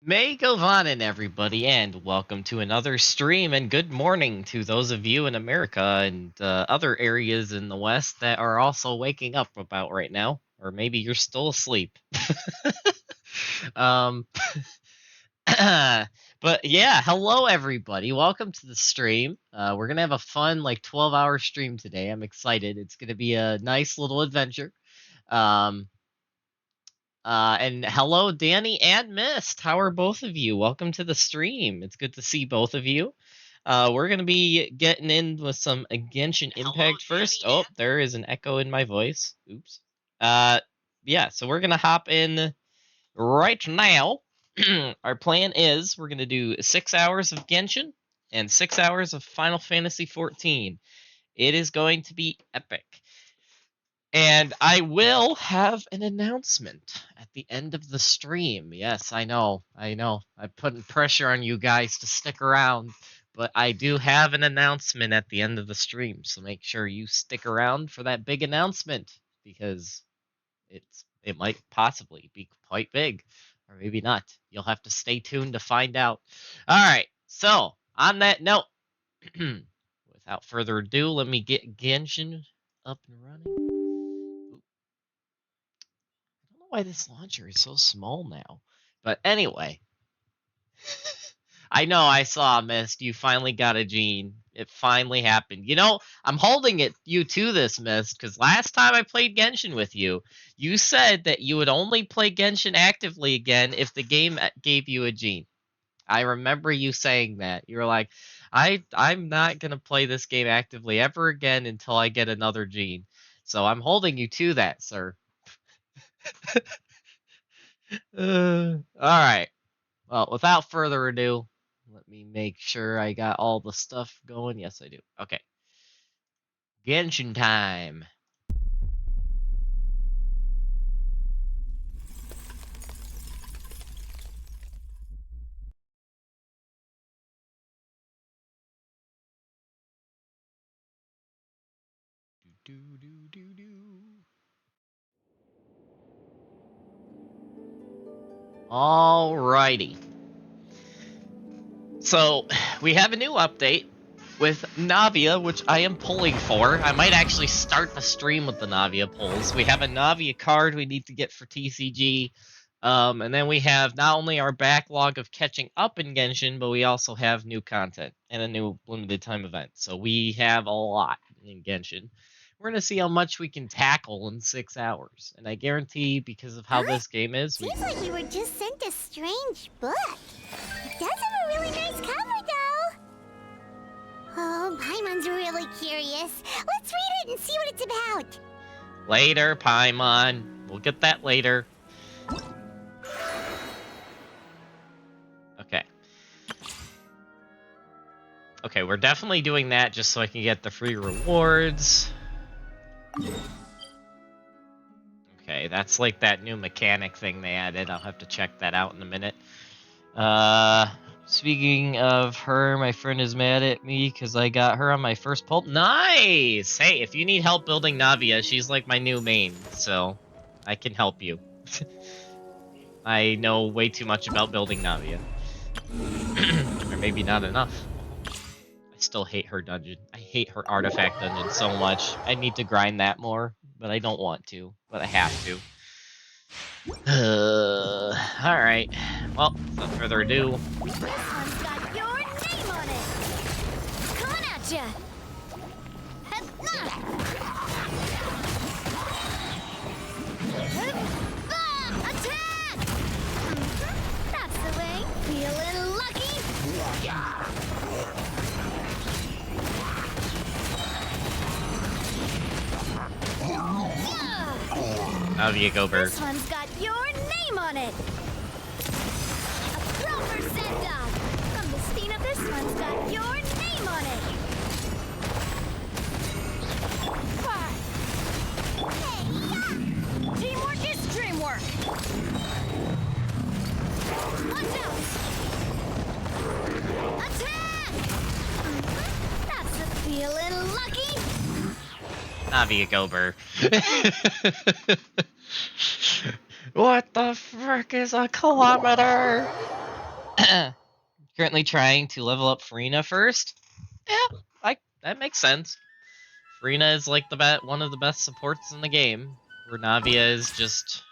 May go on, everybody, and welcome to another stream, and good morning to those of you in America and other areas in the West that are also waking up about right now, or maybe you're still asleep. um, but yeah, hello everybody. Welcome to the stream. We're gonna have a fun, like 12-hour stream today. I'm excited. It's gonna be a nice little adventure. Um, and hello, Danny and Mist. How are both of you? Welcome to the stream. It's good to see both of you. We're gonna be getting in with some Genshin Impact first. Oh, there is an echo in my voice. Oops. Uh, yeah. So we're gonna hop in right now. Our plan is we're gonna do 6 hours of Genshin and 6 hours of Final Fantasy XIV. It is going to be epic. And I will have an announcement at the end of the stream. Yes, I know. I'm putting pressure on you guys to stick around, but I do have an announcement at the end of the stream. So make sure you stick around for that big announcement because it might possibly be quite big, or maybe not. You'll have to stay tuned to find out. All right. So, on that note, without further ado, let me get Genshin up and running. I don't know why this launcher is so small now. But anyway, I know I saw Mist. You finally got a gene. It finally happened. You know, I'm holding you to this, Mist, because last time I played Genshin with you, you said that you would only play Genshin actively again if the game gave you a gene. I remember you saying that. You were like, I'm not gonna play this game actively ever again until I get another gene. So I'm holding you to that, sir. All right. Well, without further ado, let me make sure I got all the stuff going. Yes, I do. Okay. Genshin time. Do, do, do, do. Alrighty. So, we have a new update with Navia, which I am pulling for. I might actually start the stream with the Navia pulls. We have a Navia card we need to get for TCG. And then we have not only our backlog of catching up in Genshin, but we also have new content and a new limited time event. So we have a lot in Genshin. We're going to see how much we can tackle in 6 hours. And I guarantee, because of how this game is... Seems like we were just sent a strange book. It does have a really nice cover, though. Oh, Paimon's really curious. Let's read it and see what it's about. Later, Paimon. We'll get that later. Okay. Okay, we're definitely doing that just so I can get the free rewards. Okay, that's like that new mechanic thing they added. I'll have to check that out in a minute. Speaking of her, my friend is mad at me because I got her on my first pull. Nice! Hey, if you need help building Navia, she's like my new main, so I can help you. I know way too much about building Navia. Or maybe not enough. I still hate her dungeon. I hate her artifact dungeon so much. I need to grind that more, but I don't want to. But I have to. Alright. Well, without further ado. This one's got your name on it. Coming at ya. Attack! That's the way. Feeling lucky? Navia go bird. This one's got your name on it. A proper send-off. From the Stina, this one's got your name on it. Hey, teamwork is dreamwork. Watch out! Attack! That's the feeling lucky. Navia go bird. What the frick is a kilometer? Currently trying to level up Farina first. Yeah, that makes sense. Farina is like one of the best supports in the game, where Navia is just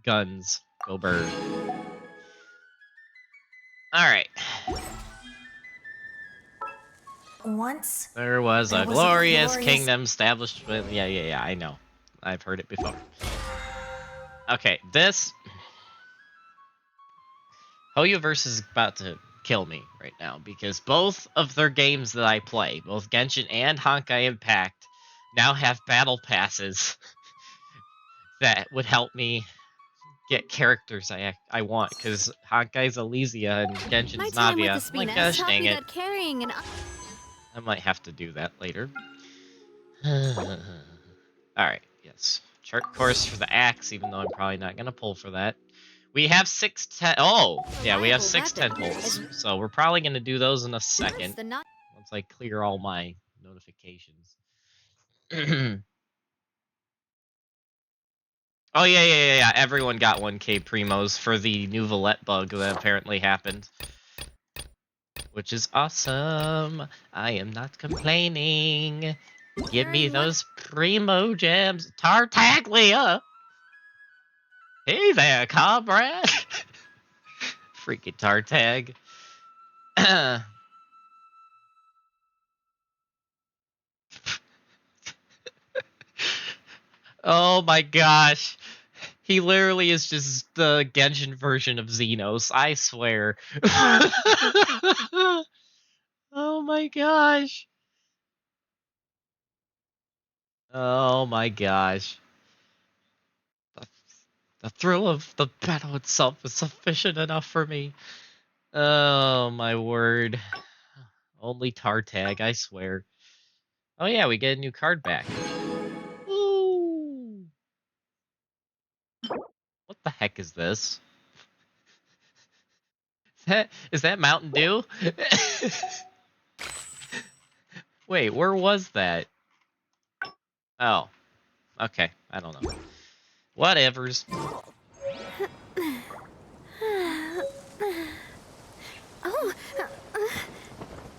guns. Go bird. Alright. Once, There was there a was a glorious glorious... kingdom established with... Yeah, I know. I've heard it before. Okay, this... Hoyoverse is about to kill me right now, because both of their games that I play, both Genshin and Honkai Impact, now have battle passes that would help me get characters I want, because Honkai's Elysia and My Genshin's time with the Navia. Oh my Spina gosh, taught dang me it. that carrying an... I might have to do that later. Alright, yes. Chart course for the axe, even though I'm probably not going to pull for that. We have 6 Oh, yeah, we have 6 tentacles. So we're probably going to do those in a second. Once I clear all my notifications. Oh, yeah. Everyone got 1k primos for the new Valette bug that apparently happened. Which is awesome. I am not complaining. Give me those primo gems. Tartaglia! Hey there, comrade! Freaking Tartag. Oh my gosh. He literally is just the Genshin version of Xenos, I swear. Oh my gosh. Oh my gosh. The, the thrill of the battle itself is sufficient enough for me. Oh my word. Only Tartag, I swear. Oh yeah, we get a new card back. Ooh. What the heck is this? Is that Mountain Dew? Wait, where was that? Oh, okay. I don't know. Whatevers.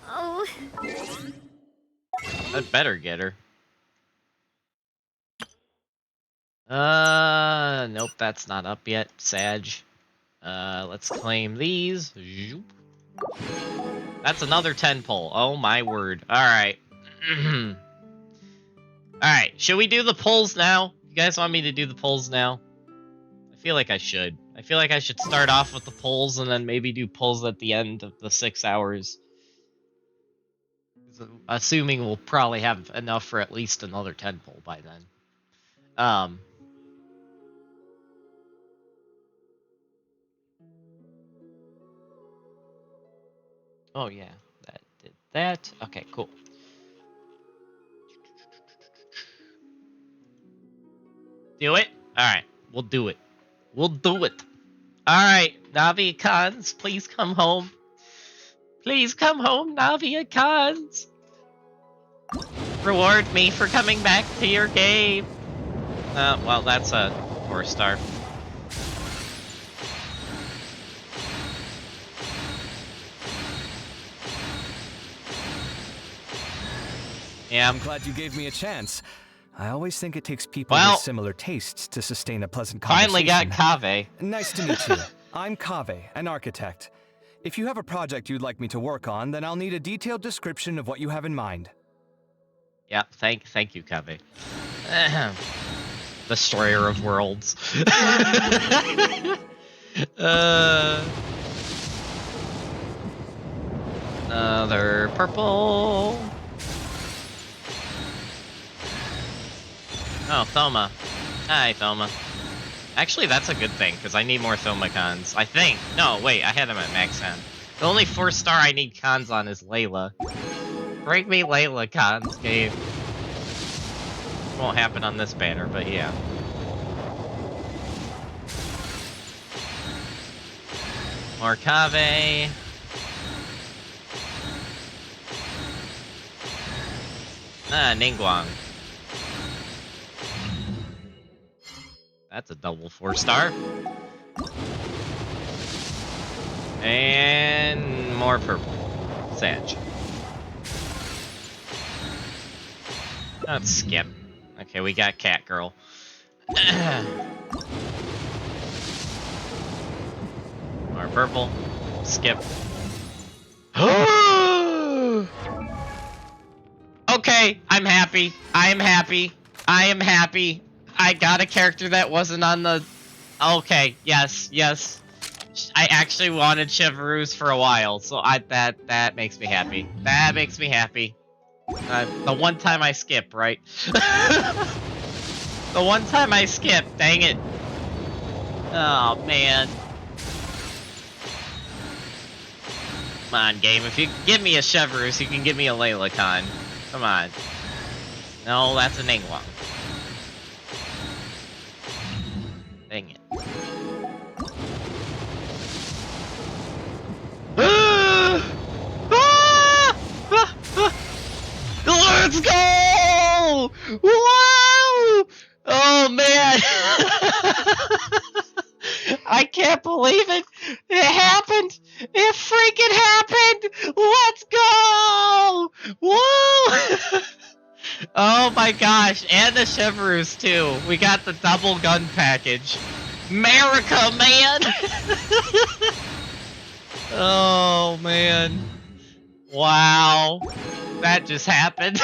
Oh. I'd better get her. Nope, that's not up yet. Sag. Let's claim these. That's another 10 pull. Oh my word. Alright. Alright, should we do the pulls now? You guys want me to do the pulls now? I feel like I should. I feel like I should start off with the pulls and then maybe do pulls at the end of the 6 hours. Assuming we'll probably have enough for at least another 10 pull by then. Oh yeah, that did that. Okay, cool. Do it? Alright, we'll do it. We'll do it. Alright, Navi Cons, please come home. Please come home, Navi Cons. Reward me for coming back to your game. Well, that's a 4-star. Yeah, I'm glad you gave me a chance. I always think it takes people with similar tastes to sustain a pleasant conversation. Finally got Kaveh. Nice to meet you. I'm Kaveh, an architect. If you have a project you'd like me to work on, then I'll need a detailed description of what you have in mind. Yeah, thank you, Kaveh. Destroyer of worlds. Another purple. Oh, Thoma. Hi, Thoma. Actually, that's a good thing, because I need more Thoma cons. I think. No, wait, I had him at max end. The only 4-star I need cons on is Layla. Break me Layla cons, game. Won't happen on this banner, but yeah. More Kaveh. Ningguang. That's a double 4-star. And more purple. Sag. Let's skip. Okay, we got Cat Girl. More purple. Skip. Okay, I'm happy. I am happy. I am happy. I got a character that wasn't on the... Okay, yes, yes. I actually wanted Chevrouse for a while, so that makes me happy. That makes me happy. The one time I skip, right? The one time I skip, dang it. Oh, man. Come on, game. If you give me a Chevrouse, you can give me a Layla Khan. Come on. No, that's a Ningguang. Dang it. Let's go! Wow! Oh man! I can't believe it! It happened! It freaking happened! Let's go! Woo! Oh my gosh, and the Chevrouse too. We got the double gun package. America, man! Oh man. Wow. That just happened.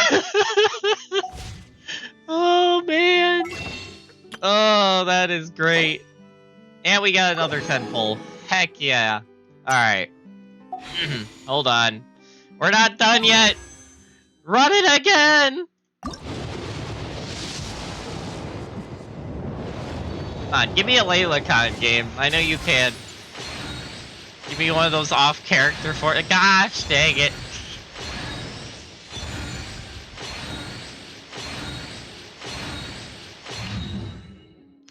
Oh man. Oh, that is great. And we got another 10 pull. Heck yeah. Alright. Hold on. We're not done yet. Run it again. Come on, give me a Layla Khan game. I know you can. Give me one of those off character for it. Gosh, dang it.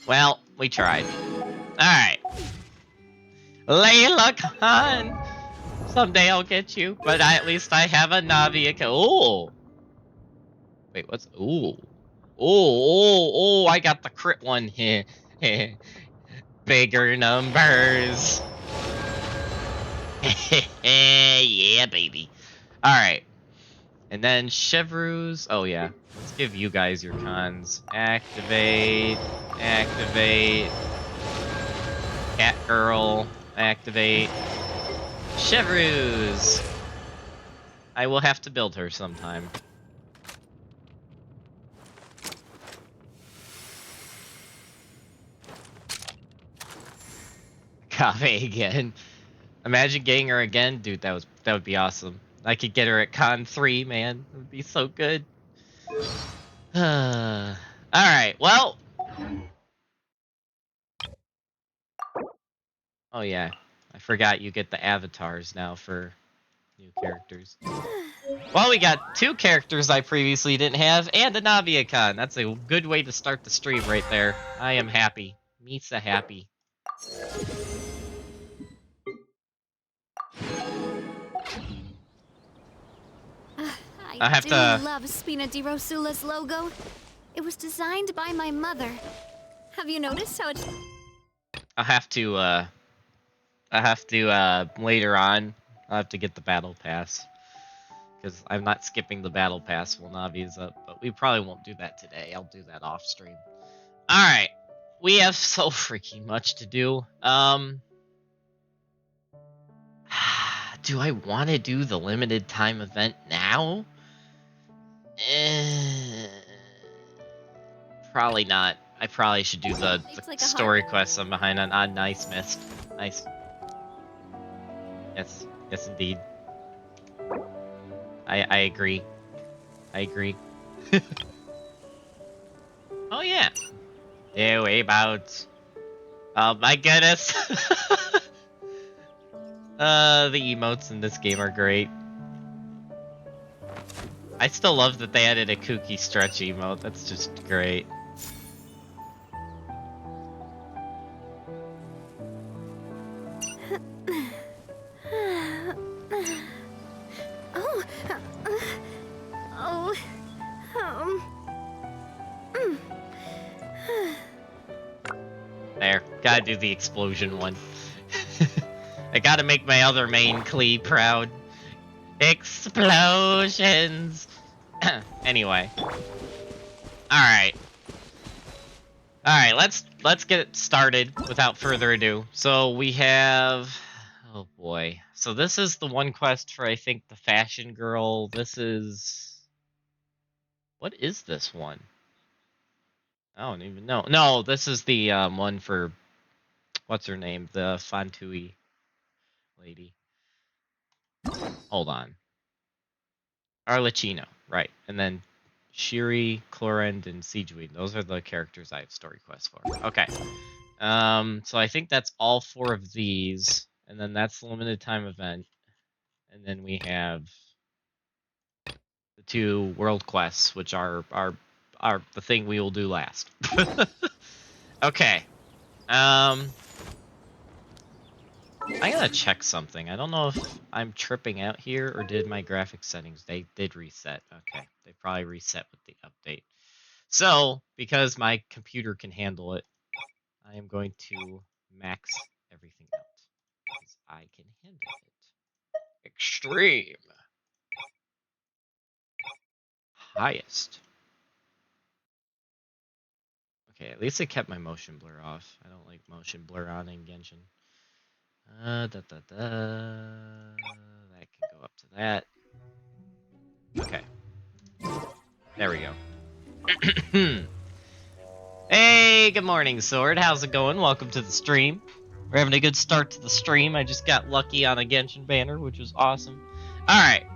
Well, we tried. Alright. Layla Khan. Someday I'll get you, but at least I have a Navi account. Oh! Wait, what's... Ooh. Oh, I got the crit one here. Bigger numbers. Yeah, baby. Alright. And then Chevrouse. Oh, yeah. Let's give you guys your cons. Activate. Activate. Cat Girl. Activate. Chevrouse. I will have to build her sometime. Kave again. Imagine getting her again, dude. That would be awesome. I could get her at Con 3, man. It would be so good. All right. Well. Oh yeah, I forgot you get the avatars now for new characters. Well, we got 2 characters I previously didn't have, and a Navi icon. That's a good way to start the stream right there. I am happy. Misa happy. I have to love Spina di Rosula's logo. It was designed by my mother. Have you noticed how it... I have to later on. I'll have to get the battle pass. Because I'm not skipping the battle pass while Navi is up, but we probably won't do that today. I'll do that off stream. Alright. We have so freaking much to do. Do I want to do the limited time event now? Probably not. I probably should do the story quest I'm behind on Nice Mist. Nice. Yes. Yes, indeed. I agree. I agree. Oh, yeah. Yeah, way about. Oh, my goodness. The emotes in this game are great. I still love that they added a kooky stretch emote. That's just great. There, gotta do the explosion one. I gotta make my other main Klee proud. Explosions! Anyway. Alright. Alright, let's get started without further ado. So we have... Oh boy. So this is the one quest for, I think, the fashion girl. This is... What is this one? I don't even know. No, this is the one for... What's her name? The Fantui lady. Hold on. Arlecchino, right. And then Shiri, Clorend, and Siegween. Those are the characters I have story quests for. Okay. So I think that's all 4 of these. And then that's the limited time event. And then we have the 2 world quests, which are the thing we will do last. Okay. I gotta check something. I don't know if I'm tripping out here or did my graphics settings. They did reset. Okay. They probably reset with the update. So, because my computer can handle it, I am going to max everything out. Because I can handle it. Extreme. Highest. Okay, at least I kept my motion blur off. I don't like motion blur on in Genshin. That can go up to that. Okay. There we go. Hey, good morning, Sword. How's it going? Welcome to the stream. We're having a good start to the stream. I just got lucky on a Genshin banner, which was awesome. Alright.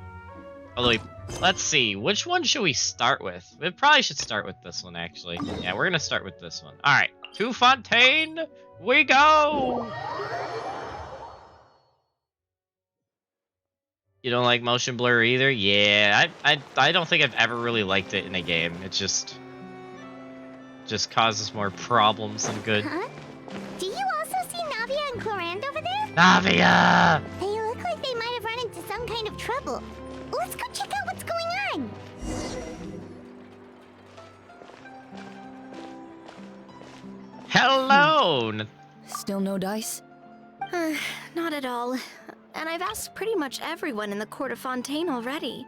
Let's see. Which one should we start with? We probably should start with this one, actually. Yeah, we're gonna start with this one. Alright. To Fontaine, we go! You don't like motion blur either? Yeah, I don't think I've ever really liked it in a game. It just causes more problems than good. Huh? Do you also see Navia and Clorand over there? Navia! They look like they might have run into some kind of trouble. Let's go check out what's going on. Hello! Still no dice? Not at all. And I've asked pretty much everyone in the court of Fontaine already.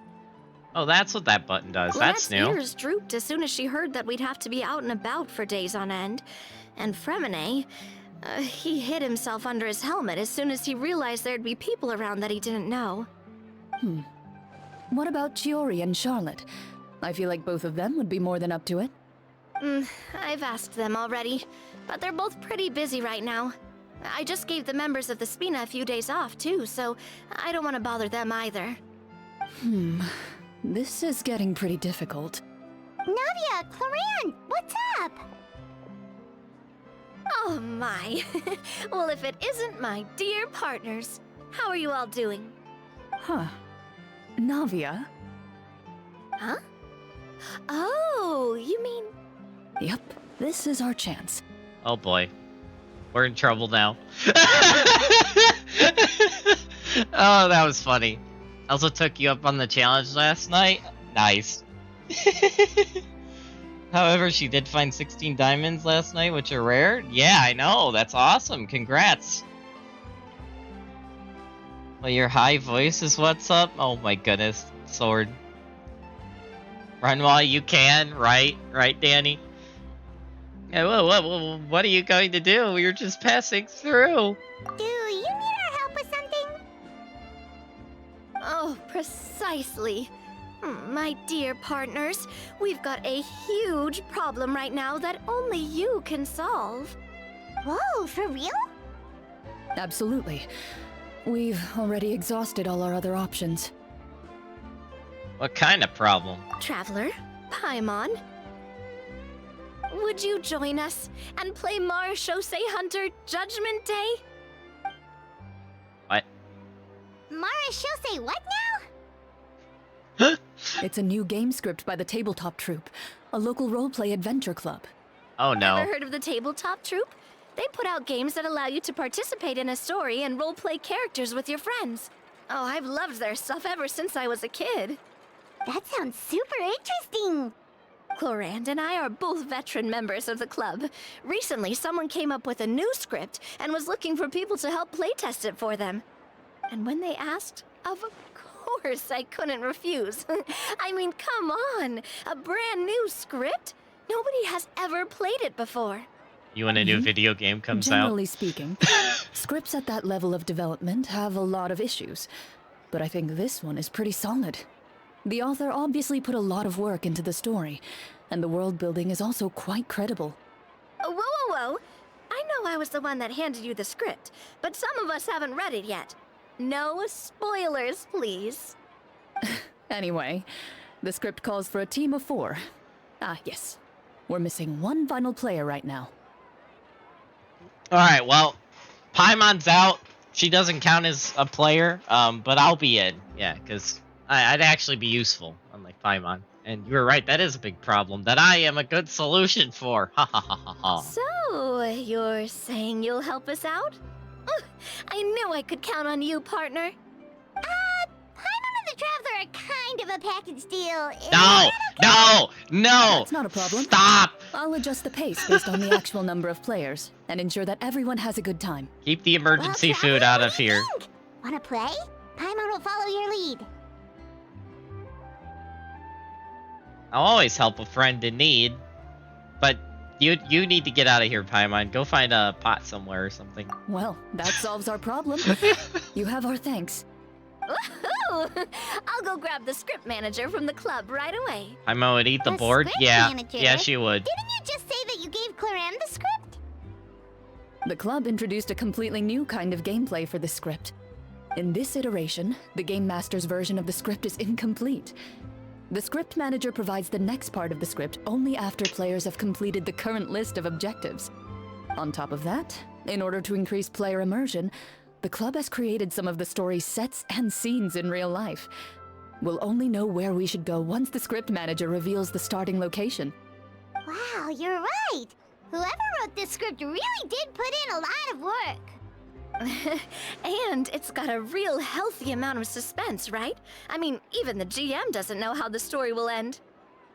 Oh, that's what that button does. That's Lynette's new. ears drooped as soon as she heard that we'd have to be out and about for days on end. And Fremine, he hid himself under his helmet as soon as he realized there'd be people around that he didn't know. What about Chiori and Charlotte? I feel like both of them would be more than up to it. I've asked them already, but they're both pretty busy right now. I just gave the members of the Spina a few days off, too, so I don't want to bother them either. This is getting pretty difficult. Navia, Clorand, what's up? Oh my. Well, if it isn't my dear partners. How are you all doing? Huh. Navia? Huh? Oh, you mean... Yep, this is our chance. Oh boy. We're in trouble now. Oh, that was funny. I also took you up on the challenge last night. Nice. However, she did find 16 diamonds last night, which are rare. Yeah, I know. That's awesome. Congrats. Well, your high voice is what's up? Oh my goodness. Sword. Run while you can, right? Right, Danny? Yeah, what are you going to do? We were just passing through. Do you need our help with something? Oh, precisely. My dear partners, we've got a huge problem right now that only you can solve. Whoa, for real? Absolutely. We've already exhausted all our other options. What kind of problem? Traveler, Paimon, would you join us and play Marechaussee Hunter Judgment Day? What? Marechaussee what now? It's a new game script by the Tabletop Troupe, a local roleplay adventure club. Oh no. Ever heard of the Tabletop Troupe? They put out games that allow you to participate in a story and roleplay characters with your friends. Oh, I've loved their stuff ever since I was a kid. That sounds super interesting. Clorand and I are both veteran members of the club. Recently, someone came up with a new script and was looking for people to help playtest it for them. And when they asked, of course I couldn't refuse. I mean, come on! A brand new script? Nobody has ever played it before. You when a new video game comes Generally out? speaking, scripts at that level of development have a lot of issues, but I think this one is pretty solid. The author obviously put a lot of work into the story, and the world building is also quite credible. Whoa, whoa, whoa! I know I was the one that handed you the script, but some of us haven't read it yet. No spoilers, please. Anyway, the script calls for a team of 4. Ah, yes. We're missing one final player right now. Alright, well, Paimon's out. She doesn't count as a player, but I'll be in. Yeah, because I'd actually be useful, unlike Paimon. And you were right, that is a big problem that I am a good solution for. Ha ha ha ha ha. So, you're saying you'll help us out? I knew I could count on you, partner. Paimon and the Traveler are kind of a package deal. Is No! that okay? No! No! That's not a problem. Stop! I'll adjust the pace based on the actual number of players, and ensure that everyone has a good time. Keep the emergency Well, food Traveler, out what of do you here. think? Wanna play? Paimon will follow your lead. I'll always help a friend in need. But you need to get out of here, Paimon. Go find a pot somewhere or something. Well, that solves our problem. You have our thanks. Woohoo! I'll go grab the script manager from the club right away. Paimon would eat the A board? script Yeah. manager? Yeah, she would. Didn't you just say that you gave Clorand the script? The club introduced a completely new kind of gameplay for this script. In this iteration, the Game Master's version of the script is incomplete. The script manager provides the next part of the script only after players have completed the current list of objectives. On top of that, in order to increase player immersion, the club has created some of the story's sets and scenes in real life. We'll only know where we should go once the script manager reveals the starting location. Wow, you're right. Whoever wrote this script really did put in a lot of work. And it's got a real healthy amount of suspense, right? I mean, even the GM doesn't know how the story will end.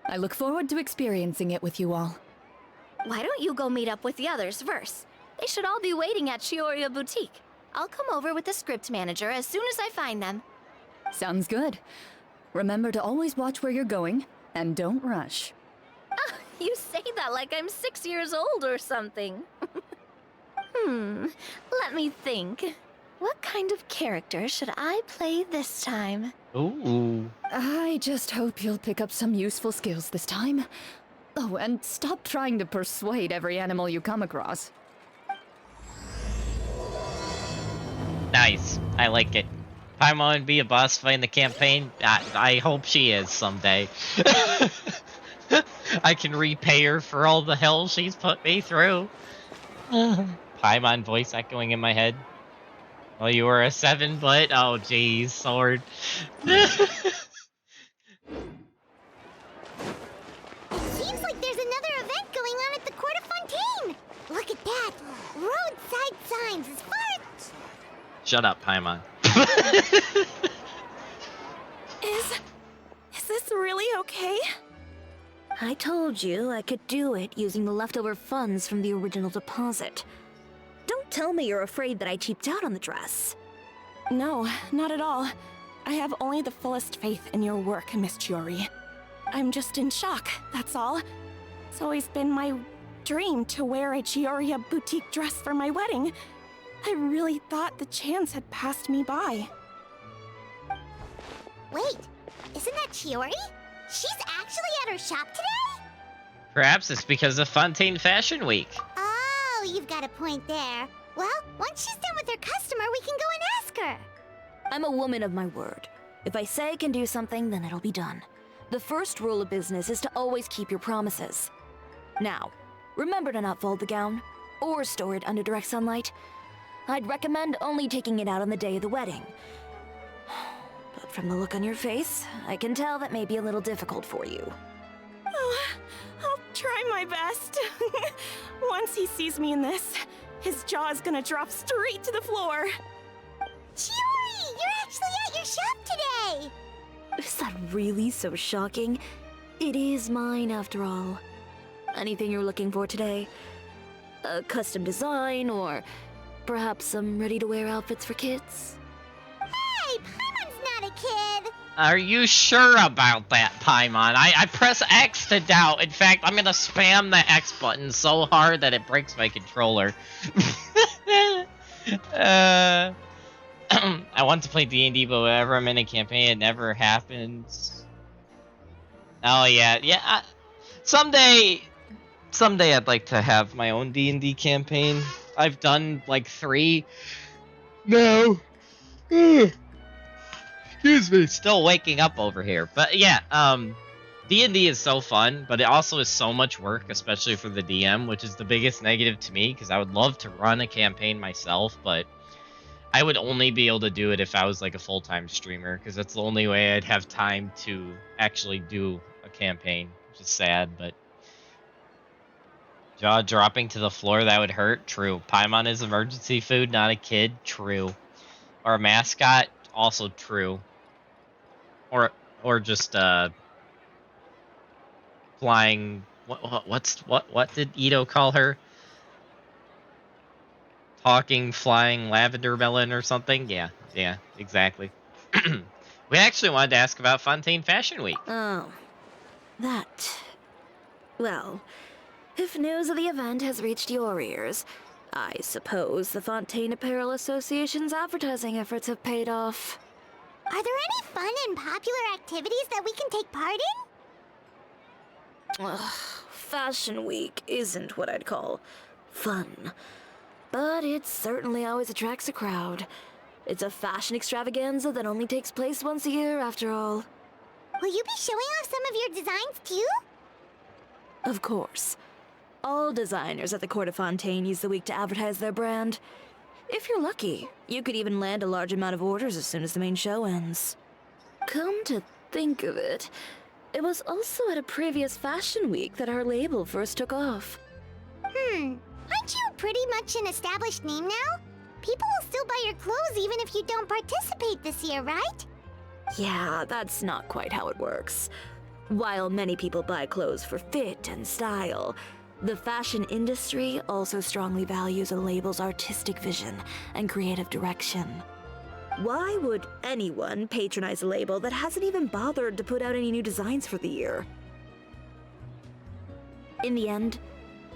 I look forward to experiencing it with you all. Why don't you go meet up with the others first? They should all be waiting at Chioria Boutique. I'll come over with the script manager as soon as I find them. Sounds good. Remember to always watch where you're going, and don't rush. You say that like I'm 6 years old or something. Let me think. What kind of character should I play this time? Ooh. I just hope you'll pick up some useful skills this time. Oh, and stop trying to persuade every animal you come across. Nice. I like it. Paimon would be a boss fight in the campaign. I hope she is someday. I can repay her for all the hell she's put me through. Paimon voice echoing in my head. Well, you were a 7, but oh geez, sword. Seems like there's another event going on at the Court of Fontaine. Look at that. Roadside signs as far as... Shut up, Paimon. Is this really okay? I told you I could do it using the leftover funds from the original deposit. Don't tell me you're afraid that I cheaped out on the dress. No, not at all. I have only the fullest faith in your work, Miss Chiori. I'm just in shock, that's all. It's always been my dream to wear a Chioria boutique dress for my wedding. I really thought the chance had passed me by. Wait, isn't that Chiori? She's actually at her shop today? Perhaps it's because of Fontaine Fashion Week. Oh, you've got a point there. Well, once she's done with her customer, we can go and ask her. I'm a woman of my word. If I say I can do something, then it'll be done. The first rule of business is to always keep your promises. Now, remember to not fold the gown, or store it under direct sunlight. I'd recommend only taking it out on the day of the wedding. But from the look on your face, I can tell that may be a little difficult for you. Oh, I'll try my best. Once he sees me in this, his jaw is gonna drop straight to the floor. Chiori, you're actually at your shop today. Is that really so shocking? It is mine, after all. Anything you're looking for today? A custom design, or perhaps some ready-to-wear outfits for kids? Hey, Paimon's not a kid! Are you sure about that, Paimon? I press X to doubt. In fact, I'm gonna spam the X button so hard that it breaks my controller. I want to play D&D, but whenever I'm in a campaign, it never happens. Oh yeah. Someday I'd like to have my own D&D campaign. I've done like 3. No. Excuse me. Still waking up over here. But yeah, D&D is so fun, but it also is so much work, especially for the DM, which is the biggest negative to me, because I would love to run a campaign myself, but I would only be able to do it if I was like a full-time streamer, because that's the only way I'd have time to actually do a campaign, which is sad, but jaw dropping to the floor, that would hurt. True. Paimon is emergency food, not a kid. True. Or a mascot. Also true. Or just flying. What did Ito call her? Talking, flying lavender melon or something? Yeah, exactly. We actually wanted to ask about Fontaine Fashion Week. Oh, that. Well, if news of the event has reached your ears, I suppose the Fontaine Apparel Association's advertising efforts have paid off. Are there any fun and popular activities that we can take part in? Ugh, Fashion Week isn't what I'd call fun, but it certainly always attracts a crowd. It's a fashion extravaganza that only takes place once a year, after all. Will you be showing off some of your designs too? Of course. All designers at the Court of Fontaine use the week to advertise their brand. If you're lucky, you could even land a large amount of orders as soon as the main show ends. Come to think of it, it was also at a previous fashion week that our label first took off. Aren't you pretty much an established name now? People will still buy your clothes even if you don't participate this year, right? Yeah, that's not quite how it works. While many people buy clothes for fit and style, the fashion industry also strongly values a label's artistic vision and creative direction. Why would anyone patronize a label that hasn't even bothered to put out any new designs for the year? In the end,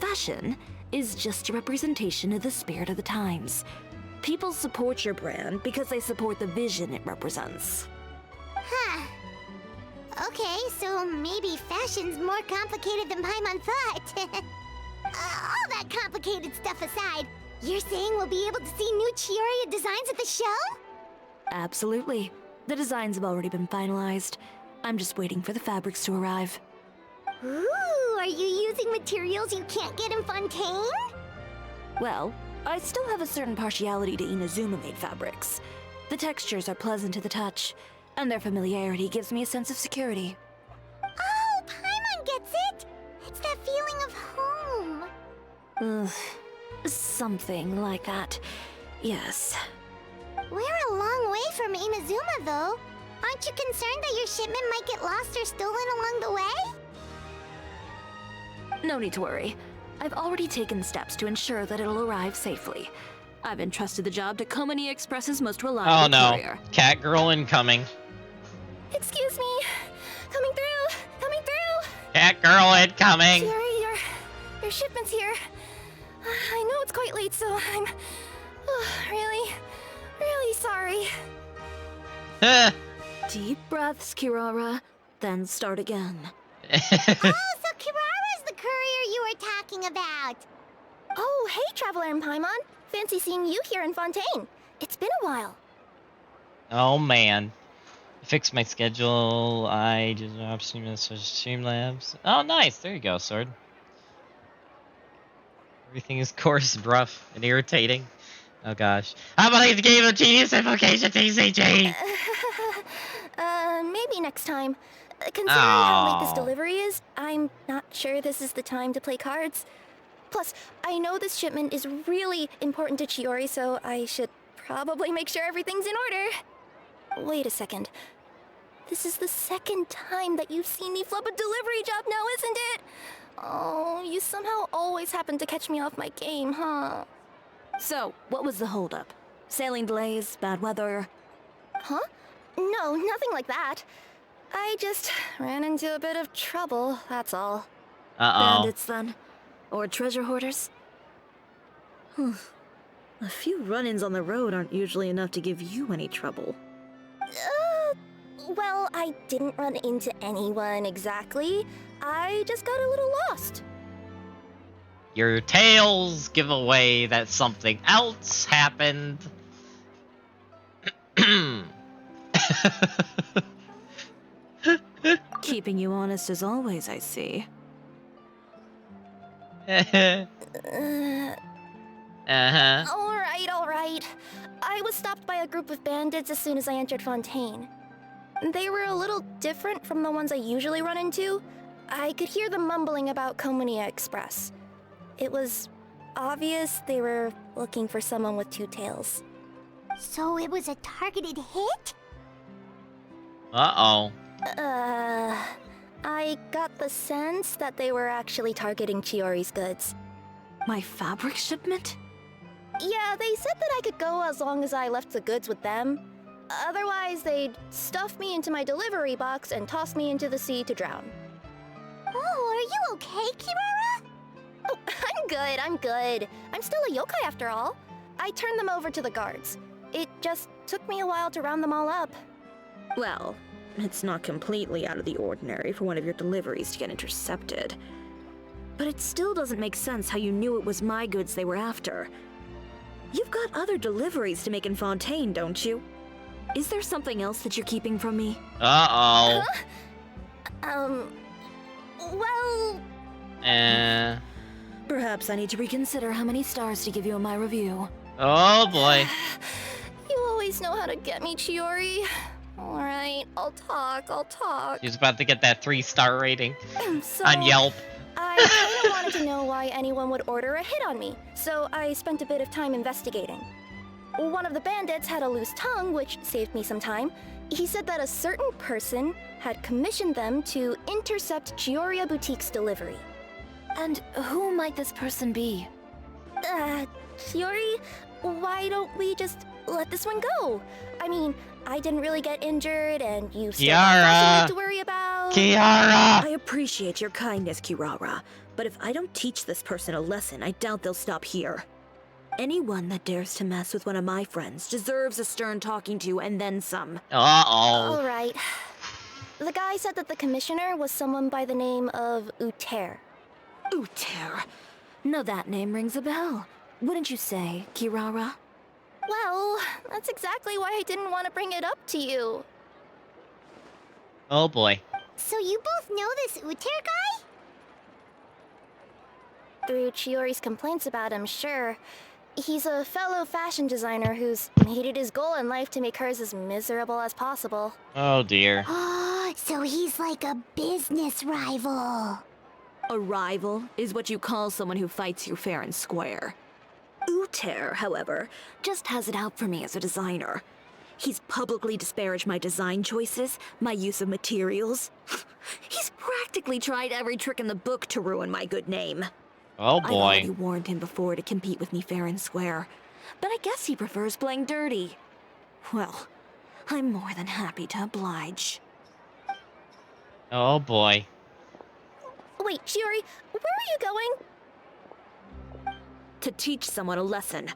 fashion is just a representation of the spirit of the times. People support your brand because they support the vision it represents. Huh. Okay, so maybe fashion's more complicated than Paimon thought. All that complicated stuff aside, you're saying we'll be able to see new Chioria designs at the show? Absolutely. The designs have already been finalized. I'm just waiting for the fabrics to arrive. Ooh, are you using materials you can't get in Fontaine? Well, I still have a certain partiality to Inazuma-made fabrics. The textures are pleasant to the touch, and their familiarity gives me a sense of security. Oh, Paimon gets it! It's that feeling of home. Ugh, something like that. Yes. We're a long way from Inazuma, though. Aren't you concerned that your shipment might get lost or stolen along the way? No need to worry. I've already taken steps to ensure that it'll arrive safely. I've entrusted the job to Komani Express's most reliable courier. Cat girl incoming. Excuse me. Coming through. Coming through. Cat girl incoming. Jerry, your shipment's here. I know it's quite late, so I'm really sorry. Deep breaths, Kirara, then start again. Oh, so Kirara's the courier you were talking about. Oh, hey, Traveler and Paimon. Fancy seeing you here in Fontaine. It's been a while. Oh man. Fix my schedule. I just Streamlabs. Oh nice, there you go, Sword. Everything is coarse, rough, and irritating. Oh gosh. How about I game of Genius Implication TCG? Maybe next time. Considering how late this delivery is, I'm not sure this is the time to play cards. Plus, I know this shipment is really important to Chiori, so I should probably make sure everything's in order. Wait a second. This is the second time that you've seen me flub a delivery job now, isn't it? Oh, you somehow always happen to catch me off my game, huh? So, what was the holdup? Sailing delays, bad weather? Huh? No, nothing like that. I just ran into a bit of trouble, that's all. Uh-oh. Bandits, then? Or treasure hoarders? A few run-ins on the road aren't usually enough to give you any trouble. Well, I didn't run into anyone exactly. I just got a little lost. Your tails give away that something else happened. Keeping you honest as always, I see. Uh-huh. All right. I was stopped by a group of bandits as soon as I entered Fontaine. They were a little different from the ones I usually run into. I could hear them mumbling about Komunia Express. It was obvious they were looking for someone with two tails. So it was a targeted hit? Uh-oh. I got the sense that they were actually targeting Chiori's goods. My fabric shipment? Yeah, they said that I could go as long as I left the goods with them. Otherwise, they'd stuff me into my delivery box and toss me into the sea to drown. Oh, are you okay, Kirara? Oh, I'm good. I'm still a yokai after all. I turned them over to the guards. It just took me a while to round them all up. Well, it's not completely out of the ordinary for one of your deliveries to get intercepted. But it still doesn't make sense how you knew it was my goods they were after. You've got other deliveries to make in Fontaine, don't you? Is there something else that you're keeping from me? Uh-oh. Well... Perhaps I need to reconsider how many stars to give you in my review. Oh boy. You always know how to get me, Chiori. Alright, I'll talk. She's about to get that 3-star rating So, on Yelp. I kinda wanted to know why anyone would order a hit on me, so I spent a bit of time investigating. One of the bandits had a loose tongue, which saved me some time. He said that a certain person had commissioned them to intercept Chioria Boutique's delivery. And who might this person be? Chiori, why don't we just let this one go? I mean, I didn't really get injured, and you still have fashion to worry about. Kiara! I appreciate your kindness, Kirara, but if I don't teach this person a lesson, I doubt they'll stop here. Anyone that dares to mess with one of my friends deserves a stern talking to and then some. Uh-oh. Alright. The guy said that the commissioner was someone by the name of Uter. Uter. Now that name rings a bell. Wouldn't you say, Kirara? Well, that's exactly why I didn't want to bring it up to you. Oh boy. So you both know this Uter guy? Through Chiori's complaints about him, sure. He's a fellow fashion designer who's made it his goal in life to make hers as miserable as possible. Oh dear. Oh, so he's like a business rival. A rival is what you call someone who fights you fair and square. Uter, however, just has it out for me as a designer. He's publicly disparaged my design choices, my use of materials. He's practically tried every trick in the book to ruin my good name. Oh I've already boy. warned him before to compete with me fair and square, but I guess he prefers playing dirty. Well, I'm more than happy to oblige. Oh boy. Wait, Chiori, where are you going? To teach someone a lesson.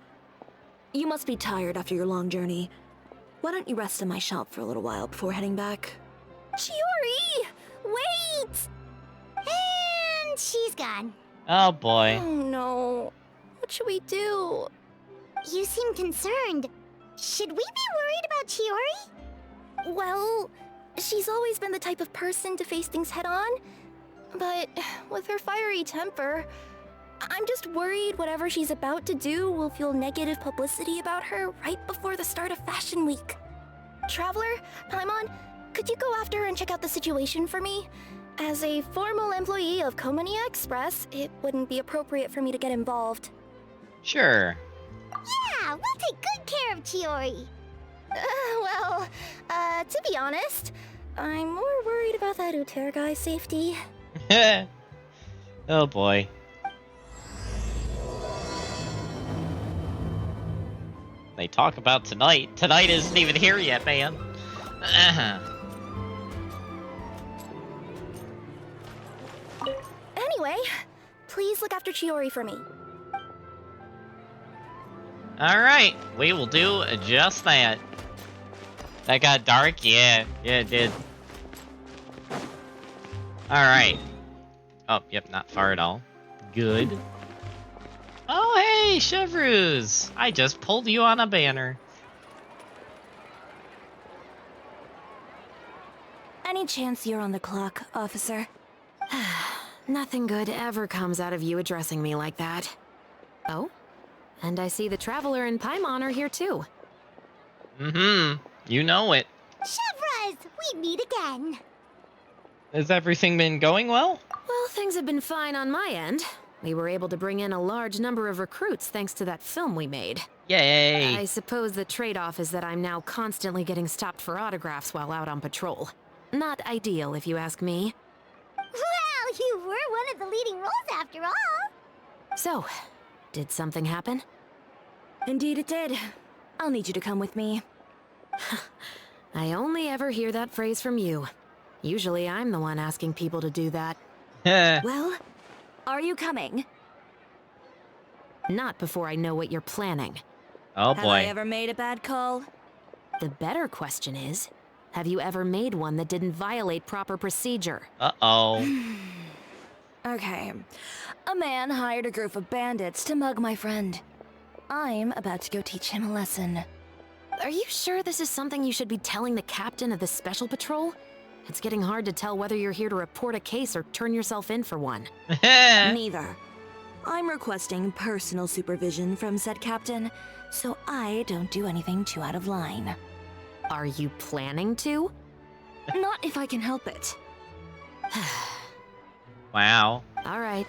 You must be tired after your long journey. Why don't you rest in my shop for a little while before heading back? Chiori! Wait! And she's gone. Oh boy. Oh no. What should we do? You seem concerned. Should we be worried about Chiori? Well, she's always been the type of person to face things head on. But with her fiery temper, I'm just worried whatever she's about to do will feel negative publicity about her right before the start of Fashion Week. Traveler, Paimon, could you go after her and check out the situation for me? As a formal employee of Komunia Express, it wouldn't be appropriate for me to get involved. Sure. Yeah, we'll take good care of Chiori. To be honest, I'm more worried about that Uter guy's safety. Oh boy. They talk about tonight. Tonight isn't even here yet, man. Anyway, please look after Chiori for me. Alright, we will do just that. That got dark? Yeah, it did. Alright. Oh, yep, not far at all. Good. Oh, hey, Chevreuse! I just pulled you on a banner. Any chance you're on the clock, officer? Nothing good ever comes out of you addressing me like that. Oh? And I see the Traveler and Paimon are here too. Mm-hmm. You know it. Chevreuse, we meet again. Has everything been going well? Well, things have been fine on my end. We were able to bring in a large number of recruits thanks to that film we made. Yay! I suppose the trade-off is that I'm now constantly getting stopped for autographs while out on patrol. Not ideal, if you ask me. Well, you were one of the leading roles after all. So, did something happen? Indeed it did. I'll need you to come with me. I only ever hear that phrase from you. Usually I'm the one asking people to do that. Well, are you coming? Not before I know what you're planning. Oh Have I boy. ever made a bad call? The better question is, have you ever made one that didn't violate proper procedure? Uh-oh. Okay. A man hired a group of bandits to mug my friend. I'm about to go teach him a lesson. Are you sure this is something you should be telling the captain of the special patrol? It's getting hard to tell whether you're here to report a case or turn yourself in for one. Neither. I'm requesting personal supervision from said captain, so I don't do anything too out of line. Are you planning to? Not if I can help it. Wow. All right.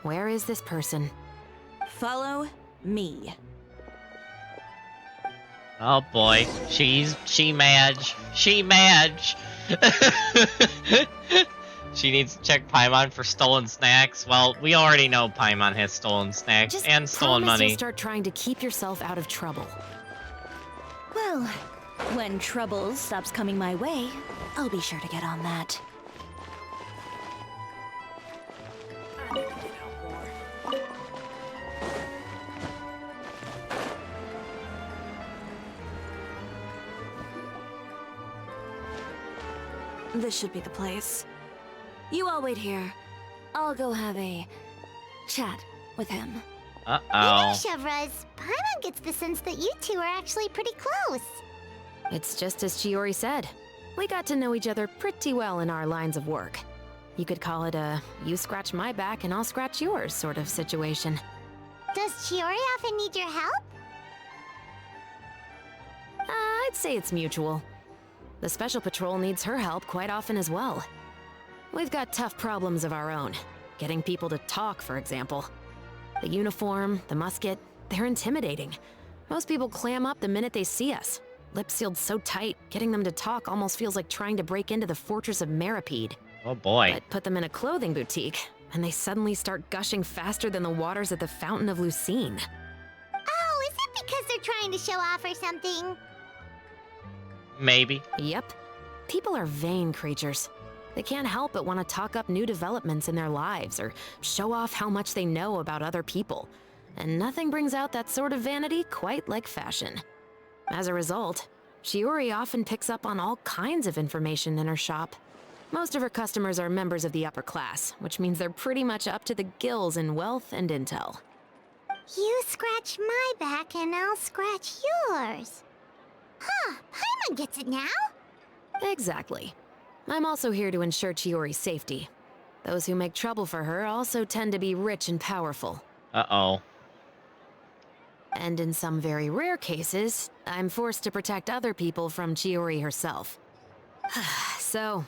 Where is this person? Follow me. Oh boy. She Madge. She Madge. She needs to check Paimon for stolen snacks. Well, we already know Paimon has stolen snacks Just and stolen promise money. you'll start trying to keep yourself out of trouble. Well, when trouble stops coming my way, I'll be sure to get on that. This should be the place. You all wait here. I'll go have a chat with him. You know, Uh-oh. Chevreuse, Paimon gets the sense that you two are actually pretty close. It's just as Chiori said. We got to know each other pretty well in our lines of work. You could call it a you scratch my back and I'll scratch yours sort of situation. Does Chiori often need your help? I'd say it's mutual. The Special Patrol needs her help quite often as well. We've got tough problems of our own. Getting people to talk, for example. The uniform, the musket, they're intimidating. Most people clam up the minute they see us. Lips sealed so tight, getting them to talk almost feels like trying to break into the fortress of Meripede. Oh boy. But put them in a clothing boutique, and they suddenly start gushing faster than the waters at the Fountain of Lucine. Oh, is it because they're trying to show off or something? Maybe. Yep. People are vain creatures. They can't help but want to talk up new developments in their lives or show off how much they know about other people. And nothing brings out that sort of vanity quite like fashion. As a result, Chiori often picks up on all kinds of information in her shop. Most of her customers are members of the upper class, which means they're pretty much up to the gills in wealth and intel. You scratch my back and I'll scratch yours. Huh, Paimon gets it now. Exactly. I'm also here to ensure Chiori's safety. Those who make trouble for her also tend to be rich and powerful. Uh-oh. And in some very rare cases, I'm forced to protect other people from Chiori herself. So,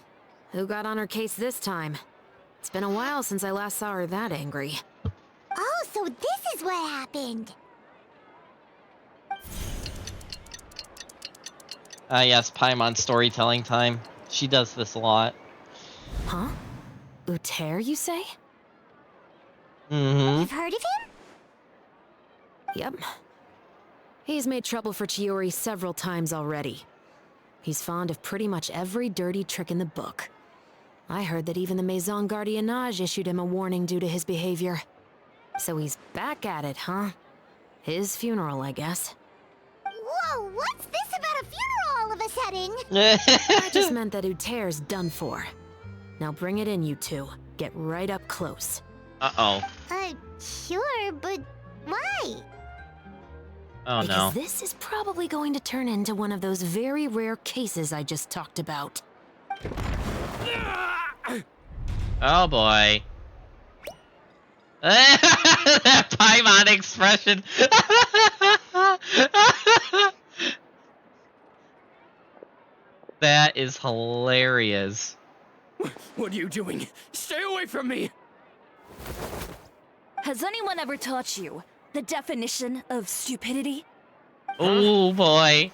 who got on her case this time? It's been a while since I last saw her that angry. Oh, so this is what happened. Yes, Paimon storytelling time. She does this a lot. Huh? Uter, you say? Mm-hmm. You've heard of him? Yep. He's made trouble for Chiori several times already. He's fond of pretty much every dirty trick in the book. I heard that even the Maison Gardiennage issued him a warning due to his behavior. So he's back at it, huh? His funeral, I guess. Whoa, what's this about a funeral all of a sudden? I just meant that Uter's done for. Now bring it in, you two. Get right up close. Uh-oh. Sure, but why? Oh, Because no. this is probably going to turn into one of those very rare cases I just talked about. Oh, boy. That Paimon expression. That is hilarious. What are you doing? Stay away from me! Has anyone ever taught you the definition of stupidity? Oh, boy.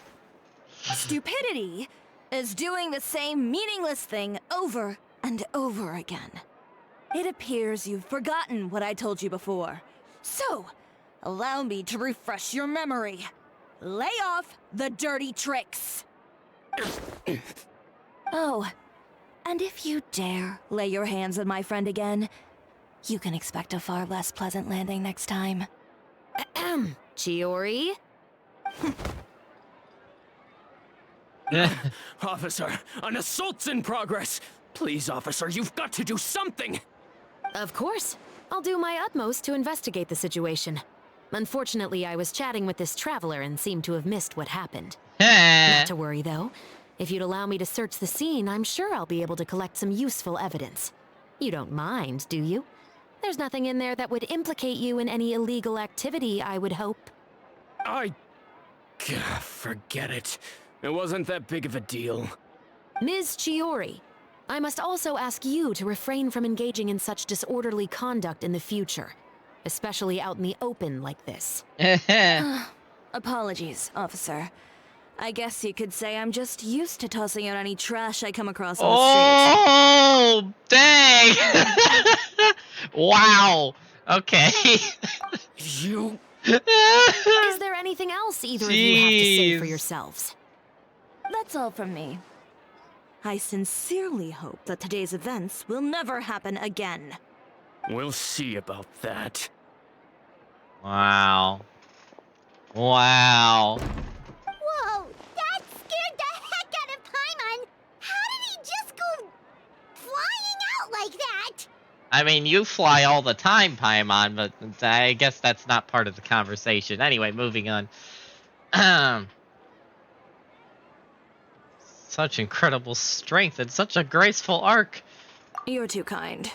Stupidity is doing the same meaningless thing over and over again. It appears you've forgotten what I told you before. So, allow me to refresh your memory. Lay off the dirty tricks. Oh, and if you dare lay your hands on my friend again, you can expect a far less pleasant landing next time. Ahem, Chiori? Officer, an assault's in progress! Please, officer, you've got to do something! Of course. I'll do my utmost to investigate the situation. Unfortunately, I was chatting with this traveler and seemed to have missed what happened. Not to worry, though. If you'd allow me to search the scene, I'm sure I'll be able to collect some useful evidence. You don't mind, do you? There's nothing in there that would implicate you in any illegal activity, I would hope. Forget it. It wasn't that big of a deal. Ms. Chiori, I must also ask you to refrain from engaging in such disorderly conduct in the future, especially out in the open like this. Apologies, officer. I guess you could say I'm just used to tossing out any trash I come across on the street. Oh, dang! Wow. Okay. You... Is there anything else either of you have to say for Jeez. yourselves? That's all from me. I sincerely hope that today's events will never happen again. We'll see about that. Wow. Wow. Whoa, that scared the heck out of Paimon! How did he just go flying out like that? I mean, you fly all the time, Paimon, but I guess that's not part of the conversation. Anyway, moving on. Such incredible strength and such a graceful arc. You're too kind.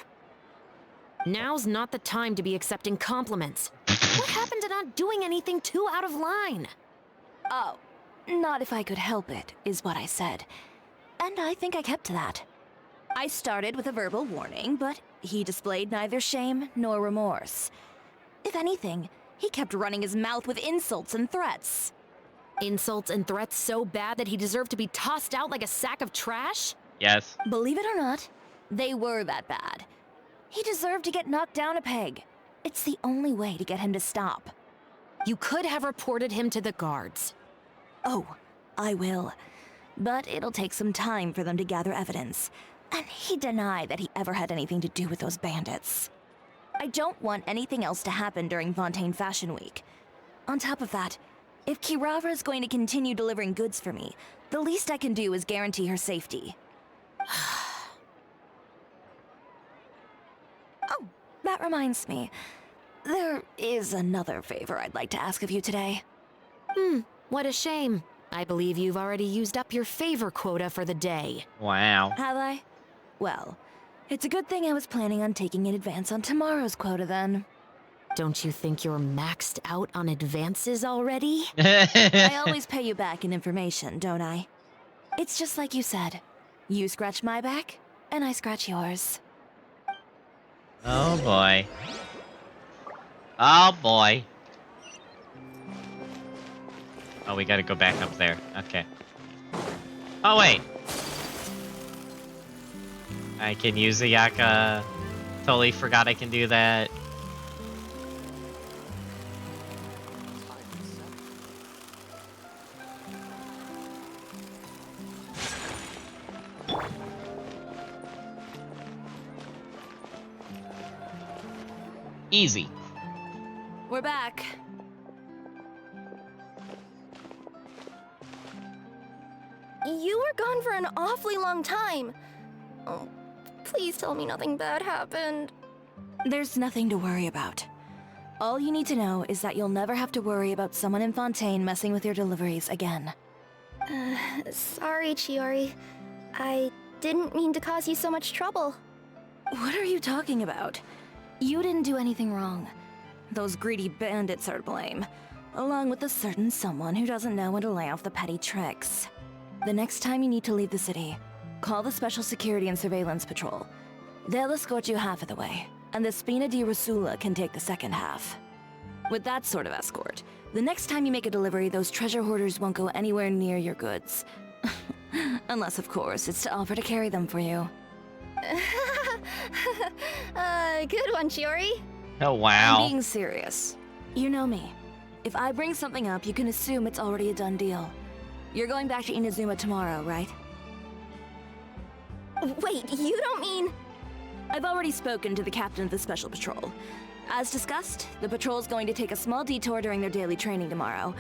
Now's not the time to be accepting compliments. What happened to not doing anything too out of line? Oh, not if I could help it, is what I said. And I think I kept to that. I started with a verbal warning, but he displayed neither shame nor remorse. If anything, he kept running his mouth with insults and threats. Insults and threats so bad that he deserved to be tossed out like a sack of trash? Yes. Believe it or not, they were that bad. He deserved to get knocked down a peg. It's the only way to get him to stop. You could have reported him to the guards. Oh, I will. But it'll take some time for them to gather evidence. And he denied that he ever had anything to do with those bandits. I don't want anything else to happen during Fontaine Fashion Week. On top of that, if Kirara is going to continue delivering goods for me, the least I can do is guarantee her safety. Oh, that reminds me. There is another favor I'd like to ask of you today. What a shame. I believe you've already used up your favor quota for the day. Wow. Have I? Well, it's a good thing I was planning on taking an advance on tomorrow's quota then. Don't you think you're maxed out on advances already? I always pay you back in information, don't I? It's just like you said. You scratch my back, and I scratch yours. Oh boy. Oh boy. Oh, we gotta go back up there. Okay. Oh wait. I can use the Yaka. Totally forgot I can do that. Easy. We're back. You were gone for an awfully long time. Oh, please tell me nothing bad happened. There's nothing to worry about. All you need to know is that you'll never have to worry about someone in Fontaine messing with your deliveries again. Sorry, Chiori. I didn't mean to cause you so much trouble. What are you talking about? You didn't do anything wrong. Those greedy bandits are to blame, along with a certain someone who doesn't know when to lay off the petty tricks. The next time you need to leave the city, call the Special Security and Surveillance Patrol. They'll escort you half of the way, and the Spina di Rasula can take the second half. With that sort of escort, the next time you make a delivery, those treasure hoarders won't go anywhere near your goods. Unless, of course, it's to offer to carry them for you. Good one, Chiori. Oh, wow. I'm being serious. You know me. If I bring something up, you can assume it's already a done deal. You're going back to Inazuma tomorrow, right? Wait, you don't mean... I've already spoken to the captain of the Special Patrol. As discussed, the patrol's going to take a small detour during their daily training tomorrow.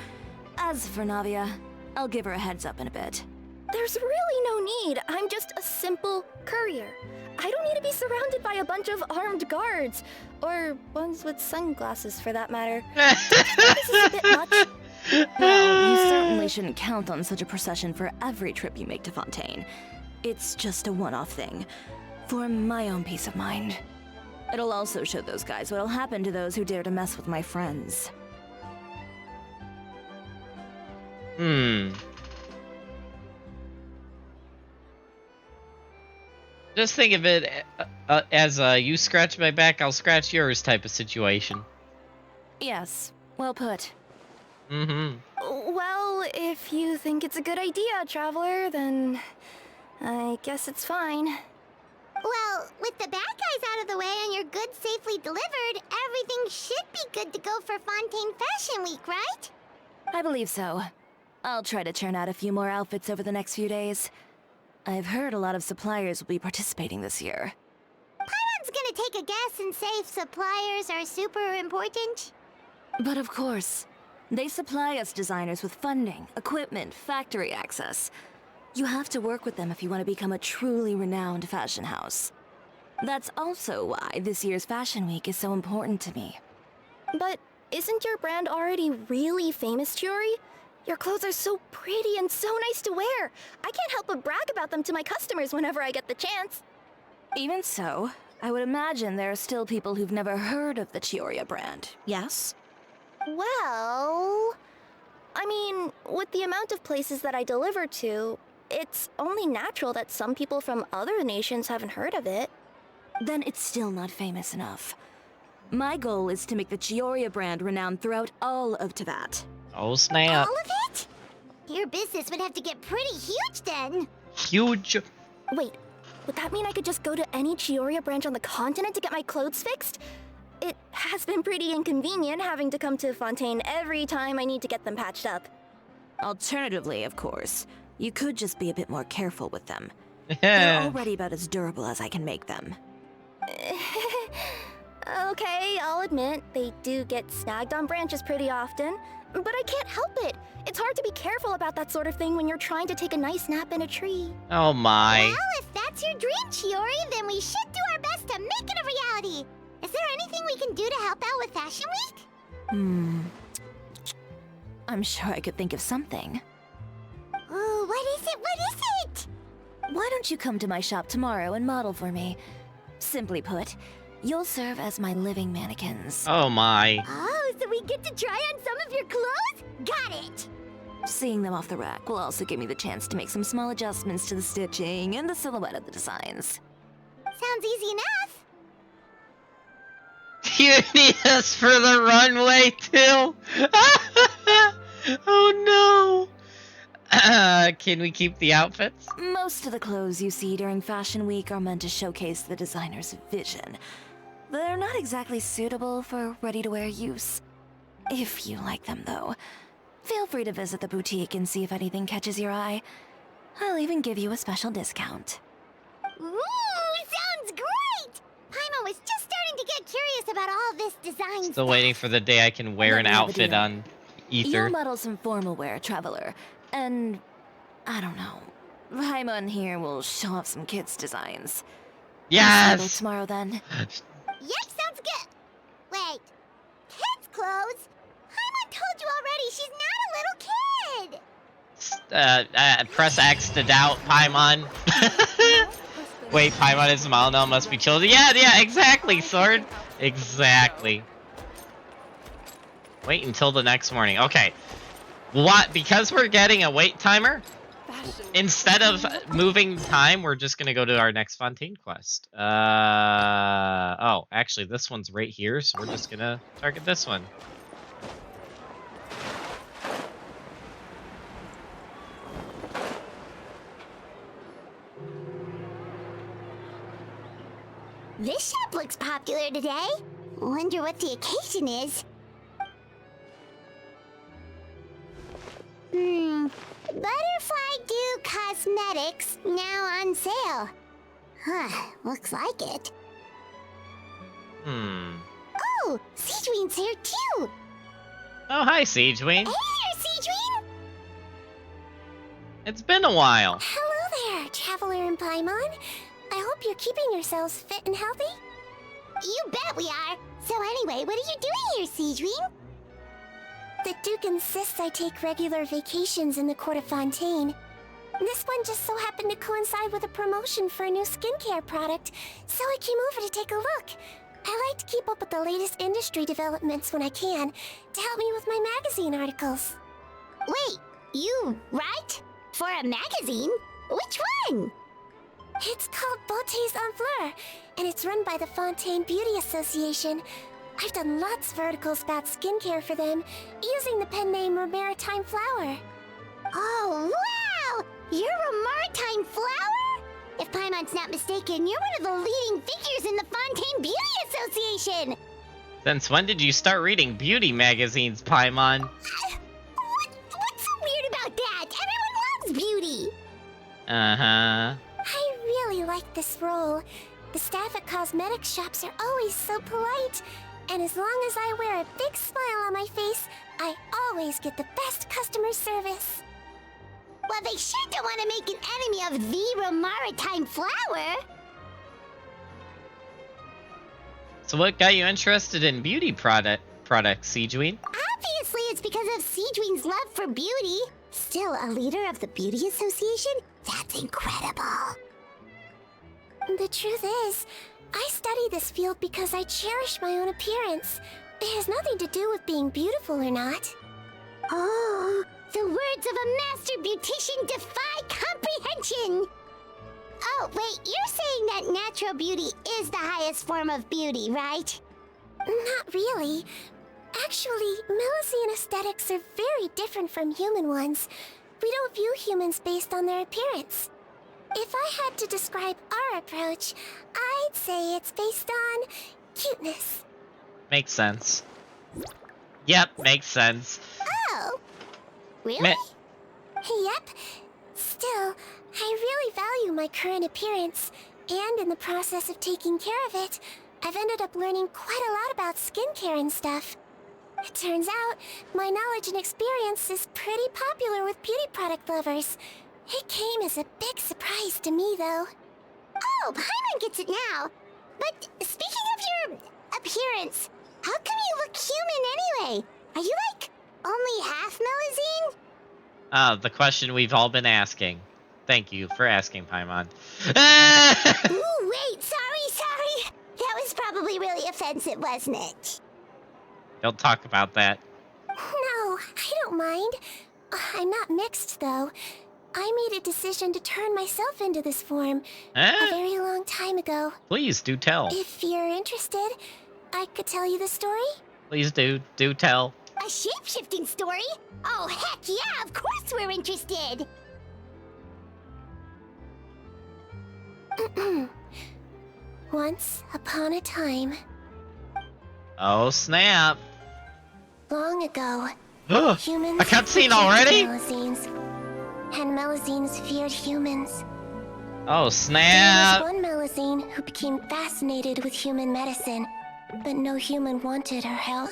As for Navia, I'll give her a heads up in a bit. There's really no need. I'm just a simple courier. I don't need to be surrounded by a bunch of armed guards. Or ones with sunglasses, for that matter. This is a bit much. Well, you certainly shouldn't count on such a procession for every trip you make to Fontaine. It's just a one-off thing, for my own peace of mind. It'll also show those guys what'll happen to those who dare to mess with my friends. Just think of it as you scratch my back, I'll scratch yours type of situation. Yes, well put. Well, if you think it's a good idea, Traveler, then I guess it's fine. Well, with the bad guys out of the way and your goods safely delivered, everything should be good to go for Fontaine Fashion Week, right? I believe so. I'll try to churn out a few more outfits over the next few days. I've heard a lot of suppliers will be participating this year. Paimon's gonna take a guess and say suppliers are super important. But of course, they supply us designers with funding, equipment, factory access. You have to work with them if you want to become a truly renowned fashion house. That's also why this year's Fashion Week is so important to me. But isn't your brand already really famous, Chiori? Your clothes are so pretty and so nice to wear. I can't help but brag about them to my customers whenever I get the chance. Even so, I would imagine there are still people who've never heard of the Chioria brand, yes? Well... I mean, with the amount of places that I deliver to, it's only natural that some people from other nations haven't heard of it. Then it's still not famous enough. My goal is to make the Chioria brand renowned throughout all of Teyvat. Oh, snap. All of it? Your business would have to get pretty huge then. Huge. Wait, would that mean I could just go to any Chioria branch on the continent to get my clothes fixed? It has been pretty inconvenient having to come to Fontaine every time I need to get them patched up. Alternatively, of course, you could just be a bit more careful with them. They're already about as durable as I can make them. Okay, I'll admit, they do get snagged on branches pretty often, but I can't help it. It's hard to be careful about that sort of thing when you're trying to take a nice nap in a tree. Oh my. Well, if that's your dream, Chiori, then we should do our best to make it a reality. Is there anything we can do to help out with Fashion Week? I'm sure I could think of something. Oh, what is it? What is it? Why don't you come to my shop tomorrow and model for me? Simply put, you'll serve as my living mannequins. Oh my. Oh, so we get to try on some of your clothes? Got it! Seeing them off the rack will also give me the chance to make some small adjustments to the stitching and the silhouette of the designs. Sounds easy enough. You need us for the runway too? Oh no. Can we keep the outfits? Most of the clothes you see during Fashion Week are meant to showcase the designer's vision. They're not exactly suitable for ready-to-wear use. If you like them, though, feel free to visit the boutique and see if anything catches your eye. I'll even give you a special discount. Ooh, sounds great! Paimon was just starting to get curious about all this design Still stuff. waiting for the day I can wear Let an me have a outfit deal. on You'll Ether. model some formal wear, Traveler. And, I don't know, Paimon here will show off some kids' designs. Yes! Tomorrow then. Yep, sounds good. Wait, kids' clothes? Paimon told you already she's not a little kid. Press X to doubt Paimon. Wait, Paimon is a model now, must be children. Yeah, exactly, Sword. Exactly. Wait until the next morning. Okay. What? Because we're getting a wait timer, instead of moving time, we're just gonna go to our next Fontaine quest. Oh, actually, this one's right here, so we're just gonna target this one. This shop looks popular today. Wonder what the occasion is. Butterfly Dew Cosmetics now on sale. Huh, looks like it. Oh, Siegeween's here too. Oh, hi, Siegeween. Hey there, Siegeween. It's been a while. Hello there, Traveler and Paimon. I hope you're keeping yourselves fit and healthy. You bet we are. So anyway, what are you doing here, Siegeween? The Duke insists I take regular vacations in the court of Fontaine. This one just so happened to coincide with a promotion for a new skincare product, so I came over to take a look. I like to keep up with the latest industry developments when I can, to help me with my magazine articles. Wait, you write? For a magazine? Which one? It's called Beautés en Fleur, and it's run by the Fontaine Beauty Association. I've done lots of articles about skincare for them, using the pen name Maritime Flower. Oh, wow! You're a Maritime Flower? If Paimon's not mistaken, you're one of the leading figures in the Fontaine Beauty Association! Since when did you start reading beauty magazines, Paimon? What's so weird about that? Everyone loves beauty! Uh-huh. I really like this role. The staff at cosmetics shops are always so polite. And as long as I wear a big smile on my face, I always get the best customer service. Well, they sure don't want to make an enemy of the Maritime Flower. So what got you interested in beauty products, Siegeween? Obviously, it's because of Siegeween's love for beauty. Still a leader of the Beauty Association? That's incredible. The truth is, I study this field because I cherish my own appearance. It has nothing to do with being beautiful or not. Oh, the words of a master beautician defy comprehension! Oh, wait, you're saying that natural beauty is the highest form of beauty, right? Not really. Actually, Melusine aesthetics are very different from human ones. We don't view humans based on their appearance. If I had to describe our approach, I'd say it's based on cuteness. Makes sense. Yep, makes sense. Oh, really? Yep. Still, I really value my current appearance, and in the process of taking care of it, I've ended up learning quite a lot about skincare and stuff. It turns out, my knowledge and experience is pretty popular with beauty product lovers. It came as a big surprise to me, though. Oh, Paimon gets it now. But speaking of your appearance, how come you look human anyway? Are you, like, only half Melusine? The question we've all been asking. Thank you for asking, Paimon. Ooh, wait, sorry. That was probably really offensive, wasn't it? Don't talk about that. No, I don't mind. I'm not mixed, though. I made a decision to turn myself into this form a very long time ago. Please do tell. If you're interested, I could tell you the story. Please do tell. A shape-shifting story? Oh, heck yeah, of course we're interested! Once upon a time, Oh, snap. long ago, A humans cutscene rejected already? Melazines, and Melazines feared humans. Oh, There snap. was one Melazine who became fascinated with human medicine, but no human wanted her help.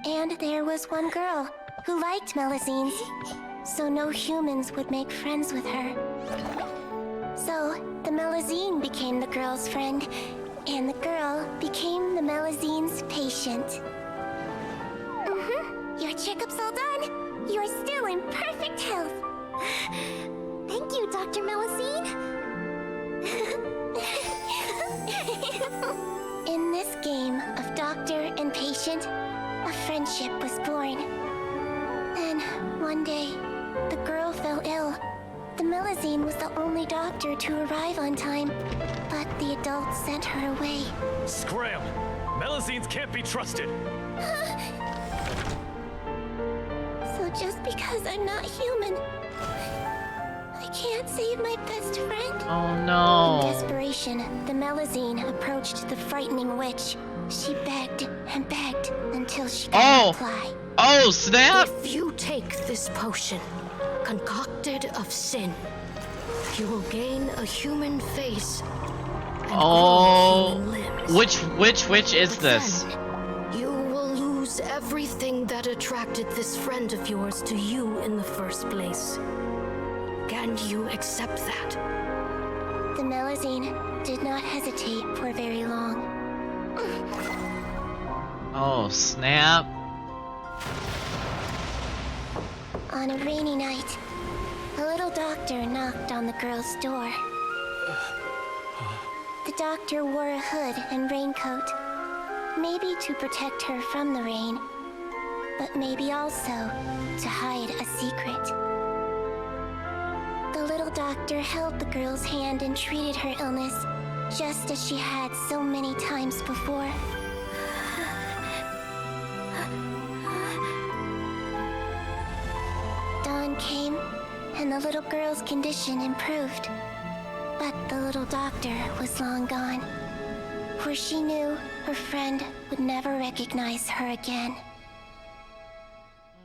And there was one girl who liked Melazines, so no humans would make friends with her. So, the Melazine became the girl's friend, and the girl became the Melazine's patient. Your checkup's all done. You're still in perfect health. Thank you, Dr. Melusine. In this game of doctor and patient, a friendship was born. Then, one day, the girl fell ill. The Melazine was the only doctor to arrive on time, but the adults sent her away. Scram! Melazines can't be trusted! So just because I'm not human, I can't save my best friend? Oh, In no. desperation, the Melazine approached the frightening witch. She begged and begged until she got a reply. Oh, snap. If you take this potion, concocted of sin, you will gain a human face and grow human limbs. Which is But this? then, you will lose everything that attracted this friend of yours to you in the first place. Can you accept that? The Melazine did not hesitate for very long. Oh, snap. On a rainy night, a little doctor knocked on the girl's door. The doctor wore a hood and raincoat, maybe to protect her from the rain, but maybe also to hide a secret. The little doctor held the girl's hand and treated her illness, just as she had so many times before. Dawn came, and the little girl's condition improved. But the little doctor was long gone, for she knew her friend would never recognize her again.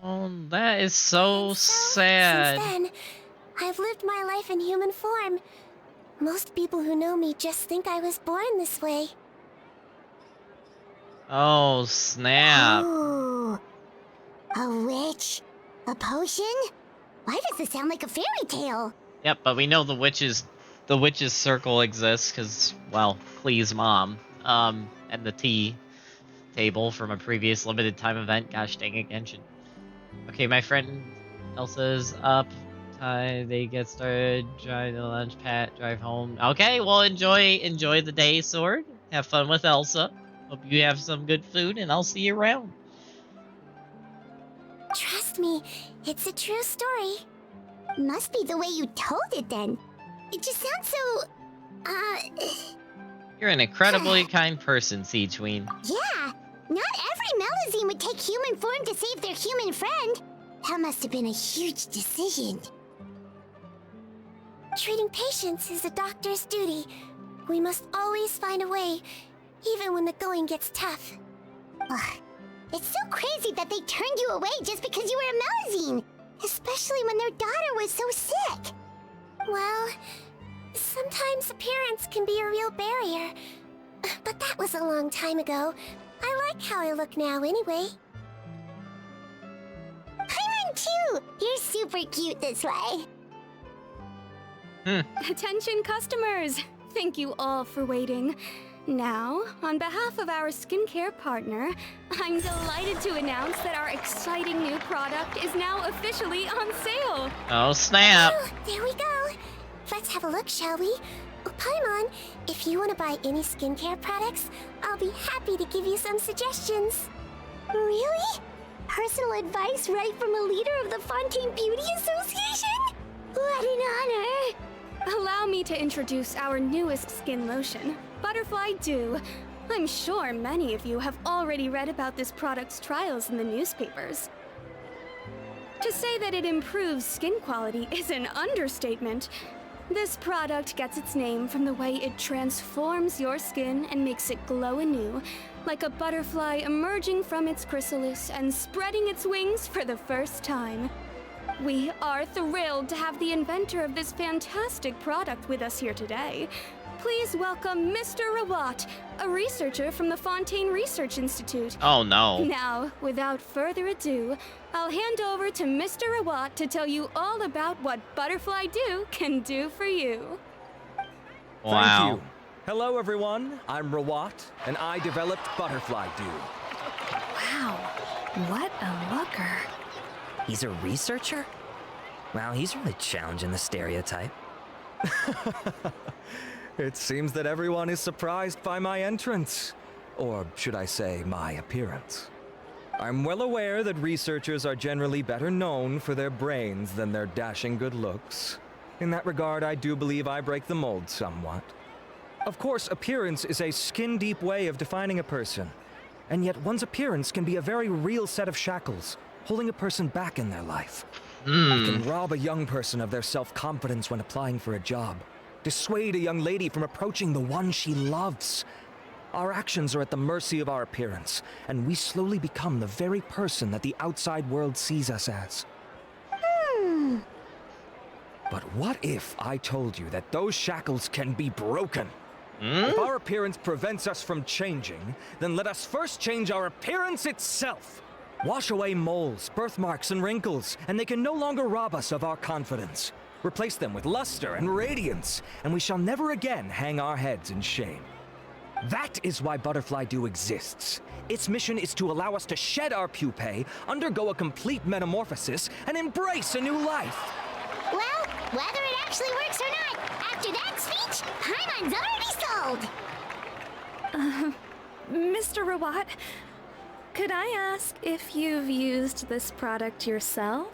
Oh, that is so sad. Since then, I've lived my life in human form. Most people who know me just think I was born this way. Oh, snap. Ooh. A witch? A potion? Why does this sound like a fairy tale? Yep, but we know the witch's circle exists because, well, Klee's mom. And the tea table from a previous limited time event. Gosh dang it, Genshin. Okay, my friend Elsa's up. Time they get started. Drive to lunch, drive home. Okay, well, enjoy the day, Sword. Have fun with Elsa. Hope you have some good food, and I'll see you around. Trust me, it's a true story. Must be the way you told it then. It just sounds so... You're an incredibly kind person, Siegeween. Yeah, not every Melazine would take human form to save their human friend. That must have been a huge decision. Treating patients is a doctor's duty. We must always find a way, even when the going gets tough. Ugh. It's so crazy that they turned you away just because you were a Melazine, especially when their daughter was so sick. Well, sometimes appearance can be a real barrier. But that was a long time ago. I like how I look now anyway. Paimon too! You're super cute this way. Attention customers! Thank you all for waiting. Now, on behalf of our skincare partner, I'm delighted to announce that our exciting new product is now officially on sale! Oh, snap. Oh, there we go. Let's have a look, shall we? Oh, Paimon, if you want to buy any skincare products, I'll be happy to give you some suggestions. Really? Personal advice right from a leader of the Fontaine Beauty Association? What an honor! Allow me to introduce our newest skin lotion, Butterfly Dew. I'm sure many of you have already read about this product's trials in the newspapers. To say that it improves skin quality is an understatement. This product gets its name from the way it transforms your skin and makes it glow anew, like a butterfly emerging from its chrysalis and spreading its wings for the first time. We are thrilled to have the inventor of this fantastic product with us here today. Please welcome Mr. Rawat, a researcher from the Fontaine Research Institute. Oh no. Now, without further ado, I'll hand over to Mr. Rawat to tell you all about what Butterfly Dew can do for you. Wow. Thank you. Hello, everyone. I'm Rawat, and I developed Butterfly Dew. Wow, what a looker. He's a researcher? Wow, he's really challenging the stereotype. It seems that everyone is surprised by my entrance. Or should I say, my appearance. I'm well aware that researchers are generally better known for their brains than their dashing good looks. In that regard, I do believe I break the mold somewhat. Of course, appearance is a skin-deep way of defining a person. And yet one's appearance can be a very real set of shackles, holding a person back in their life. It can rob a young person of their self-confidence when applying for a job, dissuade a young lady from approaching the one she loves. Our actions are at the mercy of our appearance, and we slowly become the very person that the outside world sees us as. But what if I told you that those shackles can be broken? If our appearance prevents us from changing, then let us first change our appearance itself. Wash away moles, birthmarks, and wrinkles, and they can no longer rob us of our confidence. Replace them with luster and radiance, and we shall never again hang our heads in shame. That is why Butterfly Dew exists. Its mission is to allow us to shed our pupae, undergo a complete metamorphosis, and embrace a new life. Well, whether it actually works or not, after that speech, Paimon's already sold. Mr. Rawat, could I ask if you've used this product yourself?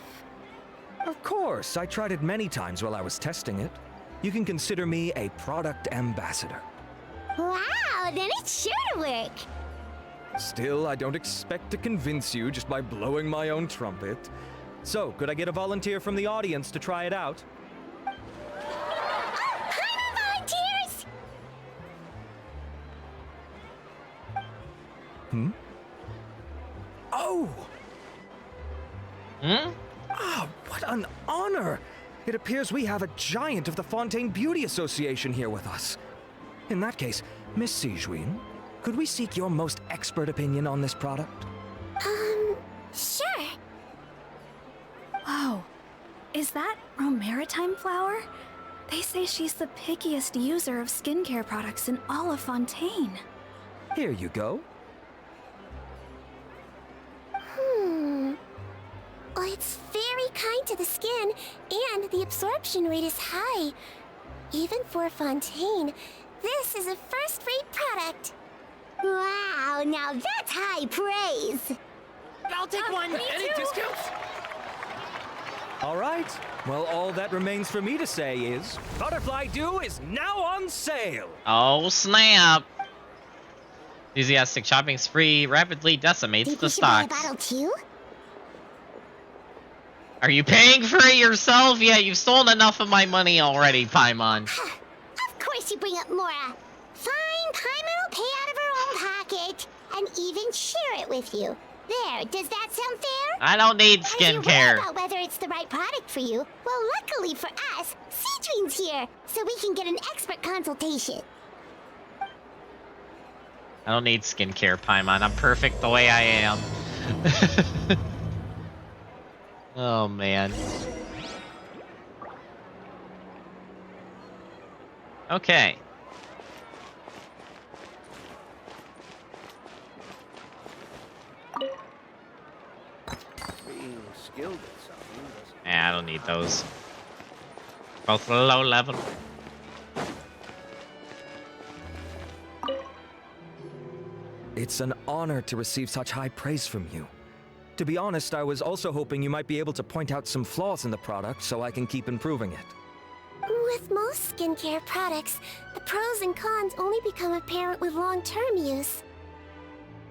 Of course, I tried it many times while I was testing it. You can consider me a product ambassador. Wow, then it's sure to work. Still, I don't expect to convince you just by blowing my own trumpet. So, could I get a volunteer from the audience to try it out? Oh, Paimon volunteers! Oh! Ah, what an honor! It appears we have a giant of the Fontaine Beauty Association here with us. In that case, Miss Sijuin, could we seek your most expert opinion on this product? Sure. Whoa, is that Romaritime flower? They say she's the pickiest user of skincare products in all of Fontaine. Here you go. Well, it's very kind to the skin, and the absorption rate is high. Even for Fontaine, this is a first-rate product. Wow, now that's high praise. I'll take one. Any discounts? All right. Well, all that remains for me to say is, Butterfly Dew is now on sale. Oh snap! Enthusiastic shopping spree rapidly decimates Think the we should buy a stocks. bottle too? Are you paying for it yourself? Yeah, you've stolen enough of my money already, Paimon. Of course you bring up Mora. Fine, Paimon will pay out of her own pocket and even share it with you. There, does that sound fair? I don't need And if you're worried skincare. about whether it's the right product for you, well, luckily for us, Cedrine's here, so we can get an expert consultation. I don't need skincare, Paimon. I'm perfect the way I am. Oh man. Okay. Being skilled at something doesn't... Nah, I don't need those. Both low level. It's an honor to receive such high praise from you. To be honest, I was also hoping you might be able to point out some flaws in the product so I can keep improving it. with most skincare products, the pros and cons only become apparent with long-term use.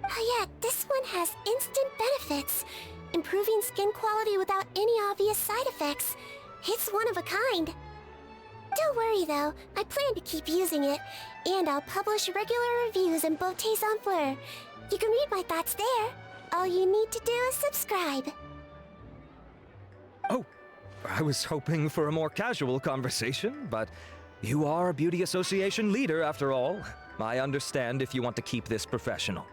Oh yeah, this one has instant benefits, improving skin quality without any obvious side effects. It's one of a kind. Don't worry though, I plan to keep using it, and I'll publish regular reviews in Beautés en Fleur. You can read my thoughts there. All you need to do is subscribe. Oh, I was hoping for a more casual conversation, but you are a beauty association leader after all. I understand if you want to keep this professional.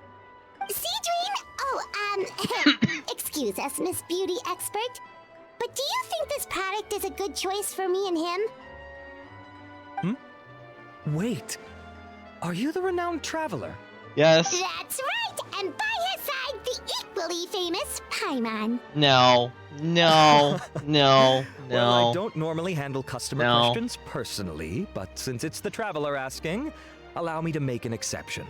Seedream? Oh, excuse us, Miss Beauty Expert. But do you think this product is a good choice for me and him? Wait, are you the renowned traveler? Yes. That's right, and by his side, the equally famous Paimon. No. No. No. No. Well, I don't normally handle customer No. questions personally, but since it's the traveler asking, allow me to make an exception.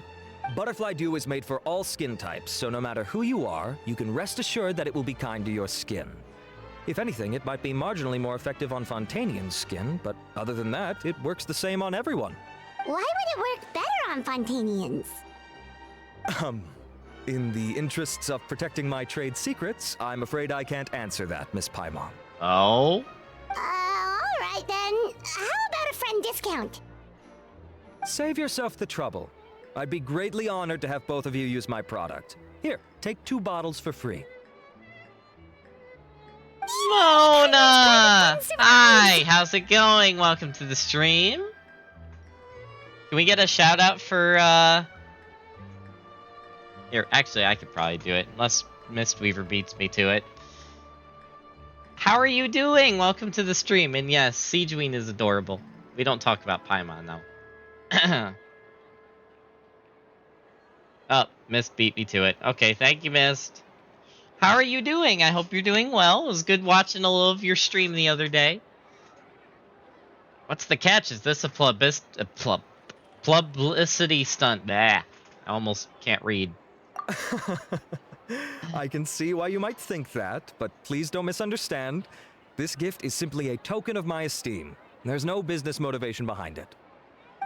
Butterfly Dew is made for all skin types, so no matter who you are, you can rest assured that it will be kind to your skin. If anything, it might be marginally more effective on Fontainian's skin, but other than that, it works the same on everyone. Why would it work better on Fontainians? In the interests of protecting my trade secrets, I'm afraid I can't answer that, Miss Paimon. Oh? Alright then. How about a friend discount? Save yourself the trouble. I'd be greatly honored to have both of you use my product. Here, take 2 bottles for free. Mona! Hi, how's it going? Welcome to the stream. Can we get a shout out for, Here, actually, I could probably do it, unless Mistweaver beats me to it. How are you doing? Welcome to the stream. And yes, Seedween is adorable. We don't talk about Paimon, though. Oh, Mist beat me to it. Okay, thank you, Mist. How are you doing? I hope you're doing well. It was good watching a little of your stream the other day. What's the catch? Is this a publicity stunt? Bah, I almost can't read. I can see why you might think that, but please don't misunderstand. This gift is simply a token of my esteem. There's no business motivation behind it.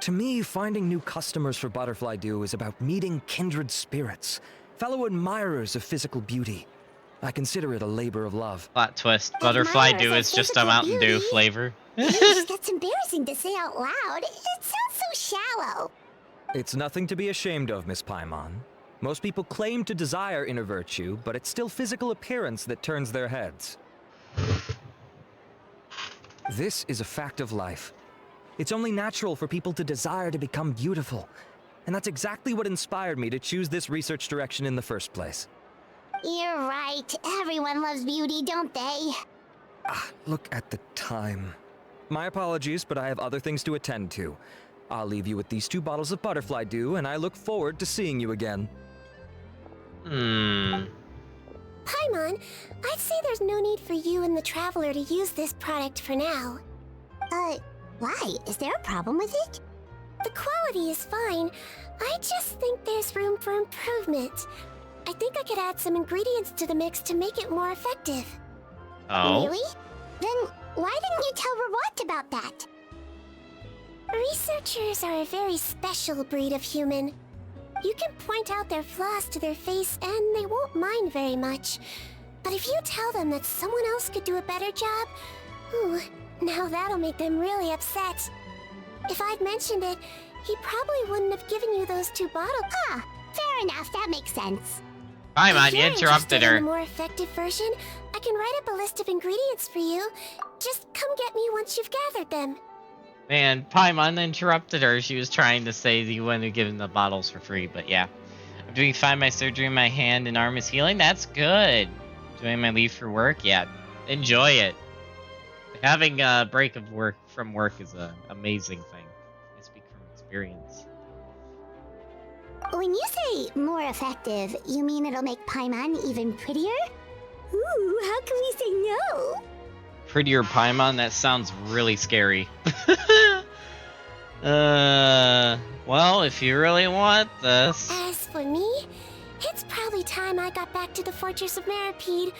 To me, finding new customers for Butterfly Dew is about meeting kindred spirits, fellow admirers of physical beauty. I consider it a labor of love. Plot twist. Butterfly Dew is just a Mountain Dew flavor. That's embarrassing to say out loud. It sounds so shallow. It's nothing to be ashamed of, Miss Paimon. Most people claim to desire inner virtue, but it's still physical appearance that turns their heads. This is a fact of life. It's only natural for people to desire to become beautiful. And that's exactly what inspired me to choose this research direction in the first place. You're right. Everyone loves beauty, don't they? Look at the time. My apologies, but I have other things to attend to. I'll leave you with these 2 bottles of Butterfly Dew, and I look forward to seeing you again. Paimon, I'd say there's no need for you and the Traveler to use this product for now. Why? Is there a problem with it? The quality is fine. I just think there's room for improvement. I think I could add some ingredients to the mix to make it more effective. Oh? Really? Then why didn't you tell Rawat about that? Researchers are a very special breed of human. You can point out their flaws to their face and they won't mind very much. But if you tell them that someone else could do a better job, ooh, now that'll make them really upset. If I'd mentioned it, he probably wouldn't have given you those 2 bottles. Fair enough, that makes sense. Paimon, If you you're interrupted interested in her. a more effective version, I can write up a list of ingredients for you. Just come get me once you've gathered them. Man, Paimon interrupted her. She was trying to say that you wouldn't have given the bottles for free, but yeah. I'm doing fine. My surgery in my hand and arm is healing. That's good. Enjoying my leave for work? Yeah, enjoy it. Having a break of work from work is an amazing thing. I speak from experience. When you say more effective, you mean it'll make Paimon even prettier? Ooh, how can we say no? Prettier Paimon? That sounds really scary. Well, if you really want this. As for me, it's probably time I got back to the Fortress of Maripede.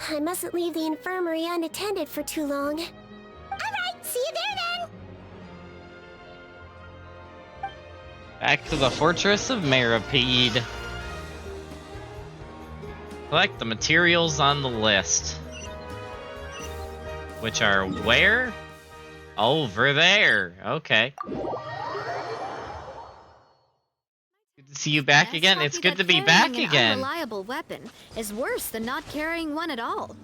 I mustn't leave the infirmary unattended for too long. Alright, see you there then! Back to the Fortress of Maripede. Collect the materials on the list. Which are where? Over there. Okay. Good to see you back again. It's good to be back An again. unreliable weapon is worse than not carrying one at all.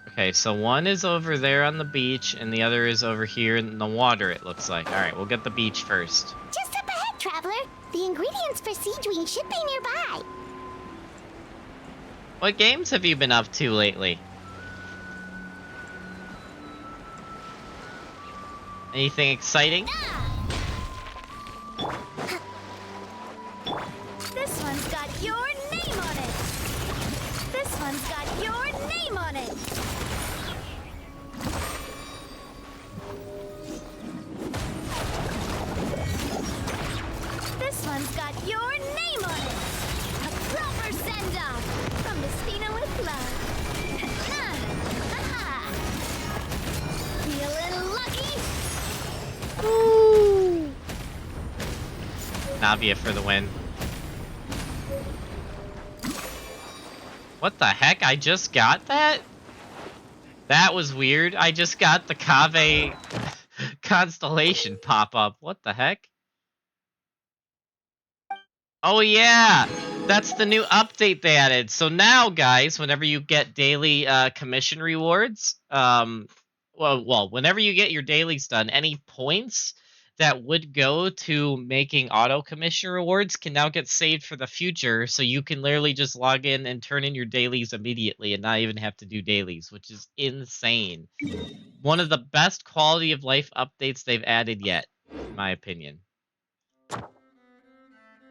Okay, so one is over there on the beach, and the other is over here in the water, it looks like. Alright, we'll get the beach first. Just up ahead, traveler. The ingredients for siege wing should be nearby. What games have you been up to lately? Anything exciting? This one's got your name on it. This one's got your name on it. This one's got your name on it. A proper send-off from Despina with love. Feeling lucky? Ooh. Navia for the win. What the heck? I just got that? That was weird. I just got the Kave constellation pop up. What the heck? Oh yeah! That's the new update they added. So now, guys, whenever you get daily commission rewards, whenever you get your dailies done, any points that would go to making auto commission rewards can now get saved for the future, so you can literally just log in and turn in your dailies immediately and not even have to do dailies, which is insane. One of the best quality of life updates they've added yet, in my opinion.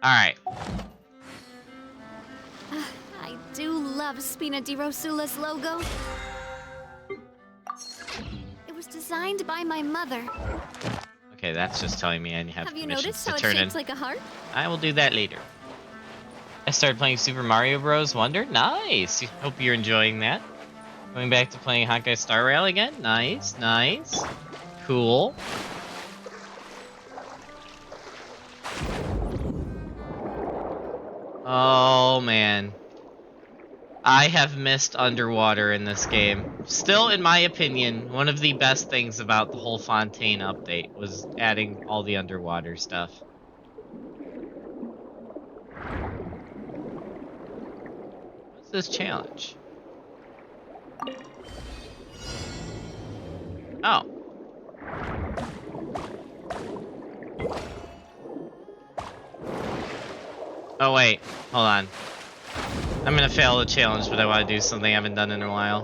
Alright. I do love Spina di Rosula's logo. It was designed by my mother. Okay, that's just telling me I have you commissions noticed to how it turn in. shapes like a heart? I will do that later. I started playing Super Mario Bros. Wonder. Nice. Hope you're enjoying that. Going back to playing Honkai Star Rail again. Nice, nice. Cool. Oh, man. I have missed underwater in this game. Still, in my opinion, one of the best things about the whole Fontaine update was adding all the underwater stuff. What's this challenge? Oh. Oh, wait. Hold on. I'm gonna fail the challenge, but I want to do something I haven't done in a while.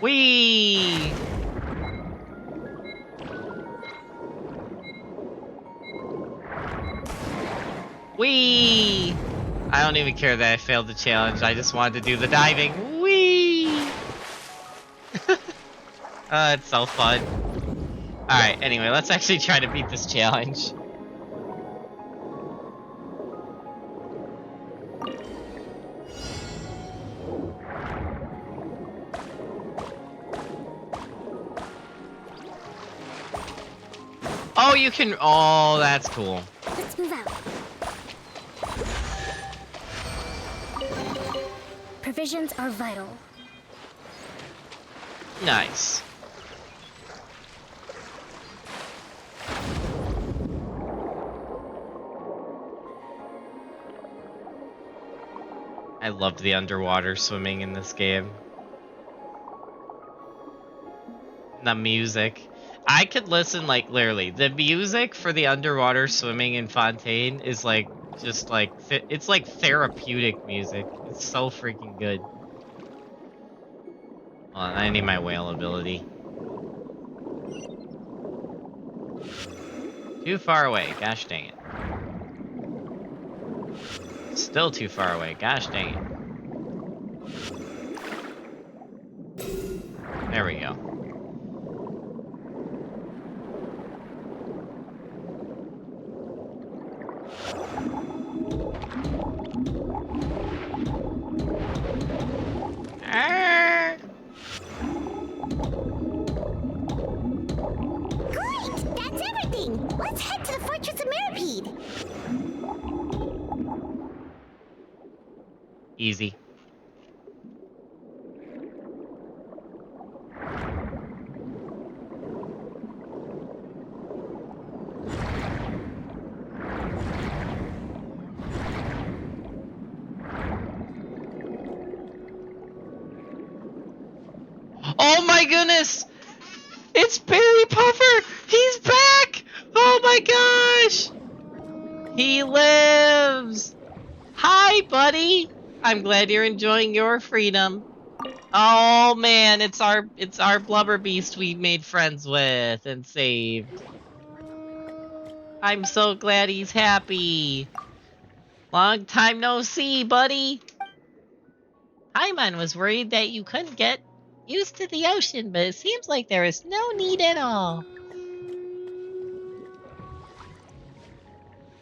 Whee! Whee! I don't even care that I failed the challenge. I just wanted to do the diving. Whee! It's so fun. Alright, anyway, let's actually try to beat this challenge. Oh, you can. Oh, that's cool. Let's move out. Provisions are vital. Nice. I loved the underwater swimming in this game. The music. I could listen, like, literally. The music for the underwater swimming in Fontaine is, like, just, like, it's, like, therapeutic music. It's so freaking good. Hold on, I need my whale ability. Too far away. Gosh dang it. Still too far away. Gosh dang it. There we go. Great! That's everything! Easy. Oh my goodness! It's Barry Puffer! He's back! Oh my gosh! He lives! Hi, buddy! I'm glad you're enjoying your freedom. Oh man, it's our blubber beast we made friends with and saved. I'm so glad he's happy. Long time no see, buddy. Hyman was worried that you couldn't get used to the ocean, but it seems like there is no need at all.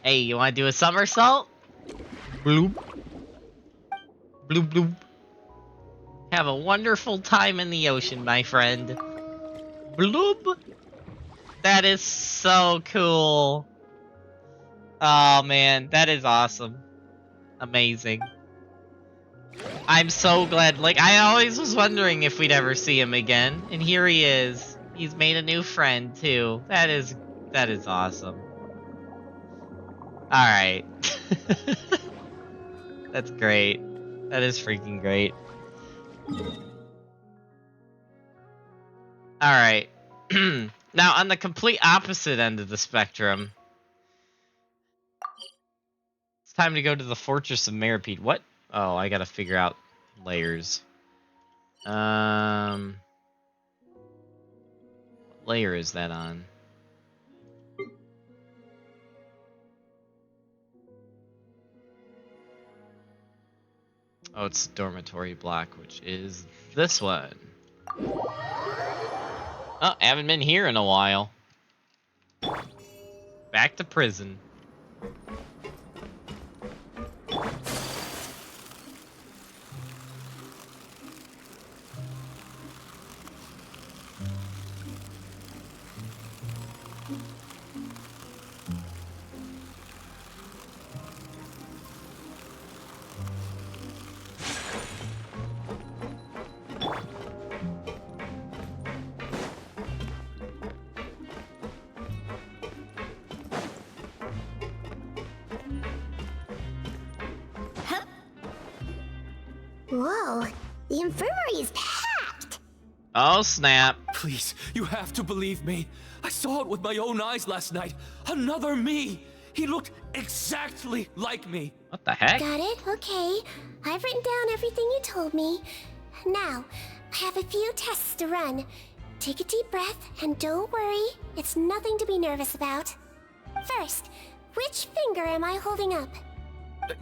Hey, you want to do a somersault? Bloop. Bloop bloop. Have a wonderful time in the ocean, my friend. Bloop. That is so cool. Oh man, that is awesome. Amazing. I'm so glad. Like, I always was wondering if we'd ever see him again, and here he is. He's made a new friend too. That is awesome. All right. That's great. That is freaking great. All right. Now, on the complete opposite end of the spectrum, it's time to go to the Fortress of Meripede. What? Oh, I gotta figure out layers. What layer is that on? Oh, it's dormitory block, which is this one. Oh, haven't been here in a while. Back to prison. Whoa, the infirmary is packed! Oh, snap. Please, you have to believe me. I saw it with my own eyes last night. Another me. He looked exactly like me. What the heck? Got it? Okay. I've written down everything you told me. Now, I have a few tests to run. Take a deep breath, and don't worry, it's nothing to be nervous about. First, which finger am I holding up?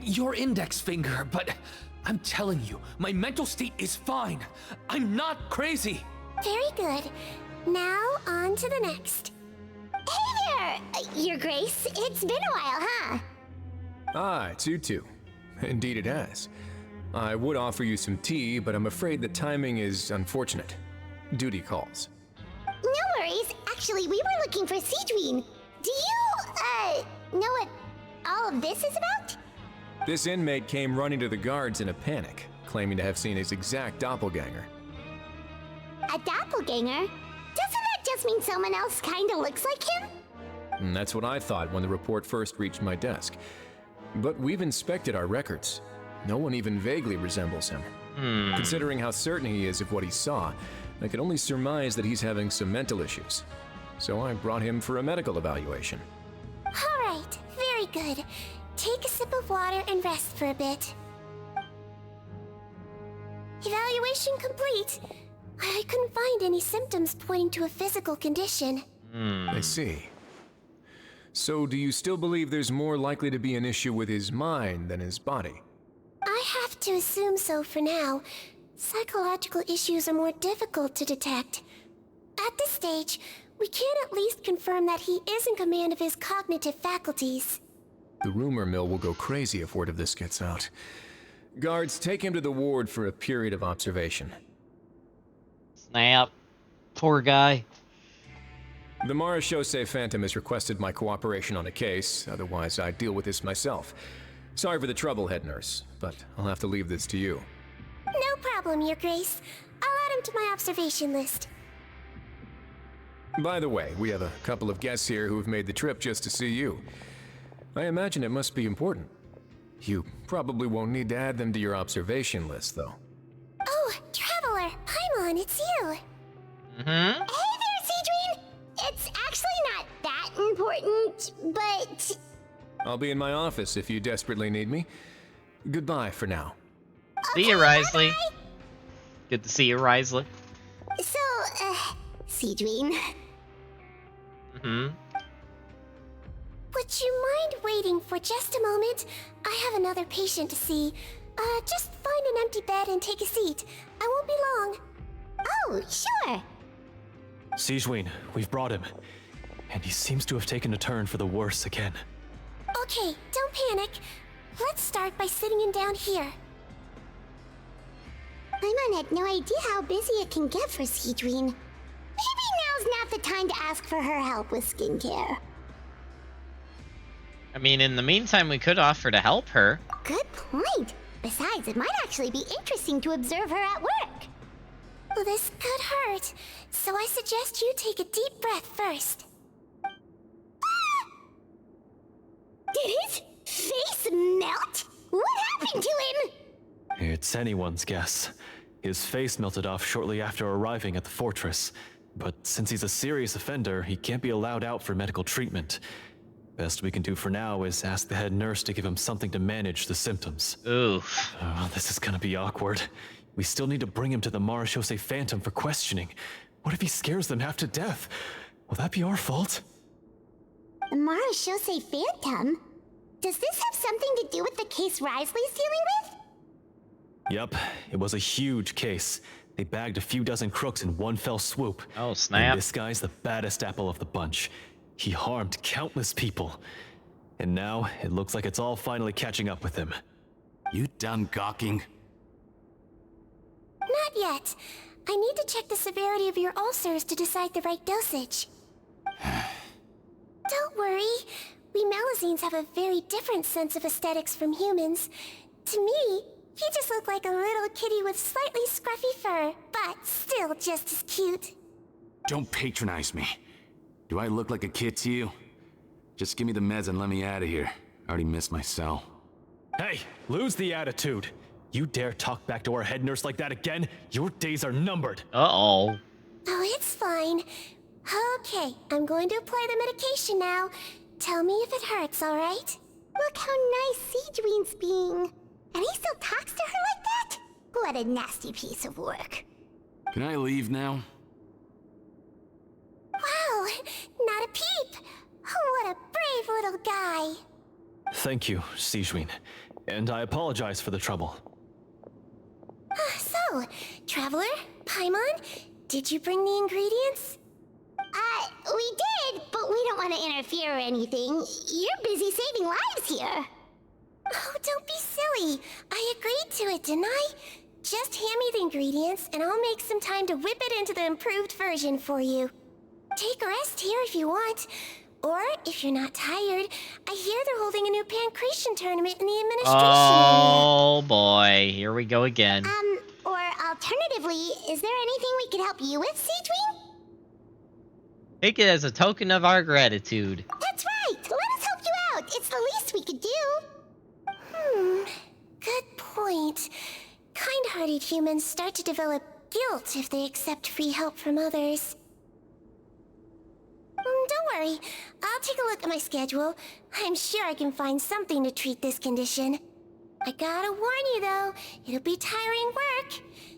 Your index finger, but I'm telling you, my mental state is fine. I'm not crazy. Very good. Now, on to the next. Hey there, Your Grace. It's been a while, huh? Ah, it's you two. Indeed it has. I would offer you some tea, but I'm afraid the timing is unfortunate. Duty calls. No worries. Actually, we were looking for Seedween. Do you, know what all of this is about? This inmate came running to the guards in a panic, claiming to have seen his exact doppelganger. A doppelganger? Doesn't that just mean someone else kinda looks like him? And that's what I thought when the report first reached my desk. But we've inspected our records. No one even vaguely resembles him. Considering how certain he is of what he saw, I could only surmise that he's having some mental issues. So I brought him for a medical evaluation. All right, very good. Take a sip of water and rest for a bit. Evaluation complete. I couldn't find any symptoms pointing to a physical condition. I see. So do you still believe there's more likely to be an issue with his mind than his body? I have to assume so for now. Psychological issues are more difficult to detect. At this stage, we can at least confirm that he is in command of his cognitive faculties. The rumor mill will go crazy if word of this gets out. Guards, take him to the ward for a period of observation. Snap. Poor guy. The Marachose Phantom has requested my cooperation on a case, otherwise I'd deal with this myself. Sorry for the trouble, head nurse, but I'll have to leave this to you. No problem, Your Grace. I'll add him to my observation list. By the way, we have a couple of guests here who have made the trip just to see you. I imagine it must be important. You probably won't need to add them to your observation list, though. Oh, Traveler, Paimon, it's you. Mm-hmm. Hey there, Cedrine! It's actually not that important, but... I'll be in my office if you desperately need me. Goodbye for now. See you, Risley. Good to see you, Risley. So, Cedrine... Mm-hmm. Would you mind waiting for just a moment? I have another patient to see. Just find an empty bed and take a seat. I won't be long. Oh, sure. Cedrine, we've brought him. And he seems to have taken a turn for the worse again. Okay, don't panic. Let's start by sitting him down here. Paimon had no idea how busy it can get for Cedrine. Maybe now's not the time to ask for her help with skincare. I mean, in the meantime, we could offer to help her. Good point. Besides, it might actually be interesting to observe her at work. Well, this could hurt, so I suggest you take a deep breath first. Did his face melt? What happened to him? It's anyone's guess. His face melted off shortly after arriving at the fortress. But since he's a serious offender, he can't be allowed out for medical treatment. Best we can do for now is ask the head nurse to give him something to manage the symptoms. Oof. Oh, this is gonna be awkward. We still need to bring him to the Marechaussee Phantom for questioning. What if he scares them half to death? Will that be our fault? The Marechaussee Phantom? Does this have something to do with the case Risley's dealing with? Yep, it was a huge case. They bagged a few dozen crooks in one fell swoop. Oh, snap. And this guy's the baddest apple of the bunch. He harmed countless people. And now, it looks like it's all finally catching up with him. You done gawking? Not yet. I need to check the severity of your ulcers to decide the right dosage. Don't worry. We Melusines have a very different sense of aesthetics from humans. To me, he just looked like a little kitty with slightly scruffy fur, but still just as cute. Don't patronize me. Do I look like a kid to you? Just give me the meds and let me out of here. I already missed my cell. Hey, lose the attitude. You dare talk back to our head nurse like that again? Your days are numbered. Uh-oh. Oh, it's fine. Okay, I'm going to apply the medication now. Tell me if it hurts, alright? Look how nice Cedrine's being. And he still talks to her like that? What a nasty piece of work. Can I leave now? Wow, not a peep. What a brave little guy. Thank you, Cedrine. And I apologize for the trouble. So, Traveler, Paimon, did you bring the ingredients? We did, but we don't want to interfere or anything. You're busy saving lives here. Oh, don't be silly. I agreed to it, didn't I? Just hand me the ingredients, and I'll make some time to whip it into the improved version for you. Take a rest here if you want. Or, if you're not tired, I hear they're holding a new pancreation tournament in the administration Oh, boy. Here we go again. Or alternatively, is there anything we could help you with, Cedrine? Take it as a token of our gratitude. That's right! Let us help you out! It's the least we could do! Good point. Kind-hearted humans start to develop guilt if they accept free help from others. Don't worry. I'll take a look at my schedule. I'm sure I can find something to treat this condition. I gotta warn you though, it'll be tiring work.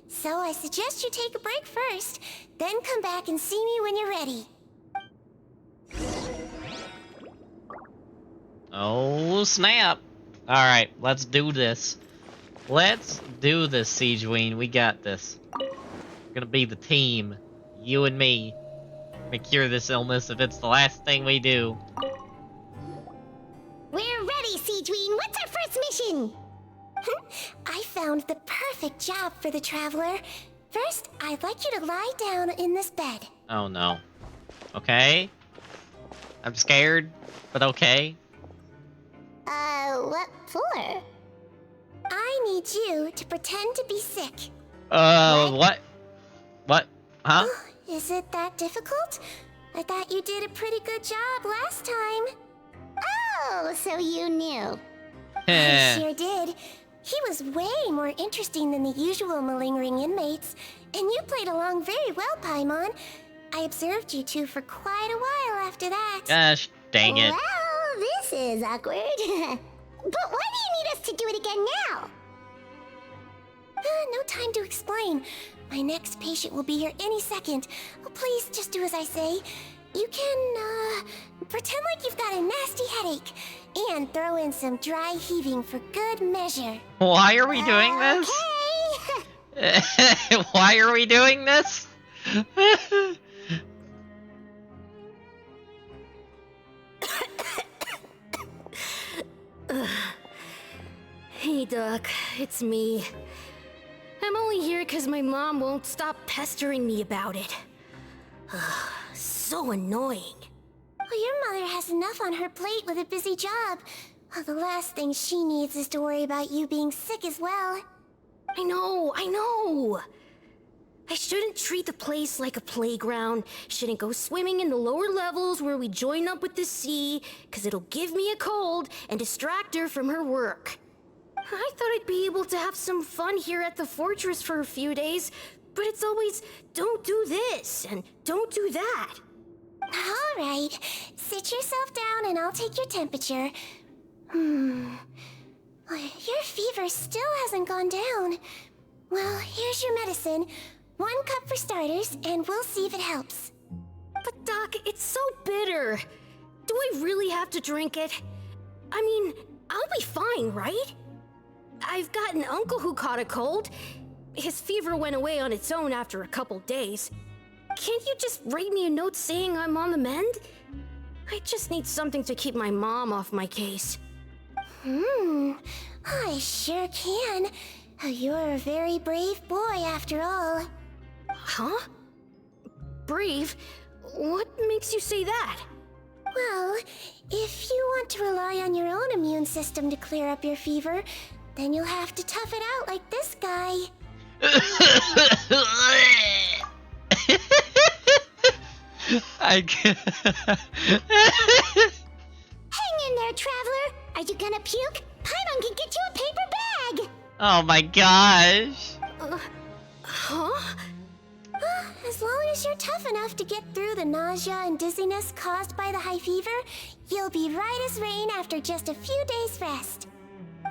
So I suggest you take a break first, then come back and see me when you're ready. Oh, snap. Alright, let's do this. Let's do this, Cedrine. We got this. We're gonna be the team. You and me. Gonna cure this illness if it's the last thing we do. We're ready, Cedrine! What's our first mission? I found the perfect job for the Traveler. First, I'd like you to lie down in this bed. Oh no. Okay. I'm scared, but okay. What for? I need you to pretend to be sick. What? What? Huh? Is it that difficult? I thought you did a pretty good job last time. Oh, so you knew. I sure did. He was way more interesting than the usual malingering inmates, and you played along very well, Paimon. I observed you two for quite a while after that. Gosh, dang it. Well, this is awkward. But why do you need us to do it again now? No time to explain. My next patient will be here any second. Oh, please, just do as I say. You can, pretend like you've got a nasty headache, and throw in some dry heaving for good measure. Why are we doing this? Why are we doing this? Hey, Doc, it's me. I'm only here because my mom won't stop pestering me about it. So annoying. Well, your mother has enough on her plate with a busy job. Well, the last thing she needs is to worry about you being sick as well. I know. I shouldn't treat the place like a playground. Shouldn't go swimming in the lower levels where we join up with the sea, because it'll give me a cold and distract her from her work. I thought I'd be able to have some fun here at the fortress for a few days, but it's always, don't do this and don't do that. All right, sit yourself down and I'll take your temperature. Your fever still hasn't gone down. Well, here's your medicine. 1 cup for starters, and we'll see if it helps. But Doc, it's so bitter. Do I really have to drink it? I mean, I'll be fine, right? I've got an uncle who caught a cold. His fever went away on its own after a couple days. Can't you just write me a note saying I'm on the mend? I just need something to keep my mom off my case. I sure can. You're a very brave boy after all. Huh? Brave? What makes you say that? Well, if you want to rely on your own immune system to clear up your fever, then you'll have to tough it out like this guy. I can't. Hang in there, traveler. Are you gonna puke? Paimon can get you a paper bag. Oh my gosh. Huh? As long as you're tough enough to get through the nausea and dizziness caused by the high fever, you'll be right as rain after just a few days' rest.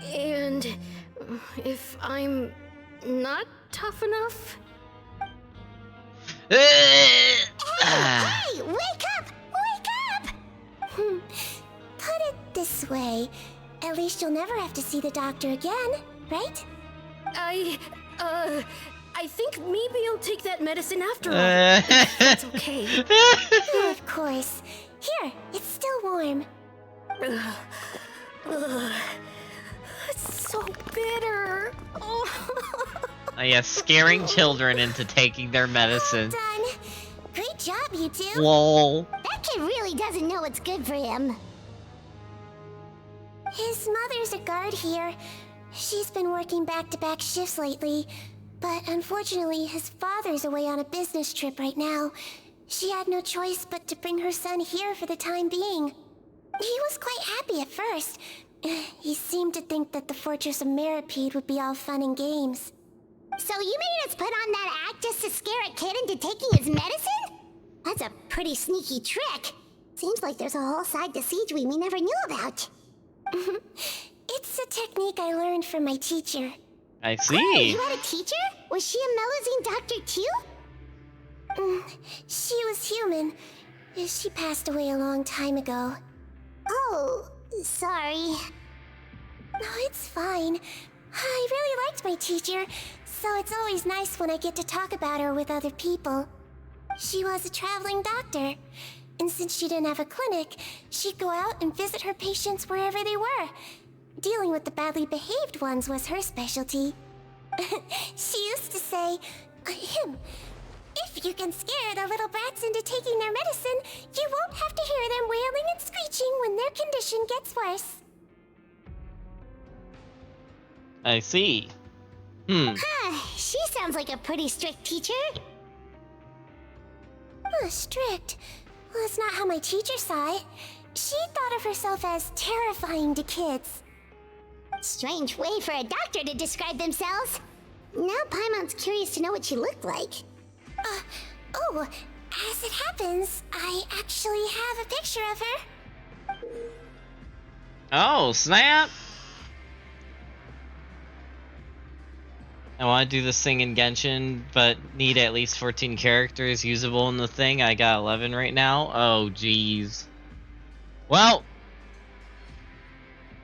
And if I'm not tough enough? Hey, wake up! Wake up! Put it this way. At least you'll never have to see the doctor again, right? I think maybe I'll take that medicine after all. If that's okay. Of course. Here, it's still warm. It's so bitter. Oh yeah, scaring children into taking their medicine. Done. Great job, you two. Lol. That kid really doesn't know what's good for him. His mother's a guard here. She's been working back-to-back shifts lately, but unfortunately his father's away on a business trip right now. She had no choice but to bring her son here for the time being. He was quite happy at first. He seemed to think that the Fortress of Meripede would be all fun and games. So you made us put on that act just to scare a kid into taking his medicine? That's a pretty sneaky trick. Seems like there's a whole side to Siege we never knew about. It's a technique I learned from my teacher. I see. Oh, you had a teacher? Was she a Melusine doctor too? She was human. She passed away a long time ago. Oh, sorry. No, it's fine. I really liked my teacher, so it's always nice when I get to talk about her with other people. She was a traveling doctor, and since she didn't have a clinic, she'd go out and visit her patients wherever they were. Dealing with the badly behaved ones was her specialty. She used to say, if you can scare the little brats into taking their medicine, you won't have to hear them wailing and screeching when their condition gets worse. I see. She sounds like a pretty strict teacher. Strict? Well, that's not how my teacher saw it. She thought of herself as terrifying to kids. Strange way for a doctor to describe themselves. Now Paimon's curious to know what she looked like. Oh, as it happens, I actually have a picture of her. Oh, snap! I want to do this thing in Genshin, but need at least 14 characters usable in the thing. I got 11 right now. Oh, jeez. Well,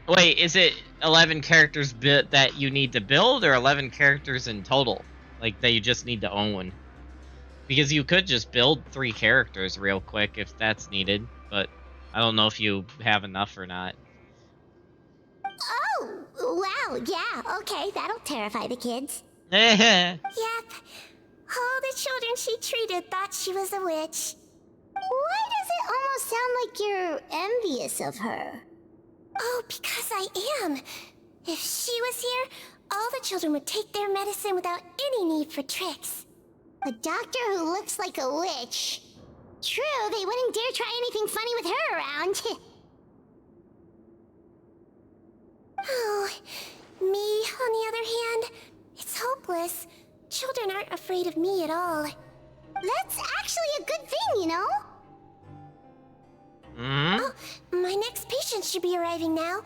wait, is it 11 characters that you need to build, or 11 characters in total? Like, that you just need to own one? Because you could just build 3 characters real quick if that's needed, but I don't know if you have enough or not. Oh, wow, yeah, okay, that'll terrify the kids. Yep. All the children she treated thought she was a witch. Why does it almost sound like you're envious of her? Oh, because I am. If she was here, all the children would take their medicine without any need for tricks. A doctor who looks like a witch. True, they wouldn't dare try anything funny with her around. Oh, me, on the other hand, it's hopeless. Children aren't afraid of me at all. That's actually a good thing, you know? Oh, my next patient should be arriving now.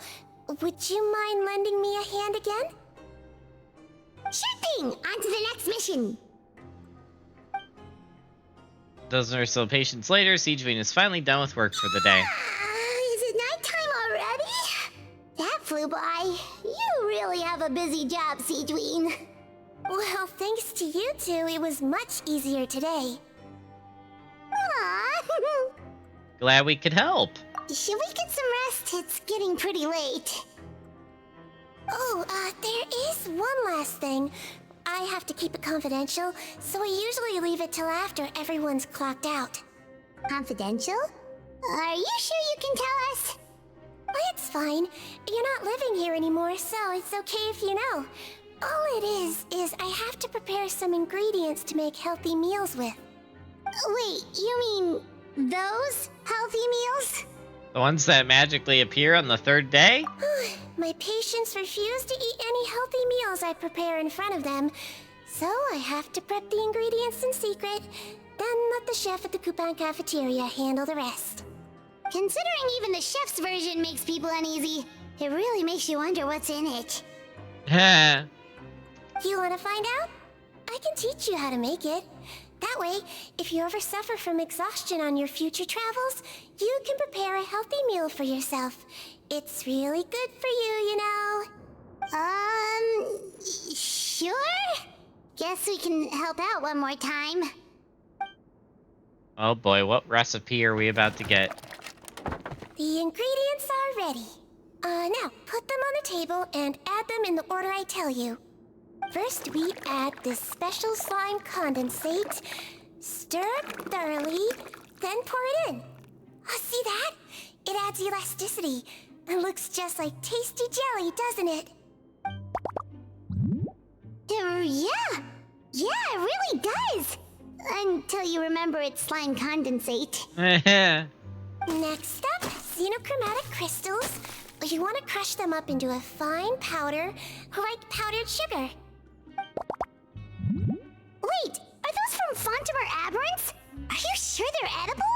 Would you mind lending me a hand again? Sure thing! On to the next mission! Dozen or so patients later, Siegeween is finally done with work for the day. Is it nighttime already? That flew by. You really have a busy job, Siegeween. Well, thanks to you two, it was much easier today. Aww. Glad we could help. Should we get some rest? It's getting pretty late. Oh, there is one last thing. I have to keep it confidential, so I usually leave it till after everyone's clocked out. Confidential? Are you sure you can tell us? It's fine. You're not living here anymore, so it's okay if you know. All it is I have to prepare some ingredients to make healthy meals with. Wait, you mean those healthy meals? The ones that magically appear on the 3rd day? My patients refuse to eat any healthy meals I prepare in front of them, so I have to prep the ingredients in secret, then let the chef at the Coupon cafeteria handle the rest. Considering even the chef's version makes people uneasy, it really makes you wonder what's in it. You want to find out? I can teach you how to make it. That way, if you ever suffer from exhaustion on your future travels, you can prepare a healthy meal for yourself. It's really good for you, you know. Sure? Guess we can help out one more time. Oh boy, what recipe are we about to get? The ingredients are ready. Now, put them on the table and add them in the order I tell you. First, we add this special slime condensate, stir thoroughly, then pour it in. See that? It adds elasticity. It looks just like tasty jelly, doesn't it? Yeah, it really does. Until you remember it's slime condensate. Next up, xenochromatic crystals. You want to crush them up into a fine powder, like powdered sugar. Wait, are those from Fontimer Aberrants? Are you sure they're edible?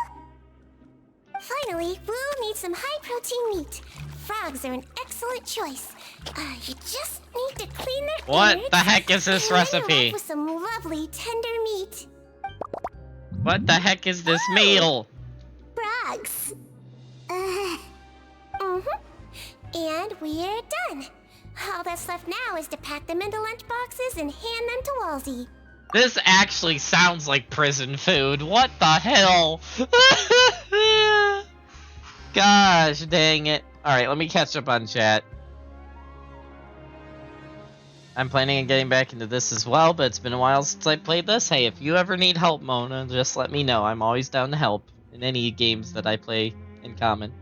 Finally, we'll need some high-protein meat. Frogs are an excellent choice. You just need to clean their What innards, the heck is this and then you're recipe? left with some lovely tender meat. What the heck is this meal? Frogs. And we're done. All that's left now is to pack them into lunch boxes and hand them to Walsey. This actually sounds like prison food. What the hell? Gosh dang it. Alright, let me catch up on chat. I'm planning on getting back into this as well, but it's been a while since I played this. Hey, if you ever need help, Mona, just let me know. I'm always down to help in any games that I play in common.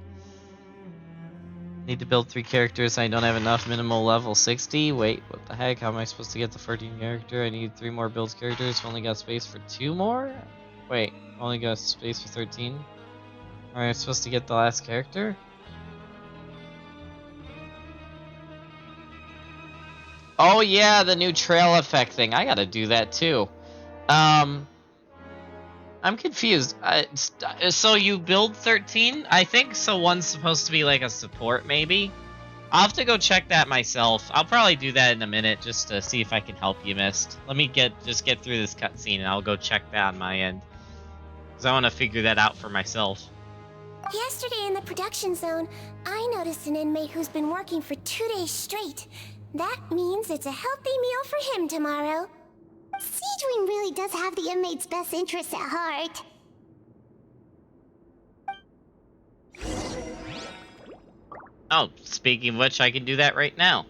Need to build 3 characters. I don't have enough. Minimal level 60. Wait, what the heck? How am I supposed to get the 14 character? I need 3 more build characters. Only got space for 2 more? Wait, only got space for 13? Am I supposed to get the last character? Oh yeah, the new trail effect thing. I gotta do that too. I'm confused. So you build 13? I think so one's supposed to be like a support, maybe? I'll have to go check that myself. I'll probably do that in a minute just to see if I can help you, Mist. Let me just get through this cutscene and I'll go check that on my end. Because I want to figure that out for myself. Yesterday in the production zone, I noticed an inmate who's been working for 2 days straight. That means it's a healthy meal for him tomorrow. Seedream really does have the inmate's best interests at heart. Oh, speaking of which, I can do that right now.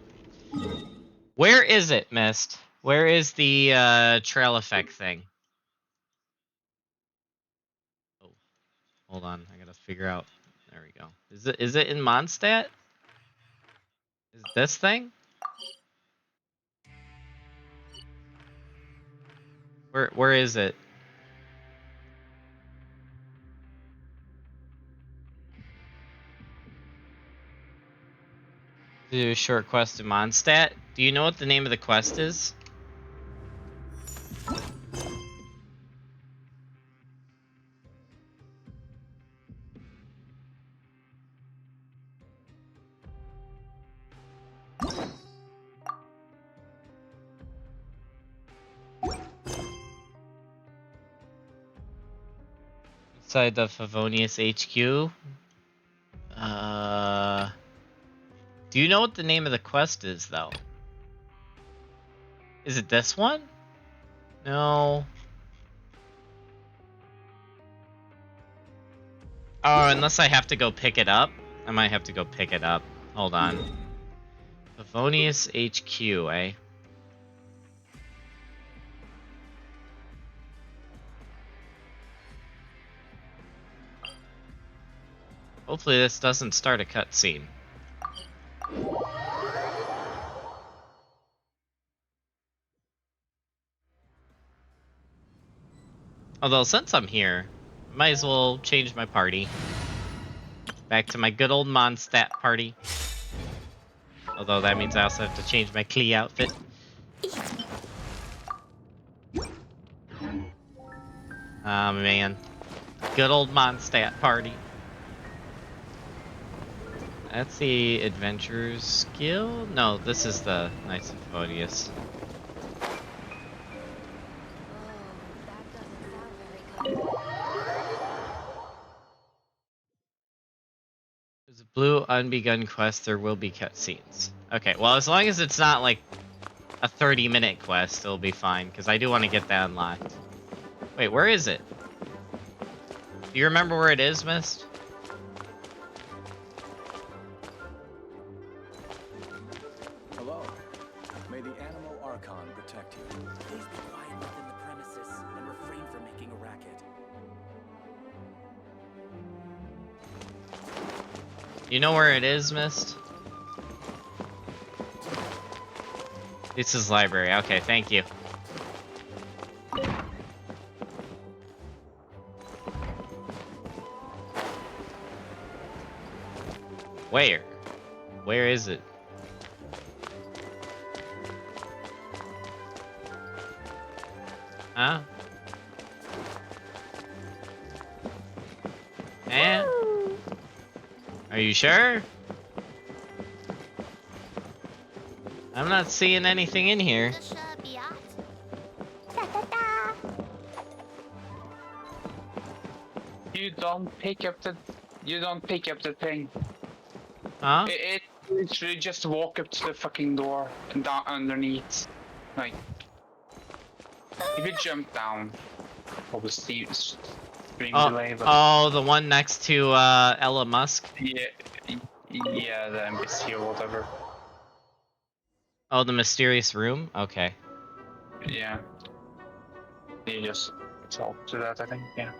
Where is it, Mist? Where is the trail effect thing? Oh, hold on. I gotta figure out. There we go. Is it in Mondstadt? Is it this thing? Where is it? Do a short quest in Mondstadt. Do you know what the name of the quest is? Inside the Favonius HQ. Do you know what the name of the quest is, though? Is it this one? No. Oh, unless I have to go pick it up. I might have to go pick it up. Hold on. Favonius HQ, eh? Hopefully this doesn't start a cutscene. Although, since I'm here, I might as well change my party. Back to my good old Mondstadt party. Although that means I also have to change my Klee outfit. Oh man. Good old Mondstadt party. That's the Adventurer's skill? No, this is the Knights of Favonius. There's a blue unbegun quest, there will be cutscenes. Okay, well as long as it's not like a 30-minute quest, it'll be fine, because I do want to get that unlocked. Wait, where is it? Do you remember where it is, Mist? Hello. May the animal Archon protect you. Please be quiet within the premises and refrain from making a racket. You know where it is, Mist? This is library. Okay, thank you. Where? Where is it? Huh? Eh? Are you sure? I'm not seeing anything in here. You don't pick up the thing. Huh? It literally just walk up to the fucking door and down underneath. Like, if you jump down, obviously stream delay. But Oh, the one next to Ella Musk. yeah, the NPC or whatever. Oh, the mysterious room. Okay. Yeah, you just talk to that. I think. Yeah.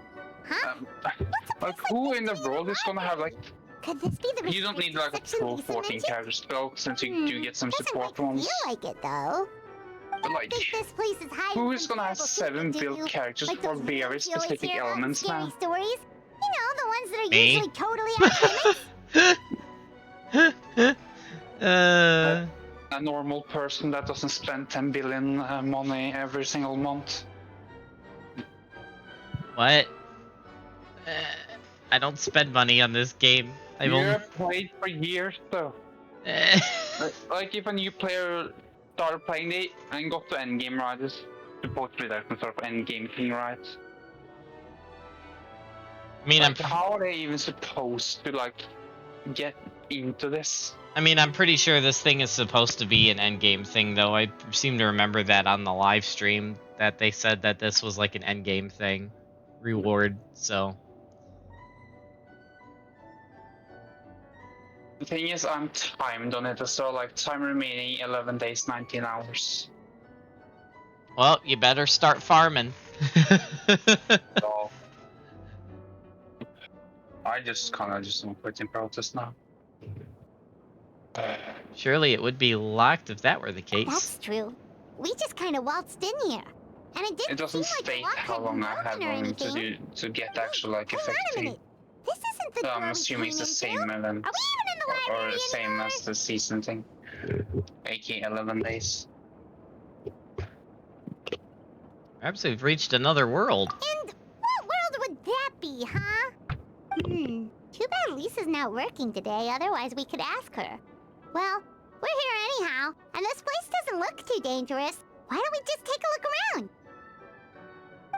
Like, who in the world is gonna have like Could this be the You don't need like a restricted full section 14 Lisa character spell since you do get some Doesn't support quite ones. feel like it though. But like, Think this place is hiding who is from gonna have terrible 7 secrets, do built you? characters Like for those very really specific scary elements scary now? stories? You know, the ones that are Me? usually totally off limits. A normal person that doesn't spend 10 billion money every single month. What? I don't spend money on this game. I've only... You've played for years though. Like if a new player started playing it and got to endgame, right? It's supposed to be like some sort of endgame thing, right? I mean, like, how are they even supposed to like get into this? I mean, I'm pretty sure this thing is supposed to be an endgame thing, though. I seem to remember that on the live stream that they said that this was like an endgame thing, reward. So. The thing is, I'm timed on it, so like time remaining 11 days, 19 hours. Well, you better start farming. So, I just kind of just want quitting protest now. Surely it would be locked if that were the case. That's true. We just kind of waltzed in here, and it didn't It doesn't seem like state the lock how had long been I had broken or on to anything. get actual like effective. This isn't the So I'm door we assuming it's came the same into. event, Are we even in the or library the same anymore? as the season thing, aka 11 days. Perhaps we've reached another world. And what world would that be, huh? Too bad Lisa's not working today, otherwise we could ask her. Well, we're here anyhow, and this place doesn't look too dangerous. Why don't we just take a look around?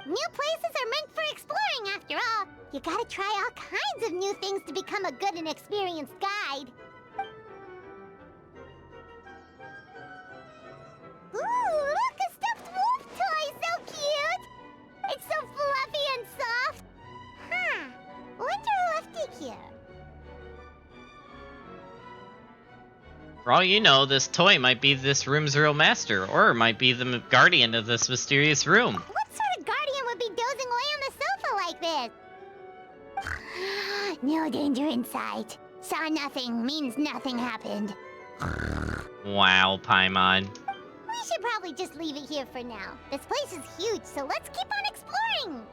New places are meant for exploring, after all. You gotta try all kinds of new things to become a good and experienced guide. Ooh, look, a stuffed wolf toy, so cute! It's so fluffy and soft. Huh, wonder who left it here. For all you know, this toy might be this room's real master, or it might be the guardian of this mysterious room. What sort of guardian would be dozing away on the sofa like this? No danger in sight. Saw nothing means nothing happened. Wow, Paimon. We should probably just leave it here for now. This place is huge, so let's keep on exploring.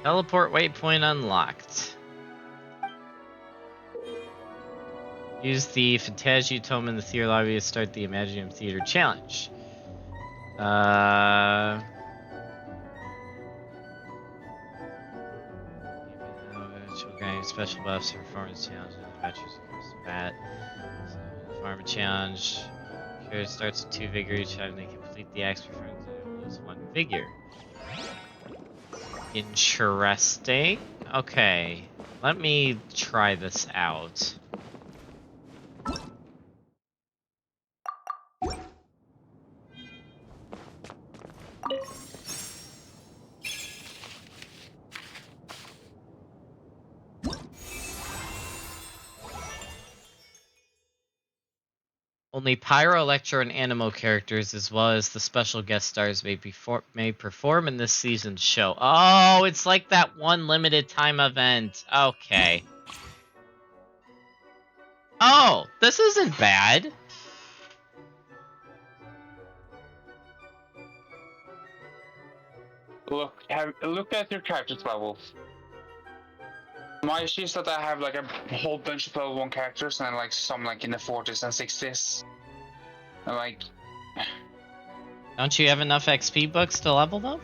Teleport waypoint unlocked. Use the Fantasia Tome in the theater lobby to start the Imaginarium Theater Challenge. Special buffs, performance challenges, adventures, combat. Farm challenge. Character starts with 2 vigor each time they complete the axe performance and lose 1 vigor. Interesting. Okay, let me try this out. Only Pyro, Electro, and Animo characters, as well as the special guest stars, may perform in this season's show. Oh, it's like that one limited time event. Okay. Oh, this isn't bad. Look at your character's levels. My issue is that I have like a whole bunch of level 1 characters and like some like in the 40s and 60s. And like... Don't you have enough XP books to level them?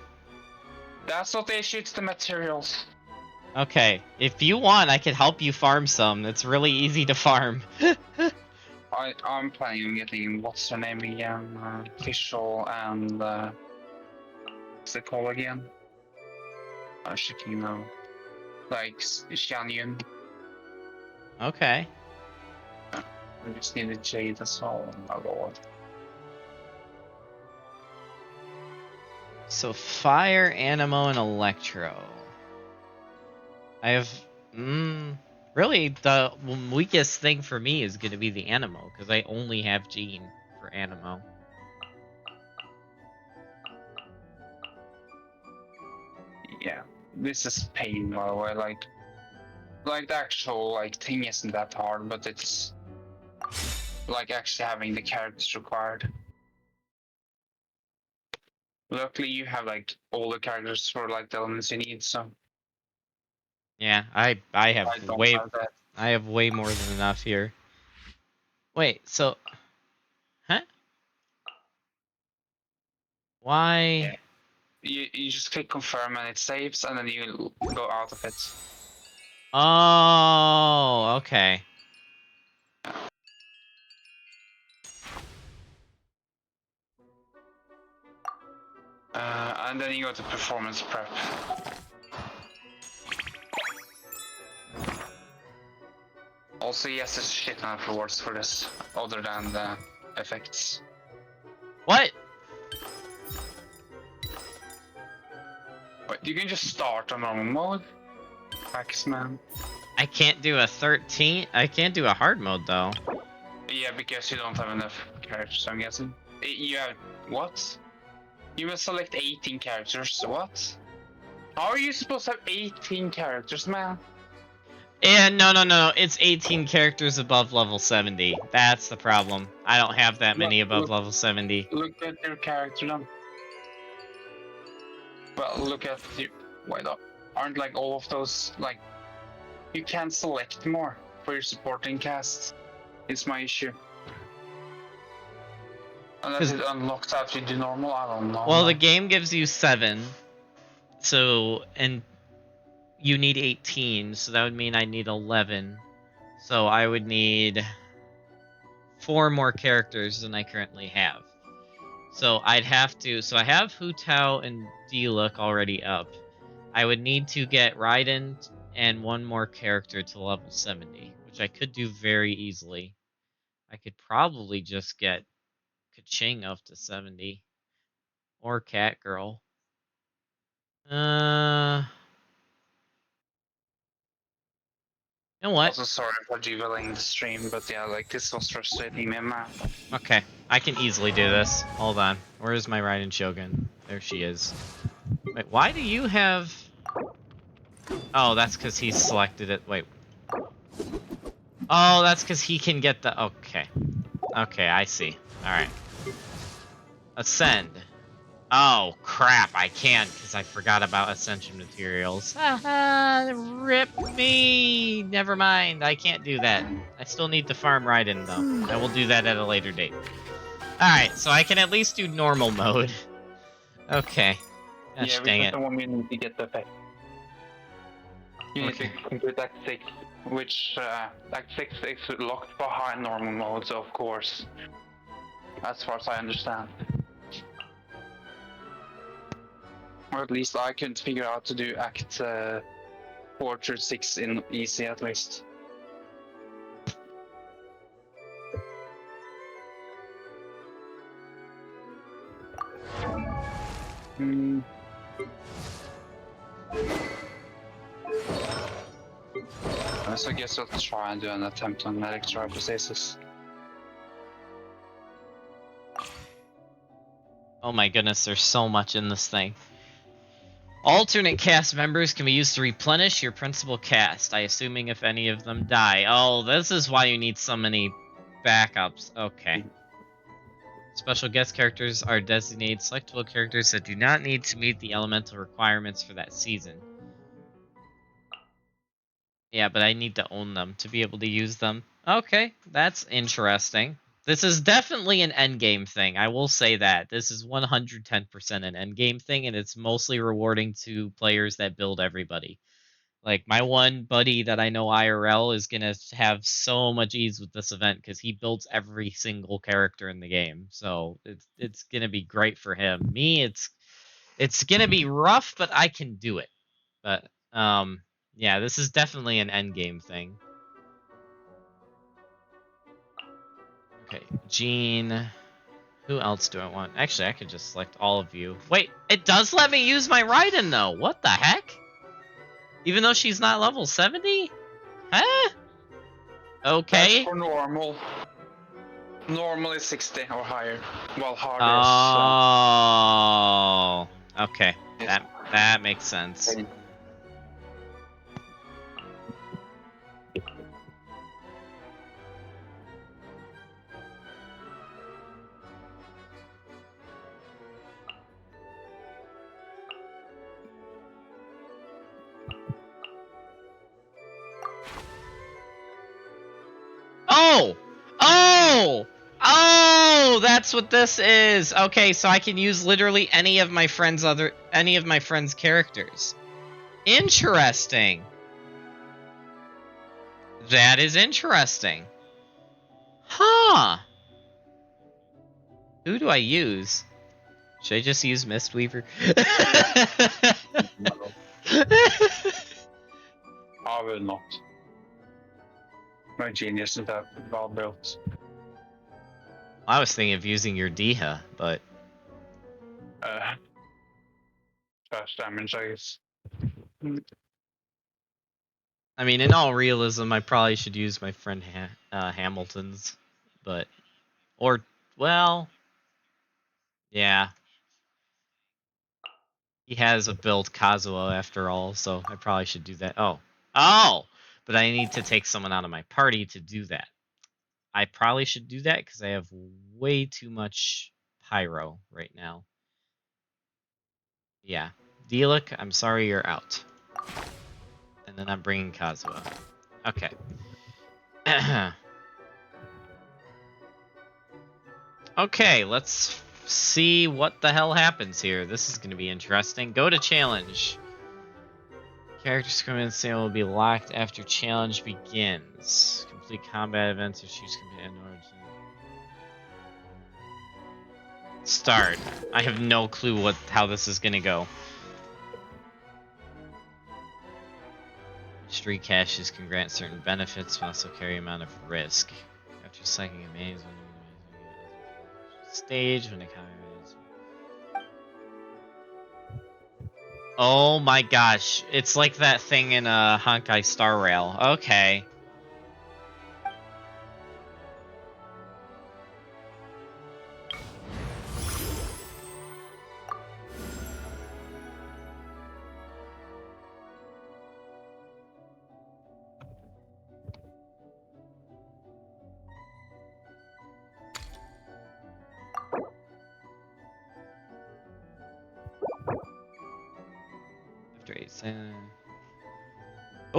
That's not the issue, it's the materials. Okay, if you want, I could help you farm some. It's really easy to farm. I'm planning on getting, what's her name again? Official and... what's it called again? I'm checking now. Like, Xianyun. Okay. I just need a Jade as well, my lord. So, Fire, Animo, and Electro. I have... really, the weakest thing for me is going to be the Animo, because I only have Jean for Animo. Yeah, This is pain, by the way. Like the actual thing isn't that hard, but it's like actually having the characters required. Luckily, you have all the characters for the elements you need, so Yeah, I have I don't way have that. I have way more than enough here. Wait, so huh? Why? Yeah. You just click confirm and it saves, and then you go out of it. Oh, okay. And then you go to performance prep. Also, yes, there's shit ton of rewards for this, other than the effects. What? But you can just start on normal mode. Axeman. I can't do a 13. I can't do a hard mode though. Yeah, because you don't have enough characters, I'm guessing. You have what? You must select 18 characters. What? How are you supposed to have 18 characters, man? Yeah, no. It's 18 characters above level 70. That's the problem. I don't have that many above level 70. Look at your character then. Well, look at you. Why not? Aren't all of those you can't select more for your supporting cast. It's my issue. Unless it unlocks after you do normal, I don't know. Well, the game gives you 7. So, and you need 18, so that would mean I need 11. So I would need 4 more characters than I currently have. So I'd have to, so I have Hu Tao and D-Look already up. I would need to get Raiden and 1 more character to level 70, which I could do very easily. I could probably just get Kaching up to 70. Or Catgirl. You know what? Also, sorry for derailing the stream, but yeah, this was frustrating me, man. Okay, I can easily do this. Hold on. Where is my Raiden Shogun? There she is. Wait, why do you have... Oh, that's because he selected it. Wait. Oh, that's because he can get the... Okay. Okay, I see. Alright. Ascend. Oh, crap, I can't because I forgot about Ascension materials. Haha, rip me! Never mind, I can't do that. I still need to farm Raiden, though. I will do that at a later date. Alright, so I can at least do normal mode. Okay. Gosh, Yeah, dang because it. the one you need to get the effect. You need to complete Act 6, which Act 6 is locked behind normal mode, so of course. As far as I understand. Or at least I couldn't figure out to do Act 4 through 6 in easy at least. So I guess I'll try and do an attempt on Medic Tripostasis. Oh my goodness, there's so much in this thing. Alternate cast members can be used to replenish your principal cast, assuming if any of them die. Oh, this is why you need so many backups. Okay. Special guest characters are designated selectable characters that do not need to meet the elemental requirements for that season. Yeah, but I need to own them to be able to use them. Okay, that's interesting. This is definitely an endgame thing. I will say that. This is 110% an endgame thing, and it's mostly rewarding to players that build everybody. Like, my one buddy that I know IRL is going to have so much ease with this event because he builds every single character in the game. So it's going to be great for him. Me, it's going to be rough, but I can do it. But, yeah, this is definitely an endgame thing. Okay, Jean. Who else do I want? Actually, I could just select all of you. Wait, it does let me use my Raiden, though. What the heck? Even though she's not level 70? Huh? Okay. That's for normal. Normal is 60 or higher, while hard Oh. Okay. Yes. That makes sense. Oh! Oh! Oh! That's what this is! Okay, so I can use literally any of my friend's characters. Interesting. That is interesting. Huh. Who do I use? Should I just use Mistweaver? No, I will not. My genius isn't that well built. I was thinking of using your Diha, but Fast damage, I guess. I mean, in all realism, I probably should use my friend Hamilton's, but well, yeah, he has a build Kazuo after all, so I probably should do that. Oh, but I need to take someone out of my party to do that. I probably should do that because I have way too much pyro right now. Yeah, Diluc, I'm sorry you're out. And then I'm bringing Kazuo. Okay. Okay, let's see what the hell happens here. This is going to be interesting. Go to challenge. Character screen and sale will be locked after challenge begins. Complete combat events or choose complete in origin. Start. I have no clue how this is going to go. Street caches can grant certain benefits, but also carry amount of risk. After cycling a maze, stage when it comes. Oh my gosh, it's like that thing in Honkai Star Rail. Okay.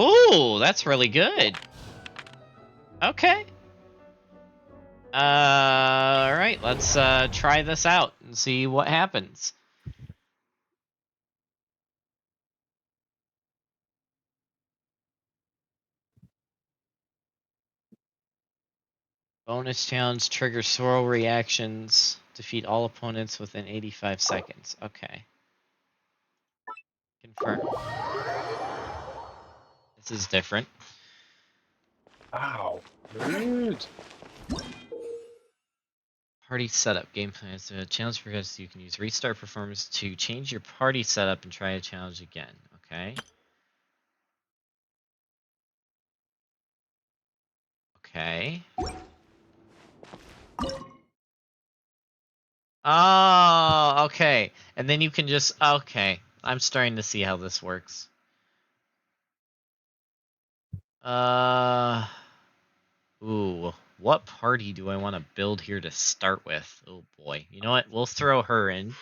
Oh, that's really good. Okay. Alright, let's try this out and see what happens. Bonus challenge, trigger swirl reactions, defeat all opponents within 85 seconds. Okay. Confirm. This is different. Ow. Rude. Party setup game plan is a challenge progresses. You can use restart performance to change your party setup and try a challenge again. Okay. Okay. Oh, okay. And then you can just okay. I'm starting to see how this works. Ooh, what party do I want to build here to start with? Oh boy. You know what? We'll throw her in.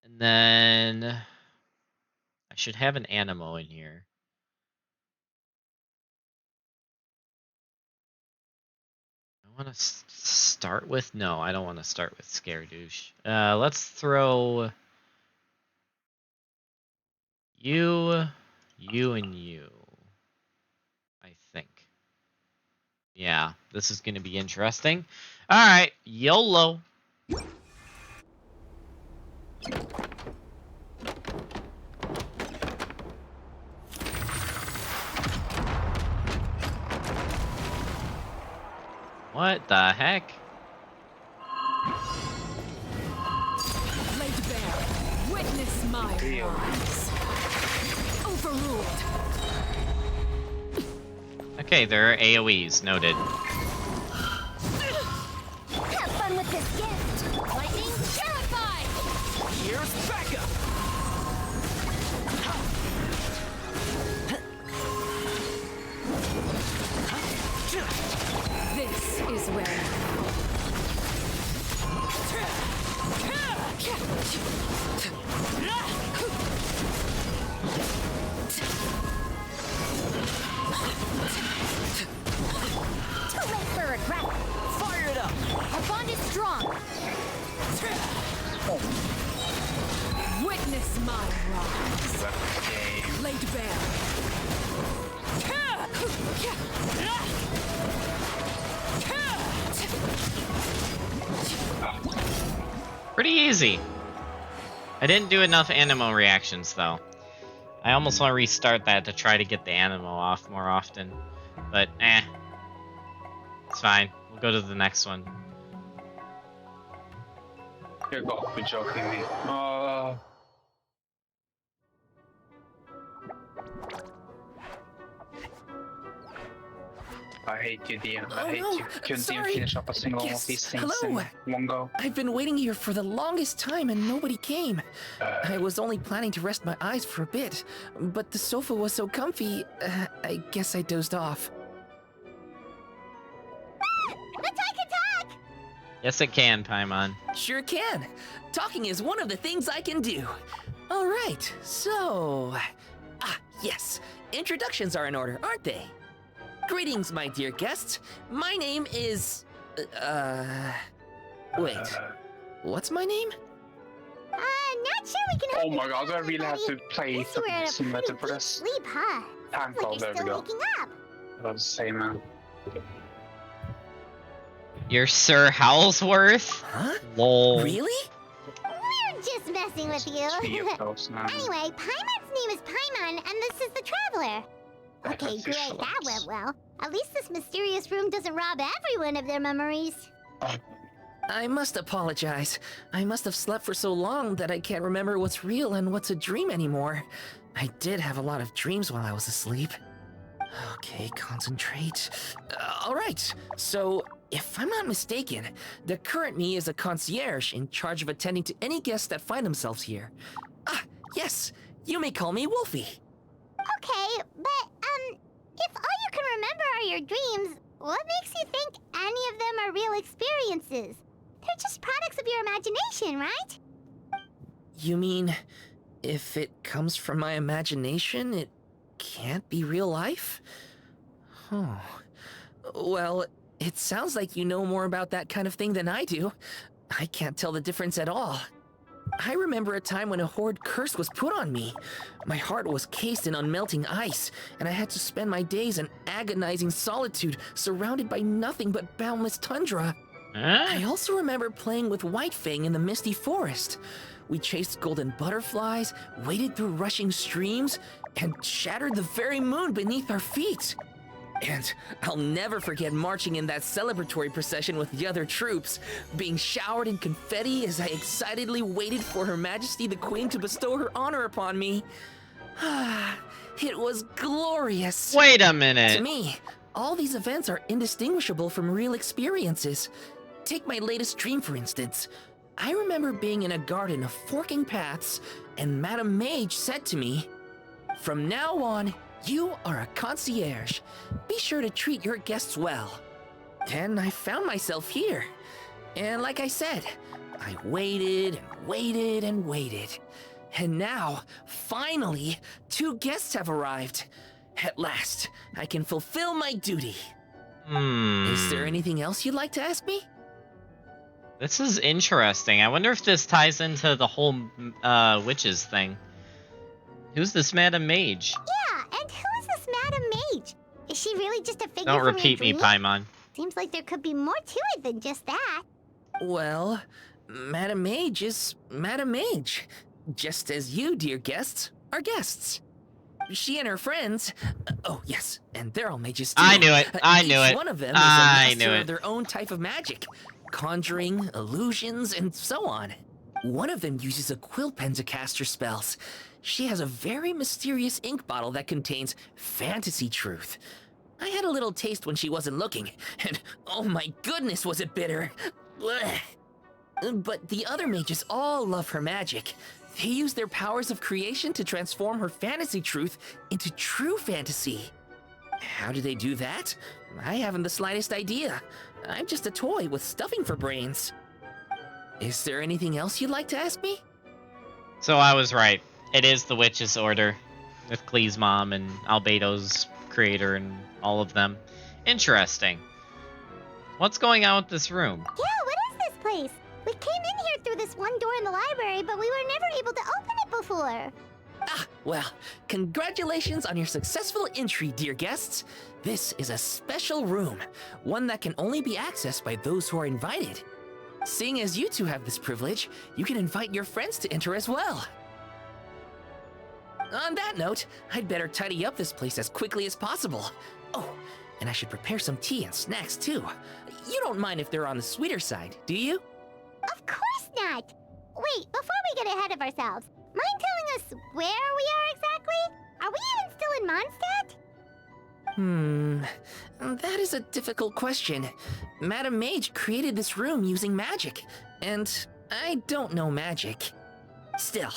And then I should have an Animo in here. I want to start with... No, I don't want to start with Scaredouche. Let's throw... You, and you. I think. Yeah, this is going to be interesting. Alright, YOLO. What the heck? Laid bare. Witness my rise. Overruled. Okay, there are AoEs, noted. Have fun with this gift. Lightning, terrify! Here's Becca! This is where Too late is strong. Witness my rise. Laid bare. Pretty easy. I didn't do enough animo reactions though. I almost want to restart that to try to get the animo off more often. But it's fine. We'll go to the next one. You got to be joking me. I hate you, dear. I hate you. Couldn't even finish up a single one of these things in one go. I've been waiting here for the longest time and nobody came. I was only planning to rest my eyes for a bit, but the sofa was so comfy, I guess I dozed off. The toy can talk! Yes, it can, Paimon. Sure can. Talking is one of the things I can do. All right, so... yes. Introductions are in order, aren't they? Greetings, my dear guests. My name is... Wait. What's my name? Not sure we can... Oh my god, I really have to play something similar to this. Sleep, huh? Time Like there we you're go. still waking up. About the same, man. You're Sir Howlsworth? Huh? Lol. Really? We're just messing with you. Anyway, Paimon's name is Paimon, and this is the Traveler. Okay, great, that went well. At least this mysterious room doesn't rob everyone of their memories. I must apologize. I must have slept for so long that I can't remember what's real and what's a dream anymore. I did have a lot of dreams while I was asleep. Okay, concentrate. All right, so if I'm not mistaken, the current me is a concierge in charge of attending to any guests that find themselves here. Yes, you may call me Wolfie. Okay, but, if all you can remember are your dreams, what makes you think any of them are real experiences? They're just products of your imagination, right? You mean, if it comes from my imagination, it can't be real life? Oh. Well, it sounds like you know more about that kind of thing than I do. I can't tell the difference at all. I remember a time when a horrid curse was put on me. My heart was cased in unmelting ice, and I had to spend my days in agonizing solitude, surrounded by nothing but boundless tundra. I also remember playing with Whitefang in the misty forest. We chased golden butterflies, waded through rushing streams, and shattered the very moon beneath our feet. And I'll never forget marching in that celebratory procession with the other troops, being showered in confetti as I excitedly waited for Her Majesty the Queen to bestow her honor upon me. It was glorious. Wait a minute. To me, all these events are indistinguishable from real experiences. Take my latest dream, for instance. I remember being in a garden of forking paths, and Madame Mage said to me, "From now on, you are a concierge. Be sure to treat your guests well." Then I found myself here. And like I said, I waited and waited and waited. And now, finally, 2 guests have arrived. At last, I can fulfill my duty. Is there anything else you'd like to ask me? This is interesting. I wonder if this ties into the whole witches thing. Who's this Madame Mage? Yeah, and who is this Madame Mage? Is she really just a figure Don't from your repeat me, dream? Paimon. Seems like there could be more to it than just that. Well, Madame Mage is Madame Mage. Just as you, dear guests, are guests. She and her friends... oh, yes, and they're all mages too. I knew it. I knew Each it. one of them is a master of their own type of magic. Conjuring, illusions, and so on. One of them uses a quill pen to cast her spells. She has a very mysterious ink bottle that contains fantasy truth. I had a little taste when she wasn't looking, and oh my goodness was it bitter. Blech. But the other mages all love her magic. They use their powers of creation to transform her fantasy truth into true fantasy. How do they do that? I haven't the slightest idea. I'm just a toy with stuffing for brains. Is there anything else you'd like to ask me? So I was right. It is the Witch's Order, with Klee's mom and Albedo's creator and all of them. Interesting. What's going on with this room? Yeah, what is place. We came in here through this one door in the library, but we were never able to open it before. Ah, well, congratulations on your successful entry, dear guests. This is a special room, one that can only be accessed by those who are invited. Seeing as you two have this privilege, you can invite your friends to enter as well. On that note, I'd better tidy up this place as quickly as possible. Oh, and I should prepare some tea and snacks too. You don't mind if they're on the sweeter side, do you? Of course not! Wait, before we get ahead of ourselves, mind telling us where we are exactly? Are we even still in Mondstadt? That is a difficult question. Madam Mage created this room using magic, and I don't know magic. Still,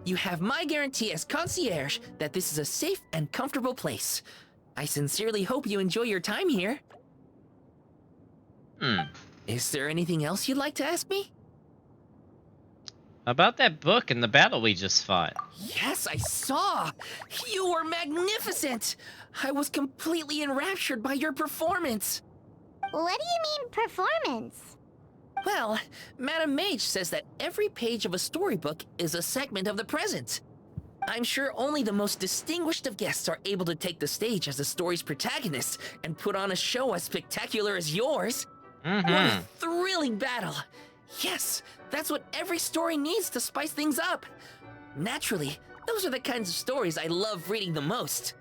you have my guarantee as concierge that this is a safe and comfortable place. I sincerely hope you enjoy your time here. Is there anything else you'd like to ask me? About that book and the battle we just fought. Yes, I saw! You were magnificent! I was completely enraptured by your performance. What do you mean, performance? Well, Madam Mage says that every page of a storybook is a segment of the present. I'm sure only the most distinguished of guests are able to take the stage as the story's protagonist and put on a show as spectacular as yours. What a thrilling battle! Yes, that's what every story needs to spice things up. Naturally, those are the kinds of stories I love reading the most.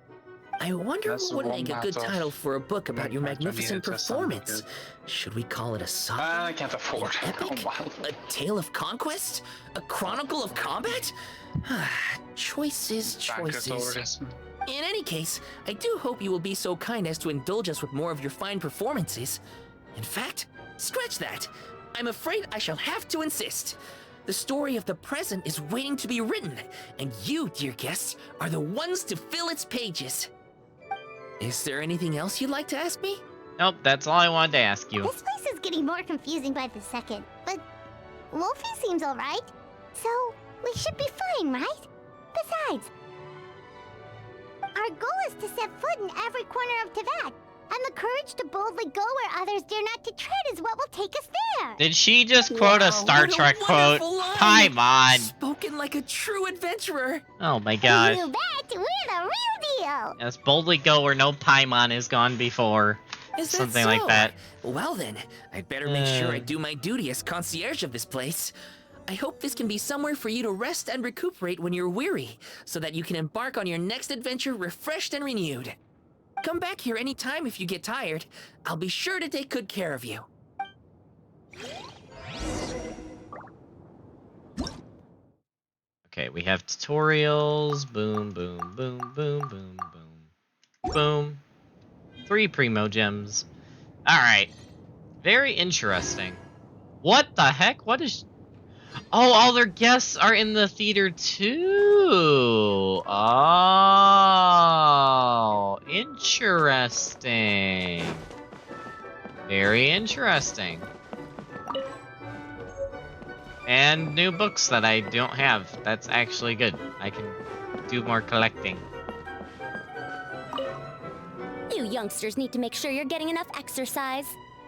I wonder what would make a good title for a book about your magnificent performance. Should we call it a saga? I can't afford an epic? A tale of conquest? A chronicle of combat? Choices, choices. In any case, I do hope you will be so kind as to indulge us with more of your fine performances. In fact, scratch that. I'm afraid I shall have to insist. The story of the present is waiting to be written, and you, dear guests, are the ones to fill its pages. Is there anything else you'd like to ask me? Nope, that's all I wanted to ask you. This place is getting more confusing by the second, but Wolfie seems alright, so we should be fine, right? Besides, our goal is to set foot in every corner of Teyvat, and the courage to boldly go where others dare not to tread is what will take us there. Did she just quote a Star Trek quote? Come on. Spoken like a true adventurer. Oh my god. You bet, we're the real deal. Yes, boldly go where no Paimon has gone before. Is that something so? like that. Well then, I'd better make sure I do my duty as concierge of this place. I hope this can be somewhere for you to rest and recuperate when you're weary, so that you can embark on your next adventure refreshed and renewed. Come back here anytime if you get tired. I'll be sure to take good care of you. Okay, we have tutorials. Boom, boom, boom, boom, boom, boom. Boom. 3 Primo Gems. Alright. Very interesting. What the heck? What is... Oh, all their guests are in the theater too! Oh, interesting. Very interesting. And new books that I don't have. That's actually good. I can do more collecting. You youngsters need to make sure you're getting enough exercise.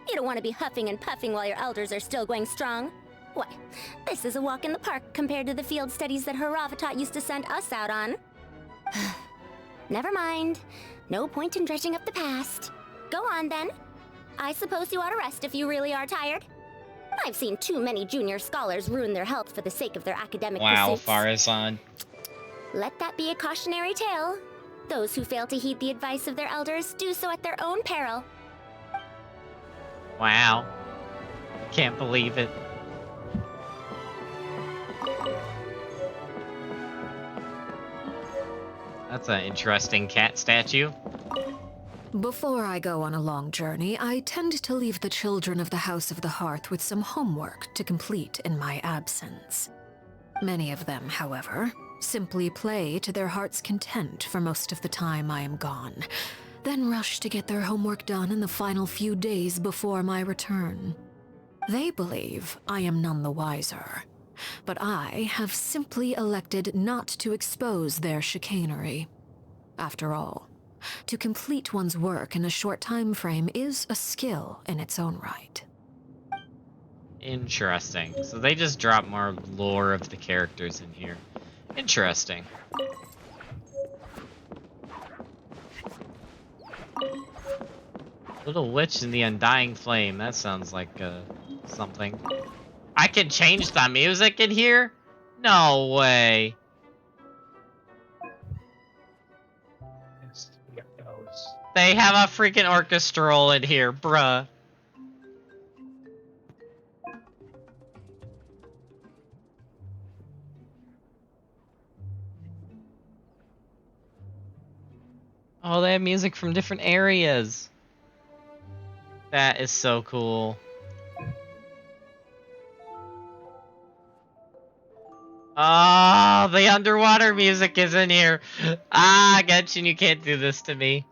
You don't want to be huffing and puffing while your elders are still going strong. Why, this is a walk in the park compared to the field studies that Haravatat used to send us out on. Never mind. No point in dredging up the past. Go on, then. I suppose you ought to rest if you really are tired. I've seen too many junior scholars ruin their health for the sake of their academic pursuits. Farazan. Let that be a cautionary tale. Those who fail to heed the advice of their elders do so at their own peril. Wow. Can't believe it. That's an interesting cat statue. Before I go on a long journey, I tend to leave the children of the House of the Hearth with some homework to complete in my absence. Many of them, however, simply play to their heart's content for most of the time I am gone, then rush to get their homework done in the final few days before my return. They believe I am none the wiser, but I have simply elected not to expose their chicanery. After all, to complete one's work in a short time frame is a skill in its own right. Interesting. So they just drop more lore of the characters in here. Interesting. Little Witch in the Undying Flame. That sounds like something. I can change the music in here? No way. They have a freaking orchestral in here, bruh. Oh, they have music from different areas. That is so cool. Oh, the underwater music is in here. Ah, Genshin, you can't do this to me.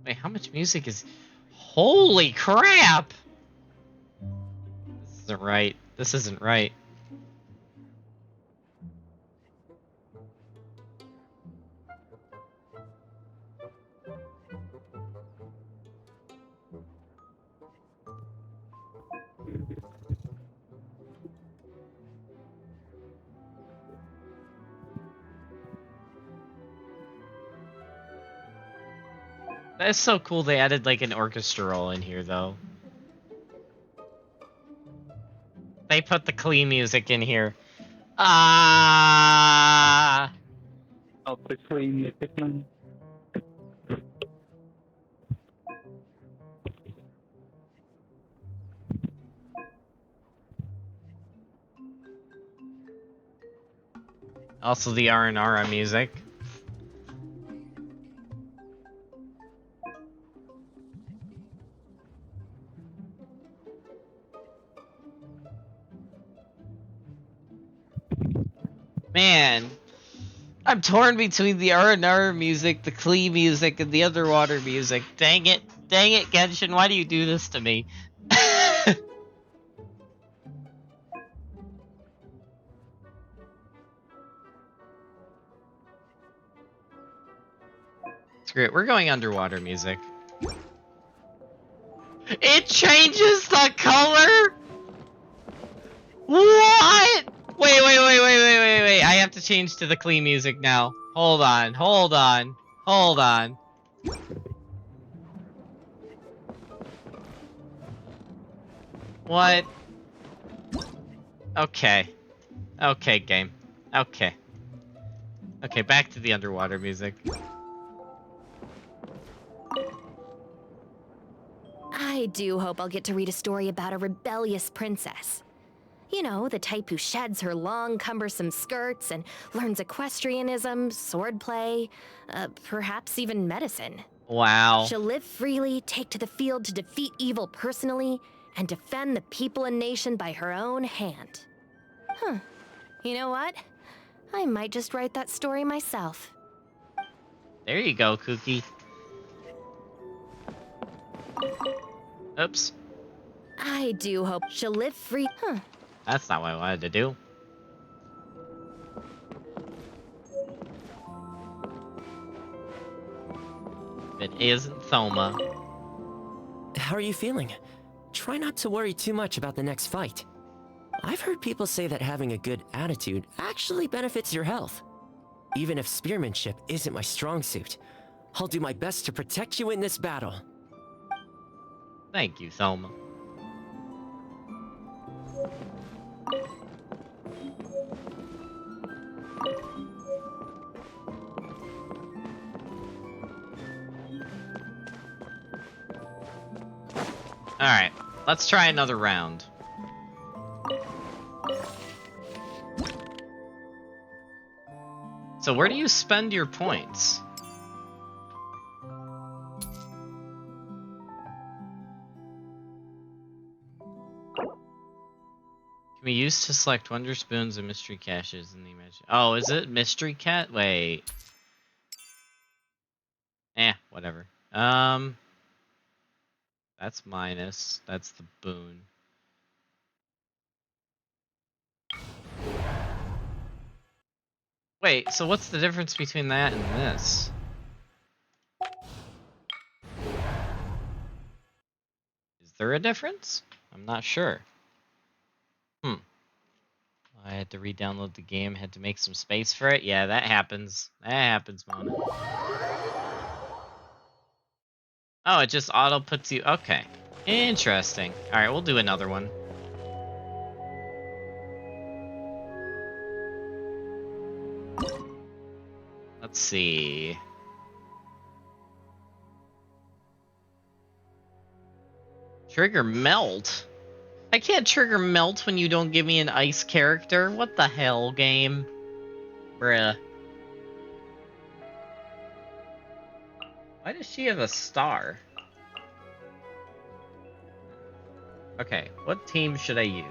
Wait, how much music is... Holy crap! This isn't right. This isn't right. That's so cool they added like an orchestral in here though. They put the clean music in here. Ah. Oh, the clean music. Also the R&R music. Man, I'm torn between the R&R music, the clean music, and the underwater music. Dang it, Genshin, why do you do this to me? Screw it, we're going underwater music. It changes the color? What? Wait. I have to change to the clean music now. Hold on. What? Okay, game. Okay, back to the underwater music. I do hope I'll get to read a story about a rebellious princess. You know, the type who sheds her long, cumbersome skirts and learns equestrianism, swordplay, perhaps even medicine. Wow. She'll live freely, take to the field to defeat evil personally, and defend the people and nation by her own hand. Huh. You know what? I might just write that story myself. There you go, Kooky. Oops. I do hope she'll live free. Huh. That's not what I wanted to do. It isn't Thoma. How are you feeling? Try not to worry too much about the next fight. I've heard people say that having a good attitude actually benefits your health. Even if spearmanship isn't my strong suit, I'll do my best to protect you in this battle. Thank you, Thoma. Alright, let's try another round. So where do you spend your points? Can be used to select Wonder Spoons and Mystery Caches in the image. Oh, is it Mystery Cat? Wait. Whatever. That's minus. That's the boon. Wait, so what's the difference between that and this? there a difference? I'm not sure. I had to re-download the game, had to make some space for it. Yeah, that happens. That happens, Mona. Oh, it just auto puts you... Okay. Interesting. Alright, we'll do another one. Let's see. Trigger melt? I can't trigger melt when you don't give me an ice character. What the hell, game? Bruh. Why does she have a star? Okay, what team should I use?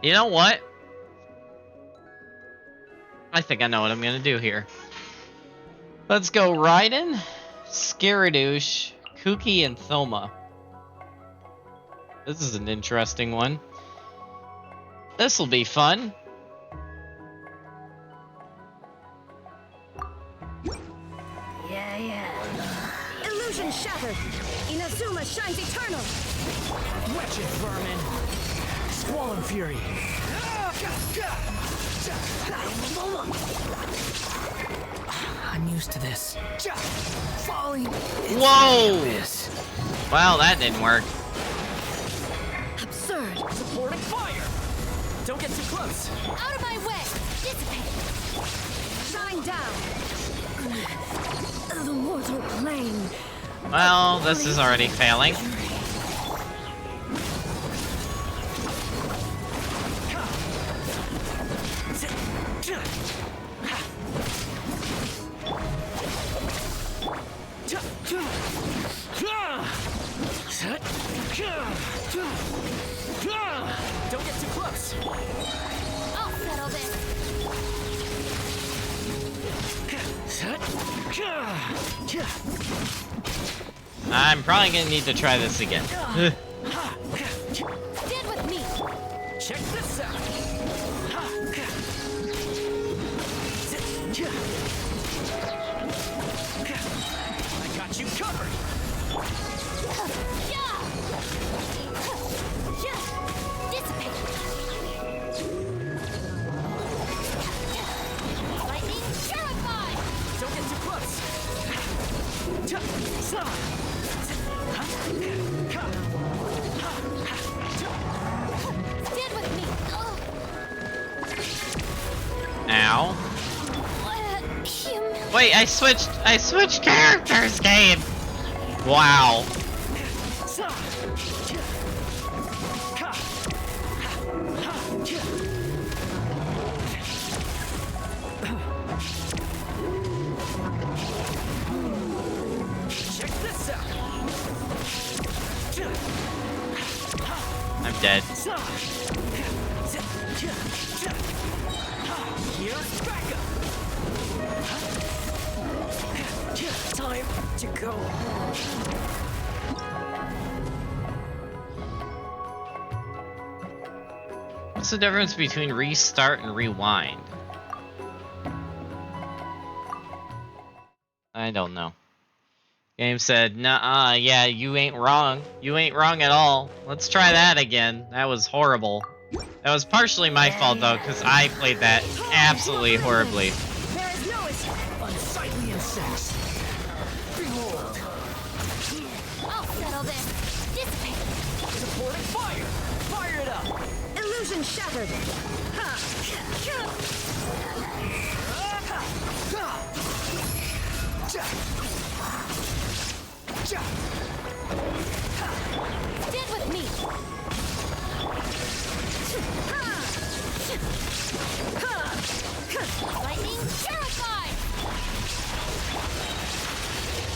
You know what? I think I know what I'm gonna do here. Let's go Raiden, Scaradouche, Kuki, and Thoma. This is an interesting one. This'll be fun. Yeah. Illusion shattered. Inazuma shines eternal. Wretched vermin. Squall fury. I'm used to this. Falling. Whoa! Wow, that didn't work. Absurd. Supporting fire. Don't get too close. Out of my way. Dissipate. Shine down. The mortal plane. Well, this is already failing. Don't get too close. I'll settle this. I'm probably gonna need to try this again. Stand with me. Check this out. I got you covered. Dissipate. Lightning purified. Don't get too close. Stand with me. Ow. Wait, I switched characters, game. Wow. Check this out. I'm dead. Here's backup. Time to go. What's the difference between restart and rewind? I don't know. Game said, "Nuh-uh, yeah, you ain't wrong. You ain't wrong at all. Let's try that again. That was horrible." That was partially my fault, though, because I played that absolutely horribly. There is no unsightly insects. Behold. I'll settle this. Dissipate. Supporting fire. Fire it up. Illusion shattered. Stand with me. Lightning purified.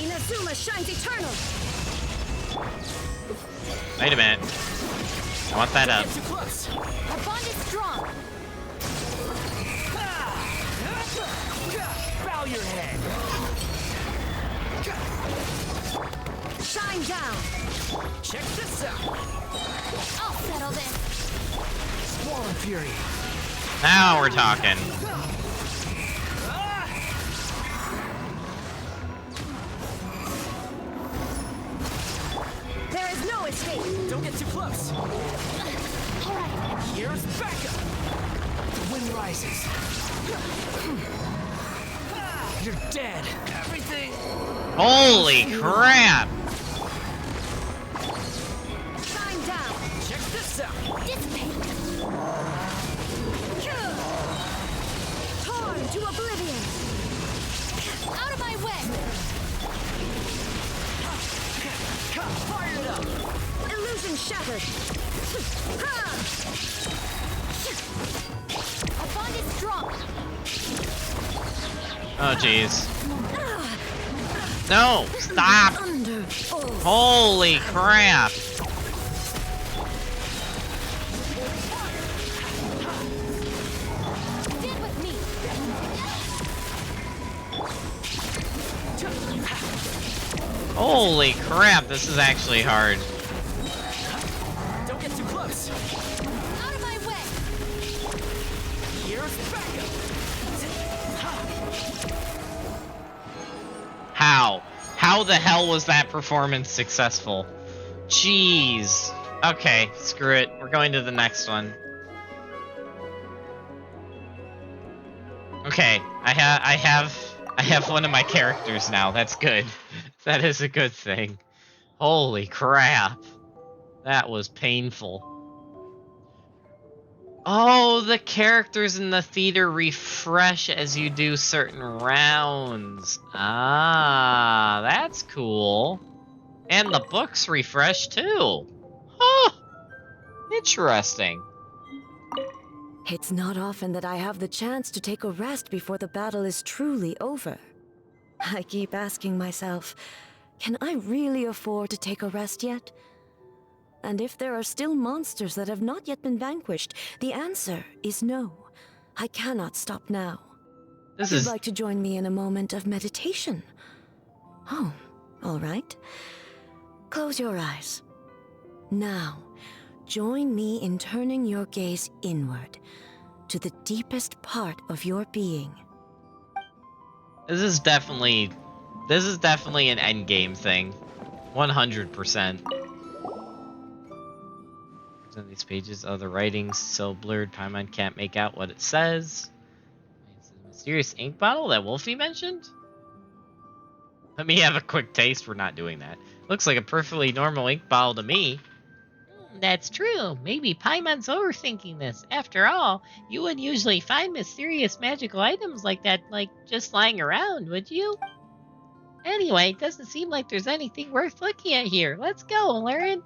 Inazuma shines eternal. Wait a minute. I want that up. Too close. Our bond is strong. Bow your head. Shine down. Check this out. I'll settle this. Swarm Fury. Now we're talking. There is no escape. Don't get too close. All right, here's backup. The wind rises. You're dead. Everything. Holy crap! Shine down. Check this out. Dissipate. Torn to oblivion. Out of my way. Fire it up. Illusion shattered. Our bond is strong. Oh jeez. No! Stop! Holy crap! Stand with me. Holy crap, this is actually hard. Don't get too close. Out of my way. Here's backup. How? How the hell was that performance successful? Jeez. Okay, screw it. We're going to the next one. Okay, I have one of my characters now. That's good. That is a good thing. Holy crap. That was painful. Oh, the characters in the theater refresh as you do certain rounds. Ah, that's cool. And the books refresh too. Huh. Interesting. It's not often that I have the chance to take a rest before the battle is truly over. I keep asking myself, can I really afford to take a rest yet? And if there are still monsters that have not yet been vanquished, the answer is no. I cannot stop now. This You'd is like to join me in a moment of meditation? Oh, all right. Close your eyes. Now, join me in turning your gaze inward, to the deepest part of your being. This is definitely an endgame thing. 100%. On these pages, the writing's so blurred, Paimon can't make out what it says. It's a mysterious ink bottle that Wolfie mentioned? Let me have a quick taste. We're not doing that. Looks like a perfectly normal ink bottle to me. That's true. Maybe Paimon's overthinking this. After all, you wouldn't usually find mysterious magical items like that, just lying around, would you? Anyway, it doesn't seem like there's anything worth looking at here. Let's go, Lauren.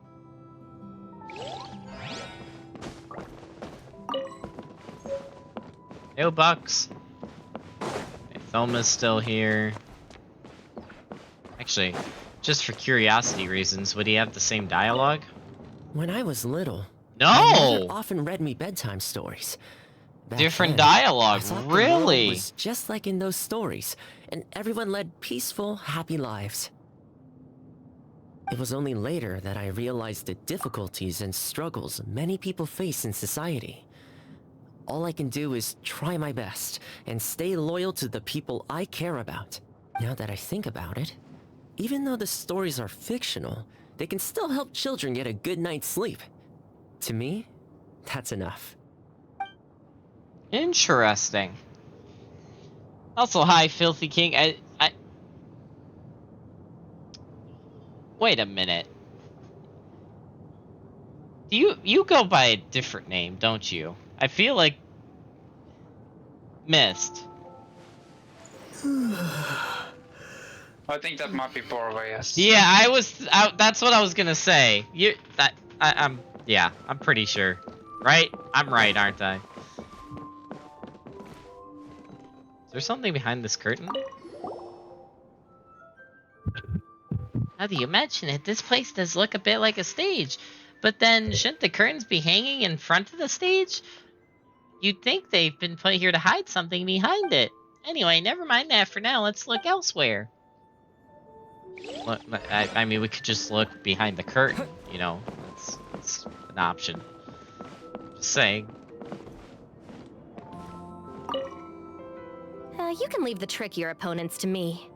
No bucks. Okay, Thelma's still here. Actually, just for curiosity reasons, would he have the same dialogue? When I was little, No! my mother often read me bedtime stories. Back Different then, dialogue, I thought the really? world was just like in those stories, and everyone led peaceful, happy lives. It was only later that I realized the difficulties and struggles many people face in society. All I can do is try my best and stay loyal to the people I care about. Now that I think about it, even though the stories are fictional, they can still help children get a good night's sleep. To me, that's enough. Interesting. Also, hi, Filthy King. I... Wait a minute. You go by a different name, don't you? I feel like... Mist. I think that might be Borway, yes. Yeah, that's what I was gonna say. Yeah, I'm pretty sure. Right? I'm right, aren't I? Is there something behind this curtain? Now that you mention it, this place does look a bit like a stage. But then, shouldn't the curtains be hanging in front of the stage? You'd think they've been put here to hide something behind it. Anyway, never mind that for now. Let's look elsewhere. Look, I mean, we could just look behind the curtain, you know. It's an option. Just saying. You can leave the trickier opponents to me.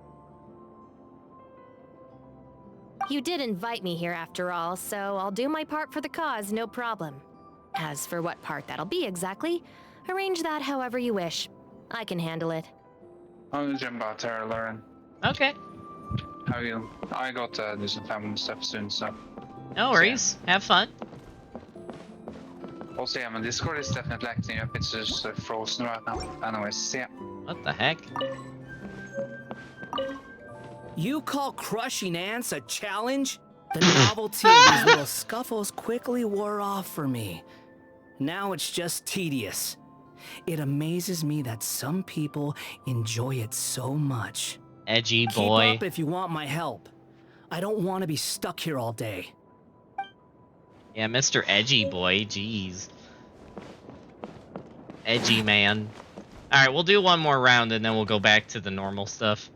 You did invite me here after all, so I'll do my part for the cause, no problem. As for what part that'll be exactly, arrange that however you wish. I can handle it. I'll jump out there, Lauren. Okay. How are you? I got to do some family stuff soon, so. No worries. Have fun. Also, yeah, my Discord is definitely acting up. It's just frozen right now. Anyways, see ya. What the heck? You call crushing ants a challenge? The novelty of these little scuffles quickly wore off for me. Now it's just tedious. It amazes me that some people enjoy it so much. Edgy boy. Keep up if you want my help. I don't want to be stuck here all day. Yeah, Mr. Edgy boy, jeez. Edgy man. Alright, we'll do one more round and then we'll go back to the normal stuff.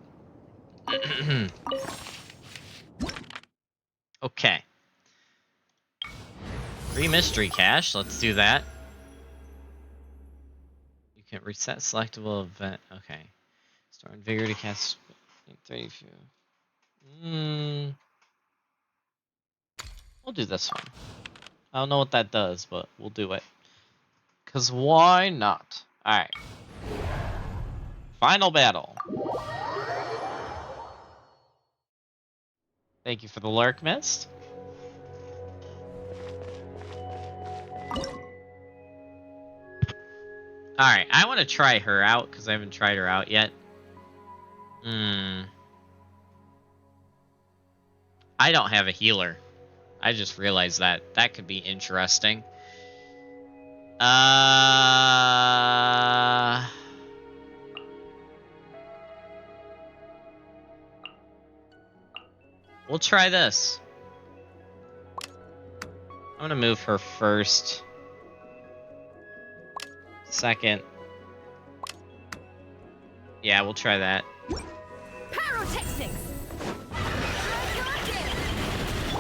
Okay. Free mystery cache, let's do that. You can reset selectable event, okay. Store and vigor to cast 32. We'll do this one. I don't know what that does, but we'll do it. Cause why not? Alright. Final battle. Thank you for the lurk, Mist. Alright, I want to try her out because I haven't tried her out yet. I don't have a healer. I just realized that. That could be interesting. We'll try this. I'm gonna move her first. Second. Yeah, we'll try that. Pyrotechnics!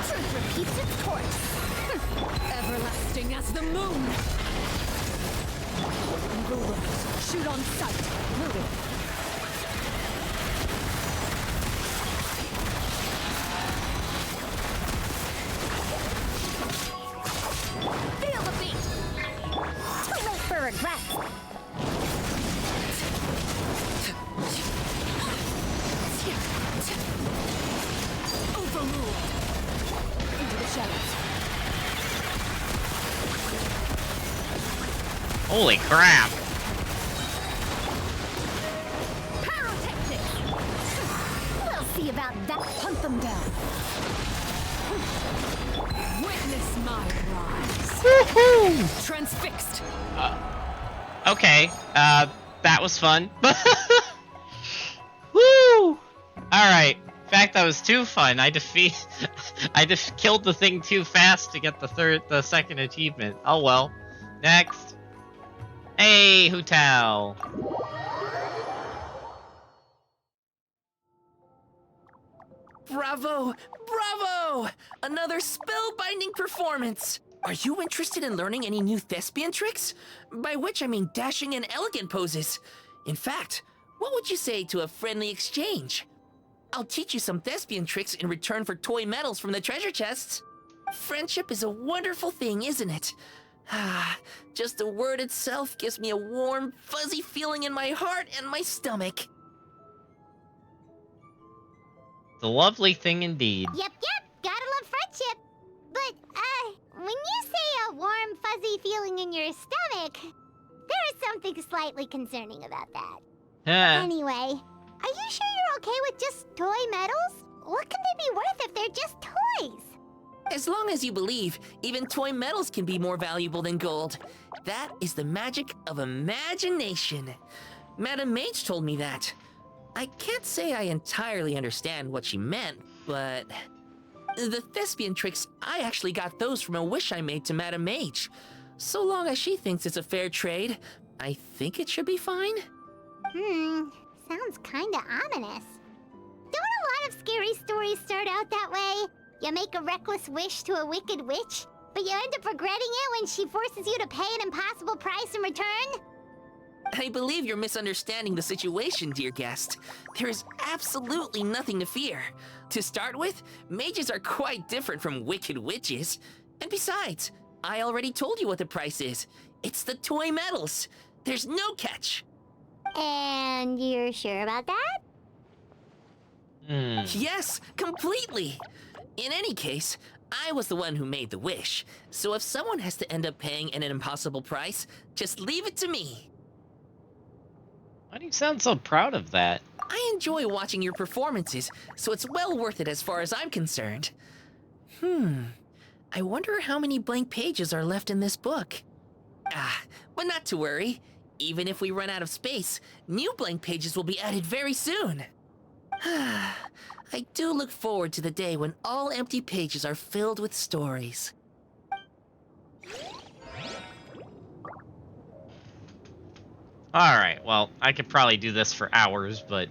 Truth repeats its course. Everlasting as the moon. Shoot on sight. Moving. Feel the beat! Too late for regret! Overruled. Into the shadows. Holy crap! Pyrotechnics! We'll see about that. Hunt them down. Witness my rise. Woohoo! Transfixed. Okay, that was fun. Woo! Alright. In fact, that was too fun. I killed the thing too fast to get the second achievement. Oh well. Next. Hey, Hutao. Bravo! Bravo! Another spellbinding performance! Are you interested in learning any new thespian tricks? By which I mean dashing and elegant poses. In fact, what would you say to a friendly exchange? I'll teach you some thespian tricks in return for toy medals from the treasure chests. Friendship is a wonderful thing, isn't it? Ah, just the word itself gives me a warm, fuzzy feeling in my heart and my stomach. The lovely thing indeed. Yep, gotta love friendship. But, when you say a warm, fuzzy feeling in your stomach, there is something slightly concerning about that. Anyway, are you sure you're okay with just toy medals? What can they be worth if they're just toys? As long as you believe, even toy medals can be more valuable than gold. That is the magic of imagination. Madame Mage told me that. I can't say I entirely understand what she meant, but... The thespian tricks, I actually got those from a wish I made to Madame Mage. So long as she thinks it's a fair trade, I think it should be fine. Sounds kinda ominous. Don't a lot of scary stories start out that way? You make a reckless wish to a wicked witch, But you end up regretting it when she forces you to pay an impossible price in return? I believe you're misunderstanding the situation, dear guest. There is absolutely nothing to fear. To start with, mages are quite different from wicked witches. And besides, I already told you what the price is. It's the toy medals. There's no catch. And you're sure about that? Yes, completely. In any case, I was the one who made the wish. So if someone has to end up paying an impossible price, just leave it to me. Why do you sound so proud of that? I enjoy watching your performances, so it's well worth it as far as I'm concerned. I wonder how many blank pages are left in this book. But not to worry. Even if we run out of space, new blank pages will be added very soon. I do look forward to the day when all empty pages are filled with stories. Alright, well, I could probably do this for hours, but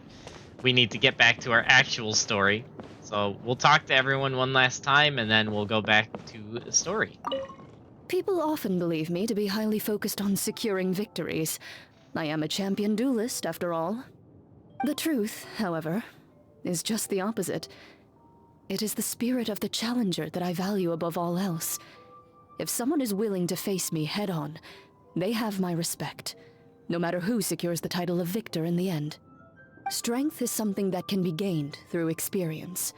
we need to get back to our actual story. So we'll talk to everyone one last time, and then we'll go back to the story. People often believe me to be highly focused on securing victories. I am a champion duelist, after all. The truth, however, is just the opposite. It is the spirit of the challenger that I value above all else. If someone is willing to face me head-on, they have my respect, no matter who secures the title of victor in the end. Strength is something that can be gained through experience.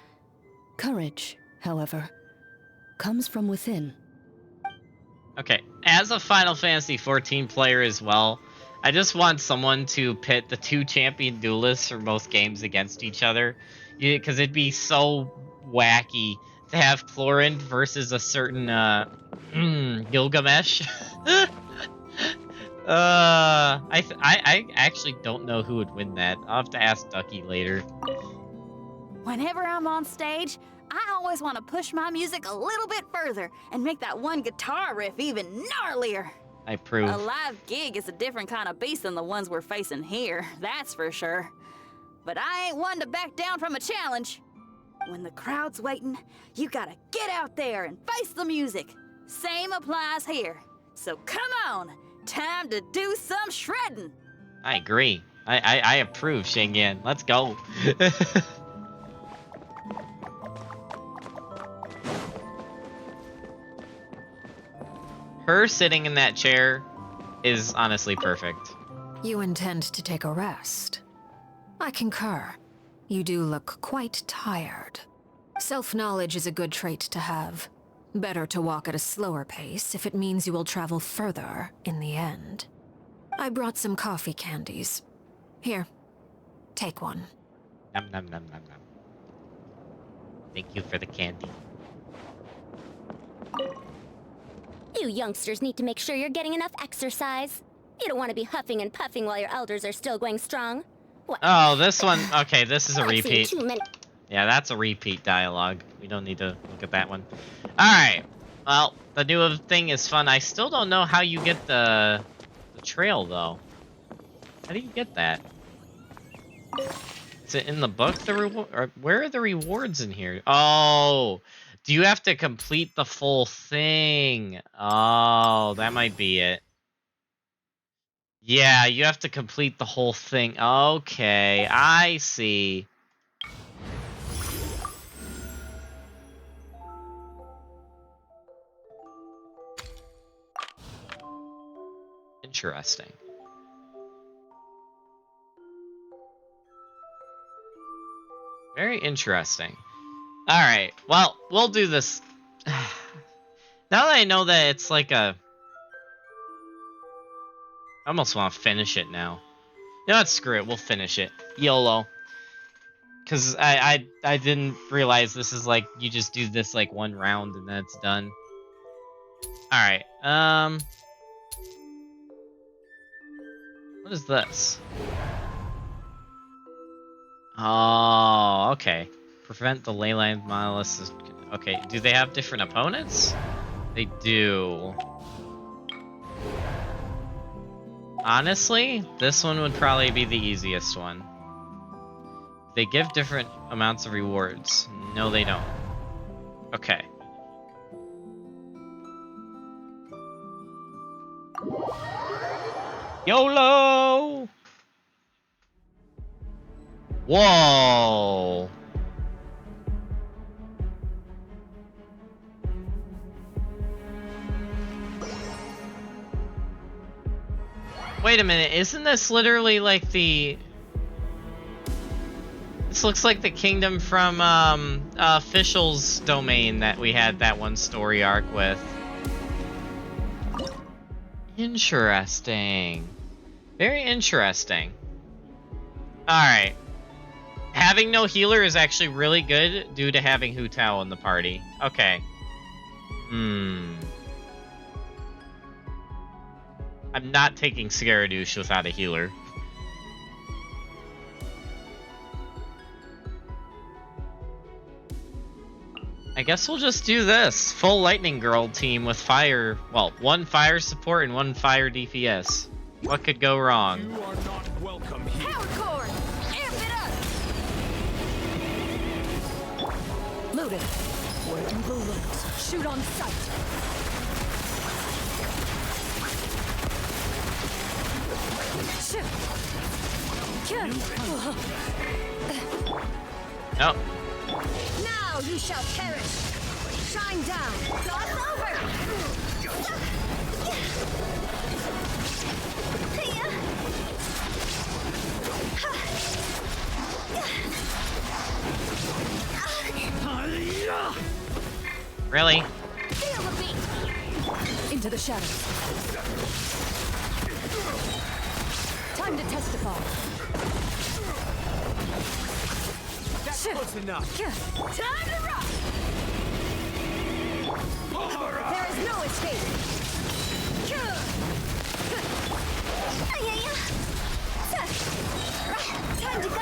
Courage, however, comes from within. Okay, as a Final Fantasy XIV player as well, I just want someone to pit the two champion duelists for most games against each other. Because it'd be so wacky to have Chlorinde versus a certain Gilgamesh. I actually don't know who would win that. I'll have to ask Ducky later. Whenever I'm on stage, I always want to push my music a little bit further and make that one guitar riff even gnarlier. I approve. A live gig is a different kind of beast than the ones we're facing here, that's for sure. But I ain't one to back down from a challenge. When the crowd's waiting, you gotta get out there and face the music. Same applies here. So come on, time to do some shredding. I agree. I approve, Shingen. Let's go. Her sitting in that chair is honestly perfect. You intend to take a rest? I concur. You do look quite tired. Self-knowledge is a good trait to have. Better to walk at a slower pace if it means you will travel further in the end. I brought some coffee candies. Here, take one. Nom nom nom nom nom. Thank you for the candy. You youngsters need to make sure you're getting enough exercise. You don't want to be huffing and puffing while your elders are still going strong. What? Oh, this one. Okay, this is a I've seen repeat. too many. Yeah, that's a repeat dialogue. We don't need to look at that one. Alright. Well, the new thing is fun. I still don't know how you get the trail, though. How do you get that? Is it in the book, the reward? Or where are the rewards in here? Oh, do you have to complete the full thing? Oh, that might be it. Yeah, you have to complete the whole thing. Okay, I see. Interesting. Very interesting. Alright, well, we'll do this. Now that I know that it's like a... I almost want to finish it now. You know what, screw it, we'll finish it. YOLO. Because I didn't realize this is like, you just do this like one round and then it's done. Alright, what is this? Oh, okay. Prevent the Leyland Monoliths. Okay, do they have different opponents? They do. Honestly, this one would probably be the easiest one. They give different amounts of rewards. No, they don't. Okay. YOLO! Whoa! Wait a minute, isn't this literally like the... This looks like the kingdom from Official's domain that we had that one story arc with. Interesting. Very interesting. Alright. Having no healer is actually really good due to having Hu Tao in the party. Okay. I'm not taking Scaradouche without a healer. I guess we'll just do this. Full Lightning Girl team with fire... Well, one fire support and one fire DPS. What could go wrong? You are not welcome here. Power cord! Amp it up! Loaded. Where evil lurks. Shoot on sight. Shoot. No. Now you shall perish. Shine down. Gloss over. Really? Feel the beat. Into the shadows. Time to testify. That's close enough. Time to rock. There is no escape. Time to go.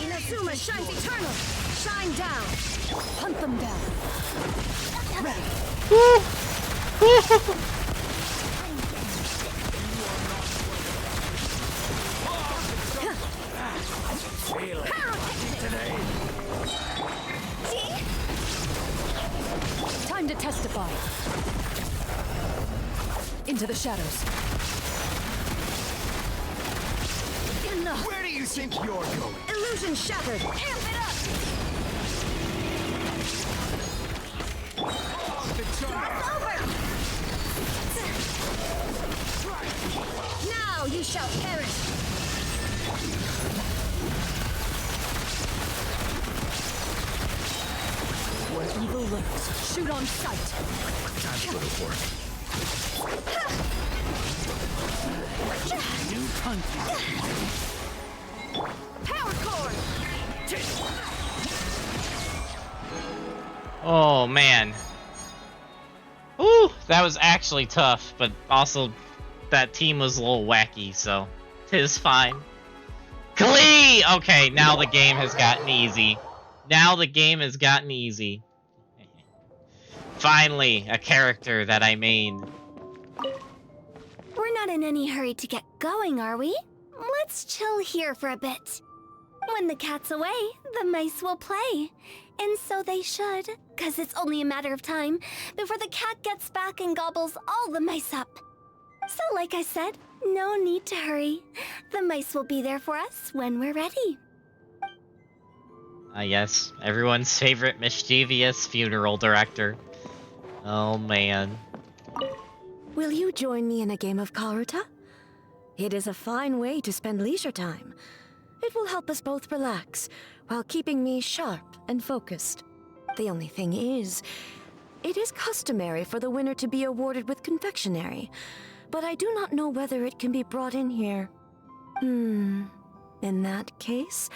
Inazuma shines eternal. Shine down. Hunt them down. Ready. Time to testify. Into the shadows. Enough. Where do you think you're going? Illusion shattered. Amp it up. Cross over. Now you shall perish. Where evil lurks, shoot on sight. Time to go to work. New country. Power cord. Oh, man. Ooh, that was actually tough, but also that team was a little wacky, so tis fine. Klee! Okay, now the game has gotten easy. Now the game has gotten easy. Finally, a character that I main. We're not in any hurry to get going, are we? Let's chill here for a bit. When the cat's away, the mice will play. And so they should, 'cause it's only a matter of time before the cat gets back and gobbles all the mice up. So like I said, no need to hurry. The mice will be there for us when we're ready. Yes, everyone's favorite mischievous funeral director. Oh man. Will you join me in a game of Karuta? It is a fine way to spend leisure time. It will help us both relax, while keeping me sharp and focused. The only thing is, it is customary for the winner to be awarded with confectionery, but I do not know whether it can be brought in here. In that case,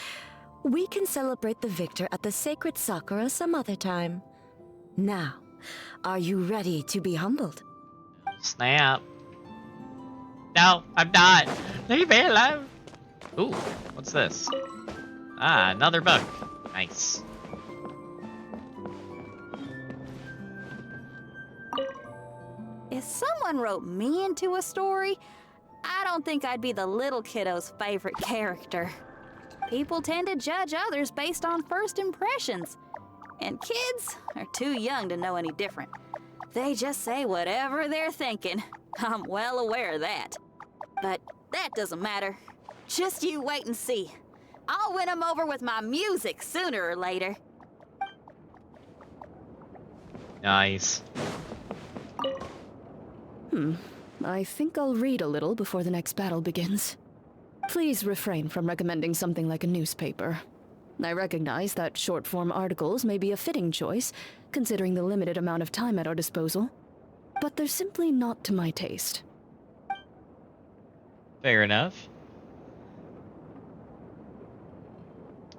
we can celebrate the victor at the Sacred Sakura some other time. Now, are you ready to be humbled? Snap. No, I'm not. Leave me alone. Ooh, what's this? Ah, another book. Nice. If someone wrote me into a story, I don't think I'd be the little kiddo's favorite character. People tend to judge others based on first impressions, and kids are too young to know any different. They just say whatever they're thinking. I'm well aware of that. But that doesn't matter. Just you wait and see. I'll win them over with my music sooner or later. Nice. I think I'll read a little before the next battle begins. Please refrain from recommending something like a newspaper. I recognize that short-form articles may be a fitting choice, considering the limited amount of time at our disposal, but they're simply not to my taste. Fair enough.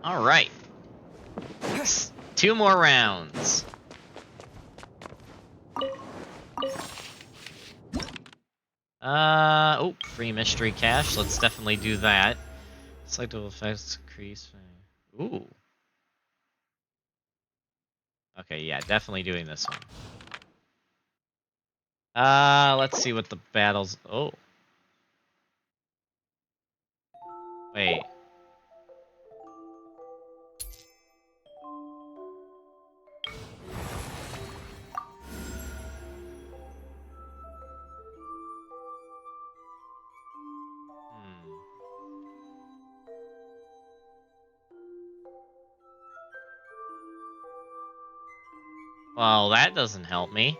All right. 2 more rounds. Oh, free mystery cache. Let's definitely do that. Selectable effects increase. Ooh. Okay, yeah, definitely doing this one. Let's see what the battles. Oh. Wait. Well, that doesn't help me.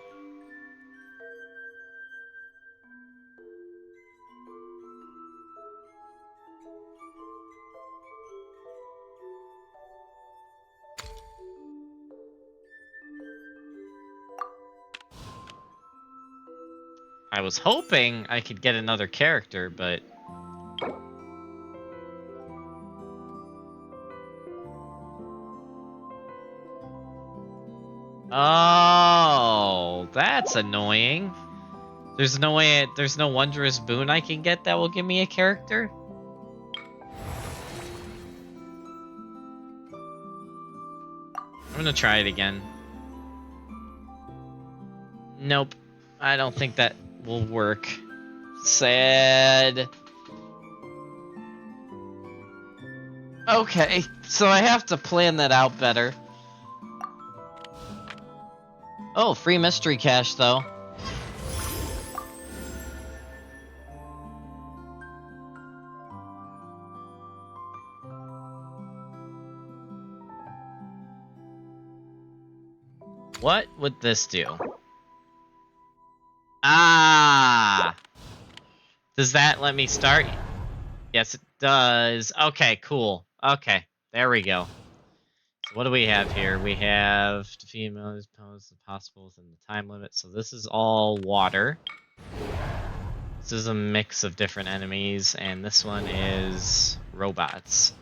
I was hoping I could get another character, but... Oh, that's annoying. There's no way, there's no wondrous boon I can get that will give me a character? I'm gonna try it again. Nope. I don't think that will work. Sad. Okay, so I have to plan that out better. Oh, free mystery cache, though. What would this do? Ah! Does that let me start? Yes, it does. Okay, cool. Okay, there we go. So what do we have here? We have defeat most possible within the time limit. So this is all water. This is a mix of different enemies, and this one is robots.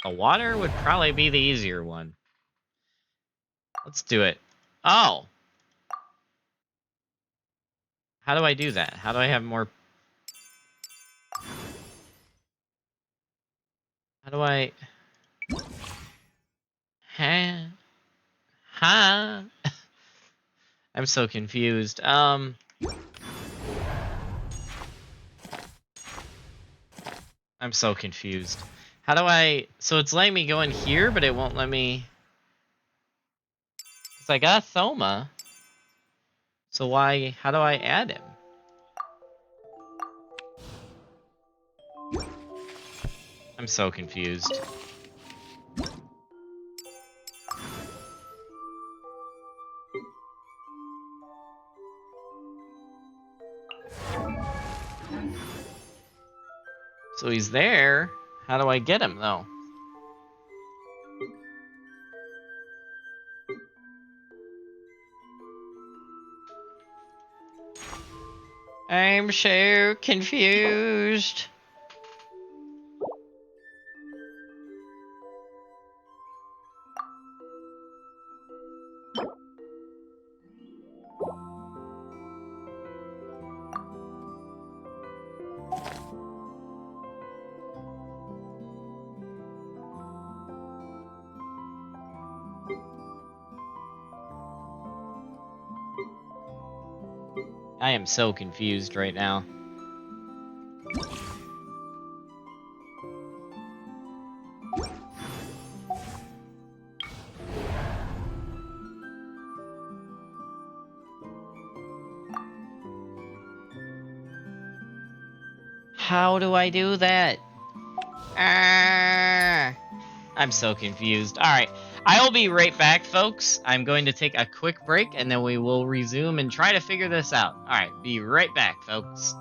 The water would probably be the easier one. Let's do it. Oh! How do I do that? How do I have more... How do I... Huh? Huh? I'm so confused. I'm so confused. How do I... So it's letting me go in here, but it won't let me... Because I got Thoma. So why... How do I add him? I'm so confused. So he's there. How do I get him, though? I'm so confused. I am so confused right now. How do I do that? Ah, I'm so confused. Alright, I will be right back, folks. I'm going to take a quick break, and then we will resume and try to figure this out. Alright, be right back, folks.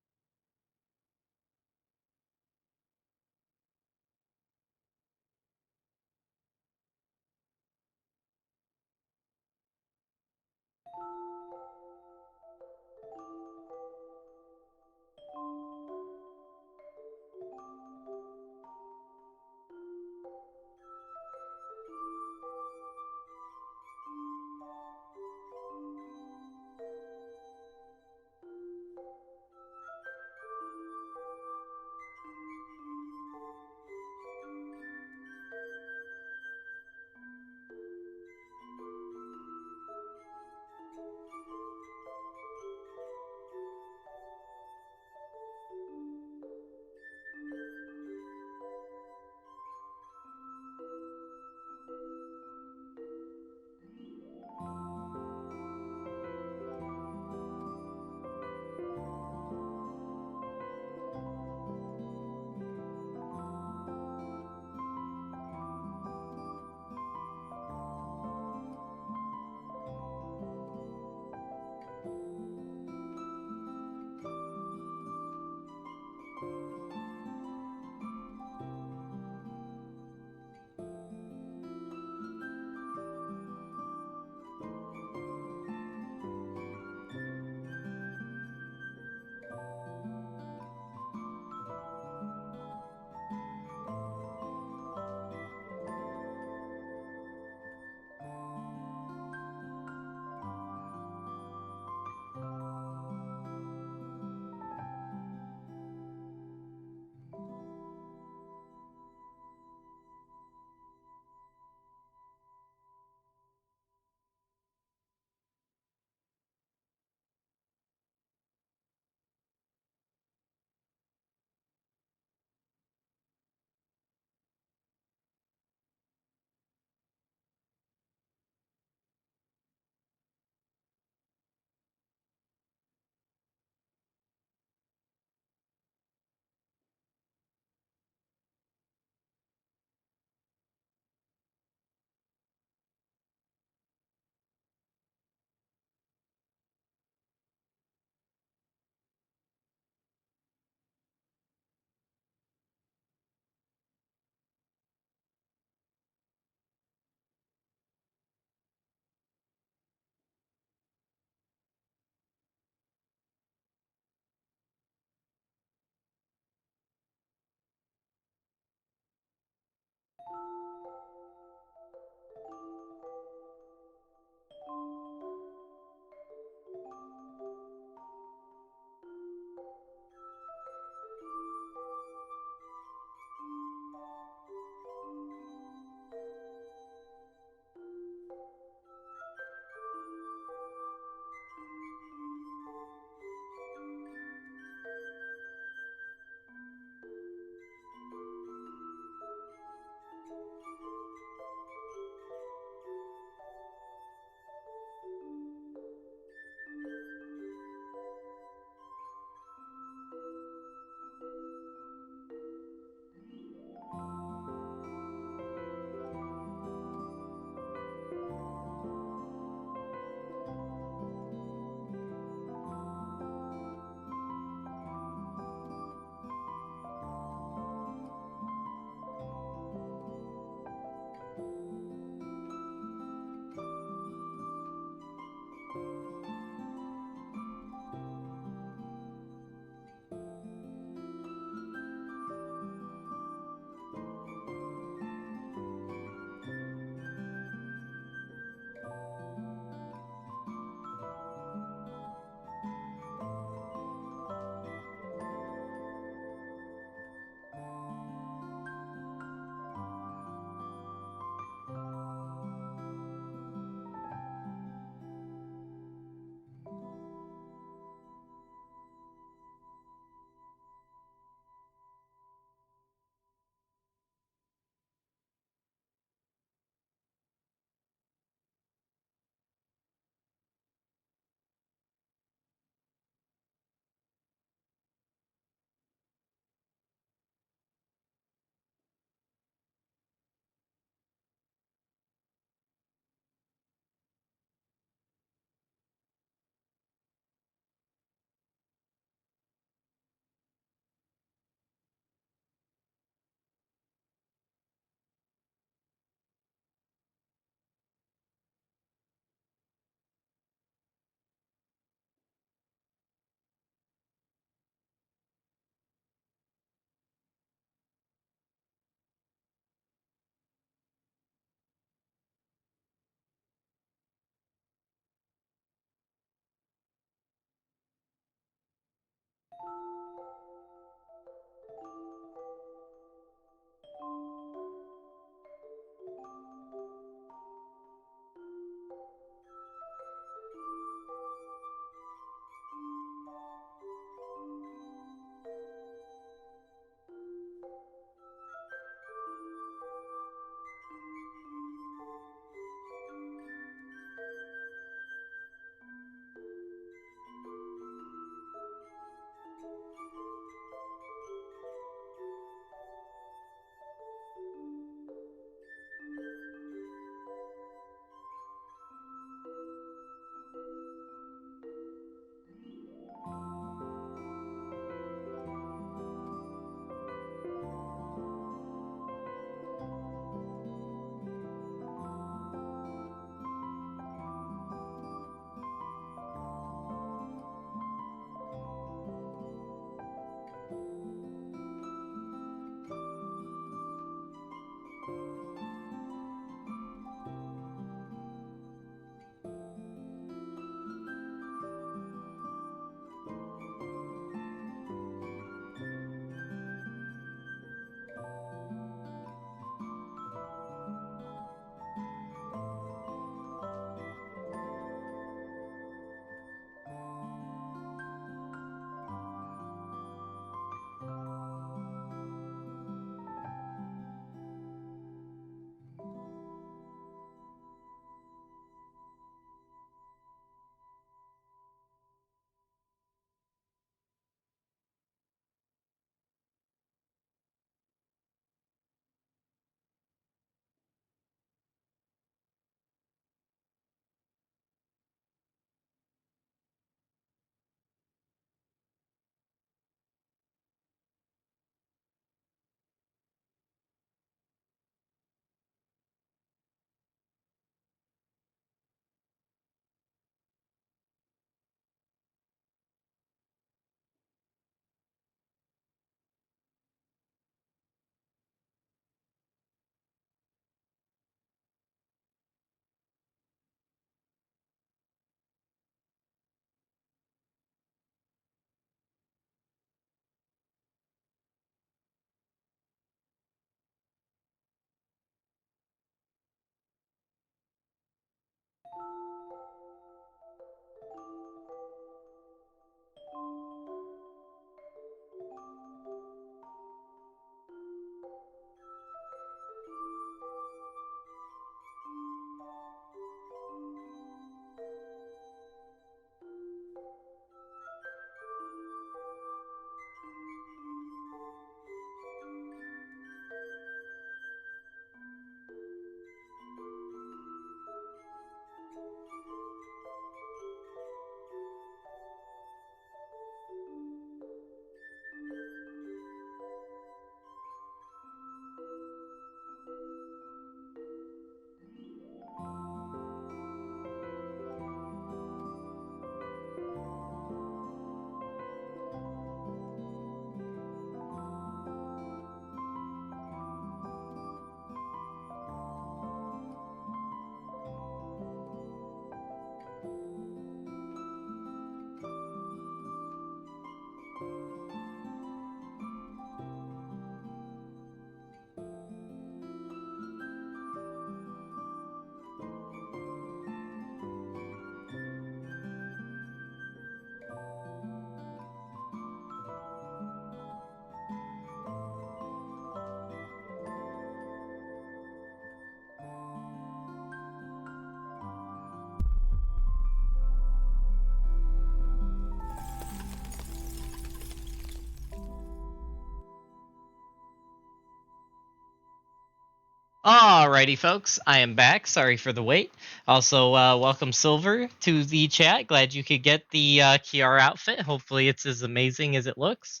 Alrighty, folks, I am back. Sorry for the wait. Also, welcome Silver to the chat. Glad you could get the Kiara outfit. Hopefully it's as amazing as it looks.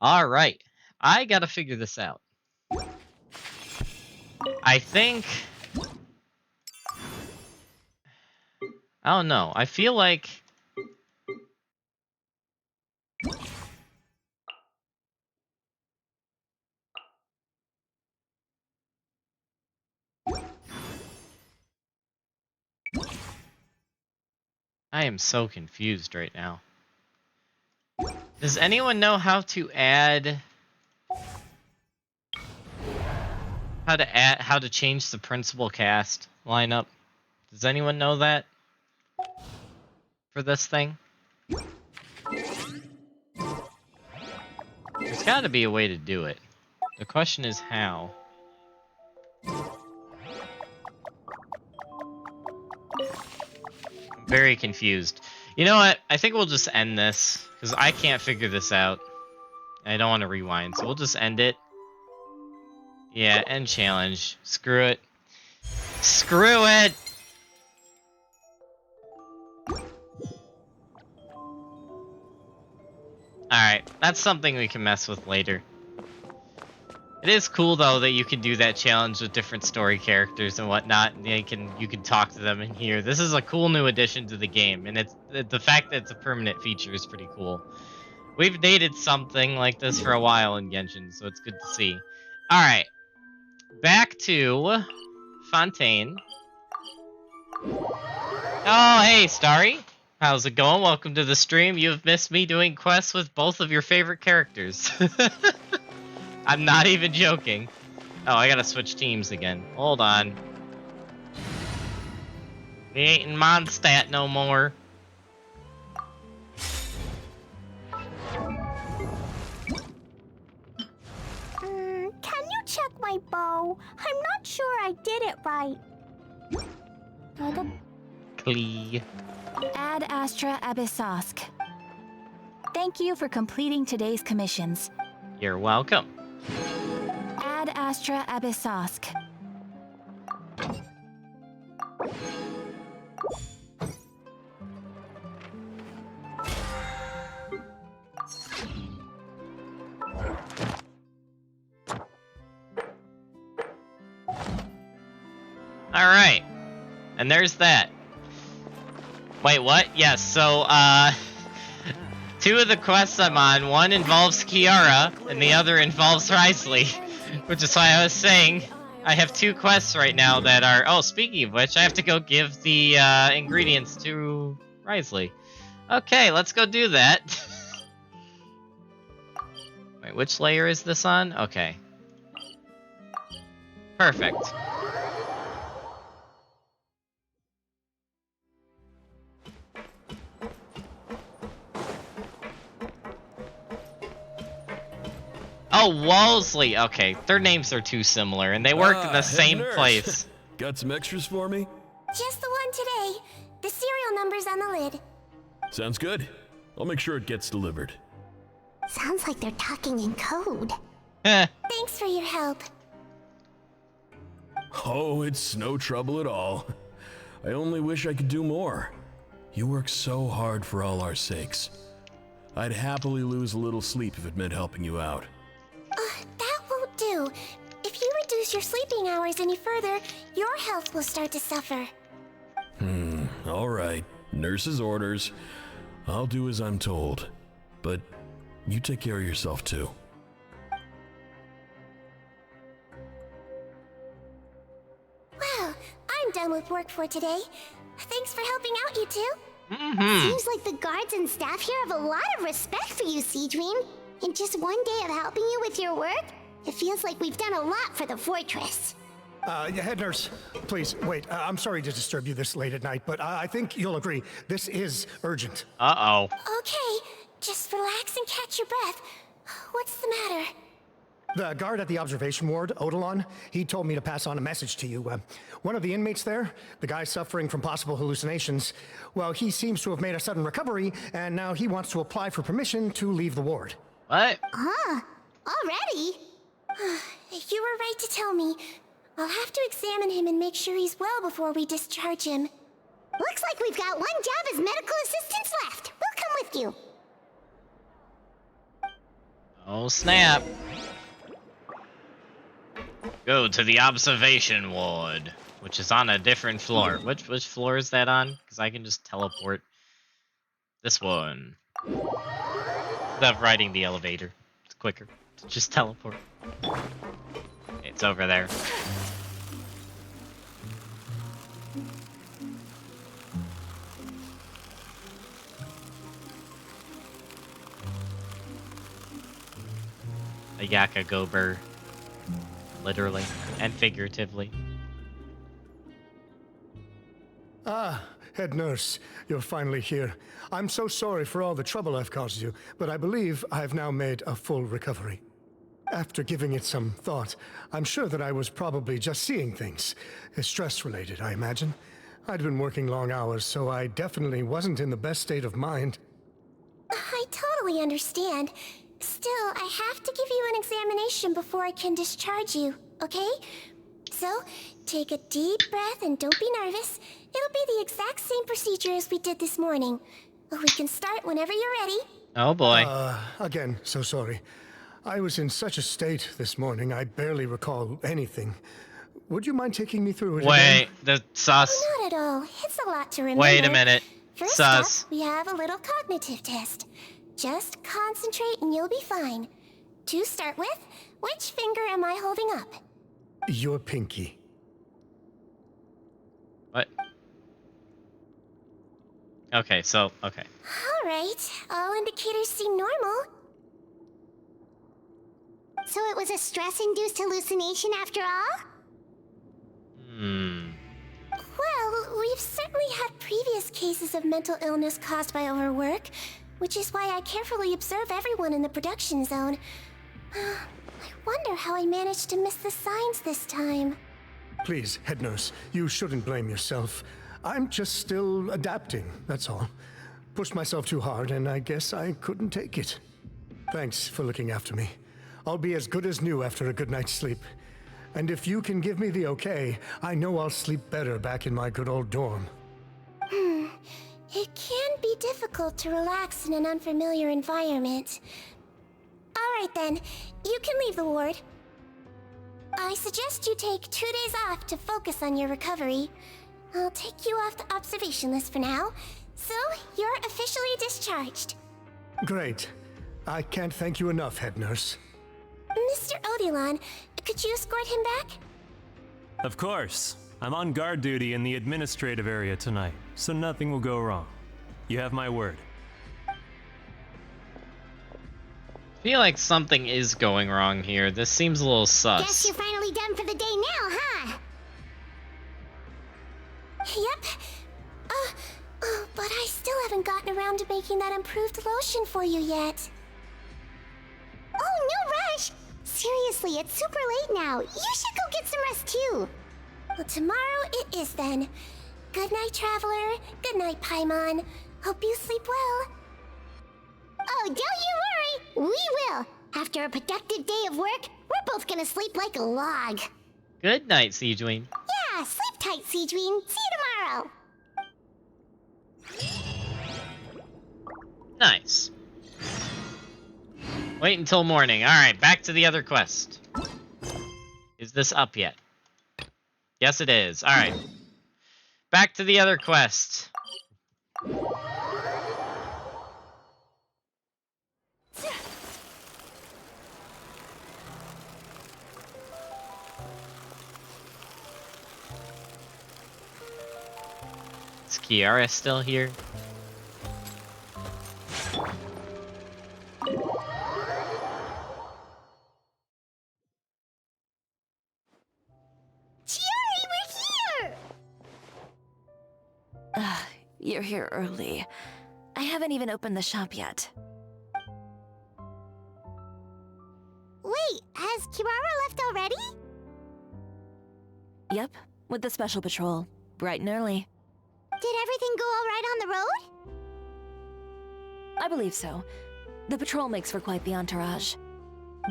Alright, I gotta figure this out. I think... I don't know. I feel like... I am so confused right now. Does anyone know how to add... How to change the principal cast lineup? Does anyone know that? For this thing? There's gotta be a way to do it. The question is how. I'm very confused. You know what? I think we'll just end this, because I can't figure this out. I don't want to rewind, so we'll just end it. Yeah, end challenge. Screw it. Screw it! Alright, that's something we can mess with later. It is cool though that you can do that challenge with different story characters and whatnot, and you can talk to them in here. This is a cool new addition to the game, and the fact that it's a permanent feature is pretty cool. We've dated something like this for a while in Genshin, so it's good to see. Alright. Back to Fontaine. Oh, hey, Starry. How's it going? Welcome to the stream. You've missed me doing quests with both of your favorite characters. I'm not even joking. Oh, I gotta switch teams again. Hold on. We ain't in Mondstadt no more. Can you check my bow? I'm not sure I did it right. Clee. Ad Astra Abyssosk. Thank you for completing today's commissions. You're welcome. Ad Astra Abyssosk. Alright. And there's that. Wait, what? Yes, so, two of the quests I'm on, one involves Kiara, and the other involves Risley. Which is why I was saying, I have two quests right now that are... Oh, speaking of which, I have to go give the, ingredients to Risley. Okay, let's go do that. Wait, which layer is this on? Okay. Perfect. Oh, Wolseley. Okay, their names are too similar, and they work in the same nurse. place. Got some extras for me? Just the one today. The serial number's on the lid. Sounds good. I'll make sure it gets delivered. Sounds like they're talking in code. Thanks for your help. Oh, it's no trouble at all. I only wish I could do more. You work so hard for all our sakes. I'd happily lose a little sleep if it meant helping you out. That won't do. If you reduce your sleeping hours any further, your health will start to suffer. All right. Nurse's orders. I'll do as I'm told. But you take care of yourself too. Well, I'm done with work for today. Thanks for helping out, you two. Seems like the guards and staff here have a lot of respect for you, Seedream. In just one day of helping you with your work, it feels like we've done a lot for the fortress. Head nurse, please, wait. I'm sorry to disturb you this late at night, but I think you'll agree, this is urgent. Uh-oh. Okay, just relax and catch your breath. What's the matter? The guard at the observation ward, Odilon, he told me to pass on a message to you. One of the inmates there, the guy suffering from possible hallucinations, well, he seems to have made a sudden recovery, and now he wants to apply for permission to leave the ward. What? Huh? Already? You were right to tell me. I'll have to examine him and make sure he's well before we discharge him. Looks like we've got one job as medical assistants left. We'll come with you. Oh, snap. Go to the observation ward, which is on a different floor. Which floor is that on? Because I can just teleport. This one. Instead of riding the elevator. It's quicker to just teleport. It's over there. A Yaka Gober. Literally and figuratively. Ah, head nurse, you're finally here. I'm so sorry for all the trouble I've caused you, but I believe I've now made a full recovery. After giving it some thought, I'm sure that I was probably just seeing things. Stress-related, I imagine. I'd been working long hours, so I definitely wasn't in the best state of mind. I totally understand. Still, I have to give you an examination before I can discharge you, okay? So, take a deep breath and don't be nervous. It'll be the exact same procedure as we did this morning. We can start whenever you're ready. Oh boy. Again, so sorry. I was in such a state this morning, I barely recall anything. Would you mind taking me through it Wait, again? the sus. Oh, not at all. It's a lot to remember. Wait a minute. First Sus. up, we have a little cognitive test. Just concentrate and you'll be fine. To start with, which finger am I holding up? Your pinky. What? Okay, so, okay. Alright, all indicators seem normal. So it was a stress-induced hallucination after all? Well, we've certainly had previous cases of mental illness caused by overwork, which is why I carefully observe everyone in the production zone. I wonder how I managed to miss the signs this time. Please, head nurse, you shouldn't blame yourself. I'm just still adapting, that's all. Pushed myself too hard, and I guess I couldn't take it. Thanks for looking after me. I'll be as good as new after a good night's sleep. And if you can give me the okay, I know I'll sleep better back in my good old dorm. It can be difficult to relax in an unfamiliar environment. Alright then, you can leave the ward. I suggest you take 2 days off to focus on your recovery. I'll take you off the observation list for now, so you're officially discharged. Great. I can't thank you enough, head nurse. Mr. Odilon, could you escort him back? Of course. I'm on guard duty in the administrative area tonight, so nothing will go wrong. You have my word. I feel like something is going wrong here. This seems a little sus. Guess you're finally done for the day now, huh? Yep. But I still haven't gotten around to making that improved lotion for you yet. Oh, no rush! Seriously, it's super late now. You should go get some rest too. Well, tomorrow it is then. Good night, Traveler. Good night, Paimon. Hope you sleep well. Oh, don't you worry. We will. After a productive day of work, we're both gonna sleep like a log. Good night, Seedween. Yeah, sleep tight, Seedween. See you tomorrow. Nice. Wait until morning. Alright, back to the other quest. Is this up yet? Yes, it is. Alright. Back to the other quest. Is Kiara still here? You're here early. I haven't even opened the shop yet. Wait, has Kirara left already? Yep, with the special patrol. Bright and early. Did everything go all right on the road? I believe so. The patrol makes for quite the entourage.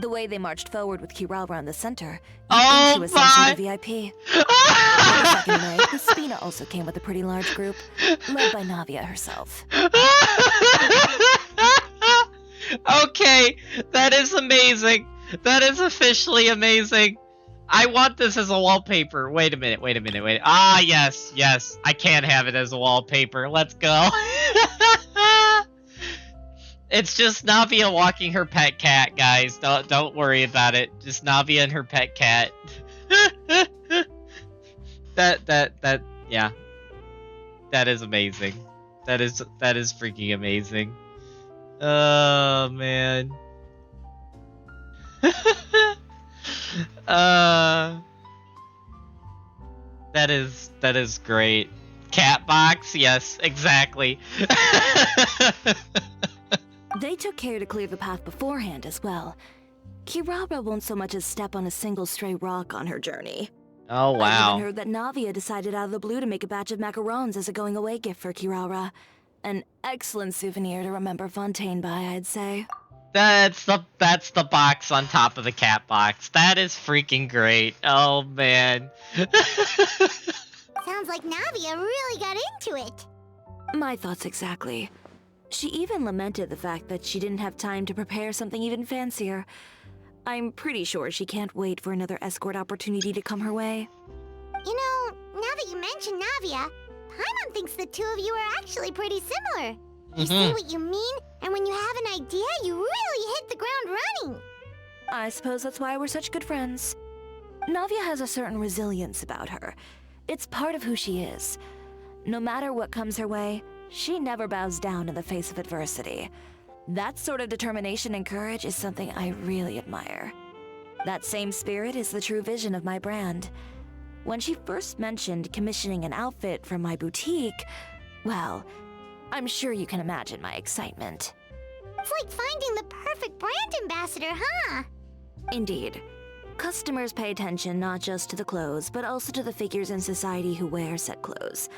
The way they marched forward with Kirara in the center, Oh you'd think she was some sort of my! VIP. For the second way, the Spina also came with a pretty large group, led by Navia herself. Okay, that is amazing. That is officially amazing. I want this as a wallpaper. Wait a minute, wait a minute, wait. Ah, yes, yes. I can't have it as a wallpaper. Let's go. It's just Navia walking her pet cat, guys. Don't worry about it. Just Navia and her pet cat. Yeah. That is amazing. That is freaking amazing. Oh man. That is great. Cat box, yes, exactly. They took care to clear the path beforehand as well. Kirara won't so much as step on a single stray rock on her journey. Oh I wow. even heard that Navia decided out of the blue to make a batch of macarons as a going-away gift for Kirara. An excellent souvenir to remember Fontaine by, I'd say. That's the box on top of the cat box. That is freaking great. Oh man. Sounds like Navia really got into it. My thoughts exactly. She even lamented the fact that she didn't have time to prepare something even fancier. I'm pretty sure she can't wait for another escort opportunity to come her way. You know, now that you mention Navia, Paimon thinks the two of you are actually pretty similar. You say what you mean, and when you have an idea, you really hit the ground running. I suppose that's why we're such good friends. Navia has a certain resilience about her. It's part of who she is. No matter what comes her way, she never bows down in the face of adversity. That sort of determination and courage is something I really admire. That same spirit is the true vision of my brand. When she first mentioned commissioning an outfit from my boutique, well, I'm sure you can imagine my excitement. It's like finding the perfect brand ambassador, huh? Indeed. Customers pay attention not just to the clothes, but also to the figures in society who wear said clothes.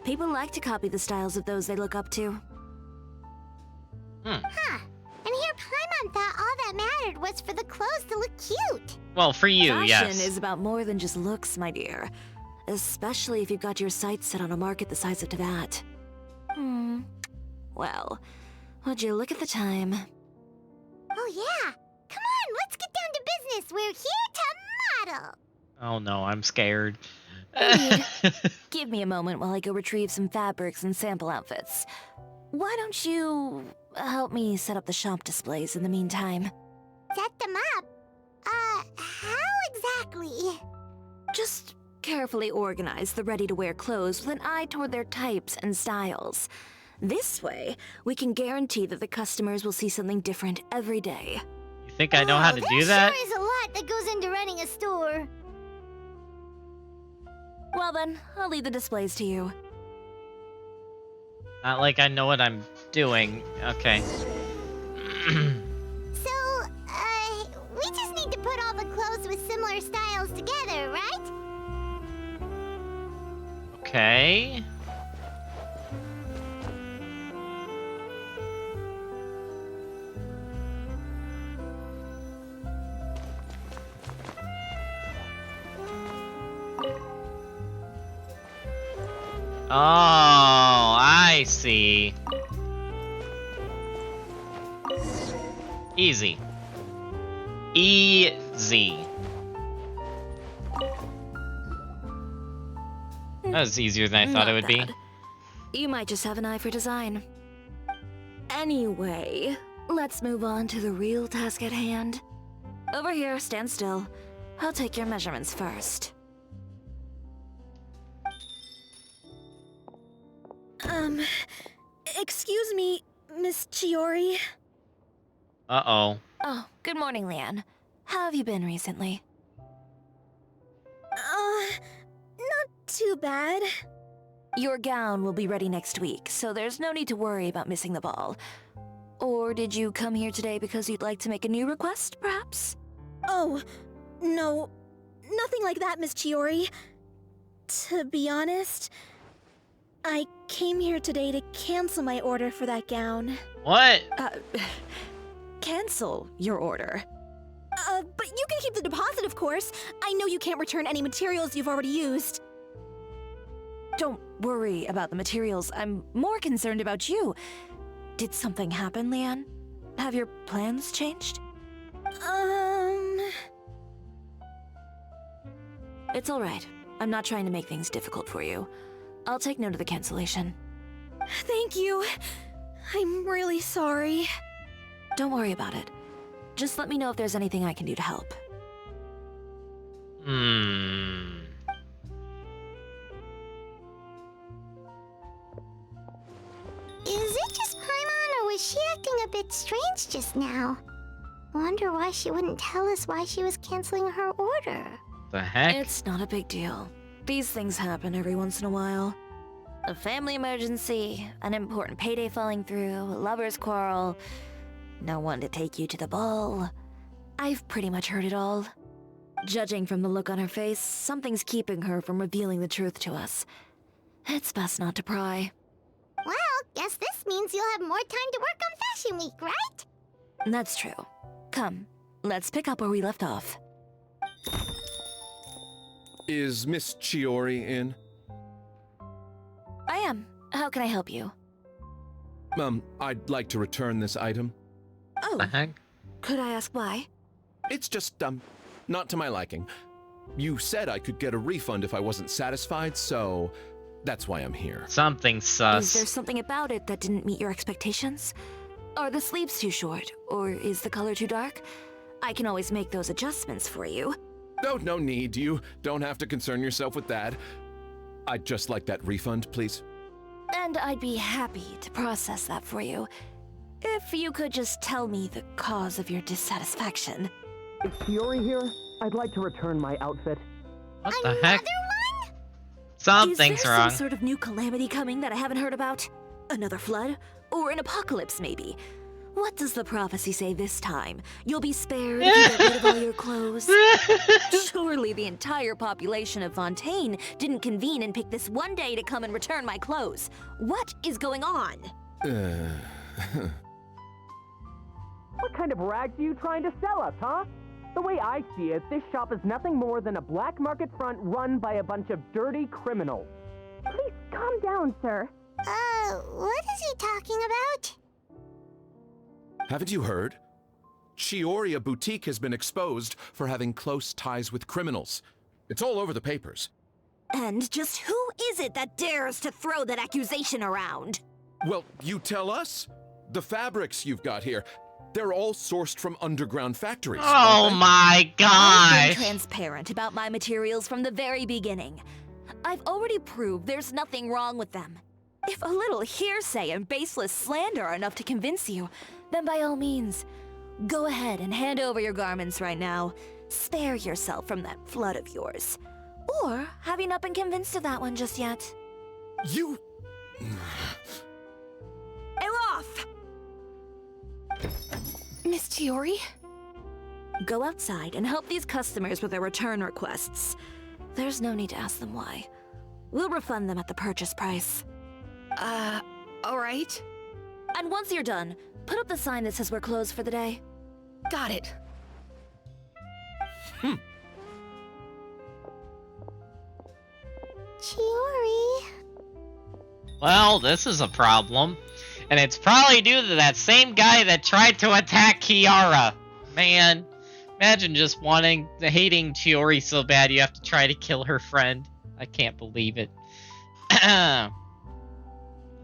People like to copy the styles of those they look up to. Huh. And here Paimon thought all that mattered was for the clothes to look cute. Well, for you, Fashion yes. is about more than just looks, my dear. Especially if you've got your sights set on a market the size of Teyvat. Well, would you look at the time? Oh yeah. Come on, let's get down to business. We're here to model. Oh no, I'm scared. Give me a moment while I go retrieve some fabrics and sample outfits. Why don't you help me set up the shop displays in the meantime? Set them up? How exactly? Just carefully organize the ready-to-wear clothes with an eye toward their types and styles. This way, we can guarantee that the customers will see something different every day. You think I know how to do that? There is a lot that goes into running a store. Well then, I'll leave the displays to you. Not like I know what I'm doing. Okay. So, we just need to put all the clothes with similar styles together, right? Okay. Oh, I see. Easy. Easy. That was easier than I thought it would be. You might just have an eye for design. Anyway, let's move on to the real task at hand. Over here, stand still. I'll take your measurements first. Excuse me, Miss Chiori. Uh-oh. Oh, good morning, Leanne. How have you been recently? Not too bad. Your gown will be ready next week, so there's no need to worry about missing the ball. Or did you come here today because you'd like to make a new request, perhaps? Oh, no. Nothing like that, Miss Chiori. To be honest, I came here today to cancel my order for that gown. What? Cancel your order. But you can keep the deposit, of course. I know you can't return any materials you've already used. Don't worry about the materials. I'm more concerned about you. Did something happen, Leanne? Have your plans changed? It's alright. I'm not trying to make things difficult for you. I'll take note of the cancellation. Thank you. I'm really sorry. Don't worry about it. Just let me know if there's anything I can do to help. Is it just Paimon, or was she acting a bit strange just now? Wonder why she wouldn't tell us why she was canceling her order. The heck? It's not a big deal. These things happen every once in a while. A family emergency, an important payday falling through, a lover's quarrel, no one to take you to the ball. I've pretty much heard it all. Judging from the look on her face, something's keeping her from revealing the truth to us. It's best not to pry. Well, guess this means you'll have more time to work on Fashion Week, right? That's true. Come, let's pick up where we left off. Is Miss Chiori in? I am. How can I help you? I'd like to return this item. Oh. The heck? Could I ask why? It's just, not to my liking. You said I could get a refund if I wasn't satisfied, so that's why I'm here. Something sus. Is there something about it that didn't meet your expectations? Are the sleeves too short, or is the color too dark? I can always make those adjustments for you. No need. You don't have to concern yourself with that. I'd just like that refund, please. And I'd be happy to process that for you. If you could just tell me the cause of your dissatisfaction. Is Chiori here? I'd like to return my outfit. What the heck? Something's Is there wrong. some sort of new calamity coming that I haven't heard about? Another flood? Or an apocalypse, maybe? What does the prophecy say this time? You'll be spared if you get rid of all your clothes? Surely the entire population of Fontaine didn't convene and pick this one day to come and return my clothes. What is going on? What kind of rags are you trying to sell us, huh? The way I see it, this shop is nothing more than a black market front run by a bunch of dirty criminals. Please calm down, sir. What is he talking about? Haven't you heard? Chioria Boutique has been exposed for having close ties with criminals. It's all over the papers. And just who is it that dares to throw that accusation around? Well, you tell us. The fabrics you've got here, they're all sourced from underground factories. Oh my I've gosh! been transparent about my materials from the very beginning. I've already proved there's nothing wrong with them. If a little hearsay and baseless slander are enough to convince you, then by all means, go ahead and hand over your garments right now. Spare yourself from that flood of yours. Or have you not been convinced of that one just yet? You... Elof! Miss Chiori? Go outside and help these customers with their return requests. There's no need to ask them why. We'll refund them at the purchase price. Alright. And once you're done, put up the sign that says we're closed for the day. Got it. Chiori. Well, this is a problem. And it's probably due to that same guy that tried to attack Kiara. Man, imagine just hating Chiori so bad you have to try to kill her friend. I can't believe it.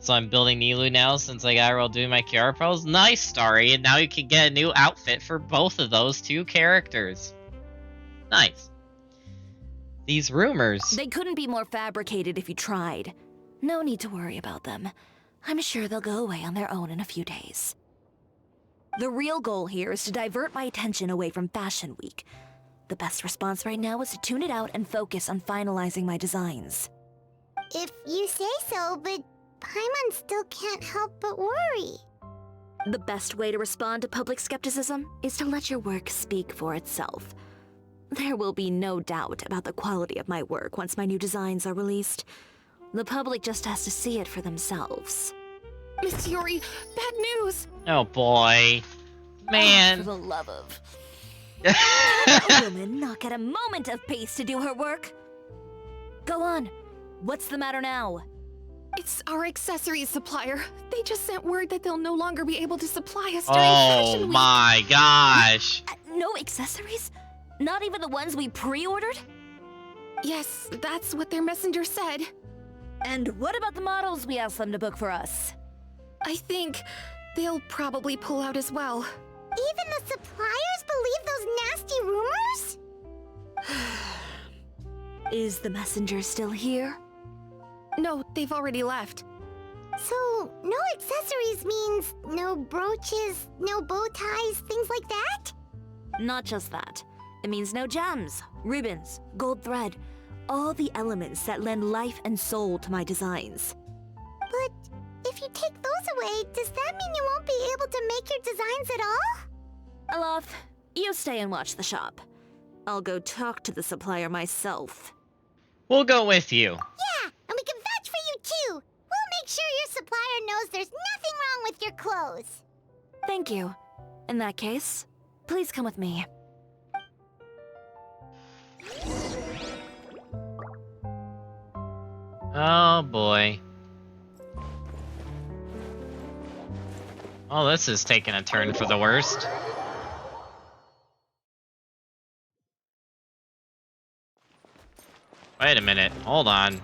So I'm building Nilu now since I got her while doing my Kiara pros. Nice, Starry, and now you can get a new outfit for both of those two characters. Nice. These rumors. They couldn't be more fabricated if you tried. No need to worry about them. I'm sure they'll go away on their own in a few days. The real goal here is to divert my attention away from Fashion Week. The best response right now is to tune it out and focus on finalizing my designs. If you say so, but Paimon still can't help but worry. The best way to respond to public skepticism is to let your work speak for itself. There will be no doubt about the quality of my work once my new designs are released. The public just has to see it for themselves. Miss Chiori, bad news! Oh boy. Man. For the love of... Can a woman not get a moment of peace to do her work? Go on. What's the matter now? It's our accessories supplier. They just sent word that they'll no longer be able to supply us during Fashion Oh Week. my gosh. No accessories? Not even the ones we pre-ordered? Yes, that's what their messenger said. And what about the models we asked them to book for us? I think they'll probably pull out as well. Even the suppliers believe those nasty rumors? Is the messenger still here? No, they've already left. So, no accessories means no brooches, no bow ties, things like that? Not just that. It means no gems, ribbons, gold thread, all the elements that lend life and soul to my designs. But if you take those away, does that mean you won't be able to make your designs at all? Aloth, you stay and watch the shop. I'll go talk to the supplier myself. We'll go with you. Yeah, and we can vouch for you too. We'll make sure your supplier knows there's nothing wrong with your clothes. Thank you. In that case, please come with me. Oh boy. Oh, this is taking a turn for the worst. Wait a minute, hold on.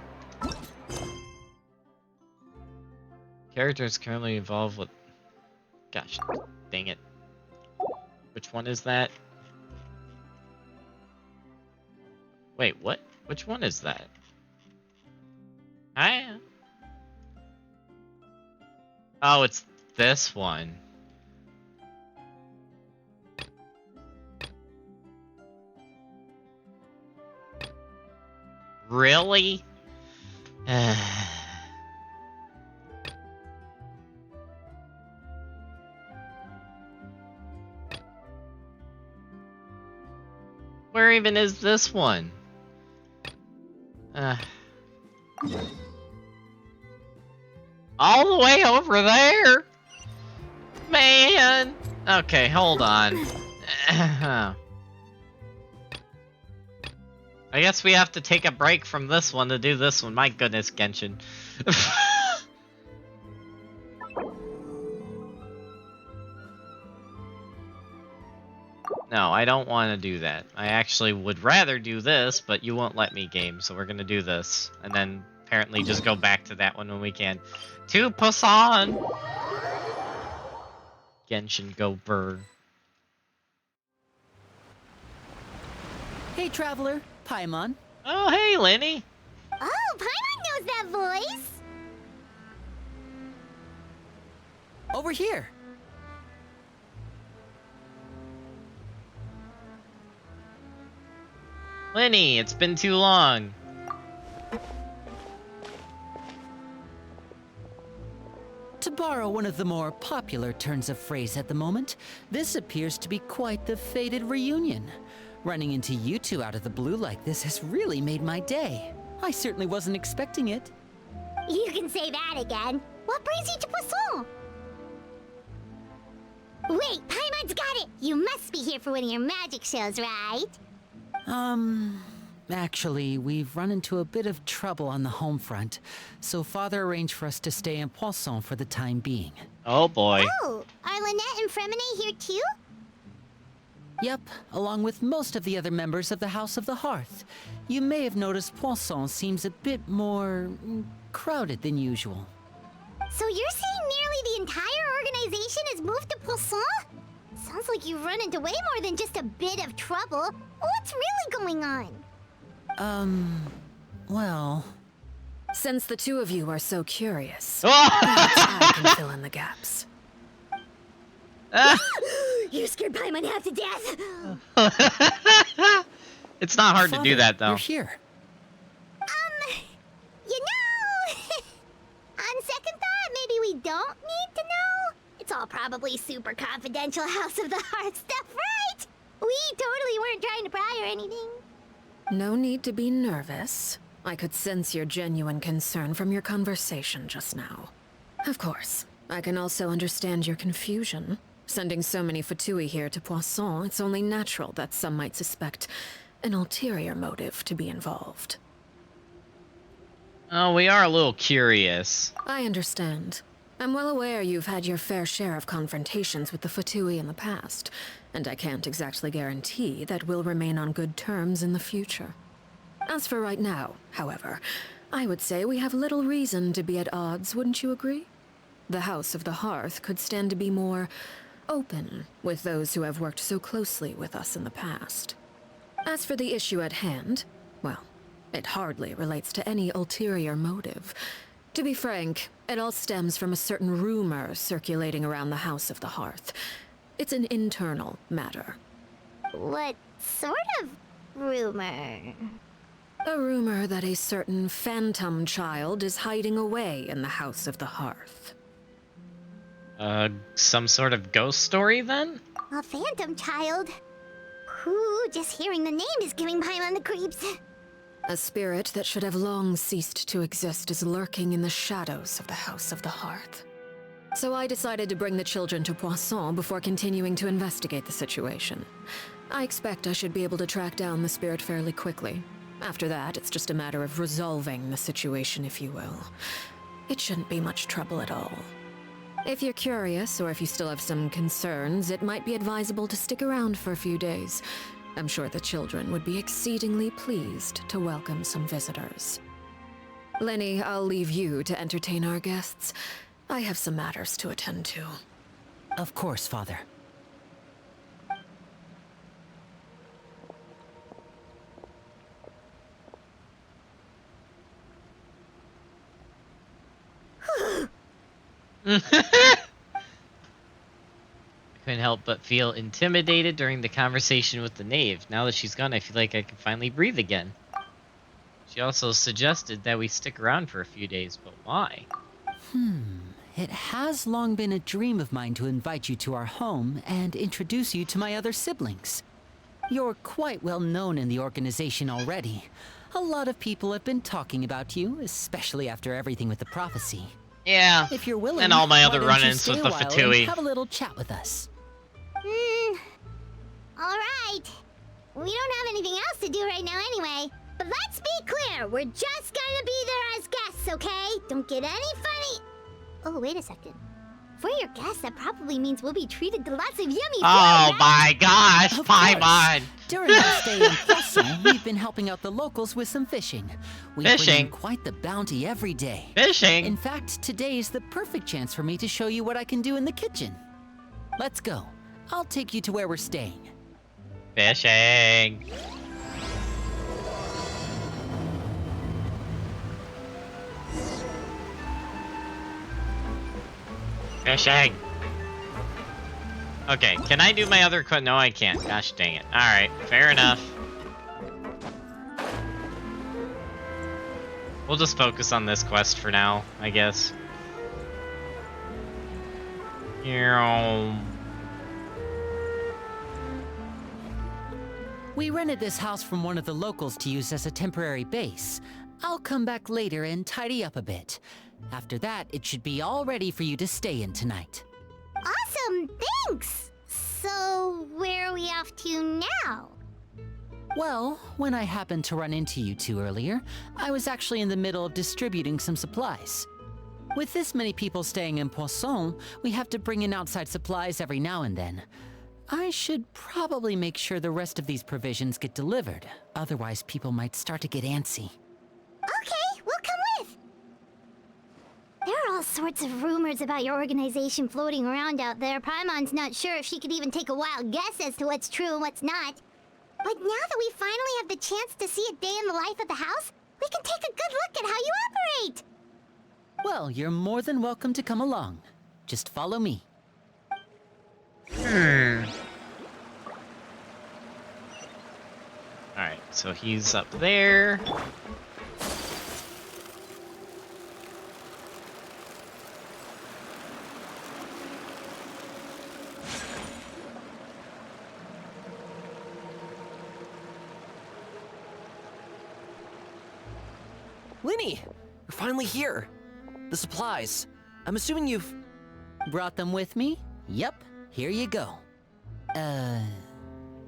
Characters currently involved with... Gosh, dang it. Which one is that? Wait, what? Which one is that? Oh, it's this one. Really? Where even is this one? All the way over there? Man! Okay, hold on. I guess we have to take a break from this one to do this one. My goodness, Genshin. No, I don't want to do that. I actually would rather do this, but you won't let me game, so we're gonna do this. And then apparently just go back to that one when we can. To Busan! Genshin go bird. Hey, traveler. Paimon. Oh, hey, Lenny. Oh, Paimon knows that voice. Over here. Lenny, it's been too long. To borrow one of the more popular turns of phrase at the moment, this appears to be quite the fated reunion. Running into you two out of the blue like this has really made my day. I certainly wasn't expecting it. You can say that again. What brings you to Poisson? Wait, Paimon's got it! You must be here for one of your magic shows, right? Actually, we've run into a bit of trouble on the home front, so Father arranged for us to stay in Poisson for the time being. Oh boy. Oh, are Lynette and Fremine here too? Yep, along with most of the other members of the House of the Hearth. You may have noticed Poisson seems a bit more crowded than usual. So you're saying nearly the entire organization has moved to Poisson? Sounds like you've run into way more than just a bit of trouble. What's really going on? Well... Since the two of you are so curious, perhaps I can fill in the gaps. You scared Paimon half to death! It's not hard to do that, though. You're here. You know... On second thought, maybe we don't need to know? It's all probably super confidential House of the Heart stuff, right? We totally weren't trying to pry or anything. No need to be nervous. I could sense your genuine concern from your conversation just now. Of course, I can also understand your confusion. Sending so many Fatui here to Poisson, it's only natural that some might suspect an ulterior motive to be involved. Oh, we are a little curious. I understand. I'm well aware you've had your fair share of confrontations with the Fatui in the past, and I can't exactly guarantee that we'll remain on good terms in the future. As for right now, however, I would say we have little reason to be at odds, wouldn't you agree? The House of the Hearth could stand to be more open with those who have worked so closely with us in the past. As for the issue at hand, well, it hardly relates to any ulterior motive. To be frank, it all stems from a certain rumor circulating around the House of the Hearth. It's an internal matter. What sort of rumor? A rumor that a certain phantom child is hiding away in the House of the Hearth. Some sort of ghost story then? A phantom child? Ooh, just hearing the name is giving Paimon the creeps. A spirit that should have long ceased to exist is lurking in the shadows of the House of the Hearth. So I decided to bring the children to Poisson before continuing to investigate the situation. I expect I should be able to track down the spirit fairly quickly. After that, it's just a matter of resolving the situation, if you will. It shouldn't be much trouble at all. If you're curious, or if you still have some concerns, it might be advisable to stick around for a few days. I'm sure the children would be exceedingly pleased to welcome some visitors. Lenny, I'll leave you to entertain our guests. I have some matters to attend to. Of course, Father. I couldn't help but feel intimidated during the conversation with the knave. Now that she's gone, I feel like I can finally breathe again. She also suggested that we stick around for a few days, but why? It has long been a dream of mine to invite you to our home and introduce you to my other siblings. You're quite well known in the organization already. A lot of people have been talking about you, especially after everything with the prophecy. Yeah, if you're willing, and all my other why don't you run-ins stay with a the while and Fatui. have a little chat with us. Alright. We don't have anything else to do right now anyway. But let's be clear, we're just gonna be there as guests, okay? Don't get any funny... Oh, wait a second. For your guests, that probably means we'll be treated to lots of yummy food, Oh right? my gosh, Of Paimon! During our stay in Poisson, we've been helping out the locals with some fishing. We bring Fishing? in quite the bounty every day. Fishing? In fact, today is the perfect chance for me to show you what I can do in the kitchen. Let's go. I'll take you to where we're staying. Fishing! Fishing! Okay, can I do my other quest? No, I can't. Gosh dang it. Alright, fair enough. We'll just focus on this quest for now, I guess. We rented this house from one of the locals to use as a temporary base. I'll come back later and tidy up a bit. After that, it should be all ready for you to stay in tonight. Awesome, thanks! So, where are we off to now? Well, when I happened to run into you two earlier, I was actually in the middle of distributing some supplies. With this many people staying in Poisson, we have to bring in outside supplies every now and then. I should probably make sure the rest of these provisions get delivered, otherwise people might start to get antsy. Okay, we'll come with! There are all sorts of rumors about your organization floating around out there. Paimon's not sure if she could even take a wild guess as to what's true and what's not. But now that we finally have the chance to see a day in the life of the house, we can take a good look at how you operate! Well, you're more than welcome to come along. Just follow me. Alright, so he's up there. Linny, you're finally here. The supplies. I'm assuming you've... Brought them with me? Yep. Here you go.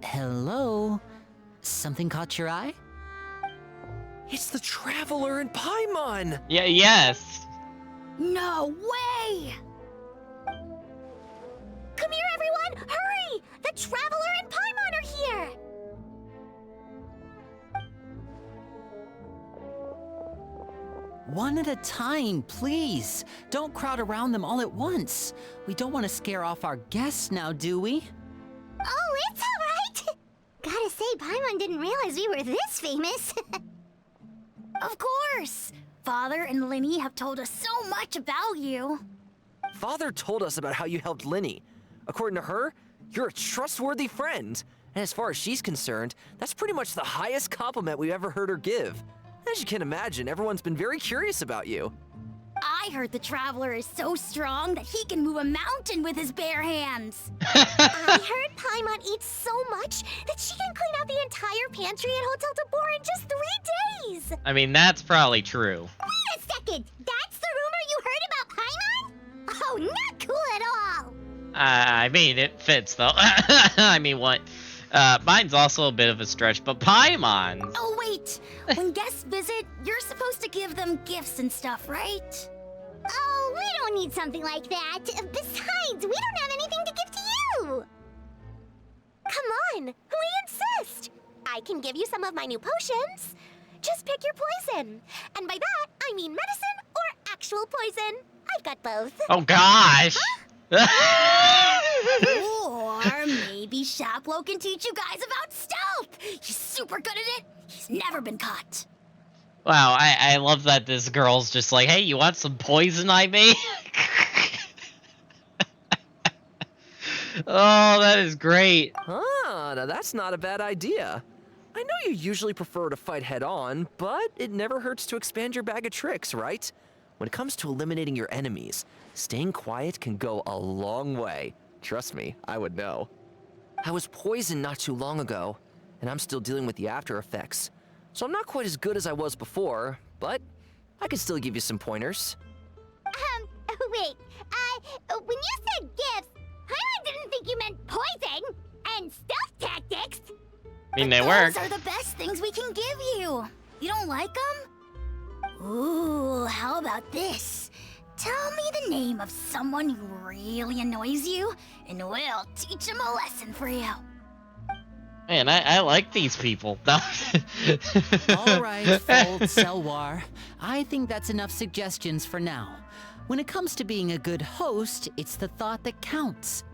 Hello? Something caught your eye? It's the Traveler in Paimon! Yeah, yes. No way! Come here, everyone! Hurry! The Traveler and Paimon are here! One at a time, please. Don't crowd around them all at once. We don't want to scare off our guests now, do we? Oh, it's all right! Gotta say, Paimon didn't realize we were this famous. Of course! Father and Linny have told us so much about you. Father told us about how you helped Linny. According to her, you're a trustworthy friend. And as far as she's concerned, that's pretty much the highest compliment we've ever heard her give. As you can imagine, everyone's been very curious about you. I heard the Traveler is so strong that he can move a mountain with his bare hands. I heard Paimon eats so much that she can clean out the entire pantry at Hotel Tabor in just 3 days. I mean, that's probably true. Wait a second! That's the rumor you heard about Paimon? Oh, not cool at all! I mean, it fits, though. I mean, what? Mine's also a bit of a stretch, but Paimon. Oh, wait! When guests visit, you're supposed to give them gifts and stuff, right? Oh, we don't need something like that. Besides, we don't have anything to give to you. Come on, we insist. I can give you some of my new potions. Just pick your poison. And by that, I mean medicine or actual poison. I've got both. Oh, gosh. Or maybe Shaplo can teach you guys about stealth. He's super good at it. He's never been caught. Wow, I love that this girl's just like, hey, you want some poison I made? Oh, that is great. Ah, now that's not a bad idea. I know you usually prefer to fight head-on, but it never hurts to expand your bag of tricks, right? When it comes to eliminating your enemies, staying quiet can go a long way. Trust me, I would know. I was poisoned not too long ago, and I'm still dealing with the after effects. So I'm not quite as good as I was before, but I can still give you some pointers. Wait, when you said gifts, Paimon didn't think you meant poison and stealth tactics. I mean, they work. Those are the best things we can give you. You don't like them? Ooh, how about this? Tell me the name of someone who really annoys you, and we'll teach him a lesson for you. Man, I like these people. All right, Fold, Selwar. I think that's enough suggestions for now. When it comes to being a good host, it's the thought that counts.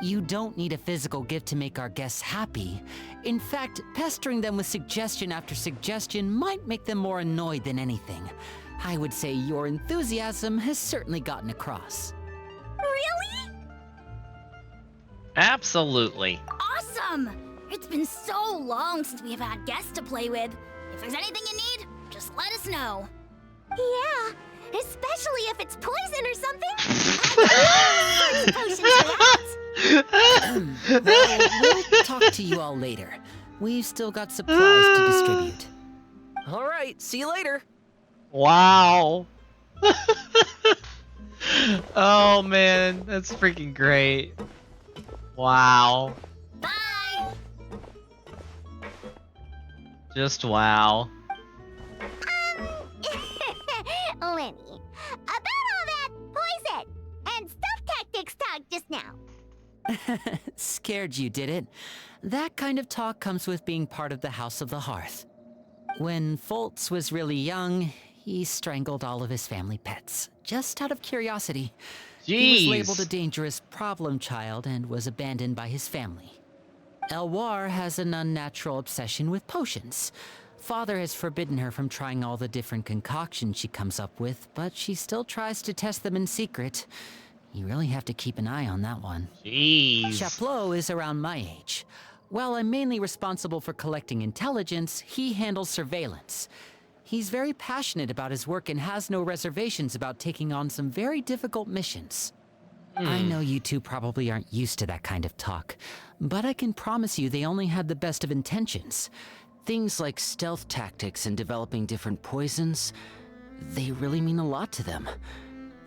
You don't need a physical gift to make our guests happy. In fact, pestering them with suggestion after suggestion might make them more annoyed than anything. I would say your enthusiasm has certainly gotten across. Really? Absolutely. Awesome! It's been so long since we have had guests to play with. If there's anything you need, just let us know. Yeah, especially if it's poison or something. I got potions for that. Well, we'll talk to you all later. We've still got supplies to distribute. All right, see you later. Wow. Oh, man, that's freaking great. Wow. Bye! Just wow. Lenny, about all that poison and stealth tactics talk just now. Scared you, did it? That kind of talk comes with being part of the House of the Hearth. When Foltz was really young, he strangled all of his family pets, just out of curiosity. He was labeled a dangerous problem child and was abandoned by his family. Elwar has an unnatural obsession with potions. Father has forbidden her from trying all the different concoctions she comes up with, but she still tries to test them in secret. You really have to keep an eye on that one. Jeez. Chaplot is around my age. While I'm mainly responsible for collecting intelligence, he handles surveillance. He's very passionate about his work and has no reservations about taking on some very difficult missions. I know you two probably aren't used to that kind of talk, but I can promise you they only had the best of intentions. Things like stealth tactics and developing different poisons, they really mean a lot to them.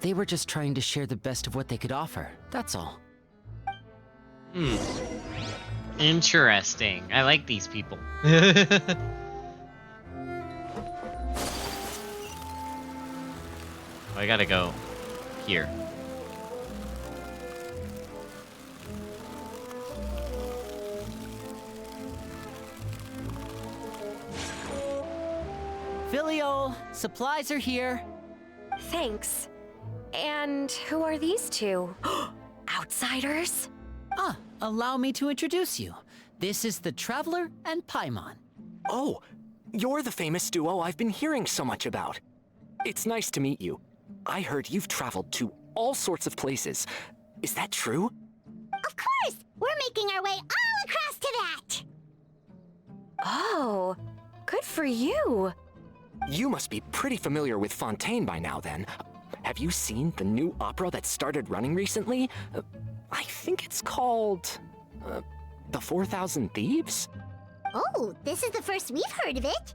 They were just trying to share the best of what they could offer, that's all. Hmm. Interesting. I like these people. I gotta go here. Filio, supplies are here. Thanks. And who are these two? Outsiders? Allow me to introduce you. This is the Traveler and Paimon. Oh, you're the famous duo I've been hearing so much about. It's nice to meet you. I heard you've traveled to all sorts of places. Is that true? Of course! We're making our way all across to that! Oh, good for you. You must be pretty familiar with Fontaine by now, then. Have you seen the new opera that started running recently? I think it's called... The 4,000 Thieves? Oh, this is the first we've heard of it.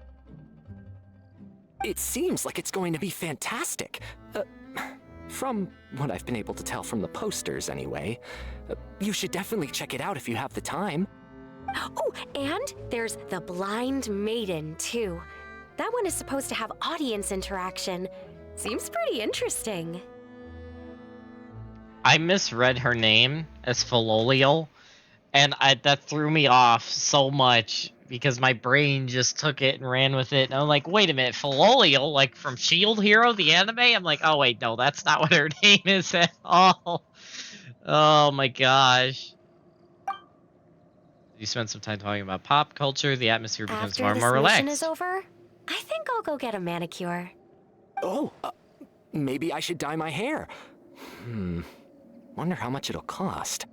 It seems like it's going to be fantastic. From what I've been able to tell from the posters, anyway. You should definitely check it out if you have the time. Oh, and there's The Blind Maiden, too. That one is supposed to have audience interaction. Seems pretty interesting. I misread her name as Philolial, and that threw me off so much because my brain just took it and ran with it. And I'm like, wait a minute, Philolial, like from Shield Hero, the anime? I'm like, oh wait, no, that's not what her name is at all. Oh my gosh. You spend some time talking about pop culture, the atmosphere becomes After more and more this mission relaxed. is over, I think I'll go get a manicure. Oh, maybe I should dye my hair. Wonder how much it'll cost.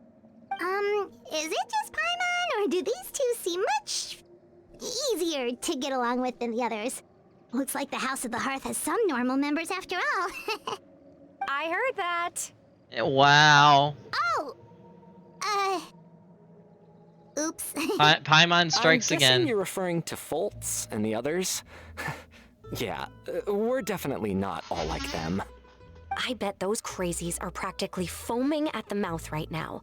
Is it just Paimon, or do these two seem much easier to get along with than the others? Looks like the House of the Hearth has some normal members after all. I heard that. Wow. Oh! Oops. Paimon strikes I'm guessing again. You're referring to Foltz and the others? Yeah, we're definitely not all like them. I bet those crazies are practically foaming at the mouth right now.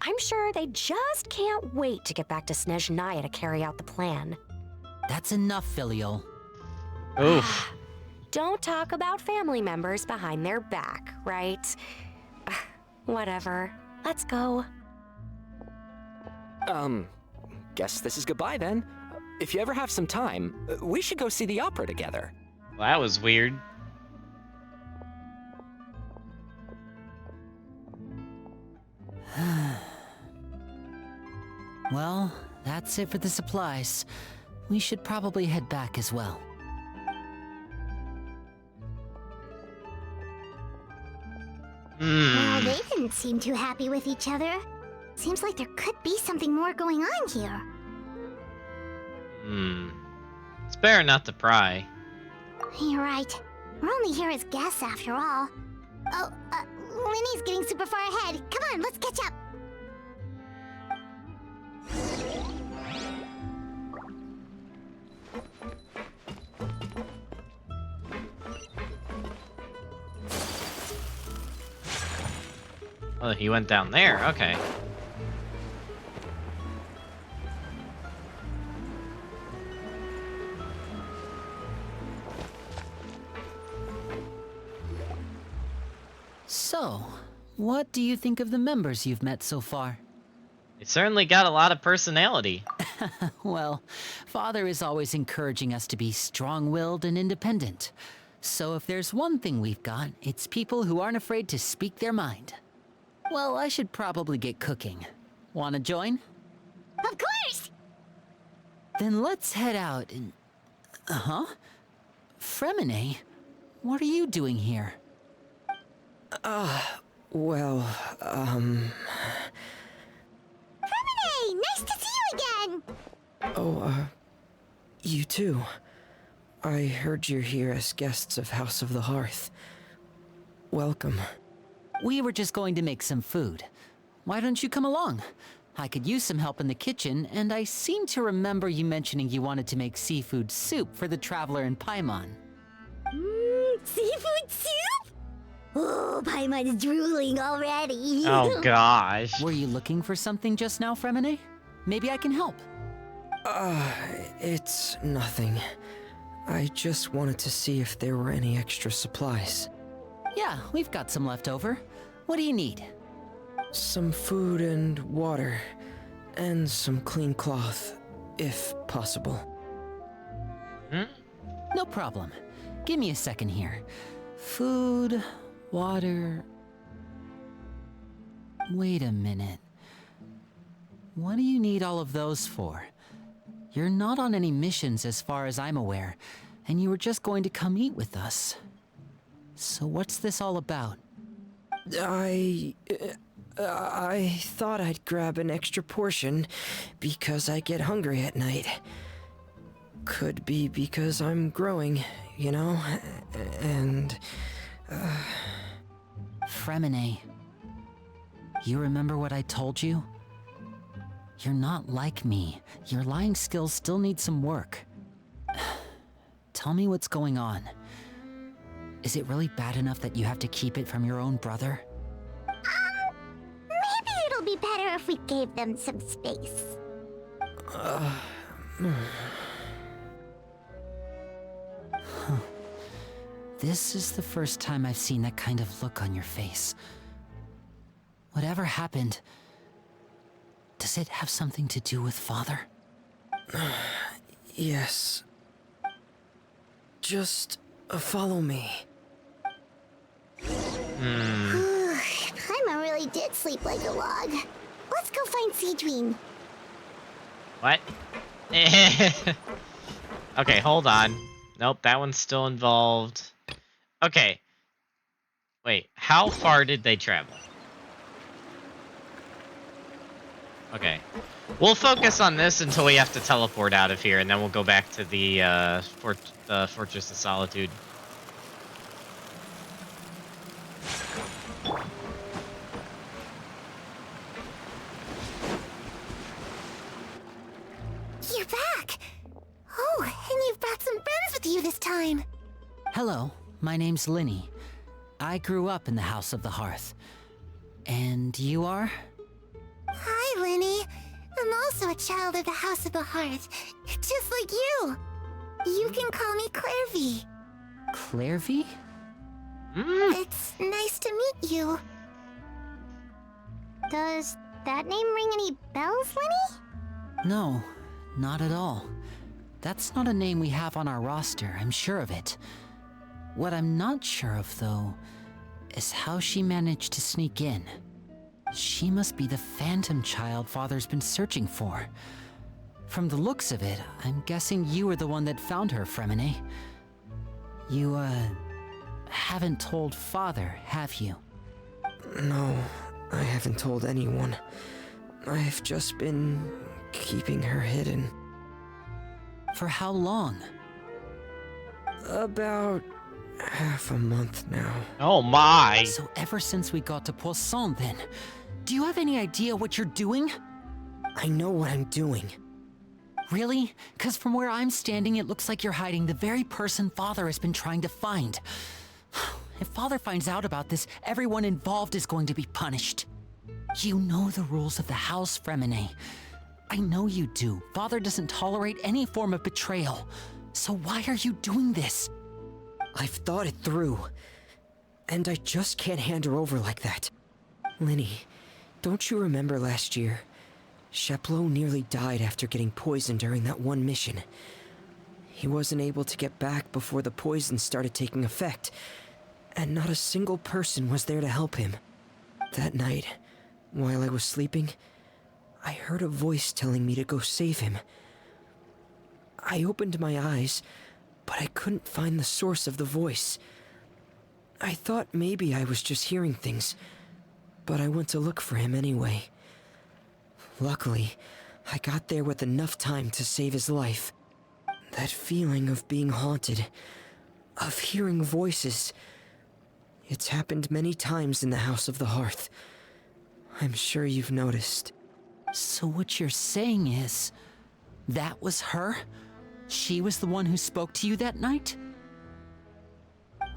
I'm sure they just can't wait to get back to Snezhnaya to carry out the plan. That's enough, Filio. Oof. Don't talk about family members behind their back, right? Whatever. Let's go. Guess this is goodbye then. If you ever have some time, we should go see the opera together. Well, that was weird. Well, that's it for the supplies. We should probably head back as well. Well, they didn't seem too happy with each other. Seems like there could be something more going on here. It's better not to pry. You're right. We're only here as guests after all. Oh, Winnie's getting super far ahead. Come on, let's catch up. Oh, he went down there. Okay. So, what do you think of the members you've met so far? It certainly got a lot of personality. Well, Father is always encouraging us to be strong-willed and independent. So if there's one thing we've got, it's people who aren't afraid to speak their mind. Well, I should probably get cooking. Wanna join? Of course! Then let's head out and... Fremine? What are you doing here? Well, Hey, nice to see you again! Oh, you too. I heard you're here as guests of House of the Hearth. Welcome. We were just going to make some food. Why don't you come along? I could use some help in the kitchen, and I seem to remember you mentioning you wanted to make seafood soup for the Traveler and Paimon. Seafood soup? Oh, Paimon's drooling already. Oh gosh. Were you looking for something just now, Fremine? Maybe I can help. It's nothing. I just wanted to see if there were any extra supplies. Yeah, we've got some left over. What do you need? Some food and water, and some clean cloth, if possible. No problem. Give me a second here. Food, water... Wait a minute. What do you need all of those for? You're not on any missions as far as I'm aware, and you were just going to come eat with us. So what's this all about? I thought I'd grab an extra portion because I get hungry at night. Could be because I'm growing, you know, and... Fremine, you remember what I told you? You're not like me. Your lying skills still need some work. Tell me what's going on. Is it really bad enough that you have to keep it from your own brother? Maybe it'll be better if we gave them some space. This is the first time I've seen that kind of look on your face. Whatever happened, does it have something to do with Father? Yes. Just follow me. Paimon really did sleep like a log. Let's go find Seedream. What? Okay, hold on. Nope, that one's still involved. Okay. Wait, how far did they travel? Okay. We'll focus on this until we have to teleport out of here, and then we'll go back to the Fortress of Solitude. You're back! Oh, and you've brought some friends with you this time. Hello, my name's Linny. I grew up in the House of the Hearth. And you are? Hi, Linny. I'm also a child of the House of the Hearth, just like you. You can call me Clairvy. Clairvy? It's nice to meet you. Does that name ring any bells, Linny? No, not at all. That's not a name we have on our roster, I'm sure of it. What I'm not sure of, though, is how she managed to sneak in. She must be the phantom child Father's been searching for. From the looks of it, I'm guessing you were the one that found her, Fremine. You, haven't told Father, have you? No, I haven't told anyone. I've just been keeping her hidden. For how long? About half a month now. Oh my! So ever since we got to Poisson, then, do you have any idea what you're doing? I know what I'm doing. Really? Because from where I'm standing, it looks like you're hiding the very person Father has been trying to find. If Father finds out about this, everyone involved is going to be punished. You know the rules of the house, Fremine. I know you do. Father doesn't tolerate any form of betrayal. So why are you doing this? I've thought it through. And I just can't hand her over like that. Linny, don't you remember last year? Sheplo nearly died after getting poisoned during that one mission. He wasn't able to get back before the poison started taking effect, and not a single person was there to help him. That night, while I was sleeping, I heard a voice telling me to go save him. I opened my eyes, but I couldn't find the source of the voice. I thought maybe I was just hearing things, but I went to look for him anyway. Luckily, I got there with enough time to save his life. That feeling of being haunted, of hearing voices, it's happened many times in the House of the Hearth. I'm sure you've noticed. So what you're saying is, that was her? She was the one who spoke to you that night?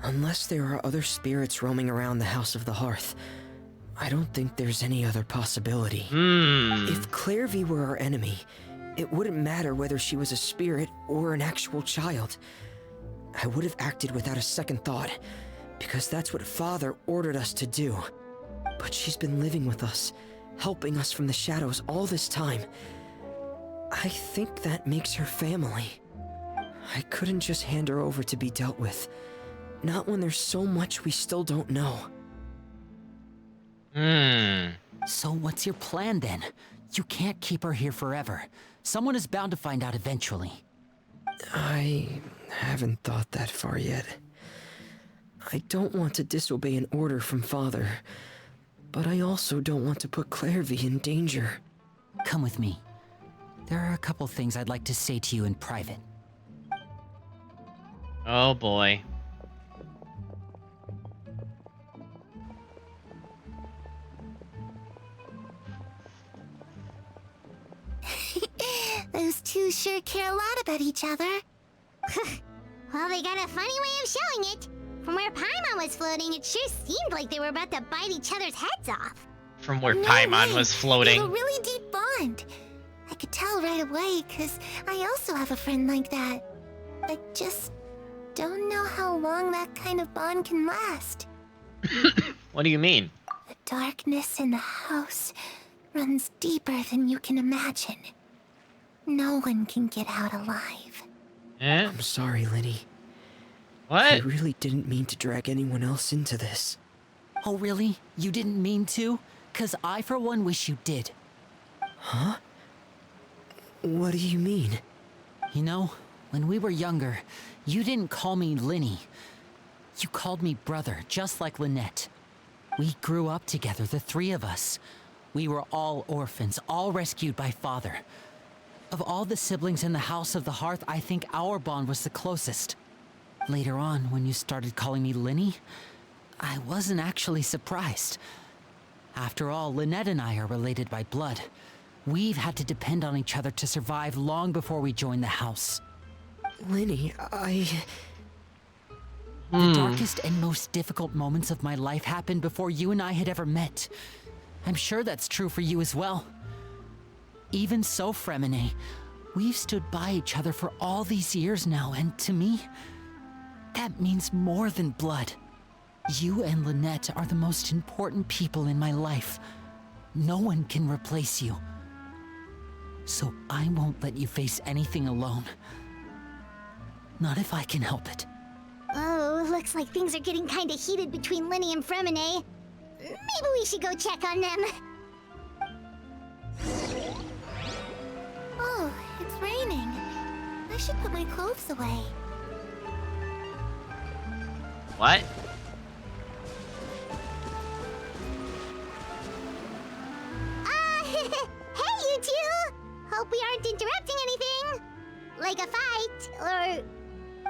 Unless there are other spirits roaming around the House of the Hearth, I don't think there's any other possibility. If Clairvy were our enemy, it wouldn't matter whether she was a spirit or an actual child. I would have acted without a second thought, because that's what Father ordered us to do. But she's been living with us, helping us from the shadows all this time. I think that makes her family. I couldn't just hand her over to be dealt with. Not when there's so much we still don't know. So what's your plan then? You can't keep her here forever. Someone is bound to find out eventually. I haven't thought that far yet. I don't want to disobey an order from Father, but I also don't want to put Clairvy in danger. Come with me. There are a couple things I'd like to say to you in private. Oh boy. Those two sure care a lot about each other. Well, they got a funny way of showing it. From where Paimon was floating, it sure seemed like they were about to bite each other's heads off. From where Paimon was floating. They have a really deep bond. I could tell right away, because I also have a friend like that. I just don't know how long that kind of bond can last. What do you mean? The darkness in the house runs deeper than you can imagine. No one can get out alive. I'm sorry, Linny. What? I really didn't mean to drag anyone else into this. Oh really? You didn't mean to? 'Cause I for one wish you did. Huh? What do you mean? You know, when we were younger, you didn't call me Linny. You called me brother, just like Lynette. We grew up together, the three of us. We were all orphans, all rescued by Father. Of all the siblings in the House of the Hearth, I think our bond was the closest. Later on, when you started calling me Linny, I wasn't actually surprised. After all, Lynette and I are related by blood. We've had to depend on each other to survive long before we joined the house. Linny, The darkest and most difficult moments of my life happened before you and I had ever met. I'm sure that's true for you as well. Even so, Fremine, we've stood by each other for all these years now, and to me, that means more than blood. You and Lynette are the most important people in my life. No one can replace you. So I won't let you face anything alone. Not if I can help it. Oh, looks like things are getting kinda heated between Linny and Fremine. Maybe we should go check on them. Oh, it's raining. I should put my clothes away. What? Hey, you two! Hope we aren't interrupting anything. Like a fight, or...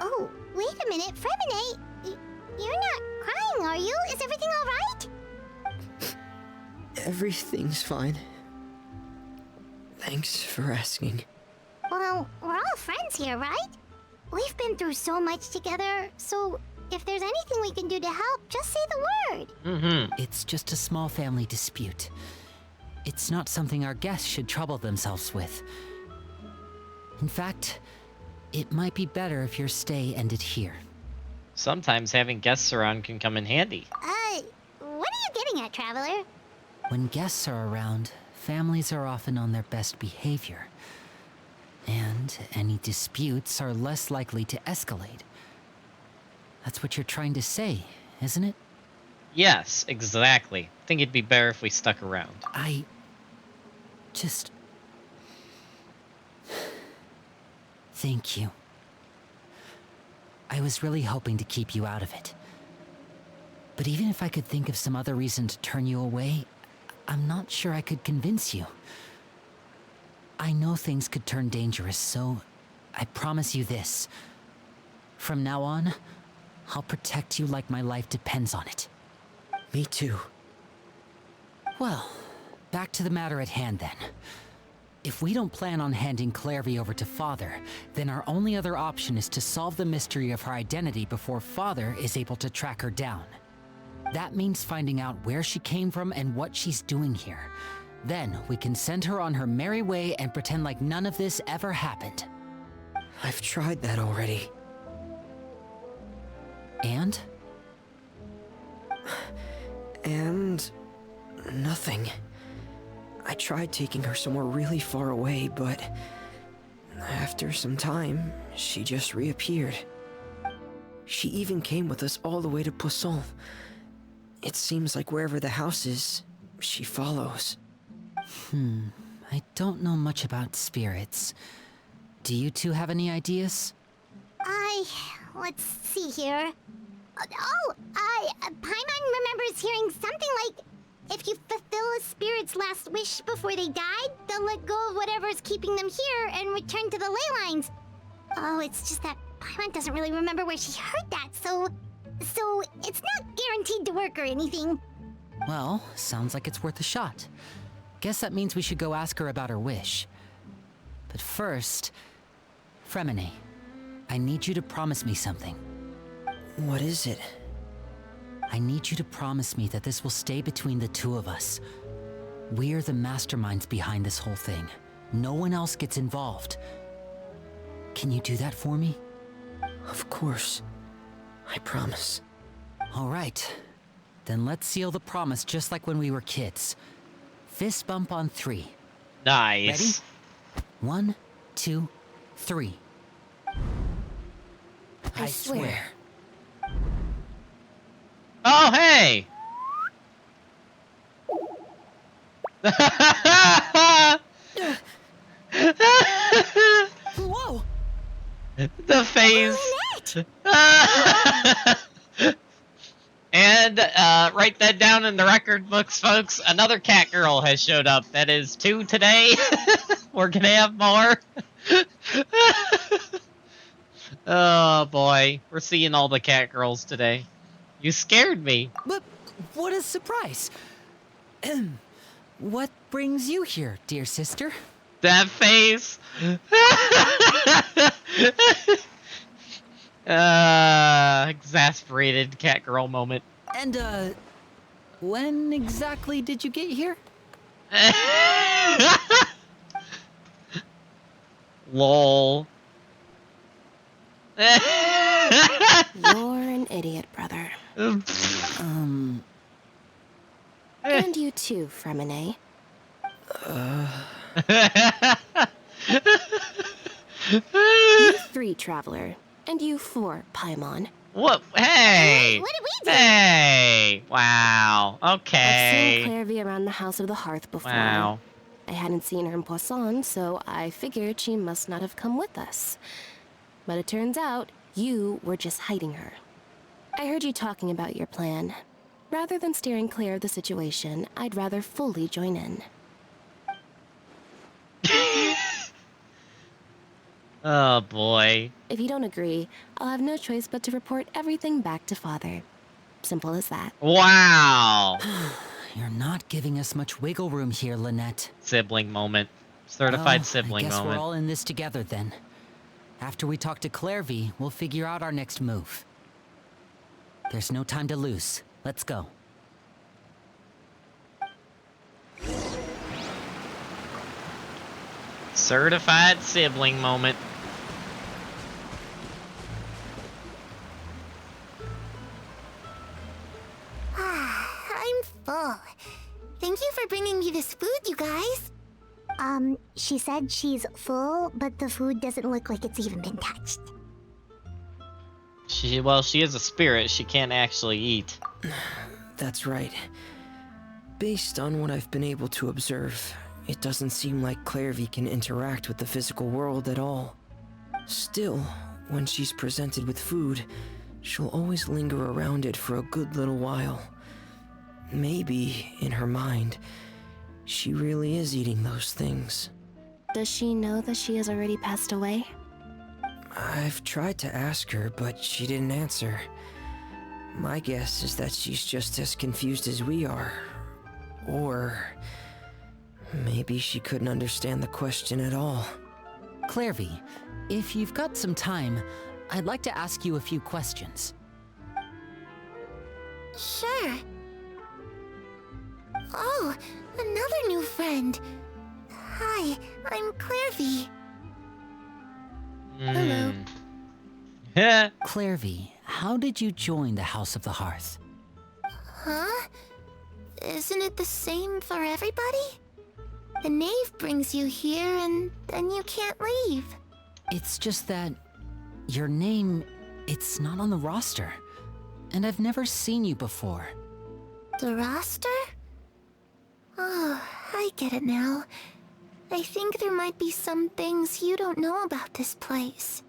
Oh, wait a minute, Fremine. You're not crying, are you? Is everything alright? Everything's fine. Thanks for asking. Well, we're all friends here, right? We've been through so much together, so if there's anything we can do to help, just say the word. It's just a small family dispute. It's not something our guests should trouble themselves with. In fact, it might be better if your stay ended here. Sometimes having guests around can come in handy. What are you getting at, Traveler? When guests are around, families are often on their best behavior. And any disputes are less likely to escalate. That's what you're trying to say, isn't it? Yes, exactly. I think it'd be better if we stuck around. I just... Thank you. I was really hoping to keep you out of it. But even if I could think of some other reason to turn you away, I'm not sure I could convince you. I know things could turn dangerous, so I promise you this. From now on, I'll protect you like my life depends on it. Me too. Well, back to the matter at hand then. If we don't plan on handing Clairvy over to Father, then our only other option is to solve the mystery of her identity before Father is able to track her down. That means finding out where she came from and what she's doing here. Then we can send her on her merry way and pretend like none of this ever happened. I've tried that already. And? And... nothing. I tried taking her somewhere really far away, but... after some time, she just reappeared. She even came with us all the way to Poisson. It seems like wherever the house is, she follows. I don't know much about spirits. Do you two have any ideas? Let's see here. Paimon remembers hearing something like, if you fulfill a spirit's last wish before they died, they'll let go of whatever's keeping them here and return to the ley lines. Oh, it's just that Paimon doesn't really remember where she heard that, so it's not guaranteed to work or anything. Well, sounds like it's worth a shot. Guess that means we should go ask her about her wish. But first, Fremine, I need you to promise me something. What is it? I need you to promise me that this will stay between the two of us. We're the masterminds behind this whole thing. No one else gets involved. Can you do that for me? Of course. I promise. All right. Then let's seal the promise just like when we were kids. Fist bump on 3. Nice. Ready? 1, 2, 3. I swear. Oh, hey! Whoa! The face. And write that down in the record books, folks. Another cat girl has showed up. That is 2 today. We're gonna have more. Oh boy, we're seeing all the cat girls today. You scared me. But what a surprise! What brings you here, dear sister? That face. Exasperated cat girl moment. And when exactly did you get here? Lol. You're an idiot, brother. And you too, Fremine. You 3, Traveler. And you 4, Paimon. What? Hey! What did we do? Hey! Wow. Okay. I've seen Clairvy around the House of the Hearth before. Wow. I hadn't seen her in Poisson, so I figured she must not have come with us. But it turns out, you were just hiding her. I heard you talking about your plan. Rather than steering clear of the situation, I'd rather fully join in. Oh boy. If you don't agree, I'll have no choice but to report everything back to Father. Simple as that. Wow. You're not giving us much wiggle room here, Lynette. Sibling moment. Certified sibling I guess moment. we're all in this together then. After we talk to Clairvy, we'll figure out our next move. There's no time to lose. Let's go. Certified sibling moment. I'm full. Thank you for bringing me this food, you guys. She said she's full, but the food doesn't look like it's even been touched. She is a spirit. She can't actually eat. That's right. Based on what I've been able to observe, it doesn't seem like Clairvy can interact with the physical world at all. Still, when she's presented with food, she'll always linger around it for a good little while. Maybe, in her mind, she really is eating those things. Does she know that she has already passed away? I've tried to ask her, but she didn't answer. My guess is that she's just as confused as we are. Or Maybe she couldn't understand the question at all. Clairvy, if you've got some time, I'd like to ask you a few questions. Sure. Oh, another new friend. Hi, I'm Clairvy. Hello. Clairvy, how did you join the House of the Hearth? Huh? Isn't it the same for everybody? The knave brings you here and then you can't leave. It's just that your name, it's not on the roster. And I've never seen you before. The roster? Oh, I get it now. I think there might be some things you don't know about this place.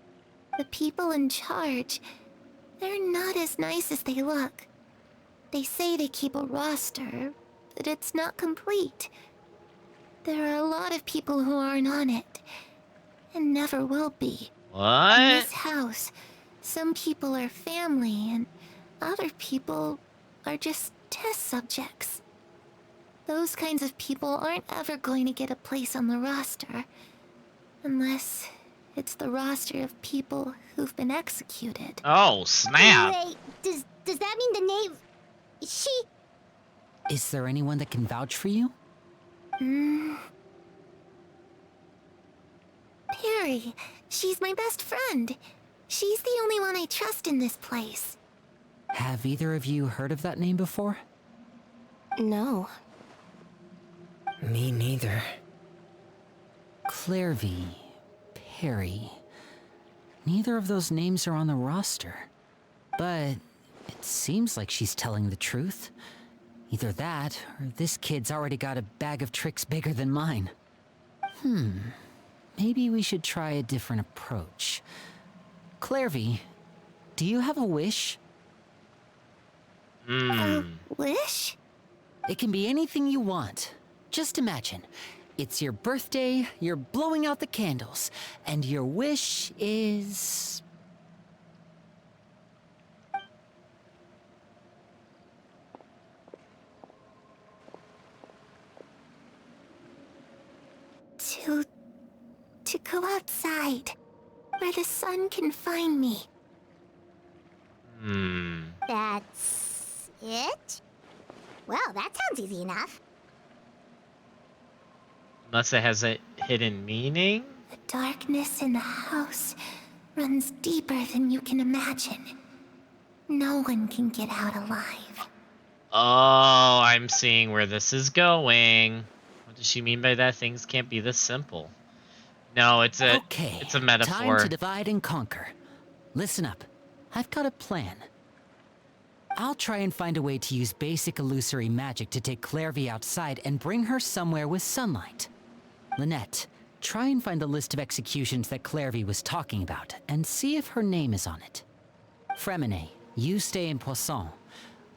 The people in charge, they're not as nice as they look. They say they keep a roster, but it's not complete. There are a lot of people who aren't on it, and never will be. What? In this house, some people are family, and other people are just test subjects. Those kinds of people aren't ever going to get a place on the roster, unless it's the roster of people who've been executed. Oh, snap. Wait, does that mean the knave... She... Is there anyone that can vouch for you? Perry. She's my best friend. She's the only one I trust in this place. Have either of you heard of that name before? No. Me neither. Clairvy, Perry. Neither of those names are on the roster. But it seems like she's telling the truth. Either that, or this kid's already got a bag of tricks bigger than mine. Maybe we should try a different approach. Clairvy, do you have a wish? A wish? It can be anything you want. Just imagine. It's your birthday, you're blowing out the candles, and your wish is... To go outside, where the sun can find me. That's it? Well, that sounds easy enough. Unless it has a hidden meaning? The darkness in the house runs deeper than you can imagine. No one can get out alive. Oh, I'm seeing where this is going. What does she mean by that? Things can't be this simple. No, it's a metaphor. Time to divide and conquer. Listen up. I've got a plan. I'll try and find a way to use basic illusory magic to take Clairvy outside and bring her somewhere with sunlight. Lynette, try and find the list of executions that Clairvy was talking about and see if her name is on it. Fremine, you stay in Poisson.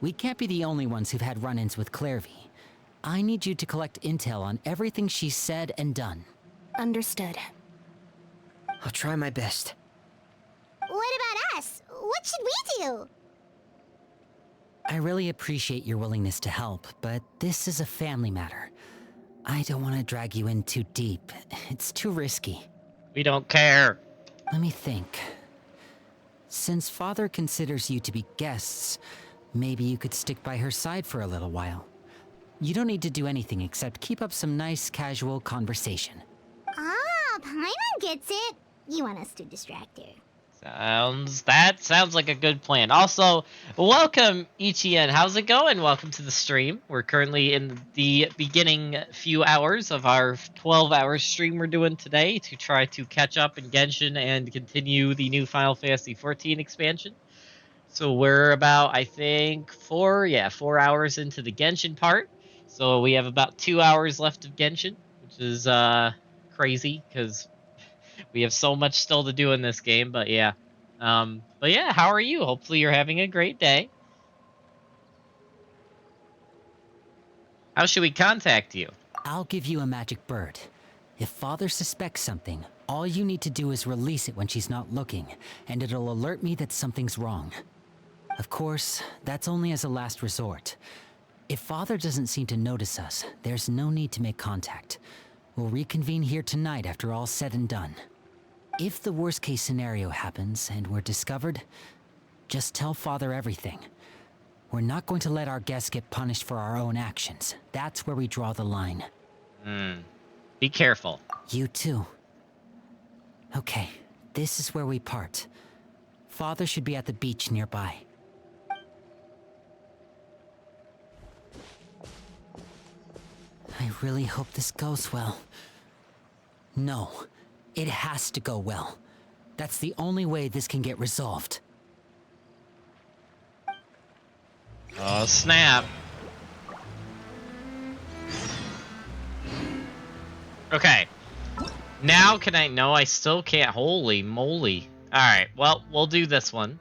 We can't be the only ones who've had run-ins with Clairvy. I need you to collect intel on everything she's said and done. Understood. I'll try my best. What about us? What should we do? I really appreciate your willingness to help, but this is a family matter. I don't want to drag you in too deep. It's too risky. We don't care. Let me think. Since Father considers you to be guests, maybe you could stick by her side for a little while. You don't need to do anything except keep up some nice, casual conversation. Ah, Paimon gets it. You want us to distract her. Sounds like a good plan. Also, welcome Ichien. How's it going? Welcome to the stream. We're currently in the beginning few hours of our 12-hour stream we're doing today to try to catch up in Genshin and continue the new Final Fantasy XIV expansion. So we're about, I think, 4 hours into the Genshin part. So we have about 2 hours left of Genshin, which is crazy because we have so much still to do in this game, but yeah. How are you? Hopefully you're having a great day. How should we contact you? I'll give you a magic bird. If Father suspects something, all you need to do is release it when she's not looking, and it'll alert me that something's wrong. Of course, that's only as a last resort. If Father doesn't seem to notice us, there's no need to make contact. We'll reconvene here tonight after all's said and done. If the worst case scenario happens and we're discovered, just tell Father everything. We're not going to let our guests get punished for our own actions. That's where we draw the line. Be careful. You too. Okay, this is where we part. Father should be at the beach nearby. I really hope this goes well. No, it has to go well. That's the only way this can get resolved. Oh, snap. Okay. Now can I... No, I still can't. Holy moly. Alright, well, we'll do this one.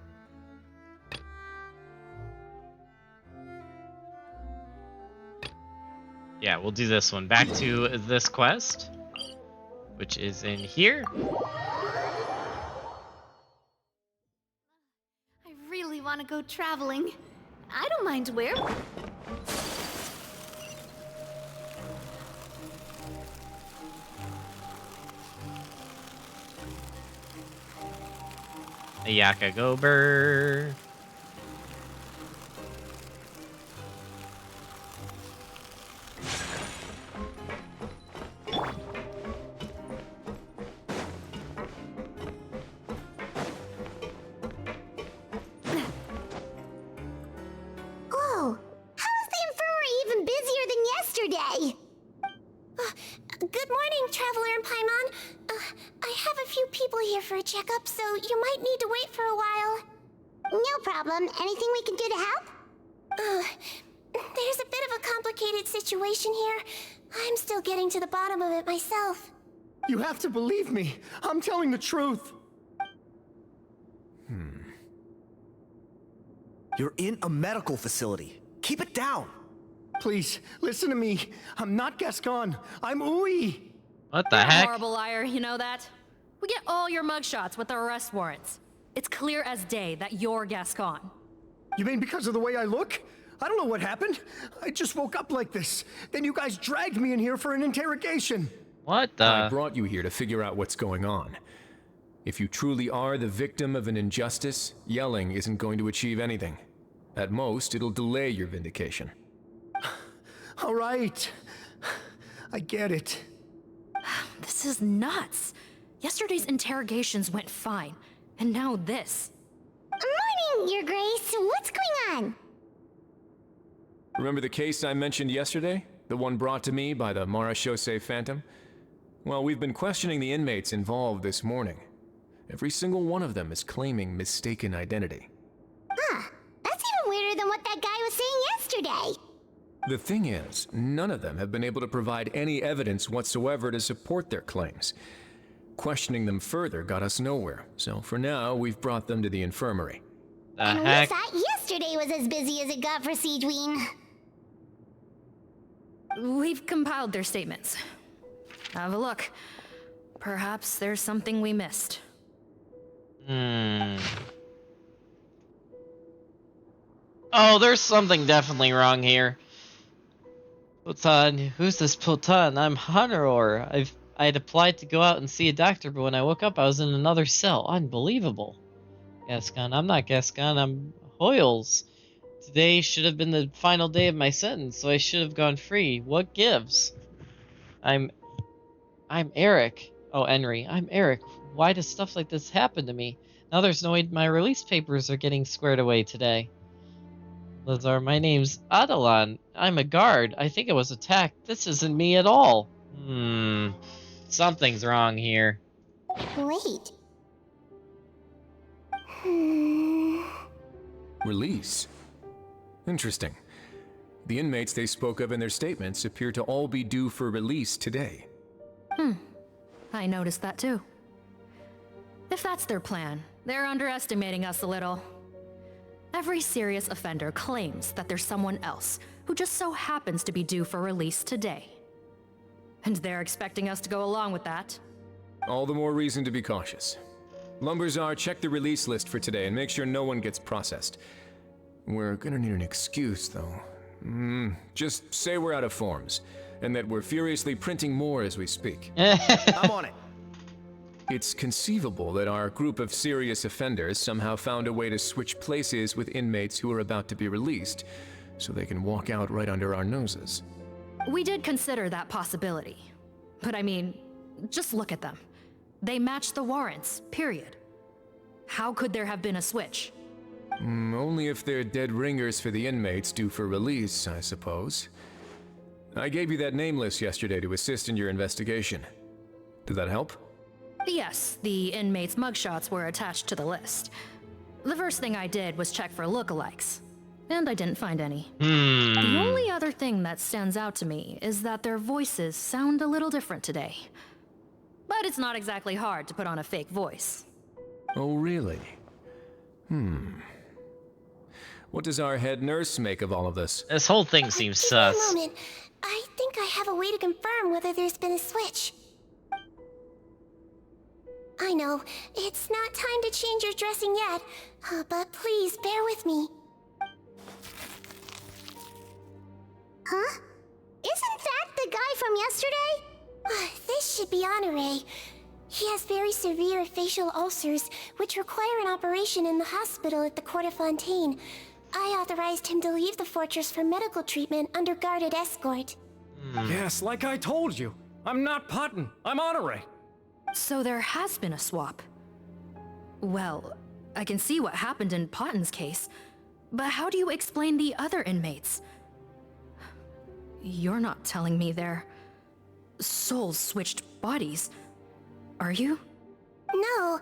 Yeah, we'll do this one. Back to this quest, which is in here. I really want to go traveling. I don't mind where. Ayaka Gober. Oh, how is the infirmary even busier than yesterday? Good morning, Traveler and Paimon. I have a few people here for a checkup, so you might need to wait for a while. No problem. Anything we can do to help? There's a bit of a complicated situation here. I'm still getting to the bottom of it myself. You have to believe me. I'm telling the truth. You're in a medical facility. Keep it down. Please, listen to me. I'm not Gascon. I'm Uwe. What the You're a heck? horrible liar, you know that? We get all your mugshots with the arrest warrants. It's clear as day that you're Gascon. You mean because of the way I look? I don't know what happened. I just woke up like this. Then you guys dragged me in here for an interrogation. What the? I brought you here to figure out what's going on. If you truly are the victim of an injustice, yelling isn't going to achieve anything. At most, it'll delay your vindication. All right. I get it. This is nuts. Yesterday's interrogations went fine, and now this. Morning, Your Grace. What's going on? Remember the case I mentioned yesterday? The one brought to me by the Marachose Phantom? Well, we've been questioning the inmates involved this morning. Every single one of them is claiming mistaken identity. Huh. That's even weirder than what that guy was saying yesterday. The thing is, none of them have been able to provide any evidence whatsoever to support their claims. Questioning them further got us nowhere, so for now, we've brought them to the infirmary. And we thought yesterday was as busy as it got for Siegeween. We've compiled their statements. Have a look. Perhaps there's something we missed. Oh, there's something definitely wrong here. Potan, who's this Potan? I'm Hanaror. I had applied to go out and see a doctor, but when I woke up, I was in another cell. Unbelievable. Gascon, I'm not Gascon, I'm Hoyles. Today should have been the final day of my sentence, so I should have gone free. What gives? I'm Eric. Oh, Henry. I'm Eric. Why does stuff like this happen to me? Now there's no way my release papers are getting squared away today. Lazar, my name's Adelan. I'm a guard. I think I was attacked. This isn't me at all. Something's wrong here. Wait. Release? Interesting. The inmates they spoke of in their statements appear to all be due for release today. I noticed that too. If that's their plan, they're underestimating us a little. Every serious offender claims that there's someone else who just so happens to be due for release today. And they're expecting us to go along with that. All the more reason to be cautious. Lumberzar, check the release list for today and make sure no one gets processed. We're gonna need an excuse, though. Just say we're out of forms, and that we're furiously printing more as we speak. I'm on it. It's conceivable that our group of serious offenders somehow found a way to switch places with inmates who are about to be released, so they can walk out right under our noses. We did consider that possibility. But I mean, just look at them. They match the warrants, period. How could there have been a switch? Only if they're dead ringers for the inmates due for release, I suppose. I gave you that name list yesterday to assist in your investigation. Did that help? Yes, the inmates' mugshots were attached to the list. The first thing I did was check for lookalikes, and I didn't find any. The only other thing that stands out to me is that their voices sound a little different today. But it's not exactly hard to put on a fake voice. Oh, really? What does our head nurse make of all of this? This whole thing seems sus. Give me a moment. I think I have a way to confirm whether there's been a switch. I know, it's not time to change your dressing yet, but please bear with me. Huh? Isn't that the guy from yesterday? This should be Honore. He has very severe facial ulcers, which require an operation in the hospital at the Court of Fontaine. I authorized him to leave the fortress for medical treatment under guarded escort. Yes, like I told you. I'm not Potton. I'm Honore. So there has been a swap. Well, I can see what happened in Potton's case, but how do you explain the other inmates? You're not telling me their souls switched bodies, are you? No,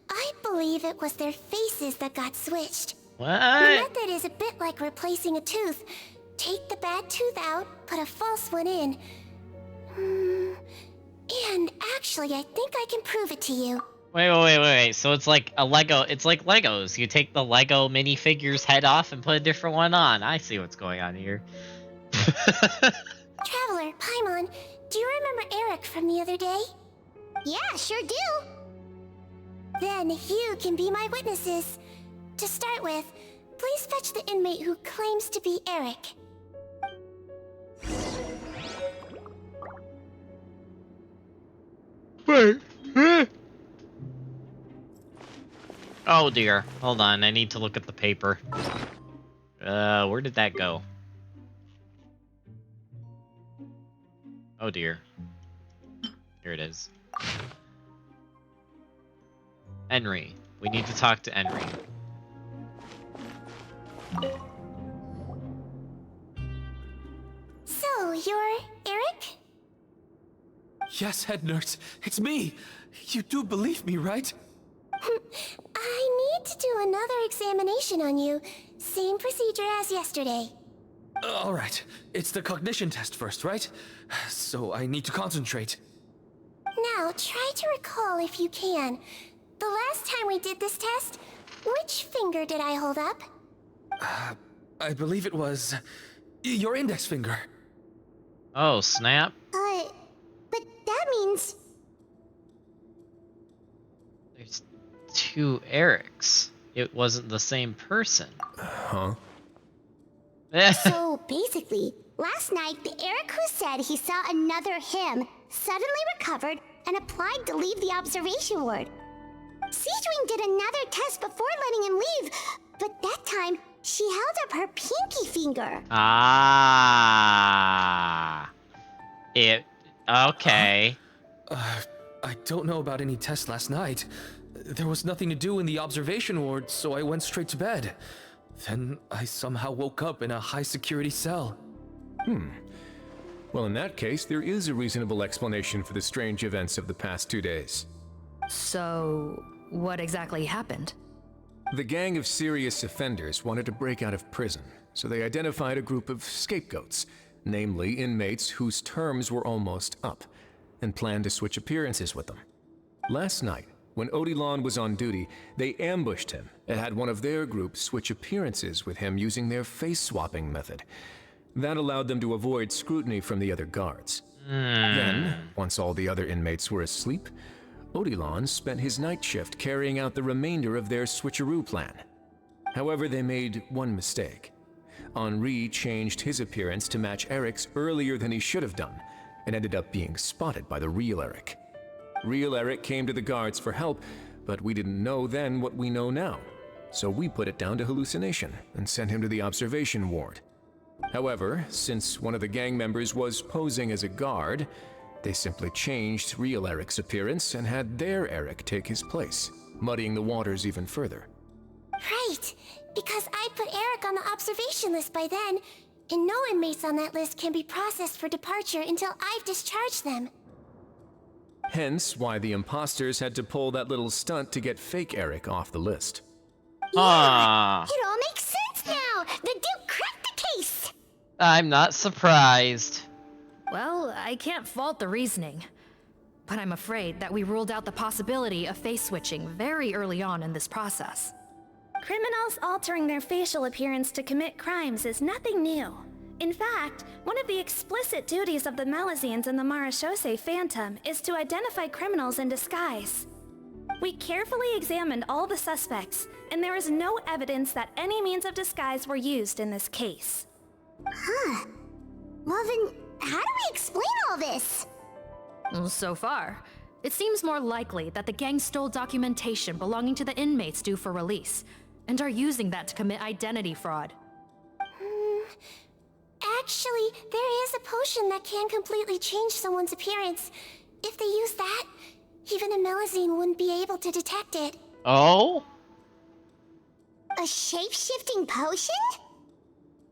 I believe it was their faces that got switched. What? The method is a bit like replacing a tooth. Take the bad tooth out, put a false one in. And actually, I think I can prove it to you. Wait. So it's like a Lego. It's like Legos. You take the Lego minifigure's head off and put a different one on. I see what's going on here. Traveler, Paimon, do you remember Eric from the other day? Yeah, sure do. Then you can be my witnesses. To start with, please fetch the inmate who claims to be Eric. Wait. Oh dear. Hold on. I need to look at the paper. Where did that go? Oh dear. Here it is. Henry. We need to talk to Henry. So, you're Eric? Yes, head nurse. It's me. You do believe me, right? I need to do another examination on you. Same procedure as yesterday. All right. It's the cognition test first, right? So I need to concentrate. Now, try to recall if you can. The last time we did this test, which finger did I hold up? I believe it was your index finger. Oh, snap. But that means... There's two Erics. It wasn't the same person. Huh? So, basically, last night, the Eric who said he saw another him suddenly recovered and applied to leave the observation ward. Seadwing did another test before letting him leave, but that time, she held up her pinky finger. Ah. Okay. I don't know about any test last night. There was nothing to do in the observation ward, so I went straight to bed. Then I somehow woke up in a high-security cell. Well, in that case, there is a reasonable explanation for the strange events of the past 2 days. So, what exactly happened? The gang of serious offenders wanted to break out of prison, so they identified a group of scapegoats, namely inmates whose terms were almost up, and planned to switch appearances with them. Last night, when Odilon was on duty, they ambushed him and had one of their group switch appearances with him using their face-swapping method. That allowed them to avoid scrutiny from the other guards. Then, once all the other inmates were asleep, Odilon spent his night shift carrying out the remainder of their switcheroo plan. However, they made one mistake. Henri changed his appearance to match Eric's earlier than he should have done, and ended up being spotted by the real Eric. Real Eric came to the guards for help, but we didn't know then what we know now. So we put it down to hallucination and sent him to the observation ward. However, since one of the gang members was posing as a guard, they simply changed real Eric's appearance and had their Eric take his place, muddying the waters even further. Right, because I put Eric on the observation list by then, and no inmates on that list can be processed for departure until I've discharged them. Hence why the imposters had to pull that little stunt to get fake Eric off the list. Ah. It all makes sense now! The Duke cracked the case! I'm not surprised. Well, I can't fault the reasoning. But I'm afraid that we ruled out the possibility of face switching very early on in this process. Criminals altering their facial appearance to commit crimes is nothing new. In fact, one of the explicit duties of the Malazines in the Marechaussee Phantom is to identify criminals in disguise. We carefully examined all the suspects, and there is no evidence that any means of disguise were used in this case. Huh. Well then, how do we explain all this? So far, it seems more likely that the gang stole documentation belonging to the inmates due for release, and are using that to commit identity fraud. Actually, there is a potion that can completely change someone's appearance. If they use that, even a Melazine wouldn't be able to detect it. Oh? A shape-shifting potion?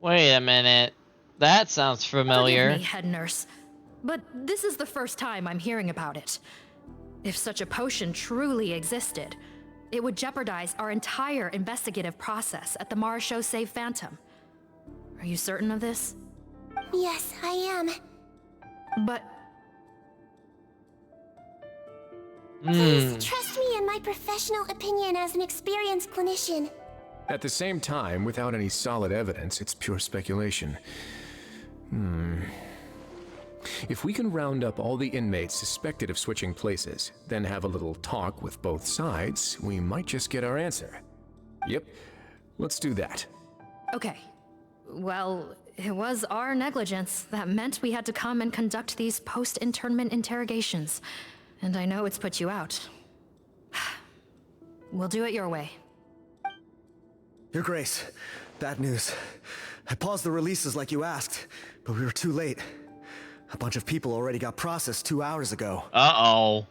Wait a minute. That sounds familiar. Forgive me, head nurse, but this is the first time I'm hearing about it. If such a potion truly existed, it would jeopardize our entire investigative process at the Marechaussee Phantom. Are you certain of this? Yes, I am. But... Please trust me in my professional opinion as an experienced clinician. At the same time, without any solid evidence, it's pure speculation. If we can round up all the inmates suspected of switching places, then have a little talk with both sides, we might just get our answer. Yep, let's do that. Okay. Well, it was our negligence that meant we had to come and conduct these post-internment interrogations. And I know it's put you out. We'll do it your way. Your Grace, bad news. I paused the releases like you asked, but we were too late. A bunch of people already got processed 2 hours ago. Uh-oh.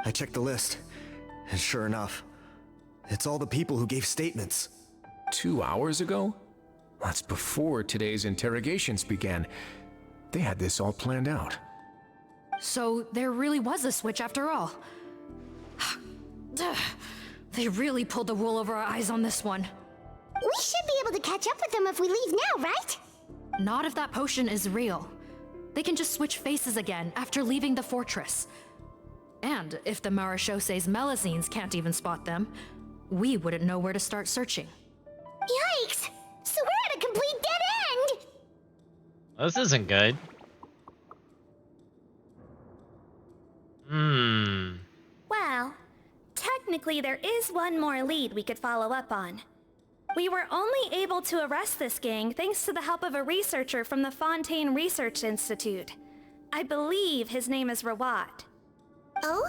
I checked the list, and sure enough, it's all the people who gave statements. 2 hours ago? That's before today's interrogations began. They had this all planned out. So there really was a switch after all. They really pulled the wool over our eyes on this one. We should be able to catch up with them if we leave now, right? Not if that potion is real. They can just switch faces again after leaving the fortress. And if the Marechaussee's Melazines can't even spot them, we wouldn't know where to start searching. Yikes! So we're at a complete dead end! This isn't good. Well, technically there is one more lead we could follow up on. We were only able to arrest this gang thanks to the help of a researcher from the Fontaine Research Institute. I believe his name is Rawat. Oh?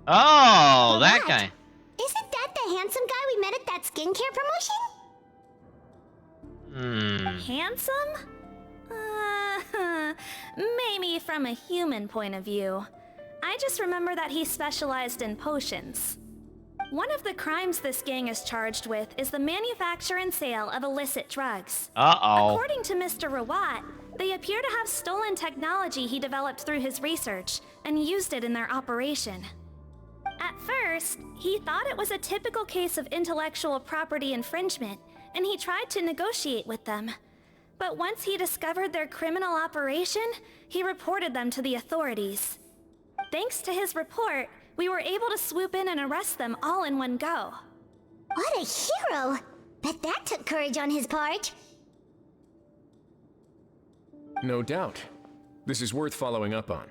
Oh, that Rawat? guy. Isn't that the handsome guy we met at that skincare promotion? Handsome? Maybe from a human point of view. I just remember that he specialized in potions. One of the crimes this gang is charged with is the manufacture and sale of illicit drugs. Uh-oh. According to Mr. Rawat, they appear to have stolen technology he developed through his research and used it in their operation. At first, he thought it was a typical case of intellectual property infringement, and he tried to negotiate with them. But once he discovered their criminal operation, he reported them to the authorities. Thanks to his report, we were able to swoop in and arrest them all in one go. What a hero! Bet that took courage on his part. No doubt. This is worth following up on.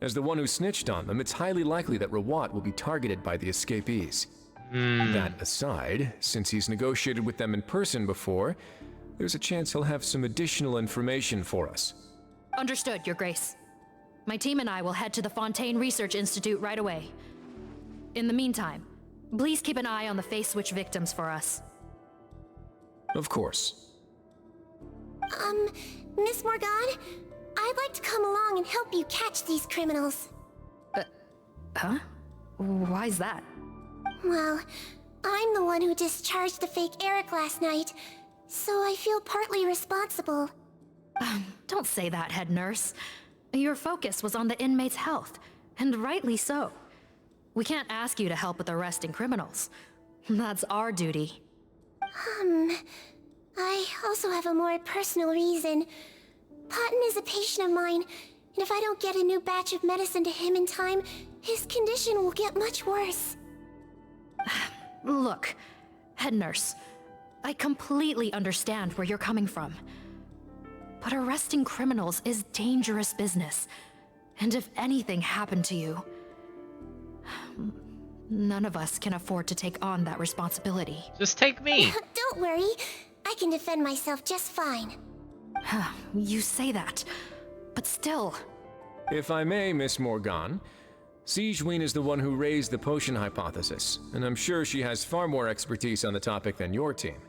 As the one who snitched on them, it's highly likely that Rawat will be targeted by the escapees. That aside, since he's negotiated with them in person before, there's a chance he'll have some additional information for us. Understood, Your Grace. My team and I will head to the Fontaine Research Institute right away. In the meantime, please keep an eye on the face switch victims for us. Of course. Miss Morgan, I'd like to come along and help you catch these criminals. Huh? Why's that? Well, I'm the one who discharged the fake Eric last night, so I feel partly responsible. Don't say that, head nurse. Your focus was on the inmates' health, and rightly so. We can't ask you to help with arresting criminals. That's our duty. I also have a more personal reason. Patton is a patient of mine, and if I don't get a new batch of medicine to him in time, his condition will get much worse. Look, head nurse, I completely understand where you're coming from. But arresting criminals is dangerous business. And if anything happened to you, none of us can afford to take on that responsibility. Just take me. Don't worry, I can defend myself just fine. You say that, but still. If I may, Miss Morgan, Sigewinne is the one who raised the potion hypothesis, and I'm sure she has far more expertise on the topic than your team.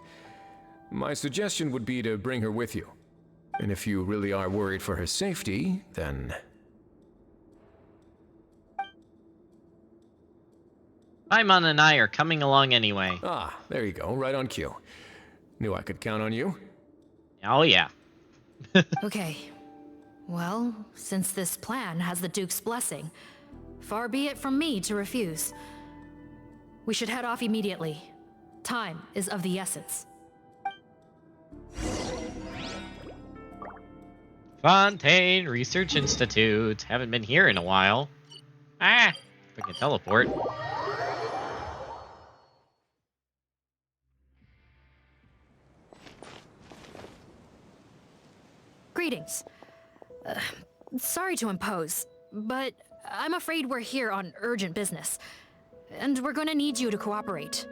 My suggestion would be to bring her with you. And if you really are worried for her safety, then... Paimon and I are coming along anyway. Ah, there you go, right on cue. Knew I could count on you. Oh yeah. Okay. Well, since this plan has the Duke's blessing, far be it from me to refuse. We should head off immediately. Time is of the essence. Fontaine Research Institute. Haven't been here in a while. Ah, if I can teleport. Greetings. Sorry to impose, but I'm afraid we're here on urgent business, and we're gonna need you to cooperate.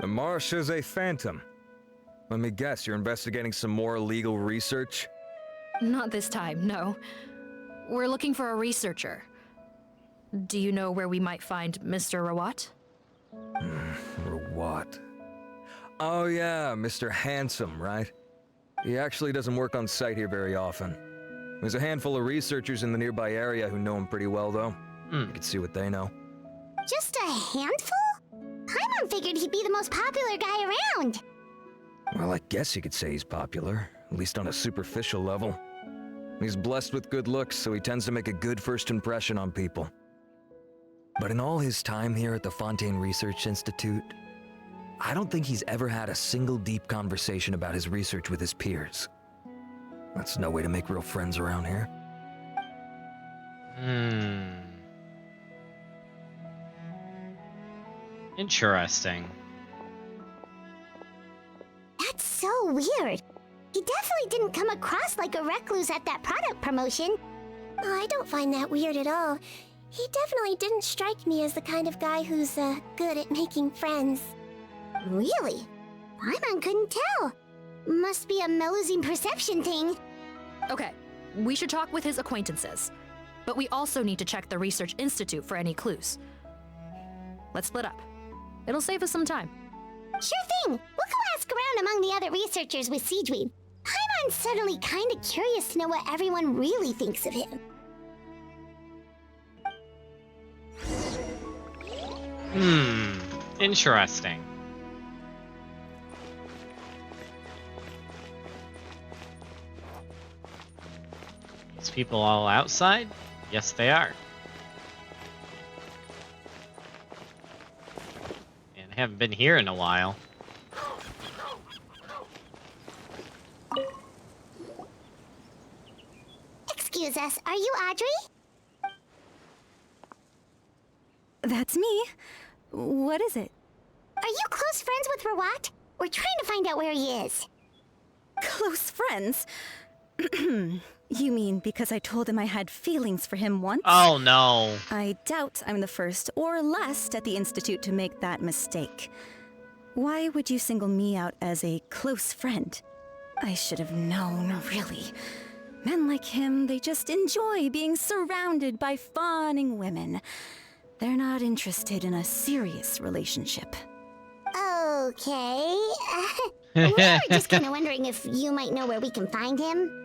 The Marechaussee Phantom. Let me guess, you're investigating some more illegal research? Not this time, no. We're looking for a researcher. Do you know where we might find Mr. Rawat? Rawat. Oh yeah, Mr. Handsome, right? He actually doesn't work on site here very often. There's a handful of researchers in the nearby area who know him pretty well, though. You can see what they know. Just a handful? Paimon figured he'd be the most popular guy around. Well, I guess you could say he's popular, at least on a superficial level. He's blessed with good looks, so he tends to make a good first impression on people. But in all his time here at the Fontaine Research Institute, I don't think he's ever had a single deep conversation about his research with his peers. That's no way to make real friends around here. Interesting. That's so weird. He definitely didn't come across like a recluse at that product promotion. I don't find that weird at all. He definitely didn't strike me as the kind of guy who's, good at making friends. Really? Paimon couldn't tell. Must be a Melusine perception thing. Okay, we should talk with his acquaintances. But we also need to check the Research Institute for any clues. Let's split up. It'll save us some time. Sure thing. We'll go ask around among the other researchers with Sigewinne. Paimon's suddenly kind of curious to know what everyone really thinks of him. Interesting. These people all outside? Yes, they are. And haven't been here in a while. Excuse us, are you Audrey? That's me. What is it? Are you close friends with Rawat? We're trying to find out where he is. Close friends? You mean because I told him I had feelings for him once? Oh no. I doubt I'm the first or last at the Institute to make that mistake. Why would you single me out as a close friend? I should have known, really. Men like him, they just enjoy being surrounded by fawning women. They're not interested in a serious relationship. Okay. We were just kind of wondering if you might know where we can find him.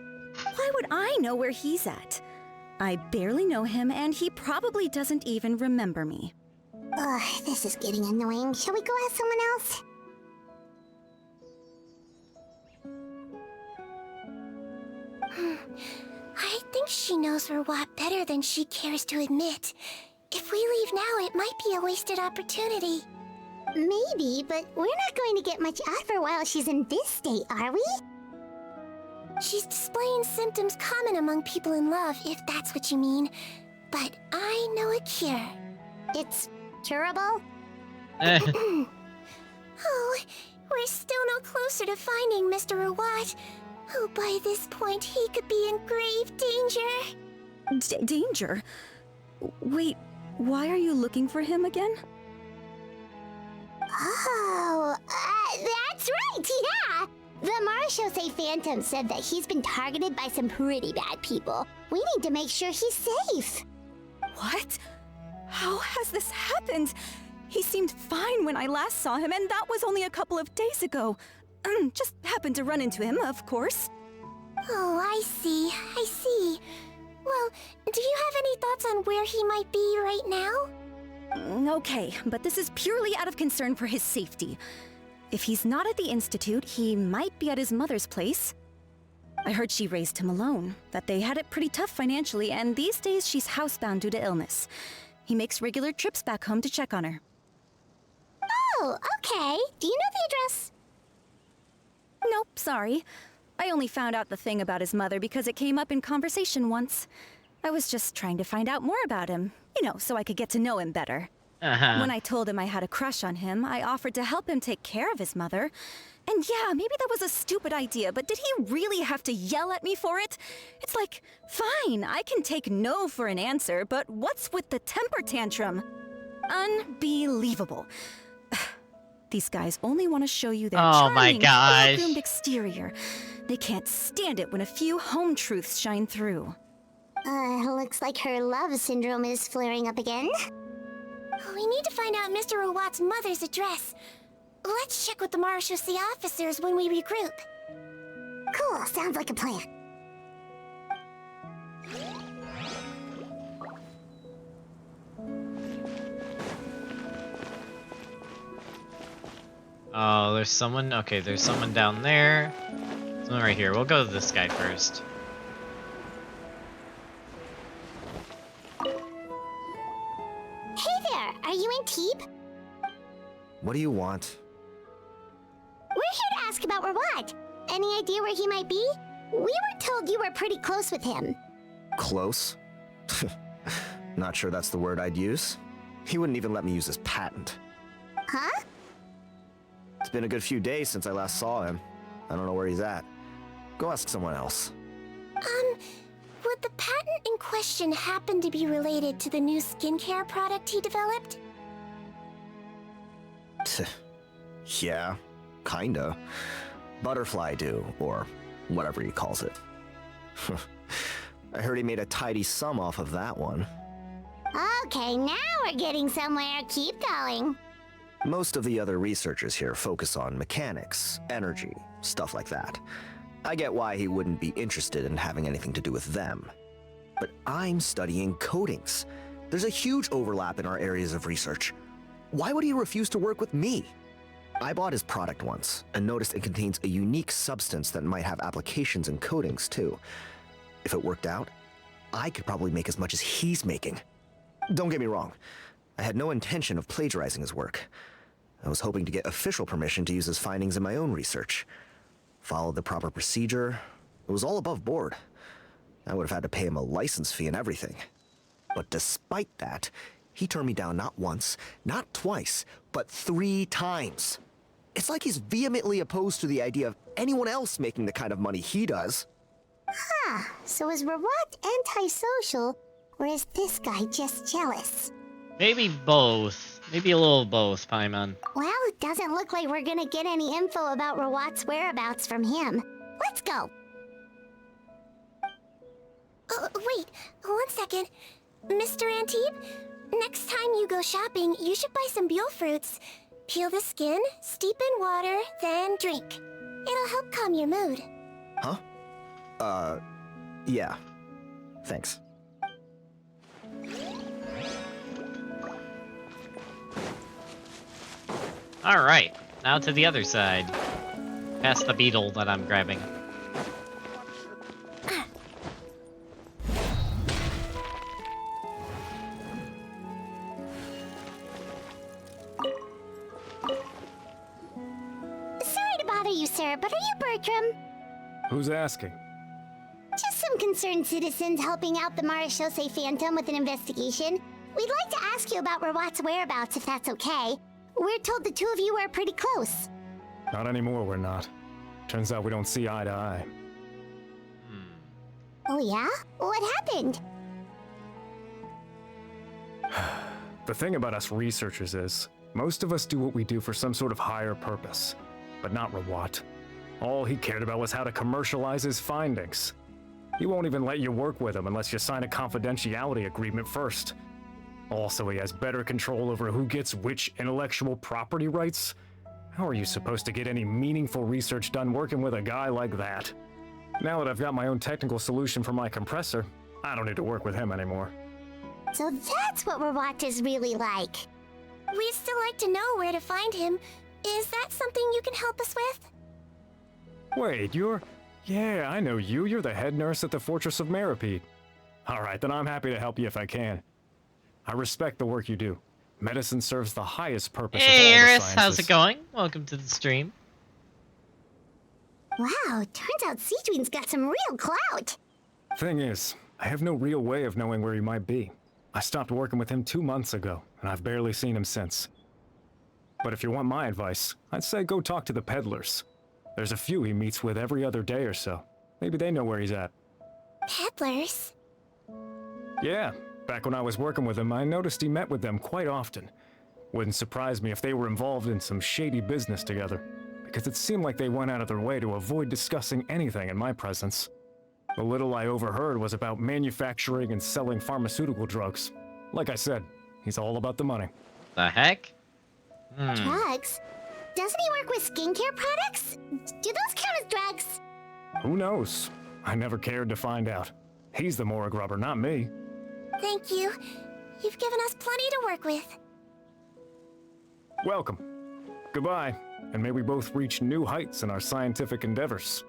Why would I know where he's at? I barely know him, and he probably doesn't even remember me. Ugh, this is getting annoying. Shall we go ask someone else? I think she knows Rawat better than she cares to admit. If we leave now, it might be a wasted opportunity. Maybe, but we're not going to get much out of her while she's in this state, are we? She's displaying symptoms common among people in love, if that's what you mean. But I know a cure. It's curable? Oh, we're still no closer to finding Mr. Rawat. Oh, by this point, he could be in grave danger. Danger? Wait, why are you looking for him again? Oh, that's right, yeah! The Marechaussee Phantom said that he's been targeted by some pretty bad people. We need to make sure he's safe. What? How has this happened? He seemed fine when I last saw him, and that was only a couple of days ago. Just happened to run into him, of course. Oh, I see. Well, do you have any thoughts on where he might be right now? Okay, but this is purely out of concern for his safety. If he's not at the Institute, he might be at his mother's place. I heard she raised him alone, that they had it pretty tough financially, and these days she's housebound due to illness. He makes regular trips back home to check on her. Oh, okay. Do you know the address? Nope, sorry. I only found out the thing about his mother because it came up in conversation once. I was just trying to find out more about him, so I could get to know him better. When I told him I had a crush on him, I offered to help him take care of his mother. And yeah, maybe that was a stupid idea, but did he really have to yell at me for it? It's like, fine, I can take no for an answer, but what's with the temper tantrum? Unbelievable. These guys only want to show you their charming, well-groomed exterior. They can't stand it when a few home truths shine through. Looks like her love syndrome is flaring up again. We need to find out Mr. Rawat's mother's address. Let's check with the Marechaussee officers when we regroup. Cool, sounds like a plan. Oh, there's someone. Okay, there's someone down there. Someone right here. We'll go to this guy first. Hey there, are you in Teep? What do you want? We're here to ask about Rawat. Any idea where he might be? We were told you were pretty close with him. Close? Not sure that's the word I'd use. He wouldn't even let me use his patent. Huh? It's been a good few days since I last saw him. I don't know where he's at. Go ask someone else. Would the patent in question happen to be related to the new skincare product he developed? Yeah, kinda. Butterfly Dew, or whatever he calls it. I heard he made a tidy sum off of that one. Okay, now we're getting somewhere. Keep going. Most of the other researchers here focus on mechanics, energy, stuff like that. I get why he wouldn't be interested in having anything to do with them. But I'm studying coatings. There's a huge overlap in our areas of research. Why would he refuse to work with me? I bought his product once and noticed it contains a unique substance that might have applications in coatings too. If it worked out, I could probably make as much as he's making. Don't get me wrong, I had no intention of plagiarizing his work. I was hoping to get official permission to use his findings in my own research. Followed the proper procedure. It was all above board. I would have had to pay him a license fee and everything. But despite that, he turned me down not once, not twice, but 3 times. It's like he's vehemently opposed to the idea of anyone else making the kind of money he does. Huh, so is Rawat antisocial, or is this guy just jealous? Maybe both. Maybe a little both, Paimon. Well, it doesn't look like we're gonna get any info about Rawat's whereabouts from him. Let's go. Wait, 1 second. Mr. Antib, next time you go shopping, you should buy some Buell fruits. Peel the skin, steep in water, then drink. It'll help calm your mood. Huh? Yeah. Thanks. Alright, now to the other side. Past the beetle that I'm grabbing. Sorry to bother you, sir, but are you Bertram? Who's asking? Just some concerned citizens helping out the Marachose Phantom with an investigation. We'd like to ask you about Rawat's whereabouts, if that's okay. We're told the two of you are pretty close. Not anymore, we're not. Turns out we don't see eye to eye. Oh yeah? What happened? The thing about us researchers is, most of us do what we do for some sort of higher purpose. But not Rawat. All he cared about was how to commercialize his findings. He won't even let you work with him unless you sign a confidentiality agreement first. Also, he has better control over who gets which intellectual property rights. How are you supposed to get any meaningful research done working with a guy like that? Now that I've got my own technical solution for my compressor, I don't need to work with him anymore. So that's what Rawat is really like. We'd still like to know where to find him. Is that something you can help us with? Wait, you're... Yeah, I know you. You're the head nurse at the Fortress of Meripede. Alright, then I'm happy to help you if I can. I respect the work you do. Medicine serves the highest purpose of all Hey, the Eris, sciences. how's it going? Welcome to the stream. Wow, turns out Cedrine's got some real clout. Thing is, I have no real way of knowing where he might be. I stopped working with him 2 months ago, and I've barely seen him since. But if you want my advice, I'd say go talk to the peddlers. There's a few he meets with every other day or so. Maybe they know where he's at. Peddlers? Yeah, back when I was working with him, I noticed he met with them quite often. Wouldn't surprise me if they were involved in some shady business together, because it seemed like they went out of their way to avoid discussing anything in my presence. The little I overheard was about manufacturing and selling pharmaceutical drugs. Like I said, he's all about the money. The heck? Drugs? Doesn't he work with skincare products? Do those count as drugs? Who knows? I never cared to find out. He's the morgue rubber, not me. Thank you. You've given us plenty to work with. Welcome. Goodbye, and may we both reach new heights in our scientific endeavors.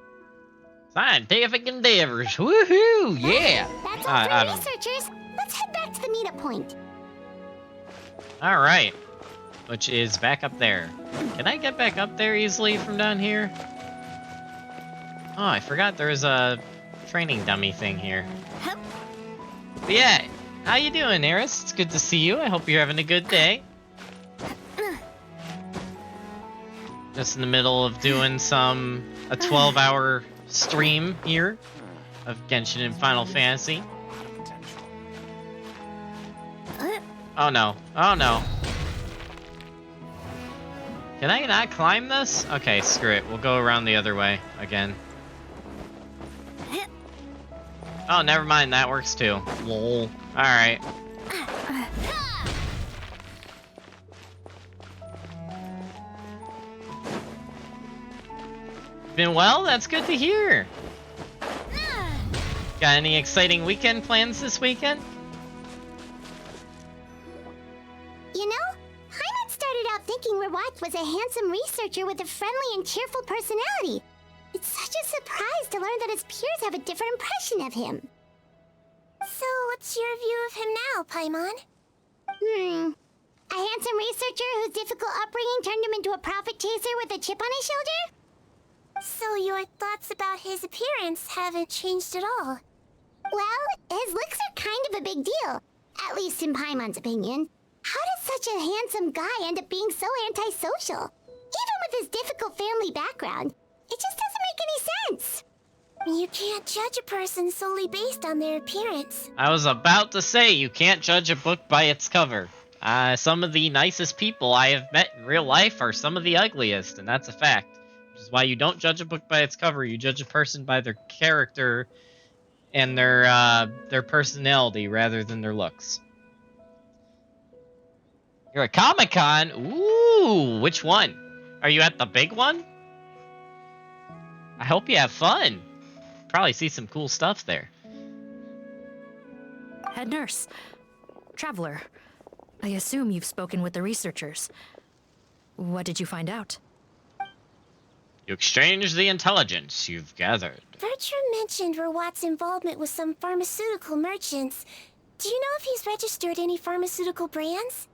Scientific endeavors, woohoo! Yeah! That's all for researchers. Let's head back to the meetup point. Alright. Which is back up there. Can I get back up there easily from down here? Oh, I forgot there's a training dummy thing here. But yeah, how you doing, Eris? It's good to see you. I hope you're having a good day. Just in the middle of doing a 12-hour stream here of Genshin and Final Fantasy. Oh no. Oh no. Can I not climb this? Okay, screw it. We'll go around the other way again. Oh, never mind. That works too. Lol. Alright. Been well? That's good to hear. Got any exciting weekend plans this weekend? You know, Hyman started out thinking Rawat was a handsome researcher with a friendly and cheerful personality. It's such a surprise to learn that his peers have a different impression of him. So, what's your view of him now, Paimon? A handsome researcher whose difficult upbringing turned him into a profit chaser with a chip on his shoulder? So your thoughts about his appearance haven't changed at all? Well, his looks are kind of a big deal. At least in Paimon's opinion. How does such a handsome guy end up being so antisocial? Even with his difficult family background, it just doesn't make any sense. You can't judge a person solely based on their appearance. I was about to say, you can't judge a book by its cover. Some of the nicest people I have met in real life are some of the ugliest, and that's a fact. Which is why you don't judge a book by its cover. You judge a person by their character and their personality rather than their looks. You're at Comic-Con? Ooh, which one? Are you at the big one? I hope you have fun. Probably see some cool stuff there. Head nurse. Traveler. I assume you've spoken with the researchers. What did you find out? You exchange the intelligence you've gathered. Bertram mentioned Rawat's involvement with some pharmaceutical merchants. Do you know if he's registered any pharmaceutical brands?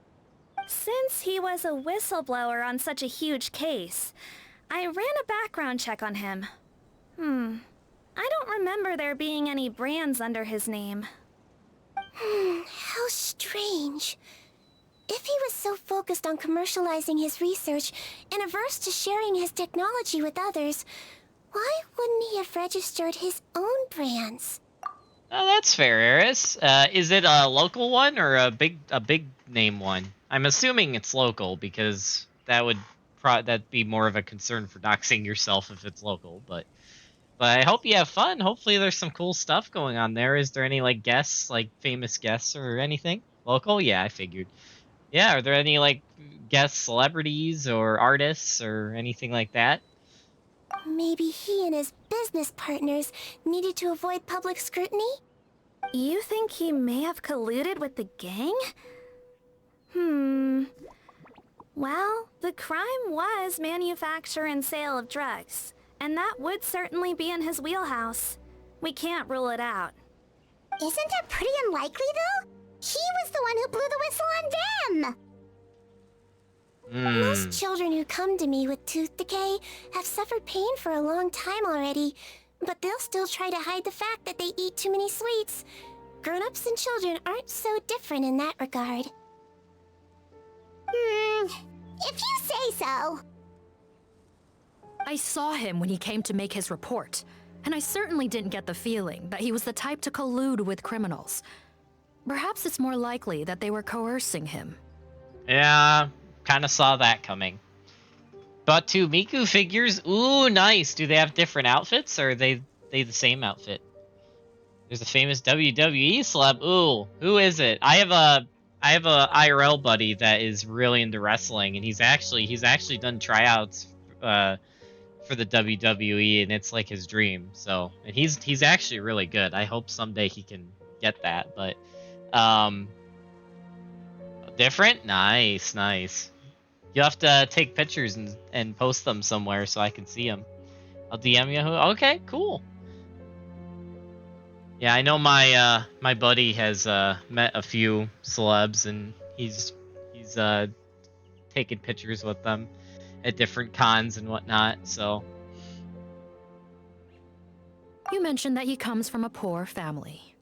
Since he was a whistleblower on such a huge case, I ran a background check on him. I don't remember there being any brands under his name. How strange. If he was so focused on commercializing his research and averse to sharing his technology with others, why wouldn't he have registered his own brands? Oh, that's fair, Eris. Is it a local one or a big name one? I'm assuming it's local because that'd be more of a concern for doxing yourself if it's local. But I hope you have fun. Hopefully, there's some cool stuff going on there. Is there any like guests, like famous guests or anything? Local? Yeah, I figured. Yeah, are there any like guest celebrities or artists or anything like that? Maybe he and his business partners needed to avoid public scrutiny? You think he may have colluded with the gang? Well, the crime was manufacture and sale of drugs, and that would certainly be in his wheelhouse. We can't rule it out. Isn't that pretty unlikely, though? He was the one who blew the whistle on them! Most children who come to me with tooth decay have suffered pain for a long time already, but they'll still try to hide the fact that they eat too many sweets. Grown-ups and children aren't so different in that regard. If you say so. I saw him when he came to make his report, and I certainly didn't get the feeling that he was the type to collude with criminals. Perhaps it's more likely that they were coercing him. Yeah, kind of saw that coming. But two Miku figures, ooh, nice. Do they have different outfits, or are they the same outfit? There's a famous WWE celeb. Ooh, who is it? I have a IRL buddy that is really into wrestling, and he's actually done tryouts for the WWE, and it's like his dream. So, and he's actually really good. I hope someday he can get that. But different, nice. You'll have to take pictures and post them somewhere so I can see them. I'll DM you. Okay, cool. Yeah, I know my my buddy has met a few celebs, and he's taken pictures with them at different cons and whatnot. So You mentioned that he comes from a poor family.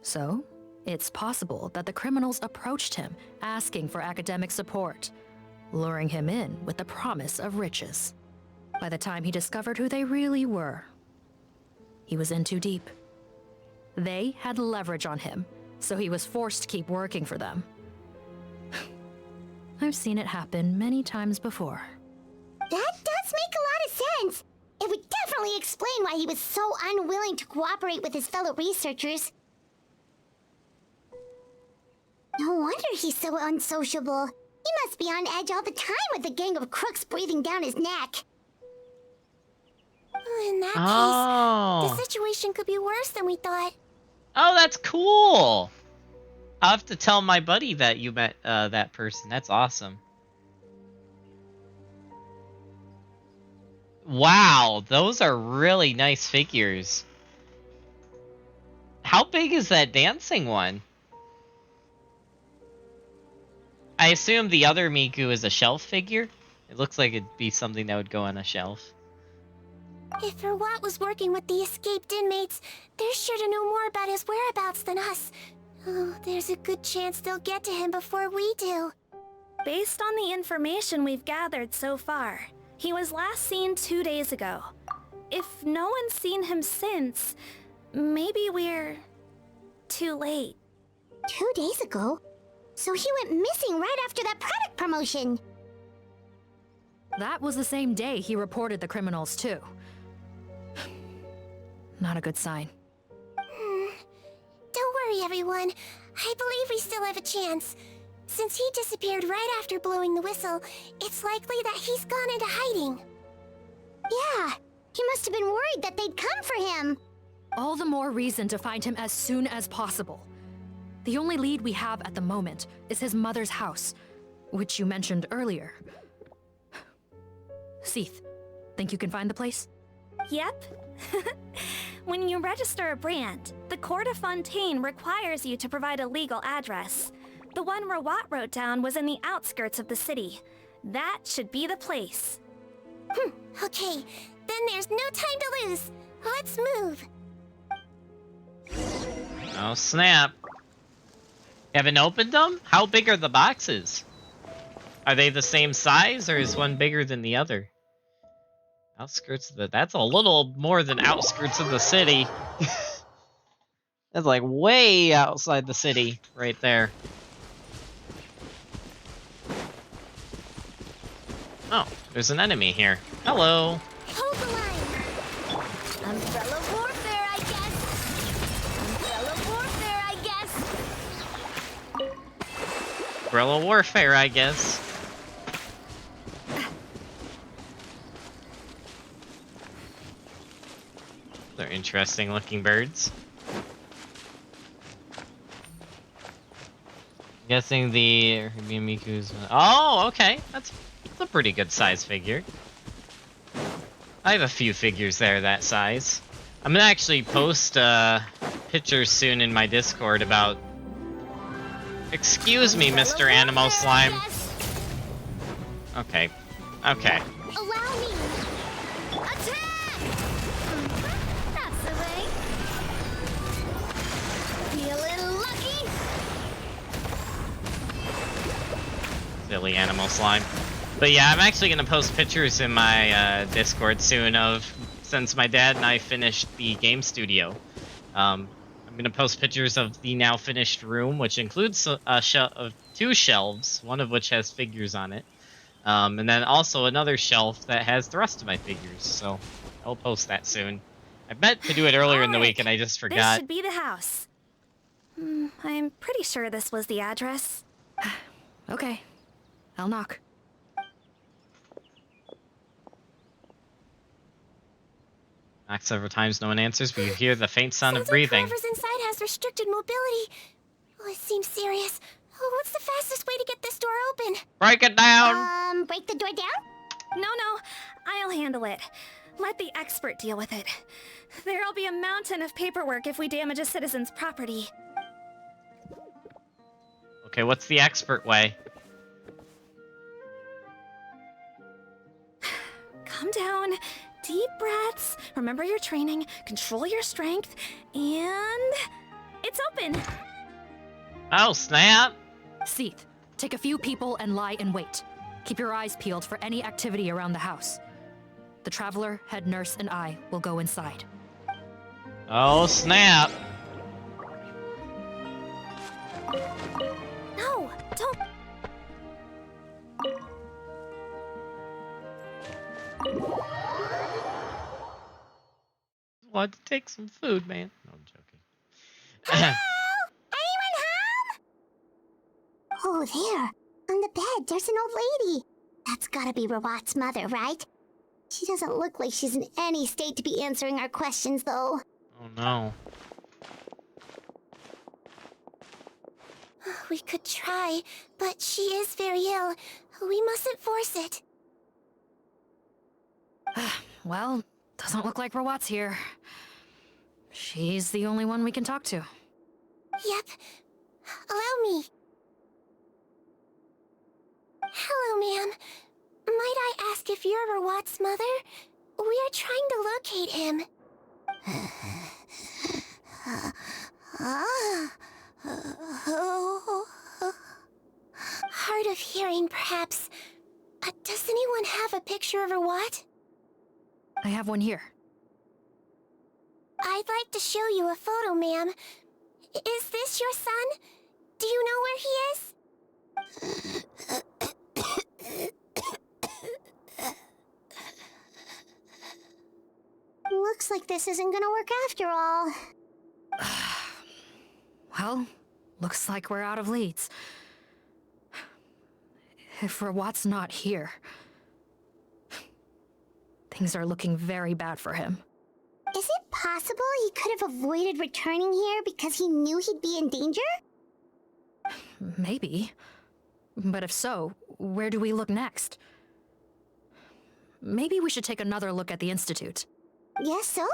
So, it's possible that the criminals approached him asking for academic support, luring him in with the promise of riches. By the time he discovered who they really were, he was in too deep. They had leverage on him, so he was forced to keep working for them. I've seen it happen many times before. That does make a lot of sense. It would definitely explain why he was so unwilling to cooperate with his fellow researchers. No wonder he's so unsociable. He must be on edge all the time with a gang of crooks breathing down his neck. In that case, the situation could be worse than we thought. Oh, that's cool. I'll have to tell my buddy that you met that person. That's awesome. Wow, those are really nice figures. How big is that dancing one? I assume the other Miku is a shelf figure. It looks like it'd be something that would go on a shelf. If Rawat was working with the escaped inmates, they're sure to know more about his whereabouts than us. Oh, there's a good chance they'll get to him before we do. Based on the information we've gathered so far, he was last seen 2 days ago. if no one's seen him since, maybe we're too late. 2 days ago? So he went missing right after that product promotion. That was the same day he reported the criminals, too. Not a good sign. Don't worry, everyone. I believe we still have a chance. Since he disappeared right after blowing the whistle, it's likely that he's gone into hiding. Yeah, he must have been worried that they'd come for him. All the more reason to find him as soon as possible. The only lead we have at the moment is his mother's house, which you mentioned earlier. Seath, think you can find the place? Yep. When you register a brand, the Court of Fontaine requires you to provide a legal address. The one Rawat wrote down was in the outskirts of the city. That should be the place. Okay, then there's no time to lose. Let's move. Oh snap. Haven't opened them? How big are the boxes? Are they the same size, or is one bigger than the other? Outskirts of the... That's a little more than outskirts of the city. That's like way outside the city, right there. Oh, there's an enemy here. Hello. Hold the line. Umbrella warfare, I guess. Umbrella warfare, I guess. Guerrilla warfare, I guess. They're interesting looking birds. I'm guessing the Miku's... Oh, okay. That's a pretty good size figure. I have a few figures there that size. I'm gonna actually post pictures soon in my Discord about... Excuse me, Mr. Animo Slime. Okay. Okay. Allow me. Attack! That's the way. Feeling lucky? Silly Animal Slime. But yeah, I'm actually gonna post pictures in my Discord soon of... Since my dad and I finished the game studio. I'm gonna post pictures of the now finished room, which includes two shelves, one of which has figures on it. And then also another shelf that has the rest of my figures, so I'll post that soon. I meant to do it earlier in the week and I just This forgot. should be the house. I'm pretty sure this was the address. Okay. I'll knock. Knock several times, no one answers, but you hear the faint sound of Sounds breathing. Like whoever's inside has restricted mobility. Oh, it seems serious. Oh, what's the fastest way to get this door open? Break it down! Break the door down? No, I'll handle it. Let the expert deal with it. There'll be a mountain of paperwork if we damage a citizen's property. Okay, what's the expert way? Calm down. Deep breaths. Remember your training. Control your strength. And... it's open. Oh, snap! Seath, take a few people and lie in wait. Keep your eyes peeled for any activity around the house. The Traveler, Head Nurse, and I will go inside. Oh, snap! No, don't... Want to take some food, man? No, I'm joking. Anyone home? Oh, there. On the bed, there's an old lady. That's gotta be Rawat's mother, right? She doesn't look like she's in any state to be answering our questions, though. Oh, no. We could try, but she is very ill. We mustn't force it. Well, doesn't look like Rawat's here. She's the only one we can talk to. Yep. Allow me. Hello, ma'am. Might I ask if you're Rawat's mother? We are trying to locate him. Hard of hearing, perhaps. Does anyone have a picture of Rawat? I have one here. I'd like to show you a photo, ma'am. Is this your son? Do you know where he is? Looks like this isn't gonna work after all. Well, looks like we're out of leads. If Rawat's not here, things are looking very bad for him. Is it possible he could have avoided returning here because he knew he'd be in danger? Maybe. But if so, where do we look next? Maybe we should take another look at the Institute. Guess so.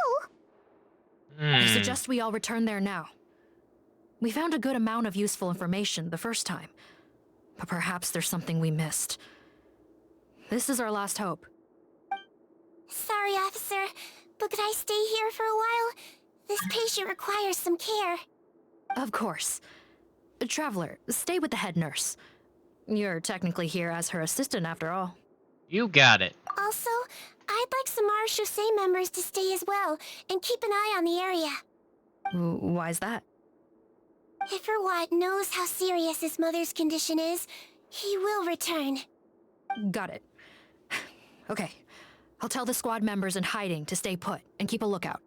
I suggest we all return there now. We found a good amount of useful information the first time, but perhaps there's something we missed. This is our last hope. Sorry, officer, but could I stay here for a while? This patient requires some care. Of course. Traveler, stay with the head nurse. You're technically here as her assistant after all. You got it. Also, I'd like some Marechaussee members to stay as well, and keep an eye on the area. Why's that? If Rawat knows how serious his mother's condition is, he will return. Got it. Okay. I'll tell the squad members in hiding to stay put and keep a lookout.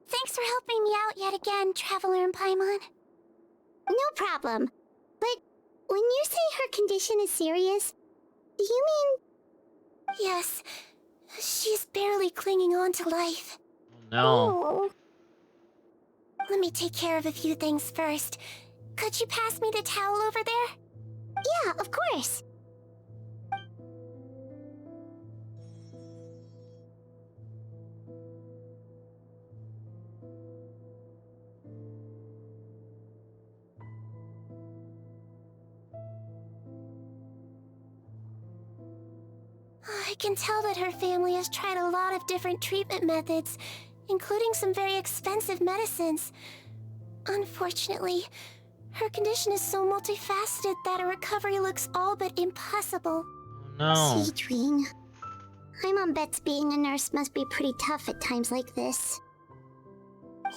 Thanks for helping me out yet again, Traveler and Paimon. No problem. But when you say her condition is serious, do you mean... Yes. She's barely clinging on to life. No. Oh. Let me take care of a few things first. Could you pass me the towel over there? Yeah, of course. I can tell that her family has tried a lot of different treatment methods, including some very expensive medicines. Unfortunately, her condition is so multifaceted that a recovery looks all but impossible. No. Seedwing. My mom bets being a nurse must be pretty tough at times like this.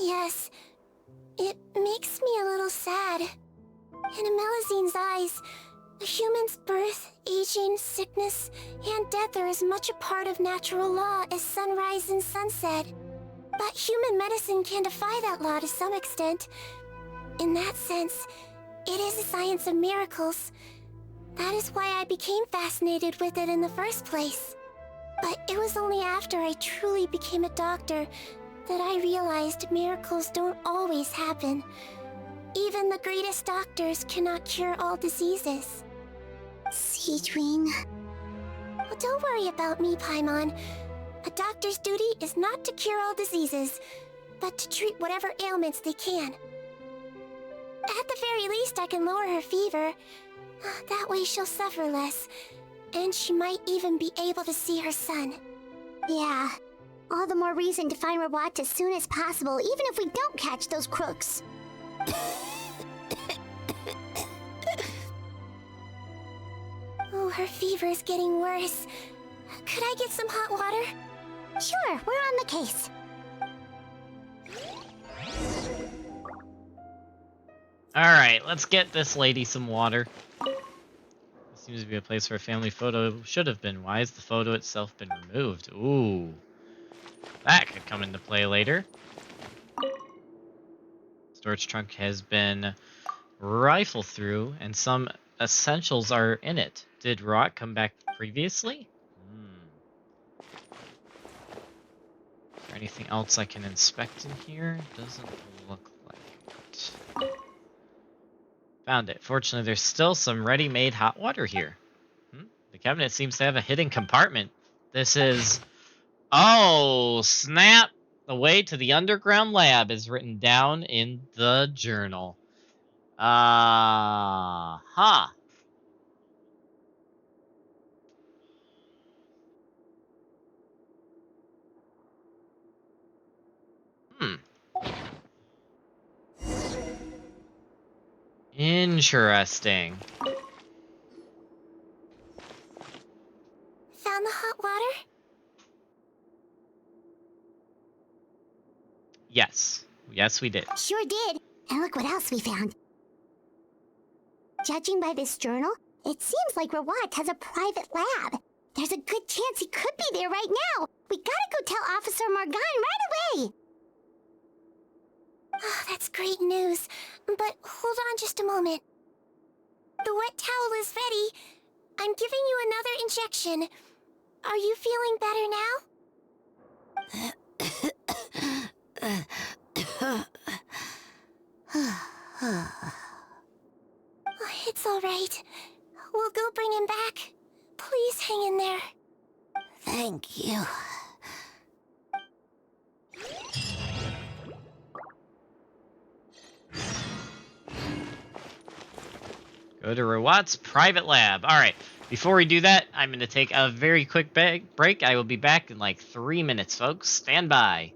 Yes, it makes me a little sad. In Melizine's eyes, a human's birth, aging, sickness, and death are as much a part of natural law as sunrise and sunset. But human medicine can defy that law to some extent. In that sense, it is a science of miracles. That is why I became fascinated with it in the first place. But it was only after I truly became a doctor that I realized miracles don't always happen. Even the greatest doctors cannot cure all diseases. Seedwing. Well, don't worry about me, Paimon. A doctor's duty is not to cure all diseases, but to treat whatever ailments they can. At the very least, I can lower her fever. That way she'll suffer less, and she might even be able to see her son. Yeah, all the more reason to find Rawat as soon as possible, even if we don't catch those crooks. Oh, her fever is getting worse. Could I get some hot water? Sure, we're on the case. Alright, let's get this lady some water. This seems to be a place where a family photo should have been. Why has the photo itself been removed? Ooh. That could come into play later. Storage trunk has been rifled through, and some essentials are in it. Did Rot come back previously? Is there anything else I can inspect in here? Doesn't look like it. Found it. Fortunately, there's still some ready-made hot water here. The cabinet seems to have a hidden compartment. This is... Oh, snap! The way to the underground lab is written down in the journal. Huh. Interesting. Found the hot water? Yes. Yes, we did. Sure did. And look what else we found. Judging by this journal, it seems like Rawat has a private lab. There's a good chance he could be there right now. We gotta go tell Officer Morgan right away. Oh, that's great news. But hold on just a moment. The wet towel is ready. I'm giving you another injection. Are you feeling better now? It's all right. We'll go bring him back. Please hang in there. Thank you. Go to Rawat's private lab. All right. Before we do that, I'm going to take a very quick break. I will be back in like 3 minutes, folks. Stand by.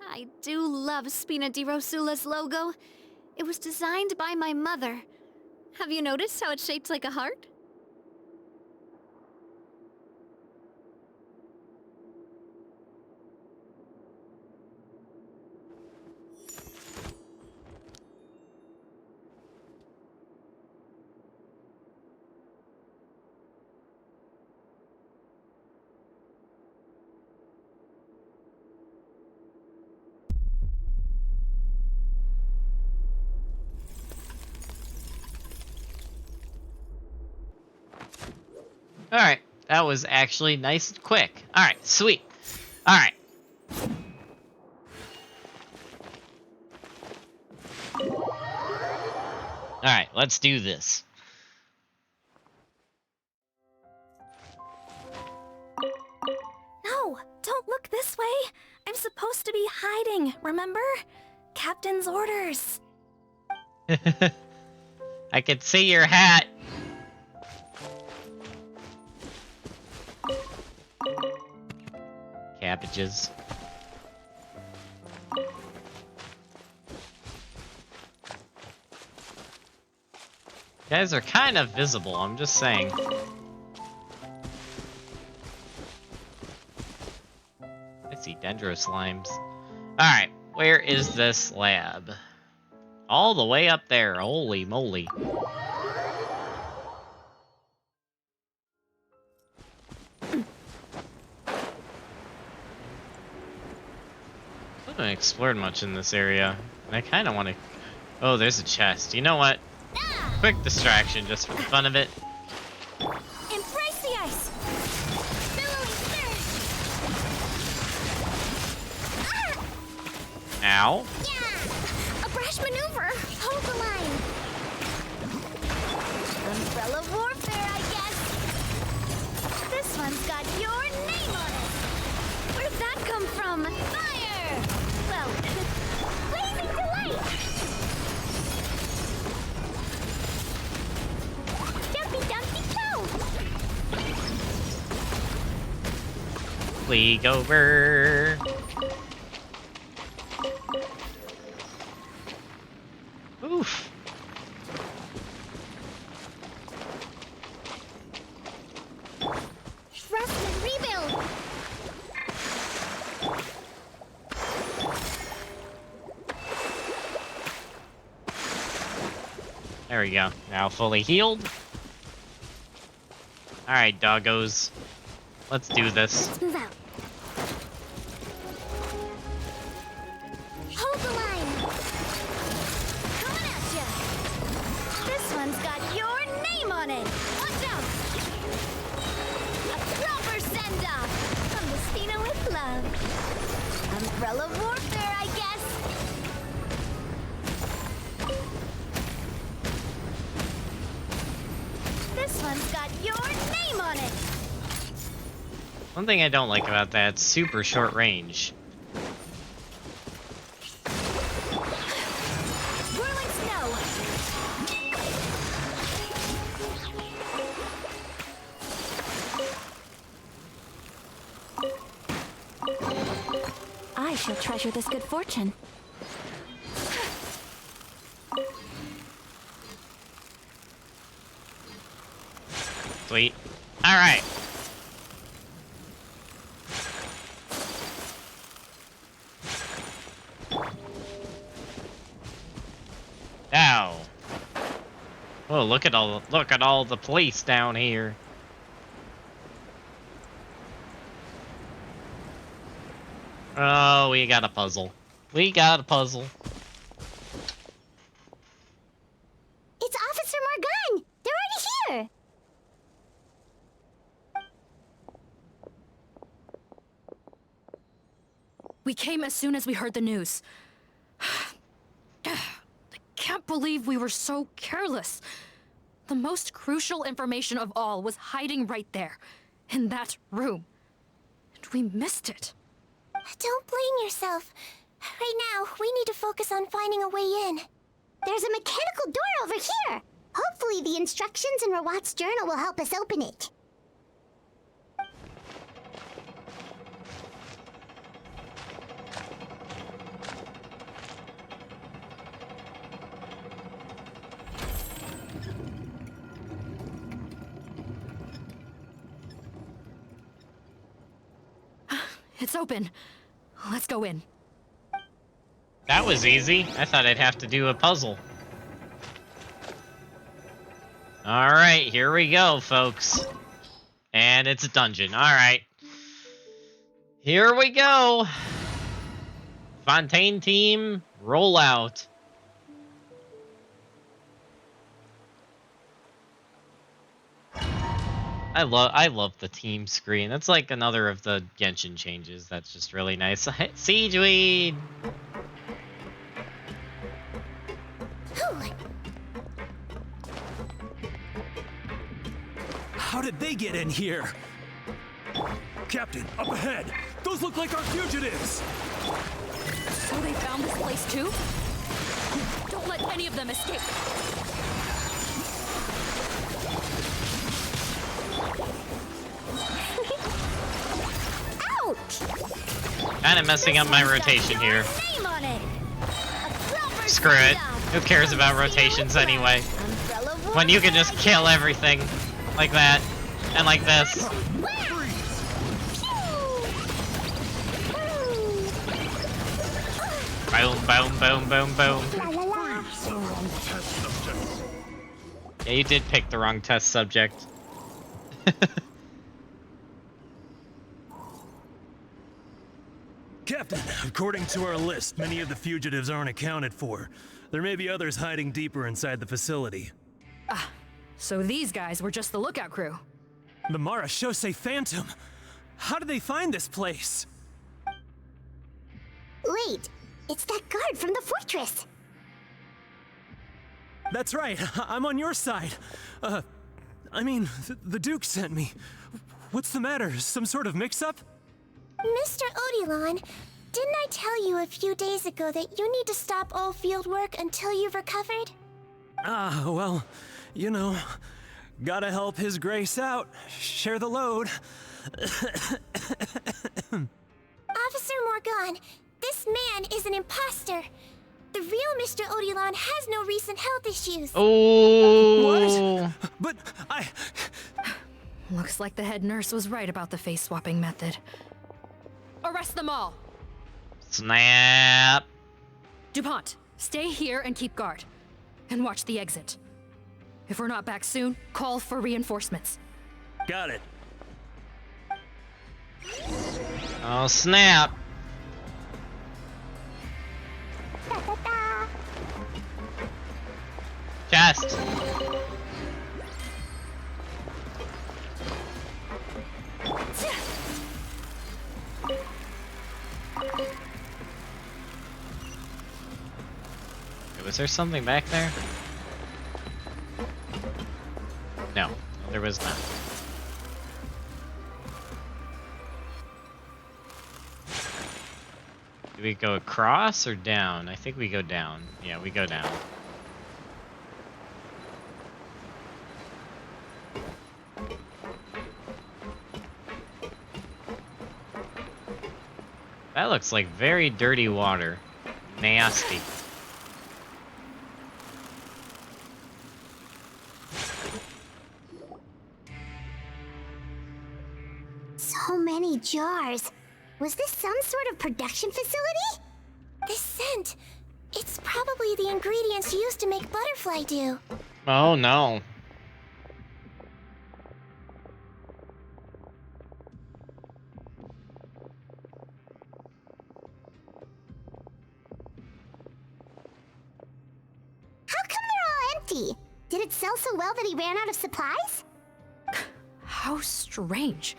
I do love Spina di Rosula's logo. It was designed by my mother. Have you noticed how it's shaped like a heart? All right. That was actually nice and quick. All right. Sweet. All right. All right. Let's do this. No, don't look this way. I'm supposed to be hiding, remember? Captain's orders. I can see your hat. Cabbages. You guys are kind of visible, I'm just saying. I see dendro slimes. Alright, where is this lab? All the way up there, holy moly. I haven't explored much in this area, and I kind of want to... Oh, there's a chest. You know what? Quick distraction, just for the fun of it. Embrace the ice! Ow. A brash maneuver! Hold the line! Umbrella warfare, I guess! This one's got your name on it! Where'd that come from? Fire! Well, blazing delight! Jumpy dumpy toe! League over. Oof. Rest and rebuild. There we go. Now fully healed. Alright, doggos. Let's do this. Let's move out. Hold the line! Coming at ya! This one's got your name on it! Watch out! A proper send-off! From the Spina with love. Umbrella warfare, I guess! one's got your name on it. One thing I don't like about that, super short range. Whirling snow. I shall treasure this good fortune. Sweet. Alright. Now. Oh, look at all the police down here. Oh, we got a puzzle. We got a puzzle. It's Officer Morgan! They're already here! We came as soon as we heard the news. I can't believe we were so careless. The most crucial information of all was hiding right there, in that room. And we missed it. Don't blame yourself. Right now, we need to focus on finding a way in. There's a mechanical door over here! Hopefully the instructions in Rawat's journal will help us open it. It's open. Let's go in. That was easy. I thought I'd have to do a puzzle. Alright, here we go, folks. And it's a dungeon. Alright. Here we go. Fontaine team, roll out. I love the team screen. That's like another of the Genshin changes. That's just really nice. Siegeweed! How did they get in here? Captain, up ahead! Those look like our fugitives! So they found this place too? Don't let any of them escape! Kinda messing up my rotation here. Screw it. Who cares about rotations anyway? When you can just kill everything. Like that. And like this. Boom, boom, boom, boom, boom. Yeah, you did pick the wrong test subject. Captain, according to our list, many of the fugitives aren't accounted for. There may be others hiding deeper inside the facility. Ah, so these guys were just the lookout crew. The Marashose Phantom! How did they find this place? Wait, it's that guard from the fortress! That's right, I'm on your side. I mean, the Duke sent me. What's the matter? Some sort of mix-up? Mr. Odilon, didn't I tell you a few days ago that you need to stop all field work until you've recovered? Ah, well, you know, gotta help His Grace out. Share the load. Officer Morgan, this man is an imposter. The real Mr. Odilon has no recent health issues. Oh. What? But I... Looks like the head nurse was right about the face-swapping method. Arrest them all! Snap! DuPont, stay here and keep guard. And watch the exit. If we're not back soon, call for reinforcements. Got it. Oh, snap! Chest! Was there something back there? No, there was not. Do we go across or down? I think we go down. Yeah, we go down. That looks like very dirty water. Nasty. So many jars. Was this some sort of production facility? This scent. It's probably the ingredients used to make butterfly dew. Oh no. How come they're all empty? Did it sell so well that he ran out of supplies? How strange.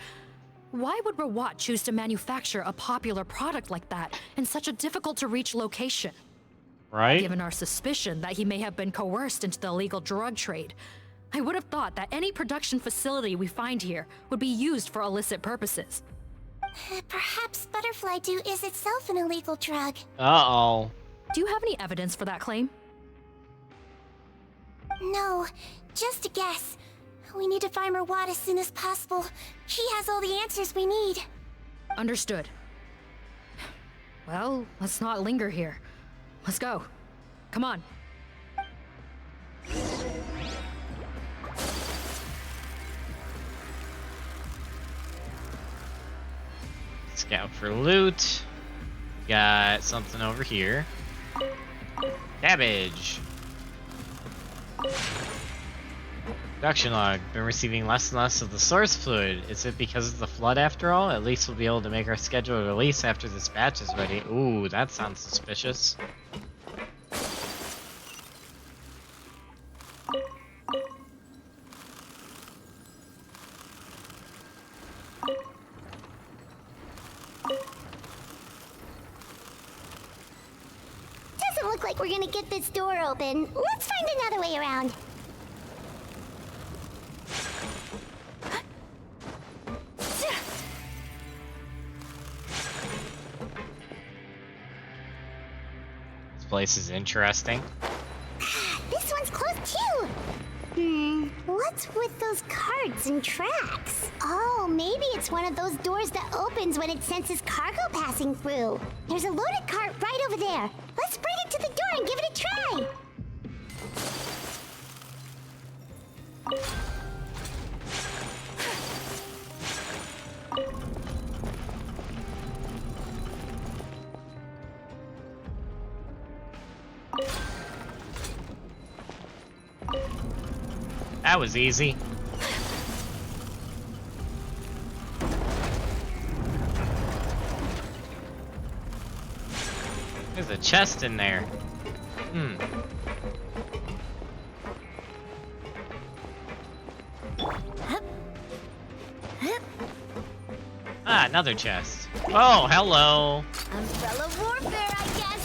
Why would Rawat choose to manufacture a popular product like that in such a difficult-to-reach location? Right? Given our suspicion that he may have been coerced into the illegal drug trade, I would have thought that any production facility we find here would be used for illicit purposes. Perhaps butterfly dew is itself an illegal drug. Uh-oh. Do you have any evidence for that claim? No, just a guess. We need to find Rawat as soon as possible. He has all the answers we need. Understood. Well, let's not linger here. Let's go. Come on. Scout for loot. Got something over here. Cabbage. Production log. Been receiving less and less of the source fluid. Is it because of the flood after all? At least we'll be able to make our scheduled release after this batch is ready. Ooh, that sounds suspicious. Doesn't look like we're gonna get this door open. Let's find another way around. This place is interesting. This one's closed too. What's with those carts and tracks? Oh, maybe it's one of those doors that opens when it senses cargo passing through. There's a loaded cart right over there. Let's bring it to the door and give it a try. That was easy. There's a chest in there. Ah, another chest. Oh, hello. Umbrella warfare, I guess.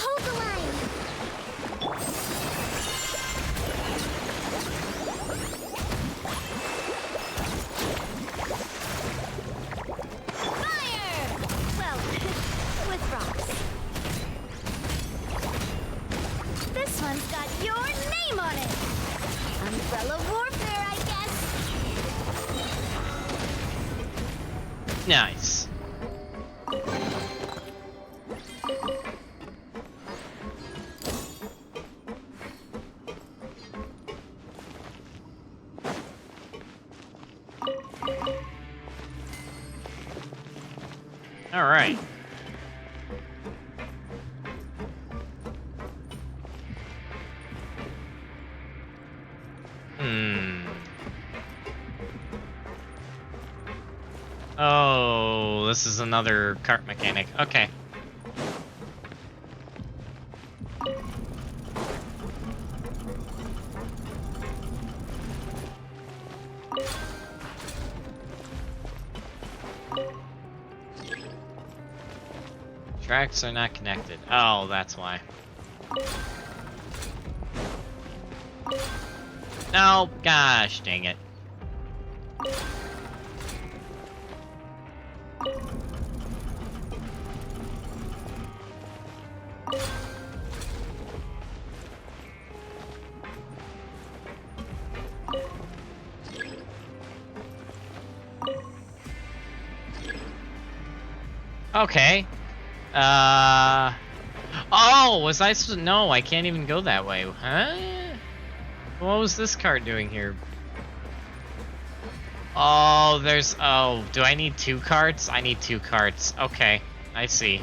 Hold the line. Fire! Well, with rocks. This one's got your name on it. Umbrella warfare, I guess. Nice. All right. Oh, this is another cart mechanic. Okay. Tracks are not connected. Oh, that's why. No, gosh, dang it. Okay. Oh, was I supposed to? No, I can't even go that way. Huh? What was this card doing here? Oh, there's... Oh, do I need 2 carts? I need 2 carts. Okay, I see.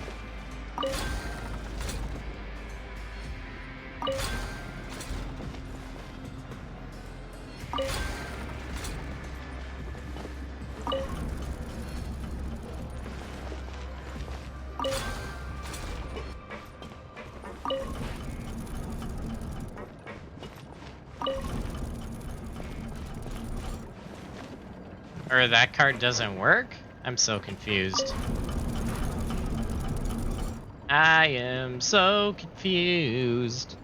Or that card doesn't work? I'm so confused. I am so confused.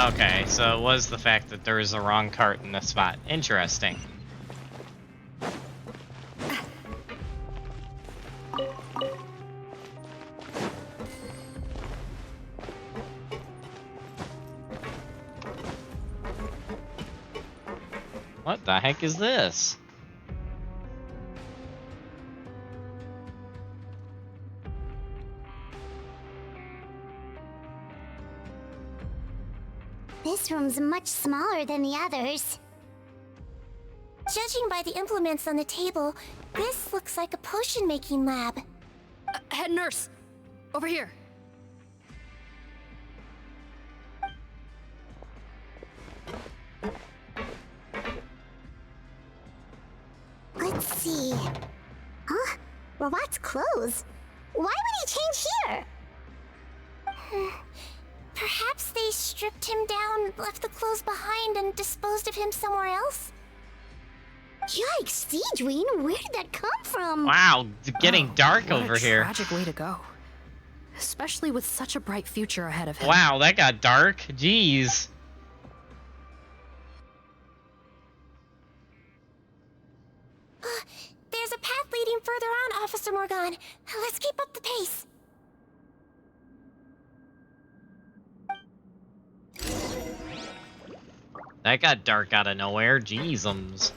Okay, so it was the fact that there was a wrong cart in the spot. Interesting. What the heck is this? This room's much smaller than the others. Judging by the implements on the table, this looks like a potion-making lab. Head nurse! Over here! Let's see. Huh? Robot's clothes. Why would he change here? Perhaps they stripped him down, left the clothes behind, and disposed of him somewhere else? Yikes, Seedreen, where did that come from? Wow, it's getting dark over here. Tragic way to go. Especially with such a bright future ahead of him. Wow, that got dark. Jeez. There's a path leading further on, Officer Morgan. Let's keep up the pace. That got dark out of nowhere. Jeezums.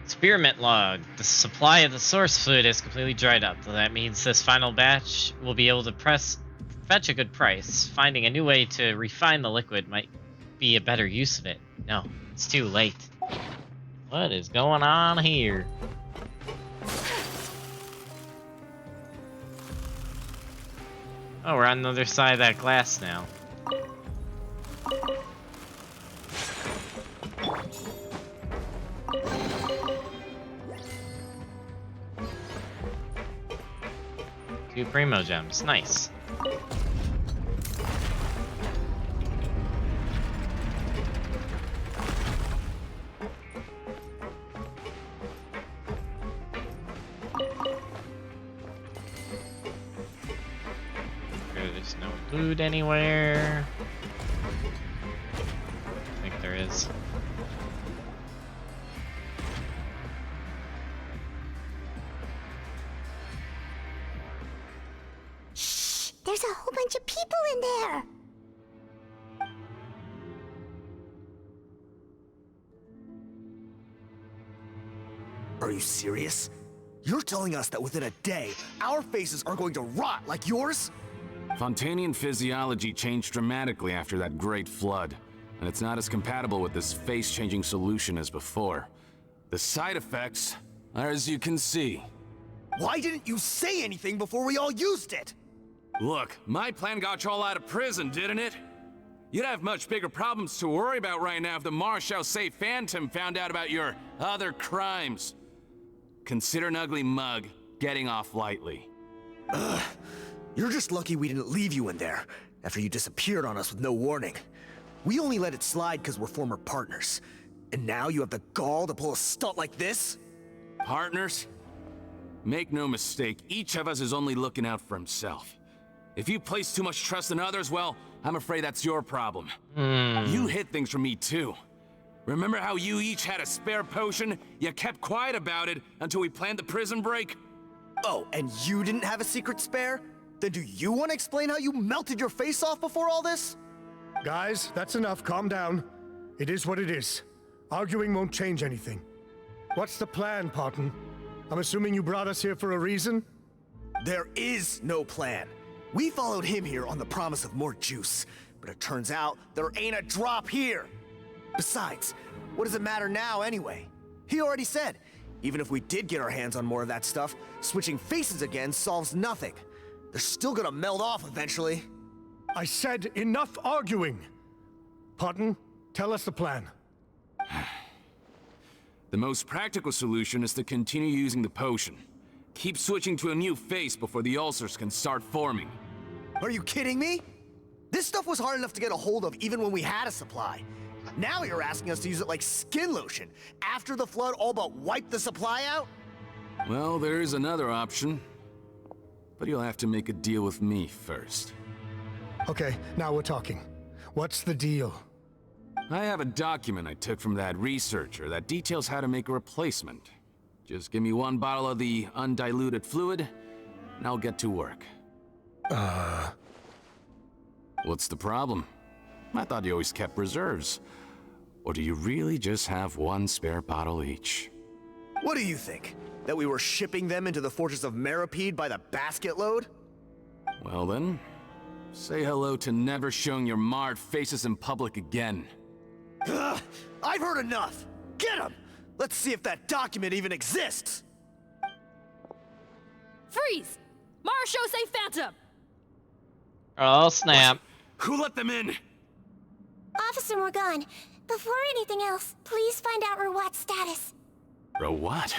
Experiment log. The supply of the source fluid is completely dried up. So that means this final batch will be able to fetch a good price. Finding a new way to refine the liquid might be a better use of it. No, it's too late. What is going on here? Oh, we're on the other side of that glass now. Two Primo Gems, nice. There's no loot anywhere. I think there is. Shh! There's a whole bunch of people in there! Are you serious? You're telling us that within a day, our faces are going to rot like yours? Fontanian physiology changed dramatically after that great flood. and it's not as compatible with this face-changing solution as before. The side effects are as you can see. Why didn't you say anything before we all used it? Look, my plan got you all out of prison, didn't it? You'd have much bigger problems to worry about right now if the Marshal Say Phantom found out about your other crimes. Consider an ugly mug getting off lightly. Ugh. You're just lucky we didn't leave you in there after you disappeared on us with no warning. We only let it slide because we're former partners. And now you have the gall to pull a stunt like this? Partners? Make no mistake, each of us is only looking out for himself. If you place too much trust in others, well, I'm afraid that's your problem. You hid things from me too. Remember how you each had a spare potion? You kept quiet about it until we planned the prison break? Oh, and you didn't have a secret spare? Then do you want to explain how you melted your face off before all this? Guys, that's enough. Calm down. It is what it is. Arguing won't change anything. What's the plan, Parton? I'm assuming you brought us here for a reason? There is no plan. We followed him here on the promise of more juice, but it turns out there ain't a drop here. Besides, what does it matter now anyway? He already said, even if we did get our hands on more of that stuff, switching faces again solves nothing. They're still gonna melt off eventually. I said enough arguing! Parton, tell us the plan. The most practical solution is to continue using the potion. Keep switching to a new face before the ulcers can start forming. Are you kidding me? This stuff was hard enough to get a hold of even when we had a supply. Now you're asking us to use it like skin lotion, after the flood all but wiped the supply out? Well, there is another option. But you'll have to make a deal with me first. Okay, now we're talking. What's the deal? I have a document I took from that researcher that details how to make a replacement. Just give me one bottle of the undiluted fluid, and I'll get to work. What's the problem? I thought you always kept reserves. Or do you really just have one spare bottle each? What do you think? That we were shipping them into the fortress of Meripede by the basket load? Well then, say hello to never showing your marred faces in public again. Ugh, I've heard enough! Get him! Let's see if that document even exists! Freeze! Marshal Say Phantom! Oh, snap. Who let them in? Officer Morgan, before anything else, please find out Rawat's status. Rawat?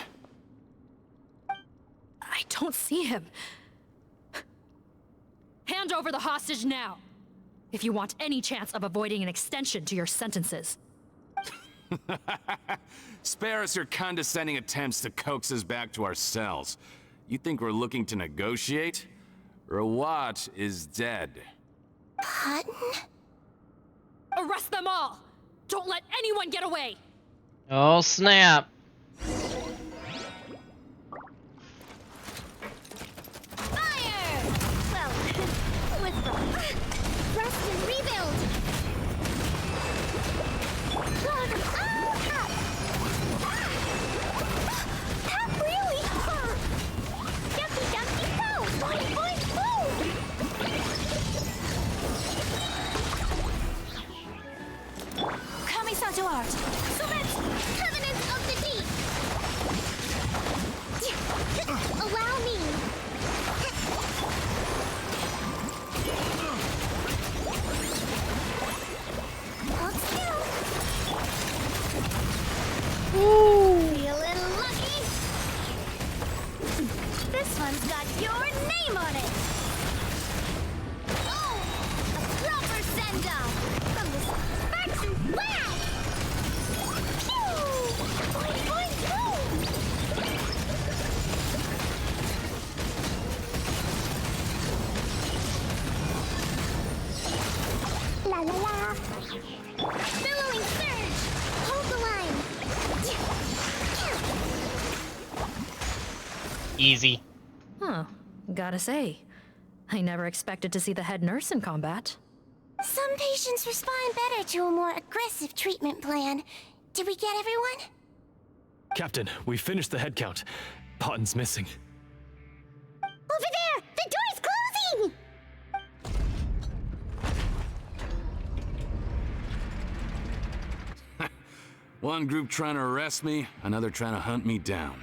I don't see him. Hand over the hostage now, if you want any chance of avoiding an extension to your sentences. Spare us your condescending attempts to coax us back to our cells. You think we're looking to negotiate? Rawat is dead. Parton? Arrest them all! Don't let anyone get away! Oh, snap. Rest and rebuild! That really hurt! Dumpty dumpty go! Boing boing boom! Kami-san to art! Select Covenant of the Deep! Allow me! Feeling lucky? This one's got your name on it! Oh! A proper send-off! From the Spartan flag! Pew! Boing, boing, boom! La la la! Billowing surge! Hold the line! Easy. Huh. Gotta say, I never expected to see the head nurse in combat. Some patients respond better to a more aggressive treatment plan. Did we get everyone? Captain, we finished the head count. Potton's missing. Over there! The door's closing! One group trying to arrest me, another trying to hunt me down.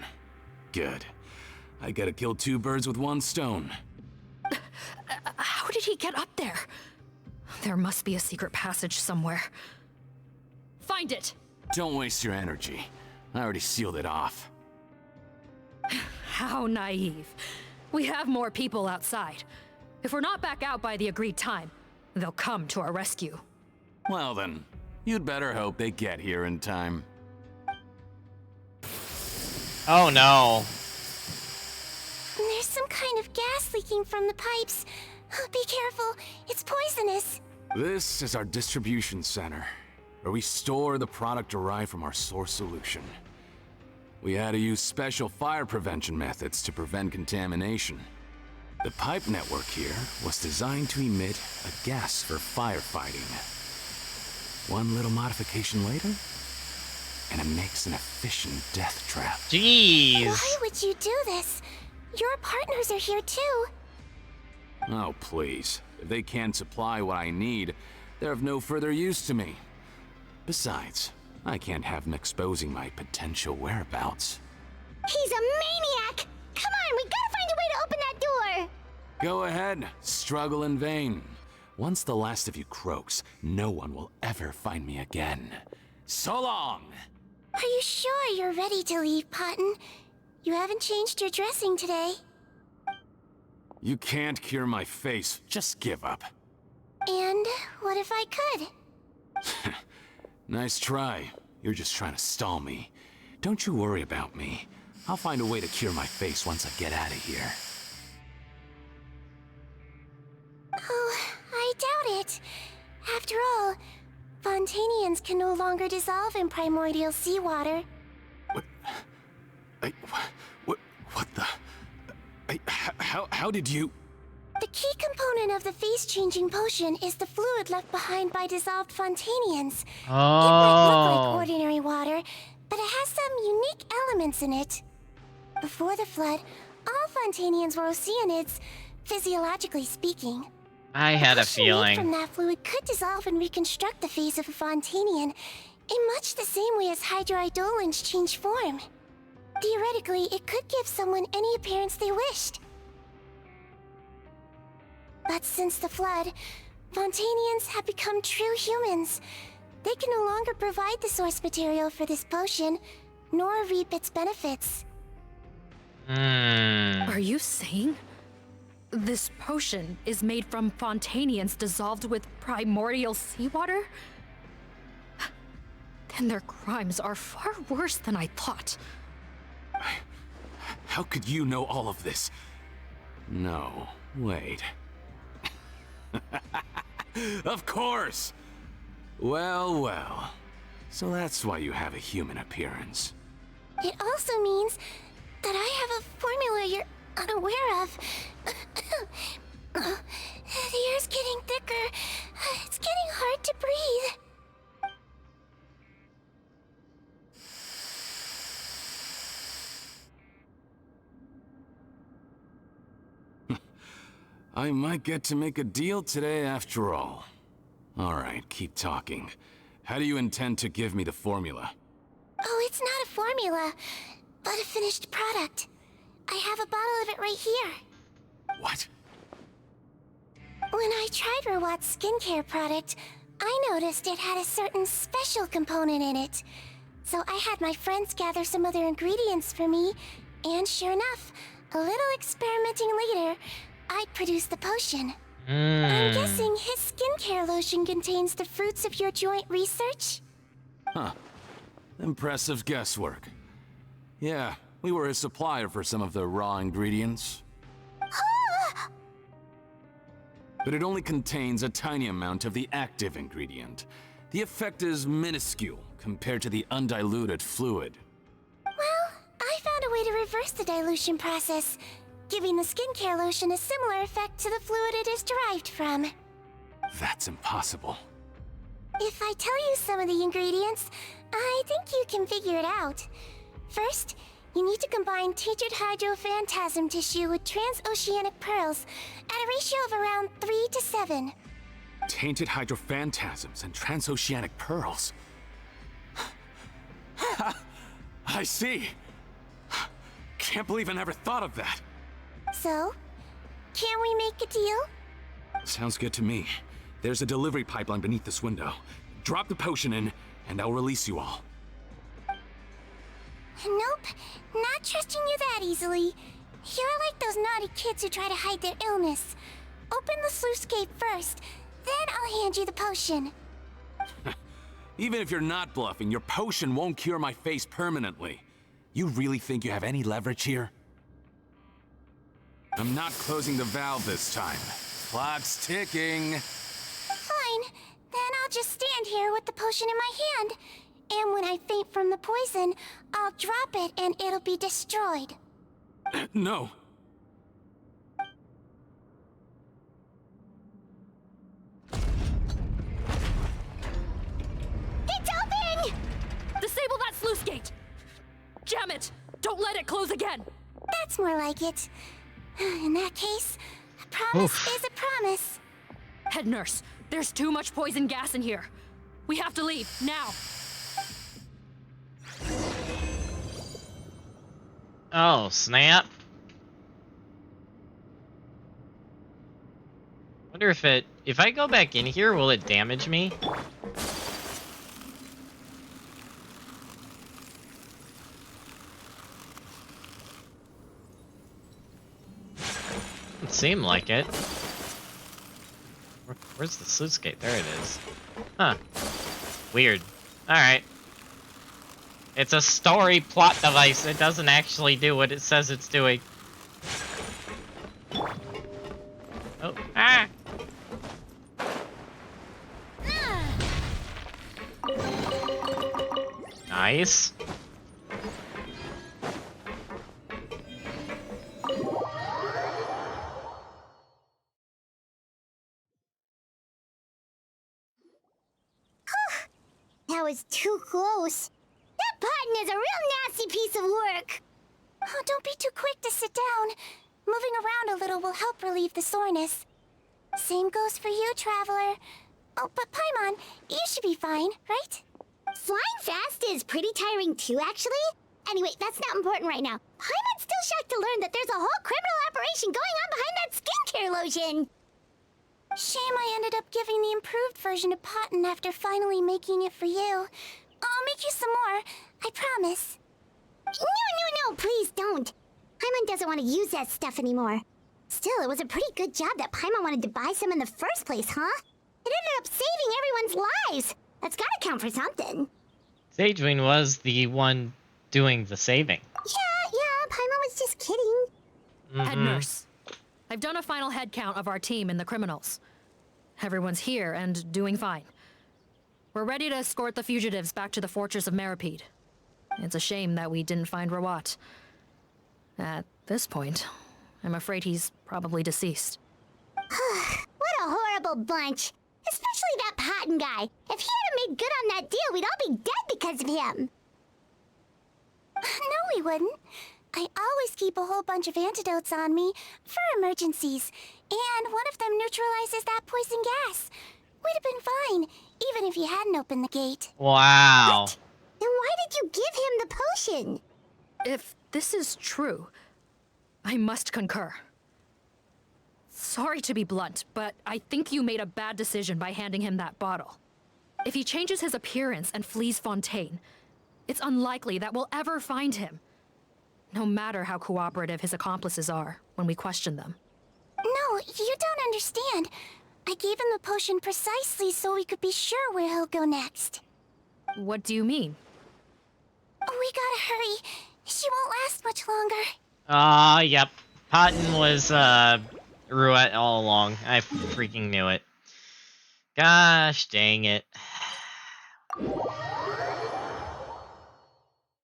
Good. I gotta kill two birds with one stone. How did he get up there? There must be a secret passage somewhere. Find it! Don't waste your energy. I already sealed it off. How naive. We have more people outside. If we're not back out by the agreed time, they'll come to our rescue. Well then, you'd better hope they get here in time. Oh no. There's some kind of gas leaking from the pipes. Be careful, it's poisonous. This is our distribution center, where we store the product derived from our source solution. We had to use special fire prevention methods to prevent contamination. The pipe network here was designed to emit a gas for firefighting. One little modification later, and it makes an efficient death trap. Jeez. Why would you do this? Your partners are here too. Oh, please. If they can't supply what I need, they're of no further use to me. Besides, I can't have them exposing my potential whereabouts. He's a maniac! Come on, we gotta find a way to open that door! Go ahead, struggle in vain. Once the last of you croaks, no one will ever find me again. So long! Are you sure you're ready to leave, Potton? You haven't changed your dressing today. You can't cure my face, just give up. And what if I could? Nice try. You're just trying to stall me. Don't you worry about me. I'll find a way to cure my face once I get out of here. Oh, I doubt it. After all, Fontanians can no longer dissolve in primordial seawater. What the... How did you... The key component of the face-changing potion is the fluid left behind by dissolved Fontanians. It might look like ordinary water, but it has some unique elements in it. Before the flood, all Fontanians were oceanids, physiologically speaking. I had a The potion made feeling. from that fluid could dissolve and reconstruct the face of a Fontanian in much the same way as hydroidolins change form. Theoretically, it could give someone any appearance they wished. But since the flood, Fontanians have become true humans. They can no longer provide the source material for this potion, nor reap its benefits. Are you saying this potion is made from Fontanians dissolved with primordial seawater? Then their crimes are far worse than I thought. How could you know all of this? No, wait. Of course! Well, well. So that's why you have a human appearance. It also means that I have a formula you're unaware of. The air's getting thicker. It's getting hard to breathe. I might get to make a deal today after all. Alright, keep talking. How do you intend to give me the formula? Oh, it's not a formula, but a finished product. I have a bottle of it right here. What? When I tried Rawat's skincare product, I noticed it had a certain special component in it. So I had my friends gather some other ingredients for me, and sure enough, a little experimenting later, I'd produced the potion. I'm guessing his skincare lotion contains the fruits of your joint research? Huh. Impressive guesswork. Yeah, we were a supplier for some of the raw ingredients. But it only contains a tiny amount of the active ingredient. The effect is minuscule compared to the undiluted fluid. Well, I found a way to reverse the dilution process, giving the skincare lotion a similar effect to the fluid it is derived from. That's impossible. If I tell you some of the ingredients, I think you can figure it out. First, you need to combine tainted hydrophantasm tissue with transoceanic pearls at a ratio of around 3 to 7. Tainted hydrophantasms and transoceanic pearls. I see. Can't believe I never thought of that. So, can we make a deal? Sounds good to me. There's a delivery pipeline beneath this window. Drop the potion in, and I'll release you all. Nope, not trusting you that easily. You're like those naughty kids who try to hide their illness. Open the sluice gate first, then I'll hand you the potion. Even if you're not bluffing, your potion won't cure my face permanently. You really think you have any leverage here? I'm not closing the valve this time. Clock's ticking. Fine, then I'll just stand here with the potion in my hand. And when I faint from the poison, I'll drop it and it'll be destroyed. No. It's open! Disable that sluice gate! Jam it! Don't let it close again! That's more like it. In that case, a promise is a promise. Head nurse, there's too much poison gas in here. We have to leave, now! Oh, snap. Wonder if I go back in here, will it damage me? Doesn't seem like it. Where's the sluice gate? There it is. Huh. Weird. Alright. It's a story plot device. It doesn't actually do what it says it's doing. Oh, ah! Nice. That was too close. That button is a real nasty piece of work. Oh, don't be too quick to sit down. Moving around a little will help relieve the soreness. Same goes for you, Traveler. Oh, but Paimon, you should be fine, right? Flying fast is pretty tiring too, actually. Anyway, that's not important right now. Paimon's still shocked to learn that there's a whole criminal operation going on behind that skincare lotion. Shame I ended up giving the improved version to Potten after finally making it for you. I'll make you some more, I promise. No, please don't. Paimon doesn't want to use that stuff anymore. Still, it was a pretty good job that Paimon wanted to buy some in the first place, huh? It ended up saving everyone's lives. That's gotta count for something. Sagewin was the one doing the saving. Yeah, Paimon was just kidding. Head nurse, I've done a final head count of our team and the criminals. Everyone's here and doing fine. We're ready to escort the fugitives back to the fortress of Meripede. It's a shame that we didn't find Rawat. At this point, I'm afraid he's probably deceased. What a horrible bunch. Especially that Potten guy. If he had made good on that deal, we'd all be dead because of him. No, we wouldn't. I always keep a whole bunch of antidotes on me for emergencies, and one of them neutralizes that poison gas. We'd have been fine, even if you hadn't opened the gate. Wow. What? Then why did you give him the potion? If this is true, I must concur. Sorry to be blunt, but I think you made a bad decision by handing him that bottle. If he changes his appearance and flees Fontaine, it's unlikely that we'll ever find him. No matter how cooperative his accomplices are when we question them. No, you don't understand. I gave him the potion precisely so we could be sure where he'll go next. What do you mean? We gotta hurry. She won't last much longer. Yep. Potten was, Roulette all along. I freaking knew it. Gosh dang it.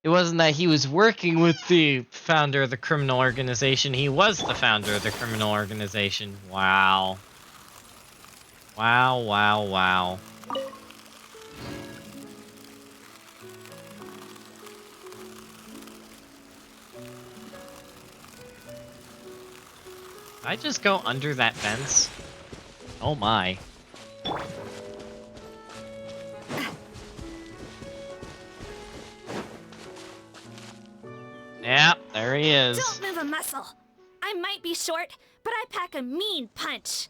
It wasn't that he was working with the founder of the criminal organization. He was the founder of the criminal organization. Wow. Wow. I just go under that fence? Oh my. There he is. Don't move a muscle. I might be short, but I pack a mean punch.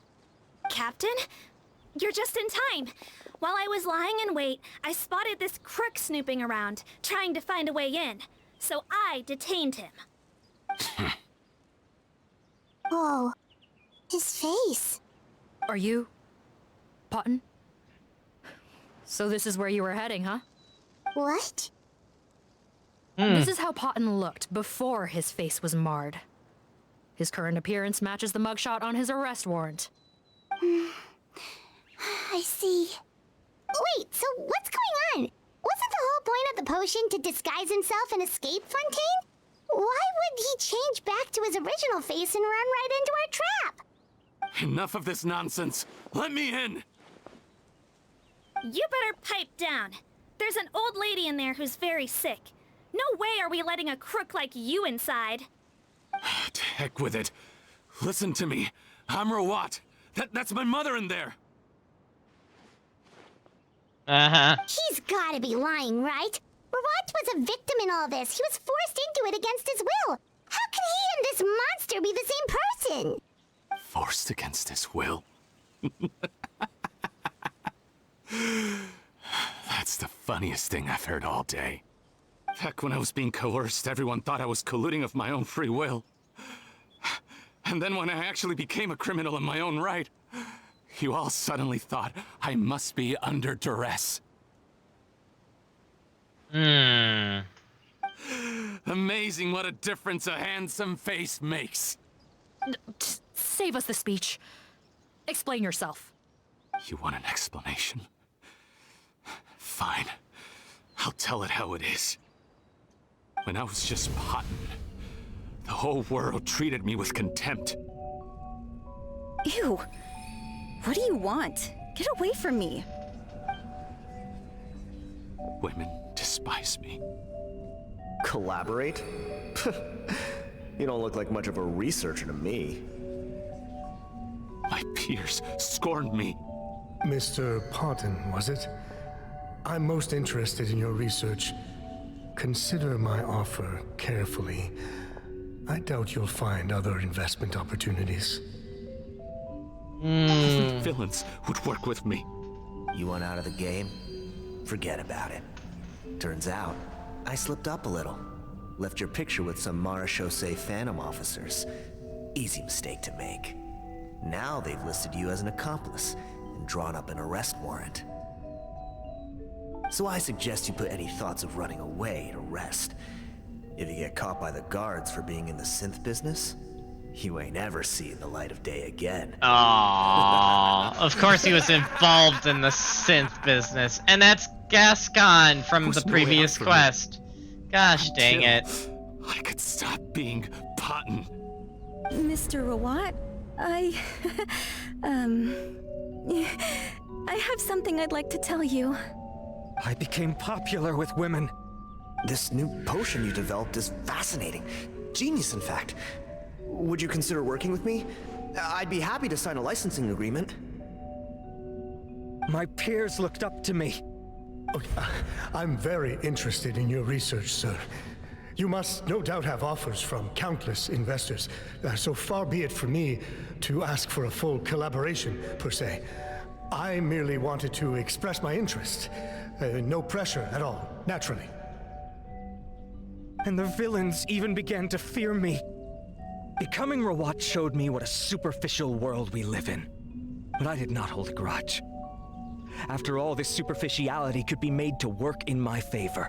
Captain, you're just in time. While I was lying in wait, I spotted this crook snooping around, trying to find a way in. So I detained him. Oh, his face. Are you... Potton? So this is where you were heading, huh? What? This is how Potton looked before his face was marred. His current appearance matches the mugshot on his arrest warrant. I see. Wait, so what's going on? Wasn't the whole point of the potion to disguise himself and escape Fontaine? Why would he change back to his original face and run right into our trap? Enough of this nonsense. Let me in. You better pipe down. There's an old lady in there who's very sick. No way are we letting a crook like you inside. To heck with it. Listen to me. I'm Rawat. That's my mother in there. He's gotta be lying, right? Rawat was a victim in all this. He was forced into it against his will. How can he and this monster be the same person? Forced against his will? That's the funniest thing I've heard all day. Heck, when I was being coerced, everyone thought I was colluding of my own free will. And then when I actually became a criminal in my own right, you all suddenly thought I must be under duress. Amazing what a difference a handsome face makes. Save us the speech. Explain yourself. You want an explanation? Fine. I'll tell it how it is. When I was just Potton, the whole world treated me with contempt. Ew. What do you want? Get away from me. Women despise me. Collaborate? You don't look like much of a researcher to me. My peers scorned me. Mr. Potton, was it? I'm most interested in your research. Consider my offer carefully. I doubt you'll find other investment opportunities. Only villains would work with me. You want out of the game? Forget about it. Turns out, I slipped up a little. Left your picture with some Marechaussee Phantom officers. Easy mistake to make. Now they've listed you as an accomplice and drawn up an arrest warrant. So I suggest you put any thoughts of running away to rest. If you get caught by the guards for being in the synth business, you ain't ever seeing the light of day again. Aww. Of course he was involved in the synth business. And that's Gascon from the previous quest. Gosh dang it. I could stop being Potton. Mr. Rawat, I have something I'd like to tell you. I became popular with women. This new potion you developed is fascinating. Genius, in fact. Would you consider working with me? I'd be happy to sign a licensing agreement. My peers looked up to me. Okay, I'm very interested in your research, sir. You must no doubt have offers from countless investors. So far be it from me to ask for a full collaboration, per se. I merely wanted to express my interest. No pressure at all, naturally. And the villains even began to fear me. Becoming Rawat showed me what a superficial world we live in. But I did not hold a grudge. After all, this superficiality could be made to work in my favor.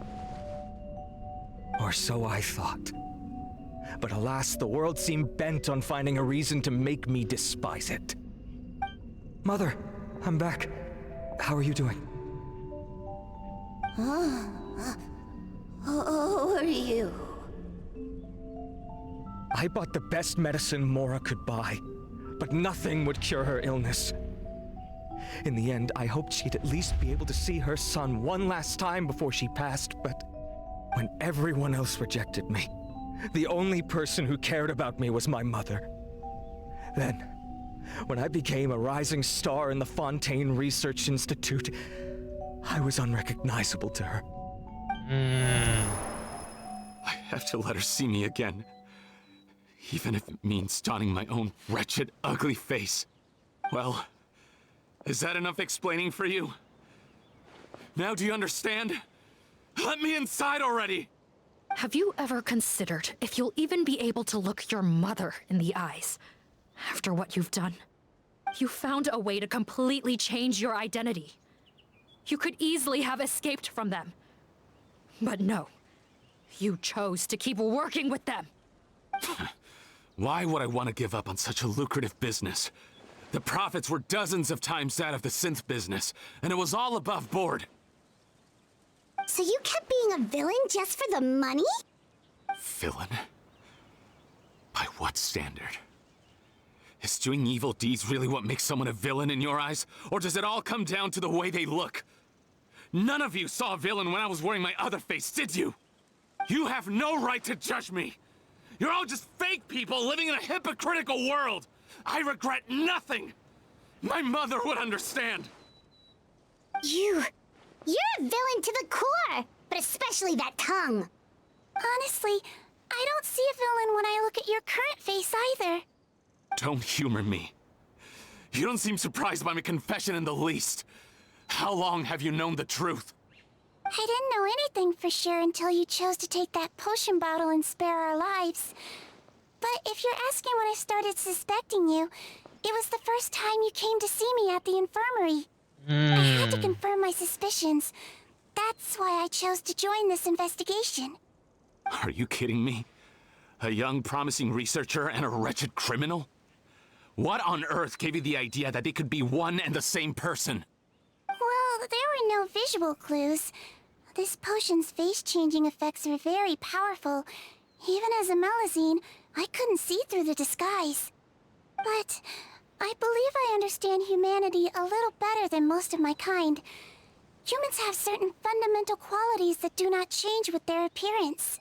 Or so I thought. But alas, the world seemed bent on finding a reason to make me despise it. Mother, I'm back. How are you doing? Who are you? I bought the best medicine Mora could buy, but nothing would cure her illness. In the end, I hoped she'd at least be able to see her son one last time before she passed, but when everyone else rejected me, the only person who cared about me was my mother. Then, when I became a rising star in the Fontaine Research Institute, I was unrecognizable to her. I have to let her see me again. Even if it means donning my own wretched, ugly face. Well, is that enough explaining for you? Now do you understand? Let me inside already! Have you ever considered if you'll even be able to look your mother in the eyes after what you've done? You found a way to completely change your identity. You could easily have escaped from them. But no, you chose to keep working with them. Why would I want to give up on such a lucrative business? The profits were dozens of times that of the synth business, and it was all above board. So you kept being a villain just for the money? Villain? By what standard? Is doing evil deeds really what makes someone a villain in your eyes? Or does it all come down to the way they look? None of you saw a villain when I was wearing my other face, did you? You have no right to judge me! You're all just fake people living in a hypocritical world! I regret nothing! My mother would understand! You're a villain to the core! But especially that tongue! Honestly, I don't see a villain when I look at your current face either. Don't humor me. You don't seem surprised by my confession in the least. How long have you known the truth? I didn't know anything for sure until you chose to take that potion bottle and spare our lives. But if you're asking when I started suspecting you, it was the first time you came to see me at the infirmary. I had to confirm my suspicions. That's why I chose to join this investigation. Are you kidding me? A young, promising researcher and a wretched criminal? What on earth gave you the idea that they could be one and the same person? Well, there were no visual clues. This potion's face-changing effects are very powerful. Even as a Melusine, I couldn't see through the disguise. But I believe I understand humanity a little better than most of my kind. Humans have certain fundamental qualities that do not change with their appearance.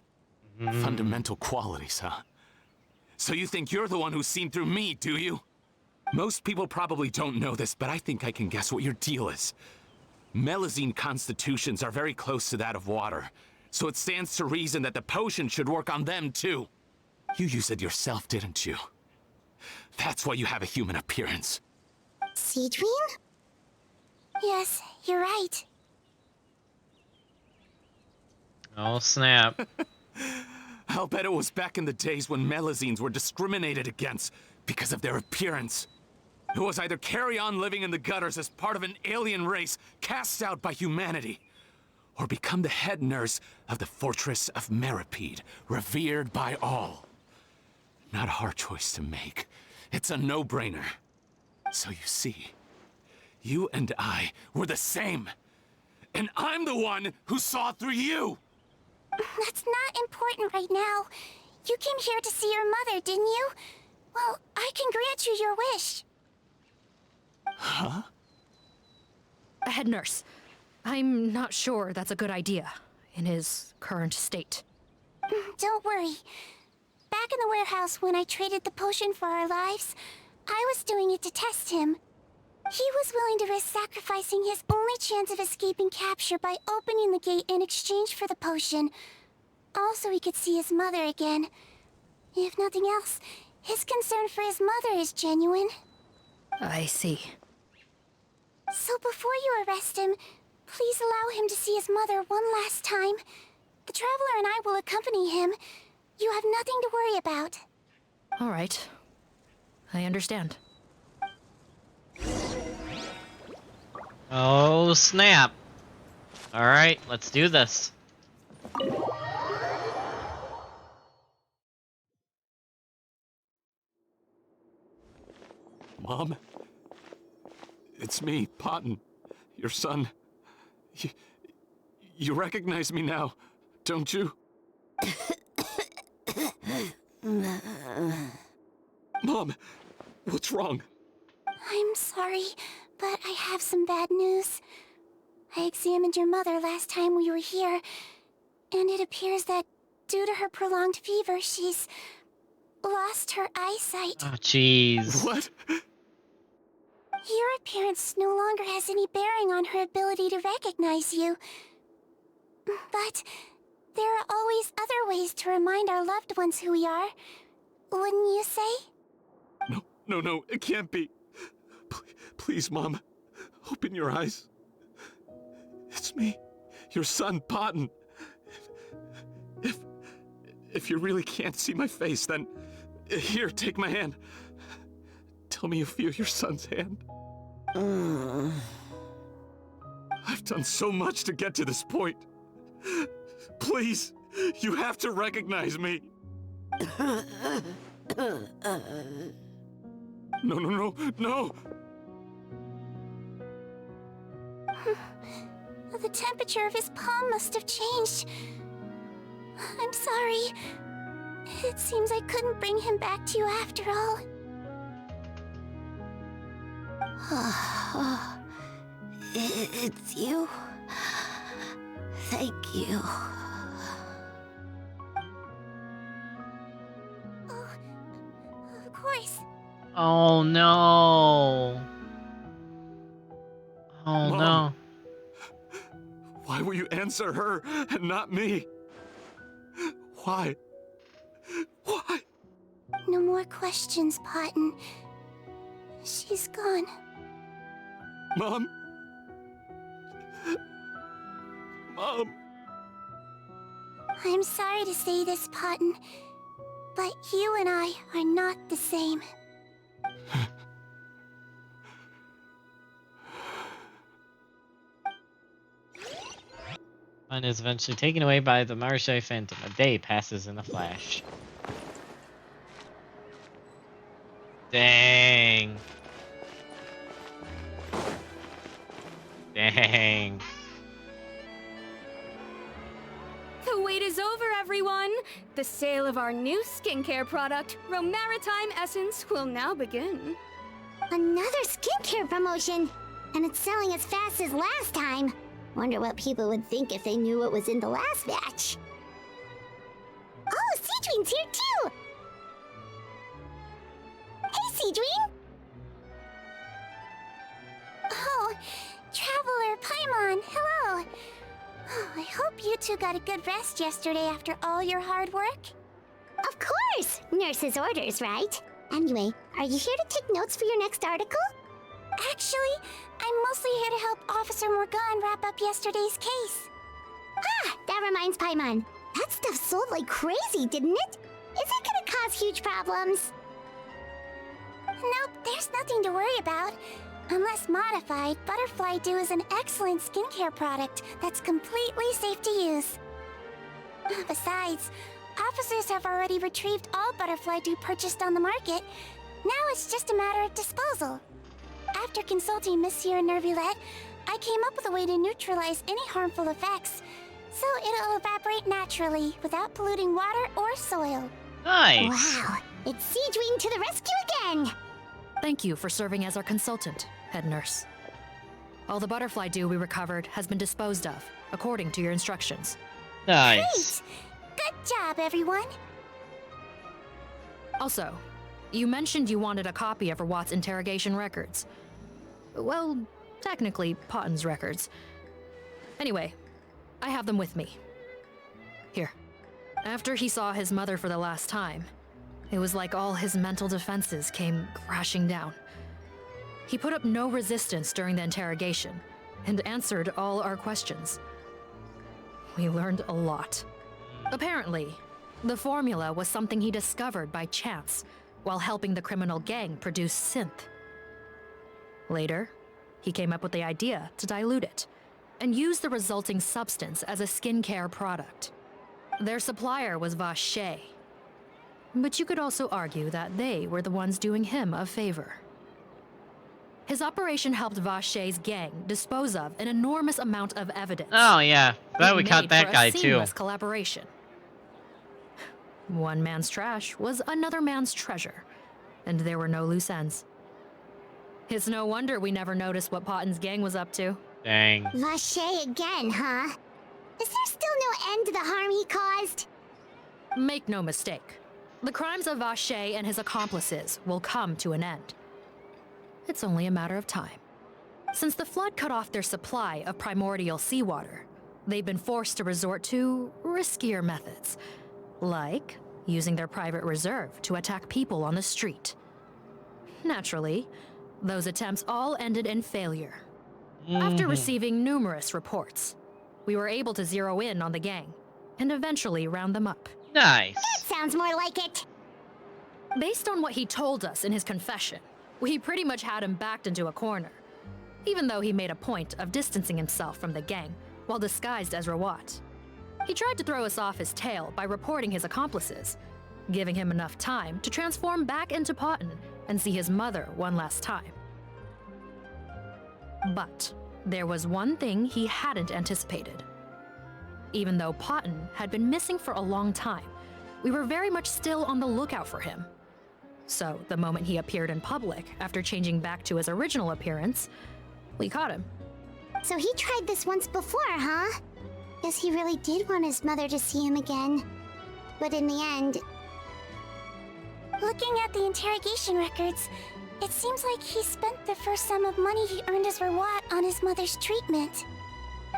Fundamental qualities, huh? So you think you're the one who's seen through me, do you? Most people probably don't know this, but I think I can guess what your deal is. Melusine constitutions are very close to that of water, so it stands to reason that the potion should work on them too. You used it yourself, didn't you? That's why you have a human appearance. Cedrine? Yes, you're right. Oh, snap. I'll bet it was back in the days when Melusines were discriminated against because of their appearance. It was either carry on living in the gutters as part of an alien race cast out by humanity, or become the head nurse of the fortress of Meripede, revered by all. Not a hard choice to make. It's a no-brainer. So you see, you and I were the same. And I'm the one who saw through you! That's not important right now. You came here to see your mother, didn't you? Well, I can grant you your wish. Huh? Head nurse, I'm not sure that's a good idea in his current state. Don't worry. Back in the warehouse when I traded the potion for our lives, I was doing it to test him. He was willing to risk sacrificing his only chance of escaping capture by opening the gate in exchange for the potion. Also, he could see his mother again. If nothing else, his concern for his mother is genuine. I see. So before you arrest him, please allow him to see his mother one last time. The Traveler and I will accompany him. You have nothing to worry about. All right. I understand. Oh, snap. All right, let's do this. Mom? It's me, Potton, your son. You recognize me now, don't you? Mom, what's wrong? I'm sorry, but I have some bad news. I examined your mother last time we were here, and it appears that due to her prolonged fever, she's lost her eyesight. Oh, jeez. What? Your appearance no longer has any bearing on her ability to recognize you. But there are always other ways to remind our loved ones who we are. wouldn't you say? No, it can't be. Please, Mom, open your eyes. It's me, your son, Potton. If you really can't see my face, then here, take my hand. Tell me you feel your son's hand. I've done so much to get to this point. Please, you have to recognize me. No. The temperature of his palm must have changed. I'm sorry. It seems I couldn't bring him back to you after all. It's you. Thank you. Oh, of course. Oh no. Oh Mom, no. why will you answer her and not me? Why? No more questions, Potton. She's gone. Mom? I'm sorry to say this, Potton, but you and I are not the same. Fun is eventually taken away by the Marche Phantom. A day passes in a flash. Dang. Dang. The wait is over, everyone! The sale of our new skincare product, Romaritime Essence, will now begin. Another skincare promotion! And it's selling as fast as last time. Wonder what people would think if they knew what was in the last batch. Oh, Seedween's here too! Hey, Seedween! Oh, Traveler Paimon, hello! Oh, I hope you two got a good rest yesterday after all your hard work. Of course! Nurse's orders, right? Anyway, are you here to take notes for your next article? Actually, I'm mostly here to help Officer Morgan wrap up yesterday's case. Ah, that reminds Paimon. That stuff sold like crazy, didn't it? Is it gonna cause huge problems? Nope, there's nothing to worry about. Unless modified, Butterfly Dew is an excellent skincare product that's completely safe to use. Besides, officers have already retrieved all Butterfly Dew purchased on the market. Now it's just a matter of disposal. After consulting Monsieur Nervulette, I came up with a way to neutralize any harmful effects, so it'll evaporate naturally without polluting water or soil. Nice! Wow, it's Seedween to the rescue again! Thank you for serving as our consultant, head nurse. All the butterfly dew we recovered has been disposed of, according to your instructions. Nice. Great! Good job, everyone! Also, you mentioned you wanted a copy of Rawat's interrogation records. Well, technically, Potton's records. Anyway, I have them with me. Here. After he saw his mother for the last time, it was like all his mental defenses came crashing down. He put up no resistance during the interrogation, and answered all our questions. We learned a lot. Apparently, the formula was something he discovered by chance, while helping the criminal gang produce synth. Later, he came up with the idea to dilute it, and use the resulting substance as a skincare product. Their supplier was Vache. But you could also argue that they were the ones doing him a favor. His operation helped Vache's gang dispose of an enormous amount of evidence. Oh yeah, glad we caught that guy too. Seamless collaboration. One man's trash was another man's treasure, and there were no loose ends. It's no wonder we never noticed what Potton's gang was up to. Dang. Vache again, huh? Is there still no end to the harm he caused? Make no mistake. The crimes of Vache and his accomplices will come to an end. It's only a matter of time. Since the flood cut off their supply of primordial seawater, they've been forced to resort to riskier methods, like using their private reserve to attack people on the street. Naturally, those attempts all ended in failure. After receiving numerous reports, we were able to zero in on the gang and eventually round them up. Nice. That sounds more like it. Based on what he told us in his confession, we pretty much had him backed into a corner, even though he made a point of distancing himself from the gang while disguised as Rawat. He tried to throw us off his tail by reporting his accomplices, giving him enough time to transform back into Potton and see his mother one last time. But there was one thing he hadn't anticipated. Even though Potton had been missing for a long time, we were very much still on the lookout for him. So the moment he appeared in public after changing back to his original appearance, we caught him. So he tried this once before, huh? Guess he really did want his mother to see him again. But in the end... Looking at the interrogation records, it seems like he spent the first sum of money he earned as Rawat on his mother's treatment.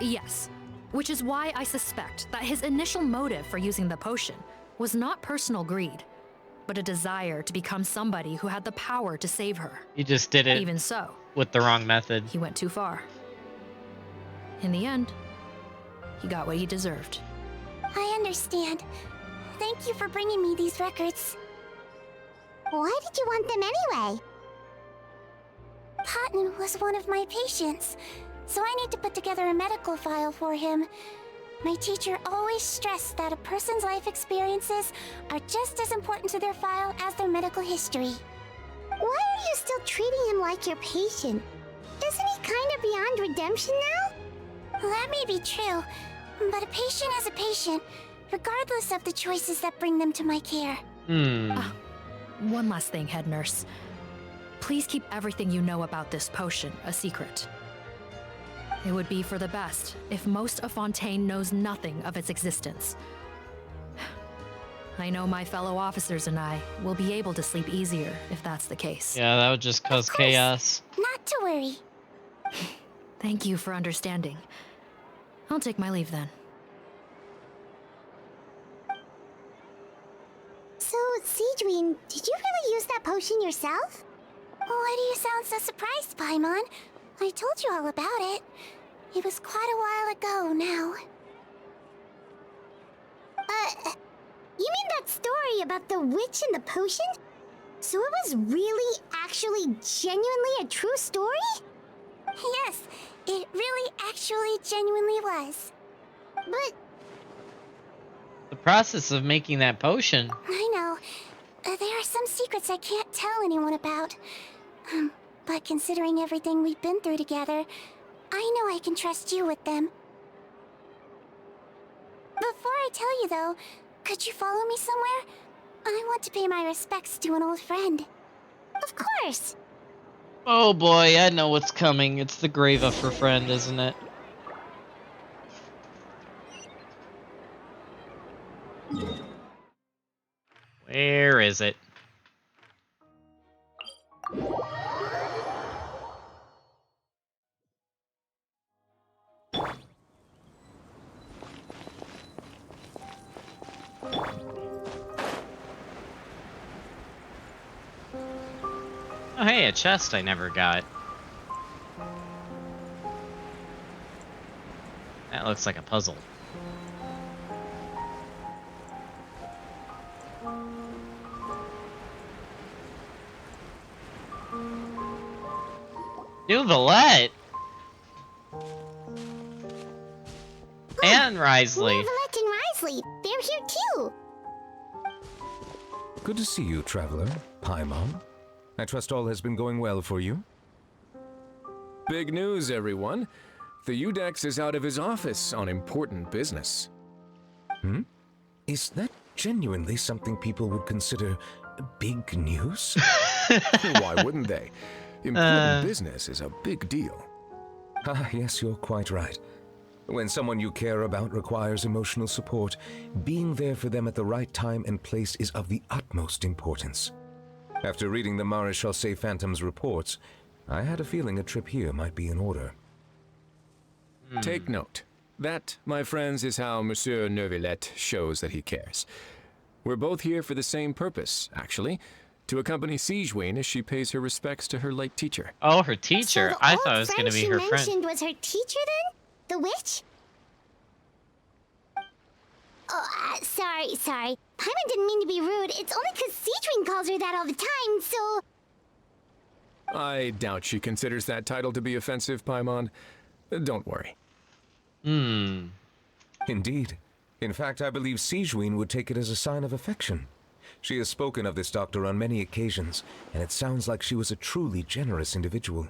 Yes, which is why I suspect that his initial motive for using the potion was not personal greed, but a desire to become somebody who had the power to save her. He just did it. Even so, with the wrong method. He went too far. In the end, he got what he deserved. I understand. Thank you for bringing me these records. Why did you want them anyway? Potton was one of my patients, so I need to put together a medical file for him. My teacher always stressed that a person's life experiences are just as important to their file as their medical history. Why are you still treating him like your patient? Isn't he kind of beyond redemption now? That may be true, but a patient is a patient, regardless of the choices that bring them to my care. One last thing, head nurse. Please keep everything you know about this potion a secret. It would be for the best if most of Fontaine knows nothing of its existence. I know my fellow officers and I will be able to sleep easier if that's the case. Yeah, that would just cause chaos. Not to worry. Thank you for understanding. I'll take my leave then. So, Sejuine, did you really use that potion yourself? Why do you sound so surprised, Paimon? I told you all about it. It was quite a while ago now. You mean that story about the witch and the potion? So it was really, actually, genuinely a true story? Yes, it really, actually, genuinely was. But... The process of making that potion. I know. There are some secrets I can't tell anyone about. But considering everything we've been through together, I know I can trust you with them. Before I tell you though, could you follow me somewhere? I want to pay my respects to an old friend. Of course! Oh boy, I know what's coming. It's the grave of her friend, isn't it? Where is it? Oh hey, a chest I never got. That looks like a puzzle. New Valette! And Risley. New Valette and Risley, they're here too! Good to see you, traveler. Paimon. I trust all has been going well for you. Big news, everyone. The Udex is out of his office on important business. Is that genuinely something people would consider big news? Why wouldn't they? Important business is a big deal. Ah, yes, you're quite right. When someone you care about requires emotional support, being there for them at the right time and place is of the utmost importance. After reading the Maréchal Phantom's reports, I had a feeling a trip here might be in order. Take note. That, my friends, is how Monsieur Neuvillette shows that he cares. We're both here for the same purpose, actually. To accompany Sigewinne as she pays her respects to her late teacher. Oh, her teacher. So the I old thought it was friend going to be she her mentioned friend. was her teacher then? The witch? Oh, sorry. Paimon didn't mean to be rude. It's only because Sigewinne calls her that all the time, so... I doubt she considers that title to be offensive, Paimon. Don't worry. Indeed. In fact, I believe Sigewinne would take it as a sign of affection. She has spoken of this doctor on many occasions, and it sounds like she was a truly generous individual.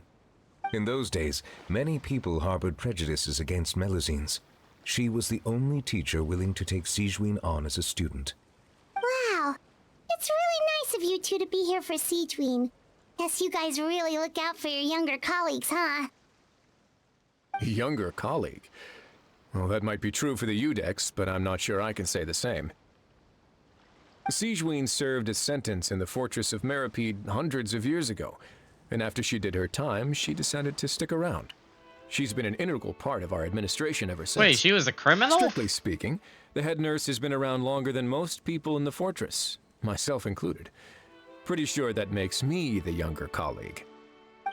In those days, many people harbored prejudices against Melusines. She was the only teacher willing to take Sigewinne on as a student. Wow. It's really nice of you two to be here for Sigewinne. Guess you guys really look out for your younger colleagues, huh? Younger colleague? Well, that might be true for the Udex, but I'm not sure I can say the same. Sigewinne served a sentence in the fortress of Meripede hundreds of years ago, and after she did her time, she decided to stick around. She's been an integral part of our administration ever since. Wait, she was a criminal? Strictly speaking, the head nurse has been around longer than most people in the fortress, myself included. Pretty sure that makes me the younger colleague.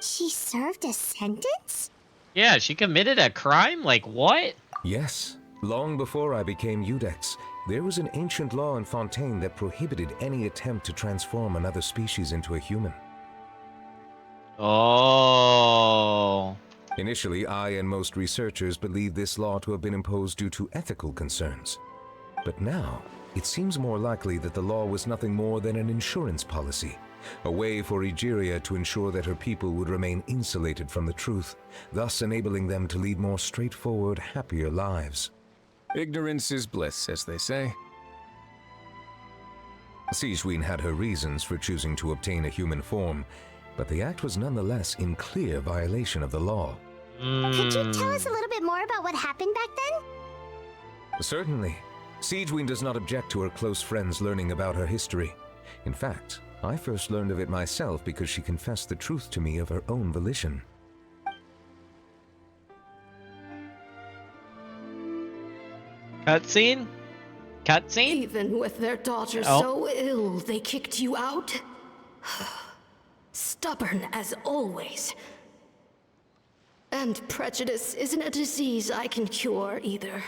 She served a sentence? Yeah, she committed a crime? Like, what? Yes. Long before I became Udex, there was an ancient law in Fontaine that prohibited any attempt to transform another species into a human. Oh. Initially, I and most researchers believed this law to have been imposed due to ethical concerns. But now, it seems more likely that the law was nothing more than an insurance policy, a way for Egeria to ensure that her people would remain insulated from the truth, thus enabling them to lead more straightforward, happier lives. Ignorance is bliss, as they say. Sigewinne had her reasons for choosing to obtain a human form, but the act was nonetheless in clear violation of the law. Could you tell us a little bit more about what happened back then? Certainly. Sigewinne does not object to her close friends learning about her history. In fact, I first learned of it myself because she confessed the truth to me of her own volition. Cutscene? Cutscene? Even with their daughter Oh. so ill, they kicked you out? Stubborn as always. And prejudice isn't a disease I can cure either.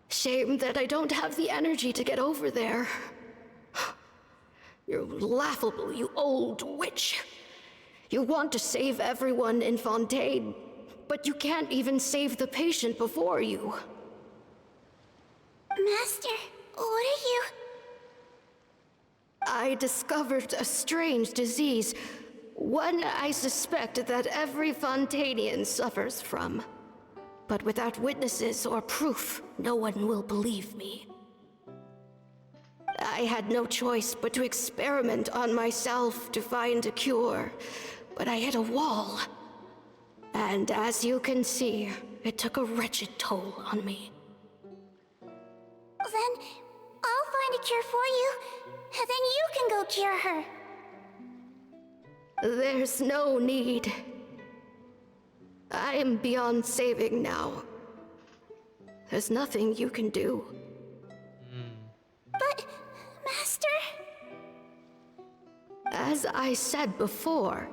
Shame that I don't have the energy to get over there. You're laughable, you old witch. You want to save everyone in Fontaine, but you can't even save the patient before you. Master, what are you... I discovered a strange disease, one I suspect that every Fontainian suffers from. But without witnesses or proof, no one will believe me. I had no choice but to experiment on myself to find a cure, but I hit a wall. And as you can see, it took a wretched toll on me. Then I'll find a cure for you, and then you can go cure her. There's no need. I am beyond saving now. There's nothing you can do. But, Master... As I said before,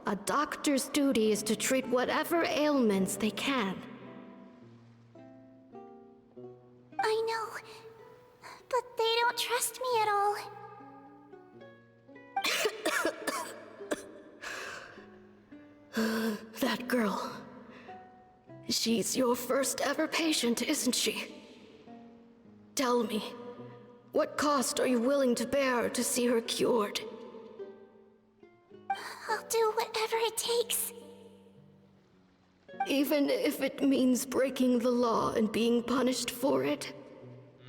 a doctor's duty is to treat whatever ailments they can. I know, but they don't trust me at all. That girl. She's your first ever patient, isn't she? Tell me, what cost are you willing to bear to see her cured? I'll do whatever it takes. Even if it means breaking the law and being punished for it?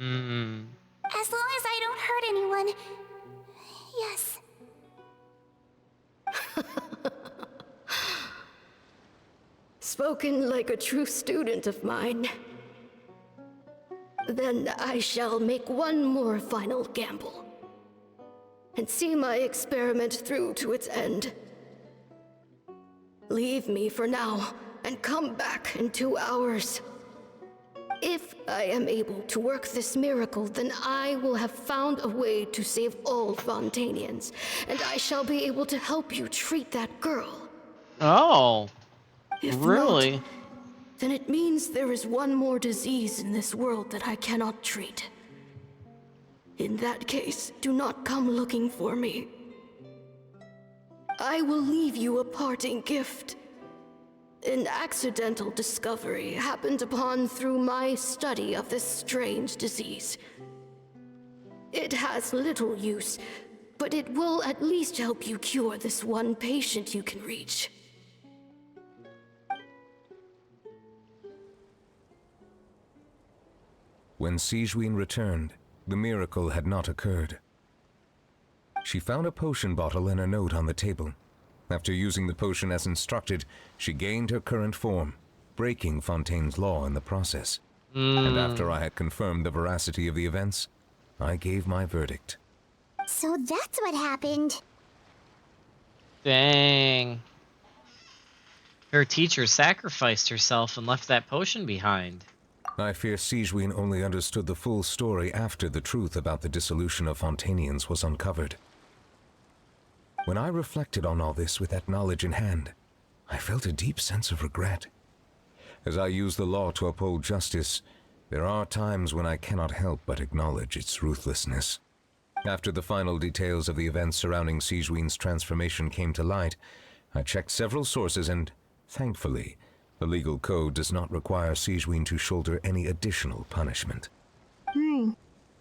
As long as I don't hurt anyone. Yes. Spoken like a true student of mine. Then I shall make one more final gamble. And see my experiment through to its end. Leave me for now, and come back in 2 hours. If I am able to work this miracle, then I will have found a way to save all Fontanians, and I shall be able to help you treat that girl. Oh, If really? not, then it means there is one more disease in this world that I cannot treat. In that case, do not come looking for me. I will leave you a parting gift. An accidental discovery happened upon through my study of this strange disease. It has little use, but it will at least help you cure this one patient you can reach. When Sigewinne returned, the miracle had not occurred. She found a potion bottle and a note on the table. After using the potion as instructed, she gained her current form, breaking Fontaine's law in the process. And after I had confirmed the veracity of the events, I gave my verdict. So that's what happened. Dang. Her teacher sacrificed herself and left that potion behind. I fear Sigewinne only understood the full story after the truth about the dissolution of Fontanians was uncovered. When I reflected on all this with that knowledge in hand, I felt a deep sense of regret. As I use the law to uphold justice, there are times when I cannot help but acknowledge its ruthlessness. After the final details of the events surrounding Sigewinne's transformation came to light, I checked several sources and, thankfully, the legal code does not require Sigewinne to shoulder any additional punishment.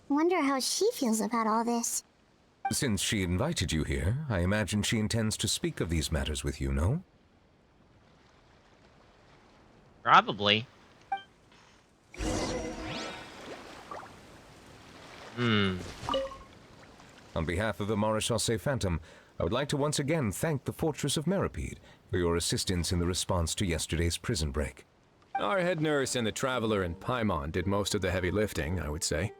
Wonder how she feels about all this. Since she invited you here, I imagine she intends to speak of these matters with you, no? Probably. On behalf of the Maréchaussée Phantom, I would like to once again thank the Fortress of Meripede for your assistance in the response to yesterday's prison break. Our head nurse and the Traveler in Paimon did most of the heavy lifting, I would say.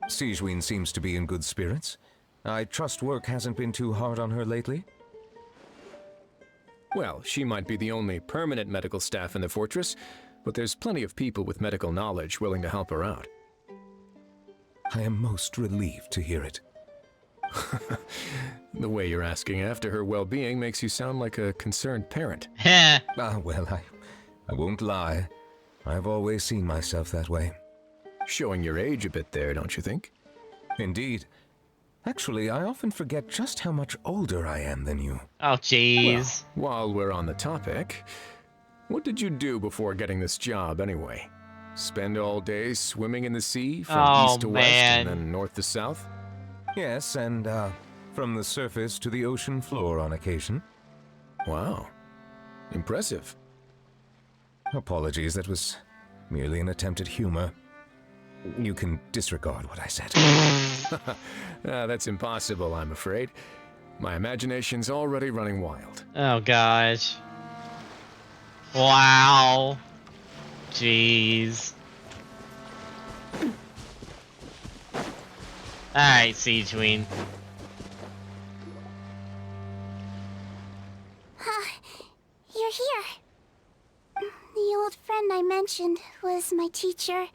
Sigewinne seems to be in good spirits. I trust work hasn't been too hard on her lately? Well, she might be the only permanent medical staff in the fortress, but there's plenty of people with medical knowledge willing to help her out. I am most relieved to hear it. The way you're asking after her well-being makes you sound like a concerned parent. Well, I won't lie. I've always seen myself that way. Showing your age a bit there, don't you think? Indeed. Actually, I often forget just how much older I am than you. Oh, jeez. Well, while we're on the topic, what did you do before getting this job, anyway? Spend all day swimming in the sea from east to west and then north to south? Yes, and, from the surface to the ocean floor on occasion. Wow. Impressive. Apologies, that was merely an attempt at humor. You can disregard what I said. That's impossible, I'm afraid. My imagination's already running wild. Oh, gosh. Wow. Jeez. Alright, Sigewinne. You're here. The old friend I mentioned was my teacher.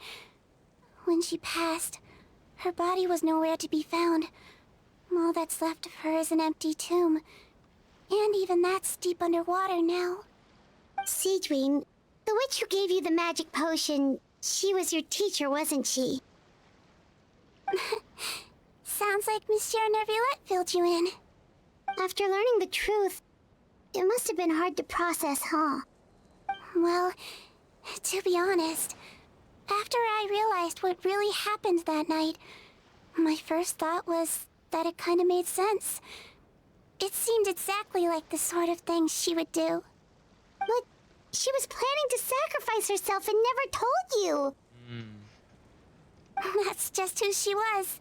When she passed, her body was nowhere to be found. All that's left of her is an empty tomb. And even that's deep underwater now. Sigewinne, the witch who gave you the magic potion, she was your teacher, wasn't she? Sounds like Monsieur Neuvillette filled you in. After learning the truth, it must have been hard to process, huh? Well, to be honest, after I realized what really happened that night, my first thought was that it kind of made sense. It seemed exactly like the sort of thing she would do. But she was planning to sacrifice herself and never told you. That's just who she was.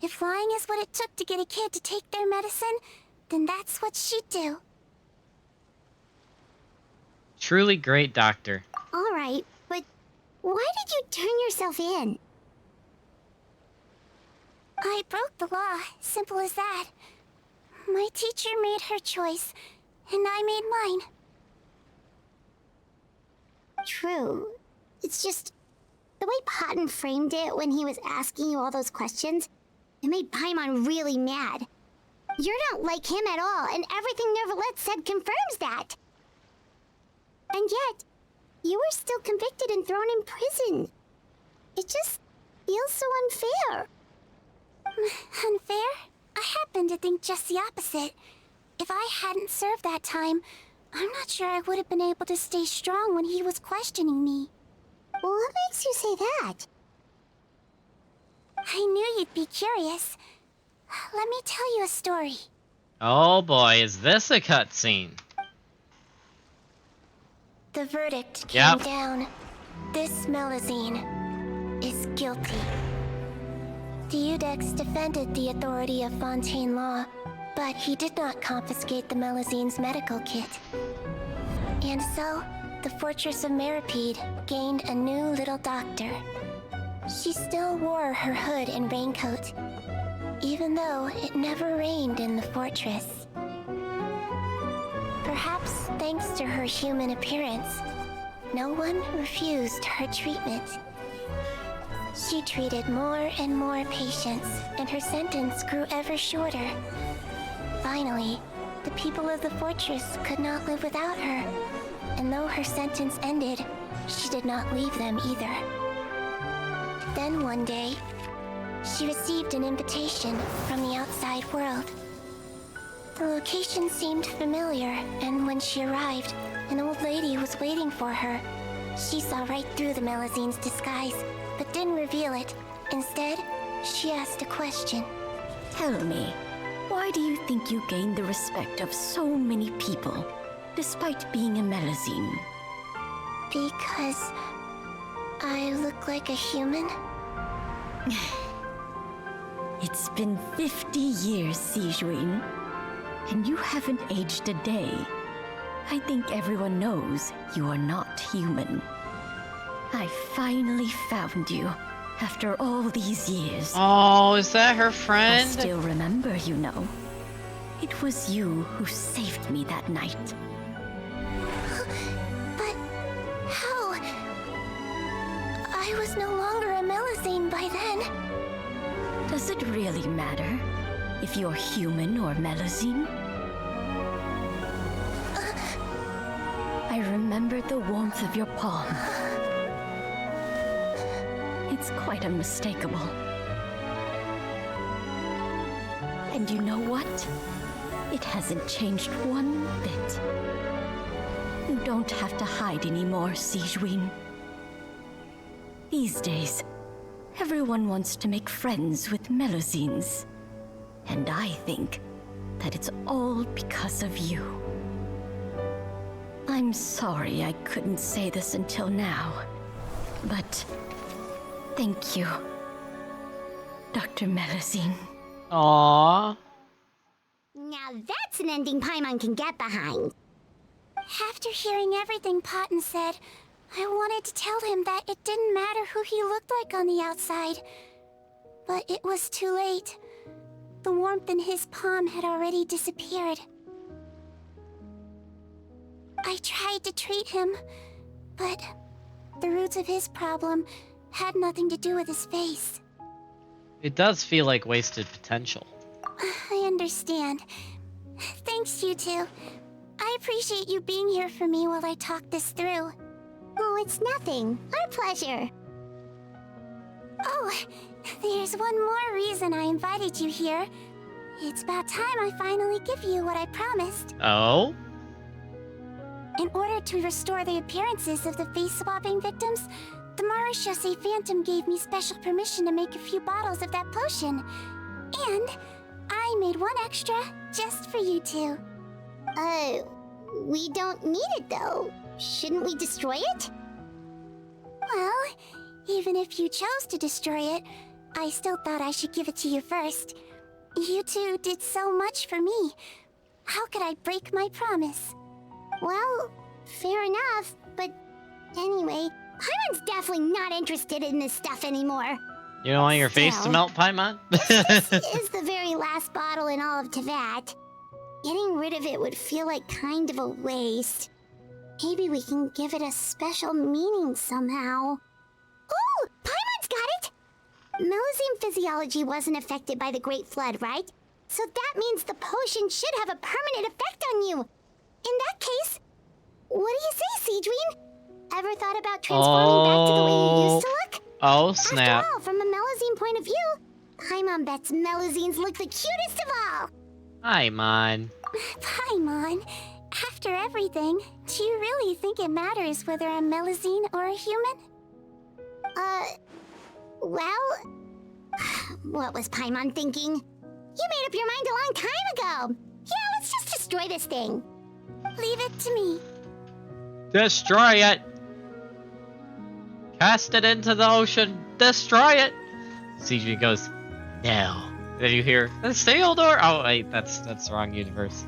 If lying is what it took to get a kid to take their medicine, then that's what she'd do. Truly great doctor. Alright, but why did you turn yourself in? I broke the law, simple as that. My teacher made her choice, and I made mine. True. It's just, The way Paimon framed it when he was asking you all those questions, it made Paimon really mad. You're not like him at all, and everything Neverlet said confirms that. And yet, you were still convicted and thrown in prison. It just feels so unfair. Unfair? I happen to think just the opposite. If I hadn't served that time, I'm not sure I would have been able to stay strong when he was questioning me. Well, what makes you say that? I knew you'd be curious. Let me tell you a story. Oh boy, is this a cutscene? The verdict came down. This Melusine is guilty. The Iudex defended the authority of Fontaine law, but he did not confiscate the Melusine's medical kit. And so, the Fortress of Meripede gained a new little doctor. She still wore her hood and raincoat, even though it never rained in the fortress. Perhaps thanks to her human appearance, no one refused her treatment. She treated more and more patients, and her sentence grew ever shorter. Finally, the people of the fortress could not live without her, and though her sentence ended, she did not leave them either. Then one day, she received an invitation from the outside world. The location seemed familiar, and when she arrived, an old lady was waiting for her. She saw right through the Melusine's disguise, but didn't reveal it. Instead, she asked a question. Tell me, why do you think you gained the respect of so many people, despite being a Melusine? Because I look like a human? It's been 50 years, Sijuin, and you haven't aged a day. I think everyone knows you are not human. I finally found you, after all these years. Oh, is that her friend? I still remember, you know. It was you who saved me that night. But how? I was no longer a Melusine by then. Does it really matter if you're human or Melusine? I remember the warmth of your palm. It's quite unmistakable. And you know what? It hasn't changed one bit. You don't have to hide anymore, Sijuin. These days, everyone wants to make friends with Melusines. And I think that it's all because of you. I'm sorry I couldn't say this until now, but thank you, Dr. Melusine. Aww. Now that's an ending Paimon can get behind. After hearing everything Paten said, I wanted to tell him that it didn't matter who he looked like on the outside. But it was too late. The warmth in his palm had already disappeared. I tried to treat him, but the roots of his problem had nothing to do with his face. It does feel like wasted potential. I understand. Thanks, you two. I appreciate you being here for me while I talk this through. Oh, it's nothing. Our pleasure. Oh, there's one more reason I invited you here. It's about time I finally give you what I promised. Oh? In order to restore the appearances of the face-swapping victims, the Marechaussee Phantom gave me special permission to make a few bottles of that potion. And I made one extra just for you two. We don't need it though. Shouldn't we destroy it? Well, even if you chose to destroy it, I still thought I should give it to you first. You two did so much for me. How could I break my promise? Well, fair enough, but anyway, Paimon's definitely not interested in this stuff anymore. You don't want your face to melt, Paimon? This is the very last bottle in all of Teyvat. Getting rid of it would feel like kind of a waste. Maybe we can give it a special meaning somehow. Oh, Paimon's got it! Melusine physiology wasn't affected by the Great Flood, right? So that means the potion should have a permanent effect on you. In that case, what do you say, Seedreen? Ever thought about transforming back to the way you used to look? Oh, snap. After all, from a Melusine point of view, Paimon bets Melusines look the cutest of all. Paimon. Paimon, after everything, do you really think it matters whether I'm Melusine or a human? Well... What was Paimon thinking? You made up your mind a long time ago. Yeah, let's just destroy this thing. Leave it to me. Destroy it. Cast it into the ocean. Destroy it. CG goes, no. Did you hear the sail door? Oh wait, that's the wrong universe.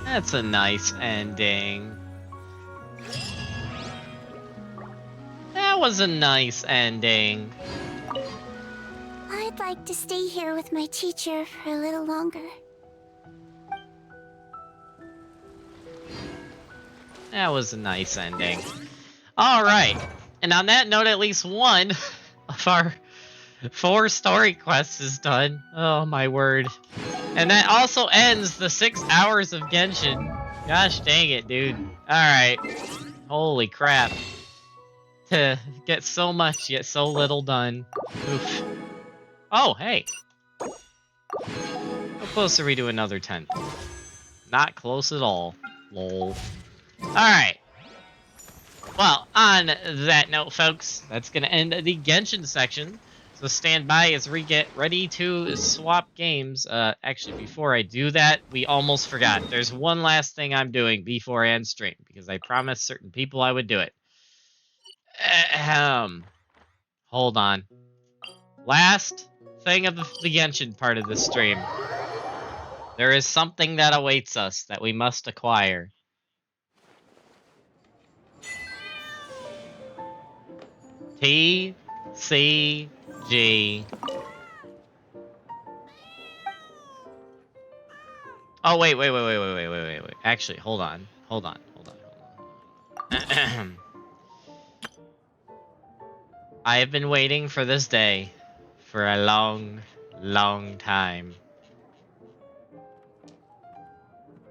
That's a nice ending. That was a nice ending. I'd like to stay here with my teacher for a little longer. That was a nice ending. Alright. And on that note, at least one of our 4 story quests is done. Oh my word. And that also ends the 6 hours of Genshin. Gosh dang it, dude. Alright. Holy crap. To get so much yet so little done. Oof. Oh, hey. How close are we to another 10? Not close at all. Lol. Alright. Well, on that note, folks, that's going to end the Genshin section. So stand by as we get ready to swap games. Actually, before I do that, we almost forgot. There's one last thing I'm doing before I end stream, because I promised certain people I would do it. Hold on. Last thing of the Genshin part of the stream. There is something that awaits us that we must acquire. TCG. Oh, wait. Actually, hold on. I have been waiting for this day for a long, long time.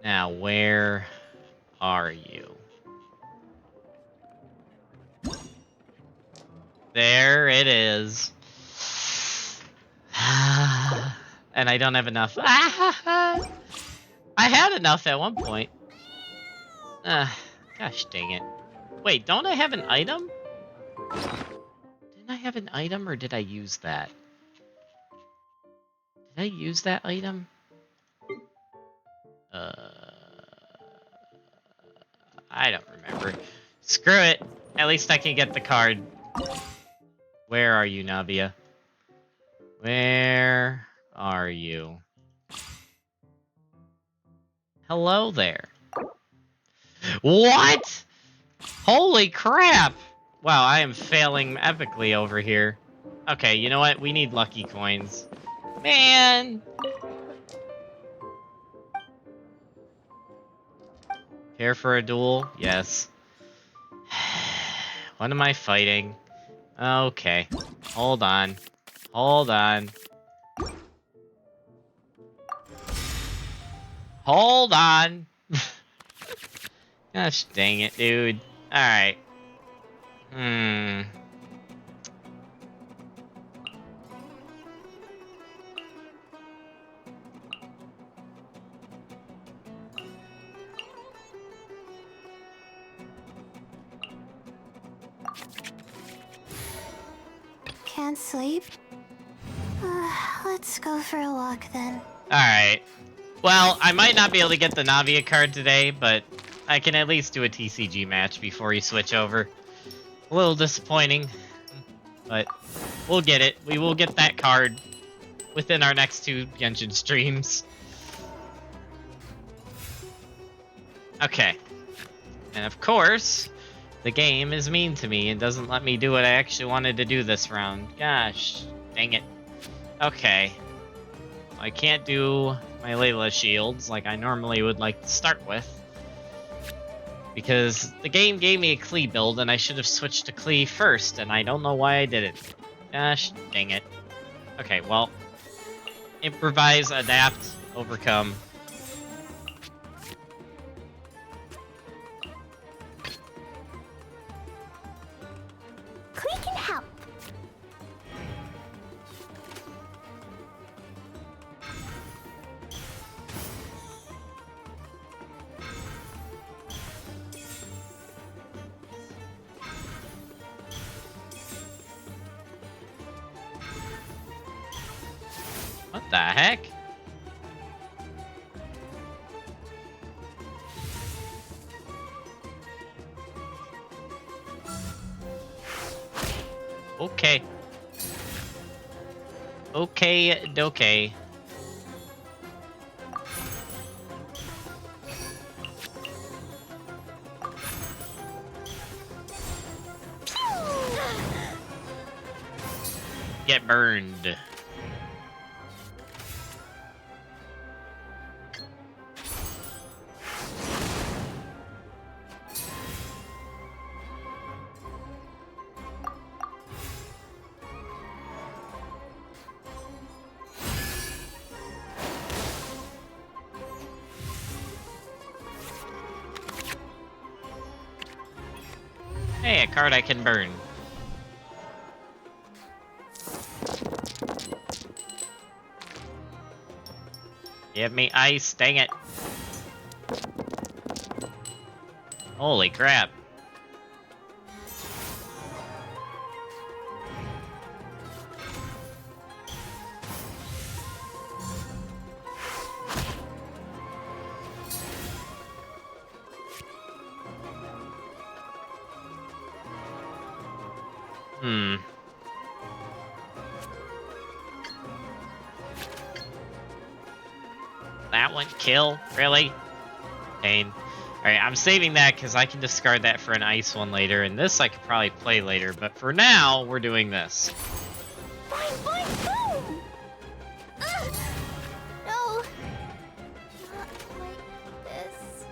Now, where are you? There it is. And I don't have enough. I had enough at one point. Gosh dang it. Wait, don't I have an item? Didn't I have an item, or did I use that? Did I use that item? I don't remember. Screw it. At least I can get the card. Where are you, Navia? Where are you? Hello there. What? Holy crap! Wow, I am failing epically over here. Okay, you know what? We need lucky coins. Man! Care for a duel? Yes. What am I fighting? Okay. Hold on. Hold on. Hold on! Gosh dang it, dude. Alright. Can't sleep? Let's go for a walk then. Alright. Well, I might not be able to get the Navia card today, but I can at least do a TCG match before you switch over. A little disappointing, but we'll get it. We will get that card within our next 2 Genshin streams. Okay. And of course, the game is mean to me and doesn't let me do what I actually wanted to do this round. Gosh, dang it. Okay. I can't do my Layla shields like I normally would like to start with. Because the game gave me a Klee build, and I should have switched to Klee first, and I don't know why I didn't. Gosh, dang it. Okay, well, improvise, adapt, overcome. Klee can help. What the heck? Okay. Okay, dokay. Get burned. Hey, a card I can burn. Give me ice, dang it. Holy crap. That one kill? Really? Pain. Alright, I'm saving that because I can discard that for an ice one later, and this I could probably play later, but for now, we're doing this. Boing, boing, boom! No. Not like this.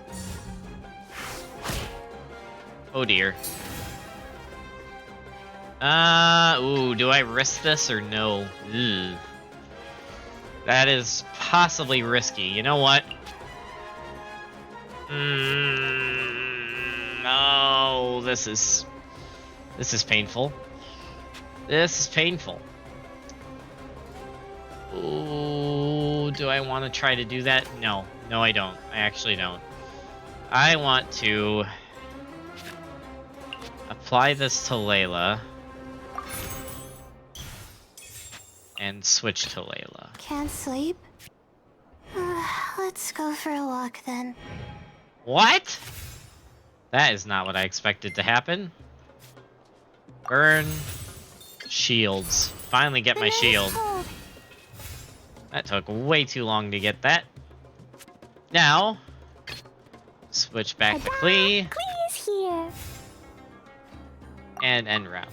Oh dear. Ooh, do I risk this or no? Ugh. That is possibly risky. You know what? No, this is painful. This is painful. Ooh, do I want to try to do that? No, I don't. I actually don't. I want to apply this to Layla and switch to Layla. Can't sleep? Let's go for a walk then. What? That is not what I expected to happen. Burn. Shields. Finally get my shield. That took way too long to get that. Now, switch back to Klee. Klee's here. And end round.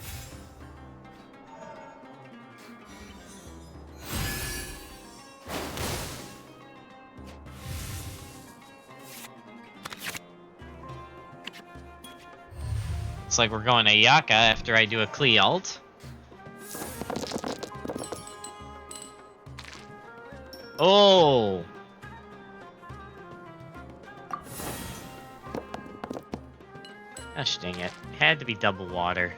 Looks like we're going to Yaka after I do a Klee ult. Oh! Gosh dang it. Had to be double water.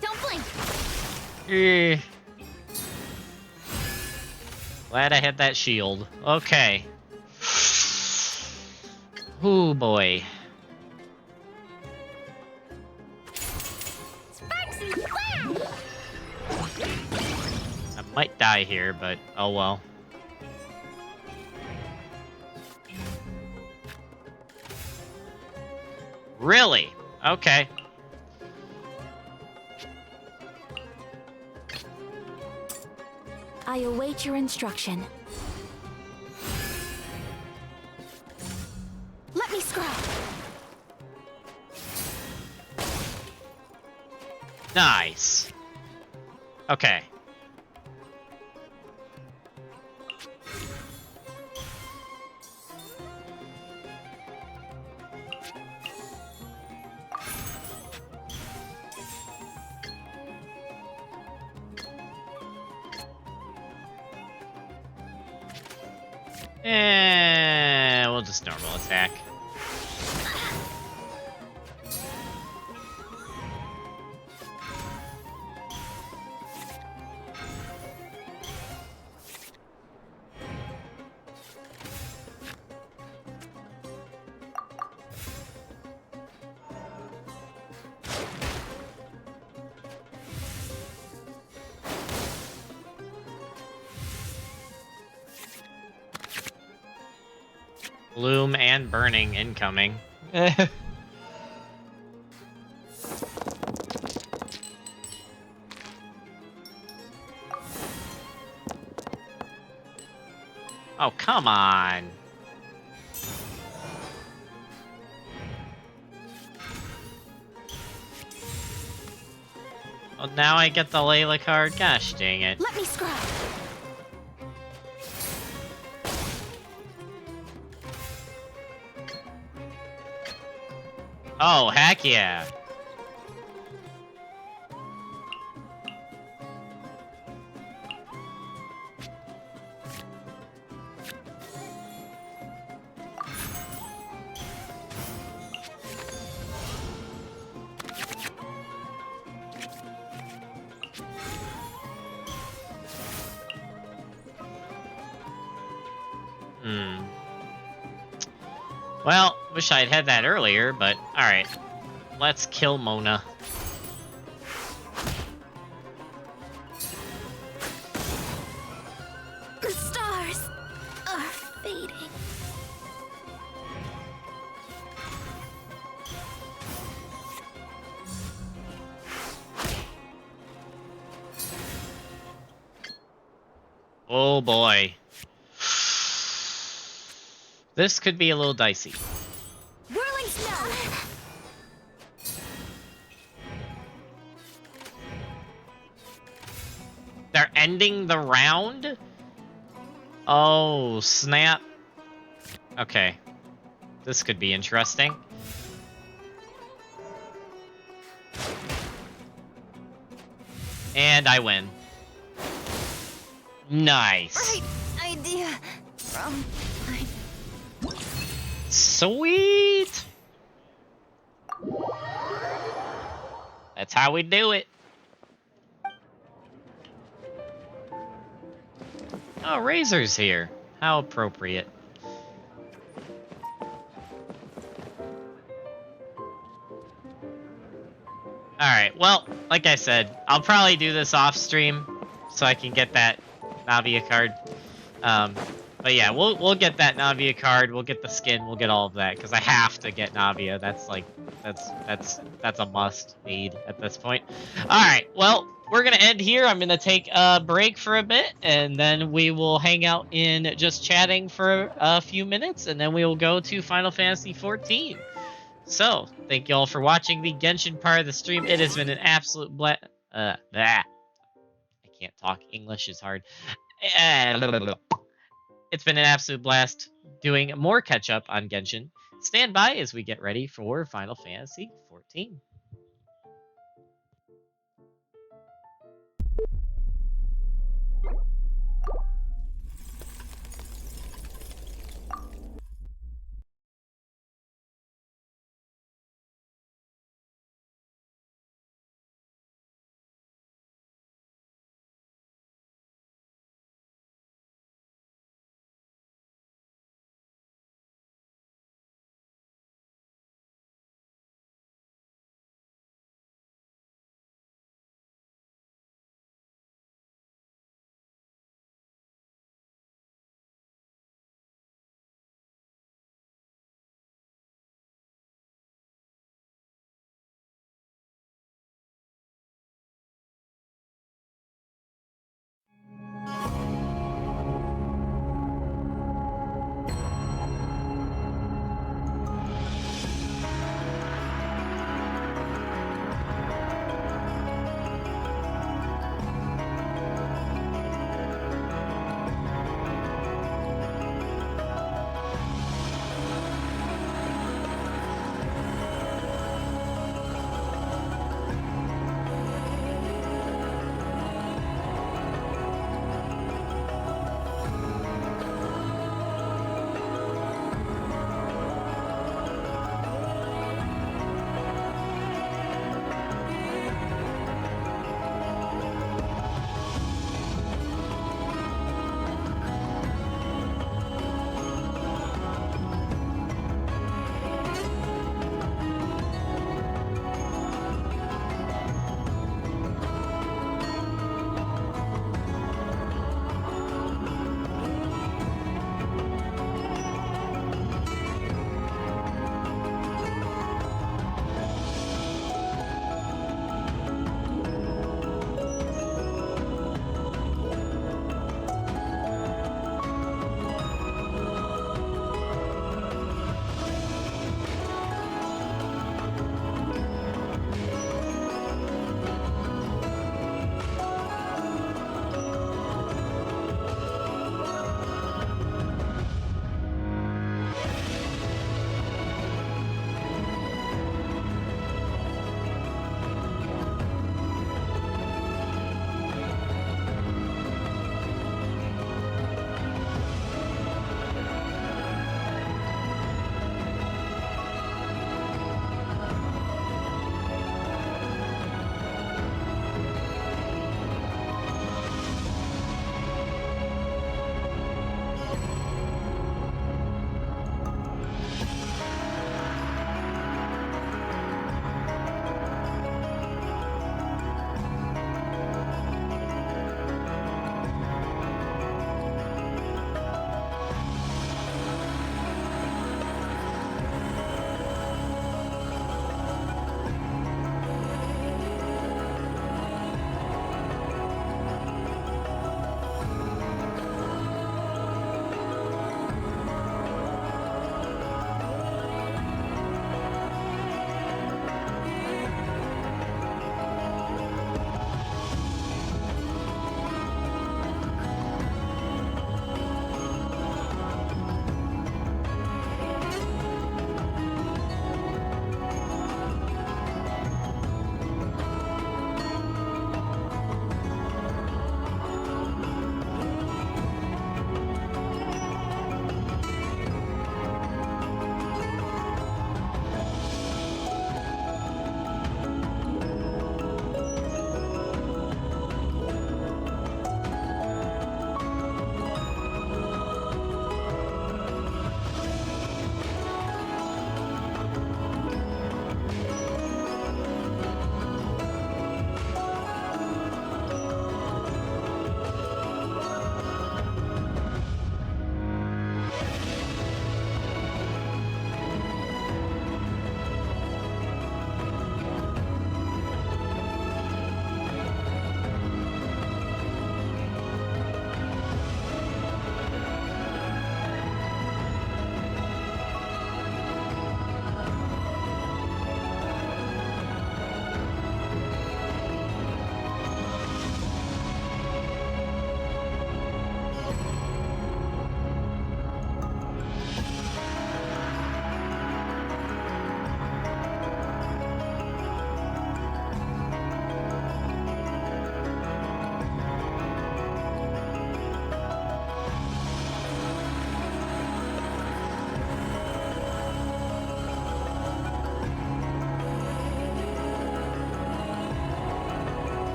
Don't blink. Glad I had that shield. Okay. Oh boy. I might die here, but oh well. Really? Okay. I await your instruction. Let me scrub. Nice. Okay. We'll just normal attack. Bloom and burning incoming. Oh, come on. Well, now I get the Layla card? Gosh dang it. Let me scry. Oh, heck yeah. Well, wish I'd had that earlier, but alright. Let's kill Mona. The stars are fading. Oh boy. This could be a little dicey. Whirling snow. They're ending the round? Oh, snap. Okay. This could be interesting. And I win. Nice. Right idea from my... Sweet. That's how we do it. Oh, Razor's here. How appropriate. Alright, well, like I said, I'll probably do this off stream so I can get that Navia card. But yeah, we'll get that Navia card, we'll get the skin, we'll get all of that, because I have to get Navia. That's like, that's a must need at this point. Alright, well, we're gonna end here. I'm gonna take a break for a bit, and then we will hang out in just chatting for a few minutes, and then we will go to Final Fantasy XIV. So, thank you all for watching the Genshin part of the stream. It has been an absolute I can't talk. English is hard. It's been an absolute blast doing more catch-up on Genshin. Stand by as we get ready for Final Fantasy XIV.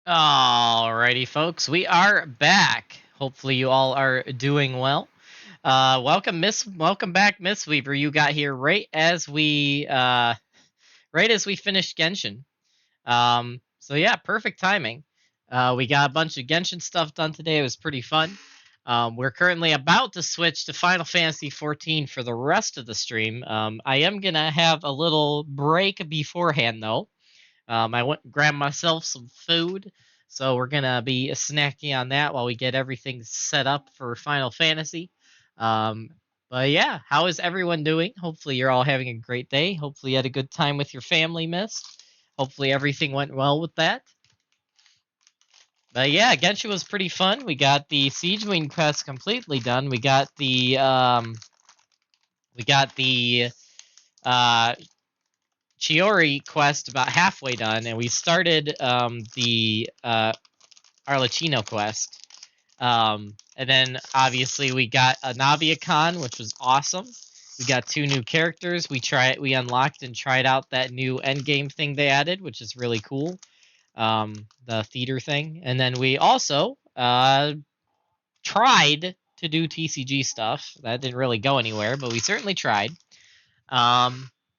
Alrighty, folks, we are back. Hopefully, you all are doing well. Welcome back, Miss Weaver. You got here right as we finished Genshin. So yeah, perfect timing. We got a bunch of Genshin stuff done today. It was pretty fun. We're currently about to switch to Final Fantasy XIV for the rest of the stream. I am gonna have a little break beforehand though. I went and grabbed myself some food, so we're gonna be snacking on that while we get everything set up for Final Fantasy. Um, but yeah, how is everyone doing? Hopefully you're all having a great day. Hopefully you had a good time with your family, Miss. Hopefully everything went well with that. But yeah, Genshin was pretty fun. We got the Siege Wing quest completely done. We got the Chiori quest about halfway done, and we started the Arlecchino quest. And then obviously we got a Naviacon, which was awesome. We got 2 new characters. We unlocked and tried out that new endgame thing they added, which is really cool. The theater thing. And then we also tried to do TCG stuff. That didn't really go anywhere, but we certainly tried.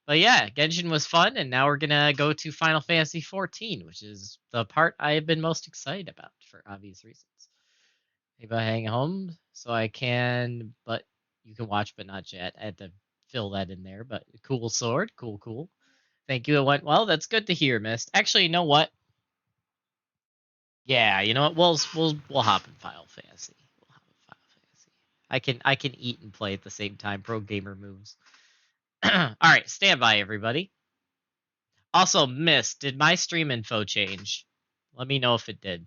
But yeah, Genshin was fun, and now we're gonna go to Final Fantasy XIV, which is the part I have been most excited about for obvious reasons. Maybe I hang home so I can, but you can watch, but not yet. I had to fill that in there, but cool sword, cool. Thank you. It went well. That's good to hear, Mist. Actually, you know what? Yeah, you know what? We'll hop in Final Fantasy. I can eat and play at the same time. Pro gamer moves. All right, stand by, everybody. Also, Mist, did my stream info change? Let me know if it did.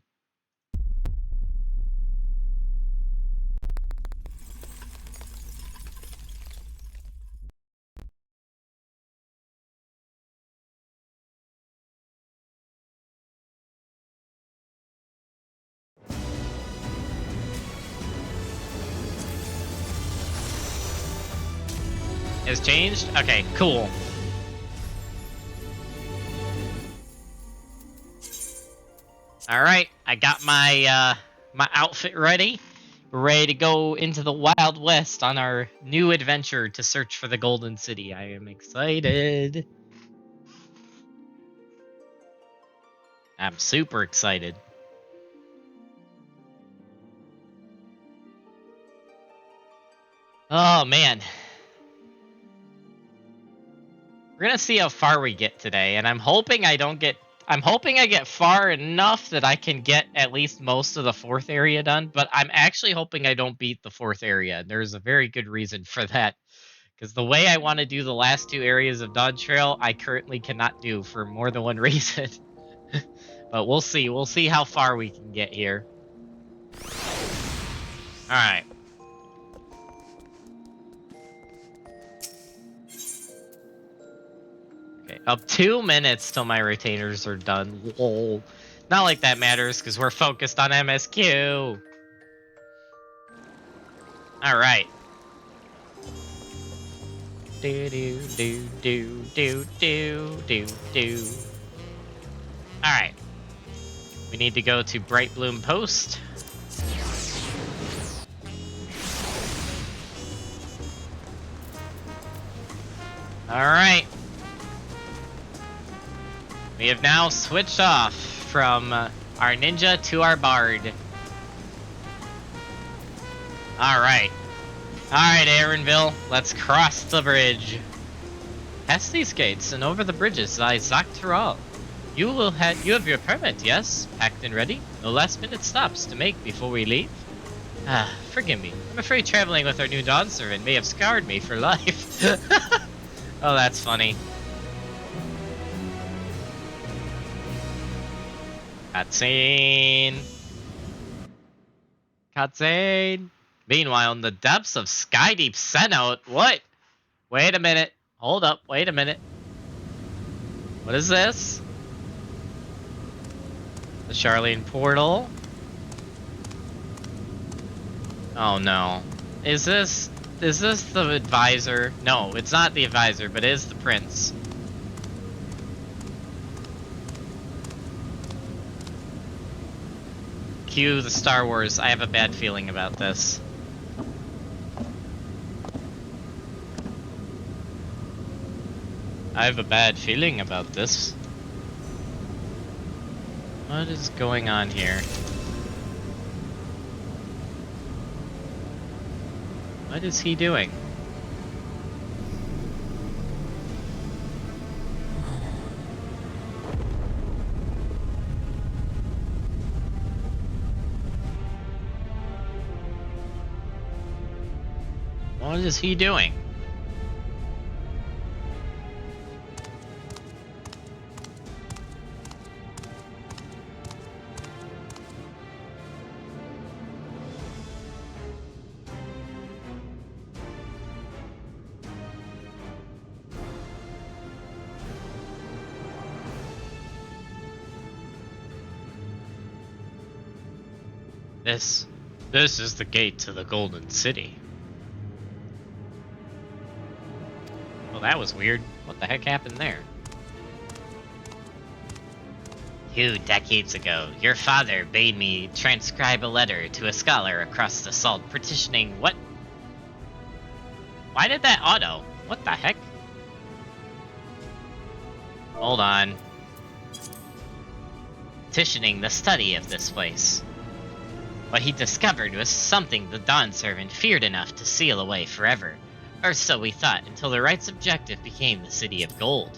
It's changed? Okay, cool. Alright, I got my my outfit ready. We're ready to go into the Wild West on our new adventure to search for the Golden City. I am excited. I'm super excited. Oh man. We're gonna see how far we get today, and I'm hoping I get far enough that I can get at least most of the 4th area done, but I'm actually hoping I don't beat the 4th area. There's a very good reason for that. Because the way I want to do the last 2 areas of Dawn Trail, I currently cannot do for more than one reason. But we'll see. We'll see how far we can get here. Alright. Okay, up 2 minutes till my retainers are done. Lol. Not like that matters, because we're focused on MSQ. Alright. Do. Alright. We need to go to Bright Bloom Post. Alright. We have now switched off from our ninja to our bard. Alright. Alright, Aaronville, let's cross the bridge. Past these gates and over the bridges lie Zaktaral. You have your permit, yes? Packed and ready? No last-minute stops to make before we leave? Ah, forgive me. I'm afraid traveling with our new Dawn servant may have scarred me for life. Oh, that's funny. Cutscene. Cutscene. Meanwhile, in the depths of Skydeep Cenote, what? Wait a minute. Hold up. Wait a minute. What is this? The Charlene portal. Oh no. Is this the advisor? No, it's not the advisor, but it is the prince. Cue the Star Wars. I have a bad feeling about this. I have a bad feeling about this. What is going on here? What is he doing? What is he doing? This is the gate to the Golden City. Well, that was weird. What the heck happened there? 2 decades ago, your father bade me transcribe a letter to a scholar across the salt petitioning what? Why did that auto? What the heck? Hold on. Petitioning the study of this place. What he discovered was something the Dawn Servant feared enough to seal away forever. Or so we thought, until the right's objective became the City of Gold.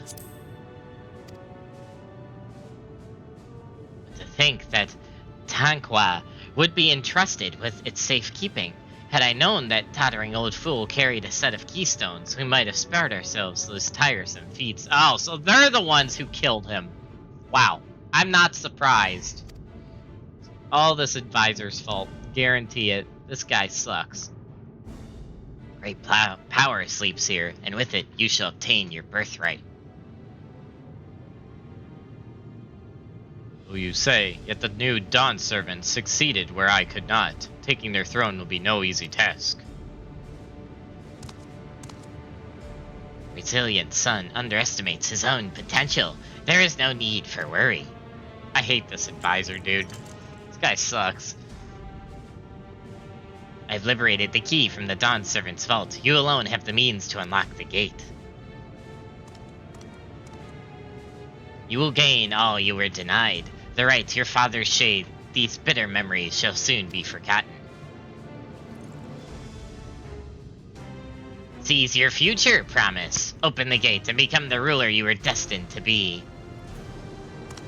To think that Tanqua would be entrusted with its safekeeping. Had I known that tottering old fool carried a set of keystones, we might have spared ourselves those tiresome feats. Oh, so they're the ones who killed him. Wow. I'm not surprised. All this advisor's fault. Guarantee it. This guy sucks. Great power sleeps here, and with it you shall obtain your birthright. So you say, yet the new Dawn Servants succeeded where I could not. Taking their throne will be no easy task. Resilient son underestimates his own potential. There is no need for worry. I hate this advisor, dude. This guy sucks. I've liberated the key from the Dawn Servant's vault. You alone have the means to unlock the gate. You will gain all you were denied. The right to your father's shade. These bitter memories shall soon be forgotten. Seize your future, promise. Open the gate and become the ruler you were destined to be.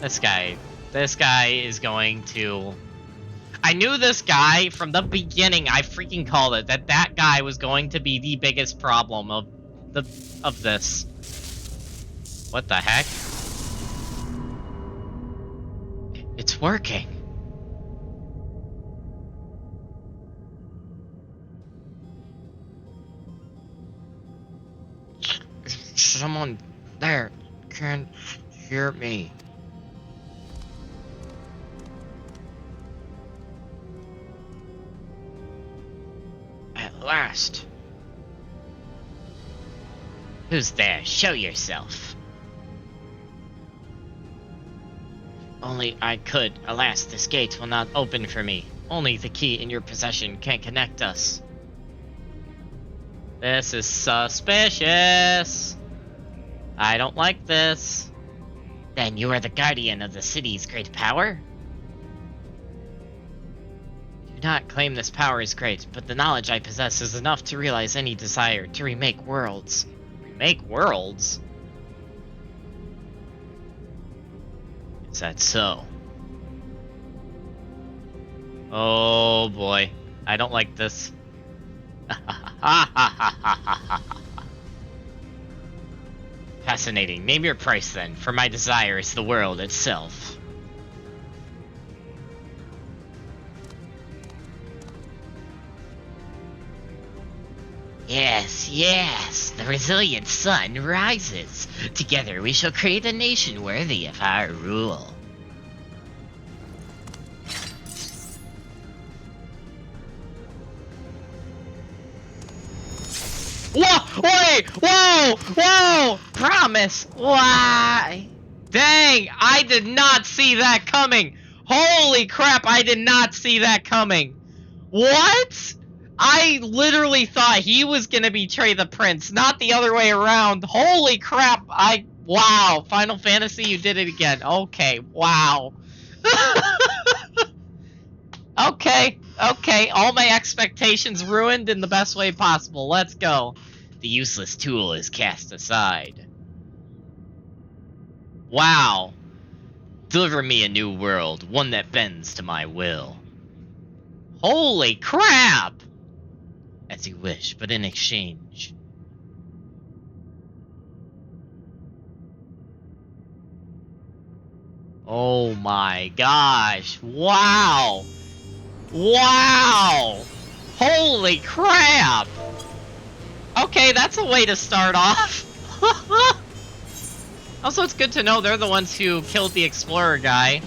This guy is going to... I knew this guy from the beginning. I freaking called it. That guy was going to be the biggest problem of this. What the heck? It's working. Someone there can hear me. At last. Who's there? Show yourself. Only I could. Alas, this gate will not open for me. Only the key in your possession can connect us. This is suspicious. I don't like this. Then you are the guardian of the city's great power? Do not claim this power is great, but the knowledge I possess is enough to realize any desire to remake worlds. Remake worlds? Is that so? Oh boy. I don't like this. Fascinating. Name your price then, for my desire is the world itself. Yes, yes, the resilient sun rises. Together we shall create a nation worthy of our rule. Whoa! Wait! Whoa! Whoa! Promise! Why? Dang! I did not see that coming! Holy crap, I did not see that coming. What? I literally thought he was gonna betray the prince, not the other way around. Holy crap, wow, Final Fantasy, you did it again. Okay, wow. Okay, all my expectations ruined in the best way possible. Let's go. The useless tool is cast aside. Wow. Deliver me a new world, one that bends to my will. Holy crap! As you wish, but in exchange. Oh my gosh. Wow! Wow! Holy crap! Okay, that's a way to start off. Also, it's good to know they're the ones who killed the explorer guy.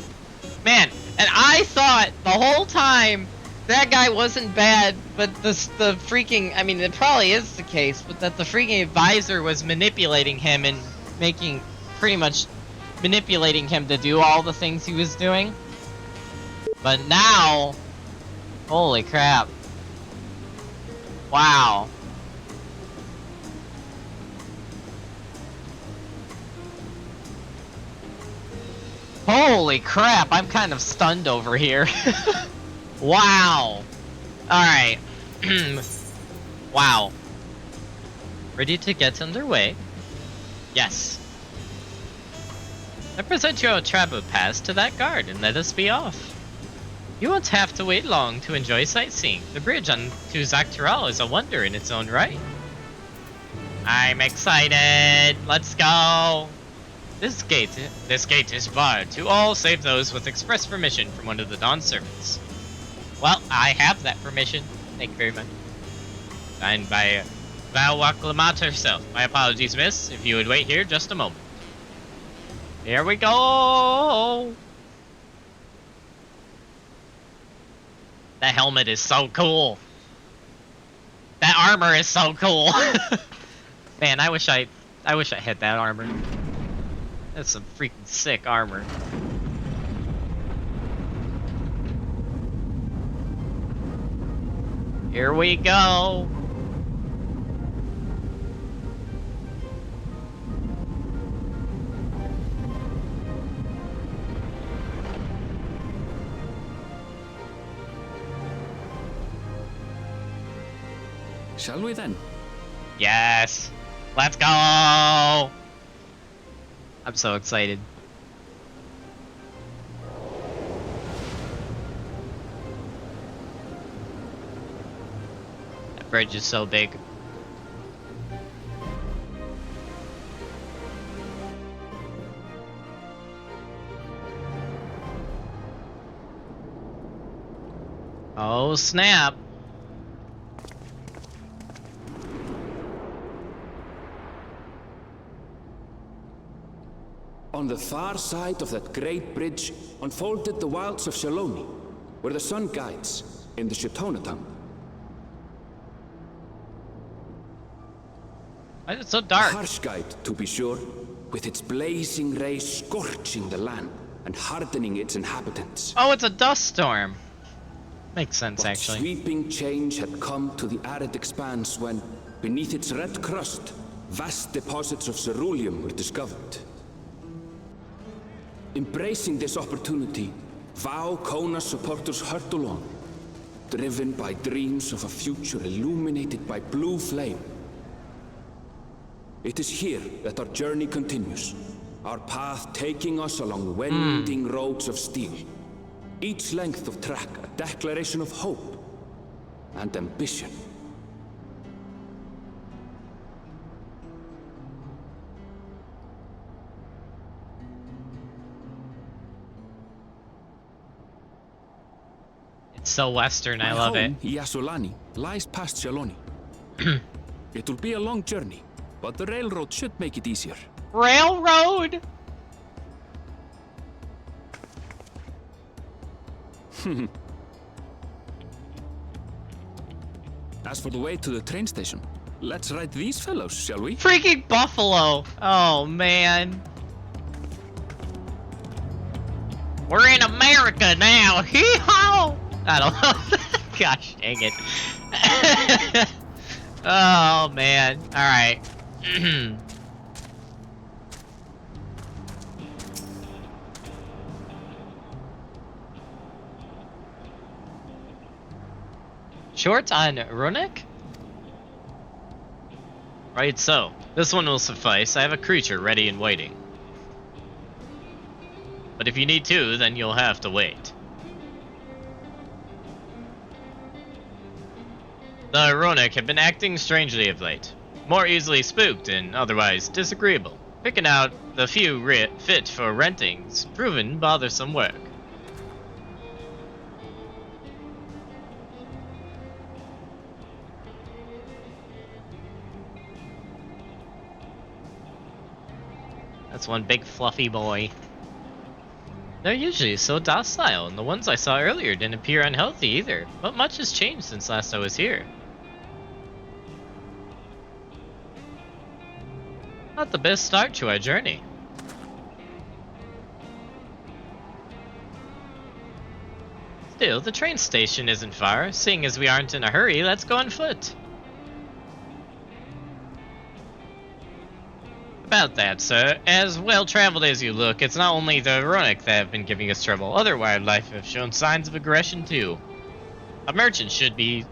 Man, and I thought the whole time that guy wasn't bad, but the freaking, I mean, it probably is the case, but that the freaking advisor was manipulating him and pretty much manipulating him to do all the things he was doing. But now, holy crap. Wow. Holy crap, I'm kind of stunned over here. Wow. Alright. Wow. Ready to get underway? Yes. I present your travel pass to that guard and let us be off. You won't have to wait long to enjoy sightseeing. The bridge on to Zactoral is a wonder in its own right. I'm excited. Let's go. This gate is barred to all save those with express permission from one of the Dawn servants. Well, I have that permission. Thank you very much. Signed by Val Waklamat herself. My apologies, miss. If you would wait here just a moment. Here we go! That helmet is so cool. That armor is so cool. Man, I wish I had that armor. That's some freaking sick armor. Here we go. Shall we then? Yes. Let's go. I'm so excited. That bridge is so big. Oh snap. On the far side of that great bridge unfolded the wilds of Shaloni, where the sun guides in the Shitonatam. Why is it so dark? A harsh guide, to be sure, with its blazing rays scorching the land and hardening its inhabitants. Oh, it's a dust storm. Makes sense, actually. Sweeping change had come to the arid expanse when, beneath its red crust, vast deposits of ceruleum were discovered. Embracing this opportunity, Vau Kona supporters hurtle on, driven by dreams of a future illuminated by blue flame. It is here that our journey continues, our path taking us along winding roads of steel. Each length of track a declaration of hope and ambition. It's so western, I love it. Yasulani lies past Shaloni. It will be a long journey, but the railroad should make it easier. Railroad? As for the way to the train station, let's ride these fellows, shall we? Freaking buffalo! Oh man. We're in America now. Hee-haw! I don't know. Gosh dang it. Oh man. Alright. Short on runic? Right, so this one will suffice. I have a creature ready and waiting. But if you need two, then you'll have to wait. The runic have been acting strangely of late. More easily spooked and otherwise disagreeable. Picking out the few fit for renting's proven bothersome work. That's one big fluffy boy. They're usually so docile, and the ones I saw earlier didn't appear unhealthy either. But much has changed since last I was here. Not the best start to our journey. Still, the train station isn't far. Seeing as we aren't in a hurry, let's go on foot. About that, sir. As well-traveled as you look, it's not only the runic that have been giving us trouble. Other wildlife have shown signs of aggression too. A merchant should be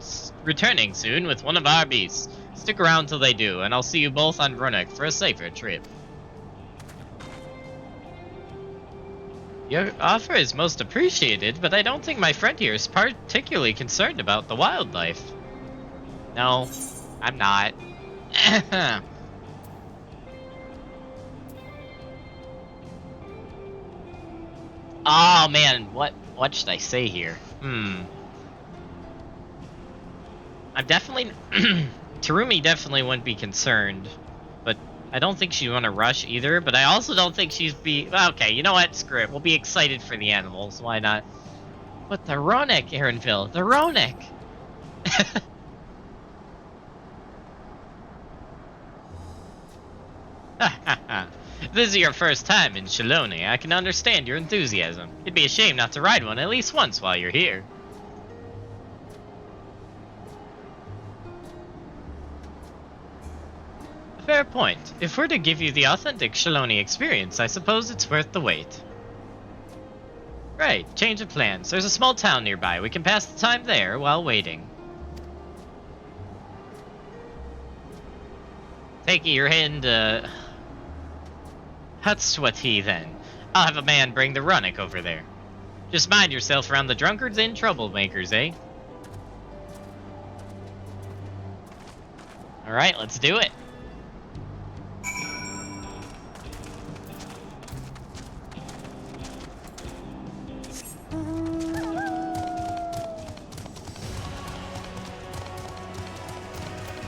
returning soon with one of our beasts. Stick around till they do, and I'll see you both on runic for a safer trip. Your offer is most appreciated, but I don't think my friend here is particularly concerned about the wildlife. No, I'm not. Oh man, what should I say here? I'm definitely Terumi definitely wouldn't be concerned, but I don't think she'd want to rush either, but I also don't think she'd be okay, you know what? Screw it. We'll be excited for the animals, why not? But the runic, Aaronville, the runic. If this is your first time in Shaloni, I can understand your enthusiasm. It'd be a shame not to ride one at least once while you're here. Fair point. If we're to give you the authentic Shaloni experience, I suppose it's worth the wait. Right, change of plans. There's a small town nearby. We can pass the time there while waiting. Take it you're heading to Hutswati then. I'll have a man bring the runic over there. Just mind yourself around the drunkards and troublemakers, eh? Alright, let's do it.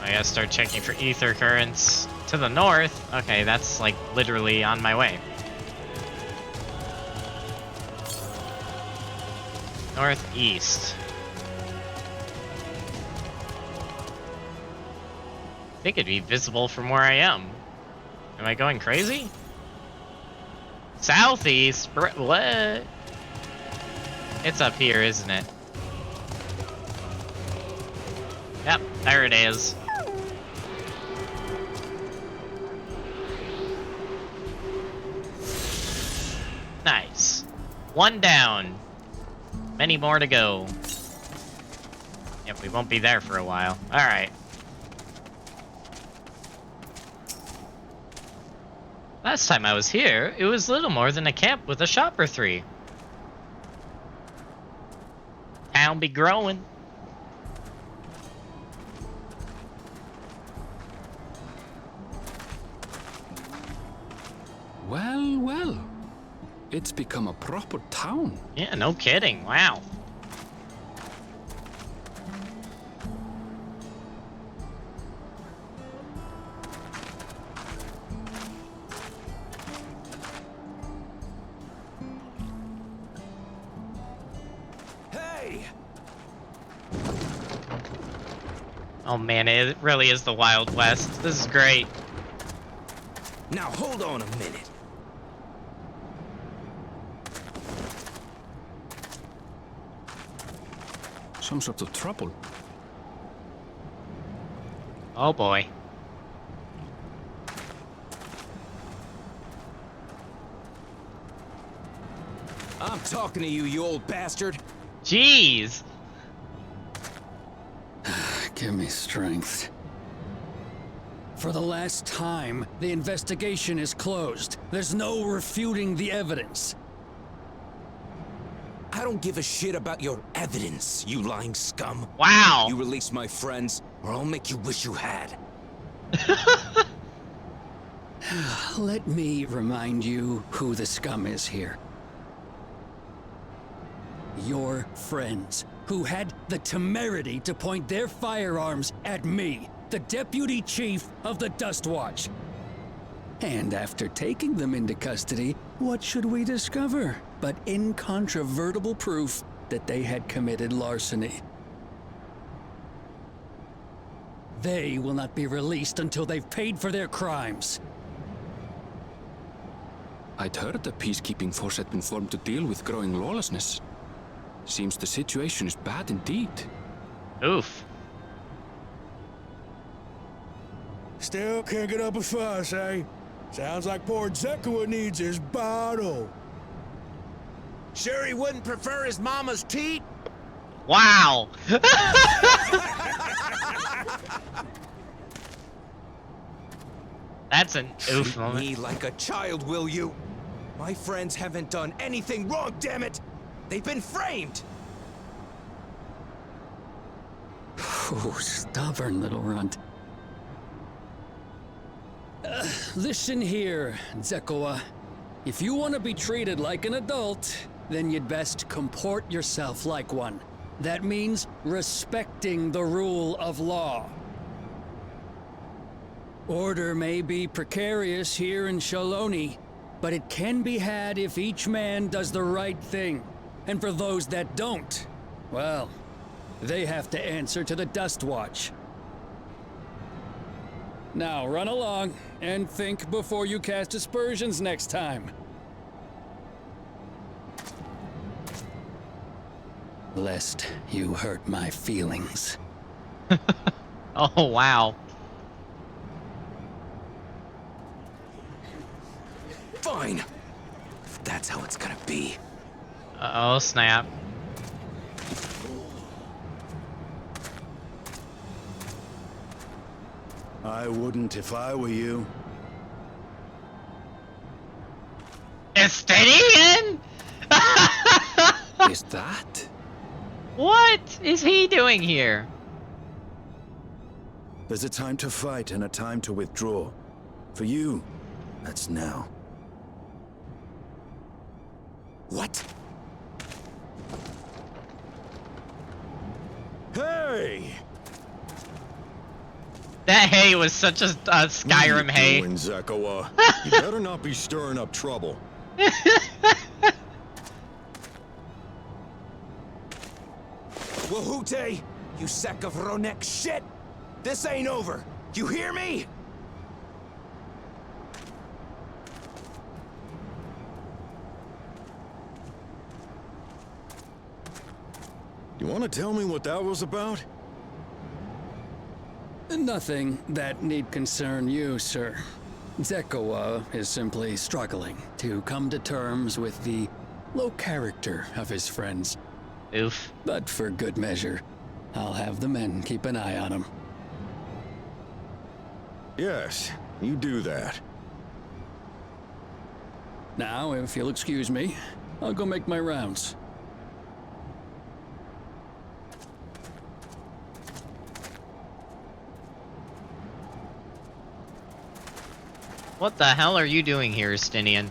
I gotta start checking for ether currents. To the north? Okay, that's like literally on my way. Northeast. I think it'd be visible from where I am. Am I going crazy? Southeast? What? It's up here, isn't it? Yep, there it is. Nice. One down. Many more to go. Yep, we won't be there for a while. Alright. Last time I was here, it was little more than a camp with a shop or three. Town be growing. Well, well. It's become a proper town. Yeah, no kidding. Wow. Hey! Oh man, it really is the Wild West. This is great. Now hold on a minute. some sort of trouble. Oh boy. I'm talking to you, you old bastard. Jeez. Give me strength. For the last time, the investigation is closed. There's no refuting the evidence. I don't give a shit about your evidence, you lying scum. Wow. You release my friends, or I'll make you wish you had. Let me remind you who the scum is here. Your friends, who had the temerity to point their firearms at me, the Deputy Chief of the Dust Watch. And after taking them into custody, what should we discover but incontrovertible proof that they had committed larceny? They will not be released until they've paid for their crimes. I'd heard the peacekeeping force had been formed to deal with growing lawlessness. Seems the situation is bad indeed. Oof. Still can't get up a fuss, eh? Sounds like poor Zekua needs his bottle. Sure he wouldn't prefer his mama's teat? Wow. That's an oof moment. Treat me like a child, will you? My friends haven't done anything wrong, damn it! They've been framed! Oh, stubborn little runt. Listen here, Zekua. If you want to be treated like an adult, then you'd best comport yourself like one. That means respecting the rule of law. Order may be precarious here in Shaloni, but it can be had if each man does the right thing. And for those that don't, well, they have to answer to the Dust Watch. Now run along and think before you cast aspersions next time. Lest you hurt my feelings. Oh, wow. Fine. If that's how it's gonna be. Uh-oh, snap. I wouldn't if I were you. Estinian? Is that? What is he doing here? There's a time to fight and a time to withdraw. For you, that's now. What? Hey! That hay was such a Skyrim hay. What are you doing, Zekua? You better not be stirring up trouble. Wahute, you sack of Ronek shit! This ain't over! You hear me? You want to tell me what that was about? Nothing that need concern you, sir. Zekua is simply struggling to come to terms with the low character of his friends. Oof. But for good measure, I'll have the men keep an eye on him. Yes, you do that. Now, if you'll excuse me, I'll go make my rounds. What the hell are you doing here, Estinian?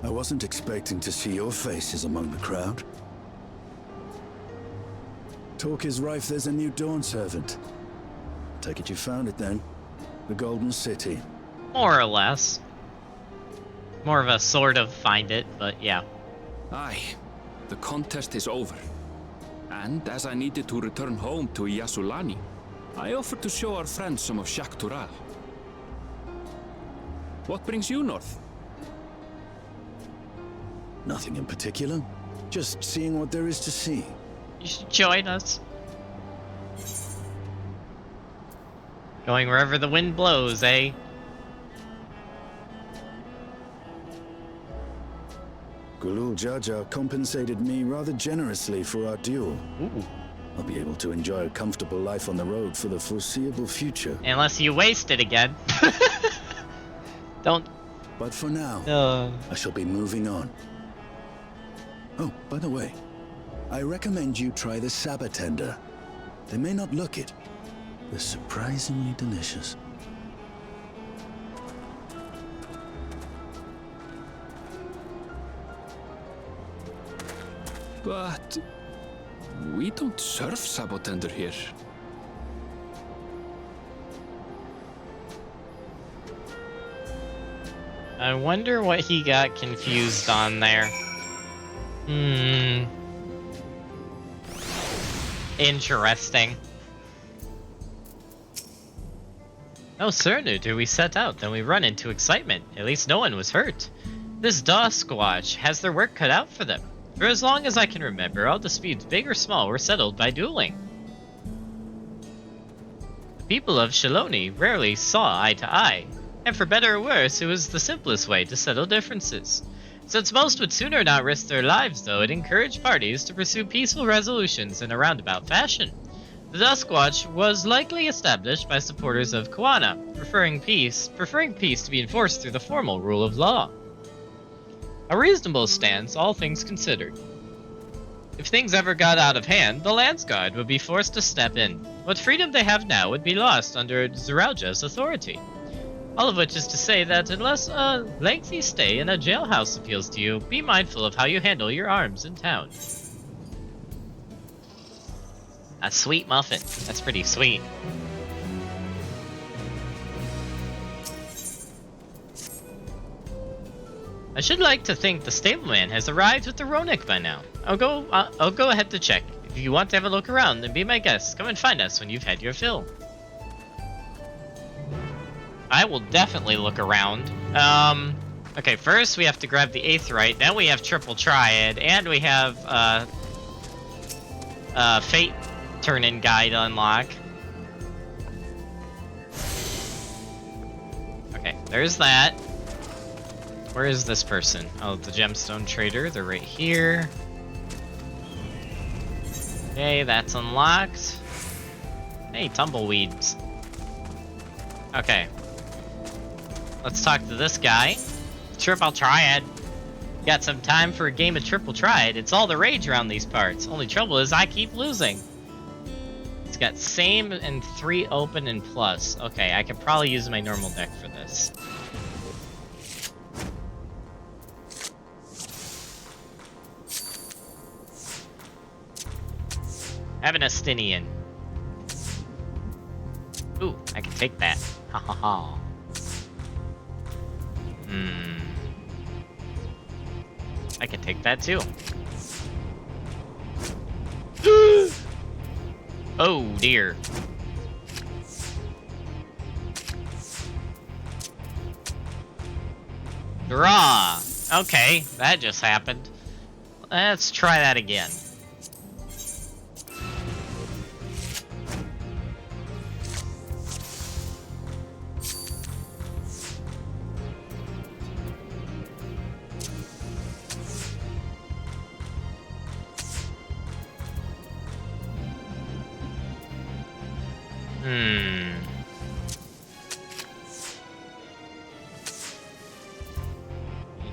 I wasn't expecting to see your faces among the crowd. Talk is rife there's a new Dawn servant. Take it you found it then. The Golden City. More or less. More of a sort of find it, but yeah. Aye. The contest is over. And as I needed to return home to Yasulani, I offered to show our friends some of Shak Tural. What brings you north? Nothing in particular. Just seeing what there is to see. You should join us. Going wherever the wind blows, eh? Gulul Jaja compensated me rather generously for our duel. Ooh. I'll be able to enjoy a comfortable life on the road for the foreseeable future. Unless you waste it again. Don't. But for now, I shall be moving on. Oh, by the way, I recommend you try the Sabatender. They may not look it. They're surprisingly delicious. But we don't serve Sabotender here. I wonder what he got confused on there. Interesting. No sooner do we set out than we run into excitement. At least no one was hurt. This Dosquatch has their work cut out for them. For as long as I can remember, all disputes, big or small, were settled by dueling. The people of Shaloni rarely saw eye to eye, and for better or worse, it was the simplest way to settle differences. Since most would sooner not risk their lives, though, it encouraged parties to pursue peaceful resolutions in a roundabout fashion. The Duskwatch was likely established by supporters of Koana, preferring peace to be enforced through the formal rule of law. A reasonable stance, all things considered. If things ever got out of hand, the Lance Guard would be forced to step in. What freedom they have now would be lost under Zerauja's authority. All of which is to say that unless a lengthy stay in a jailhouse appeals to you, be mindful of how you handle your arms in town. A sweet muffin. That's pretty sweet. I should like to think the stableman has arrived with the Ronik by now. I'll go ahead to check. If you want to have a look around, then be my guest. Come and find us when you've had your fill. I will definitely look around. Okay, first we have to grab the Aetheryte, then we have Triple Triad, and we have, Fate Turn-In Guide to unlock. Okay, there's that. Where is this person? Oh, the Gemstone Trader, they're right here. Okay, that's unlocked. Hey, tumbleweeds. Okay. Let's talk to this guy. Triple Triad. Got some time for a game of Triple Triad. It's all the rage around these parts. Only trouble is I keep losing. It's got same and 3 open and plus. Okay, I could probably use my normal deck for this. Have an Astinian. Ooh, I can take that. Ha ha ha. I can take that too. Oh dear. Draw. Okay, that just happened. Let's try that again.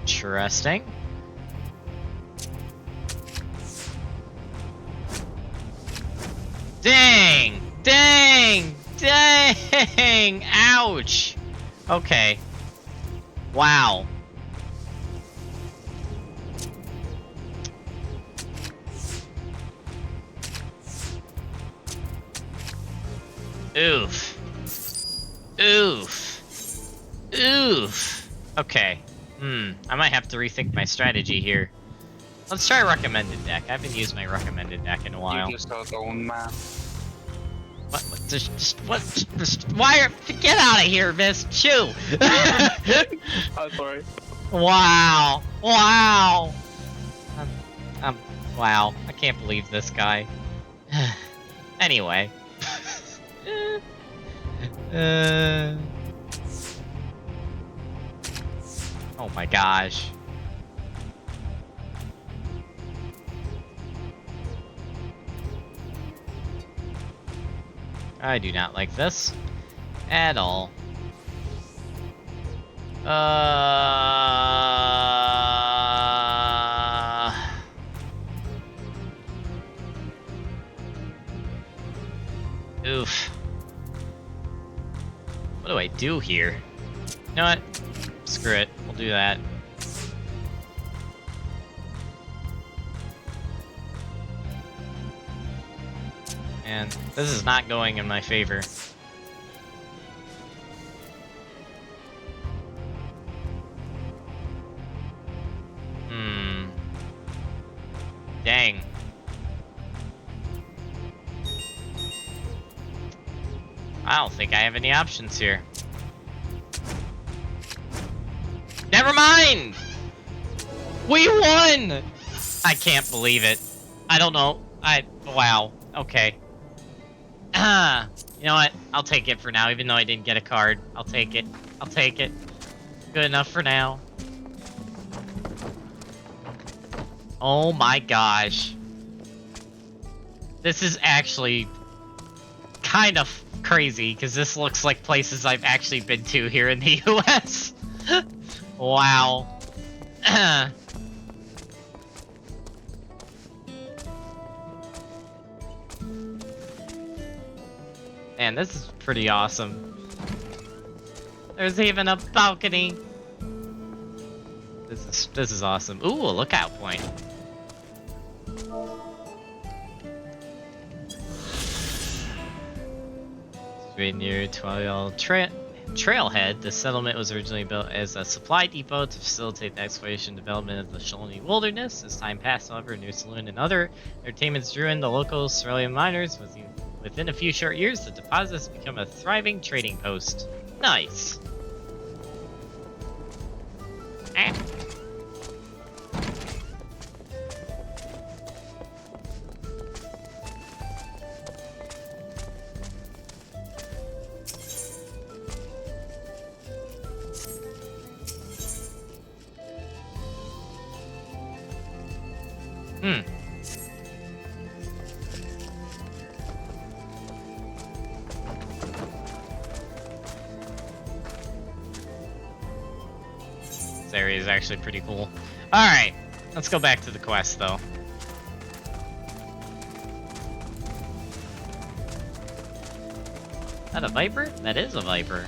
Interesting. Dang! Dang! Dang! Ouch! Okay. Wow. Oof. Oof. Oof. Okay. I might have to rethink my strategy here. Let's try recommended deck. I haven't used my recommended deck in a while. Get out of here, miss. Shoo. I'm sorry. Wow. Wow. Wow. I can't believe this guy. Anyway. Oh my gosh. I do not like this at all. Oof. What do I do here? You know what? Screw it. We'll do that. And this is not going in my favor. Dang. I don't think I have any options here. Never mind! We won! I can't believe it. I don't know. Wow. Okay. You know what? I'll take it for now, even though I didn't get a card. I'll take it. I'll take it. Good enough for now. Oh my gosh. This is actually kind of crazy, because this looks like places I've actually been to here in the US. Wow. Man, this is pretty awesome. There's even a balcony. This is awesome. Ooh, a lookout point. Right near Twilight Trailhead, the settlement was originally built as a supply depot to facilitate the exploration and development of the Shawnee Wilderness. As time passed, however, a new saloon and other entertainments drew in the local Australian miners. Within a few short years, the deposit has become a thriving trading post. Nice. Ah. This area is actually pretty cool. Alright, let's go back to the quest though. Is that a viper? That is a viper.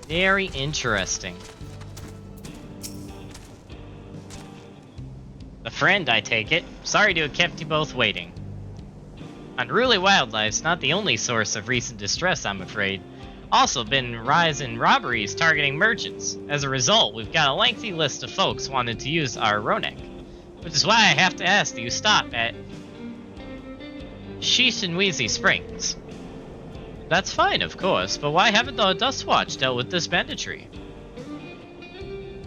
Very interesting. A friend, I take it. Sorry to have kept you both waiting. Unruly wildlife's not the only source of recent distress, I'm afraid. Also been a rise in robberies targeting merchants. As a result, we've got a lengthy list of folks wanting to use our Ronek. Which is why I have to ask that you stop at Shishinwizi Springs. That's fine, of course, but why haven't the Dustwatch dealt with this banditry?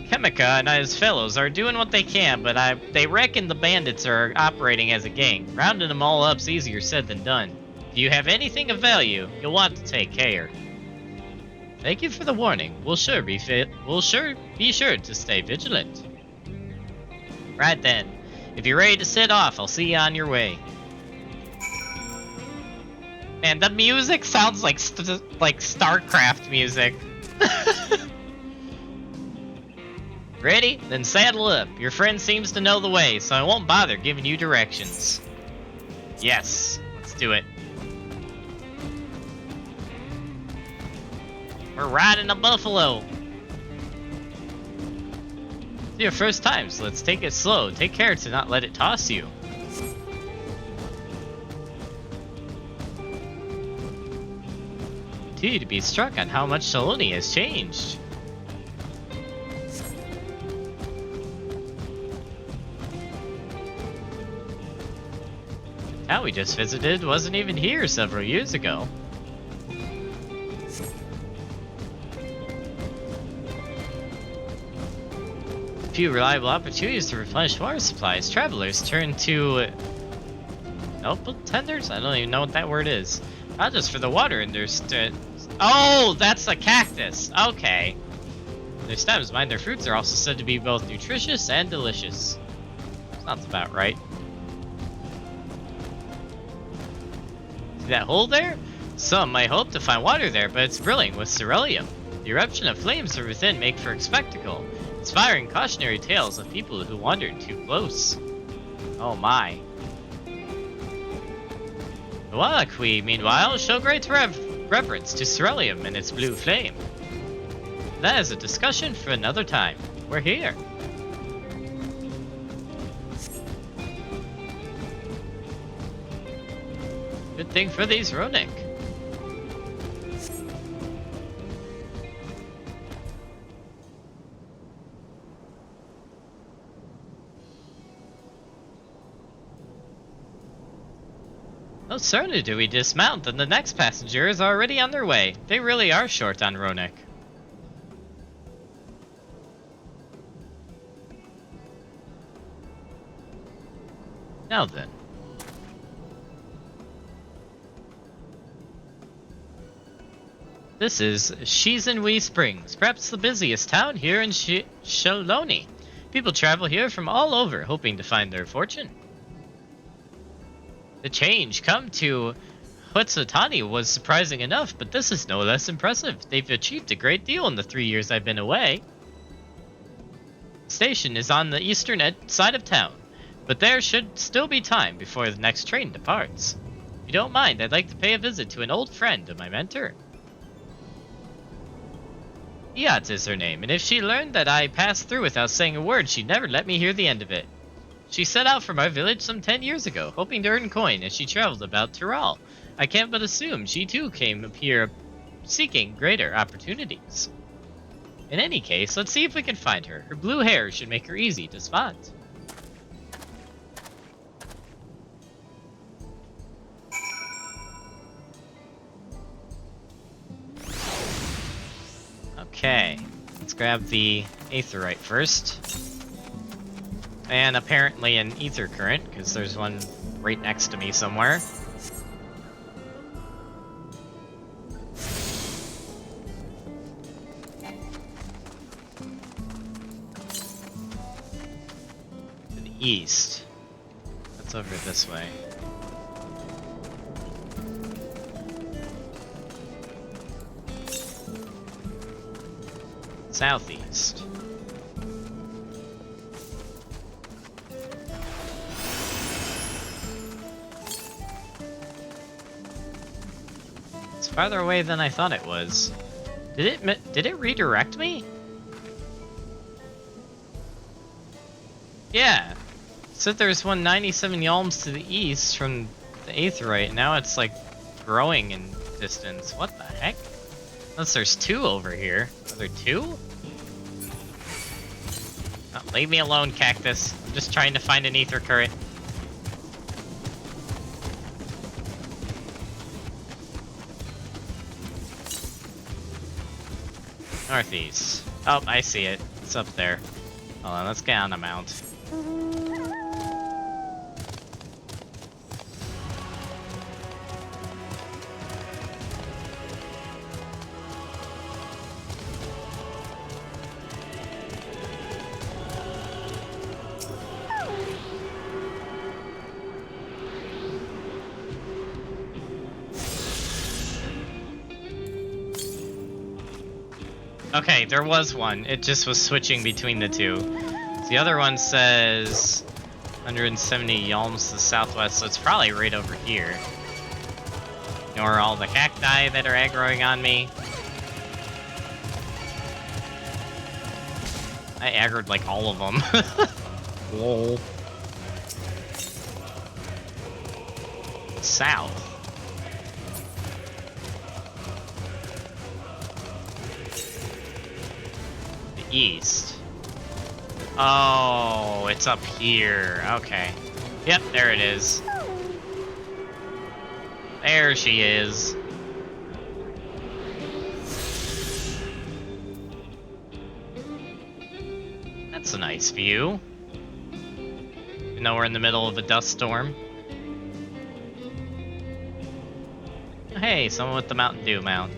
Chemica and his fellows are doing what they can, but they reckon the bandits are operating as a gang. Rounding them all up's easier said than done. If you have anything of value, you'll want to take care. Thank you for the warning. We'll sure be sure to stay vigilant. Right then. If you're ready to set off, I'll see you on your way. Man, the music sounds like StarCraft music. Ready? Then saddle up. Your friend seems to know the way, so I won't bother giving you directions. Yes, let's do it. We're riding a buffalo. Your first time, so let's take it slow. Take care to not let it toss you. Continue to be struck on how much Saloni has changed. The town we just visited wasn't even here several years ago. Few reliable opportunities to replenish water supplies. Travelers turn to notebook tenders? I don't even know what that word is. Not just for the water and their oh, that's a cactus. Okay. Their stems, mind their fruits, are also said to be both nutritious and delicious. Sounds about right. See that hole there? Some might hope to find water there, but it's brilliant with ceruleum. The eruption of flames from within make for a spectacle, inspiring cautionary tales of people who wandered too close. Oh my. The Wallachwi, meanwhile, show great reverence to ceruleum and its blue flame. That is a discussion for another time. We're here. Good thing for these Runic. No sooner do we dismount than the next passenger is already on their way. They really are short on Ronic. Now then. This is Shizenui Springs, perhaps the busiest town here in Sholoni. People travel here from all over, hoping to find their fortune. The change come to Hotsutani was surprising enough, but this is no less impressive. They've achieved a great deal in the 3 years I've been away. The station is on the eastern side of town, but there should still be time before the next train departs. If you don't mind, I'd like to pay a visit to an old friend of my mentor. Iat is her name, and if she learned that I passed through without saying a word, she'd never let me hear the end of it. She set out from our village some 10 years ago, hoping to earn coin as she traveled about Tyrol. I can't but assume she too came up here seeking greater opportunities. In any case, let's see if we can find her. Her blue hair should make her easy to spot. Okay, let's grab the aetherite first. And apparently an ether current, because there's one right next to me somewhere. To the east. That's over this way. Southeast. It's farther away than I thought it was. Did it redirect me? Yeah. It said there's 197 yalms to the east from the aetherite. Now it's like growing in distance. What the heck? Unless there's two over here. Are there two? Oh, leave me alone, cactus. I'm just trying to find an ether current. Northeast. Oh, I see it. It's up there. Hold on, let's get on the mount. Okay, there was one. It just was switching between the two. The other one says 170 yalms to the southwest, so it's probably right over here. Ignore all the cacti that are aggroing on me. I aggroed like all of them. Lol. South. The east. Oh, it's up here. Okay. Yep, there it is. There she is. That's a nice view. Even though we're in the middle of a dust storm. Hey, someone with the Mountain Dew mount.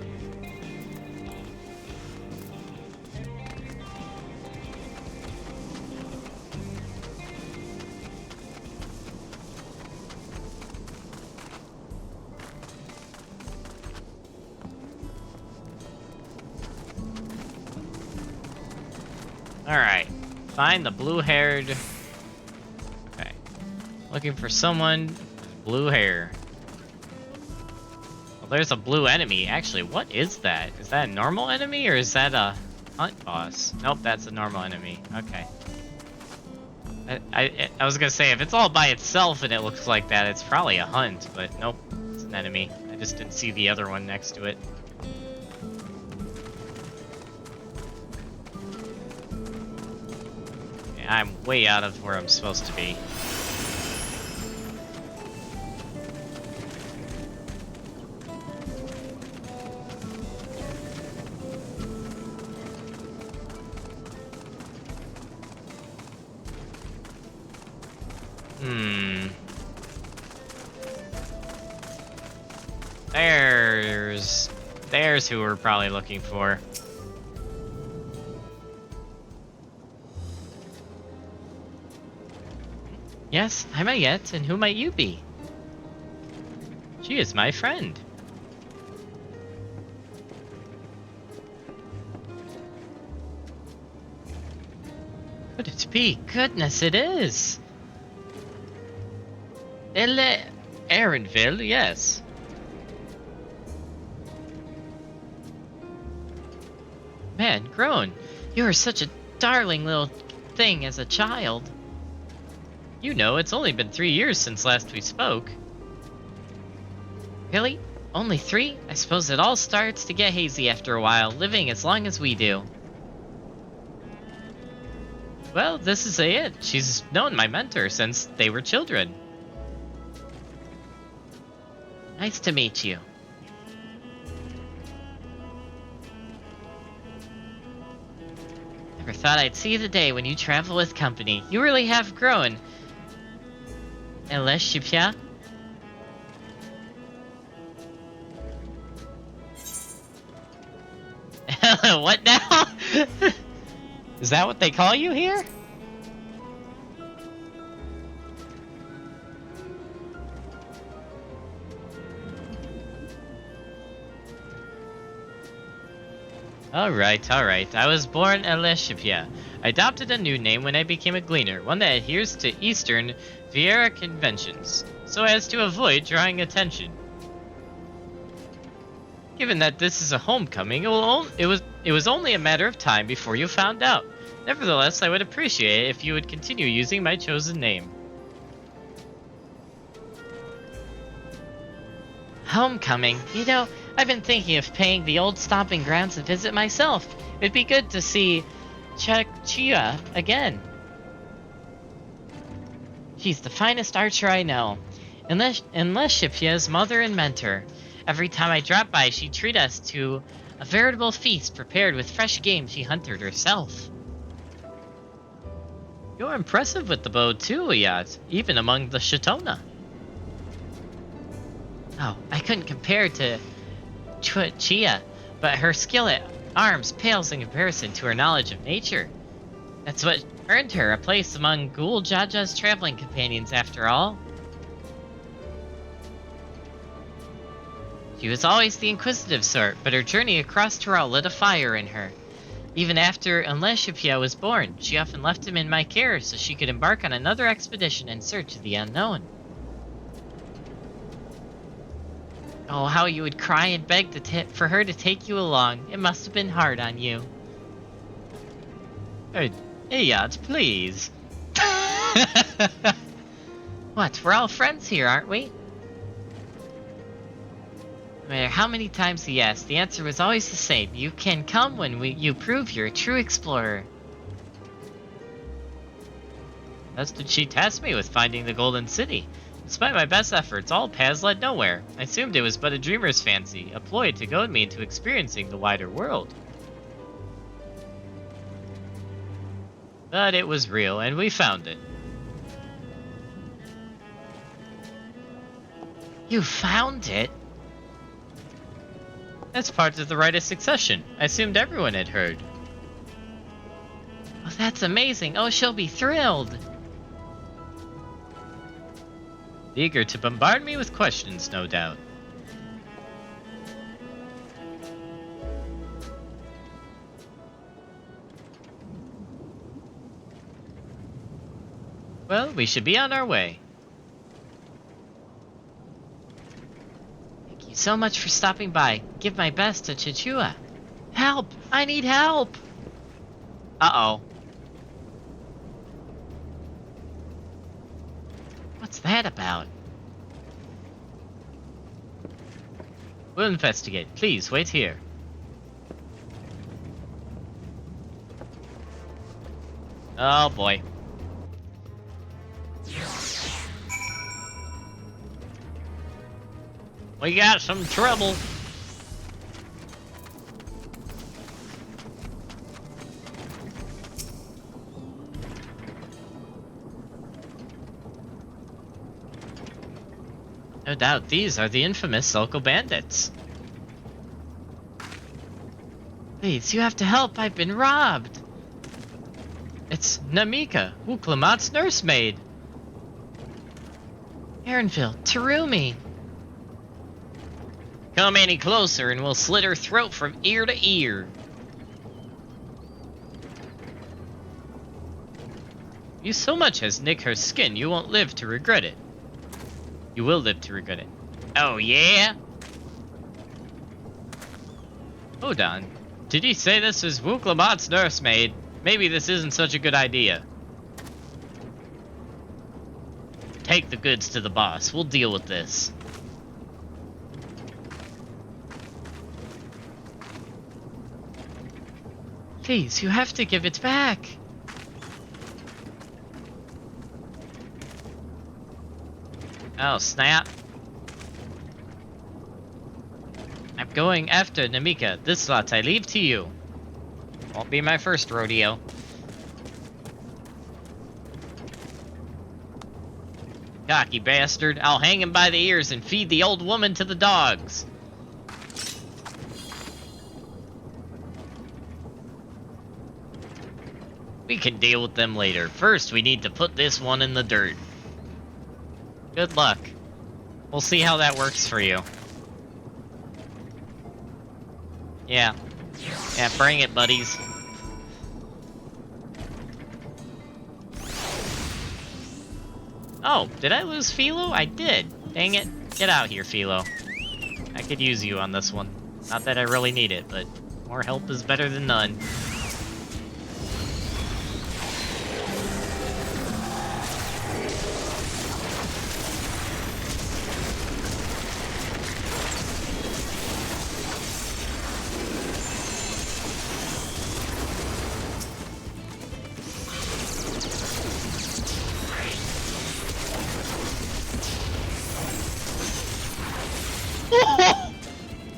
Alright. Find the blue-haired... Okay. Looking for someone with blue hair. Well, there's a blue enemy. Actually, what is that? Is that a normal enemy or is that a hunt boss? Nope, that's a normal enemy. Okay. I was gonna say, if it's all by itself and it looks like that, it's probably a hunt, but nope, it's an enemy. I just didn't see the other one next to it. I'm way out of where I'm supposed to be. There's who we're probably looking for. Yes, I'm Ayet, and who might you be? She is my friend. Could it be? Goodness, it is! Erinville, yes. Man, grown. You were such a darling little thing as a child. You know, it's only been 3 years since last we spoke. Really? Only 3? I suppose it all starts to get hazy after a while, living as long as we do. Well, this is it. She's known my mentor since they were children. Nice to meet you. Never thought I'd see the day when you travel with company. You really have grown. Eleshipia? What now? Is that what they call you here? Alright. I was born Eleshipia. I adopted a new name when I became a gleaner, one that adheres to Eastern Viera conventions, so as to avoid drawing attention. Given that this is a homecoming, it was only a matter of time before you found out. Nevertheless, I would appreciate it if you would continue using my chosen name. Homecoming? You know, I've been thinking of paying the old stomping grounds a visit myself. It'd be good to see Chia again. She's the finest archer I know. Unless Shipia's mother and mentor. Every time I drop by, she'd treat us to a veritable feast prepared with fresh game she hunted herself. You're impressive with the bow too, Ayat, even among the Shatona. Oh, I couldn't compare to Chia, but her skill at arms pales in comparison to her knowledge of nature. That's what earned her a place among Ghoul Jaja's traveling companions, after all. She was always the inquisitive sort, but her journey across Tural lit a fire in her. Even after Unleshipia was born, she often left him in my care so she could embark on another expedition in search of the unknown. Oh, how you would cry and beg for her to take you along. It must have been hard on you. Iyad, please. What, we're all friends here, aren't we? No matter how many times he asked, the answer was always the same. You can come when you prove you're a true explorer. Thus did she task me with finding the Golden City. Despite my best efforts, all paths led nowhere. I assumed it was but a dreamer's fancy, a ploy to goad me into experiencing the wider world. But it was real, and we found it. You found it? That's part of the rite of succession. I assumed everyone had heard. Oh, that's amazing. Oh, she'll be thrilled. Eager to bombard me with questions, no doubt. Well, we should be on our way. Thank you so much for stopping by. Give my best to Chichua. Help! I need help! Uh-oh. What's that about? We'll investigate. Please, wait here. Oh boy. We got some trouble. No doubt these are the infamous Sulco bandits. Please, you have to help. I've been robbed. It's Namika, Wuklamat's nursemaid. Erinville, Terumi. Come any closer and we'll slit her throat from ear to ear. You so much as nick her skin, you won't live to regret it. You will live to regret it. Oh, yeah? Hold on. Did he say this is Wuklamat's nursemaid? Maybe this isn't such a good idea. Take the goods to the boss. We'll deal with this. Please, you have to give it back. Oh, snap. I'm going after Namika. This lot I leave to you. Won't be my first rodeo. Cocky bastard. I'll hang him by the ears and feed the old woman to the dogs. We can deal with them later. First, we need to put this one in the dirt. Good luck. We'll see how that works for you. Yeah. Yeah, bring it, buddies. Oh, did I lose Philo? I did. Dang it. Get out here, Philo. I could use you on this one. Not that I really need it, but more help is better than none.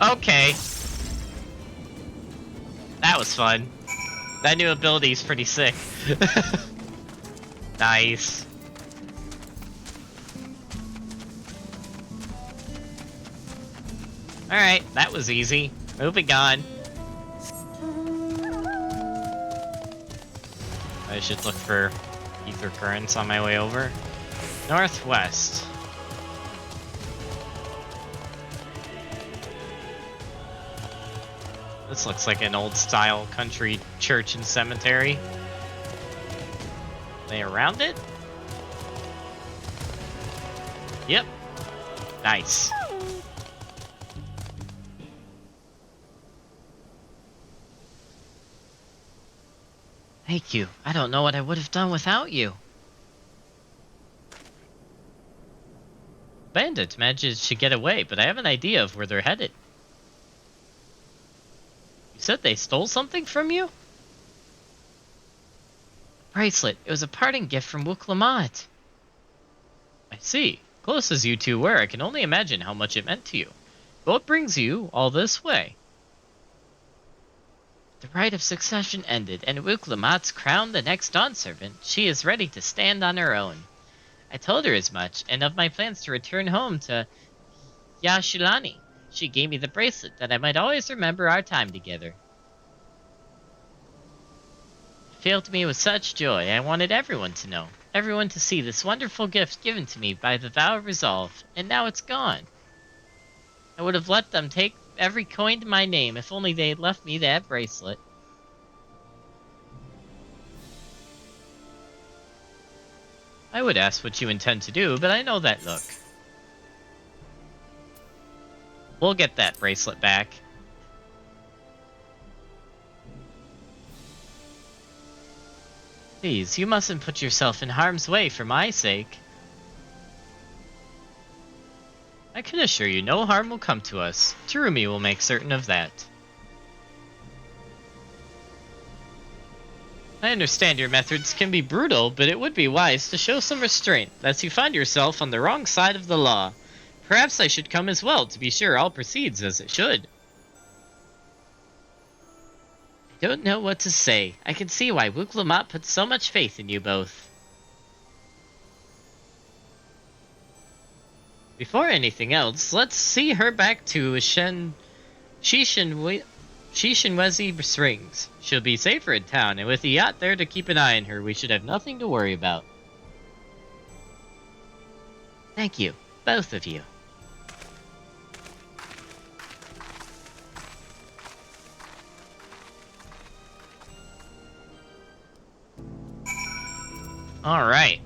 Okay. That was fun. That new ability is pretty sick. Nice. Alright, that was easy. Moving on. I should look for ether currents on my way over. Northwest. This looks like an old-style country church and cemetery. Are they around it? Yep. Nice. Thank you. I don't know what I would have done without you. Bandits managed to get away, but I have an idea of where they're headed. You said they stole something from you? Bracelet. It was a parting gift from Wuk-Lamat. I see. Close as you two were, I can only imagine how much it meant to you. But what brings you all this way? The right of succession ended, and Wuk-Lamat's crowned the next Dawn Servant. She is ready to stand on her own. I told her as much, and of my plans to return home to Yashilani. She gave me the bracelet that I might always remember our time together. It filled me with such joy, I wanted everyone to know. Everyone to see this wonderful gift given to me by the vow of resolve, and now it's gone. I would have let them take every coin to my name if only they had left me that bracelet. I would ask what you intend to do, but I know that look. We'll get that bracelet back. Please, you mustn't put yourself in harm's way for my sake. I can assure you no harm will come to us. Terumi will make certain of that. I understand your methods can be brutal, but it would be wise to show some restraint, lest you find yourself on the wrong side of the law. Perhaps I should come as well, to be sure all proceeds as it should. I don't know what to say. I can see why Wuk-Lamat put so much faith in you both. Before anything else, let's see her back to Shishinwezi Springs. She'll be safer in town, and with a yacht there to keep an eye on her, we should have nothing to worry about. Thank you, both of you. All right.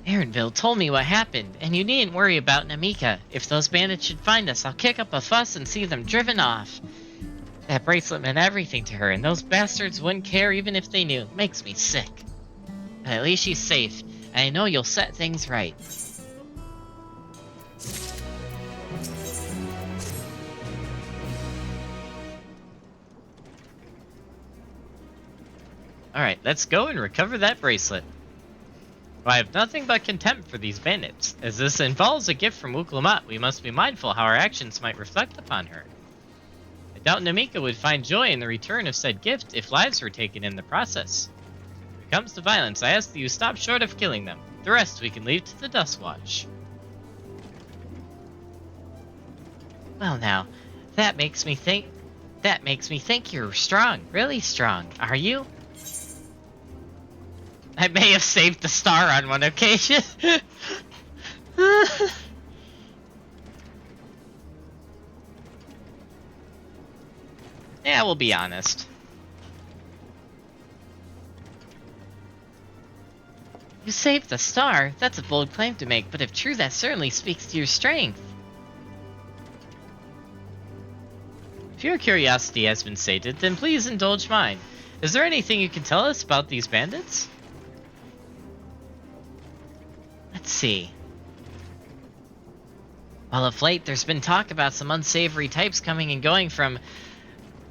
Aaronville told me what happened, and you needn't worry about Namika. If those bandits should find us, I'll kick up a fuss and see them driven off. That bracelet meant everything to her, and those bastards wouldn't care even if they knew. It makes me sick. But at least she's safe, and I know you'll set things right. Alright, let's go and recover that bracelet. I have nothing but contempt for these bandits. As this involves a gift from Wuk-Lamat, we must be mindful how our actions might reflect upon her. I doubt Namika would find joy in the return of said gift if lives were taken in the process. If it comes to violence, I ask that you stop short of killing them. The rest we can leave to the Dustwatch. Well now, that makes me think you're strong, really strong. Are you? I may have saved the star on one occasion. Yeah, we'll be honest. You saved the star? That's a bold claim to make, but if true, that certainly speaks to your strength. If your curiosity has been sated, then please indulge mine. Is there anything you can tell us about these bandits? Let's see. Well, of late, there's been talk about some unsavory types coming and going from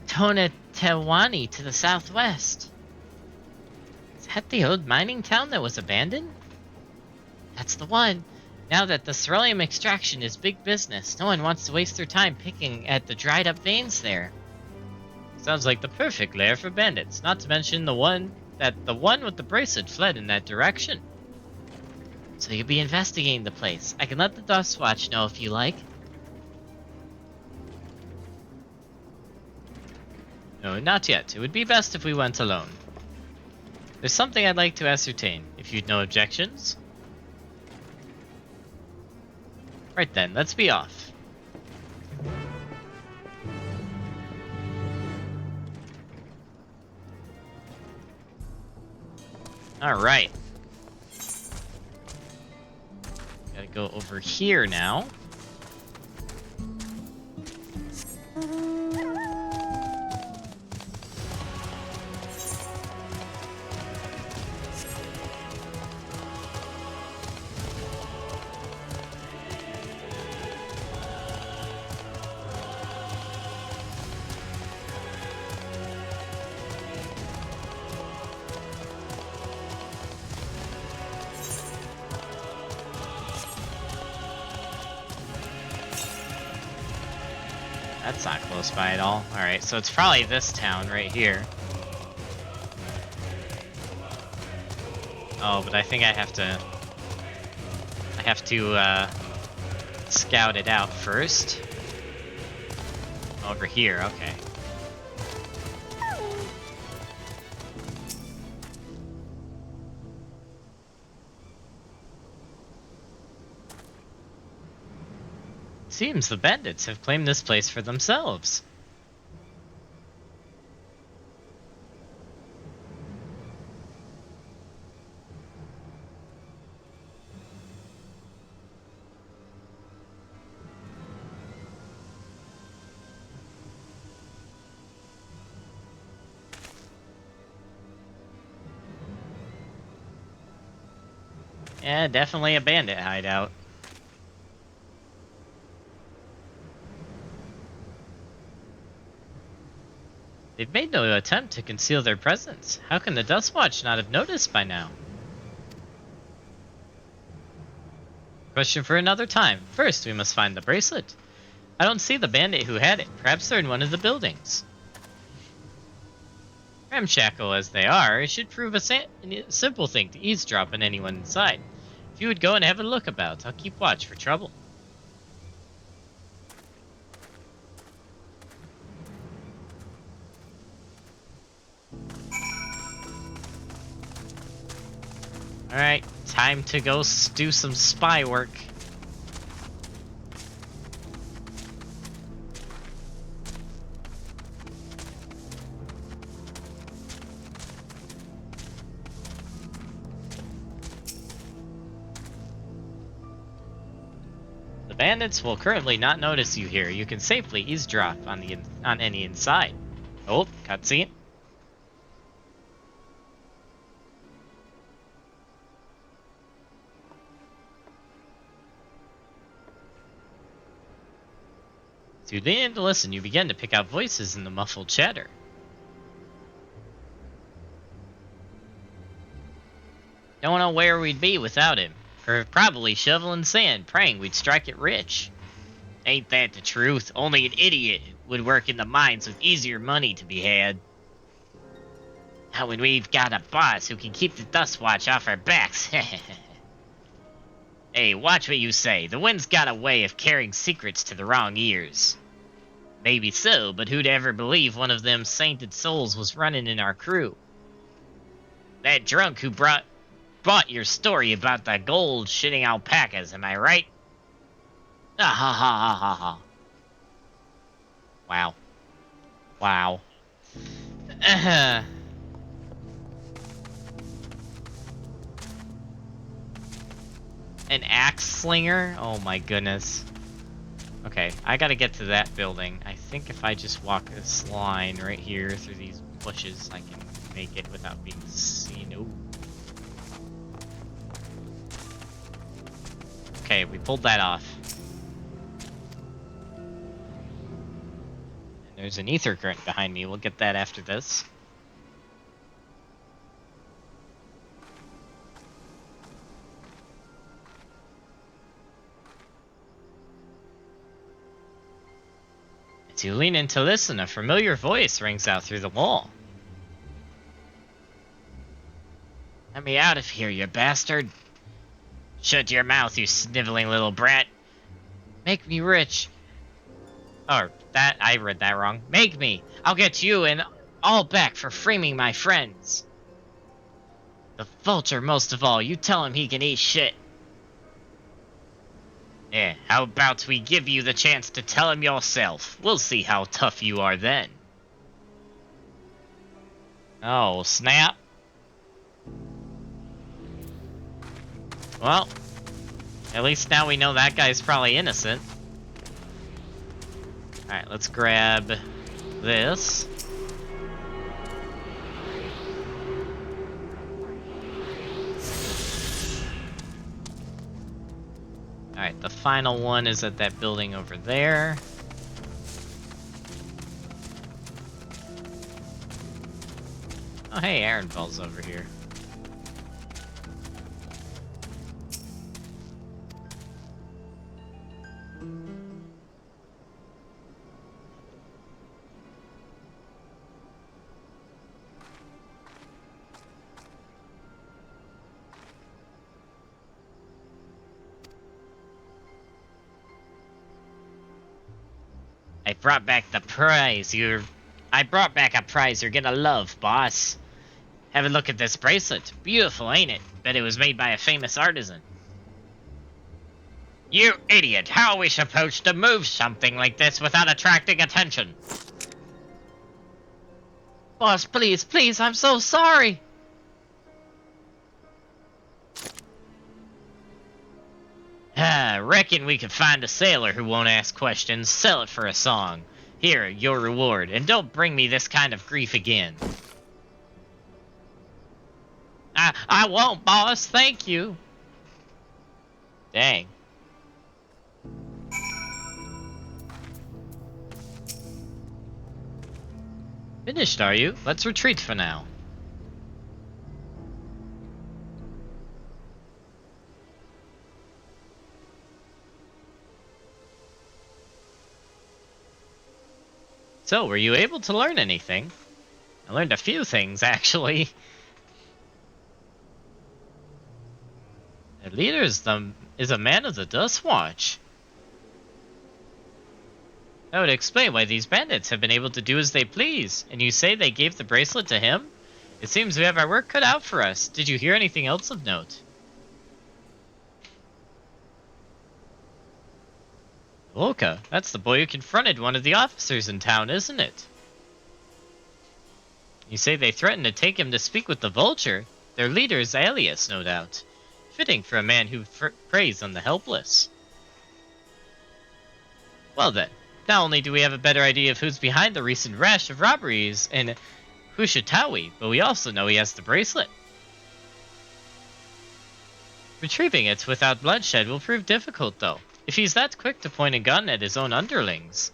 Tonatewani to the southwest. Is that the old mining town that was abandoned? That's the one. Now that the ceruleum extraction is big business, no one wants to waste their time picking at the dried up veins there. Sounds like the perfect lair for bandits, not to mention the one with the bracelet fled in that direction. So you'll be investigating the place. I can let the Dust Watch know if you like. No, not yet. It would be best if we went alone. There's something I'd like to ascertain, if you'd no objections. Right then, let's be off. Alright. Gotta go over here now. That's not close by at all. Alright, so it's probably this town right here. Oh, but I think I have to scout it out first. Over here, okay. Seems the bandits have claimed this place for themselves. Yeah, definitely a bandit hideout. They've made no attempt to conceal their presence. How can the Dustwatch not have noticed by now? Question for another time. First, we must find the bracelet. I don't see the bandit who had it. Perhaps they're in one of the buildings. Ramshackle as they are, it should prove a simple thing to eavesdrop on anyone inside. If you would go and have a look about, I'll keep watch for trouble. Alright, time to go do some spy work. The bandits will currently not notice you here. You can safely eavesdrop on any inside. Oh, cutscene. As you lean in to listen, you begin to pick out voices in the muffled chatter. Don't know where we'd be without him. We're probably shoveling sand, praying we'd strike it rich. Ain't that the truth? Only an idiot would work in the mines with easier money to be had. Now when we've got a boss who can keep the Dustwatch off our backs. Hey, watch what you say. The wind's got a way of carrying secrets to the wrong ears. Maybe so, but who'd ever believe one of them sainted souls was running in our crew? That drunk who bought your story about the gold shitting alpacas, am I right? Ah ha ha ha ha ha. Wow. Wow. An axe slinger? Oh my goodness. Okay, I gotta get to that building. I think if I just walk this line right here through these bushes, I can make it without being seen. Ooh. Okay, we pulled that off. And there's an ether current behind me. We'll get that after this. As you lean in to listen, a familiar voice rings out through the wall. Let me out of here, you bastard! Shut your mouth, you sniveling little brat. Make me rich. Or, that, I read that wrong. Make me. I'll get you and all back for framing my friends. The vulture most of all. You tell him he can eat shit. Yeah, how about we give you the chance to tell him yourself? We'll see how tough you are then. Oh, snap. Well, at least now we know that guy's probably innocent. Alright, let's grab this. Alright, the final one is at that building over there. Oh hey, Aaron Bell's over here. I brought back a prize you're gonna love, boss. Have a look at this bracelet. Beautiful, ain't it? Bet it was made by a famous artisan. You idiot! How are we supposed to move something like this without attracting attention? Boss, please, please, I'm so sorry! Reckon we could find a sailor who won't ask questions, sell it for a song. Here, your reward, and don't bring me this kind of grief again. I won't, boss, thank you. Dang. Finished, are you? Let's retreat for now. So, were you able to learn anything? I learned a few things, actually. The leader is a man of the Dust Watch. That would explain why these bandits have been able to do as they please. And you say they gave the bracelet to him? It seems we have our work cut out for us. Did you hear anything else of note? Volka, that's the boy who confronted one of the officers in town, isn't it? You say they threatened to take him to speak with the Vulture? Their leader is Alias, no doubt. Fitting for a man who preys on the helpless. Well then, not only do we have a better idea of who's behind the recent rash of robberies in Hushitawi, but we also know he has the bracelet. Retrieving it without bloodshed will prove difficult, though. If he's that quick to point a gun at his own underlings.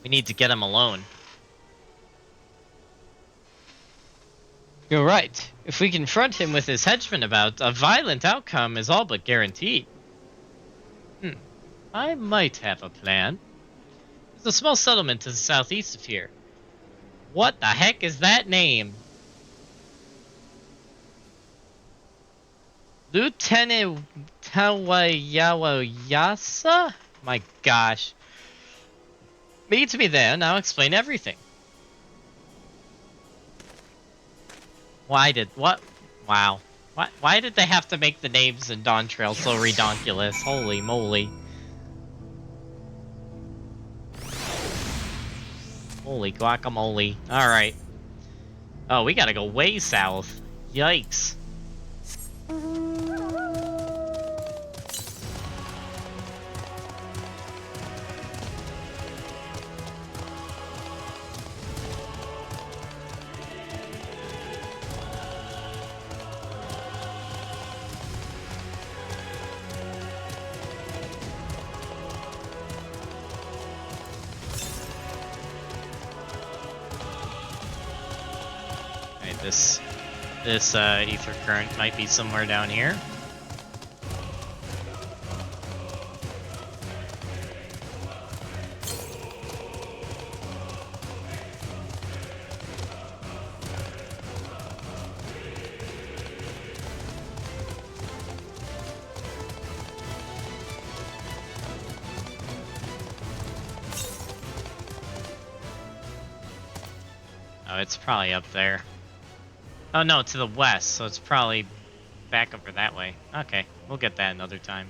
We need to get him alone. You're right. If we confront him with his henchmen about, a violent outcome is all but guaranteed. I might have a plan. There's a small settlement to the southeast of here. What the heck is that name? Lieutenant Tawayawayasa? My gosh. Meet me there, now explain everything. Why did they have to make the names in Dawn Trail so redonkulous? Holy moly. Holy guacamole. Alright. Oh, we gotta go way south. Yikes. This ether current might be somewhere down here. it's probably up there. Oh no, to the west, so it's probably back over that way. Okay, we'll get that another time.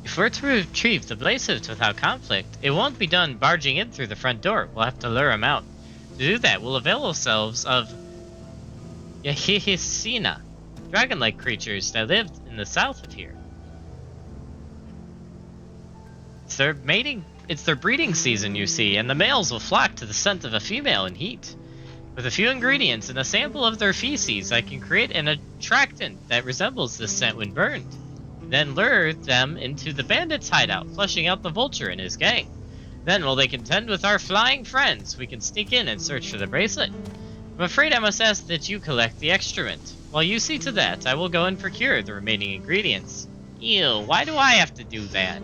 If we're to retrieve the Blazehooves without conflict, it won't be done barging in through the front door. We'll have to lure him out. To do that, we'll avail ourselves of Yahihisina, dragon-like creatures that lived in the south of here. It's their breeding season, you see, and the males will flock to the scent of a female in heat. With a few ingredients and a sample of their feces, I can create an attractant that resembles this scent when burned. Then lure them into the bandits' hideout, flushing out the vulture and his gang. Then, while they contend with our flying friends, we can sneak in and search for the bracelet. I'm afraid I must ask that you collect the excrement. While you see to that, I will go and procure the remaining ingredients. Ew, why do I have to do that?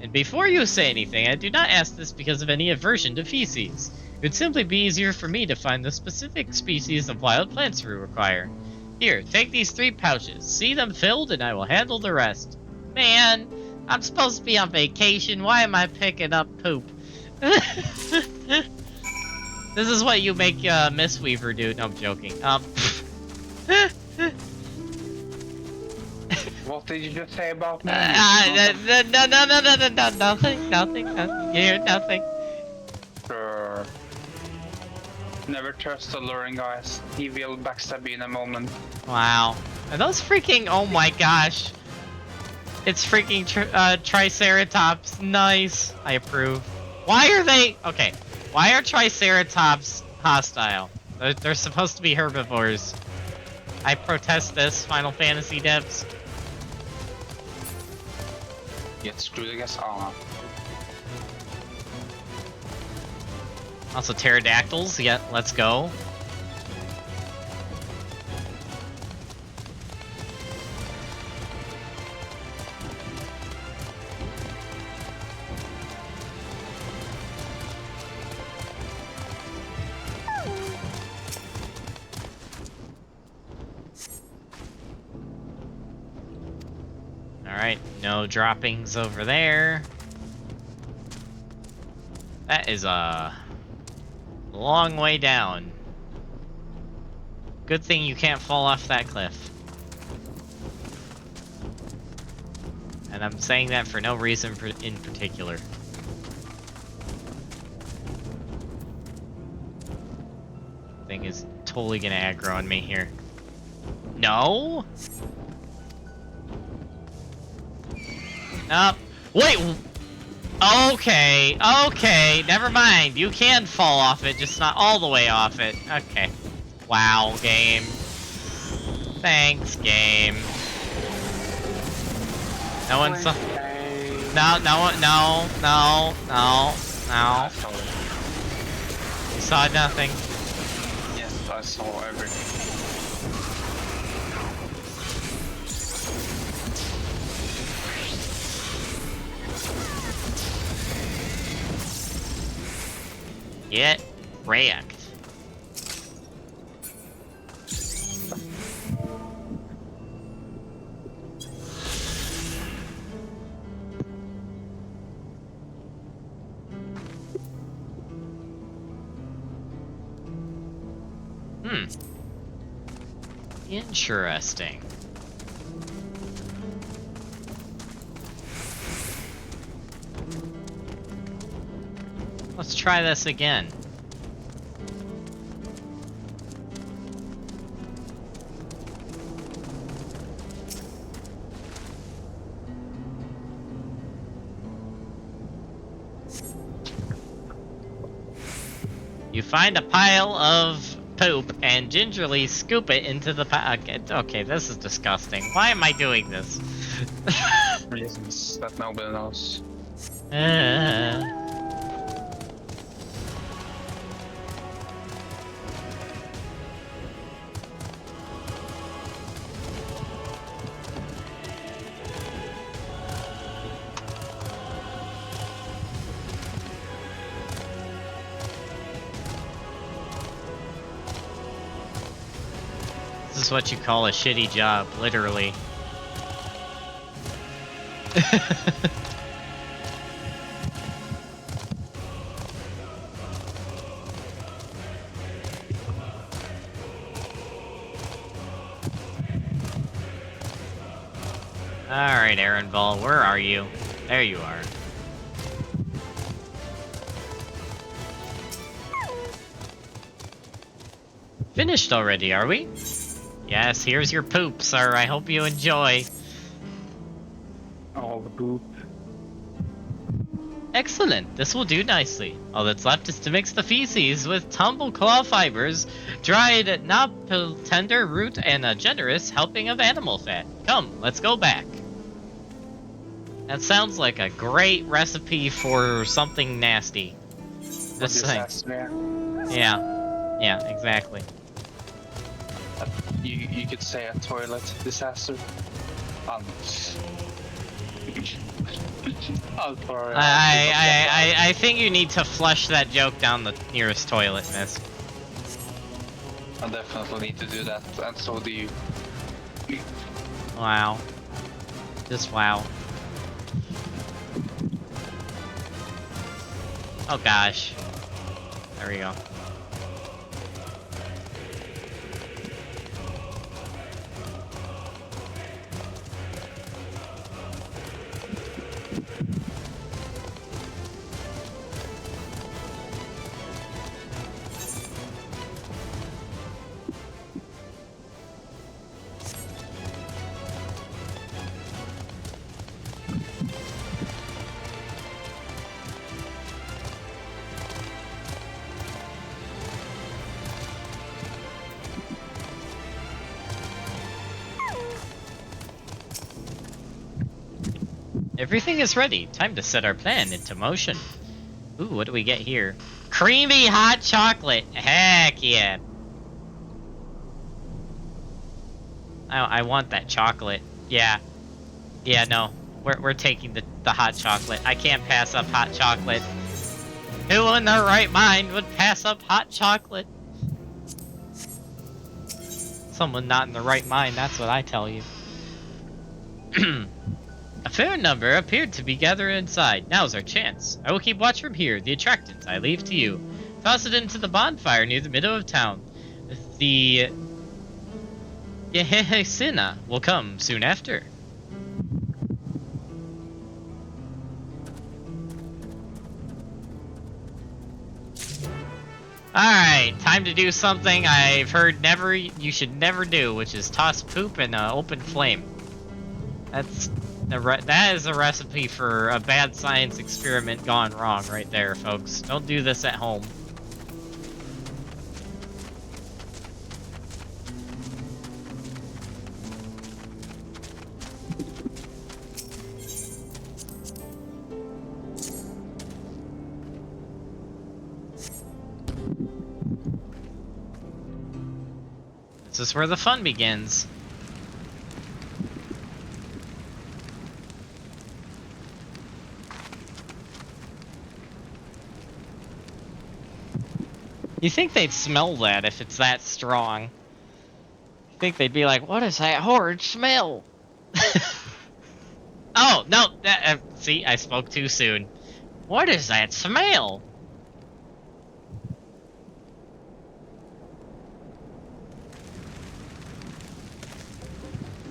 And before you say anything, I do not ask this because of any aversion to feces. It would simply be easier for me to find the specific species of wild plants we require. Here, take these 3 pouches. See them filled and I will handle the rest. Man, I'm supposed to be on vacation. Why am I picking up poop? This is what you make Miss Weaver do. No, I'm joking. What did you just say about me? No, nothing. You hear nothing. Sure. Never trust the luring guys. He will backstab you in a moment. Wow. Are those freaking... Oh my gosh. It's freaking Triceratops. Nice. I approve. Why are they... Okay. Why are Triceratops hostile? They're supposed to be herbivores. I protest this, Final Fantasy devs. Get screwed, I guess. Oh. Also pterodactyls. Yeah, let's go. Alright, no droppings over there. That is a long way down. Good thing you can't fall off that cliff. And I'm saying that for no reason in particular. Thing is totally gonna aggro on me here. No? No. Wait! Okay, never mind. You can fall off it, just not all the way off it. Okay. Wow, game. Thanks, game. No one saw... No. You saw nothing. Yes, I saw everything. Get wrecked. Interesting. Let's try this again. You find a pile of poop and gingerly scoop it into the pile. Okay, this is disgusting. Why am I doing this? Reasons that nobody knows. This is what you call a shitty job, literally. Alright, Aaron Ball, where are you? There you are. Finished already, are we? Yes, here's your poop, sir. I hope you enjoy. All the poop. Excellent, this will do nicely. All that's left is to mix the feces with tumble claw fibers, dried nopal tender root, and a generous helping of animal fat. Come, let's go back. That sounds like a great recipe for something nasty. This thing. Yeah, exactly. You could say a toilet disaster. I'm sorry. I think you need to flush that joke down the nearest toilet, miss. I definitely need to do that, and so do you. Wow. Just wow. Oh gosh. There we go. Everything is ready. Time to set our plan into motion. Ooh, what do we get here? Creamy hot chocolate. Heck yeah. I want that chocolate. Yeah. Yeah, no. We're taking the hot chocolate. I can't pass up hot chocolate. Who in their right mind would pass up hot chocolate? Someone not in the right mind, that's what I tell you. A fair number appeared to be gathered inside. Now's our chance. I will keep watch from here. The attractant I leave to you. Toss it into the bonfire near the middle of town. The Yehehesina will come soon after. Alright, time to do something I've heard you should never do, which is toss poop in an open flame. That is a recipe for a bad science experiment gone wrong right there, folks. Don't do this at home. This is where the fun begins. You think they'd smell that if it's that strong? You think they'd be like, what is that horrid smell? Oh, no, see, I spoke too soon. What is that smell?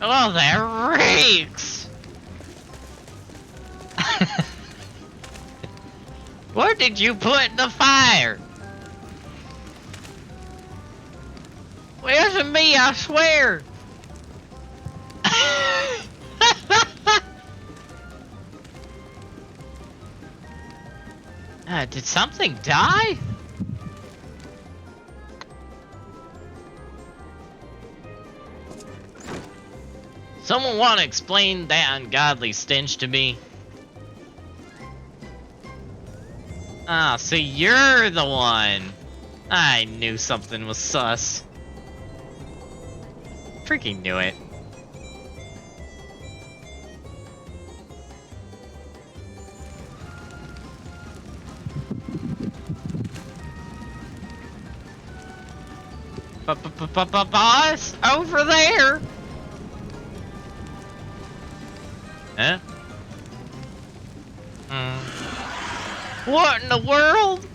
Oh, that reeks! What did you put in the fire? It wasn't me, I swear! Did something die? Someone want to explain that ungodly stench to me? Ah, so you're the one. I knew something was sus. Freaking knew it. Boss, over there. Huh? What in the world?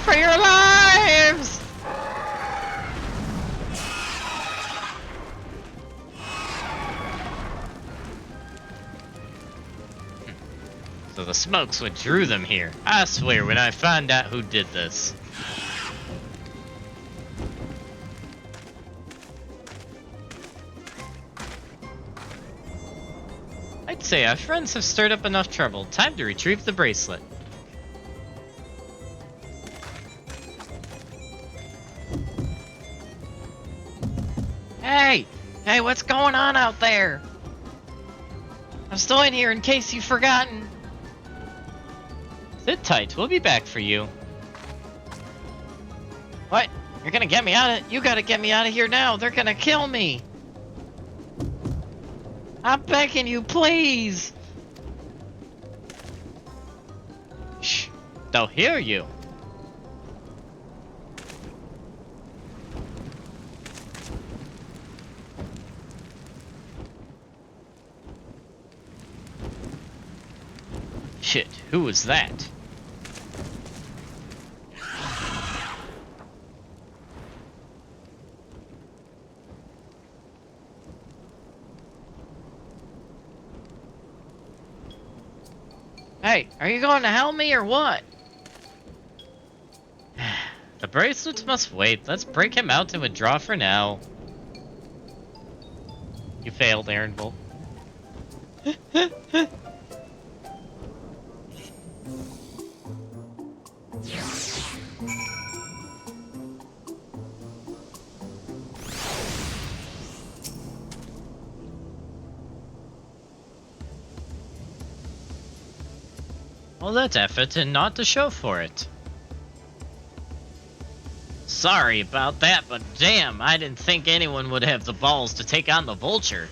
For your lives! So the smoke's what drew them here. I swear, when I find out who did this. I'd say our friends have stirred up enough trouble. Time to retrieve the bracelet. Hey! Hey, what's going on out there? I'm still in here in case you've forgotten. Sit tight, we'll be back for you. What? You're gonna get me out of— You gotta get me out of here now. They're gonna kill me. I'm begging you, please. Shh. They'll hear you. Shit, who was that? Hey, are you going to help me or what? The bracelets must wait. Let's break him out and withdraw for now. You failed, Aaron Bull. Well, that's effort and not to show for it. Sorry about that, but damn, I didn't think anyone would have the balls to take on the vulture.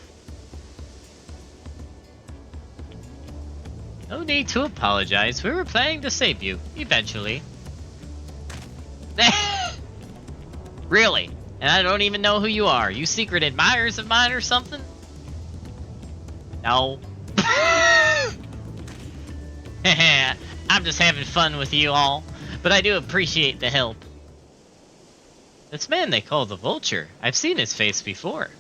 No need to apologize. We were planning to save you, eventually. Really? And I don't even know who you are. You secret admirers of mine or something? No. I'm just having fun with you all, but I do appreciate the help. This man they call the Vulture. I've seen his face before.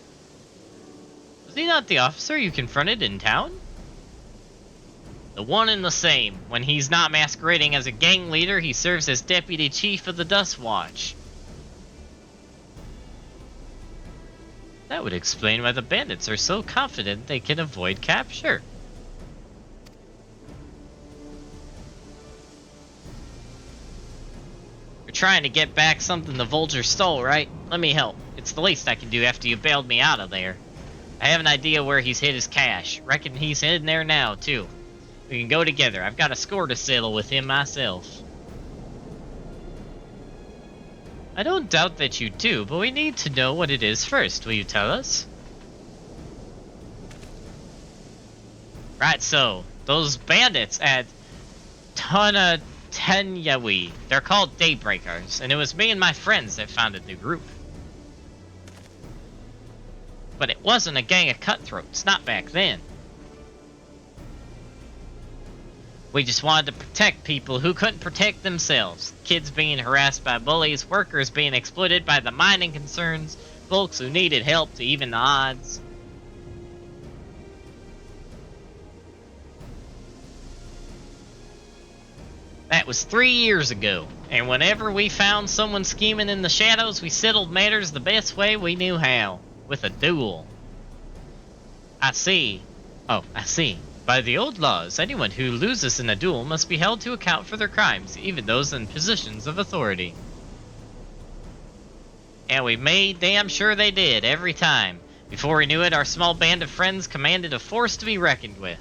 Was he not the officer you confronted in town? The one and the same. When he's not masquerading as a gang leader, he serves as deputy chief of the Dust Watch. That would explain why the bandits are so confident they can avoid capture. You're trying to get back something the Vulture stole, right? Let me help. It's the least I can do after you bailed me out of there. I have an idea where he's hid his cash. Reckon he's hidden there now, too. We can go together. I've got a score to settle with him myself. I don't doubt that you do, but we need to know what it is first. Will you tell us? Right, so those bandits at Tenyawi, they're called Daybreakers, and it was me and my friends that founded the group. But it wasn't a gang of cutthroats, not back then. We just wanted to protect people who couldn't protect themselves. Kids being harassed by bullies, workers being exploited by the mining concerns, folks who needed help to even the odds. That was 3 years ago, and whenever we found someone scheming in the shadows, we settled matters the best way we knew how, with a duel. I see. By the old laws, anyone who loses in a duel must be held to account for their crimes, even those in positions of authority. And we made damn sure they did, every time. Before we knew it, our small band of friends commanded a force to be reckoned with.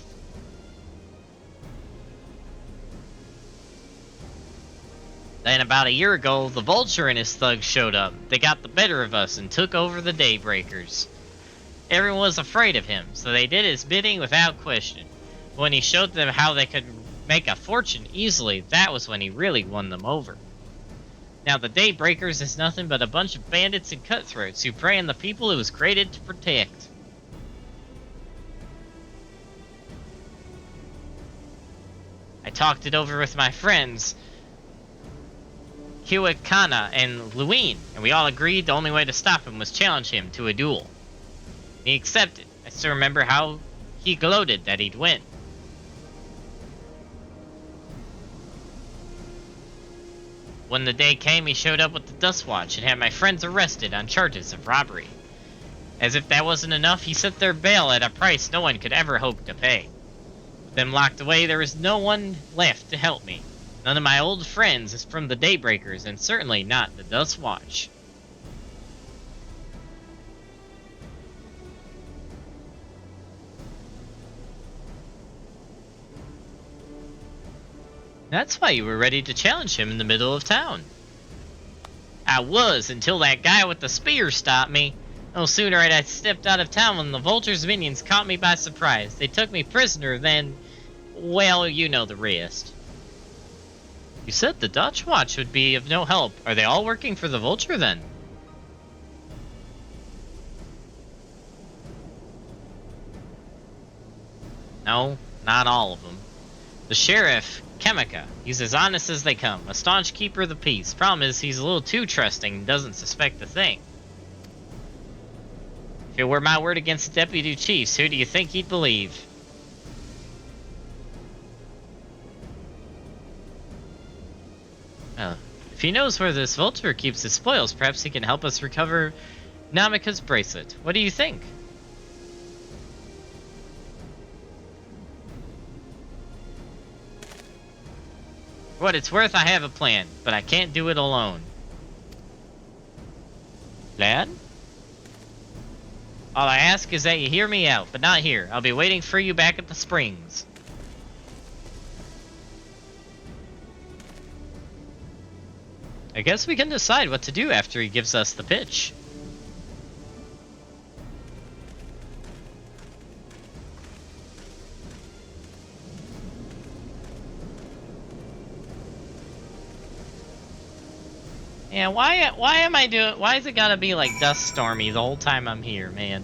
Then about a year ago, the Vulture and his thugs showed up. They got the better of us and took over the Daybreakers. Everyone was afraid of him, so they did his bidding without question. When he showed them how they could make a fortune easily, that was when he really won them over. Now the Daybreakers is nothing but a bunch of bandits and cutthroats who prey on the people it was created to protect. I talked it over with my friends, Kiwakana and Luin, and we all agreed the only way to stop him was challenge him to a duel. He accepted. I still remember how he gloated that he'd win. When the day came, he showed up with the Dust Watch and had my friends arrested on charges of robbery. As if that wasn't enough, he set their bail at a price no one could ever hope to pay. With them locked away, there was no one left to help me. None of my old friends from the Daybreakers, and certainly not the Dust Watch. That's why you were ready to challenge him in the middle of town. I was, until that guy with the spear stopped me. No sooner had I stepped out of town when the Vulture's minions caught me by surprise. They took me prisoner, then... well, you know the rest. You said the Dutch Watch would be of no help. Are they all working for the Vulture, then? No, not all of them. The Sheriff, Chemica, he's as honest as they come. A staunch keeper of the peace. Problem is, he's a little too trusting and doesn't suspect a thing. If it were my word against the deputy chiefs, who do you think he'd believe? Oh, if he knows where this Vulture keeps his spoils, perhaps he can help us recover Namika's bracelet. What do you think? For what it's worth, I have a plan, but I can't do it alone. Lad? All I ask is that you hear me out, but not here. I'll be waiting for you back at the springs. I guess we can decide what to do after he gives us the pitch. Yeah, why am I doing... why is it gotta be like dust stormy the whole time I'm here, man?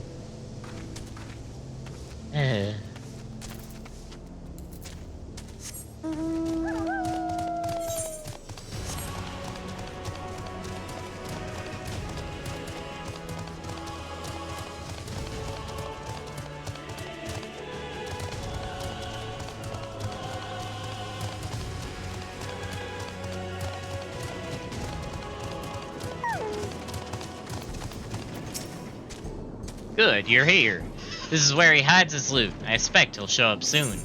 Good, you're here. This is where he hides his loot. I expect he'll show up soon.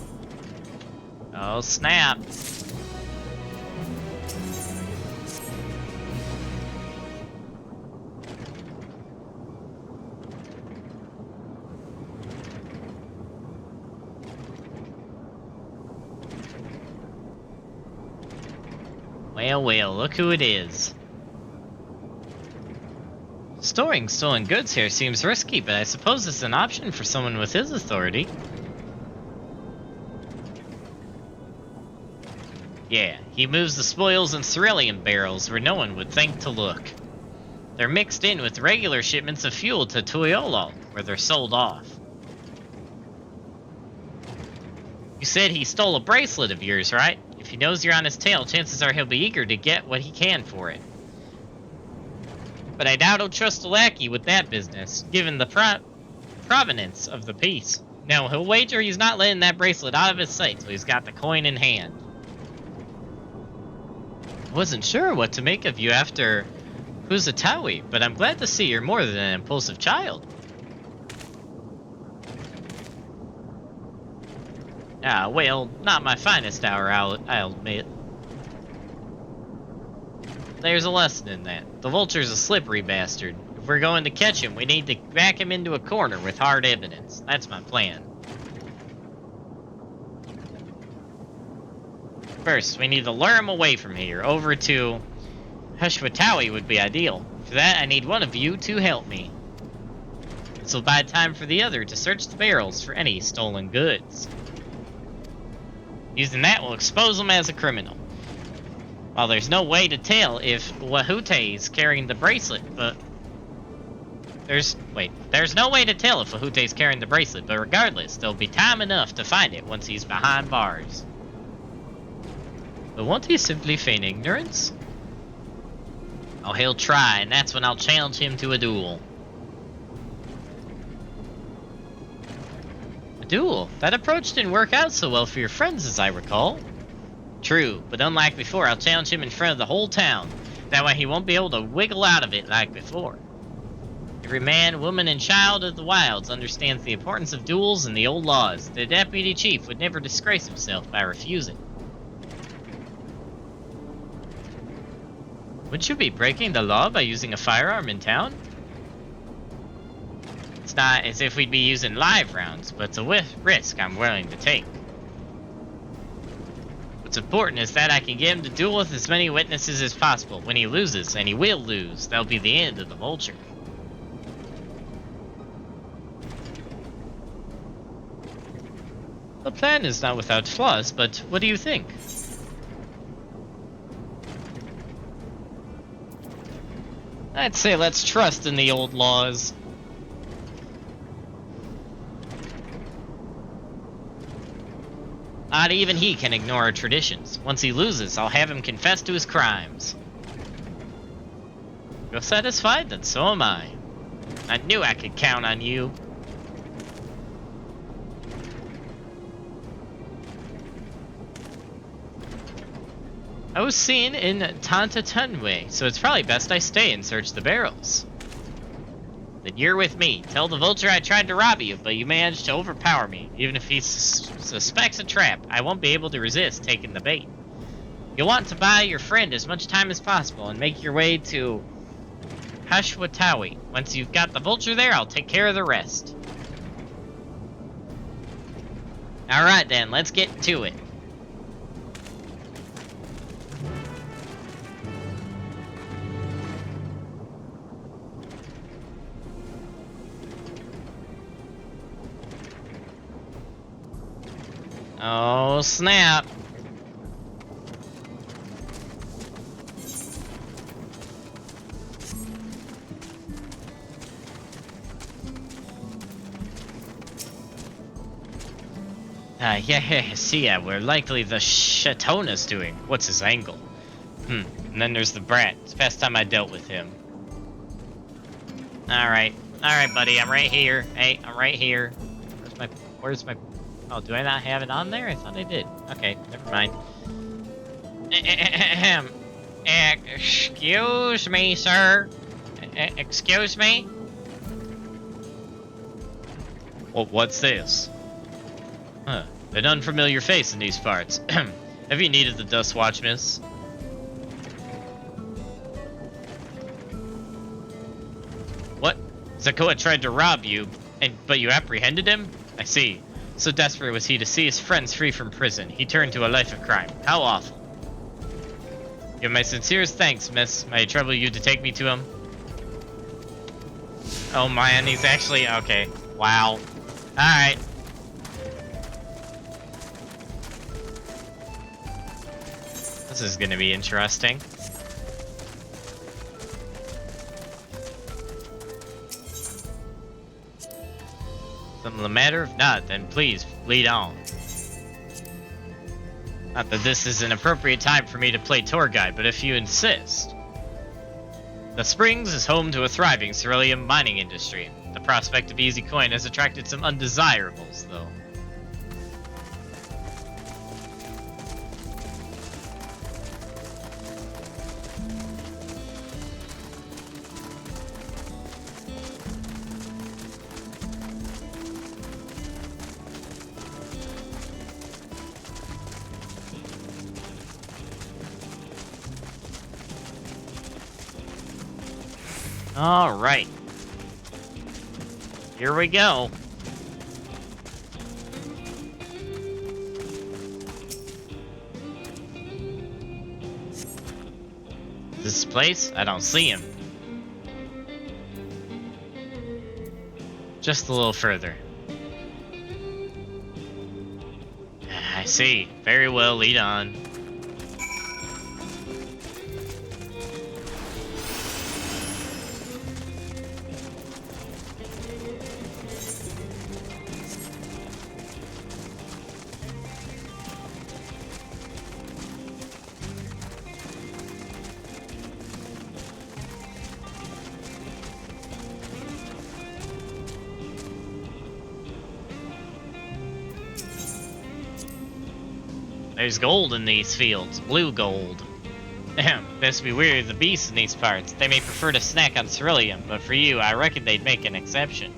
Oh, snap. Well, well, look who it is. Storing stolen goods here seems risky, but I suppose it's an option for someone with his authority. Yeah, he moves the spoils in cerulean barrels where no one would think to look. They're mixed in with regular shipments of fuel to Tuiolol, where they're sold off. You said he stole a bracelet of yours, right? If he knows you're on his tail, chances are he'll be eager to get what he can for it. But I doubt he'll trust a lackey with that business, given the provenance of the piece. No, he'll wager he's not letting that bracelet out of his sight till he's got the coin in hand. I wasn't sure what to make of you after Huzatawi, but I'm glad to see you're more than an impulsive child. Ah, well, not my finest hour, I'll admit. There's a lesson in that. The Vulture's a slippery bastard. If we're going to catch him, we need to back him into a corner with hard evidence. That's my plan. First, we need to lure him away from here, over to Hushwatawi would be ideal. For that, I need one of you to help me. This will buy time for the other to search the barrels for any stolen goods. Using that will expose him as a criminal. While there's no way to tell if Wahute is carrying the bracelet, but... There's no way to tell if Wahute is carrying the bracelet, but regardless, there'll be time enough to find it once he's behind bars. But won't he simply feign ignorance? Oh, he'll try, and that's when I'll challenge him to a duel. A duel? That approach didn't work out so well for your friends, as I recall. True, but unlike before, I'll challenge him in front of the whole town. That way he won't be able to wiggle out of it like before. Every man, woman, and child of the wilds understands the importance of duels and the old laws. The deputy chief would never disgrace himself by refusing. Would you be breaking the law by using a firearm in town? It's not as if we'd be using live rounds, but it's a risk I'm willing to take. What's important is that I can get him to duel with as many witnesses as possible. When he loses, and he will lose, that'll be the end of the Vulture. The plan is not without flaws, but what do you think? I'd say let's trust in the old laws. Not even he can ignore our traditions. Once he loses, I'll have him confess to his crimes. You're satisfied? Then so am I. I knew I could count on you. I was seen in Tantatunwe, so it's probably best I stay and search the barrels. Then you're with me. Tell the Vulture I tried to rob you, but you managed to overpower me. Even if he suspects a trap, I won't be able to resist taking the bait. You'll want to buy your friend as much time as possible and make your way to Hashwatawi. Once you've got the Vulture there, I'll take care of the rest. Alright then, let's get to it. Oh, snap. Yeah, see, we're likely the Shatona's doing. What's his angle? And then there's the brat. It's the past time I dealt with him. Alright, buddy, I'm right here. Hey, I'm right here. Where's my... Oh, do I not have it on there? I thought I did. Okay, never mind. Excuse me, sir. Excuse me? Well, what's this? Huh. An unfamiliar face in these parts. Have you needed the Dust Watch, miss? What? Zakoa tried to rob you, but you apprehended him? I see. So desperate was he to see his friends free from prison, he turned to a life of crime. How awful. You have my sincerest thanks, miss. May I trouble you to take me to him? Oh man, he's actually... Okay. Wow. Alright. This is gonna be interesting. Something the matter? If not, then please, lead on. Not that this is an appropriate time for me to play tour guide, but if you insist. The Springs is home to a thriving cerulean mining industry. The prospect of easy coin has attracted some undesirables, though. All right. Here we go. This place? I don't see him. Just a little further. I see. Very well, lead on. There's gold in these fields, blue gold. Best be wary of the beasts in these parts. They may prefer to snack on ceruleum, but for you, I reckon they'd make an exception.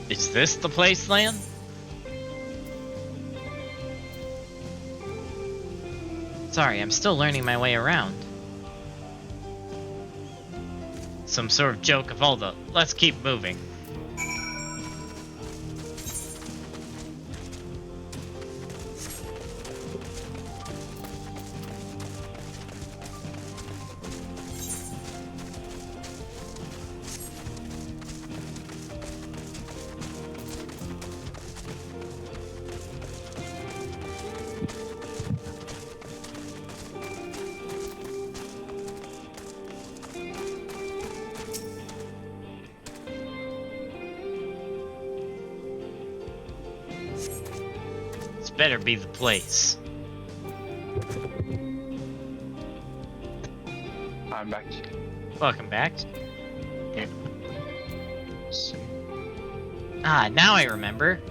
Is this the place, Lan? Sorry, I'm still learning my way around. Some sort of joke of all the let's keep moving. Better be the place. I'm back. Welcome back. Ah, now I remember.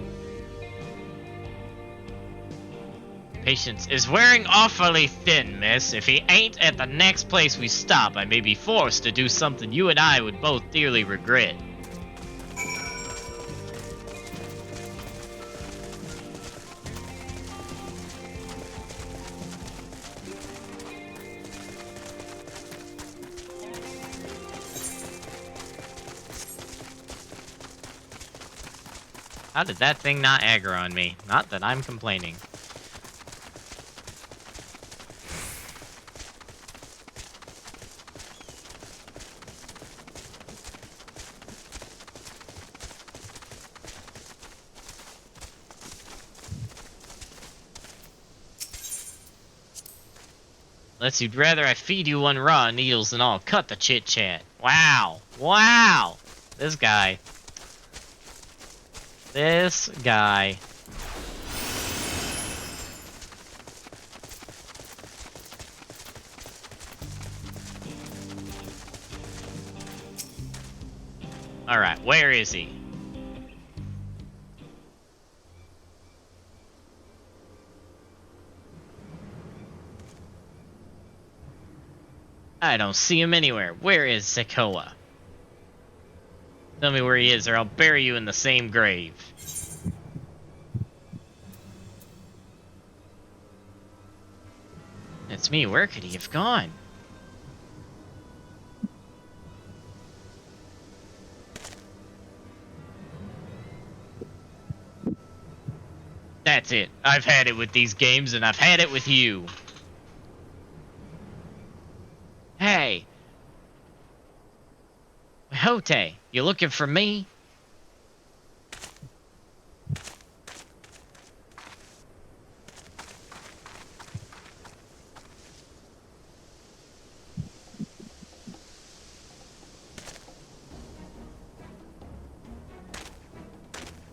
Patience is wearing awfully thin, miss. If he ain't at the next place we stop, I may be forced to do something you and I would both dearly regret. How did that thing not aggro on me? Not that I'm complaining. Unless you'd rather I feed you one raw needles and all. Cut the chit-chat. Wow. Wow. This guy. This guy. Alright, where is he? I don't see him anywhere. Where is Sekoa? Tell me where he is, or I'll bury you in the same grave. It's me. Where could he have gone? That's it. I've had it with these games, and I've had it with you. Hey. Hote, you looking for me?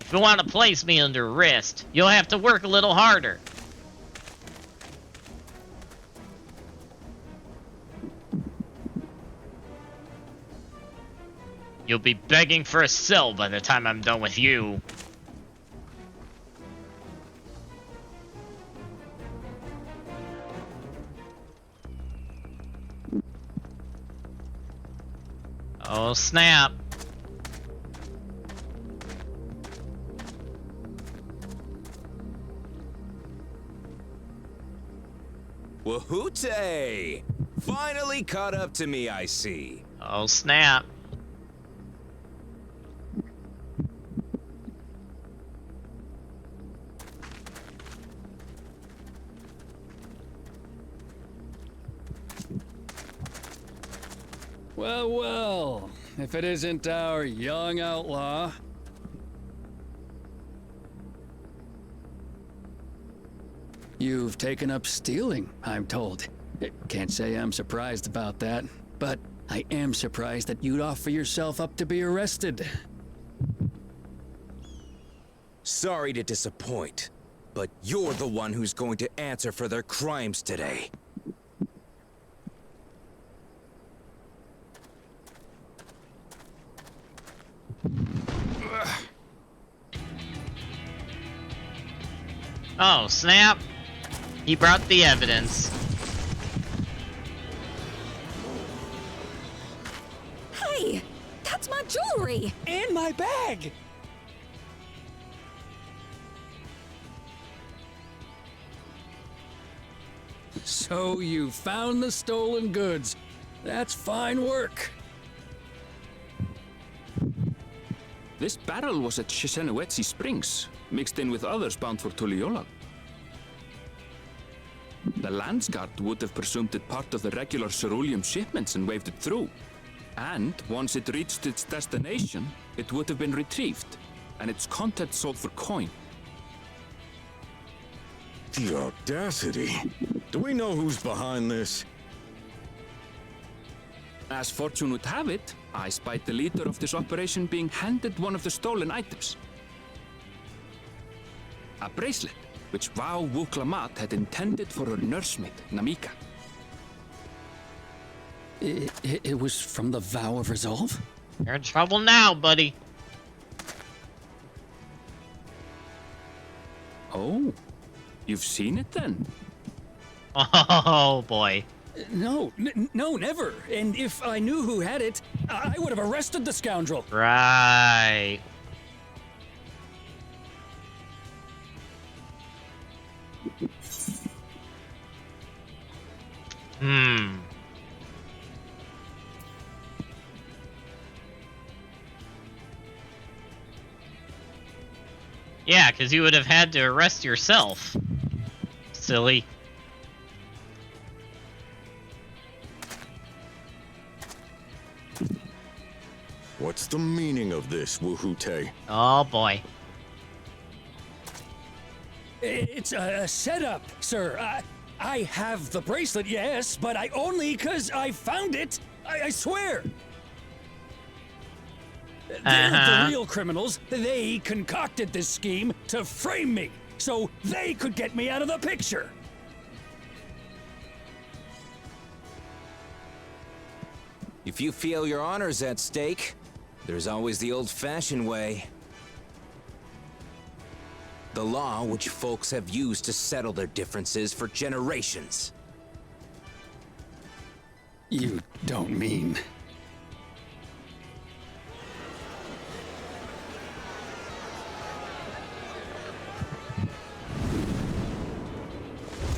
If you want to place me under arrest, you'll have to work a little harder. You'll be begging for a cell by the time I'm done with you. Oh, snap. Wahoote! Finally caught up to me, I see. Oh, snap. Well, well, if it isn't our young outlaw. You've taken up stealing, I'm told. Can't say I'm surprised about that, but I am surprised that you'd offer yourself up to be arrested. Sorry to disappoint, but you're the one who's going to answer for their crimes today. Oh, snap! He brought the evidence. Hey! That's my jewelry! And my bag! So you found the stolen goods. That's fine work. This barrel was at Shisenuetsi Springs, mixed in with others bound for Tuliyola. The Landsguard would have presumed it part of the regular ceruleum shipments and waved it through. And once it reached its destination, it would have been retrieved, and its contents sold for coin. The audacity. Do we know who's behind this? As fortune would have it, I spied the leader of this operation being handed one of the stolen items. A bracelet, which Vau Wuklamat had intended for her nursemaid, Namika. It was from the Vow of Resolve? You're in trouble now, buddy. Oh, you've seen it then? Oh, boy. No, no, never. And if I knew who had it, I would have arrested the scoundrel. Right. Yeah, because you would have had to arrest yourself. Silly. What's the meaning of this, Wuhute? Oh, boy. It's a setup, sir. I have the bracelet, yes, but I only because I found it. I swear. They're the real criminals. They concocted this scheme to frame me, so they could get me out of the picture. If you feel your honor's at stake, there's always the old-fashioned way. The law which folks have used to settle their differences for generations. You don't mean...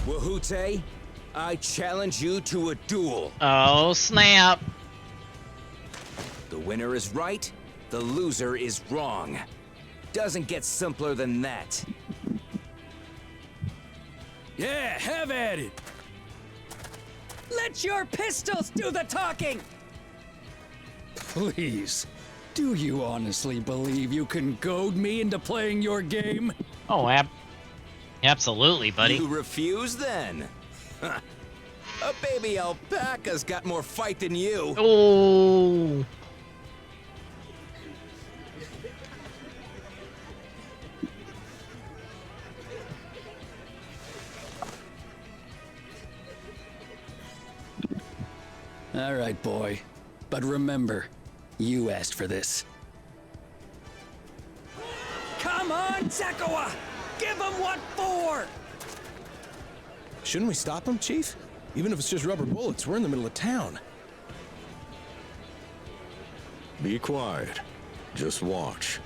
Wuhute, I challenge you to a duel. Oh, snap. The winner is right, the loser is wrong. Doesn't get simpler than that. Yeah, have at it. Let your pistols do the talking! Please, do you honestly believe you can goad me into playing your game? Oh, absolutely, buddy. You refuse then? A baby alpaca's got more fight than you. Oh. All right, boy. But remember, you asked for this. Come on, Zakawa! Give him what for! Shouldn't we stop him, Chief? Even if it's just rubber bullets, we're in the middle of town. Be quiet. Just watch.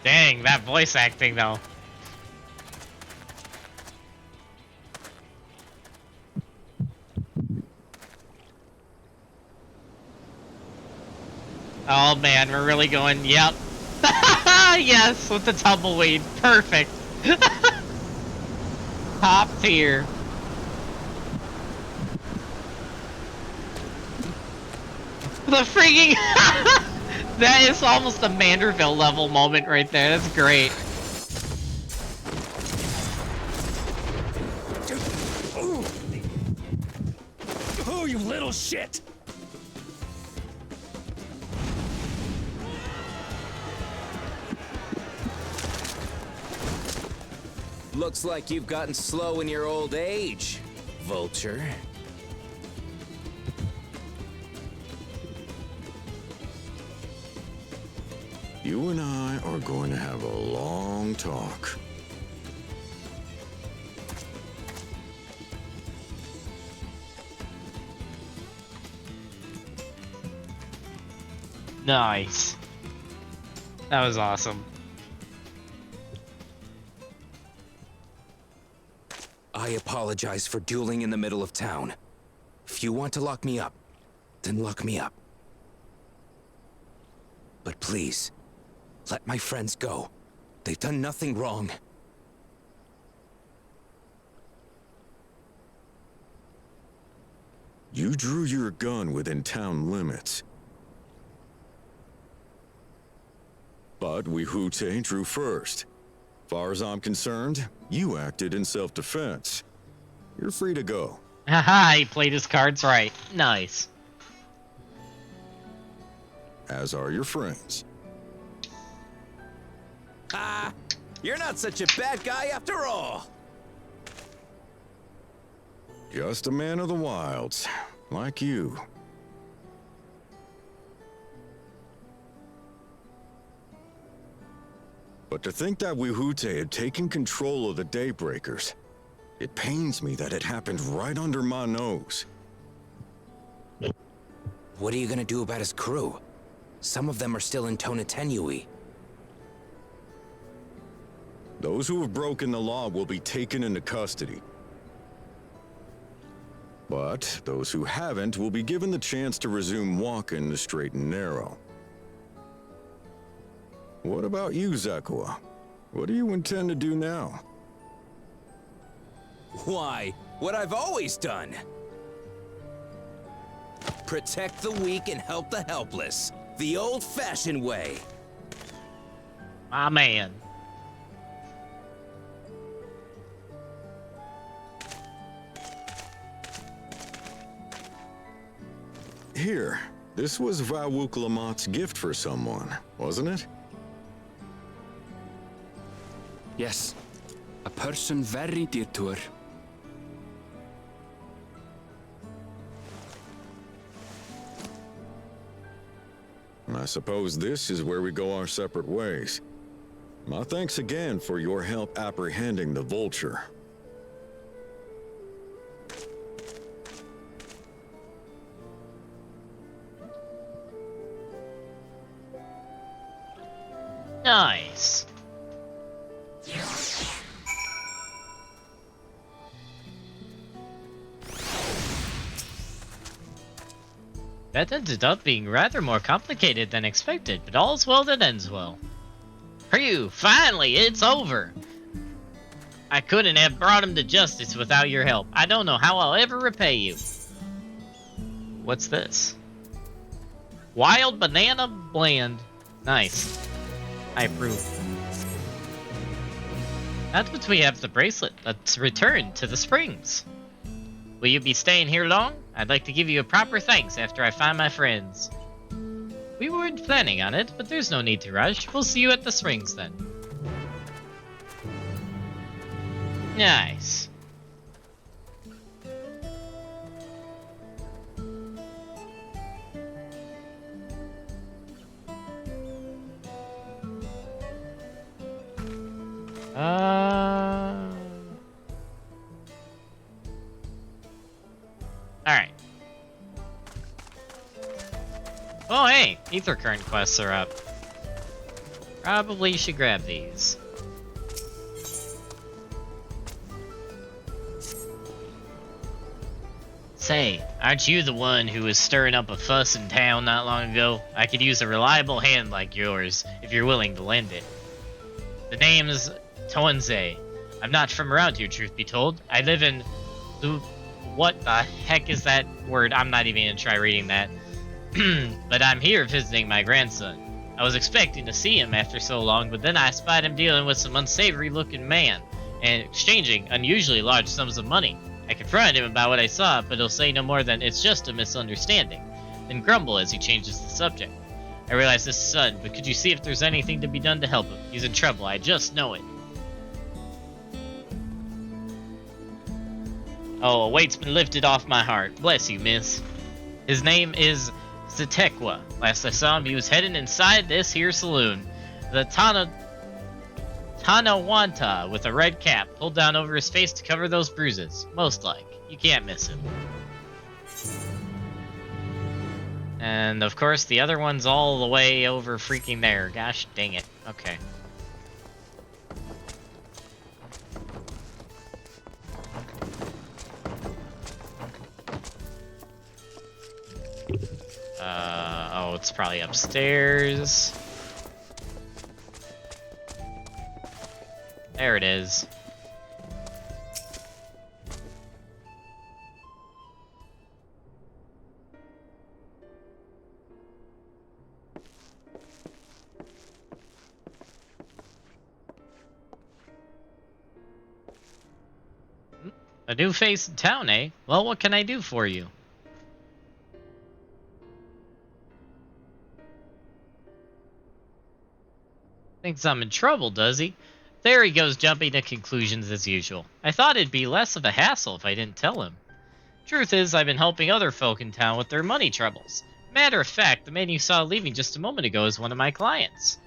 Dang, that voice acting, though. Oh man, we're really going, yep. Yes, with the tumbleweed. Perfect. Top tier. The freaking... That is almost a Manderville level moment right there. That's great. bullshit! Looks like you've gotten slow in your old age, Vulture. You and I are going to have a long talk. Nice. That was awesome. I apologize for dueling in the middle of town. If you want to lock me up, then lock me up. But please, let my friends go. They've done nothing wrong. You drew your gun within town limits. But Wihute drew first. Far as I'm concerned, you acted in self-defense. You're free to go. Haha, he played his cards right. Nice. As are your friends. Ah, you're not such a bad guy after all. Just a man of the wilds, like you. But to think that Wihute had taken control of the Daybreakers, it pains me that it happened right under my nose. What are you gonna do about his crew? Some of them are still in Tonatenui. Those who have broken the law will be taken into custody. But those who haven't will be given the chance to resume walking the straight and narrow. What about you, Zakua? What do you intend to do now? Why, what I've always done. Protect the weak and help the helpless. The old-fashioned way. My man. Here, this was Vawuklamat's gift for someone, wasn't it? Yes, a person very dear to her. I suppose this is where we go our separate ways. My thanks again for your help apprehending the Vulture. Nice. That ended up being rather more complicated than expected, but all's well that ends well. Phew, finally, it's over! I couldn't have brought him to justice without your help. I don't know how I'll ever repay you. What's this? Wild Banana Blend. Nice. I approve. Now that we have the bracelet, let's return to the springs. Will you be staying here long? I'd like to give you a proper thanks after I find my friends. We weren't planning on it, but there's no need to rush. We'll see you at the springs then. Nice. Alright. Oh hey, ether current quests are up. Probably should grab these. Say, aren't you the one who was stirring up a fuss in town not long ago? I could use a reliable hand like yours, if you're willing to lend it. The name's Toanze. I'm not from around here, truth be told. I live in... What the heck is that word? I'm not even gonna try reading that. But I'm here visiting my grandson. I was expecting to see him after so long, but then I spied him dealing with some unsavory looking man, and exchanging unusually large sums of money. I confronted him about what I saw, but he'll say no more than, "It's just a misunderstanding," then grumble as he changes the subject. I realize this is sudden, but could you see if there's anything to be done to help him? He's in trouble, I just know it. Oh, a weight's been lifted off my heart. Bless you, miss. His name is Zatekwa. Last I saw him, he was heading inside this here saloon. The Tanawanta with a red cap pulled down over his face to cover those bruises. Most like. You can't miss him. And of course, the other one's all the way over freaking there. Gosh dang it. Okay. Oh, it's probably upstairs. There it is. A new face in town, eh? Well, what can I do for you? Thinks I'm in trouble, does he? There he goes, jumping to conclusions as usual. I thought it'd be less of a hassle if I didn't tell him. Truth is, I've been helping other folk in town with their money troubles. Matter of fact, the man you saw leaving just a moment ago is one of my clients.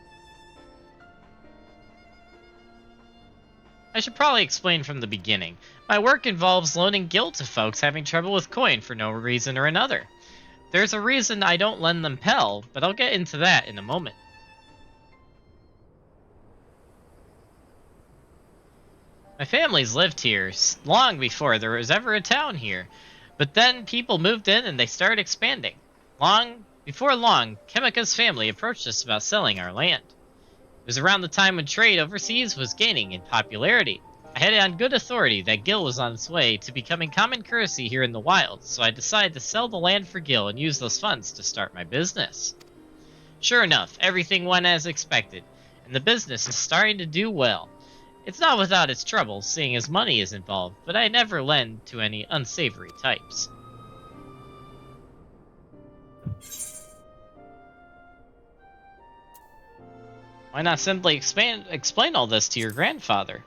I should probably explain from the beginning. My work involves loaning gil to folks having trouble with coin for no reason or another. There's a reason I don't lend them pel, but I'll get into that in a moment. My family's lived here long before there was ever a town here, but then people moved in and they started expanding. Before long, Kemika's family approached us about selling our land. It was around the time when trade overseas was gaining in popularity. I had it on good authority that gil was on its way to becoming common currency here in the wilds, so I decided to sell the land for gil and use those funds to start my business. Sure enough, everything went as expected, and the business is starting to do well. It's not without its troubles, seeing as money is involved, but I never lend to any unsavory types. Why not simply explain all this to your grandfather?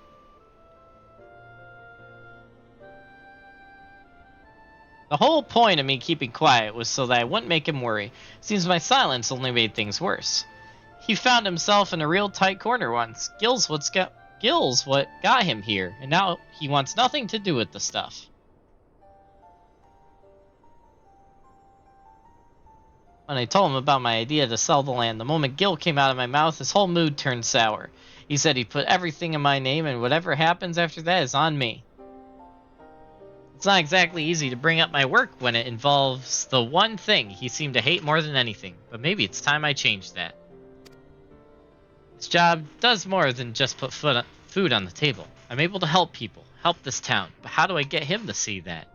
The whole point of me keeping quiet was so that I wouldn't make him worry. Seems my silence only made things worse. He found himself in a real tight corner once. Gil's what got him here, and now he wants nothing to do with the stuff. When I told him about my idea to sell the land, the moment Gil came out of my mouth, his whole mood turned sour. He said he'd put everything in my name, and whatever happens after that is on me. It's not exactly easy to bring up my work when it involves the one thing he seemed to hate more than anything, but maybe it's time I changed that. This job does more than just put food on the table. I'm able to help people, help this town, but how do I get him to see that?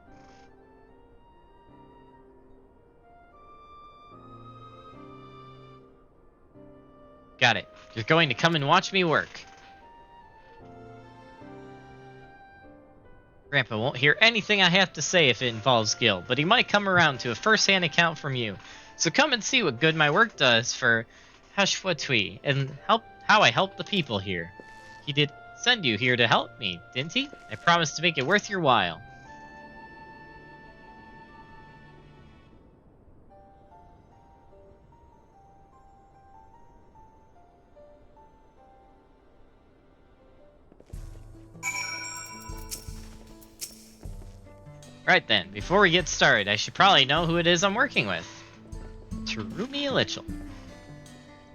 Got it. You're going to come and watch me work. Grandpa won't hear anything I have to say if it involves Gil, but he might come around to a first-hand account from you. So come and see what good my work does for Hashwatui and how I help the people here. He did send you here to help me, didn't he? I promised to make it worth your while. Right then, before we get started, I should probably know who it is I'm working with. Terumi Litchell.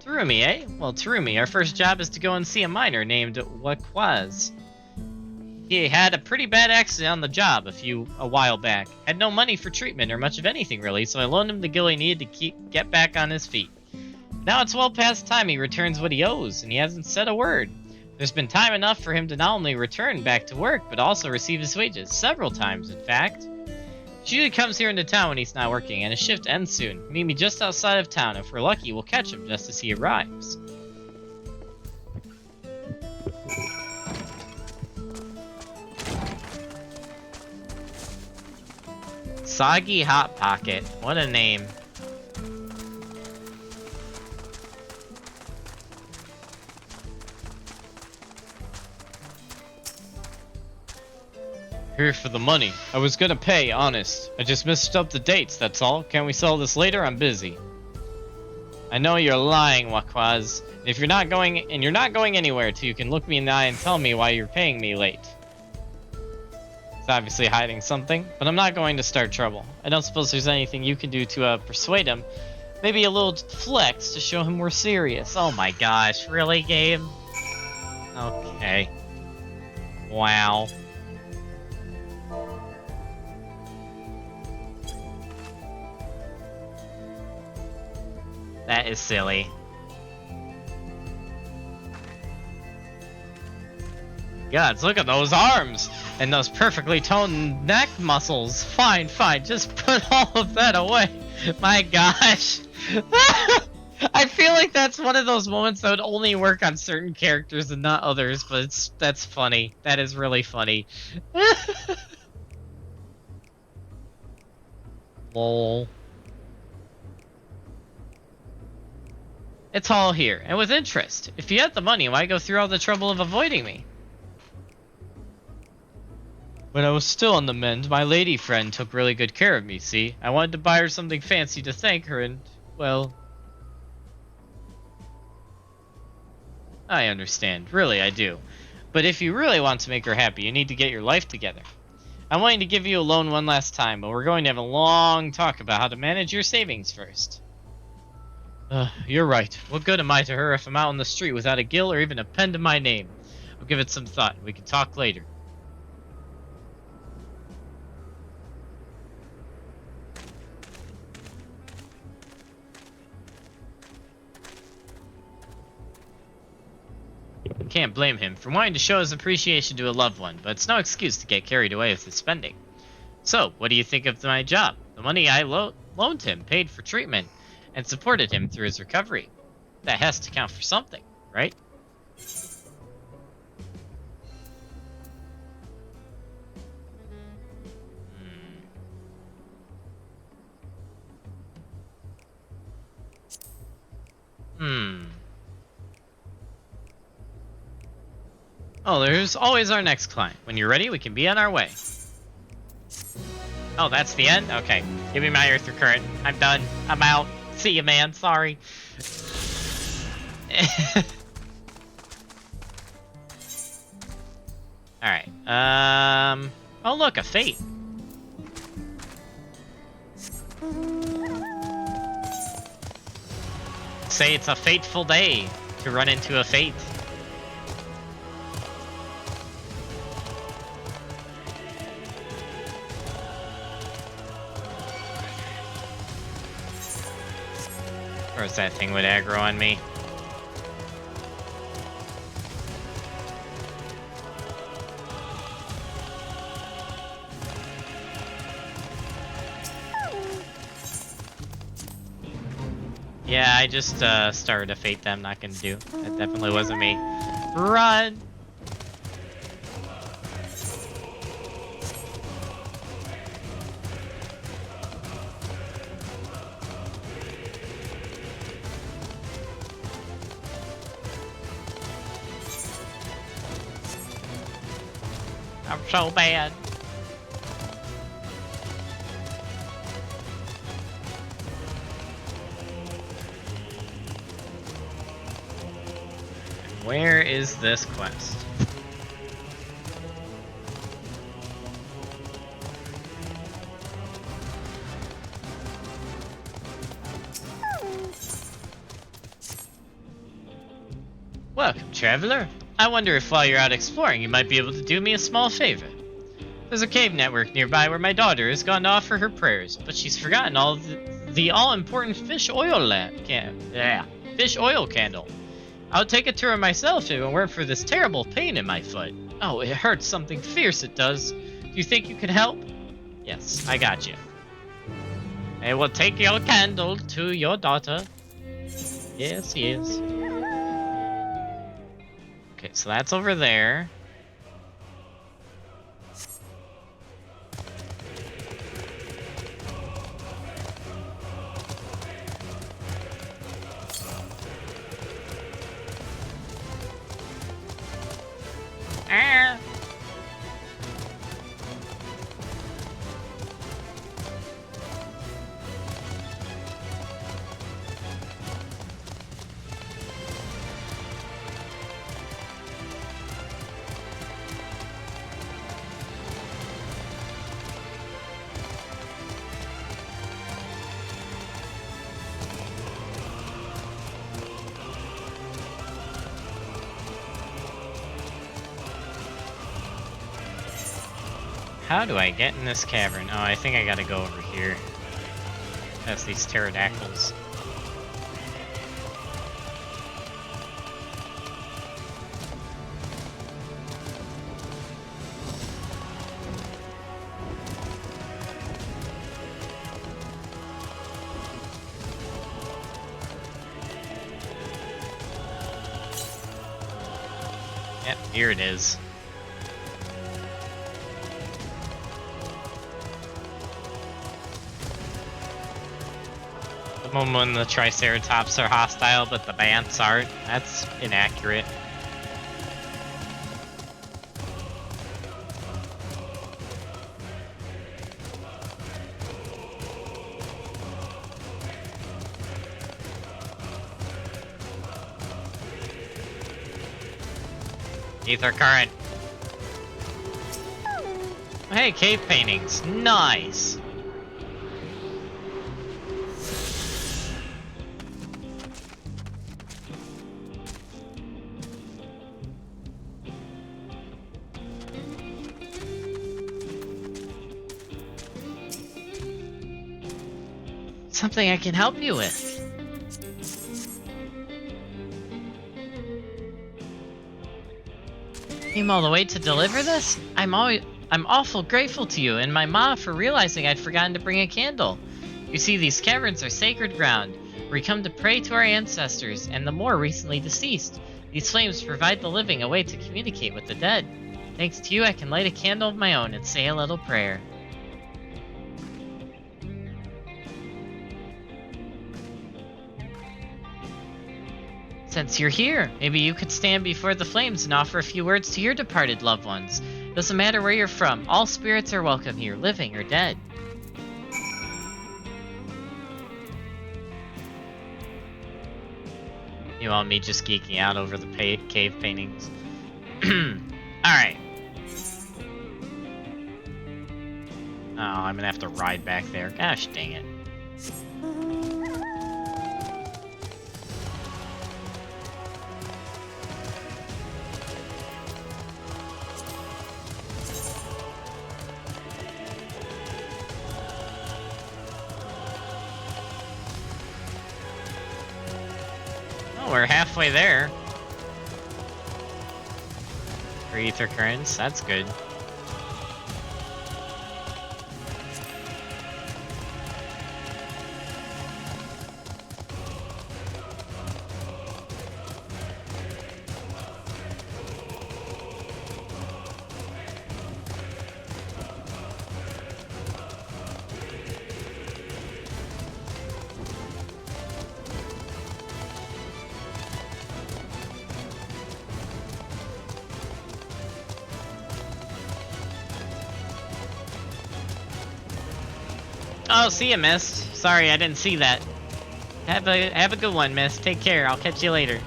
Terumi, eh? Well, Terumi, our first job is to go and see a miner named Wakwaz. He had a pretty bad accident on the job a while back. Had no money for treatment or much of anything really, so I loaned him the gil he needed to get back on his feet. Now it's well past time he returns what he owes, and he hasn't said a word. There's been time enough for him to not only return back to work, but also receive his wages, several times in fact. He usually comes here into town when he's not working, and his shift ends soon. Meet me just outside of town. If we're lucky, we'll catch him just as he arrives. Soggy Hot Pocket. What a name. Here for the money. I was gonna pay, honest. I just messed up the dates, that's all. Can't we sell this later? I'm busy. I know you're lying, Wakwaz. If you're not going anywhere till you can look me in the eye and tell me why you're paying me late. He's obviously hiding something, but I'm not going to start trouble. I don't suppose there's anything you can do to persuade him. Maybe a little flex to show him we're serious. Oh my gosh, really, game? Okay. Wow. That is silly. Gods, look at those arms! And those perfectly toned neck muscles. Fine, fine, just put all of that away. My gosh. I feel like that's one of those moments that would only work on certain characters and not others, but that's funny. That is really funny. Lol. It's all here, and with interest. If you had the money, why go through all the trouble of avoiding me? When I was still on the mend, my lady friend took really good care of me, see? I wanted to buy her something fancy to thank her, and, well... I understand. Really, I do. But if you really want to make her happy, you need to get your life together. I'm wanting to give you a loan one last time, but we're going to have a long talk about how to manage your savings first. You're right. What good am I to her if I'm out on the street without a gill or even a pen to my name? I'll give it some thought. We can talk later. Can't blame him for wanting to show his appreciation to a loved one, but it's no excuse to get carried away with his spending. So, what do you think of my job? The money I loaned him paid for treatment and supported him through his recovery. That has to count for something, right? Oh, there's always our next client. When you're ready, we can be on our way. Oh, that's the end? Okay. Give me my earth recurrent. I'm done. I'm out. See you, man. Sorry. Alright. Oh, look, a fate. Say it's a fateful day to run into a fate. Or is that thing would aggro on me? Yeah, I just started a fate that I'm not gonna do. That definitely wasn't me. Run! I'm so bad. Where is this quest? Welcome, traveler. I wonder if while you're out exploring, you might be able to do me a small favor. There's a cave network nearby where my daughter has gone to offer her prayers, but she's forgotten all the all-important fish oil candle. I would take it to her myself if it weren't for this terrible pain in my foot. Oh, it hurts something fierce, it does. Do you think you could help? Yes, I got you. I will take your candle to your daughter. Yes, yes. Okay, so that's over there. how do I get in this cavern? Oh, I think I gotta go over here. That's these pterodactyls. Yep, here it is. The one when the Triceratops are hostile, but the Bants aren't. That's inaccurate. Ether current. Hey, cave paintings. Nice. Something I can help you with. Came all the way to deliver this? I'm awful grateful to you and my ma for realizing I'd forgotten to bring a candle. You see, these caverns are sacred ground, where we come to pray to our ancestors and the more recently deceased. These flames provide the living a way to communicate with the dead. Thanks to you, I can light a candle of my own and say a little prayer. Since you're here, maybe you could stand before the flames and offer a few words to your departed loved ones. Doesn't matter where you're from, all spirits are welcome here, living or dead. You want me just geeking out over the cave paintings? Alright. Oh, I'm gonna have to ride back there. Gosh dang it. We're halfway there. 3 ether currents, that's good. Oh, see ya, Mist. Sorry, I didn't see that. Have a good one, Mist. Take care. I'll catch you later.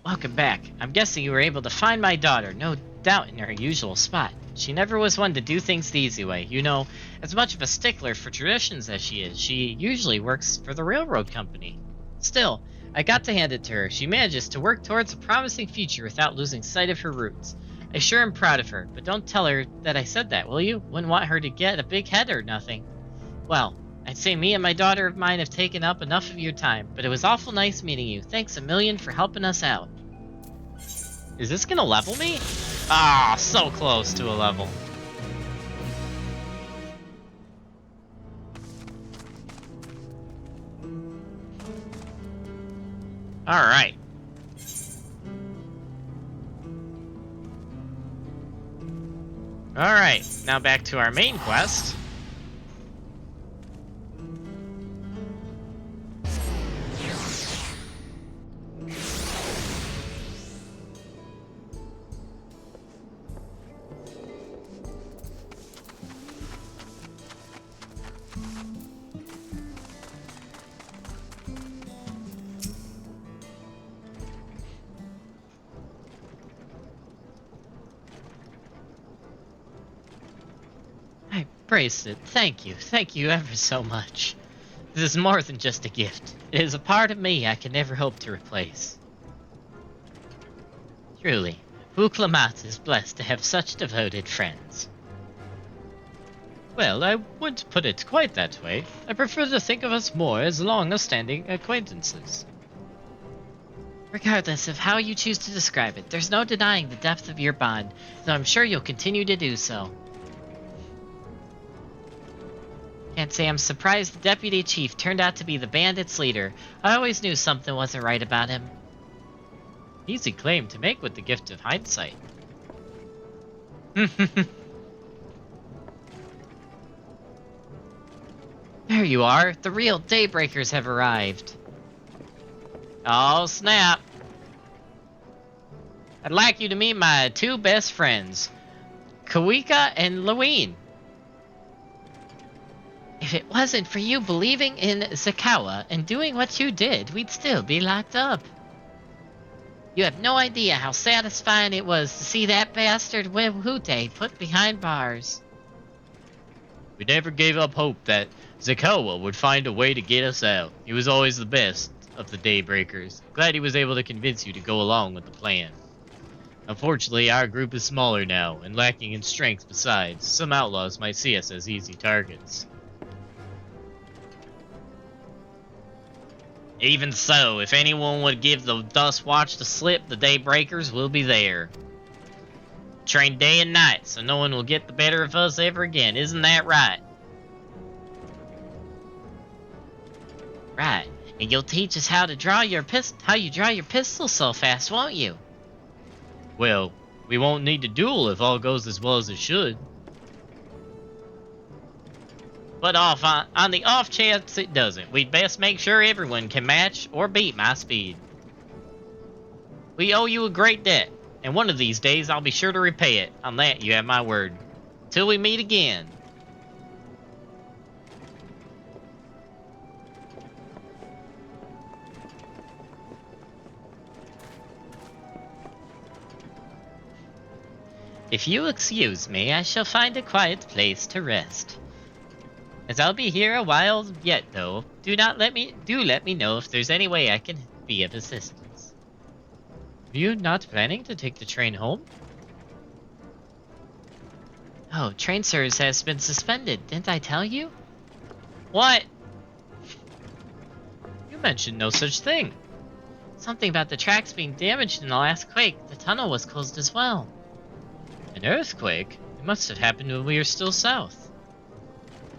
Welcome back. I'm guessing you were able to find my daughter, no doubt in her usual spot. She never was one to do things the easy way. You know, as much of a stickler for traditions as she is, she usually works for the railroad company. Still, I got to hand it to her. She manages to work towards a promising future without losing sight of her roots. I sure am proud of her, but don't tell her that I said that, will you? Wouldn't want her to get a big head or nothing. Well, I'd say me and my daughter of mine have taken up enough of your time, but it was awful nice meeting you. Thanks a million for helping us out. Is this gonna level me? Ah, so close to a level. Alright. Alright, now back to our main quest. Bracelet, thank you. Thank you ever so much. This is more than just a gift. It is a part of me I can never hope to replace. Truly, Buklamat is blessed to have such devoted friends. Well, I wouldn't put it quite that way. I prefer to think of us more as long-standing acquaintances. Regardless of how you choose to describe it, there's no denying the depth of your bond, though I'm sure you'll continue to do so. Can't say I'm surprised the Deputy Chief turned out to be the bandits' leader. I always knew something wasn't right about him. Easy claim to make with the gift of hindsight. There you are. The real Daybreakers have arrived. Oh, snap. I'd like you to meet my two best friends, Kawika and Lewin. If it wasn't for you believing in Zakawa and doing what you did, we'd still be locked up. You have no idea how satisfying it was to see that bastard Wehute put behind bars. We never gave up hope that Zakawa would find a way to get us out. He was always the best of the Daybreakers. Glad he was able to convince you to go along with the plan. Unfortunately, our group is smaller now, and lacking in strength besides. Some outlaws might see us as easy targets. Even so, if anyone would give the Dust Watch the slip, the Daybreakers will be there. Train day and night, so no one will get the better of us ever again. Isn't that right? Right. And you'll teach us how to draw your pistol so fast, won't you? Well, we won't need to duel if all goes as well as it should. But on the off chance it doesn't, we'd best make sure everyone can match or beat my speed. We owe you a great debt, and one of these days I'll be sure to repay it. On that you have my word. Till we meet again. If you excuse me, I shall find a quiet place to rest. As I'll be here a while yet, though, do let me know if there's any way I can be of assistance. Are you not planning to take the train home? Oh, train service has been suspended, didn't I tell you? What? You mentioned no such thing. Something about the tracks being damaged in the last quake. The tunnel was closed as well. An earthquake? It must have happened when we were still south.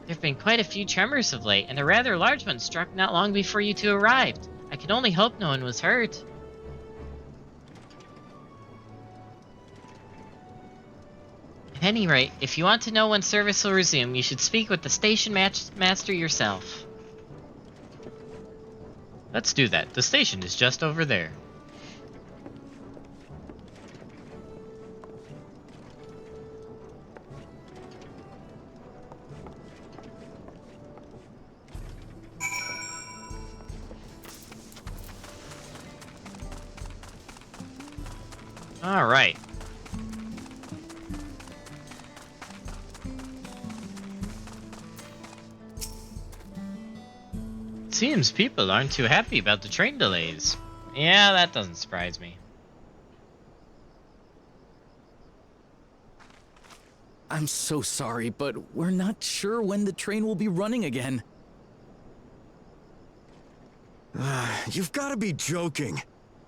There have been quite a few tremors of late, and a rather large one struck not long before you two arrived. I can only hope no one was hurt. At any rate, if you want to know when service will resume, you should speak with the station master yourself. Let's do that. The station is just over there. All right. Seems people aren't too happy about the train delays. Yeah, that doesn't surprise me. I'm so sorry, but we're not sure when the train will be running again. You've got to be joking.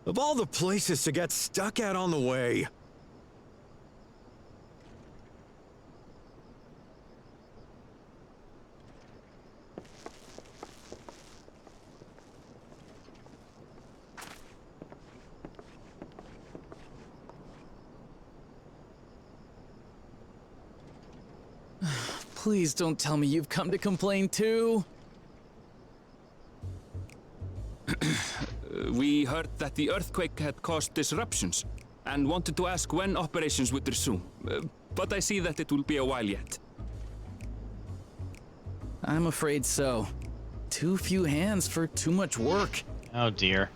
Of all the places to get stuck at on the way. Please don't tell me you've come to complain too. We heard that the earthquake had caused disruptions and wanted to ask when operations would resume. But I see that it will be a while yet. I'm afraid so. Too few hands for too much work. Oh dear.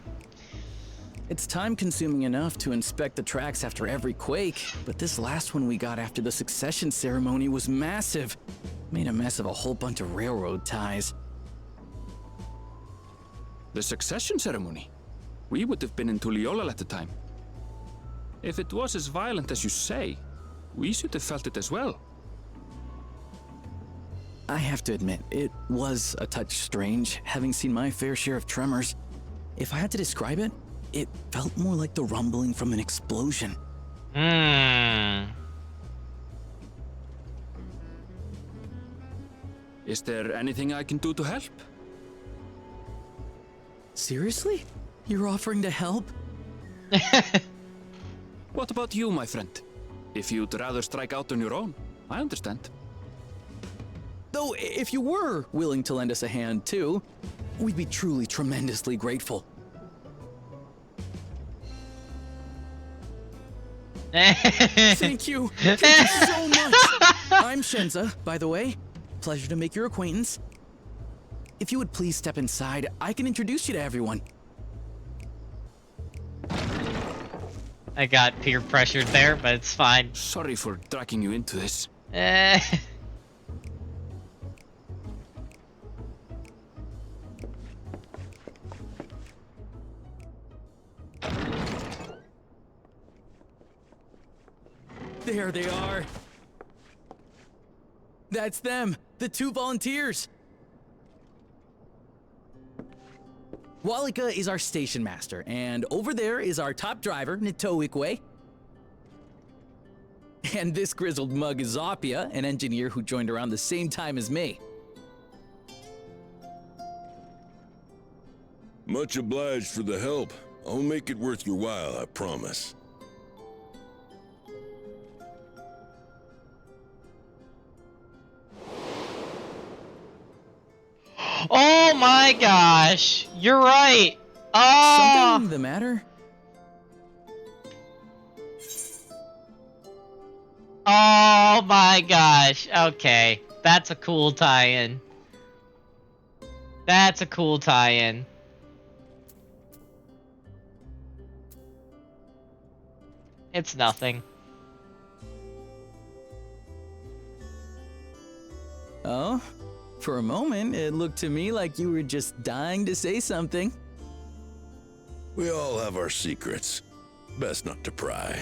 It's time-consuming enough to inspect the tracks after every quake, but this last one we got after the succession ceremony was massive. Made a mess of a whole bunch of railroad ties. The succession ceremony. We would have been in Tuliolal at the time. If it was as violent as you say, we should have felt it as well. I have to admit, it was a touch strange, having seen my fair share of tremors. If I had to describe it, it felt more like the rumbling from an explosion. Is there anything I can do to help? Seriously? You're offering to help? What about you, my friend? If you'd rather strike out on your own, I understand. Though, if you were willing to lend us a hand too, we'd be truly tremendously grateful. Thank you. Thank you so much. I'm Shenza, by the way. Pleasure to make your acquaintance. If you would please step inside, I can introduce you to everyone. I got peer pressured there, but it's fine. Sorry for dragging you into this. There they are. That's them, the 2 volunteers. Walika is our station master, and over there is our top driver, Nitoikwe. And this grizzled mug is Zapia, an engineer who joined around the same time as me. Much obliged for the help. I'll make it worth your while, I promise. Oh my gosh! You're right! Oh! Something the matter? Oh my gosh! Okay, that's a cool tie-in. That's a cool tie-in. It's nothing. Oh? For a moment, it looked to me like you were just dying to say something. We all have our secrets. Best not to pry.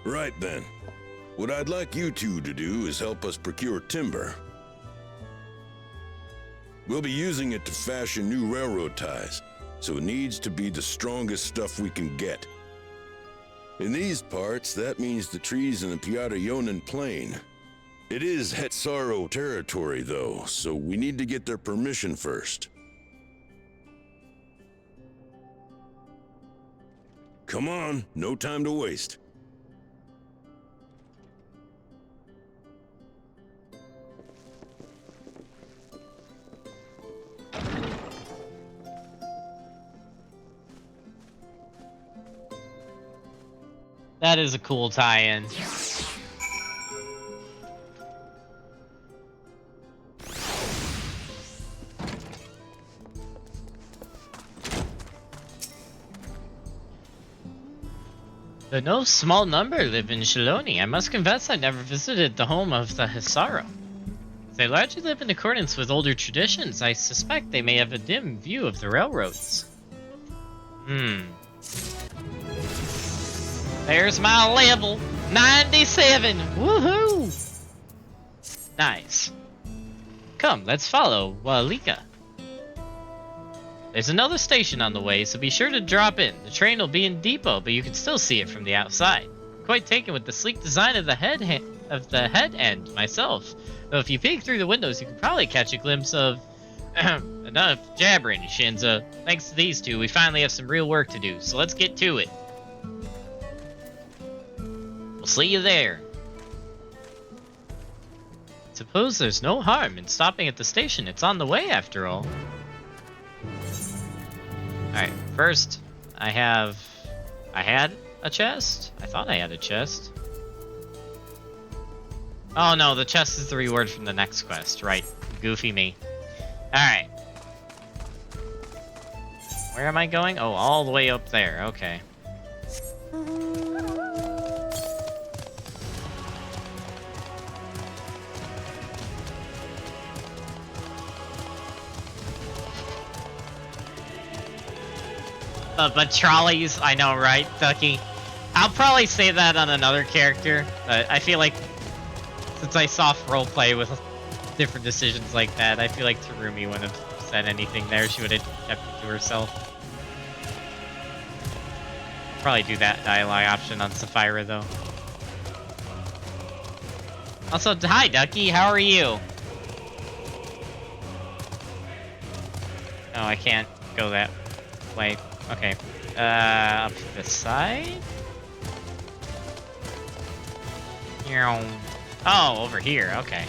Right then. What I'd like you two to do is help us procure timber. We'll be using it to fashion new railroad ties, so it needs to be the strongest stuff we can get. In these parts, that means the trees in the Piata-Yonan Plain. It is Hetsaro territory, though, so we need to get their permission first. Come on, no time to waste. That is a cool tie-in. Though no small number live in Shiloni, I must confess I never visited the home of the Hisaro. They largely live in accordance with older traditions. I suspect they may have a dim view of the railroads. There's my level, 97. Woohoo! Nice. Come, let's follow Walika. There's another station on the way, so be sure to drop in. The train will be in depot, but you can still see it from the outside. I'm quite taken with the sleek design of the head end myself. Though if you peek through the windows, you can probably catch a glimpse of enough jabbering, Shinza. Thanks to these two, we finally have some real work to do, so let's get to it. We'll see you there. Suppose there's no harm in stopping at the station. It's on the way, after all. Alright, first, I had a chest? I thought I had a chest. Oh no, the chest is the reward from the next quest, right? Goofy me. Alright. Where am I going? Oh, all the way up there, okay. But trolleys, I know, right, Ducky? I'll probably say that on another character, but I feel like since I soft roleplay with different decisions like that, I feel like Terumi wouldn't have said anything there. She would have kept it to herself. Probably do that dialogue option on Sapphira, though. Also, hi, Ducky. How are you? Oh, I can't go that way. Okay. Up this side? Oh, over here. Okay.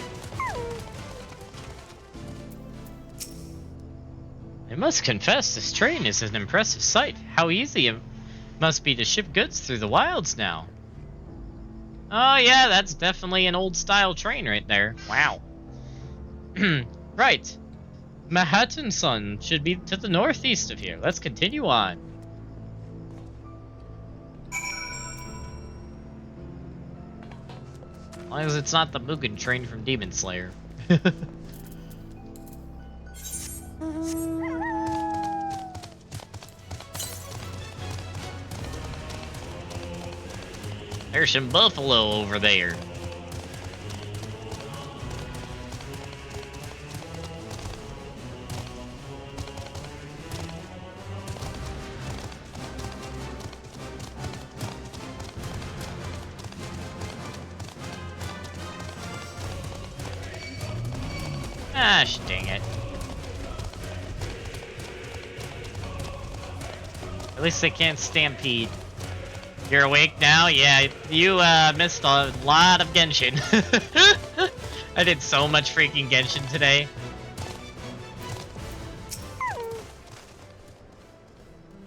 I must confess, this train is an impressive sight. How easy it must be to ship goods through the wilds now. Oh yeah, that's definitely an old-style train right there. Wow. Right. Manhattan Sun should be to the northeast of here. Let's continue on. As long as it's not the Mugen train from Demon Slayer. There's some buffalo over there. Gosh, dang it. At least they can't stampede. You're awake now? Yeah, you missed a lot of Genshin. I did so much freaking Genshin today.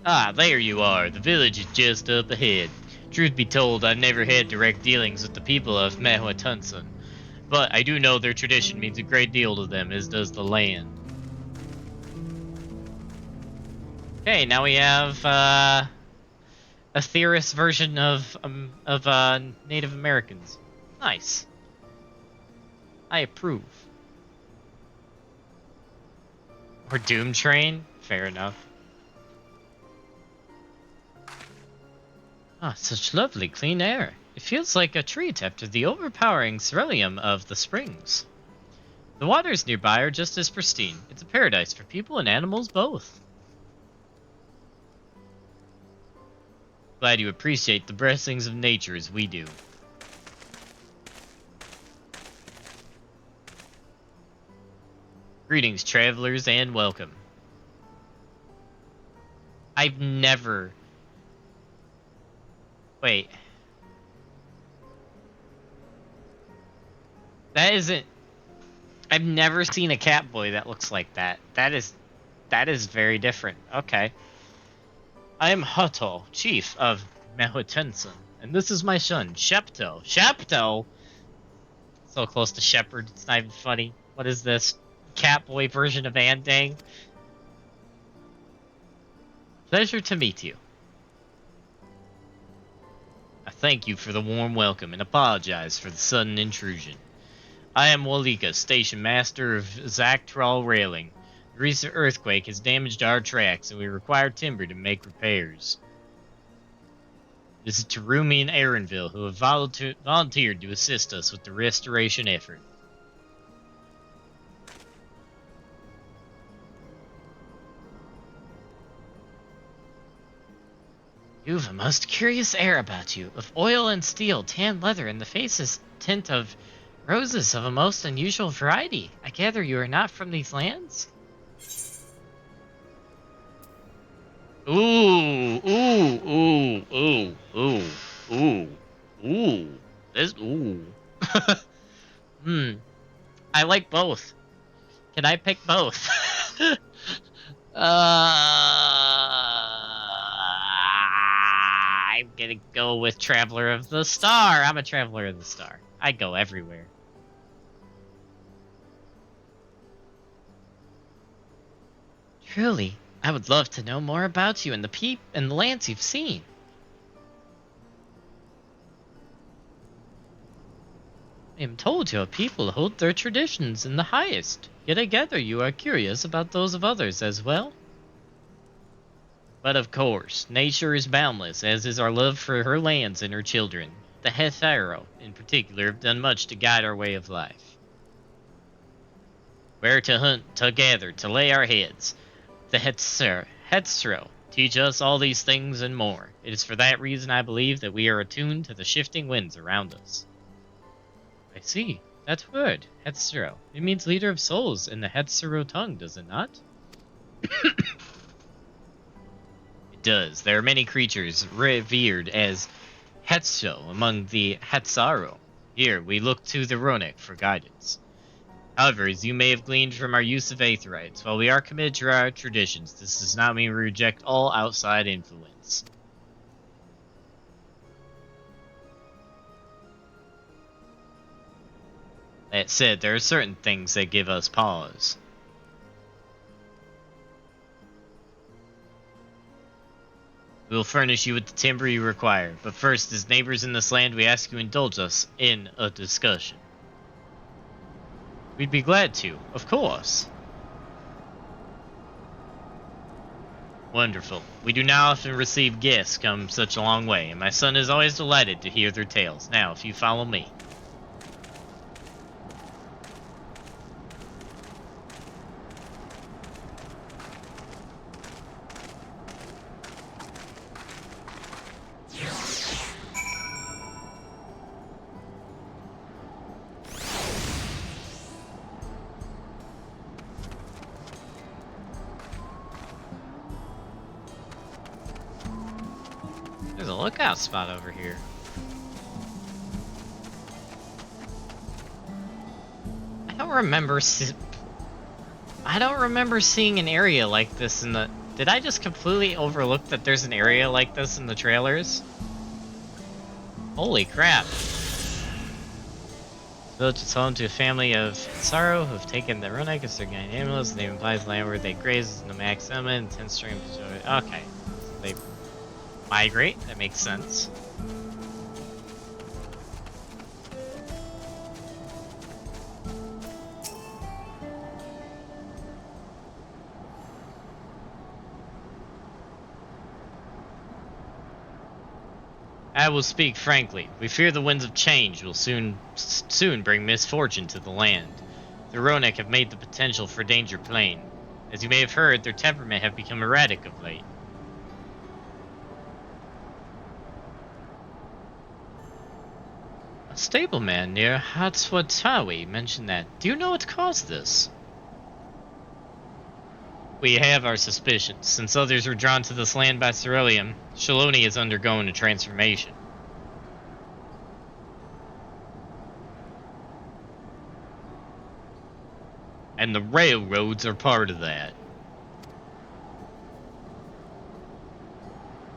Ah, there you are. The village is just up ahead. Truth be told, I've never had direct dealings with the people of Manhattan, but I do know their tradition means a great deal to them, as does the land. Okay, now we have a theorist version of Native Americans. Nice. I approve. Or Doom Train? Fair enough. Ah, such lovely clean air. It feels like a treat after the overpowering ceruleum of the springs. The waters nearby are just as pristine. It's a paradise for people and animals both. Glad you appreciate the blessings of nature as we do. Greetings, travelers, and welcome. I've never... Wait. That isn't... I've never seen a Catboy that looks like that. That is very different. Okay. I am Hato, chief of Manhattan, and this is my son, Shepto. Shepto? So close to Shepherd, it's not even funny. What is this? Catboy version of Andang? Pleasure to meet you. I thank you for the warm welcome and apologize for the sudden intrusion. I am Walika, station master of Zactral Railing. The recent earthquake has damaged our tracks, and we require timber to make repairs. This is Terumi and Aaronville, who have volunteered to assist us with the restoration effort. You have a most curious air about you, of oil and steel, tan leather, and the face's tint of roses of a most unusual variety. I gather you are not from these lands? Ooh, ooh, ooh, ooh, ooh, ooh, this, ooh. I like both. Can I pick both? I'm gonna go with Traveler of the Star. I'm a Traveler of the Star. I go everywhere. Truly, I would love to know more about you and the lands you've seen. I am told your people hold their traditions in the highest, yet I gather you are curious about those of others as well? But of course, nature is boundless, as is our love for her lands and her children. The Hetharo, in particular, have done much to guide our way of life. Where to hunt, to gather, to lay our heads. The Hethro teach us all these things and more. It is for that reason I believe that we are attuned to the shifting winds around us. I see. That word, Hethro. It means leader of souls in the Hethro tongue, does it not? It does. There are many creatures revered as Hetzo among the Hetzaro. Here, we look to the Ronek for guidance. However, as you may have gleaned from our use of Aetherites, while we are committed to our traditions, this does not mean we reject all outside influence. That said, there are certain things that give us pause. We will furnish you with the timber you require, but first, as neighbors in this land, we ask you indulge us in a discussion. We'd be glad to, of course. Wonderful. We do not often receive guests come such a long way, and my son is always delighted to hear their tales. Now, if you follow me. There's a lookout spot over here. I don't remember seeing an area like this in the... Did I just completely overlook that there's an area like this in the trailers? Holy crap. The village is home to a family of sorrow who have taken the Ronek as their guardian animals. The name implies land where they graze in the maximum and 10 string. Okay. So they migrate, that makes sense. I will speak frankly. We fear the winds of change will soon bring misfortune to the land. The Ronek have made the potential for danger plain. As you may have heard, their temperament have become erratic of late. A stableman near Hatswatawi mentioned that. Do you know what caused this? We have our suspicions. Since others were drawn to this land by Ceruleum, Shaloni is undergoing a transformation. And the railroads are part of that.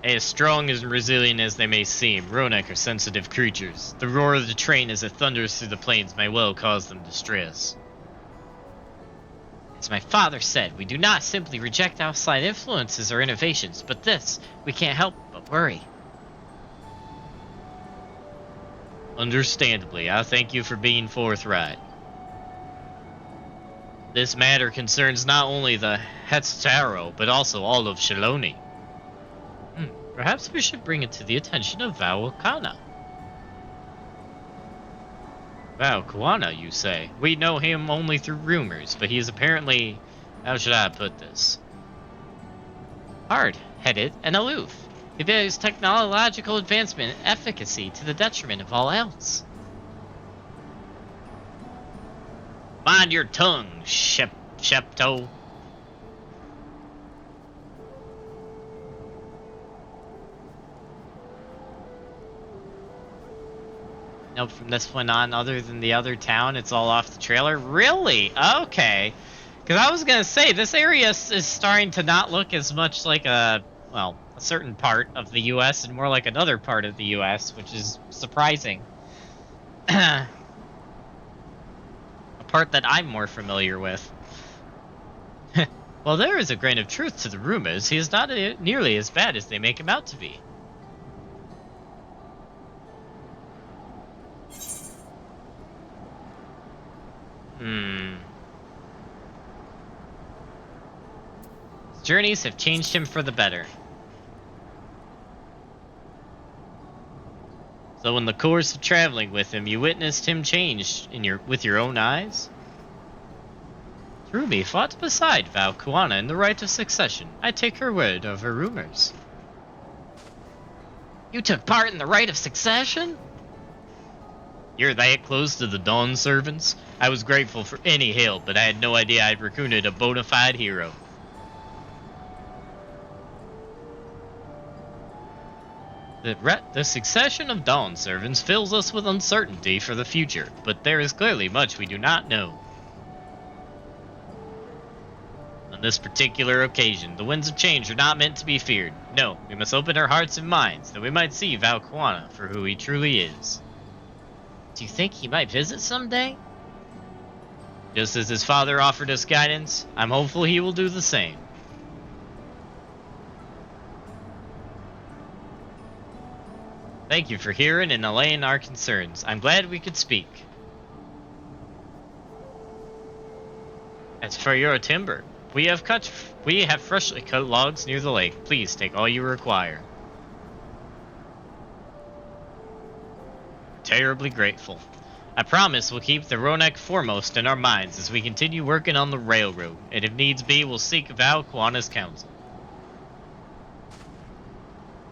As strong and resilient as they may seem, Ronek are sensitive creatures. The roar of the train as it thunders through the plains may well cause them distress. As my father said, we do not simply reject outside influences or innovations, but this, we can't help but worry. Understandably, I thank you for being forthright. This matter concerns not only the Hetzaro, but also all of Shaloni. Perhaps we should bring it to the attention of Valkana. Valkana, you say? We know him only through rumors, but he is apparently... How should I put this? Hard-headed and aloof. He values technological advancement and efficacy to the detriment of all else. Mind your tongue, Shepto. Nope, from this point on, other than the other town, it's all off the trailer? Really? Okay. Because I was going to say, this area is starting to not look as much like a certain part of the U.S. and more like another part of the U.S., which is surprising. A part that I'm more familiar with. Well, there is a grain of truth to the rumors. He is not nearly as bad as they make him out to be. His journeys have changed him for the better. So in the course of traveling with him, you witnessed him change with your own eyes? Rumi fought beside Valkuana in the right of succession. I take her word over rumors. You took part in the right of succession? You're that close to the Dawn servants? I was grateful for any help, but I had no idea I'd recruited a bona fide hero. The succession of Dawn servants fills us with uncertainty for the future, but there is clearly much we do not know. On this particular occasion, the winds of change are not meant to be feared. No, we must open our hearts and minds that we might see Valkuana for who he truly is. Do you think he might visit someday? Just as his father offered us guidance, I'm hopeful he will do the same. Thank you for hearing and allaying our concerns. I'm glad we could speak. As for your timber, we have freshly cut logs near the lake. Please take all you require. Terribly grateful. I promise we'll keep the Ronek foremost in our minds as we continue working on the railroad, and if needs be, we'll seek Valkuana's counsel.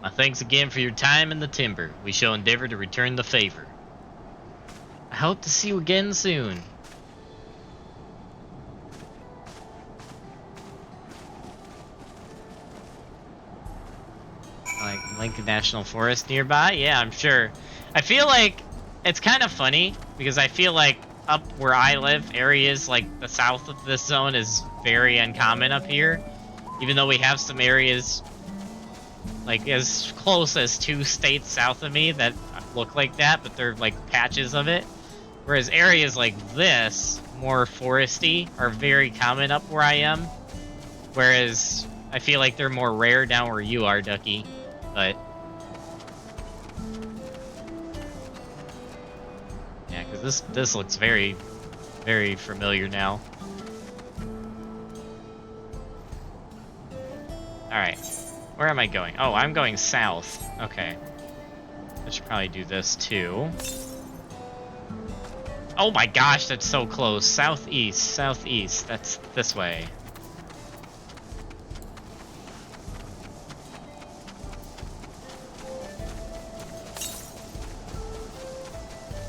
My thanks again for your time in the timber. We shall endeavor to return the favor. I hope to see you again soon. Like Lincoln National Forest nearby? Yeah, I'm sure. I feel like it's kind of funny because I feel like up where I live, areas like the south of this zone is very uncommon up here. Even though we have some areas like as close as 2 states south of me that look like that, but they're like patches of it. Whereas areas like this, more foresty, are very common up where I am. Whereas I feel like they're more rare down where you are, Ducky. But yeah, because this looks very, very familiar now. Alright. Where am I going? Oh, I'm going south. Okay. I should probably do this too. Oh my gosh, that's so close. Southeast, southeast. That's this way.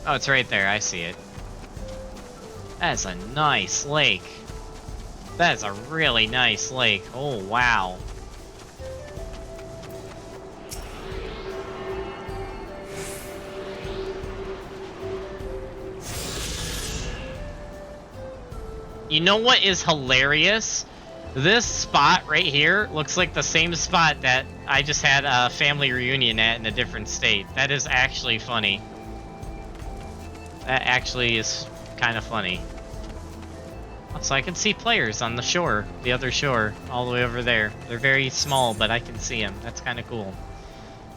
Oh, it's right there. I see it. That's a nice lake. That is a really nice lake. Oh, wow. You know what is hilarious? This spot right here looks like the same spot that I just had a family reunion at in a different state. That is actually funny. That actually is kind of funny. So I can see players on the shore, the other shore, all the way over there. They're very small, but I can see them. That's kind of cool.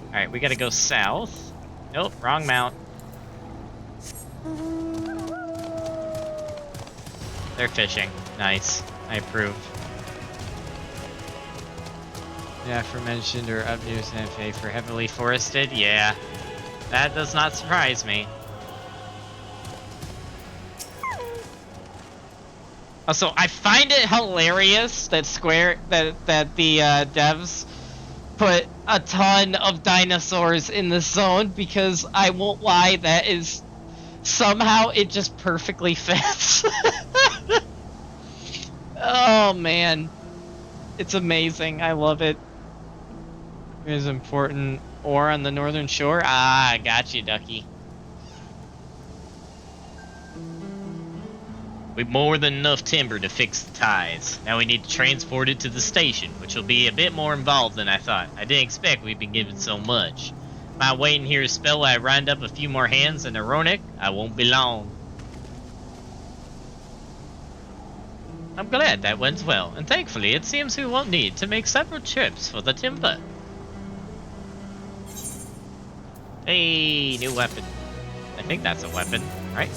Alright, we gotta go south. Nope, wrong mount. They're fishing. Nice. I approve. The aforementioned or up news NFA for heavily forested? Yeah. That does not surprise me. Also, I find it hilarious that the devs put a ton of dinosaurs in the zone, because I won't lie, that is somehow it just perfectly fits. Oh man, it's amazing. I love it. It is important. Ore on the northern shore. Ah, I got you, Ducky. We've more than enough timber to fix the ties. Now we need to transport it to the station, which will be a bit more involved than I thought. I didn't expect we'd been given so much. My waiting here to spell while I round up a few more hands in Ironic. I won't be long. I'm glad that went well, and thankfully it seems we won't need to make several trips for the timber. Hey, new weapon. I think that's a weapon, right?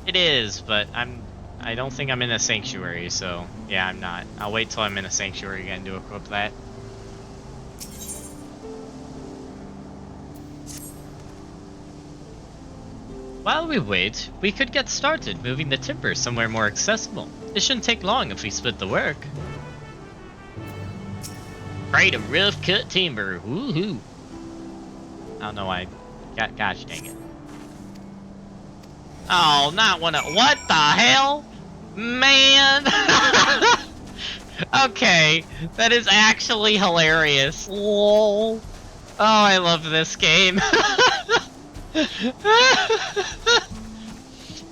It is, but I don't think I'm in a sanctuary, so yeah, I'm not. I'll wait till I'm in a sanctuary again to equip that. While we wait, we could get started moving the timber somewhere more accessible. It shouldn't take long if we split the work. Crate of rough cut timber. Woohoo! I don't know why. Gosh dang it. Oh, not one of. What the hell? Man! Okay, that is actually hilarious. Lol. Oh, I love this game.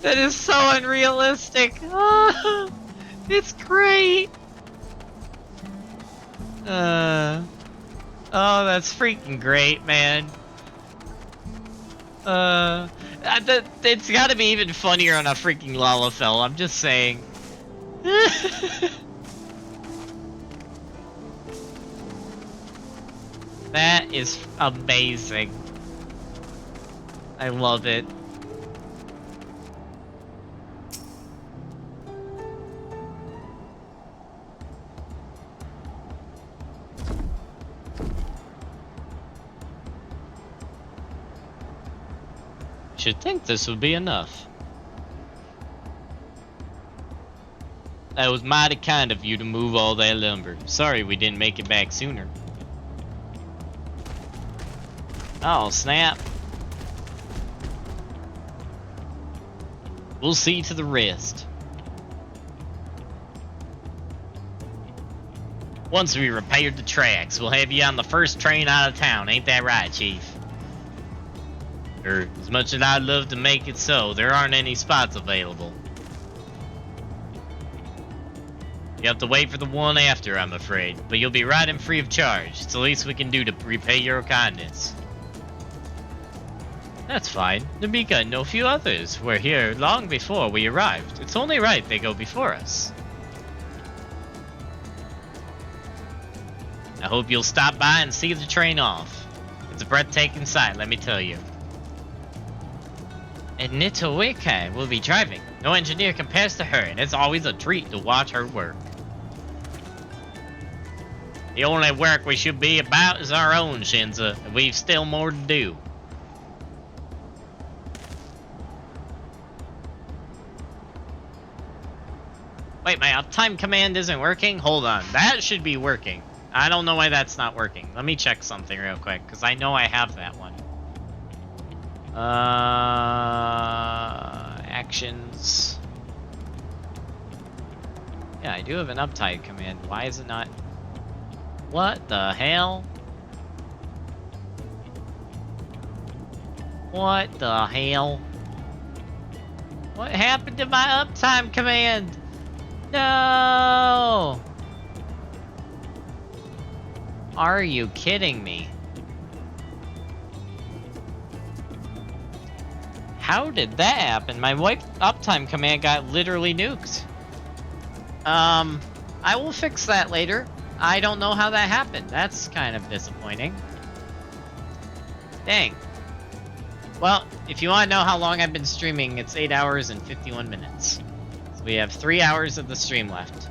That is so unrealistic. Oh, it's great. Oh, that's freaking great, man. It's gotta be even funnier on a freaking Lalafell, I'm just saying. That is amazing. I love it. Should think this would be enough. That was mighty kind of you to move all that lumber. Sorry we didn't make it back sooner. Oh, snap. We'll see to the rest. Once we repaired the tracks, we'll have you on the first train out of town. Ain't that right, Chief? As much as I'd love to make it so, there aren't any spots available. You have to wait for the one after, I'm afraid. But you'll be riding free of charge. It's the least we can do to repay your kindness. That's fine. Namika and a few others were here long before we arrived. It's only right they go before us. I hope you'll stop by and see the train off. It's a breathtaking sight, let me tell you. And Nitoweke will be driving. No engineer compares to her, and it's always a treat to watch her work. The only work we should be about is our own, Shinza, and we've still more to do. Wait, my uptime command isn't working? Hold on, that should be working. I don't know why that's not working. Let me check something real quick, because I know I have that one. Actions. Yeah, I do have an uptime command. Why is it not? What the hell? What the hell? What happened to my uptime command? No! Are you kidding me? How did that happen? My uptime command got literally nuked. I will fix that later. I don't know how that happened. That's kind of disappointing. Dang. Well, if you want to know how long I've been streaming, it's 8 hours and 51 minutes. So we have 3 hours of the stream left.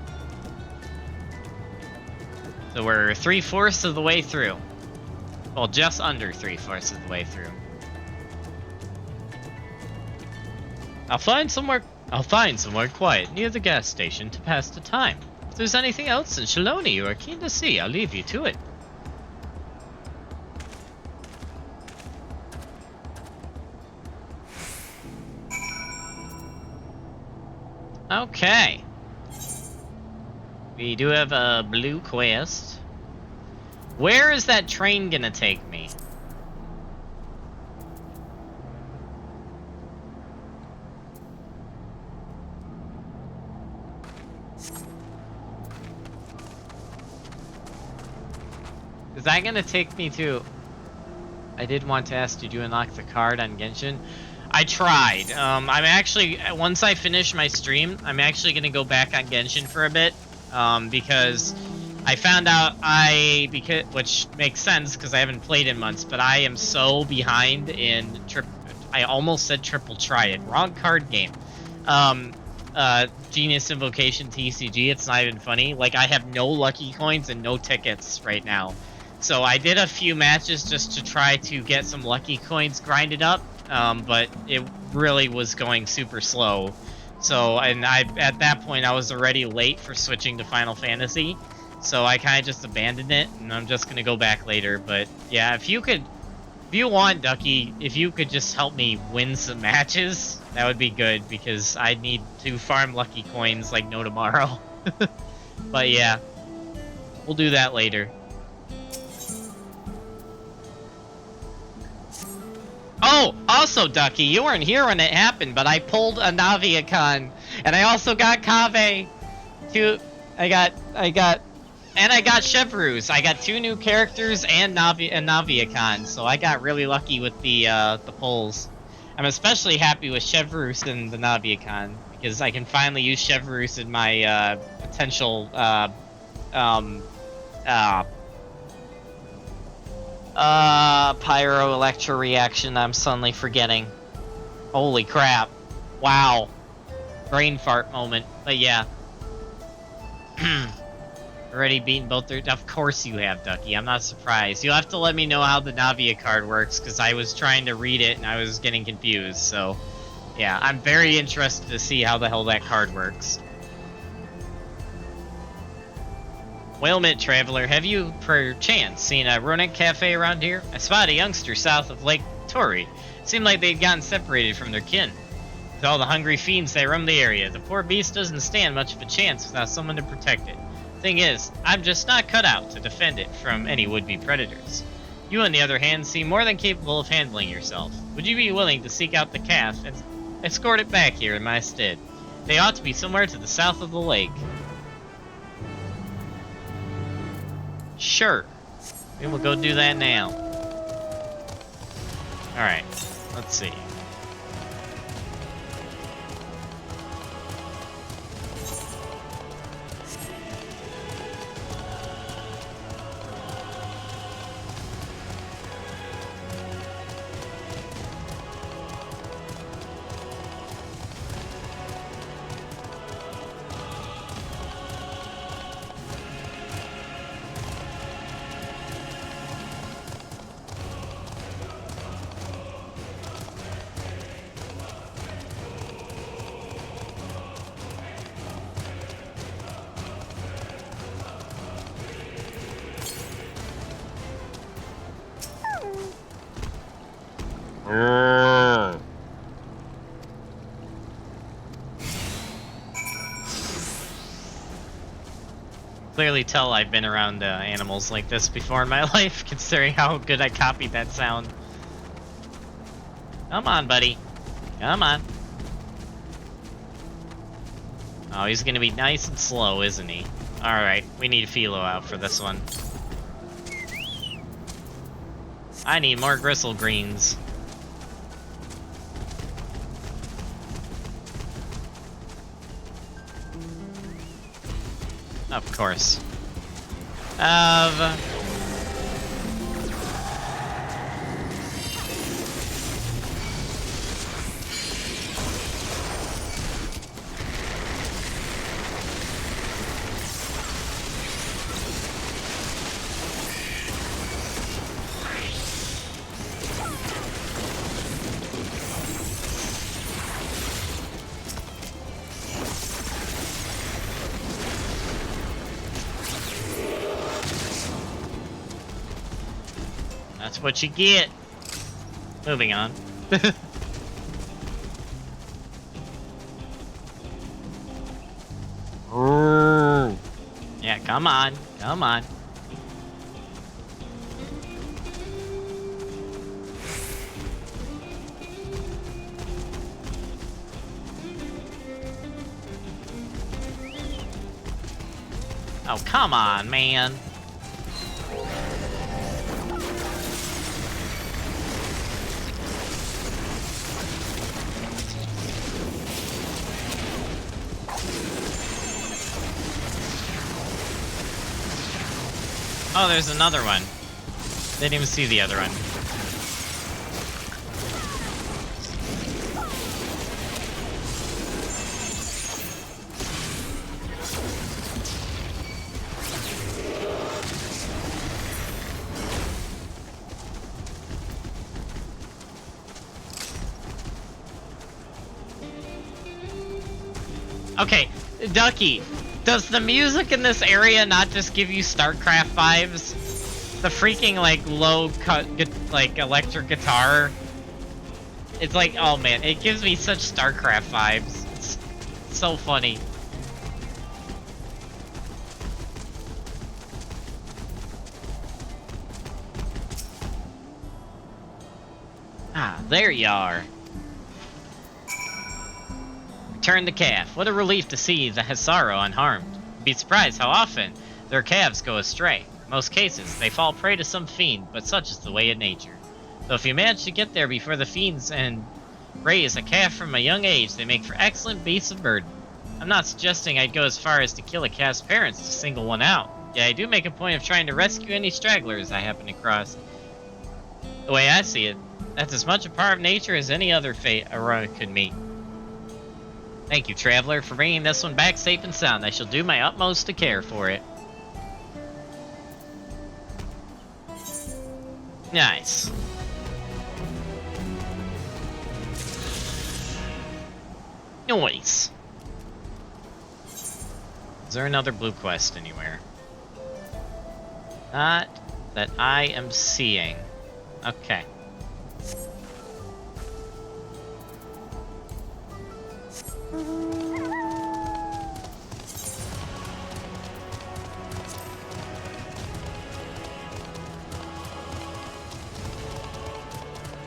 So we're 3/4 of the way through. Well, just under 3/4 of the way through. I'll find somewhere quiet near the gas station to pass the time. If there's anything else in Shaloni you are keen to see, I'll leave you to it. Okay. We do have a blue quest. Where is that train gonna take me? Is that gonna take me to... I did want to ask, did you unlock the card on Genshin? I tried. I'm actually, once I finish my stream, I'm actually gonna go back on Genshin for a bit. Because I found out which makes sense because I haven't played in months, but I am so behind in I almost said triple try it. Wrong card game. Genius Invocation TCG, it's not even funny. Like, I have no lucky coins and no tickets right now. So I did a few matches just to try to get some lucky coins grinded up. but it really was going super slow. So, and at that point, I was already late for switching to Final Fantasy. So I kind of just abandoned it, and I'm just going to go back later. But yeah, if you want, Ducky, if you could just help me win some matches, that would be good, because I need to farm lucky coins like no tomorrow. But yeah, we'll do that later. Oh, also, Ducky, you weren't here when it happened, but I pulled a Naviacon, and I also got Kaveh. I got Chevreuse. I got 2 new characters and Naviacon, so I got really lucky with the pulls. I'm especially happy with Chevreuse and the Naviacon, because I can finally use Chevreuse in my potential pyro-electro reaction I'm suddenly forgetting. Holy crap. Wow. Brain fart moment. But yeah. Already beaten both their... Of course you have, Ducky. I'm not surprised. You'll have to let me know how the Navia card works, because I was trying to read it and I was getting confused, so... Yeah, I'm very interested to see how the hell that card works. Whalemint Traveler, have you, perchance, seen a Runic Cafe around here? I spotted a youngster south of Lake Tori. It seemed like they'd gotten separated from their kin. With all the hungry fiends that roam the area, the poor beast doesn't stand much of a chance without someone to protect it. Thing is, I'm just not cut out to defend it from any would-be predators. You, on the other hand, seem more than capable of handling yourself. Would you be willing to seek out the calf and escort it back here in my stead? They ought to be somewhere to the south of the lake. Sure. We will go do that now. Alright, let's see. Clearly tell I've been around animals like this before in my life, considering how good I copied that sound. Come on, buddy. Come on. Oh, he's gonna be nice and slow, isn't he? Alright, we need Philo out for this one. I need more gristle greens. Of course. That's what you get. Moving on. Yeah, come on. Come on. Oh, come on, man. Oh, there's another one. Didn't even see the other one. Okay, Ducky, does the music in this area not just give you StarCraft vibes? The freaking, like, low cut, like, electric guitar. It's like, oh man, it gives me such StarCraft vibes. It's so funny. Ah, there you are. Return the calf. What a relief to see the Hisaro unharmed. You'd be surprised how often their calves go astray. In most cases, they fall prey to some fiend, but such is the way of nature. So if you manage to get there before the fiends and raise a calf from a young age, they make for excellent beasts of burden. I'm not suggesting I'd go as far as to kill a calf's parents to single one out. Yeah, I do make a point of trying to rescue any stragglers I happen across. The way I see it, that's as much a part of nature as any other fate Aurora could meet. Thank you, Traveler, for bringing this one back safe and sound. I shall do my utmost to care for it. Nice. Nice. Is there another blue quest anywhere? Not that I am seeing. Okay.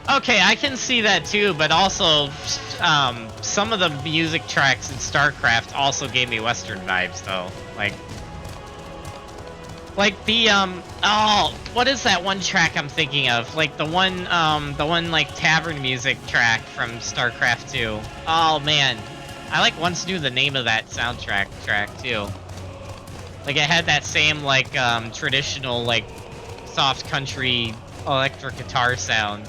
Okay, I can see that too, but also, some of the music tracks in StarCraft also gave me Western vibes, though. Like the, oh, what is that one track I'm thinking of? Like the one, like, tavern music track from StarCraft 2. Oh, man. I, like, once knew the name of that soundtrack track, too. Like, it had that same, like, traditional, like, soft country electric guitar sound.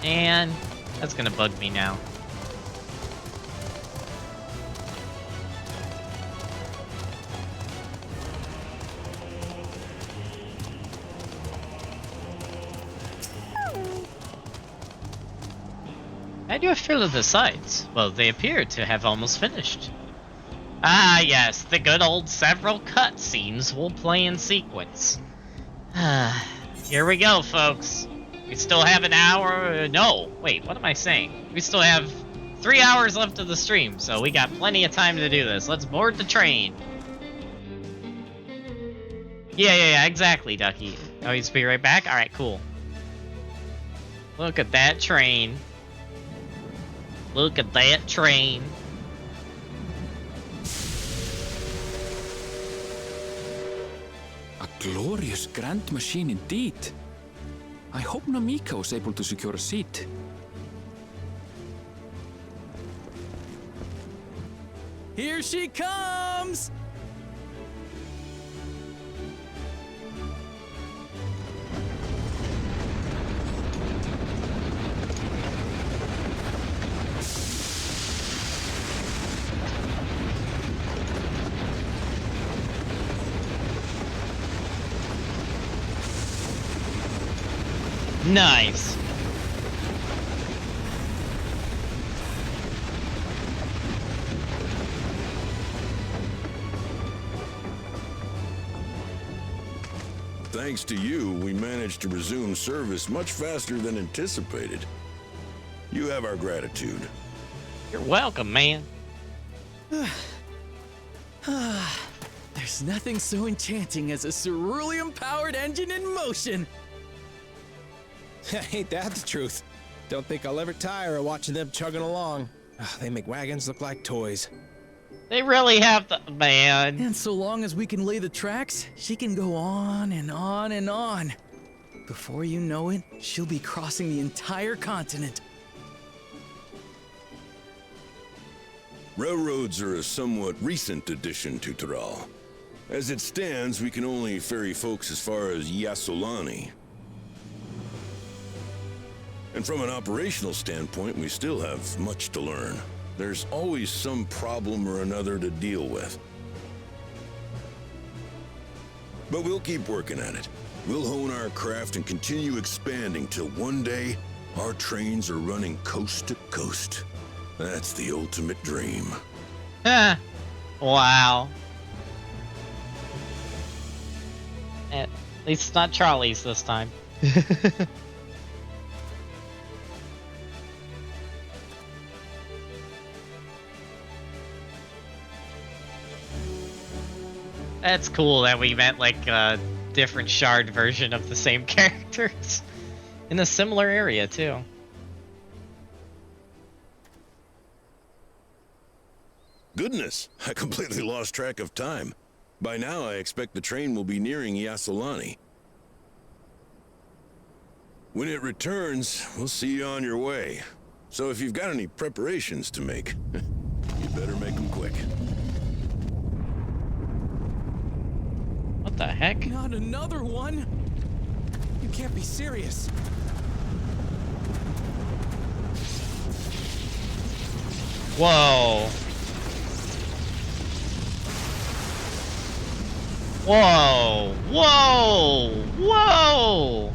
And that's gonna bug me now. How do you feel of the sides? Well, they appear to have almost finished. Ah, yes, the good old several cutscenes will play in sequence. Here we go, folks. We still have an hour. No, wait, what am I saying? We still have 3 hours left of the stream, so we got plenty of time to do this. Let's board the train. Yeah, exactly, Ducky. Oh, he's be right back? Alright, cool. Look at that train. Look at that train. A glorious grand machine indeed. I hope Namiko is able to secure a seat. Here she comes! Nice. Thanks to you, we managed to resume service much faster than anticipated. You have our gratitude. You're welcome, man. There's nothing so enchanting as a cerulean-powered engine in motion. Ain't that the truth? Don't think I'll ever tire of watching them chugging along. They make wagons look like toys. They really have the man. And so long as we can lay the tracks, she can go on and on and on. Before you know it, she'll be crossing the entire continent. Railroads are a somewhat recent addition to Taral. As it stands, we can only ferry folks as far as Yasolani. And from an operational standpoint, we still have much to learn. There's always some problem or another to deal with. But we'll keep working at it. We'll hone our craft and continue expanding till one day our trains are running coast to coast. That's the ultimate dream. Wow. At least it's not Charlie's this time. That's cool that we met like a different shard version of the same characters in a similar area too. Goodness, I completely lost track of time. By now, I expect the train will be nearing Yasolani. When it returns, we'll see you on your way. So if you've got any preparations to make, you better make them quick. What the heck? Not another one? You can't be serious. Whoa. Whoa. Whoa. Whoa.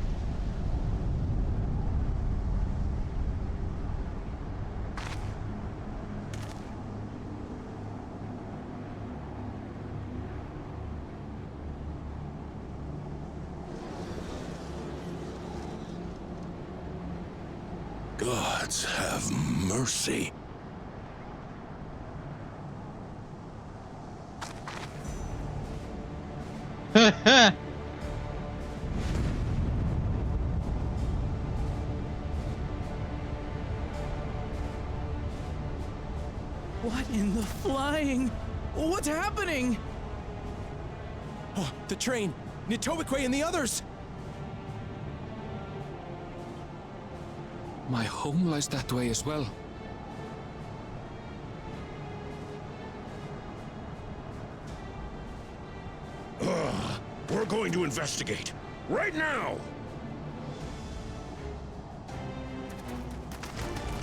Gods have mercy. What in the flying? What's happening? Oh, the train! Nitobekwe and the others! My home lies that way as well. We're going to investigate. Right now!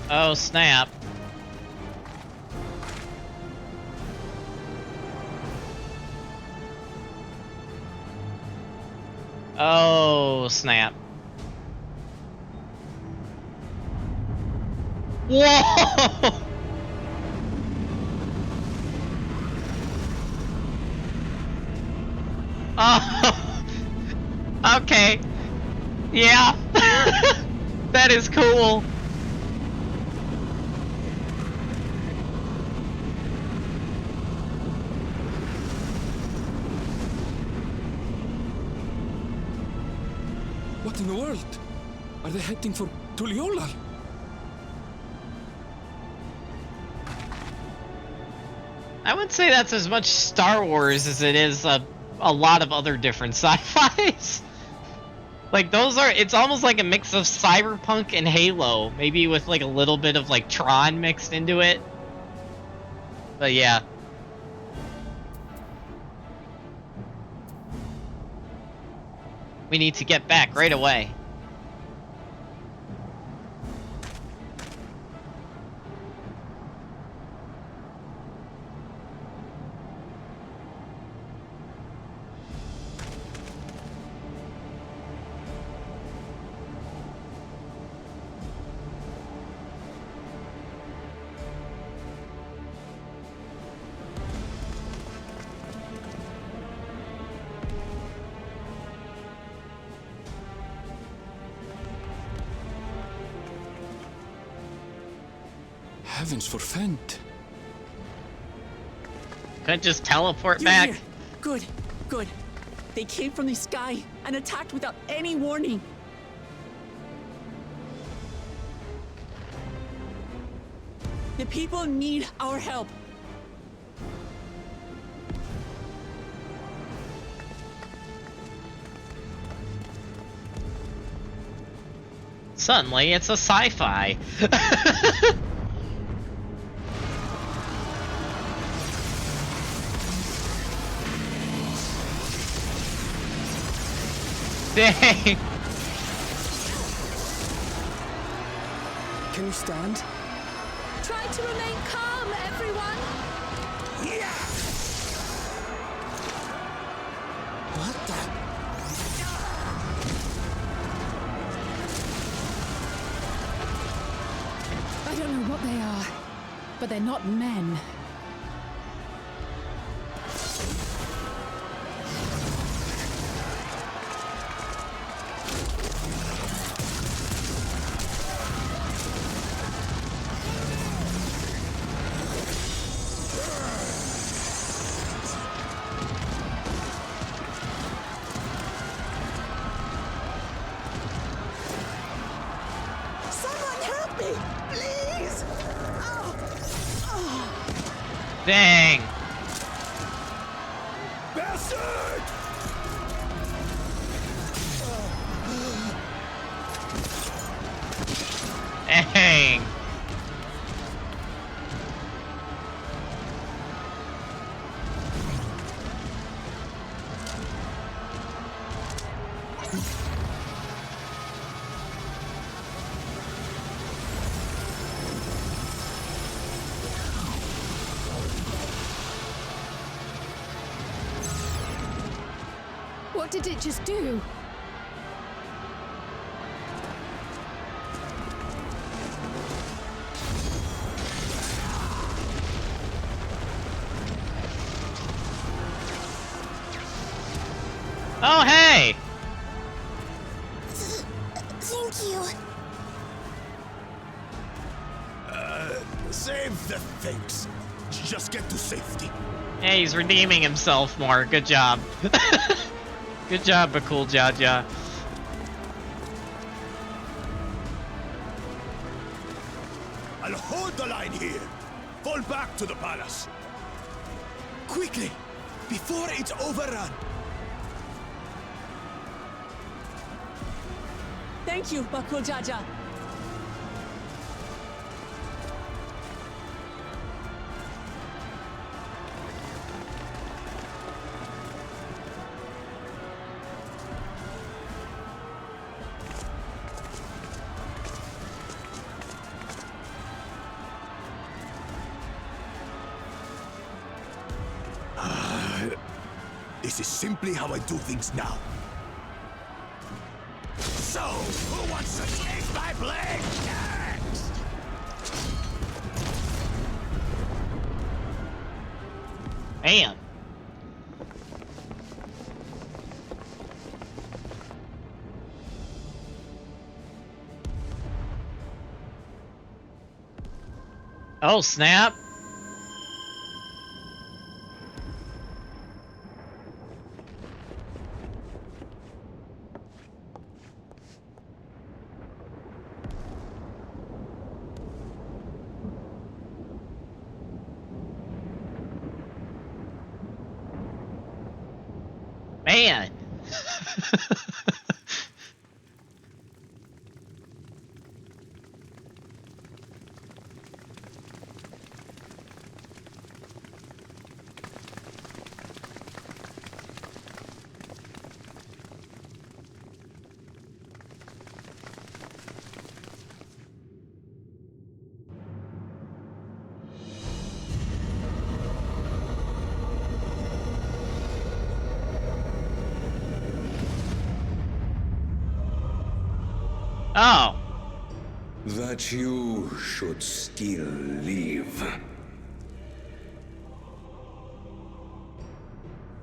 Oh, snap. Oh, snap. Whoa! Oh, okay. Yeah. That is cool. What in the world? Are they heading for Tuliolal? I would say that's as much Star Wars as it is a lot of other different sci-fis. Like those are, it's almost like a mix of Cyberpunk and Halo, maybe with like a little bit of like Tron mixed into it. But yeah. We need to get back right away. Heavens forfend. Couldn't just teleport You're back? here. Good, good. They came from the sky and attacked without any warning. The people need our help. Suddenly, it's a sci-fi. Dang. Can you stand? Try to remain calm, everyone. What the? I don't know what they are, but they're not men. Someone help me, please! Dang! Bastard! Dang! What did it just do? Oh, hey! Thank you. Save the things. Just get to safety. Hey, he's redeeming himself more. Good job. Good job, Bakul Jaja. I'll hold the line here. Fall back to the palace. Quickly, before it's overrun. Thank you, Bakul Jaja. This is simply how I do things now. So, who wants to taste my blade next? Man. Oh, snap. Man. Oh. That you should still live.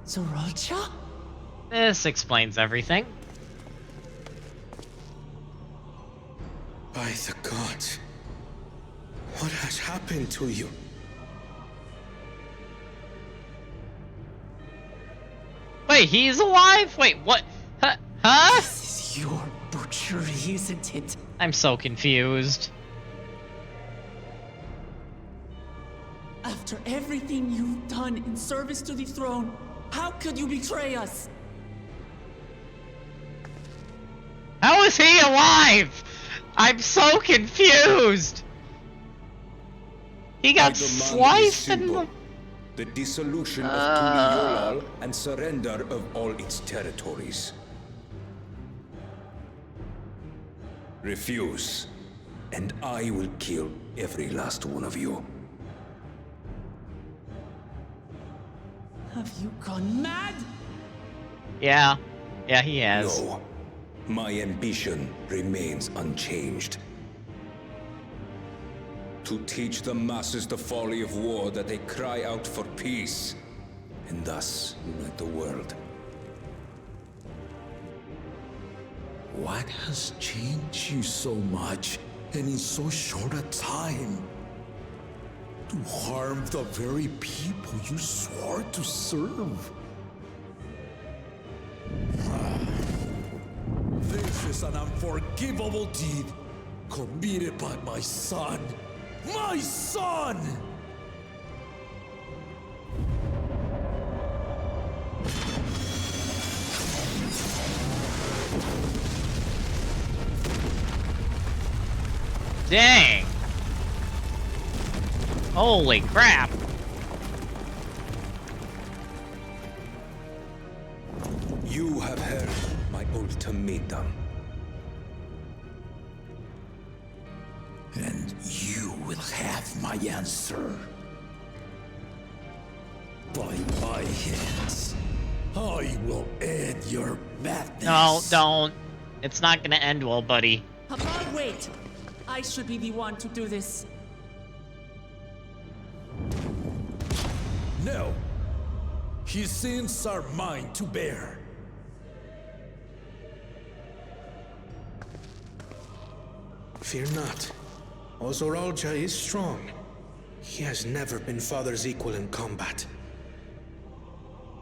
Zoralcha? This explains everything. By the gods. What has happened to you? Wait, he's alive? Wait, what? Huh? This is your butchery, isn't it? I'm so confused. After everything you've done in service to the throne, how could you betray us? How is he alive? I'm so confused. He got sliced in the... The dissolution of Tuli-Yolal and surrender of all its territories. Refuse, and I will kill every last one of you. Have you gone mad? Yeah. Yeah, he has. No. My ambition remains unchanged. To teach the masses the folly of war, that they cry out for peace, and thus unite the world. What has changed you so much, and in so short a time? To harm the very people you swore to serve. This is an unforgivable deed committed by my son. My son! Dang! Holy crap! You have heard my ultimatum. And you will have my answer. By my hands, I will end your madness. No, don't. It's not gonna end well, buddy. Papa, wait. I should be the one to do this. No. His sins are mine to bear. Fear not. Ozoralja is strong. He has never been Father's equal in combat.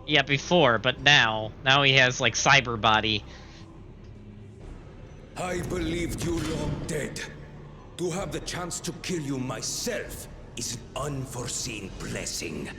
Yeah, before, but now he has like cyber body. I believed you long dead. To have the chance to kill you myself is an unforeseen blessing.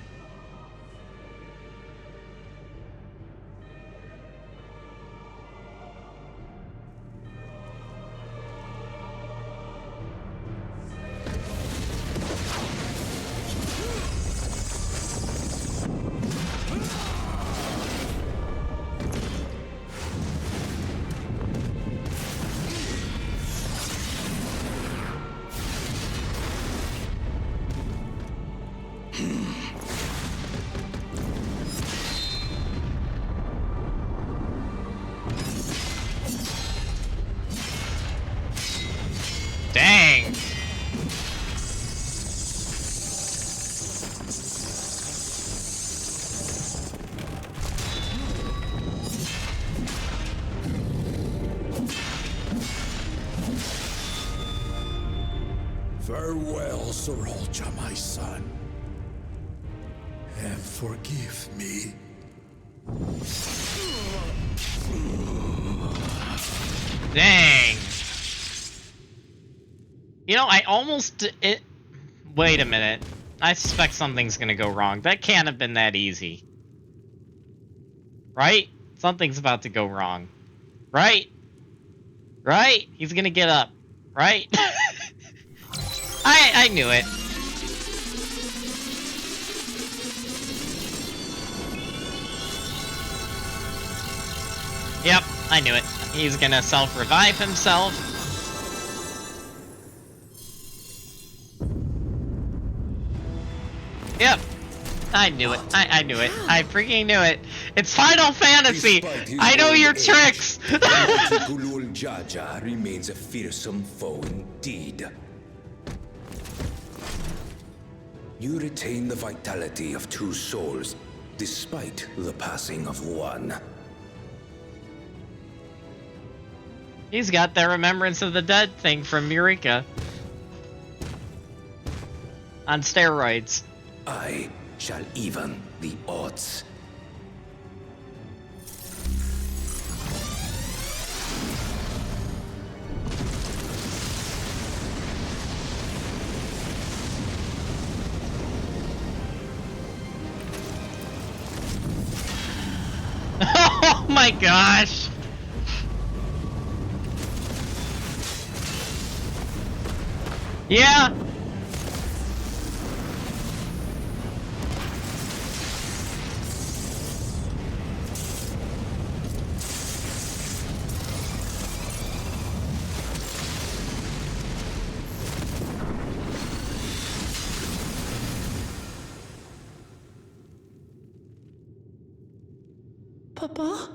Dang! Farewell, Zoralja, my son. And forgive me. Dang! You know, I almost... Wait a minute. I suspect something's gonna go wrong. That can't have been that easy. Right? Something's about to go wrong. Right? Right? He's gonna get up. Right? I knew it. Yep, I knew it. He's gonna self-revive himself. Yep. I knew it. I knew it. I freaking knew it. It's Final Fantasy! I know your tricks! Gulul Jaja remains a fearsome foe indeed. You retain the vitality of two souls, despite the passing of one. He's got that Remembrance of the Dead thing from Eureka. On steroids. I shall even the odds. Oh my gosh! Yeah! Papa?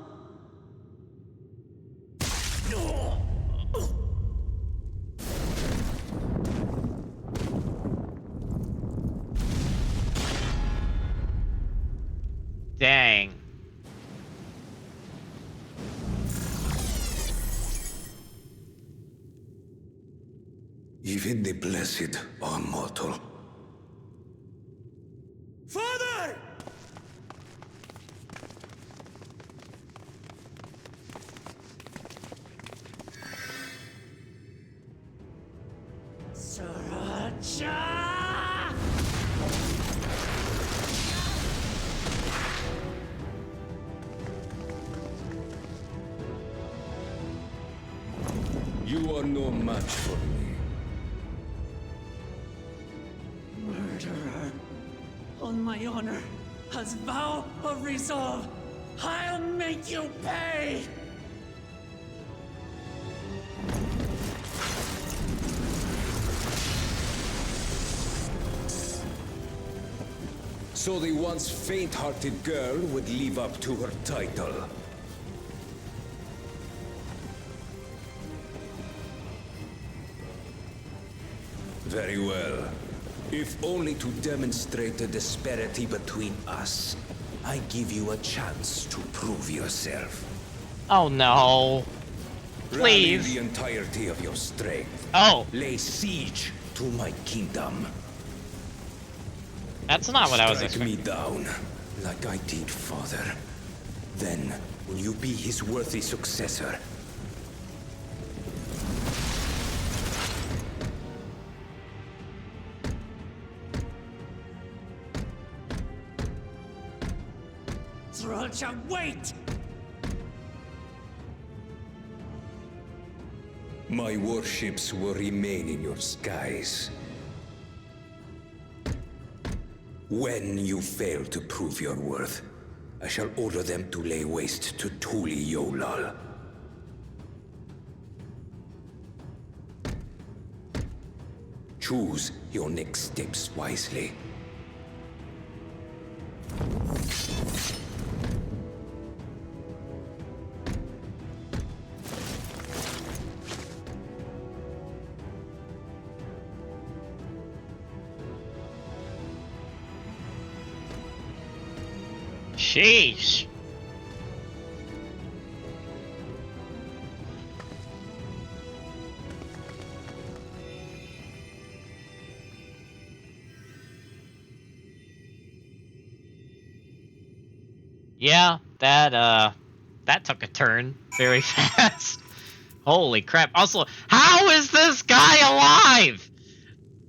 Even the blessed are mortal. Father! You are no match for me. Murderer. On my honor, as vow of resolve, I'll make you pay! So the once faint-hearted girl would live up to her title. Very well. If only to demonstrate the disparity between us, I give you a chance to prove yourself. Oh no. Rally Please. the entirety of your strength. Oh. Lay siege to my kingdom. That's not what I was Strike expecting. me down, like I did, father. Then, will you be his worthy successor? Thralcha, wait! My warships will remain in your skies. When you fail to prove your worth, I shall order them to lay waste to Tuli Yolal. Choose your next steps wisely. Sheesh. Yeah, that took a turn very fast. Holy crap. Also, how is this guy alive?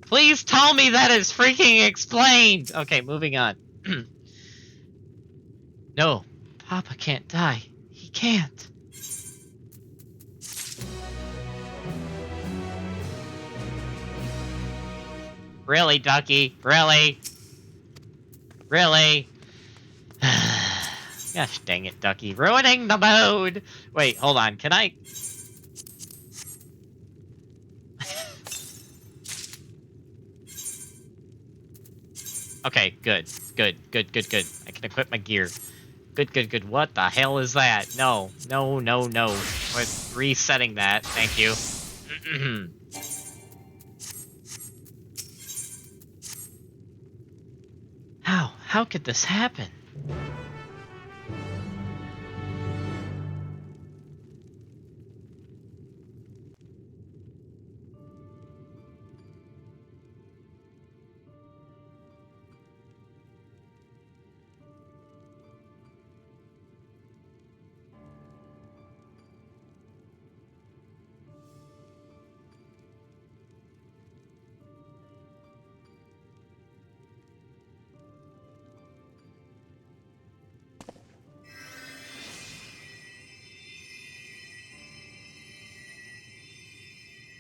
Please tell me that is freaking explained. Okay, moving on. No, Papa can't die. He can't. Really, Ducky? Really? Really? Gosh dang it, Ducky. Ruining the mood! Wait, hold on. Can I... Okay, good. Good. I can equip my gear. Good. What the hell is that? No. We're resetting that. Thank you. How? How could this happen?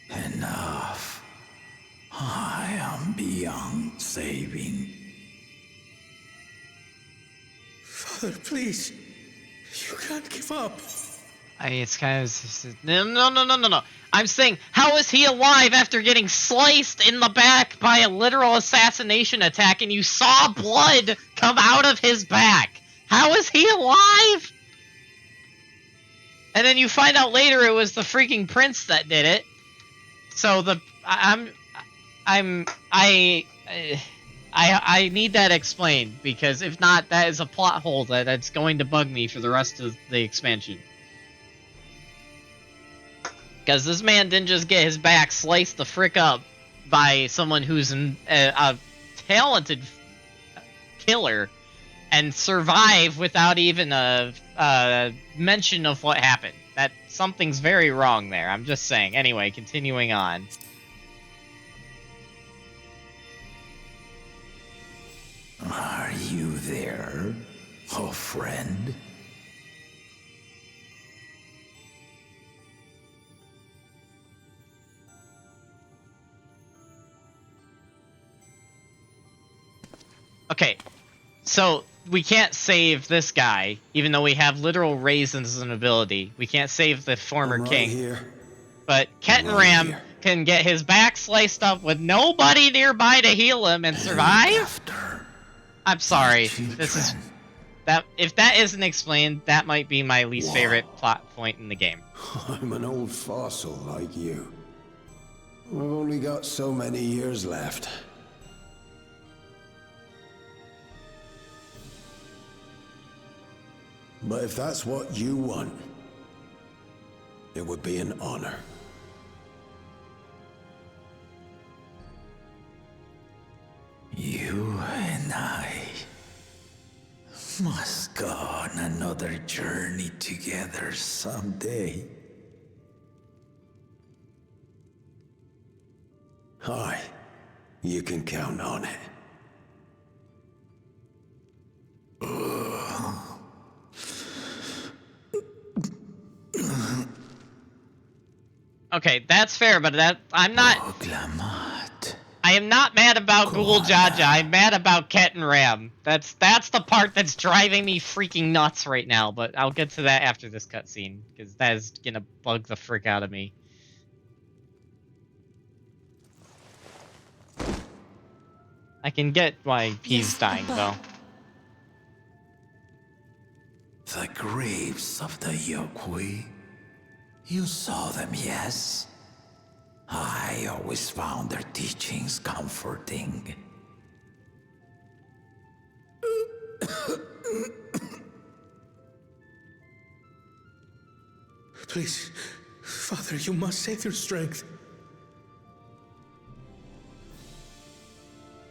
Enough. I am beyond saving. Father, please. You can't give up. It's kind of... No. I'm saying, how is he alive after getting sliced in the back by a literal assassination attack and you saw blood come out of his back? How is he alive? And then you find out later it was the freaking prince that did it. So I need that explained, because if not, that is a plot hole that's going to bug me for the rest of the expansion. Because this man didn't just get his back sliced the frick up by someone who's a talented killer and survive without even a mention of what happened. That something's very wrong there. I'm just saying. Anyway, continuing on. Are you there, oh friend? Okay, so we can't save this guy, even though we have literal raisins as an ability. We can't save the former king. Here. But Kettenram can get his back sliced up with nobody nearby to heal him and survive? I'm sorry. This is... that. If that isn't explained, that might be my least favorite plot point in the game. I'm an old fossil like you. I've only got so many years left. But if that's what you want, it would be an honor. You and I must go on another journey together someday. Aye, you can count on it. Okay, that's fair, but I'm not... I am not mad about Ghoul Jaja, I'm mad about Kettenram. That's the part that's driving me freaking nuts right now, but I'll get to that after this cutscene, because that is gonna bug the frick out of me. I can get why he's dying, though. The graves of the Yokwi. You saw them, yes? I always found their teachings comforting. Please, Father, you must save your strength.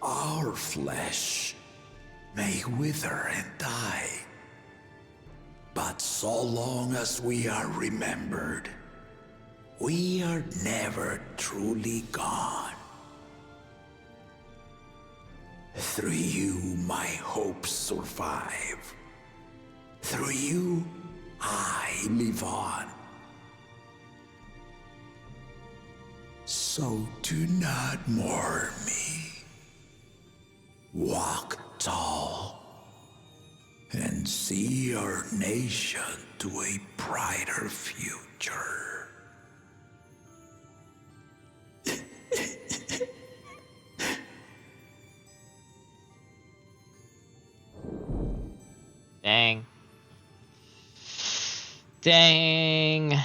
Our flesh may wither and die, but so long as we are remembered, we are never truly gone. Through you, my hopes survive. Through you, I live on. So do not mourn me. Walk tall and see our nation to a brighter future. Dang. Dang.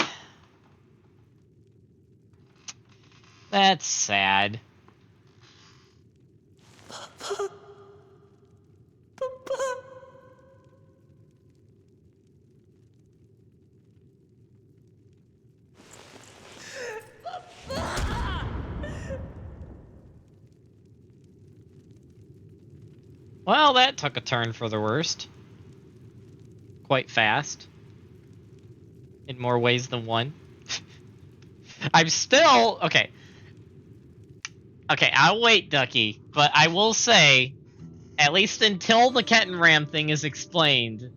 That's sad. Well, that took a turn for the worst. Quite fast. In more ways than one. I'm still... Okay. Okay, I'll wait, Ducky. But I will say, at least until the Kettenram thing is explained,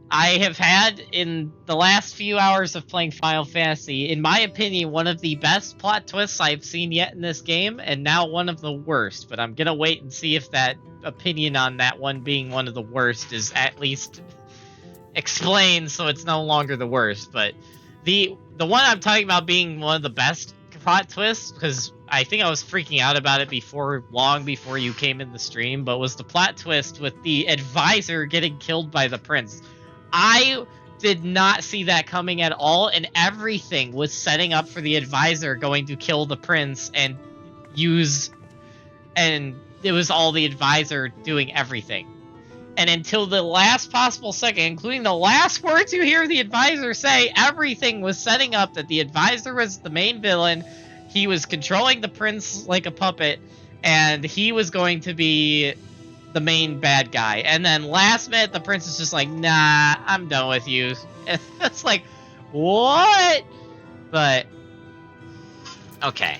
I have had, in the last few hours of playing Final Fantasy, in my opinion, one of the best plot twists I've seen yet in this game, and now one of the worst. But I'm gonna wait and see if that opinion on that one being one of the worst is at least explained so it's no longer the worst. But the one I'm talking about being one of the best plot twists, because I think I was freaking out about it long before you came in the stream, but was the plot twist with the advisor getting killed by the prince. I did not see that coming at all, and everything was setting up for the advisor going to kill the prince and it was all the advisor doing everything. and until the last possible second, including the last words you hear the advisor say, everything was setting up that the advisor was the main villain. He was controlling the prince like a puppet, and he was going to be the main bad guy. And then last minute, the prince is just like, nah, I'm done with you. And it's like, what? But, okay.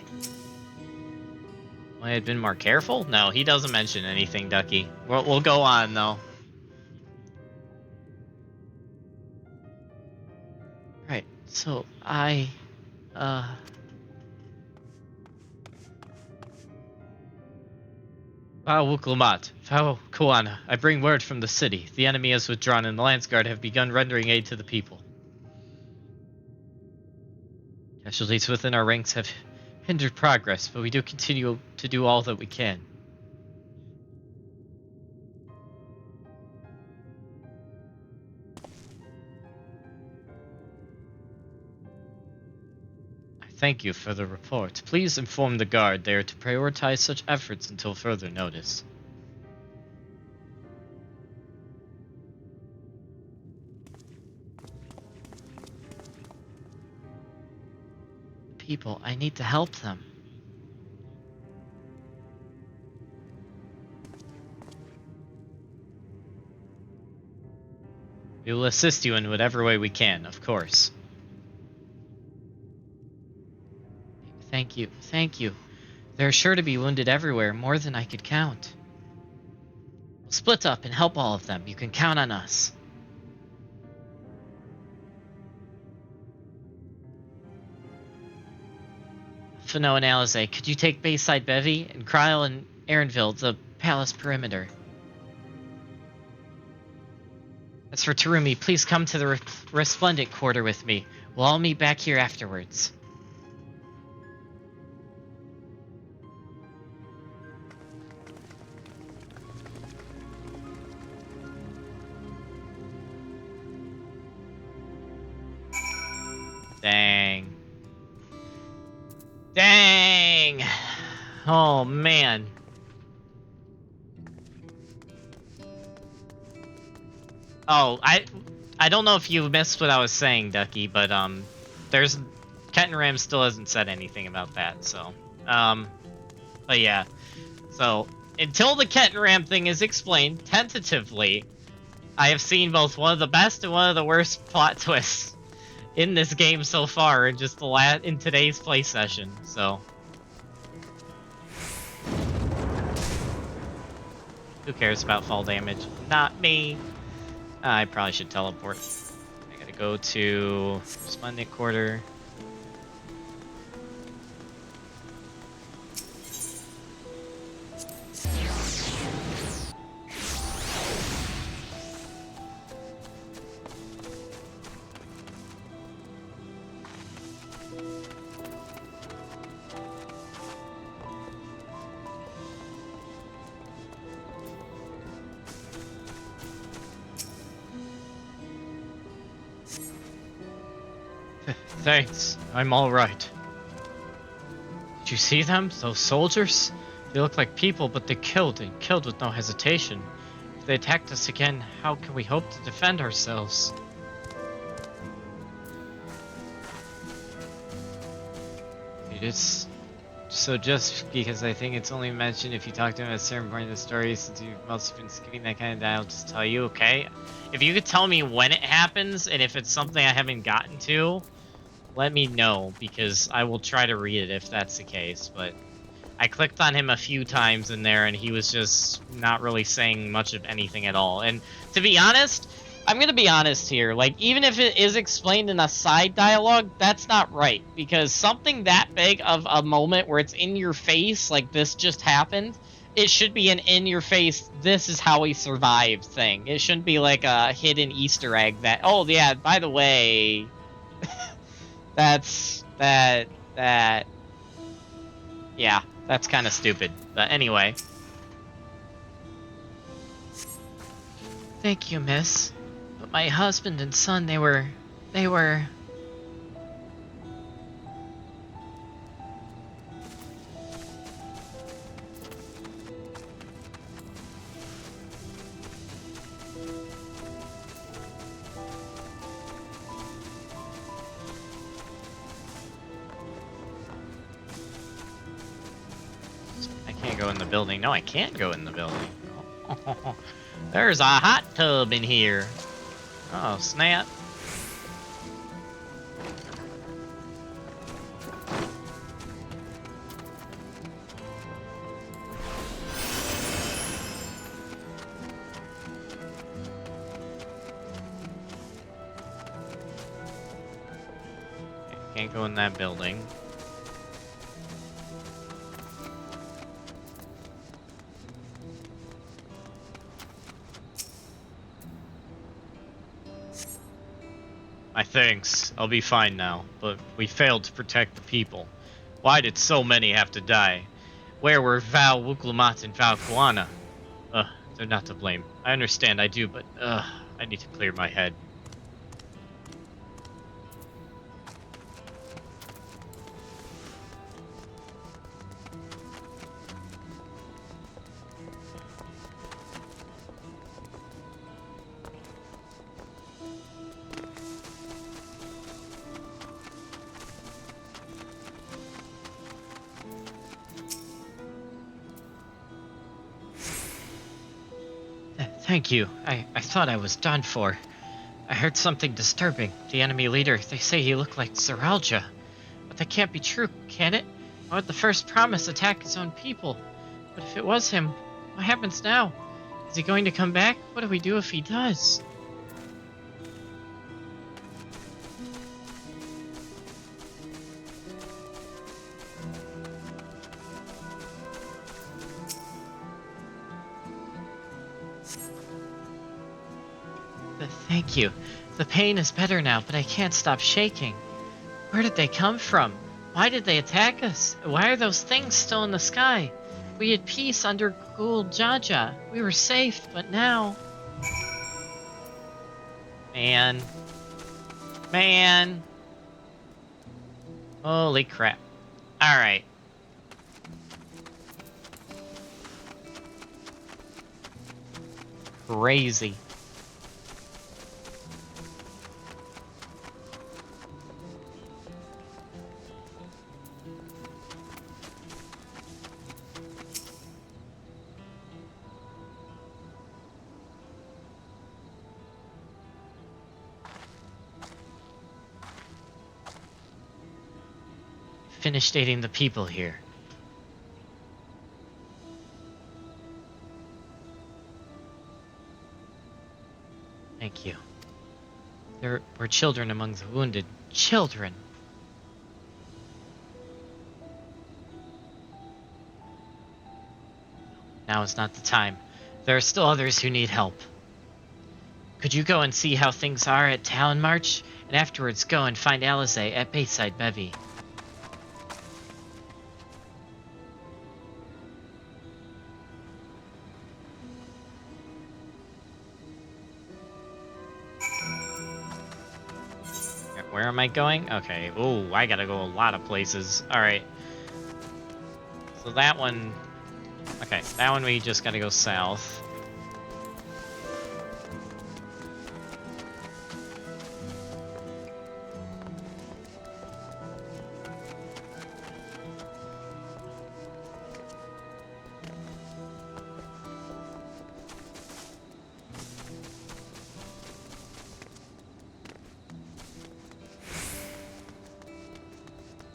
I had been more careful? No, he doesn't mention anything, Ducky. We'll go on, though. Right, so Wuklumat, Fao Kuana, I bring word from the city. The enemy has withdrawn and the Lance Guard have begun rendering aid to the people. Casualties within our ranks have hindered progress, but we do continue to do all that we can. Thank you for the report. Please inform the Guard they are to prioritize such efforts until further notice. People, I need to help them. We will assist you in whatever way we can, of course. Thank you, thank you. There are sure to be wounded everywhere, more than I could count. We'll split up and help all of them. You can count on us. Fano and Alize, could you take Bayside Bevy and Kryl and Aaronville, the palace perimeter? As for Terumi, please come to the Resplendent Quarter with me. We'll all meet back here afterwards. Dang. Dang! Oh, man. Oh, I don't know if you missed what I was saying, Ducky, but, there's... Kenton Ram still hasn't said anything about that, so... But yeah. So, until the Kenton Ram thing is explained, tentatively, I have seen both one of the best and one of the worst plot twists in this game so far in just in today's play session, so... Who cares about fall damage? Not me. I probably should teleport. I gotta go to Resplendent Quarter. Thanks, I'm alright. Did you see them? Those soldiers? They look like people, but they killed, and killed with no hesitation. If they attacked us again, how can we hope to defend ourselves? It's... So just because I think it's only mentioned if you talk to him at a certain point in the story, since you've mostly been skipping that kind of that, I'll just tell you, okay? If you could tell me when it happens, and if it's something I haven't gotten to, let me know, because I will try to read it if that's the case, but I clicked on him a few times in there and he was just not really saying much of anything at all. And to be honest, I'm gonna be honest here, like, even if it is explained in a side dialogue, that's not right, because something that big of a moment where it's in your face, like this just happened, it should be an in-your-face, this is how he survived thing. It shouldn't be like a hidden Easter egg that, oh yeah, by the way... Yeah, that's kind of stupid. But anyway. Thank you, miss. But my husband and son, they were... I can't go in the building. No, I can't go in the building. Oh, there's a hot tub in here. Oh, snap. Can't go in that building. My thanks. I'll be fine now, but we failed to protect the people. Why did so many have to die? Where were Val Wuklumat and Val Kuana? They're not to blame. I understand, I do, but I need to clear my head. Thank you. I thought I was done for. I heard something disturbing. The enemy leader, they say he looked like Zeralja. But that can't be true, can it? Why would the first promise attack his own people? But if it was him, what happens now? Is he going to come back? What do we do if he does? Thank you. The pain is better now, but I can't stop shaking. Where did they come from? Why did they attack us? Why are those things still in the sky? We had peace under Gul Jaja. We were safe, but now... Man. Holy crap. Alright. Crazy. Finished aiding the people here. Thank you. There were children among the wounded. Children! Now is not the time. There are still others who need help. Could you go and see how things are at Talon March? And afterwards go and find Alizé at Bayside Bevy. Where am I going? Okay. Oh, I gotta go a lot of places. Alright. So that one... Okay, that one we just gotta go south.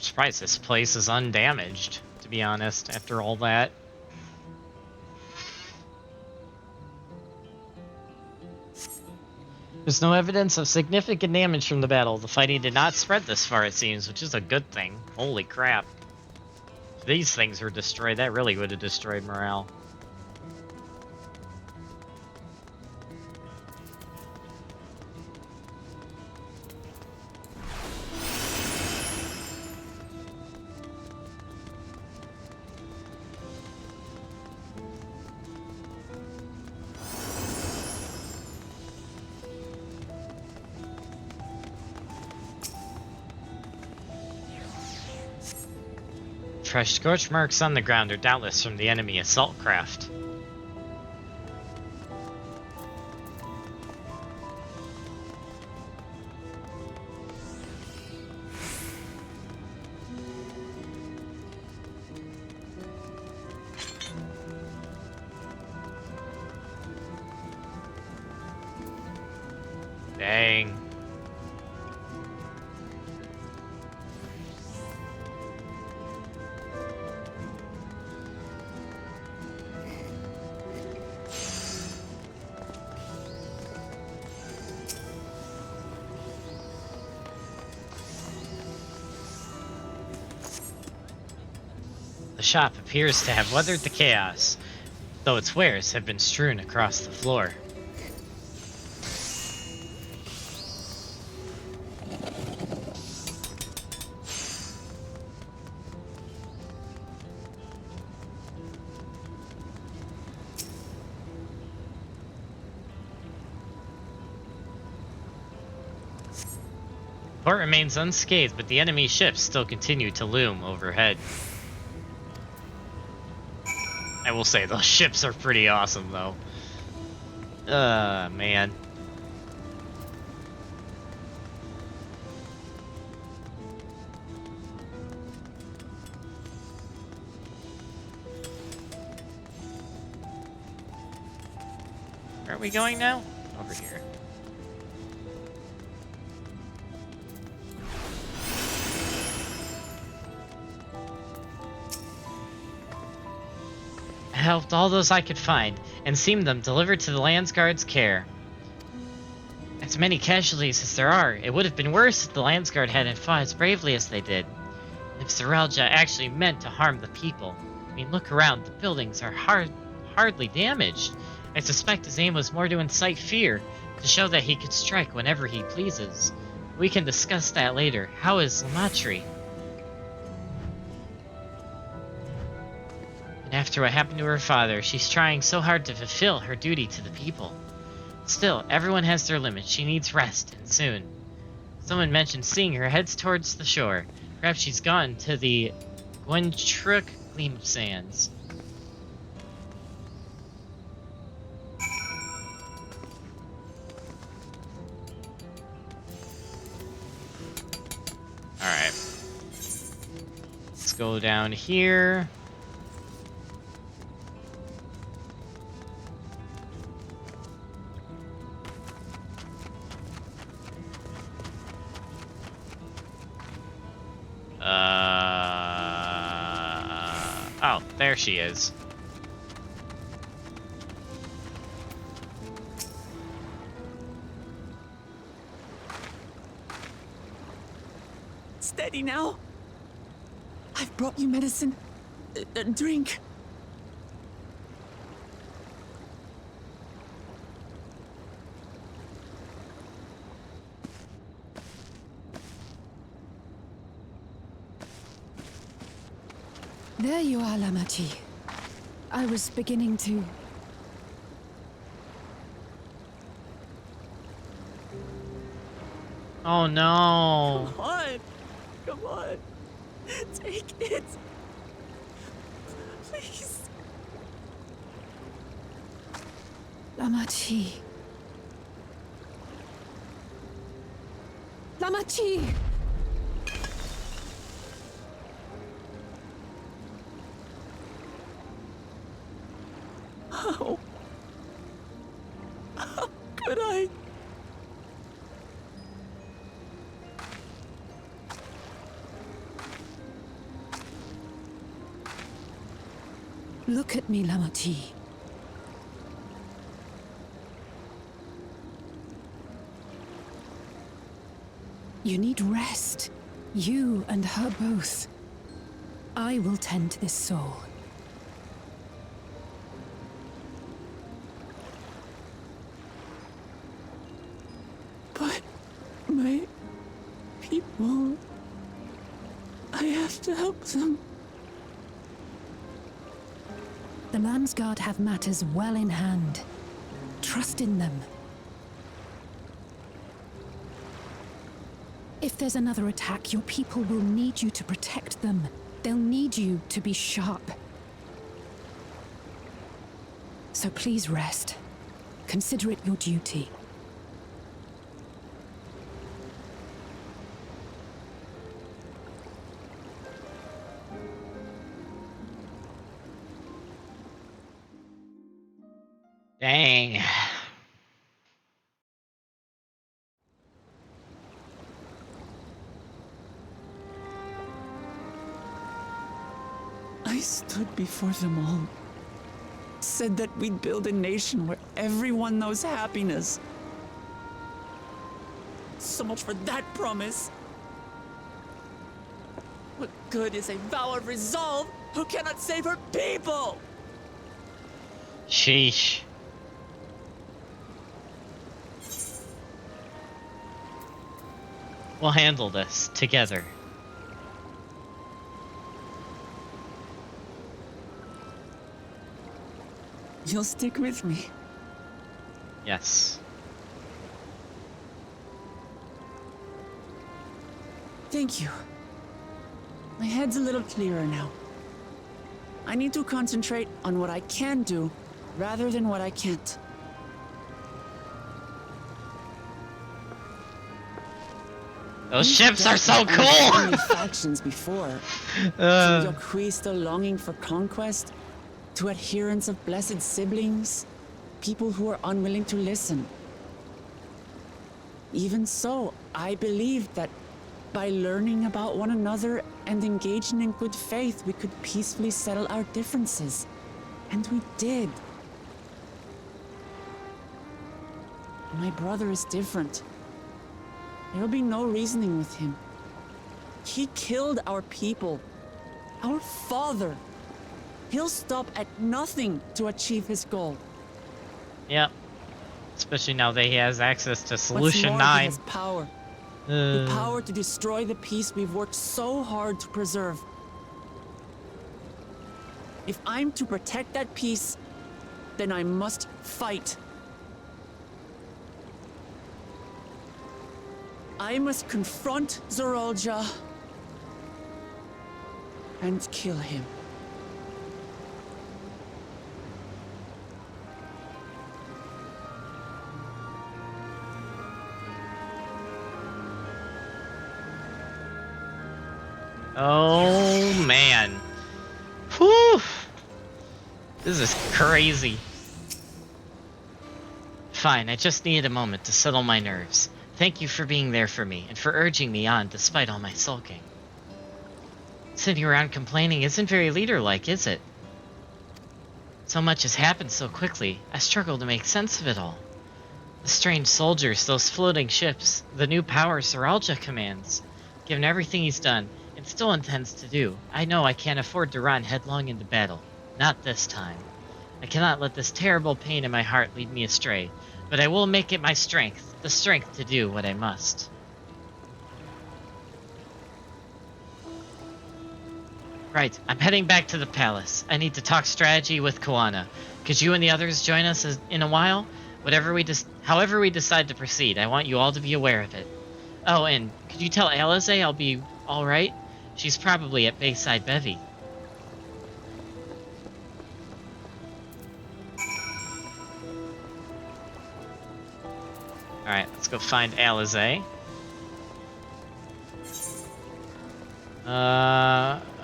Surprised this place is undamaged, to be honest, after all that. There's no evidence of significant damage from the battle. The fighting did not spread this far, it seems, which is a good thing. Holy crap. If these things were destroyed, that really would have destroyed morale. Fresh scorch marks on the ground are doubtless from the enemy assault craft. The shop appears to have weathered the chaos, though its wares have been strewn across the floor. The port remains unscathed, but the enemy ships still continue to loom overhead. I will say, those ships are pretty awesome, though. Man. Where are we going now? Over here. I helped all those I could find, and seen them delivered to the Landsguard's care. As many casualties as there are, it would have been worse if the Landsguard hadn't fought as bravely as they did. And if Zeralja actually meant to harm the people, I mean, look around, the buildings are hardly damaged. I suspect his aim was more to incite fear, to show that he could strike whenever he pleases. We can discuss that later. How is Lamatri? And after what happened to her father, she's trying so hard to fulfill her duty to the people. Still, everyone has their limits. She needs rest, and soon. Someone mentioned seeing her heads towards the shore. Perhaps she's gone to the Gwentruk Gleam of Sands. Alright. Let's go down here. Oh, there she is. Steady now. I've brought you medicine. Drink. There you are, Lamachi. I was beginning to... Oh no. Come on. Come on. Take it. Please. Lamachi. Lamachi! How? How could I? Look at me, Lamachi. You need rest. You and her both. I will tend to this soul. But my people... I have to help them. The Landsguard have matters well in hand. Trust in them. If there's another attack, your people will need you to protect them. They'll need you to be sharp. So please rest. Consider it your duty. Dang. I stood before them all. Said that we'd build a nation where everyone knows happiness. So much for that promise. What good is a vow of resolve who cannot save her people! Sheesh. We'll handle this together. You'll stick with me. Yes. Thank you. My head's a little clearer now. I need to concentrate on what I can do rather than what I can't. Those ships are so cool! Factions before. From Yokui still longing for conquest, to adherents of blessed siblings, people who are unwilling to listen. Even so, I believed that by learning about one another and engaging in good faith, we could peacefully settle our differences. And we did. My brother is different. There will be no reasoning with him. He killed our people. Our father. He'll stop at nothing to achieve his goal. Yep. Especially now that he has access to Solution What's more, 9. he has power. The power to destroy the peace we've worked so hard to preserve. If I'm to protect that peace, then I must fight. I must confront Zorolja and kill him. Oh man. Whew. This is crazy. Fine, I just needed a moment to settle my nerves. Thank you for being there for me, and for urging me on despite all my sulking. Sitting around complaining isn't very leader-like, is it? So much has happened so quickly, I struggle to make sense of it all. The strange soldiers, those floating ships, the new power Seralja commands. Given everything he's done, and still intends to do, I know I can't afford to run headlong into battle. Not this time. I cannot let this terrible pain in my heart lead me astray, but I will make it my strength, the strength to do what I must. Right, I'm heading back to the palace. I need to talk strategy with Koana. Could you and the others join us in a while? However we decide to proceed, I want you all to be aware of it. Oh, and could you tell Alize I'll be alright? She's probably at Bayside Bevy. Alright, let's go find Alize.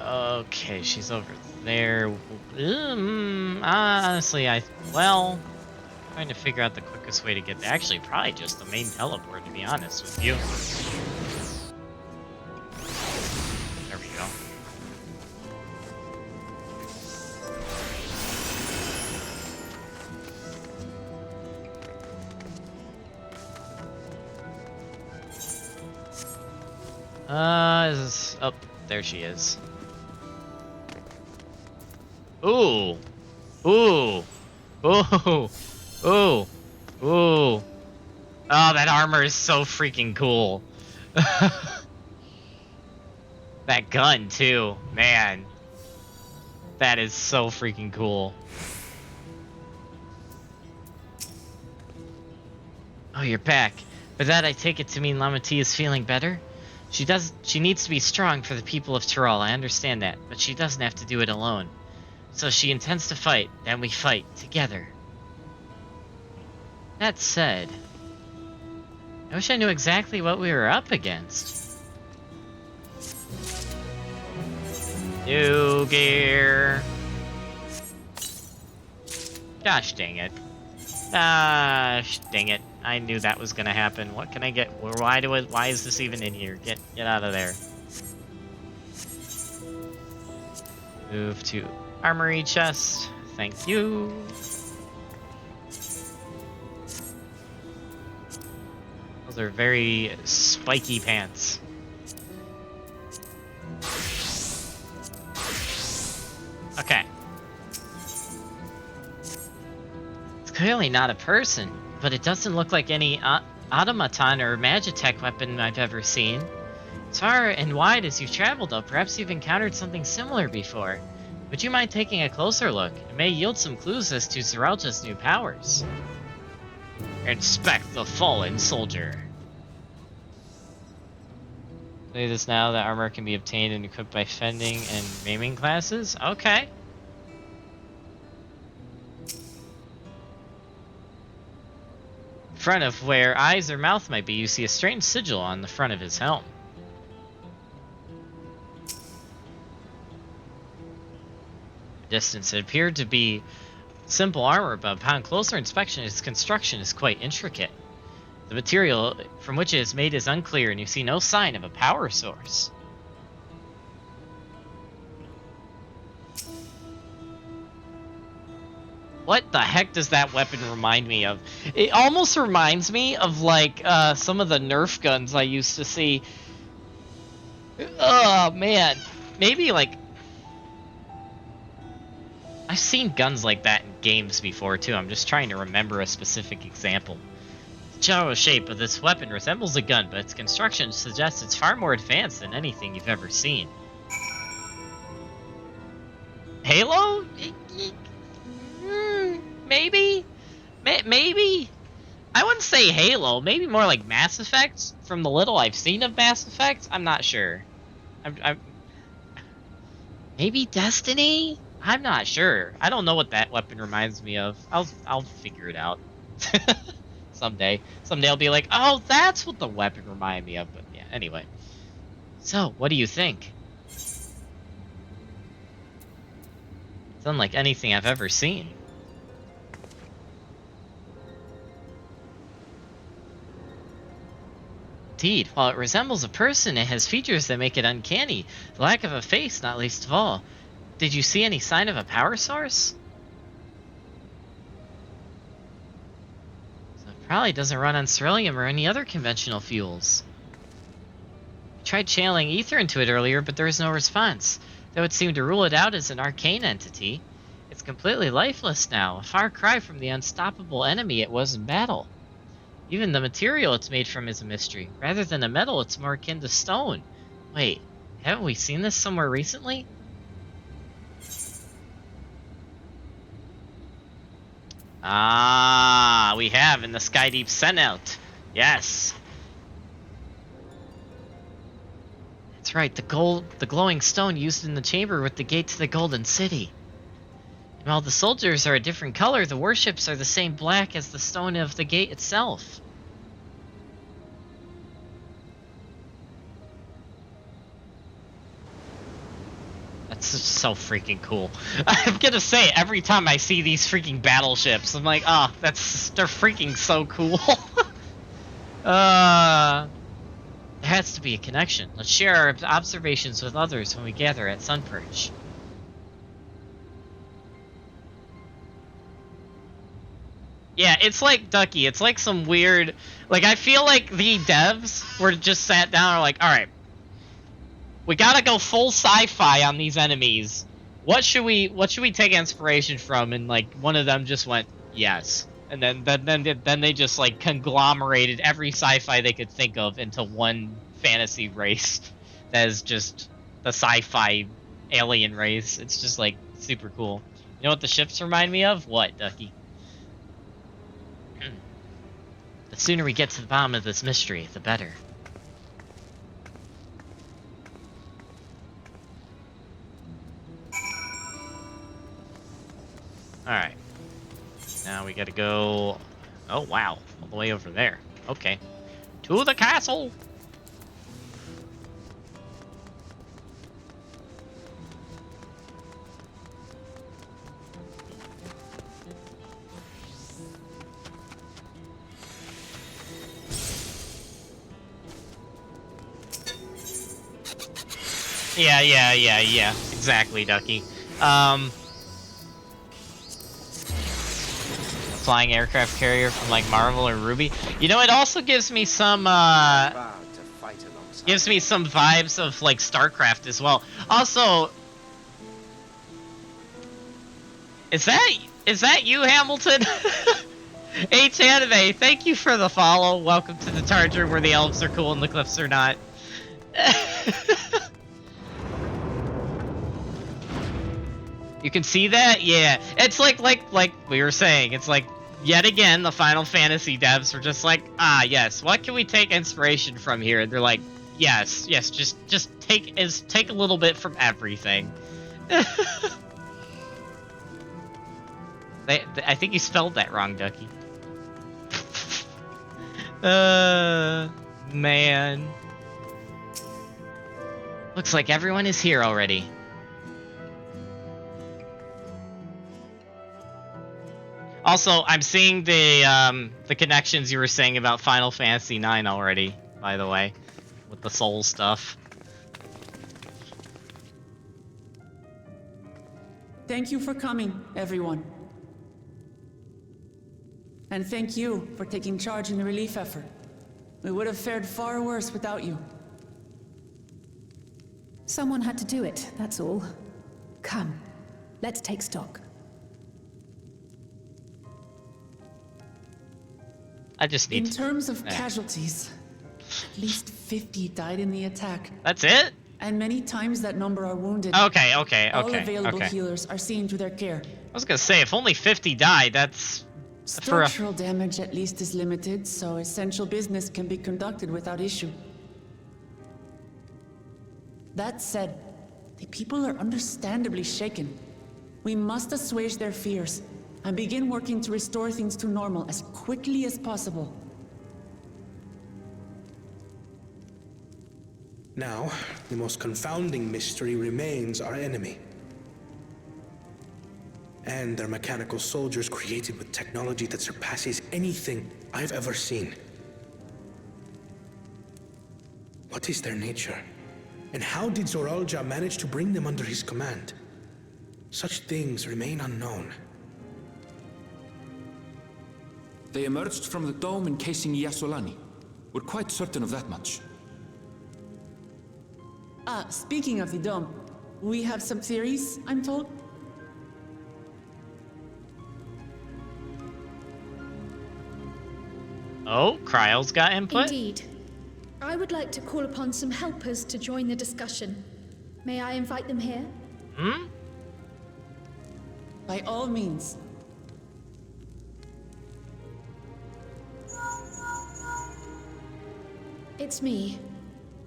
Okay, she's over there. Honestly, trying to figure out the quickest way to get there. Actually, probably just the main teleport, to be honest with you. There we go. Oh, there she is. Ooh. Ooh. Ooh. Ooh. Ooh. Oh, that armor is so freaking cool. That gun, too. Man. That is so freaking cool. Oh, you're back. By that, I take it to mean Lama T is feeling better? She needs to be strong for the people of Tyrol, I understand that, but she doesn't have to do it alone. So she intends to fight, then we fight, together. That said, I wish I knew exactly what we were up against. New gear. Gosh dang it. Gosh dang it. I knew that was gonna happen. What can I get? Why is this even in here? Get out of there. Move to armory chest. Thank you. Those are very spiky pants. Okay. It's clearly not a person, but it doesn't look like any automaton or magitech weapon I've ever seen. As far and wide as you've traveled, though, perhaps you've encountered something similar before. Would you mind taking a closer look? It may yield some clues as to Zeralja's new powers. Inspect the fallen soldier. Say this now, that armor can be obtained and equipped by fending and maiming classes? Okay. In front of where eyes or mouth might be, you see a strange sigil on the front of his helm. Distance, it appeared to be simple armor, but upon closer inspection, its construction is quite intricate. The material from which it is made is unclear, and you see no sign of a power source. What the heck does that weapon remind me of? It almost reminds me of, like, some of the Nerf guns I used to see. Oh, man. Maybe, like... I've seen guns like that in games before, too. I'm just trying to remember a specific example. The general shape of this weapon resembles a gun, but its construction suggests it's far more advanced than anything you've ever seen. Halo? Maybe? Maybe? I wouldn't say Halo. Maybe more like Mass Effect. From the little I've seen of Mass Effect, I'm not sure. Maybe Destiny? I'm not sure. I don't know what that weapon reminds me of. I'll figure it out. Someday. Someday I'll be like, oh, that's what the weapon reminded me of. But yeah, anyway. So, what do you think? It's unlike anything I've ever seen. Indeed, while it resembles a person, it has features that make it uncanny. The lack of a face, not least of all. Did you see any sign of a power source? So it probably doesn't run on ceruleum or any other conventional fuels. I tried channeling ether into it earlier, but there was no response. Though it seemed to rule it out as an arcane entity. It's completely lifeless now, a far cry from the unstoppable enemy it was in battle. Even the material it's made from is a mystery. Rather than a metal, it's more akin to stone. Wait, haven't we seen this somewhere recently? Ah, we have in the Skydeep Senout. Yes. That's right, the glowing stone used in the chamber with the gate to the Golden City. And while the soldiers are a different color, the warships are the same black as the stone of the gate itself. That's just so freaking cool. I'm gonna say it every time I see these freaking battleships. I'm like, oh, they're freaking so cool. There has to be a connection. Let's share our observations with others when we gather at Sunperch. Yeah, it's like Ducky. It's like some weird... Like, I feel like the devs were just sat down and were like, alright, we gotta go full sci-fi on these enemies. What should we take inspiration from? And like one of them just went, yes. And then they just like conglomerated every sci-fi they could think of into one fantasy race that is just the sci-fi alien race. It's just like super cool. You know what the ships remind me of? What, Ducky? The sooner we get to the bottom of this mystery, the better. Alright. Now we gotta go... Oh, wow. All the way over there. Okay. To the castle! Yeah. Exactly, Ducky. Flying aircraft carrier from like Marvel or Ruby. You know, it also gives me some vibes of like StarCraft as well. Also, Is that you, Hamilton? H Anime, thank you for the follow. Welcome to the Targer where the elves are cool and the cliffs are not. You can see that? Yeah. It's like we were saying, it's like yet again the Final Fantasy devs were just like, yes, what can we take inspiration from here? And they're like, yes, just take a little bit from everything. I think you spelled that wrong, Ducky. Man. Looks like everyone is here already. Also, I'm seeing the connections you were saying about Final Fantasy IX already, by the way, with the soul stuff. Thank you for coming, everyone. And thank you for taking charge in the relief effort. We would have fared far worse without you. Someone had to do it, that's all. Come, let's take stock. I just need In terms of casualties, at least 50 died in the attack. That's it? And many times that number are wounded. Okay. All available healers are seen to their care. I was gonna say, if only 50 died, that's... Structural damage at least is limited, so essential business can be conducted without issue. That said, the people are understandably shaken. We must assuage their fears and begin working to restore things to normal as quickly as possible. Now, the most confounding mystery remains our enemy. And their mechanical soldiers created with technology that surpasses anything I've ever seen. What is their nature? And how did Zoralja manage to bring them under his command? Such things remain unknown. They emerged from the dome encasing Yasolani. We're quite certain of that much. Speaking of the dome, we have some theories, I'm told. Oh, Cryle's got input? Indeed. I would like to call upon some helpers to join the discussion. May I invite them here? Hmm? By all means. It's me.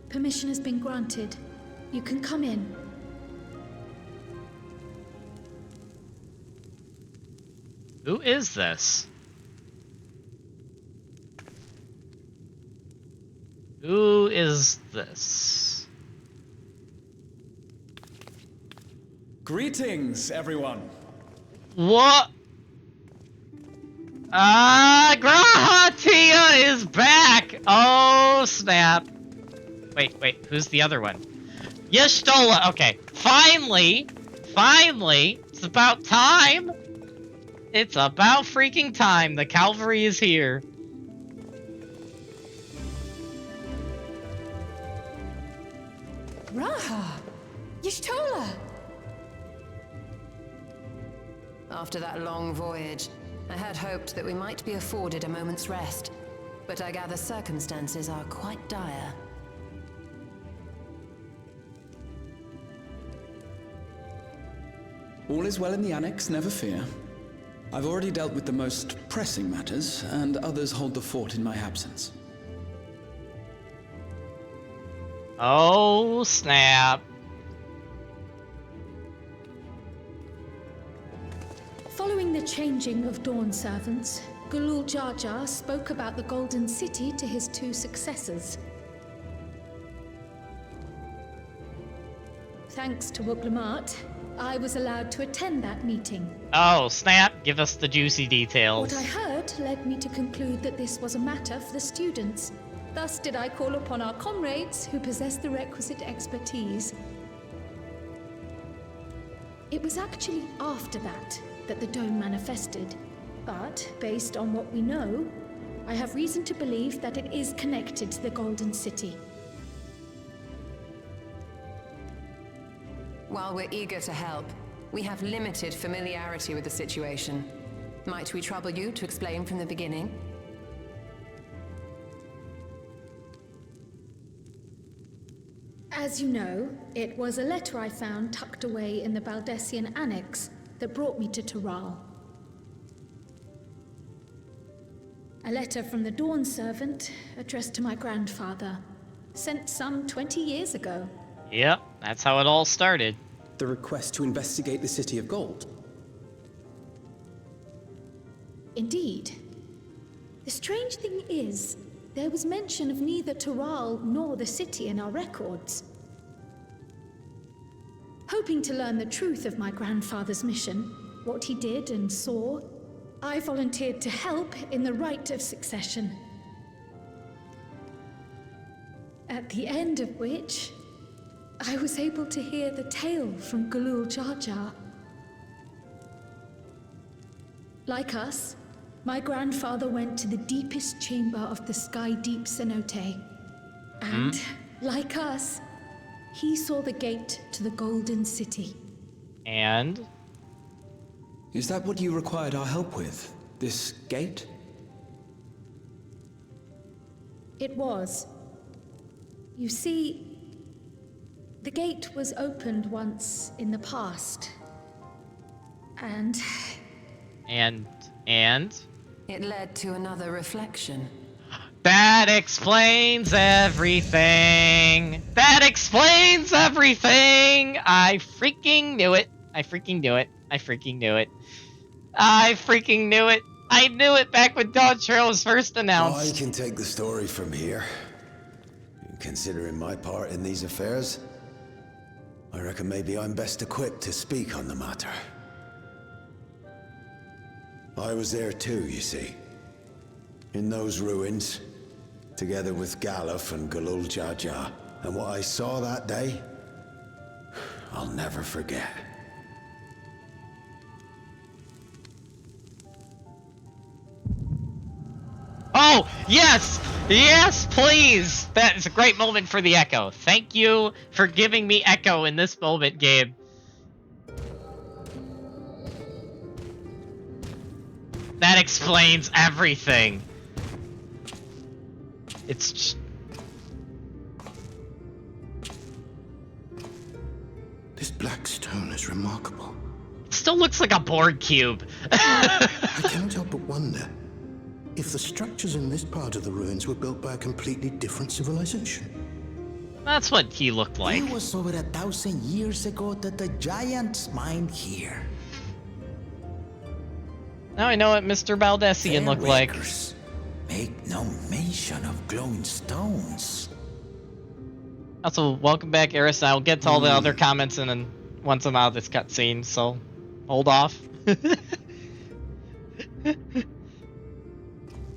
Permission has been granted. You can come in. Who is this? Who is this? Greetings, everyone. What? Grahatia is back! Oh, snap. Wait, who's the other one? Yestola, okay. Finally, it's about time. It's about freaking time. The cavalry is here. Raha! Y'shtola! After that long voyage, I had hoped that we might be afforded a moment's rest, but I gather circumstances are quite dire. All is well in the Annex, never fear. I've already dealt with the most pressing matters, and others hold the fort in my absence. Oh, snap. Following the changing of Dawn servants, Gulul Jar Jar spoke about the Golden City to his two successors. Thanks to Wuglamat, I was allowed to attend that meeting. Oh, snap. Give us the juicy details. What I heard led me to conclude that this was a matter for the students. Thus did I call upon our comrades who possess the requisite expertise. It was actually after that the dome manifested. But, based on what we know, I have reason to believe that it is connected to the Golden City. While we're eager to help, We have limited familiarity with the situation. Might we trouble you to explain from the beginning? As you know, it was a letter I found tucked away in the Baldessian Annex that brought me to Tural. A letter from the Dawn Servant, addressed to my grandfather, sent some 20 years ago. Yep, that's how it all started. The request to investigate the City of Gold. Indeed. The strange thing is, there was mention of neither Tural nor the city in our records. Hoping to learn the truth of my grandfather's mission, what he did and saw, I volunteered to help in the rite of succession. At the end of which, I was able to hear the tale from Galul Jar Jar. Like us, my grandfather went to the deepest chamber of the Sky Deep Cenote. And, like us, he saw the gate to the Golden City. And? Is that what you required our help with? This gate? It was. You see, the gate was opened once in the past. And? It led to another reflection. That explains everything. That explains everything. I freaking knew it. I freaking knew it. I freaking knew it. I freaking knew it. I knew it back when Dawn Trail was first announced. I can take the story from here. Considering my part in these affairs, I reckon maybe I'm best equipped to speak on the matter. I was there too, you see. In those ruins, together with Galuf and Galul Jar Jar. And what I saw that day, I'll never forget. Oh, yes! Yes, please! That is a great moment for the Echo. Thank you for giving me Echo in this moment, game. That explains everything. It's This black stone is remarkable. It still looks like a Borg cube. I cannot help but wonder if the structures in this part of the ruins were built by a completely different civilization. That's what he looked like. It was over 1,000 years ago that the giants mined here. Now I know what Mr. Baldessian looked like. Make no mention of glowing stones. Also, welcome back, Eris. I'll get to all the other comments and then once I'm out of this cutscene, so hold off.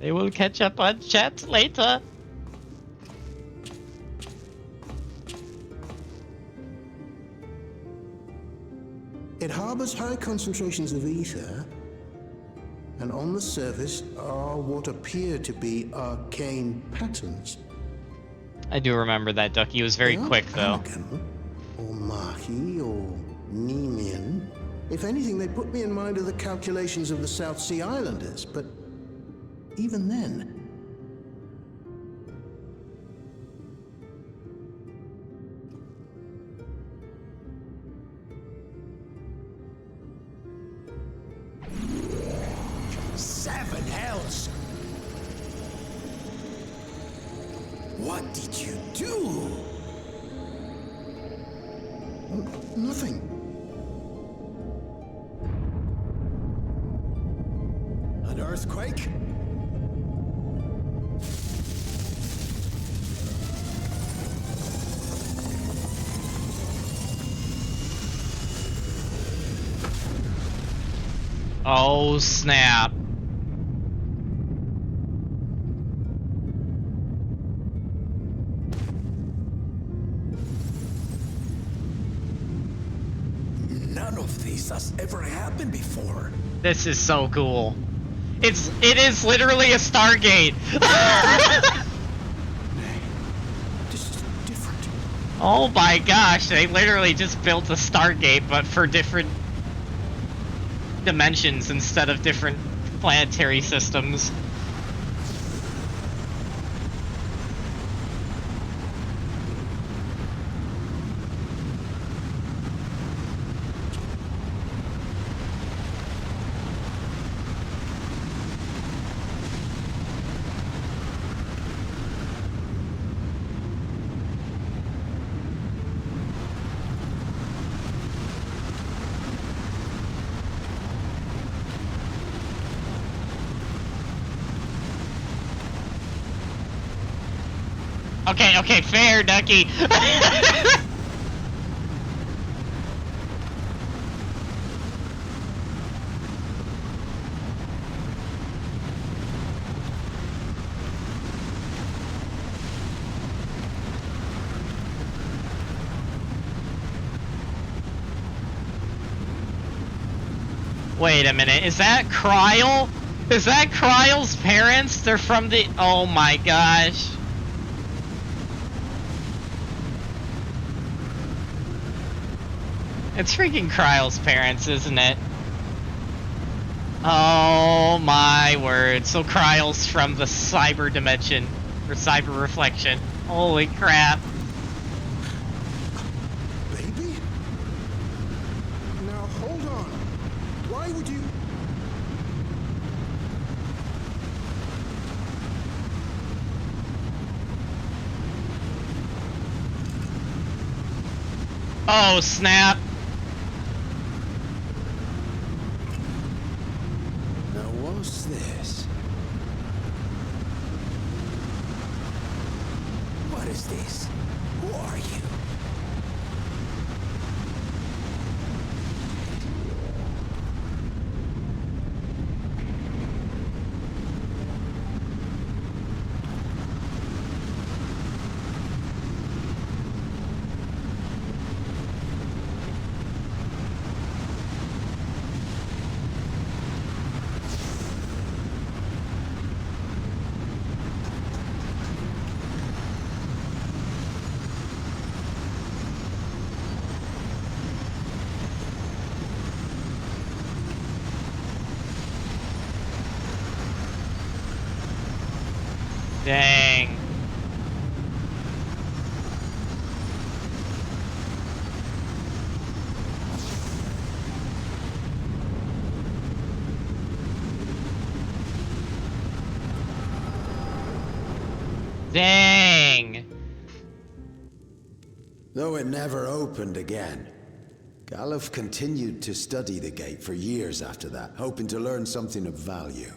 They will catch up on chat later. It harbors high concentrations of ether, and on the surface are what appear to be arcane patterns. I do remember that, Ducky. He was very quick, though. Or Mahi, or Nemean. If anything, they put me in mind of the calculations of the South Sea Islanders, but even then... Seven hells! What did you do? Nothing. An earthquake? Oh, snap. None of this has ever happened before. This is so cool. It is literally a Stargate. This is different. Oh my gosh, they literally just built a Stargate, but for different dimensions instead of different planetary systems. Okay, fair, Ducky. Wait a minute, is that Kryle? Is that Kryle's parents? They're from the... Oh my gosh. It's freaking Kryle's parents, isn't it? Oh my word. So Kryle's from the cyber dimension, or cyber reflection. Holy crap. Baby? Now hold on. Why would you... Oh snap. What's this? What is this? Who are you? Dang. Dang. Though it never opened again, Galuf continued to study the gate for years after that, hoping to learn something of value.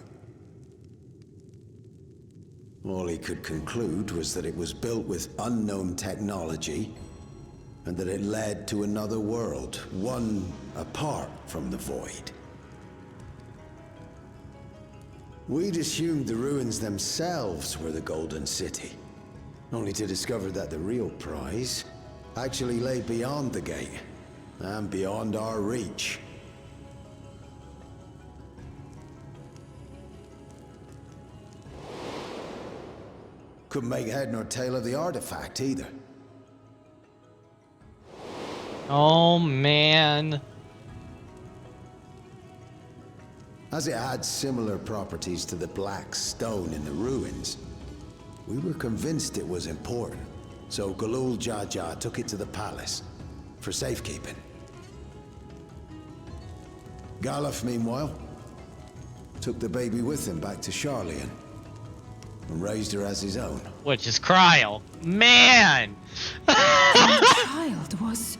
All he could conclude was that it was built with unknown technology, and that it led to another world, one apart from the Void. We'd assumed the ruins themselves were the Golden City, only to discover that the real prize actually lay beyond the gate, and beyond our reach. Couldn't make head nor tail of the artifact either. Oh man. As it had similar properties to the black stone in the ruins, we were convinced it was important, so Galul Jaja took it to the palace for safekeeping. Galuf, meanwhile, took the baby with him back to Charlian and raised her as his own. Which is Kryle. Man! The child was...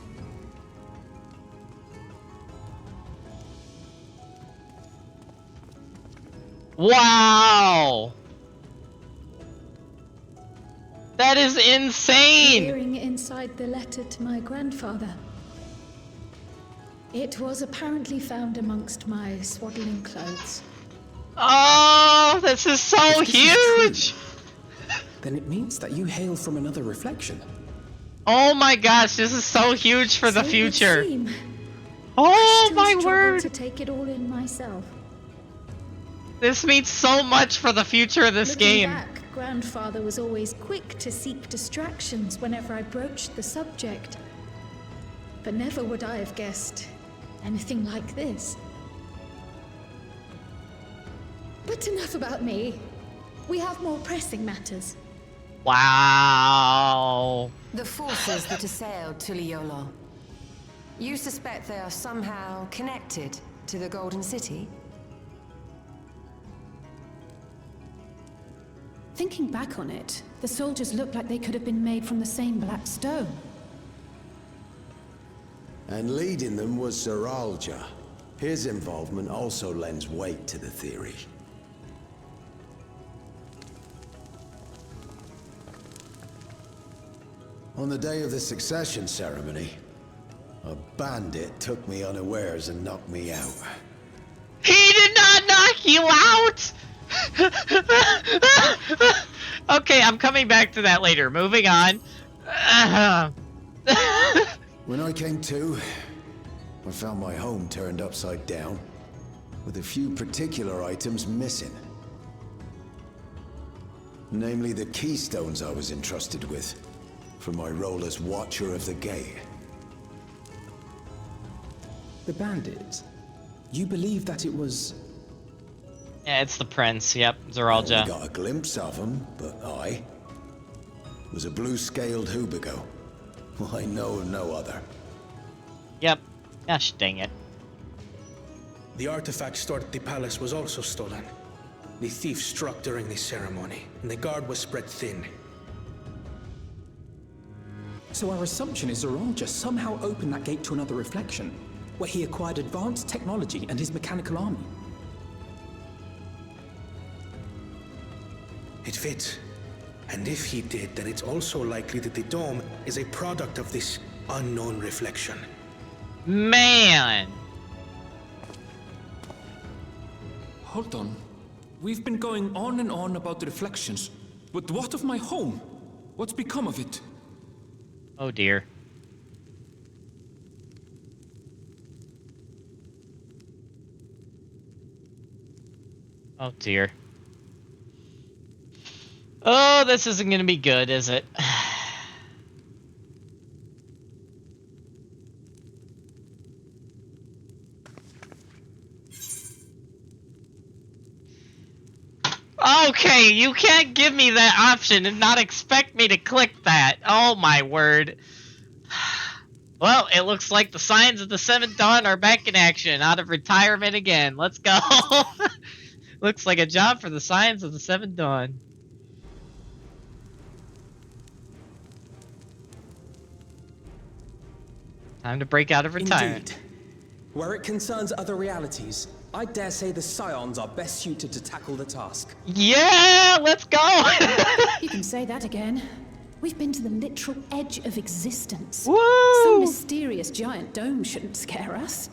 Wow! That is insane! Hearing inside the letter to my grandfather. It was apparently found amongst my swaddling clothes. Oh, this is so huge! Then it means that you hail from another reflection. Oh my gosh, this is so huge for the So it would future. seem. Oh I my still struggle word! to take it all in myself. This means so much for the future of this Looking game. back, Grandfather was always quick to seek distractions whenever I broached the subject. But never would I have guessed anything like this. But enough about me. We have more pressing matters. Wow. The forces that assailed Tuliolo. You suspect they are somehow connected to the Golden City? Thinking back on it, the soldiers looked like they could have been made from the same black stone. And leading them was Zeralja. His involvement also lends weight to the theory. On the day of the succession ceremony, a bandit took me unawares and knocked me out. He did not knock you out! Okay, I'm coming back to that later. Moving on. When I came to, I found my home turned upside down, with a few particular items missing. Namely the keystones I was entrusted with, for my role as Watcher of the Gate. The bandit? You believe that it was... Yeah, it's the prince, yep, I Zeralja. got a glimpse of him, but I was a blue-scaled Hubigo. I know of no other. Yep. Gosh dang it. The artifact stored at the palace was also stolen. The thief struck during the ceremony, and the guard was spread thin. So our assumption is Zeralja somehow opened that gate to another reflection, where he acquired advanced technology and his mechanical army. It fits. And if he did, then it's also likely that the dome is a product of this unknown reflection. Man! Hold on. We've been going on and on about the reflections, but what of my home? What's become of it? Oh dear. Oh dear. Oh, this isn't gonna be good, is it? Okay, you can't give me that option and not expect me to click that. Oh my word. Well, it looks like the Signs of the Seventh Dawn are back in action, out of retirement again. Let's go. Looks like a job for the Signs of the Seventh Dawn. Time to break out of retirement. Indeed. Where it concerns other realities, I dare say the Scions are best suited to tackle the task. Yeah, let's go! You can say that again. We've been to the literal edge of existence. Woo! Some mysterious giant dome shouldn't scare us.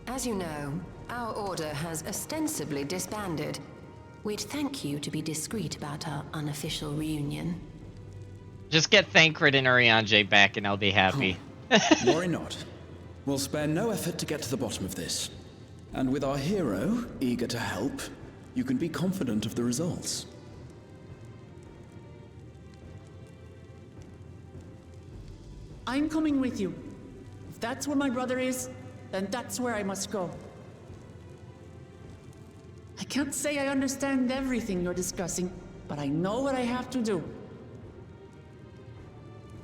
As you know, our order has ostensibly disbanded. We'd thank you to be discreet about our unofficial reunion. Just get Thancred and Urianger back and I'll be happy. Worry not. We'll spare no effort to get to the bottom of this. And with our hero eager to help, you can be confident of the results. I'm coming with you. If that's where my brother is, then that's where I must go. I can't say I understand everything you're discussing, but I know what I have to do.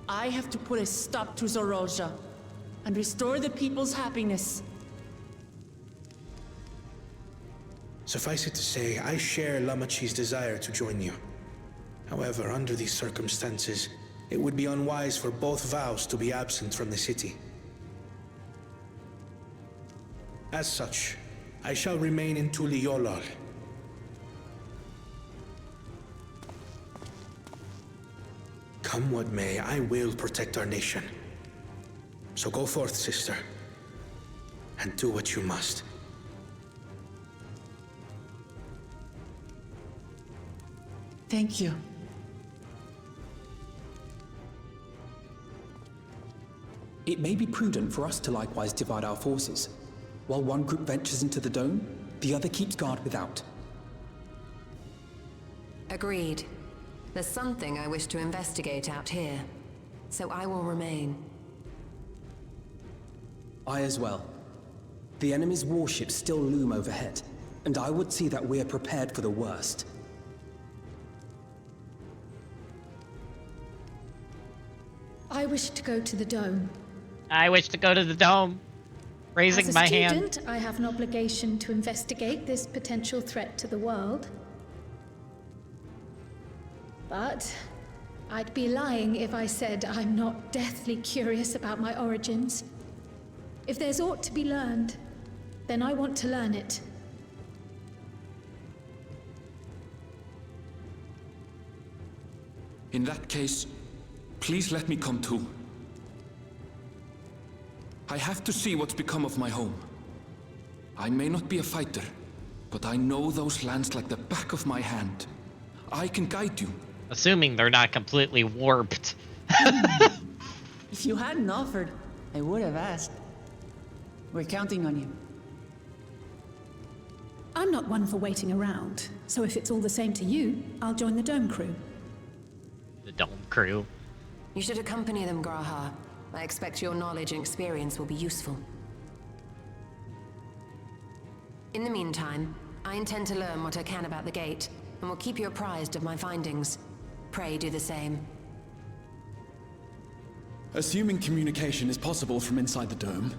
I have to put a stop to Zeralja and restore the people's happiness. Suffice it to say, I share Lamachi's desire to join you. However, under these circumstances, it would be unwise for both vows to be absent from the city. As such, I shall remain in Tuliolal. Come what may, I will protect our nation. So go forth, sister, and do what you must. Thank you. It may be prudent for us to likewise divide our forces. While one group ventures into the dome, the other keeps guard without. Agreed. There's something I wish to investigate out here, so I will remain. I as well. The enemy's warships still loom overhead, and I would see that we're prepared for the worst. I wish to go to the dome. I wish to go to the dome. Raising my hand. As a student, I have an obligation to investigate this potential threat to the world. But I'd be lying if I said I'm not deathly curious about my origins. If there's aught to be learned, then I want to learn it. In that case, please let me come too. I have to see what's become of my home. I may not be a fighter, but I know those lands like the back of my hand. I can guide you. Assuming they're not completely warped. If you hadn't offered, I would have asked. We're counting on you. I'm not one for waiting around, so if it's all the same to you, I'll join the Dome crew. The Dome crew? You should accompany them, Graha. I expect your knowledge and experience will be useful. In the meantime, I intend to learn what I can about the gate, and will keep you apprised of my findings. Pray do the same. Assuming communication is possible from inside the dome,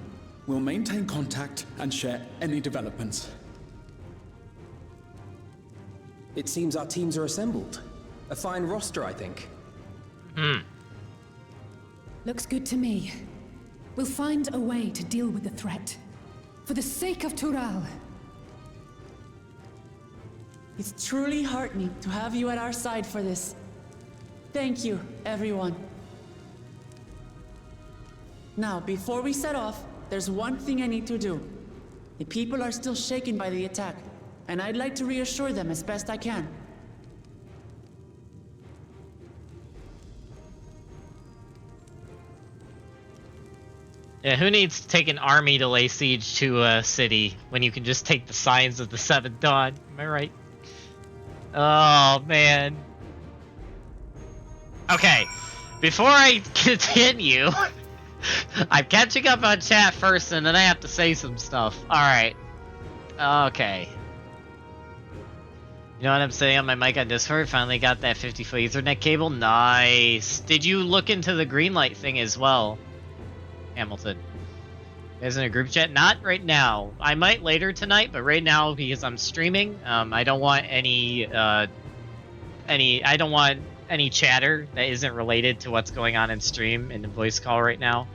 we'll maintain contact and share any developments. It seems our teams are assembled. A fine roster, I think. Looks good to me. We'll find a way to deal with the threat. For the sake of Tural. It's truly heartening to have you at our side for this. Thank you, everyone. Now, before we set off, there's one thing I need to do. The people are still shaken by the attack, and I'd like to reassure them as best I can. Yeah, who needs to take an army to lay siege to a city when you can just take the signs of the Seventh Dawn? Am I right? Oh, man. Okay, before I continue, I'm catching up on chat first, and then I have to say some stuff. Alright. Okay. You know what I'm saying on my mic on Discord? Finally got that 50-foot Ethernet cable. Nice. Did you look into the green light thing as well, Hamilton? Is in a group chat? Not right now. I might later tonight, but right now because I'm streaming, I don't want any chatter that isn't related to what's going on in stream in the voice call right now.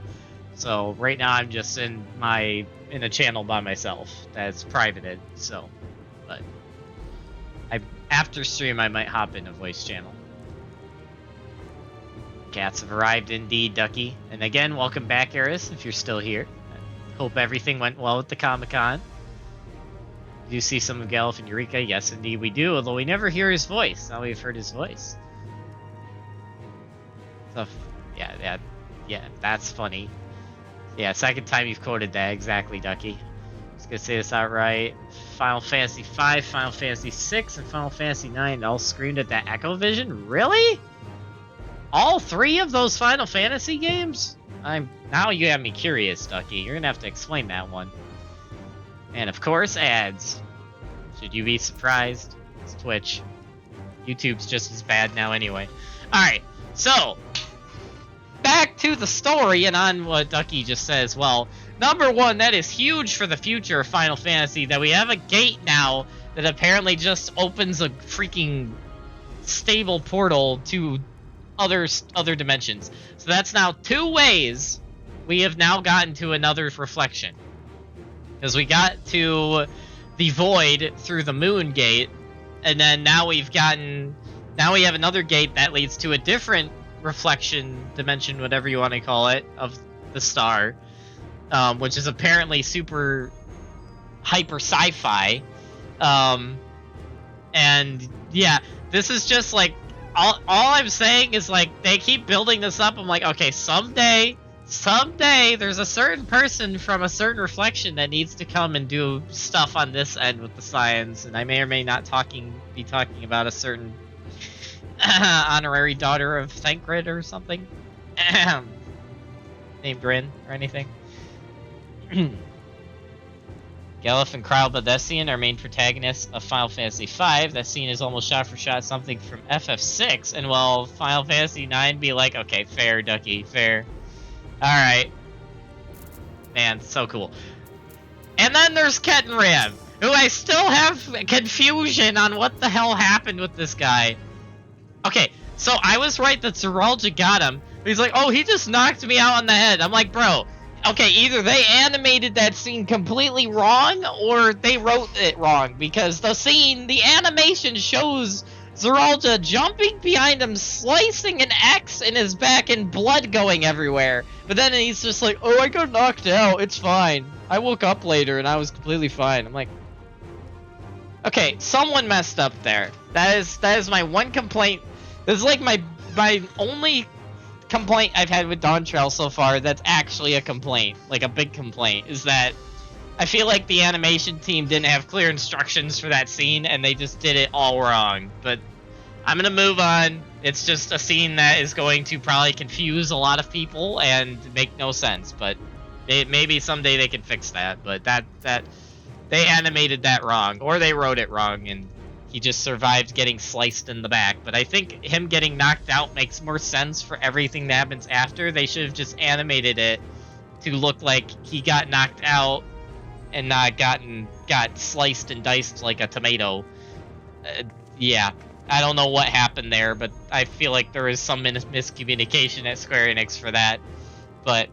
So right now I'm just in a channel by myself that's privated. So, but after stream I might hop in a voice channel. Cats have arrived indeed, Ducky. And again, welcome back, Eris, if you're still here. I hope everything went well with the Comic-Con. Do you see some of Galuf and Eureka? Yes, indeed we do, although we never hear his voice. Now we've heard his voice. So, yeah, that's funny. Yeah, second time you've quoted that, exactly, Ducky. Just gonna say this outright. Final Fantasy V, Final Fantasy VI, and Final Fantasy IX all screamed at that Echo Vision? Really? All three of those Final Fantasy games? Now you have me curious, Ducky. You're gonna have to explain that one. And of course, ads. Should you be surprised? It's Twitch. YouTube's just as bad now anyway. Alright, so back to the story and on what Ducky just says. Well, number one, that is huge for the future of Final Fantasy that we have a gate now that apparently just opens a freaking stable portal to other dimensions. So that's now 2 ways we have now gotten to another reflection. Because we got to the void through the moon gate, and then now we have another gate that leads to a different reflection dimension, whatever you want to call it, of the star, which is apparently super hyper sci-fi. And yeah, this is just like all I'm saying is like they keep building this up. I'm like, okay, someday there's a certain person from a certain reflection that needs to come and do stuff on this end with the science, and I may or may not be talking about a certain honorary daughter of Thancred or something named Bryn or anything. Galuf and Cryobaldesion are main protagonists of Final Fantasy V. That scene is almost shot for shot something from FF6, and while Final Fantasy IX be like, okay, fair, Ducky, fair. Alright. Man, so cool. And then there's Kettenram, who I still have confusion on what the hell happened with this guy. Okay, so I was right that Zeralja got him. He's like, oh, he just knocked me out on the head. I'm like, bro, okay, either they animated that scene completely wrong or they wrote it wrong, because the animation shows Zeralja jumping behind him, slicing an X in his back and blood going everywhere. But then he's just like, oh, I got knocked out, it's fine. I woke up later and I was completely fine. I'm like, okay, someone messed up there. That is my one complaint. This is like my only complaint I've had with Dawn Trail so far that's actually a complaint, like a big complaint, is that I feel like the animation team didn't have clear instructions for that scene and they just did it all wrong. But I'm gonna move on. It's just a scene that is going to probably confuse a lot of people and make no sense, but maybe someday they can fix that. But that they animated that wrong, or they wrote it wrong, and he just survived getting sliced in the back. But I think him getting knocked out makes more sense for everything that happens after. They should have just animated it to look like he got knocked out and not got sliced and diced like a tomato. Yeah, I don't know what happened there, but I feel like there was some miscommunication at Square Enix for that. But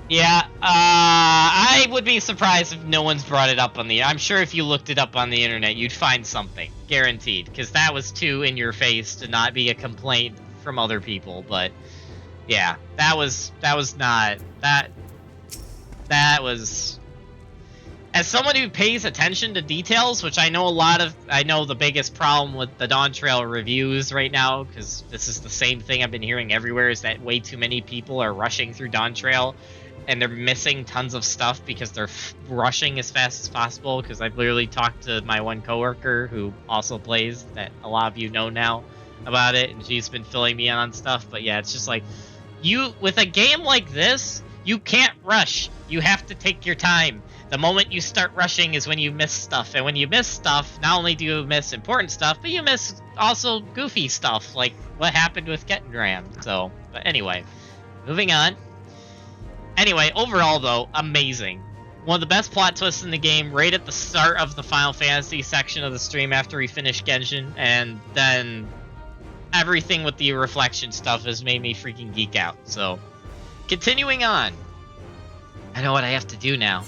yeah, I would be surprised if no one's brought it up on the... I'm sure if you looked it up on the internet, you'd find something. Guaranteed. Because that was too in your face to not be a complaint from other people. But, yeah, that was not... That was... As someone who pays attention to details, which I know the biggest problem with the Dawn Trail reviews right now, because this is the same thing I've been hearing everywhere, is that way too many people are rushing through Dawn Trail. And they're missing tons of stuff because they're rushing as fast as possible. Because I've literally talked to my one coworker who also plays, that a lot of you know now about it, and she's been filling me in on stuff. But yeah, it's just like, with a game like this, you can't rush. You have to take your time. The moment you start rushing is when you miss stuff. And when you miss stuff, not only do you miss important stuff, but you miss also goofy stuff, like what happened with Kettenram. So, but anyway, moving on. Anyway, overall though, amazing. One of the best plot twists in the game right at the start of the Final Fantasy section of the stream after we finished Genshin, and then everything with the reflection stuff has made me freaking geek out. So, continuing on. I know what I have to do now.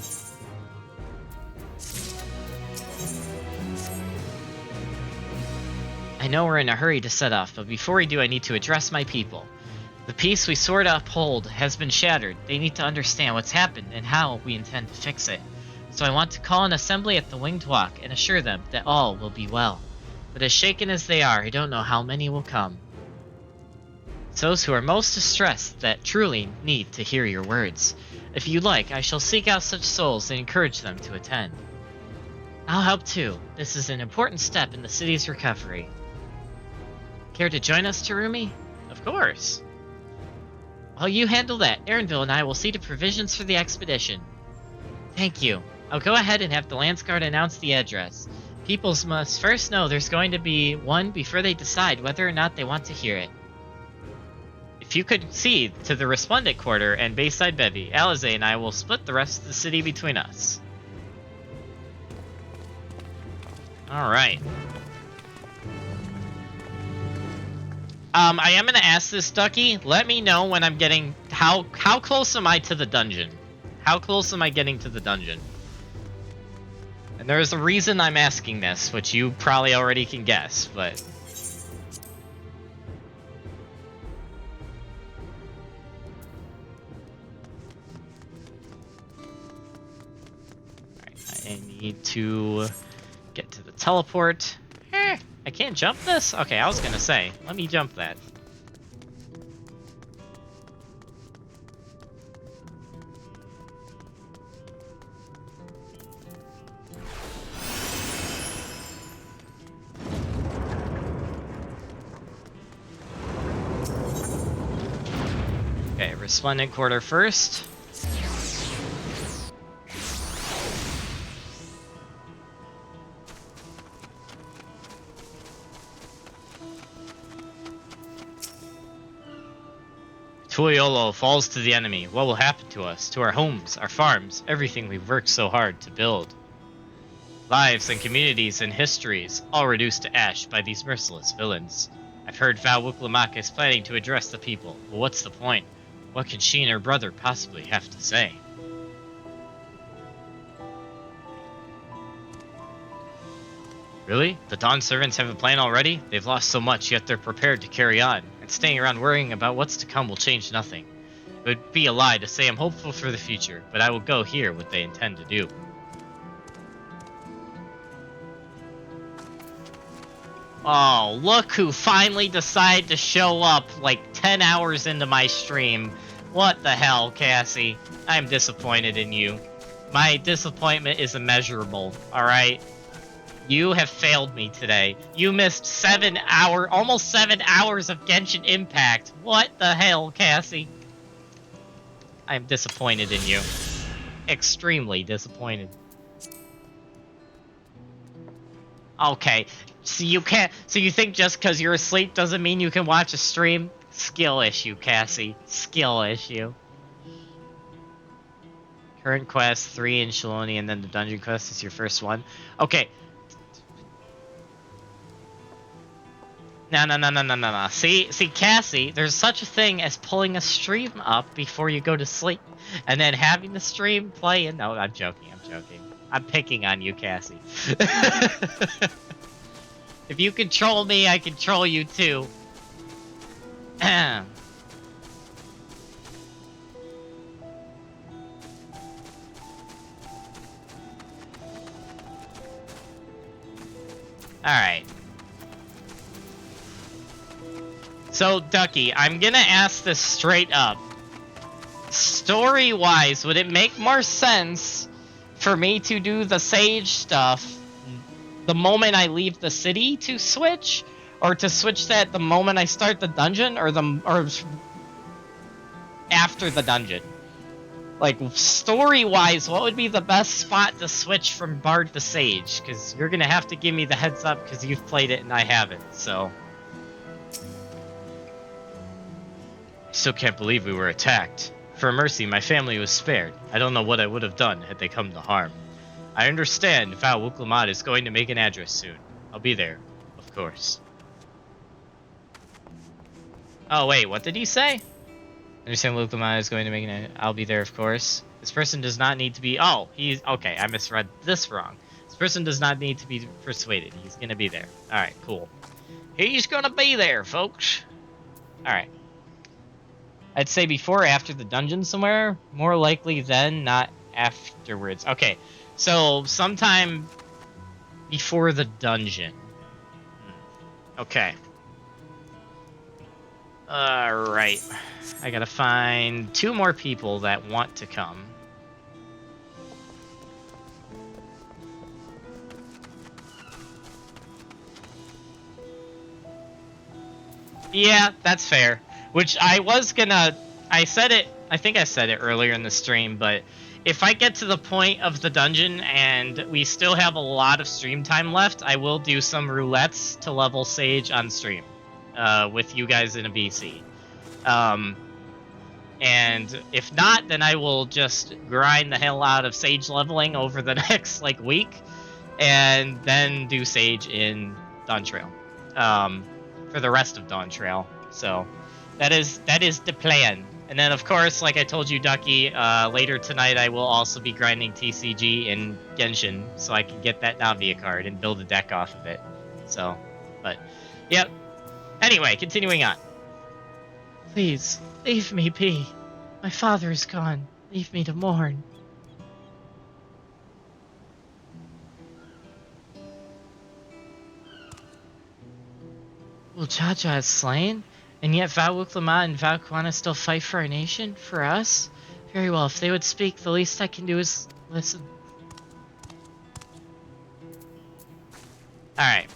I know we're in a hurry to set off, but before we do, I need to address my people. The peace we swore to uphold has been shattered. They need to understand what's happened and how we intend to fix it. So I want to call an assembly at the Winged Walk and assure them that all will be well. But as shaken as they are, I don't know how many will come. It's those who are most distressed that truly need to hear your words. If you like, I shall seek out such souls and encourage them to attend. I'll help too. This is an important step in the city's recovery. Care to join us, Terumi? Of course. While you handle that, Erinville and I will see to provisions for the expedition. Thank you. I'll go ahead and have the Lance Guard announce the address. Peoples must first know there's going to be one before they decide whether or not they want to hear it. If you could see to the Resplendent Quarter and Bayside Bevy, Alize and I will split the rest of the city between us. Alright. I am going to ask this, Ducky. Let me know when I'm getting... How close am I to the dungeon? How close am I getting to the dungeon? And there's a reason I'm asking this, which you probably already can guess, but... Alright, I need to get to the teleport. I can't jump this? Okay, I was gonna say, let me jump that. Okay, Resplendent Quarter first. Tuiolo falls to the enemy. What will happen to us, to our homes, our farms, everything we've worked so hard to build? Lives and communities and histories, all reduced to ash by these merciless villains. I've heard Val Wuklamak is planning to address the people, but what's the point? What can she and her brother possibly have to say? Really? The Dawn Servants have a plan already? They've lost so much, yet they're prepared to carry on, and staying around worrying about what's to come will change nothing. It would be a lie to say I'm hopeful for the future, but I will go hear what they intend to do. Oh, look who finally decided to show up like 10 hours into my stream. What the hell, Cassie? I'm disappointed in you. My disappointment is immeasurable, alright? You have failed me today. You missed almost 7 hours of Genshin Impact. What the hell, Cassie? I'm disappointed in you. Extremely disappointed. Okay, so you can't. So you think just because you're asleep doesn't mean you can watch a stream? Skill issue, Cassie. Skill issue. Current quest 3 in Shaloni, and then the dungeon quest is your first one. Okay. No. See, Cassie, there's such a thing as pulling a stream up before you go to sleep, and then having the stream play. No, I'm joking. I'm picking on you, Cassie. If you control me, I control you too. Alright. So, Ducky, I'm gonna ask this straight up. Story-wise, would it make more sense for me to do the Sage stuff the moment I leave the city to switch? Or to switch that the moment I start the dungeon? Or after the dungeon? Like, story-wise, what would be the best spot to switch from Bard to Sage? Because you're gonna have to give me the heads up because you've played it and I haven't, so... Still can't believe we were attacked. For mercy, my family was spared. I don't know what I would have done had they come to harm. I understand Val Wuklamat is going to make an address soon. I'll be there, of course. Oh wait, what did he say? I understand Wuklamat is going to make an address. I'll be there, of course. This person does not need to be... Oh, he's... Okay, I misread this wrong. This person does not need to be persuaded. He's gonna be there. Alright, cool. He's gonna be there, folks. Alright. I'd say before or after the dungeon somewhere. More likely then, not afterwards. Okay, so sometime before the dungeon. Okay. Alright. I gotta find 2 more people that want to come. Yeah, that's fair. Which I was gonna... I said it... I think I said it earlier in the stream, but... If I get to the point of the dungeon and we still have a lot of stream time left, I will do some roulettes to level Sage on stream. With you guys in a BC. And if not, then I will just grind the hell out of Sage leveling over the next, like, week. And then do Sage in Dawn Trail. For the rest of Dawn Trail. So... That is the plan. And then, of course, like I told you, Ducky, later tonight I will also be grinding TCG in Genshin, so I can get that Navia card and build a deck off of it. So, but, yep. Anyway, continuing on. Please, leave me be. My father is gone. Leave me to mourn. Well, Jaja is slain? And yet Val Wuklamat and Val Kwana still fight for our nation? For us? Very well, if they would speak, the least I can do is listen. Alright.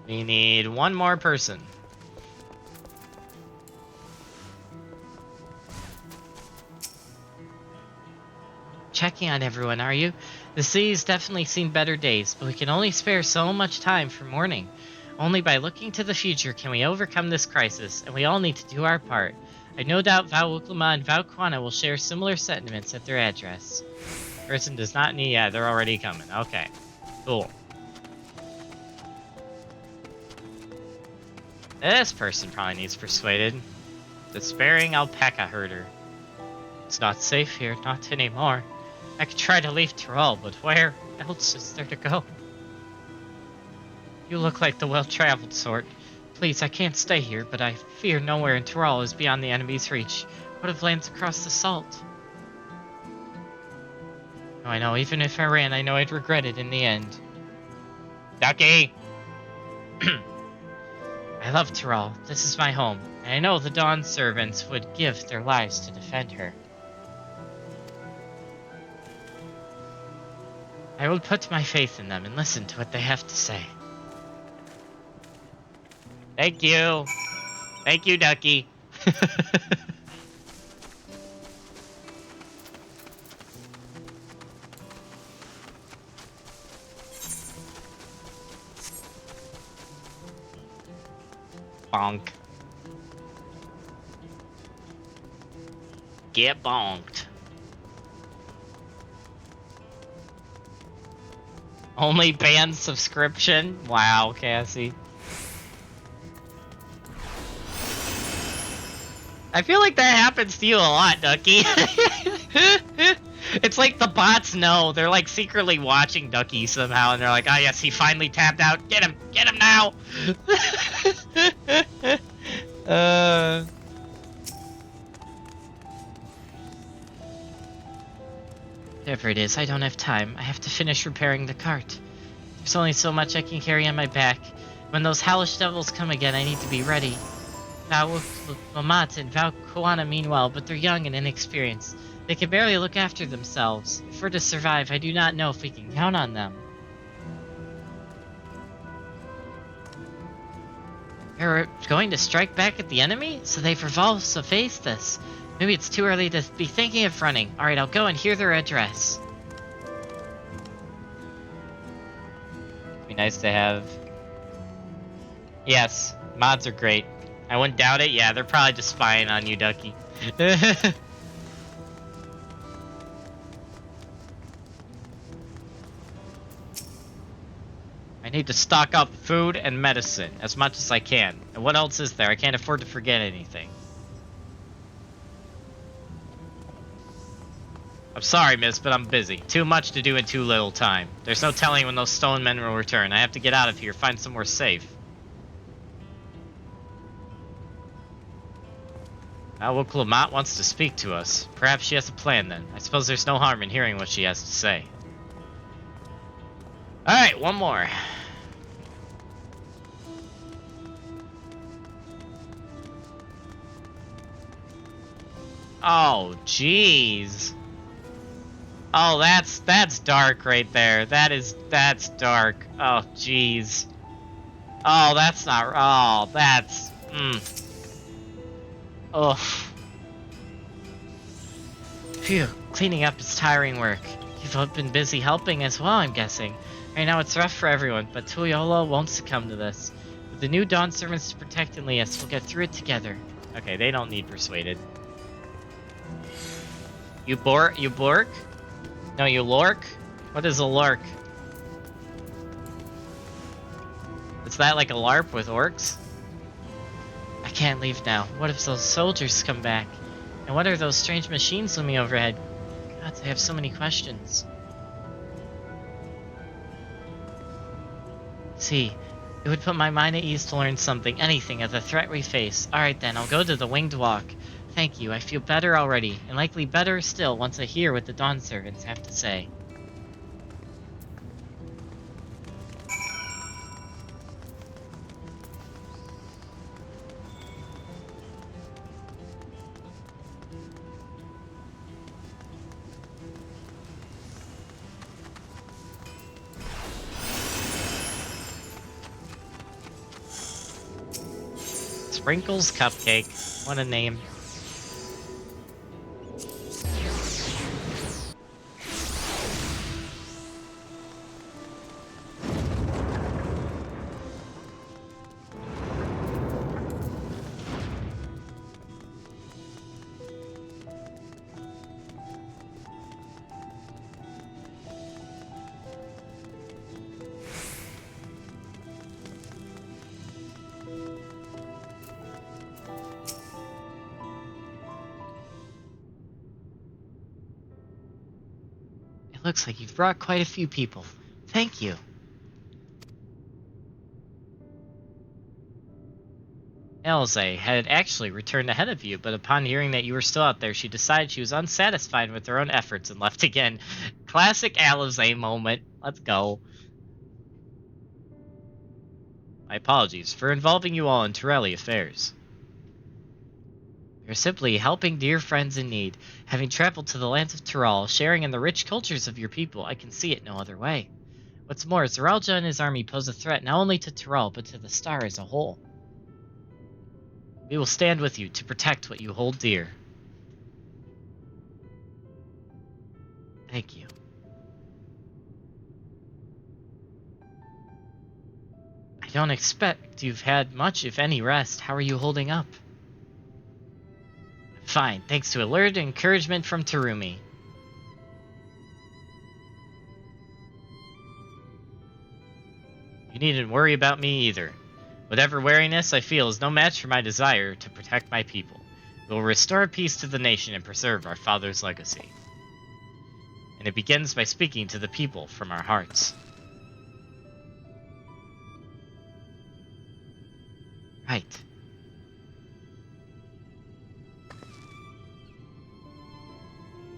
We need 1 more person. Checking on everyone, are you? The city's definitely seen better days, but we can only spare so much time for mourning. Only by looking to the future can we overcome this crisis, and we all need to do our part. I no doubt Val Wuklama and Val Kwana will share similar sentiments at their address. Person does not need... Yeah, they're already coming. Okay. Cool. This person probably needs persuaded. Despairing alpaca herder. It's not safe here, not anymore. I could try to leave Tyrol, but where else is there to go? You look like the well-traveled sort. Please, I can't stay here, but I fear nowhere in Tyrol is beyond the enemy's reach. What if lands across the salt? Oh, I know, even if I ran, I know I'd regret it in the end. Ducky! I love Tyrol. This is my home, and I know the Dawn servants would give their lives to defend her. I will put my faith in them and listen to what they have to say. Thank you. Thank you, Ducky. Bonk. Get bonked. Only band subscription? Wow, Cassie. I feel like that happens to you a lot, Ducky. It's like the bots know. They're like secretly watching Ducky somehow, and they're like, ah, yes, he finally tapped out. Get him now. Whatever it is, I don't have time. I have to finish repairing the cart. There's only so much I can carry on my back. When those hellish devils come again, I need to be ready. Val Lamat and Val Koana meanwhile, but they're young and inexperienced. They can barely look after themselves. If we're to survive, I do not know if we can count on them. They're going to strike back at the enemy? So they've resolved to face this. Maybe it's too early to be thinking of running. Alright, I'll go and hear their address. It'd be nice to have... Yes, mods are great. I wouldn't doubt it. Yeah, they're probably just spying on you, Ducky. I need to stock up food and medicine as much as I can. And what else is there? I can't afford to forget anything. I'm sorry, miss, but I'm busy. Too much to do in too little time. There's no telling when those stone men will return. I have to get out of here, find somewhere safe. Now, Lamat wants to speak to us. Perhaps she has a plan then. I suppose there's no harm in hearing what she has to say. Alright, one more. Oh, jeez. Oh, that's dark right there. That's dark. Oh, jeez. Oh, that's not... Oh, that's... Ugh. Phew, cleaning up is tiring work. You've been busy helping as well, I'm guessing. Right now it's rough for everyone, but Tuiolo won't succumb to this. With the new Dawn servants to protect and lead us, we'll get through it together. Okay, they don't need persuaded. You bork? No, you lork? What is a lork? Is that like a LARP with orcs? I can't leave now. What if those soldiers come back? And what are those strange machines looming overhead? God, I have so many questions. See, it would put my mind at ease to learn something, anything, of the threat we face. Alright then, I'll go to the Winged Walk. Thank you, I feel better already, and likely better still once I hear what the Dawn servants have to say. Sprinkles Cupcake. What a name. Looks like you've brought quite a few people. Thank you. Elze had actually returned ahead of you, but upon hearing that you were still out there, she decided she was unsatisfied with her own efforts and left again. Classic Alize moment. Let's go. My apologies for involving you all in Torelli affairs. We are simply helping dear friends in need. Having traveled to the lands of Tyrol, sharing in the rich cultures of your people, I can see it no other way. What's more, Zeralja and his army pose a threat not only to Tyrol, but to the star as a whole. We will stand with you to protect what you hold dear. Thank you. I don't expect you've had much, if any, rest. How are you holding up? Fine, thanks to alert and encouragement from Terumi. You needn't worry about me either. Whatever wariness I feel is no match for my desire to protect my people. We will restore peace to the nation and preserve our father's legacy. And it begins by speaking to the people from our hearts. Right.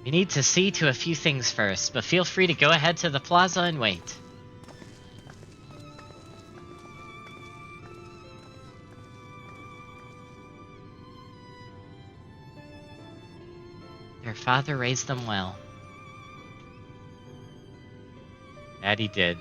We need to see to a few things first, but feel free to go ahead to the plaza and wait. Their father raised them well. That he did.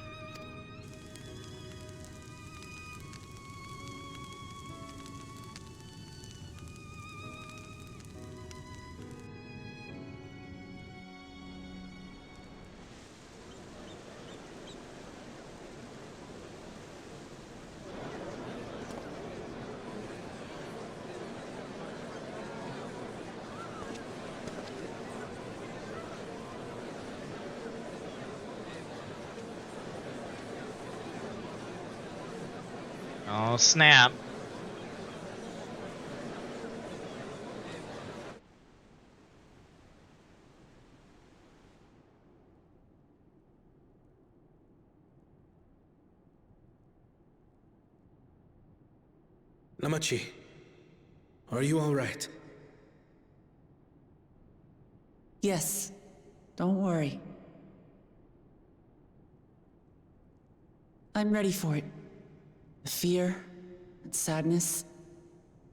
Oh, snap. Namachi, are you all right? Yes. Don't worry. I'm ready for it. The fear, and sadness,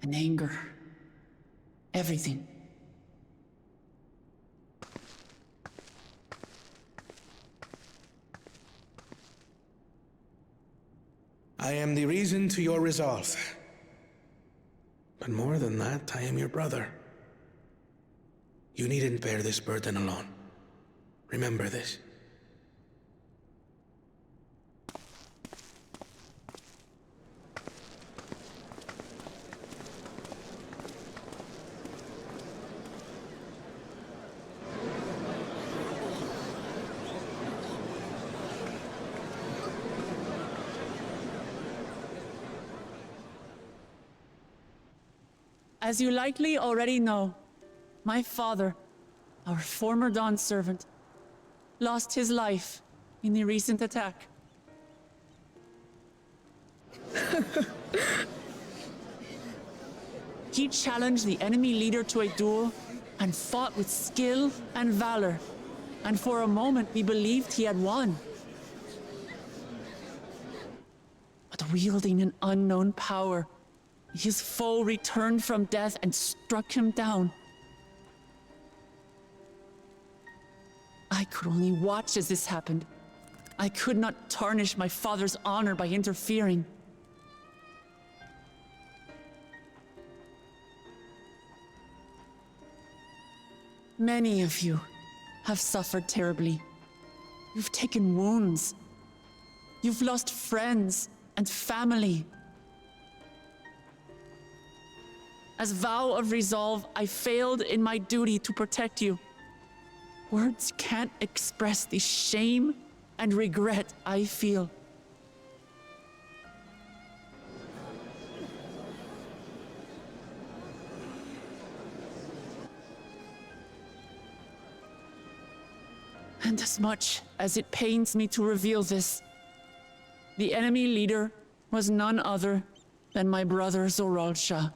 and anger. Everything. I am the reason to your resolve. But more than that, I am your brother. You needn't bear this burden alone. Remember this. As you likely already know, my father, our former Dawn servant, lost his life in the recent attack. He challenged the enemy leader to a duel and fought with skill and valor, and for a moment we believed he had won. But wielding an unknown power, his foe returned from death and struck him down. I could only watch as this happened. I could not tarnish my father's honor by interfering. Many of you have suffered terribly. You've taken wounds. You've lost friends and family. As vow of resolve, I failed in my duty to protect you. Words can't express the shame and regret I feel. And as much as it pains me to reveal this, the enemy leader was none other than my brother Zorolja.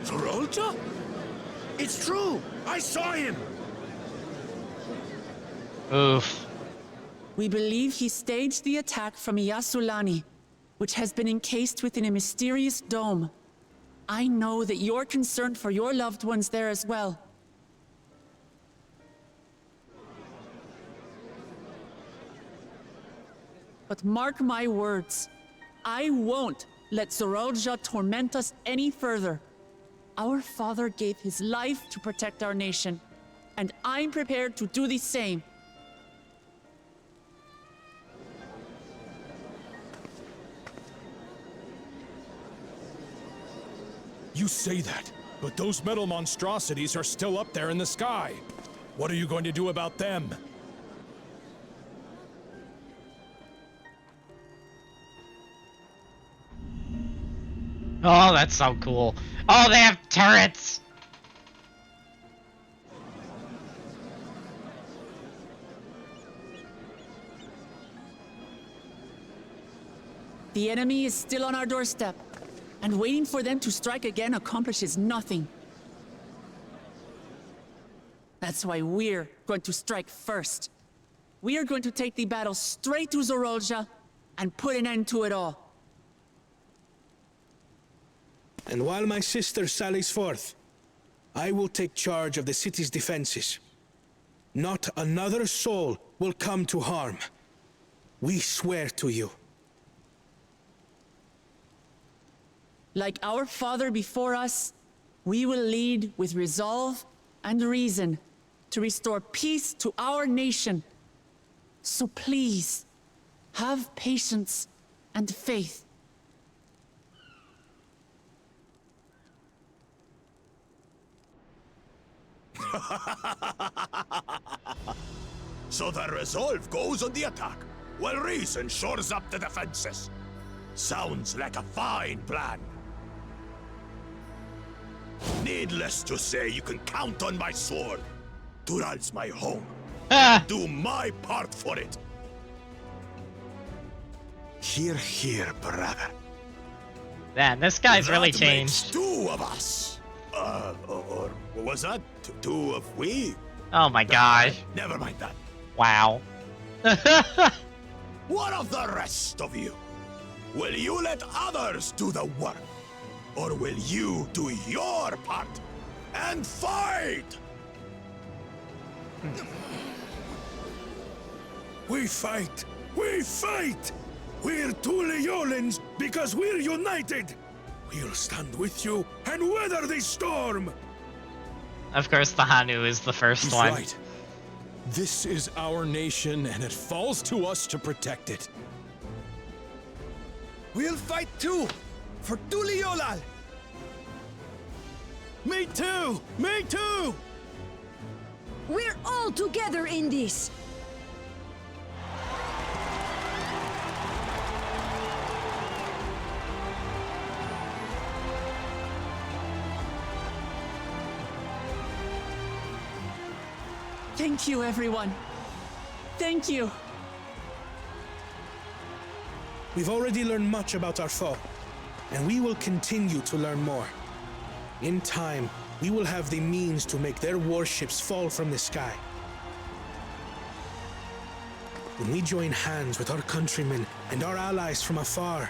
Zorolja? It's true! I saw him! Oof. We believe he staged the attack from Yasulani, which has been encased within a mysterious dome. I know that you're concerned for your loved ones there as well. But mark my words, I won't let Zorolja torment us any further. Our father gave his life to protect our nation, and I'm prepared to do the same. You say that, but those metal monstrosities are still up there in the sky. What are you going to do about them? Oh, that's so cool. Oh, they have turrets! The enemy is still on our doorstep, and waiting for them to strike again accomplishes nothing. That's why we're going to strike first. We are going to take the battle straight to Zorolja and put an end to it all. And while my sister sallies forth, I will take charge of the city's defenses. Not another soul will come to harm. We swear to you. Like our father before us, we will lead with resolve and reason to restore peace to our nation. So please, have patience and faith. So the resolve goes on the attack, while reason shores up the defenses. Sounds like a fine plan. Needless to say, you can count on my sword. Tural's my home. Do my part for it. Hear, hear, brother. Man, this guy's really That changed. makes two of us. Or was that two of we? Oh my gosh. Never mind that. Wow. What of the rest of you? Will you let others do the work? Or will you do your part and fight? We fight! We fight! We're Tuleolans because we're united! We'll stand with you and weather this storm! Of course, the Hanu is the first He's one. right. This is our nation, and it falls to us to protect it. We'll fight too! For Tuleolal! Me too! Me too! We're all together in this! Thank you, everyone. Thank you. We've already learned much about our foe, and we will continue to learn more. In time, we will have the means to make their warships fall from the sky. When we join hands with our countrymen and our allies from afar,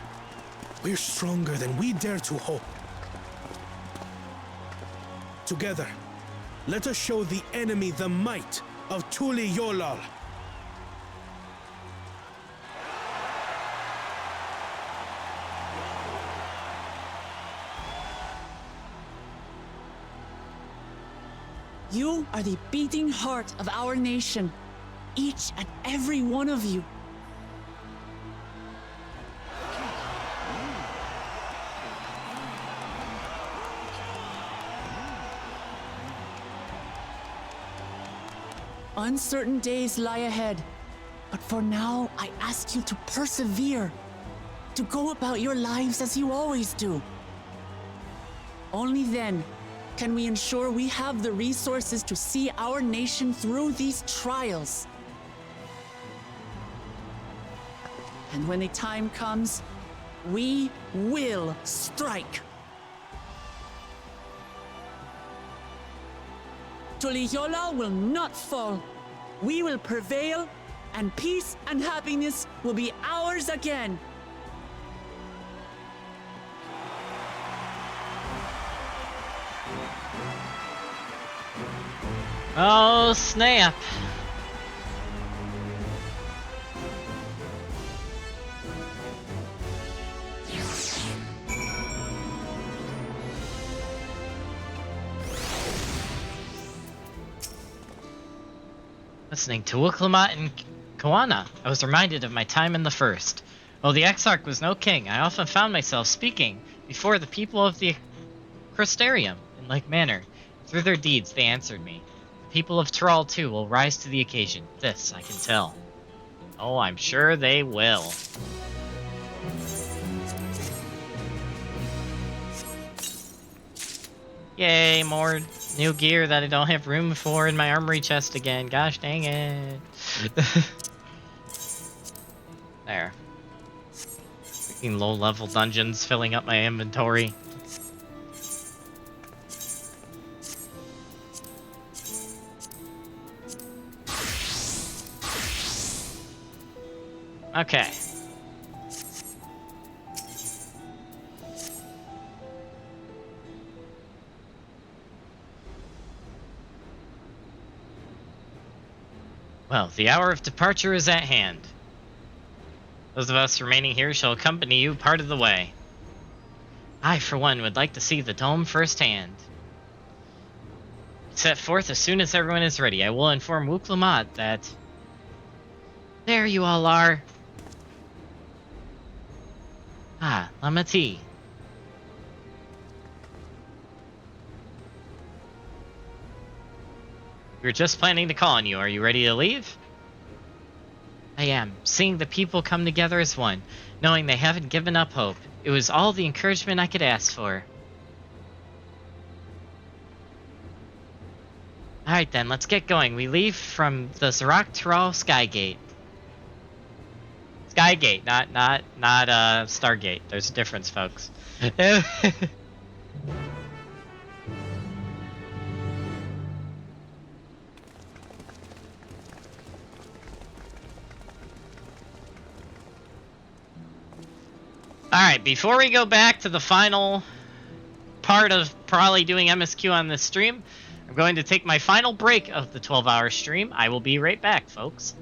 we're stronger than we dare to hope. Together, let us show the enemy the might of Tuleolal. You are the beating heart of our nation, each and every one of you. Uncertain days lie ahead, but for now, I ask you to persevere, to go about your lives as you always do. Only then can we ensure we have the resources to see our nation through these trials. And when the time comes, we will strike. Tuliyola will not fall. We will prevail, and peace and happiness will be ours again. Oh, snap. Listening to Wuklamat and Koana, I was reminded of my time in the First. While the Exarch was no king, I often found myself speaking before the people of the Crystarium in like manner. Through their deeds, they answered me. The people of Tyrol, too, will rise to the occasion. This I can tell. Oh, I'm sure they will. Yay, more new gear that I don't have room for in my armory chest again. Gosh dang it. There. Freaking low-level dungeons filling up my inventory. Okay. Well, the hour of departure is at hand. Those of us remaining here shall accompany you part of the way. I, for one, would like to see the dome firsthand. Set forth as soon as everyone is ready. I will inform Wuklamat that... There you all are! Ah, Lamati. We were just planning to call on you. Are you ready to leave? I am. Seeing the people come together as one, knowing they haven't given up hope. It was all the encouragement I could ask for. Alright then, let's get going. We leave from the Zarak Tyrol Skygate. Skygate, not Stargate. There's a difference, folks. Alright, before we go back to the final part of probably doing MSQ on this stream, I'm going to take my final break of the 12-hour stream. I will be right back, folks.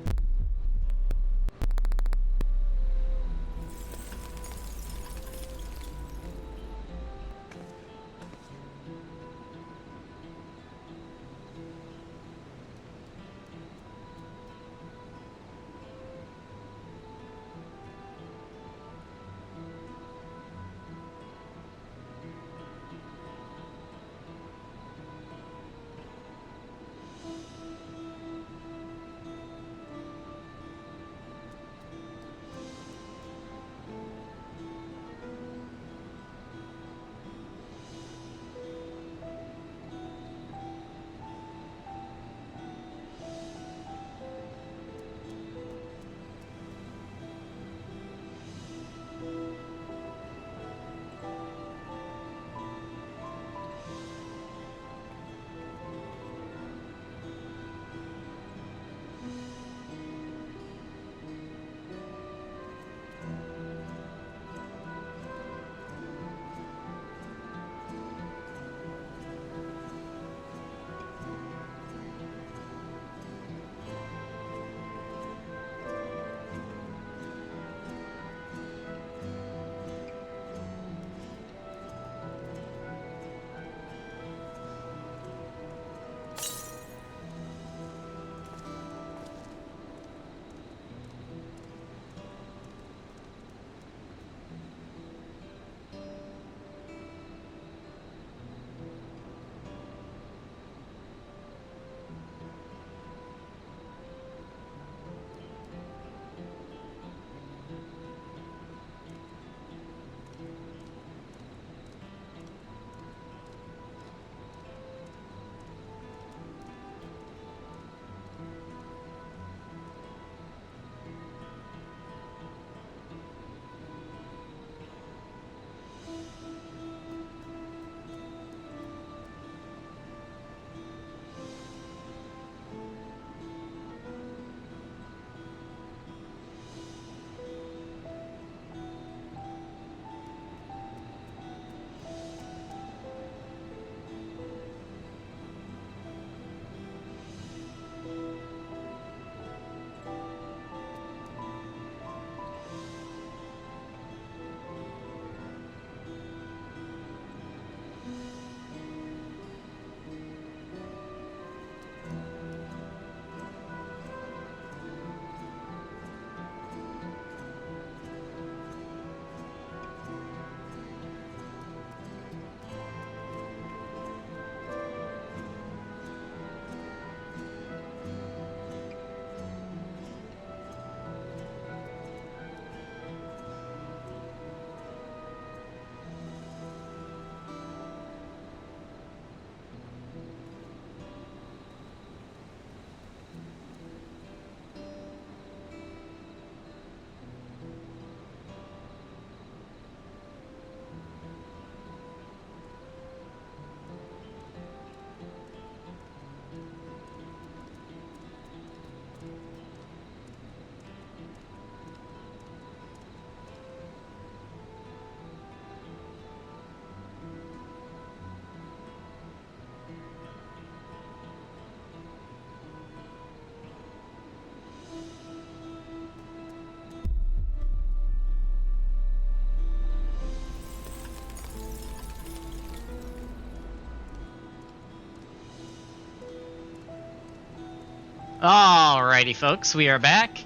Alrighty, folks, we are back.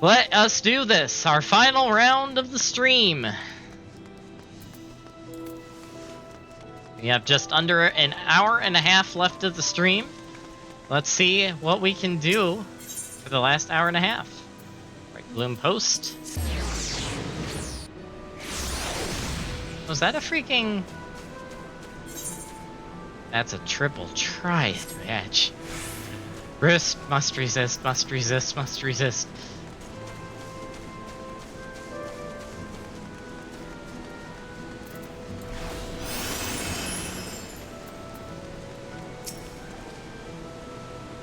Let us do this, our final round of the stream. We have just under an hour and a half left of the stream. Let's see what we can do for the last hour and a half. Right, Bloom Post. Was that a freaking... That's a triple triad match. Wrist, must resist, must resist, must resist.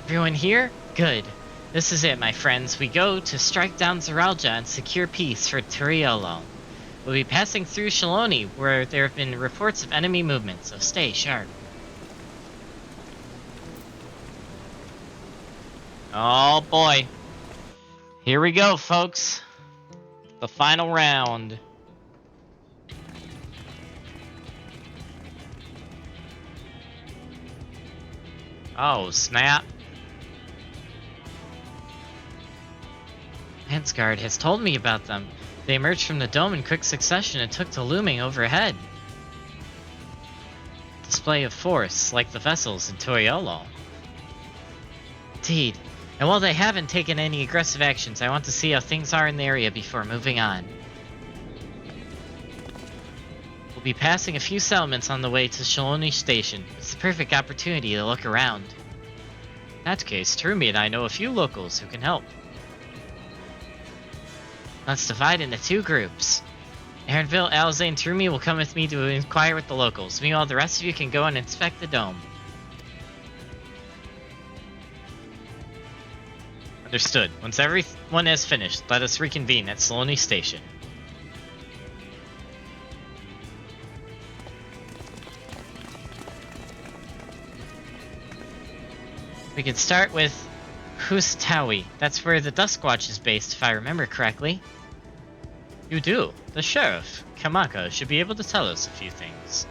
Everyone here? Good. This is it, my friends. We go to strike down Zeralja and secure peace for Turiolo. We'll be passing through Shaloni, where there have been reports of enemy movement, so stay sharp. Oh boy. Here we go, folks. The final round. Oh, snap. Landsguard has told me about them. They emerged from the dome in quick succession and took to looming overhead. Display of force, like the vessels in Toriolo. Indeed. And while they haven't taken any aggressive actions, I want to see how things are in the area before moving on. We'll be passing a few settlements on the way to Shaloni Station. It's the perfect opportunity to look around. In that case, Terumi and I know a few locals who can help. Let's divide into two groups. Aaronville, Alize, and Terumi will come with me to inquire with the locals. Meanwhile, the rest of you can go and inspect the dome. Understood. Once everyone has finished, let us reconvene at Shaloni Station. We could start with Hustawi. That's where the Duskwatch is based, if I remember correctly. You do. The sheriff, Kamaka, should be able to tell us a few things.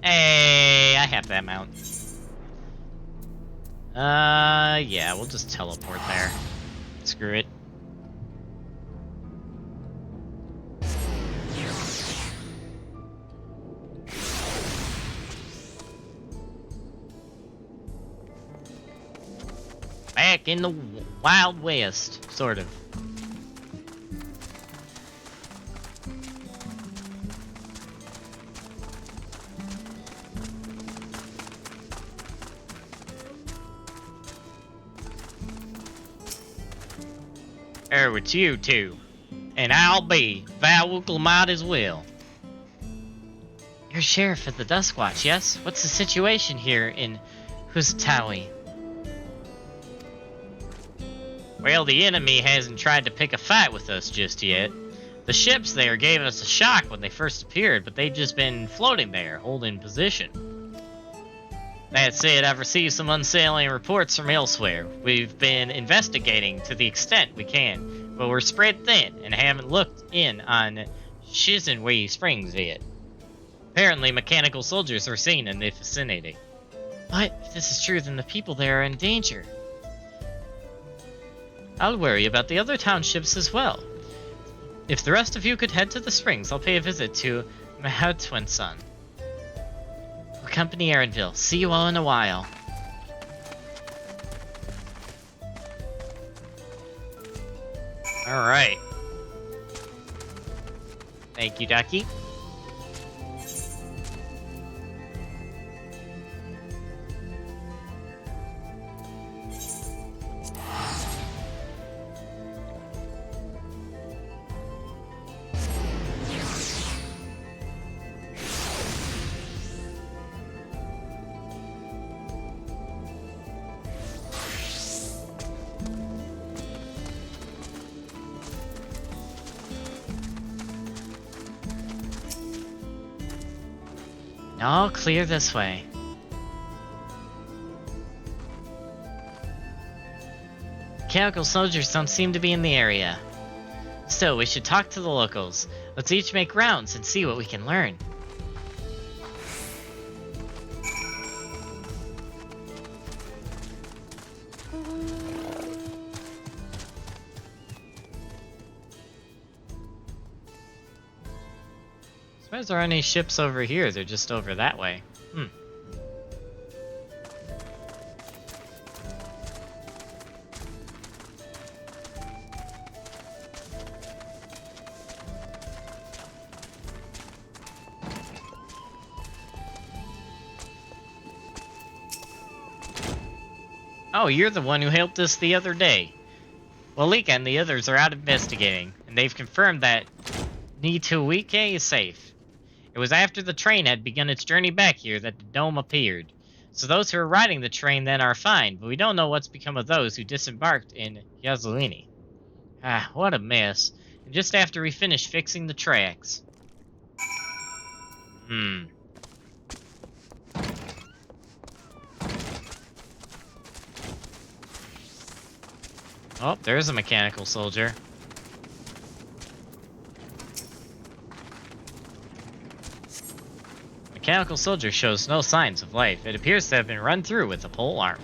Hey, I have that mount. Yeah, we'll just teleport there. Screw it. Back in the Wild West, sort of. Oh, it's you two. And I'll be Val as well. You're sheriff of the Duskwatch, yes? What's the situation here in Hustawi? Well, the enemy hasn't tried to pick a fight with us just yet. The ships there gave us a shock when they first appeared, but they've just been floating there, holding position. That said, I've received some unsettling reports from elsewhere. We've been investigating to the extent we can, but we're spread thin and haven't looked in on Shizenwei Springs yet. Apparently, mechanical soldiers are seen in the vicinity. But if this is true, then the people there are in danger. I'll worry about the other townships as well. If the rest of you could head to the springs, I'll pay a visit to Mahatwensan. We'll accompany Aaronville. See you all in a while. Alright. Thank you, Ducky. All clear this way. mechanical soldiers don't seem to be in the area. So, we should talk to the locals. Let's each make rounds and see what we can learn. Suppose there aren't any ships over here, they're just over that way. Oh, you're the one who helped us the other day. Well, Lika and the others are out investigating, and they've confirmed that Nituike is safe. It was after the train had begun its journey back here that the dome appeared. So those who are riding the train then are fine, but we don't know what's become of those who disembarked in Yazulini. Ah, what a mess. And just after we finished fixing the tracks. Oh, there's a mechanical soldier. Mechanical soldier shows no signs of life. It appears to have been run through with a pole arm.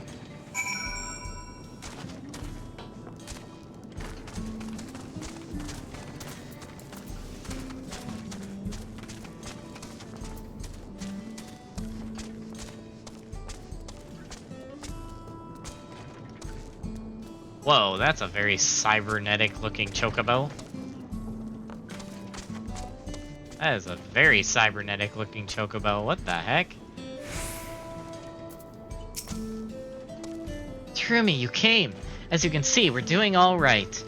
Whoa, that's a very cybernetic looking chocobo. That is a very cybernetic looking chocobo. What the heck? Terumi, you came. As you can see, we're doing all right.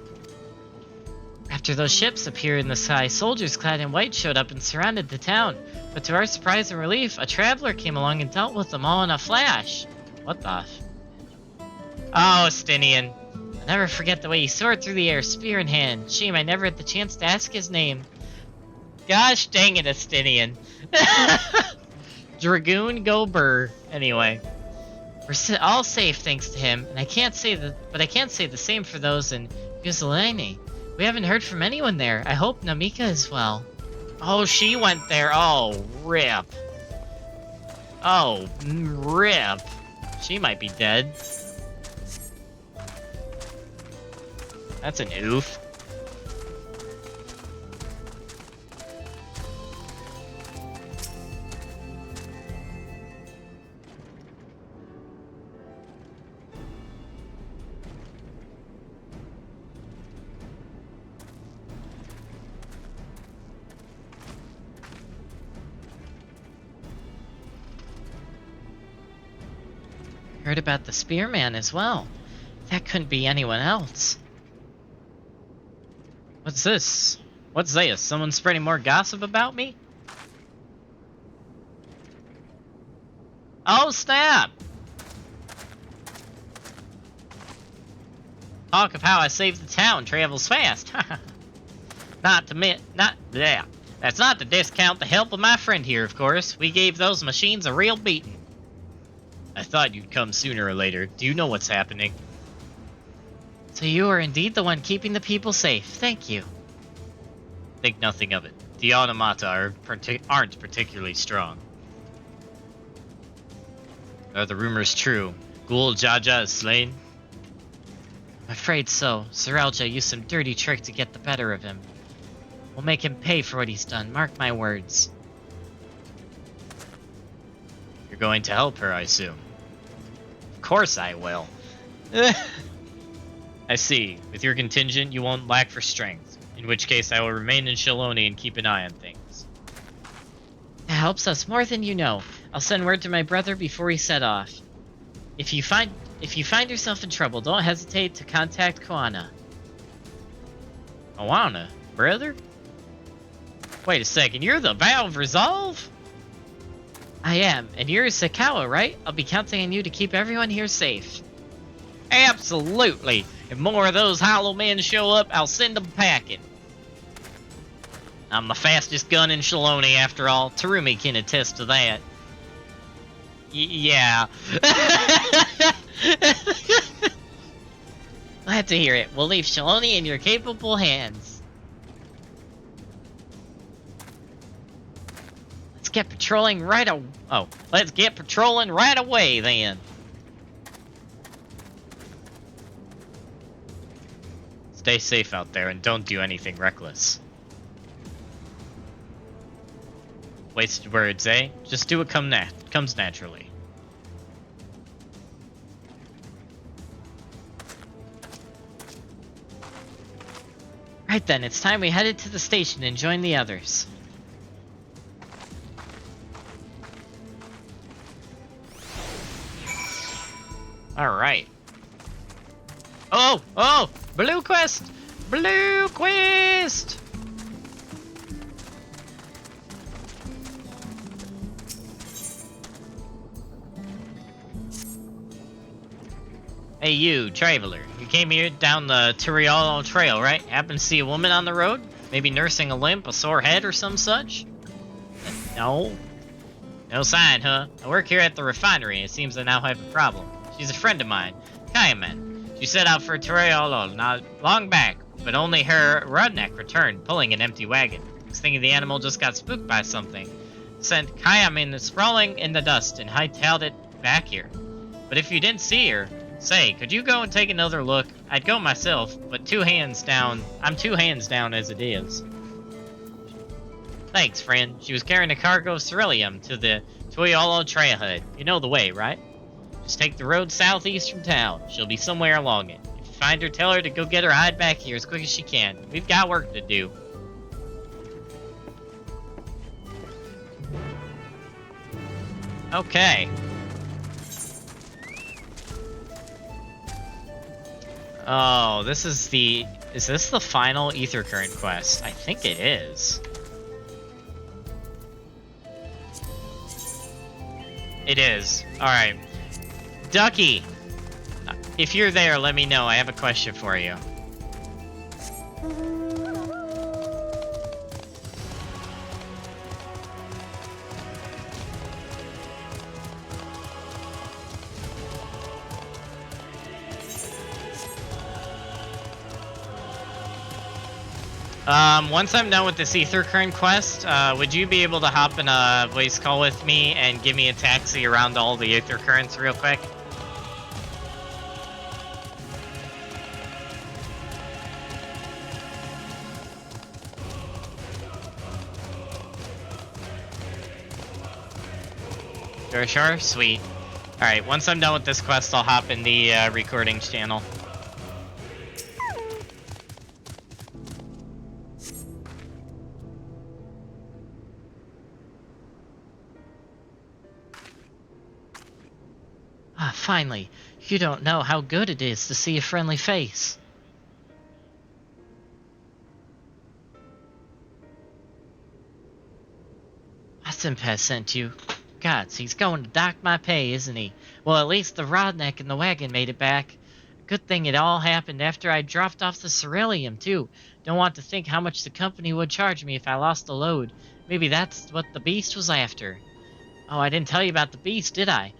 After those ships appeared in the sky, soldiers clad in white showed up and surrounded the town. But to our surprise and relief, a traveler came along and dealt with them all in a flash. What the Oh, Stinian. I'll never forget the way he soared through the air, spear in hand. Shame I never had the chance to ask his name. Gosh dang it, Astinian. Dragoon Gober. Anyway, we're all safe thanks to him, and I can't say the same for those in Yuzulani. We haven't heard from anyone there. I hope Namika is well. Oh, she went there. Oh, rip. Oh, rip. She might be dead. That's an oof. Heard about the Spearman as well. That couldn't be anyone else. What's this? What's this? Someone spreading more gossip about me? Oh, snap! Talk of how I saved the town travels fast. That's not to discount the help of my friend here, of course. We gave those machines a real beating. I thought you'd come sooner or later. Do you know what's happening? So you are indeed the one keeping the people safe. Thank you. Think nothing of it. The automata aren't particularly strong. Are the rumors true? Ghoul Jaja is slain? I'm afraid so. Saralja used some dirty trick to get the better of him. We'll make him pay for what he's done. Mark my words. You're going to help her, I assume. Of course I will. I see. With your contingent, you won't lack for strength. In which case, I will remain in Shaloni and keep an eye on things. That helps us more than you know. I'll send word to my brother before we set off. If you find yourself in trouble, don't hesitate to contact Koana. Koana? Brother? Wait a second, you're the Valve Resolve? I am, and you're Sakawa, right? I'll be counting on you to keep everyone here safe. Absolutely! If more of those hollow men show up, I'll send them packing. I'm the fastest gun in Shaloni, after all. Terumi can attest to that. Yeah. Glad to hear it. We'll leave Shaloni in your capable hands. Let's get patrolling right away then. Stay safe out there and don't do anything reckless. Wasted words, eh? Just do what comes naturally. Right then, it's time we headed to the station and join the others. Alright. Oh! Blue quest! Blue quest! Hey you, traveler. You came here down the Turiolo Trail, right? Happen to see a woman on the road? Maybe nursing a limp, a sore head, or some such? No. No sign, huh? I work here at the refinery, and it seems I now have a problem. She's a friend of mine, Kayaman. She set out for Turiolo not long back, but only her redneck returned, pulling an empty wagon. I was thinking the animal just got spooked by something. Sent Kayaman sprawling in the dust and hightailed it back here. But if you didn't see her, say, could you go and take another look? I'd go myself, but I'm 2 hands down as it is. Thanks, friend. She was carrying a cargo of ceruleum to the Turiolo Trailhead. You know the way, right? Just take the road southeast from town. She'll be somewhere along it. If you find her, tell her to go get her hide back here as quick as she can. We've got work to do. Okay. Oh, this is the... Is this the final Ether Current quest? I think it is. It is. Alright. Ducky! If you're there, let me know. I have a question for you. Once I'm done with this Ether Current quest, would you be able to hop in a voice call with me and give me a taxi around all the Ether Currents real quick? Sure, sweet. Alright, once I'm done with this quest, I'll hop in the recordings channel. Ah, finally. You don't know how good it is to see a friendly face. Senpai sent you. Gods, he's going to dock my pay, isn't he? Well, at least the Rodneck in the wagon made it back. Good thing it all happened after I dropped off the ceruleum, too. Don't want to think how much the company would charge me if I lost the load. Maybe that's what the beast was after. Oh, I didn't tell you about the beast, did I?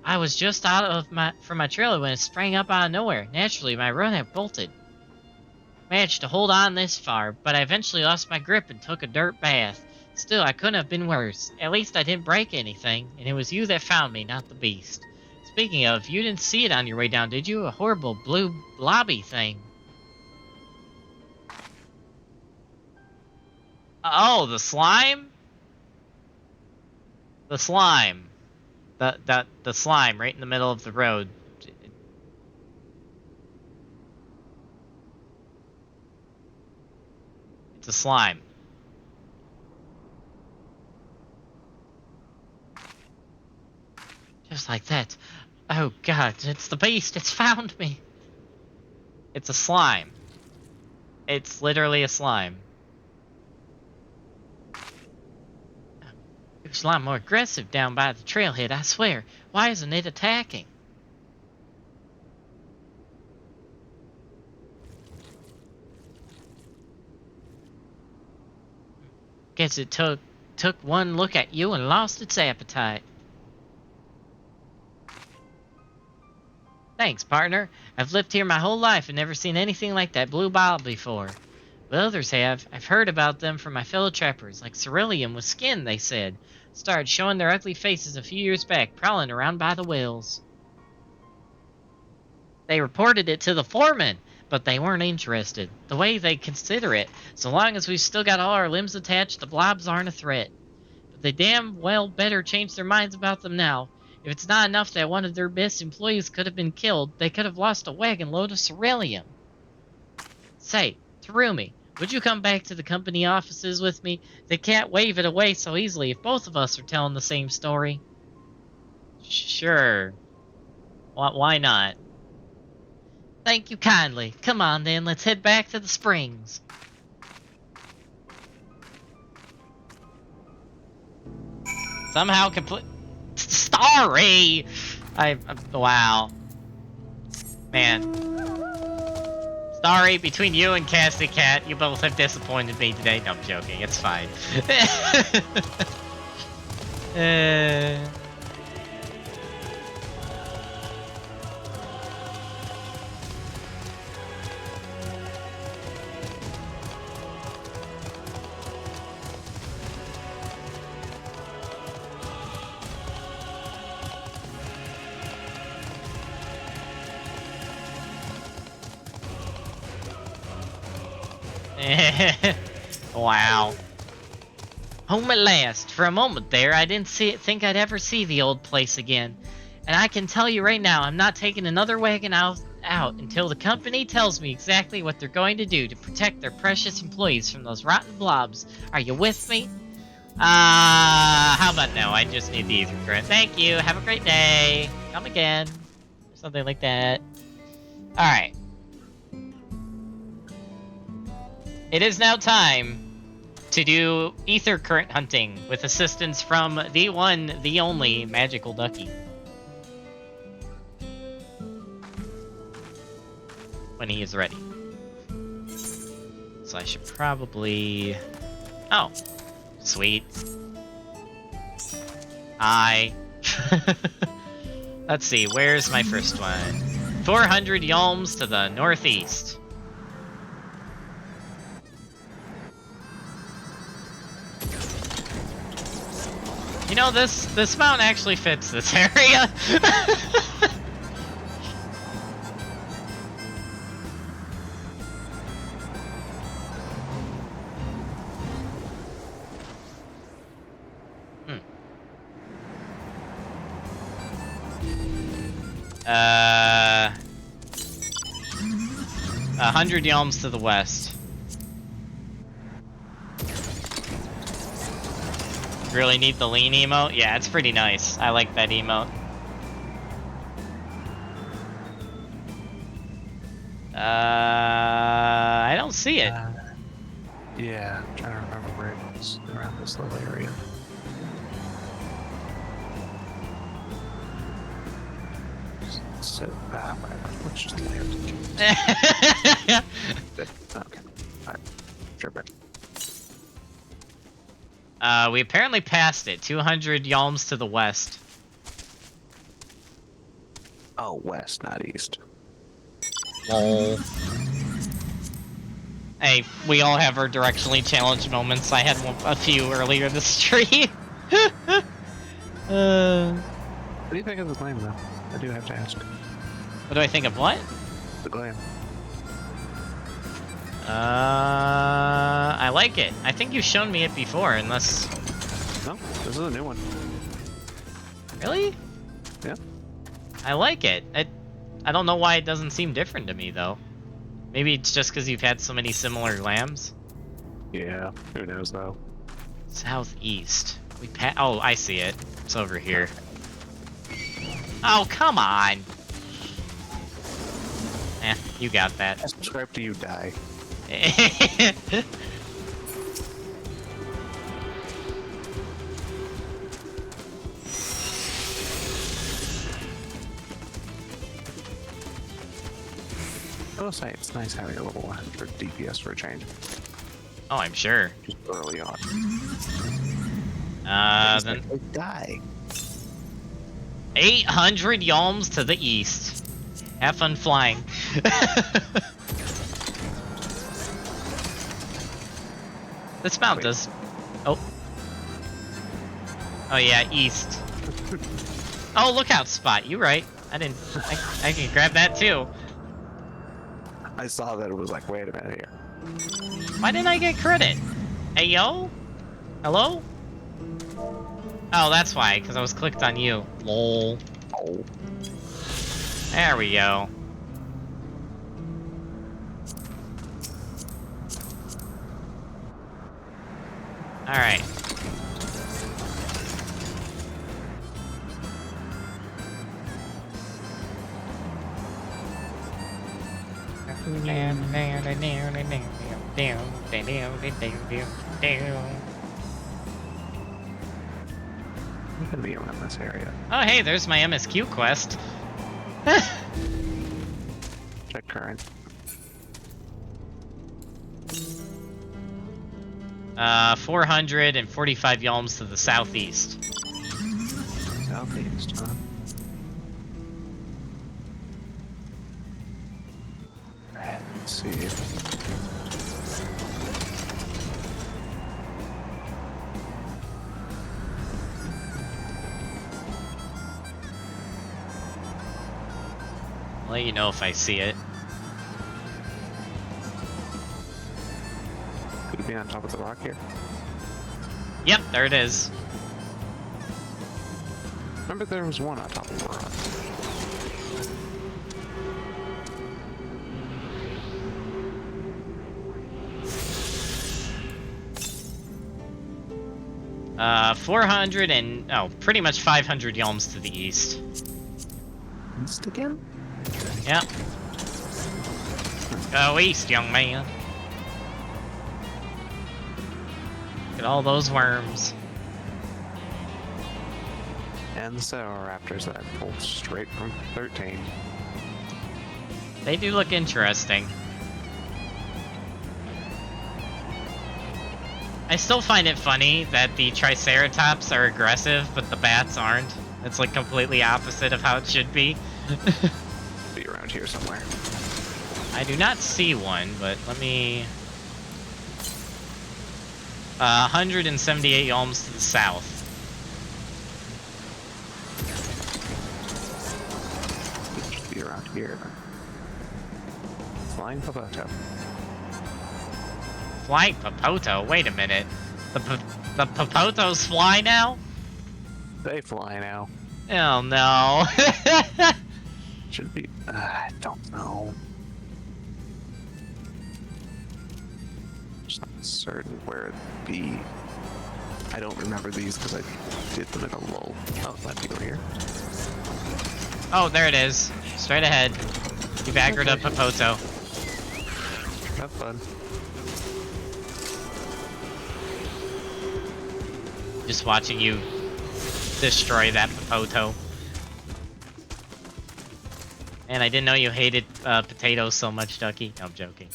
I was just out of from my trailer when it sprang up out of nowhere. Naturally, my run had bolted. Managed to hold on this far, but I eventually lost my grip and took a dirt bath. Still, I couldn't have been worse. At least I didn't break anything, and it was you that found me, not the beast. Speaking of, you didn't see it on your way down, did you? A horrible blue blobby thing. Oh, the slime? The slime. The slime right in the middle of the road. It's a slime. Just like that. Oh god, it's the beast, it's found me. It's a slime. It's literally a slime. It was a lot more aggressive down by the trailhead, I swear. Why isn't it attacking? Guess it took one look at you and lost its appetite. Thanks, partner. I've lived here my whole life and never seen anything like that blue blob before. But others have. I've heard about them from my fellow trappers, like Cerulean with skin, they said. Started showing their ugly faces a few years back, prowling around by the wells. They reported it to the foreman, but they weren't interested. The way they consider it, so long as we've still got all our limbs attached, the blobs aren't a threat. But they damn well better change their minds about them now. If it's not enough that one of their best employees could have been killed, they could have lost a wagon load of ceruleum. Say, Terumi, would you come back to the company offices with me? They can't wave it away so easily if both of us are telling the same story. Sure. Why not? Thank you kindly. Come on then, let's head back to the springs. Somehow complete. Starry! Wow. Man. Starry, between you and Cassie Cat, you both have disappointed me today. No, I'm joking. It's fine. Wow. Home at last. For a moment there, I didn't think I'd ever see the old place again. And I can tell you right now, I'm not taking another wagon out until the company tells me exactly what they're going to do to protect their precious employees from those rotten blobs. Are you with me? How about no? I just need the ether current. Thank you. Have a great day. Come again. Something like that. Alright. It is now time to do ether current hunting with assistance from the one, the only Magical Ducky. When he is ready. So I should probably... Oh. Sweet. Hi. Let's see, where's my first one? 400 yalms to the northeast. You know, this mountain actually fits this area. Hmm. 100 yalms to the west. Really need the lean emote? Yeah, it's pretty nice. I like that emote. I don't see it. Yeah, I'm trying to remember where it was around this little area. So, whatever. Let's just lay it. Okay. Alright. Sure, but. We apparently passed it. 200 yalms to the west. Oh, west, not east. Lol. Hey, we all have our directionally challenged moments. I had a few earlier this stream. What do you think of the glam, though? I do have to ask. What do I think of what? The glam. I like it. I think you've shown me it before, unless... No, this is a new one. Really? Yeah. I like it. I don't know why it doesn't seem different to me, though. Maybe it's just because you've had so many similar lambs? Yeah, who knows, though. Southeast. Oh, I see it. It's over here. Oh, come on! Eh, you got that. I subscribe to you, die. I will say it's nice having a level 100 DPS for a change. Oh, I'm sure. Just early on. Then... die. 800 yalms to the east. Have fun flying. This mount does. Oh. Oh yeah, east. Oh, lookout spot. You right. I didn't. I can grab that too. I saw that it was like, wait a minute here. Why didn't I get credit? Hey yo? Hello? Oh, that's why, because I was clicked on you. Lol. Oh. There we go. Alright. I'm gonna be around this area. Oh hey, there's my MSQ quest. Check current. 445 yalms to the southeast. Southeast, huh? Let's see. I'll let you know if I see it. Could it be on top of the rock here? Yep, there it is. Remember there was one on top of the rock. 400 and pretty much 500 yalms to the east. East again? Yep. Go east, young man. Look at all those worms. And the Sour Raptors that pull straight from 13. They do look interesting. I still find it funny that the Triceratops are aggressive, but the bats aren't. It's like completely opposite of how it should be. Be around here somewhere. I do not see one, but let me... 178 yalms to the south. Be around here. Flying Popoto. Flying Popoto? Wait a minute. The Popotos fly now? They fly now. Oh no. Should be. I don't know. Just not certain where it'd be. I don't remember these because I did them in a lull. Oh, that be over here. Oh, there it is. Straight ahead. You've aggroed up Popoto. Have fun. Just watching you destroy that Popoto. Man, I didn't know you hated potatoes so much, Ducky. No, I'm joking.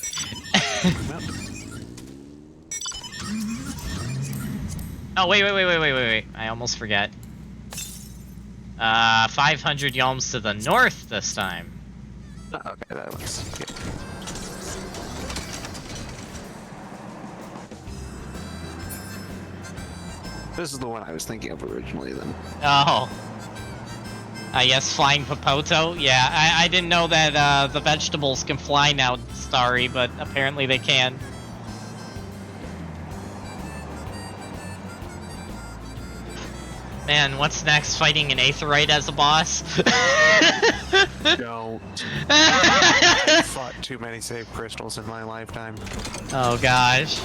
Oh, wait. I almost forgot. 500 yalms to the north this time. Oh, okay, that was... Yeah. This is the one I was thinking of originally, then. Oh. Yes, flying Popoto. Yeah, I didn't know that the vegetables can fly now, Starry, but apparently they can. Man, what's next? Fighting an Aetheryte as a boss? Don't. I've fought too many save crystals in my lifetime. Oh gosh.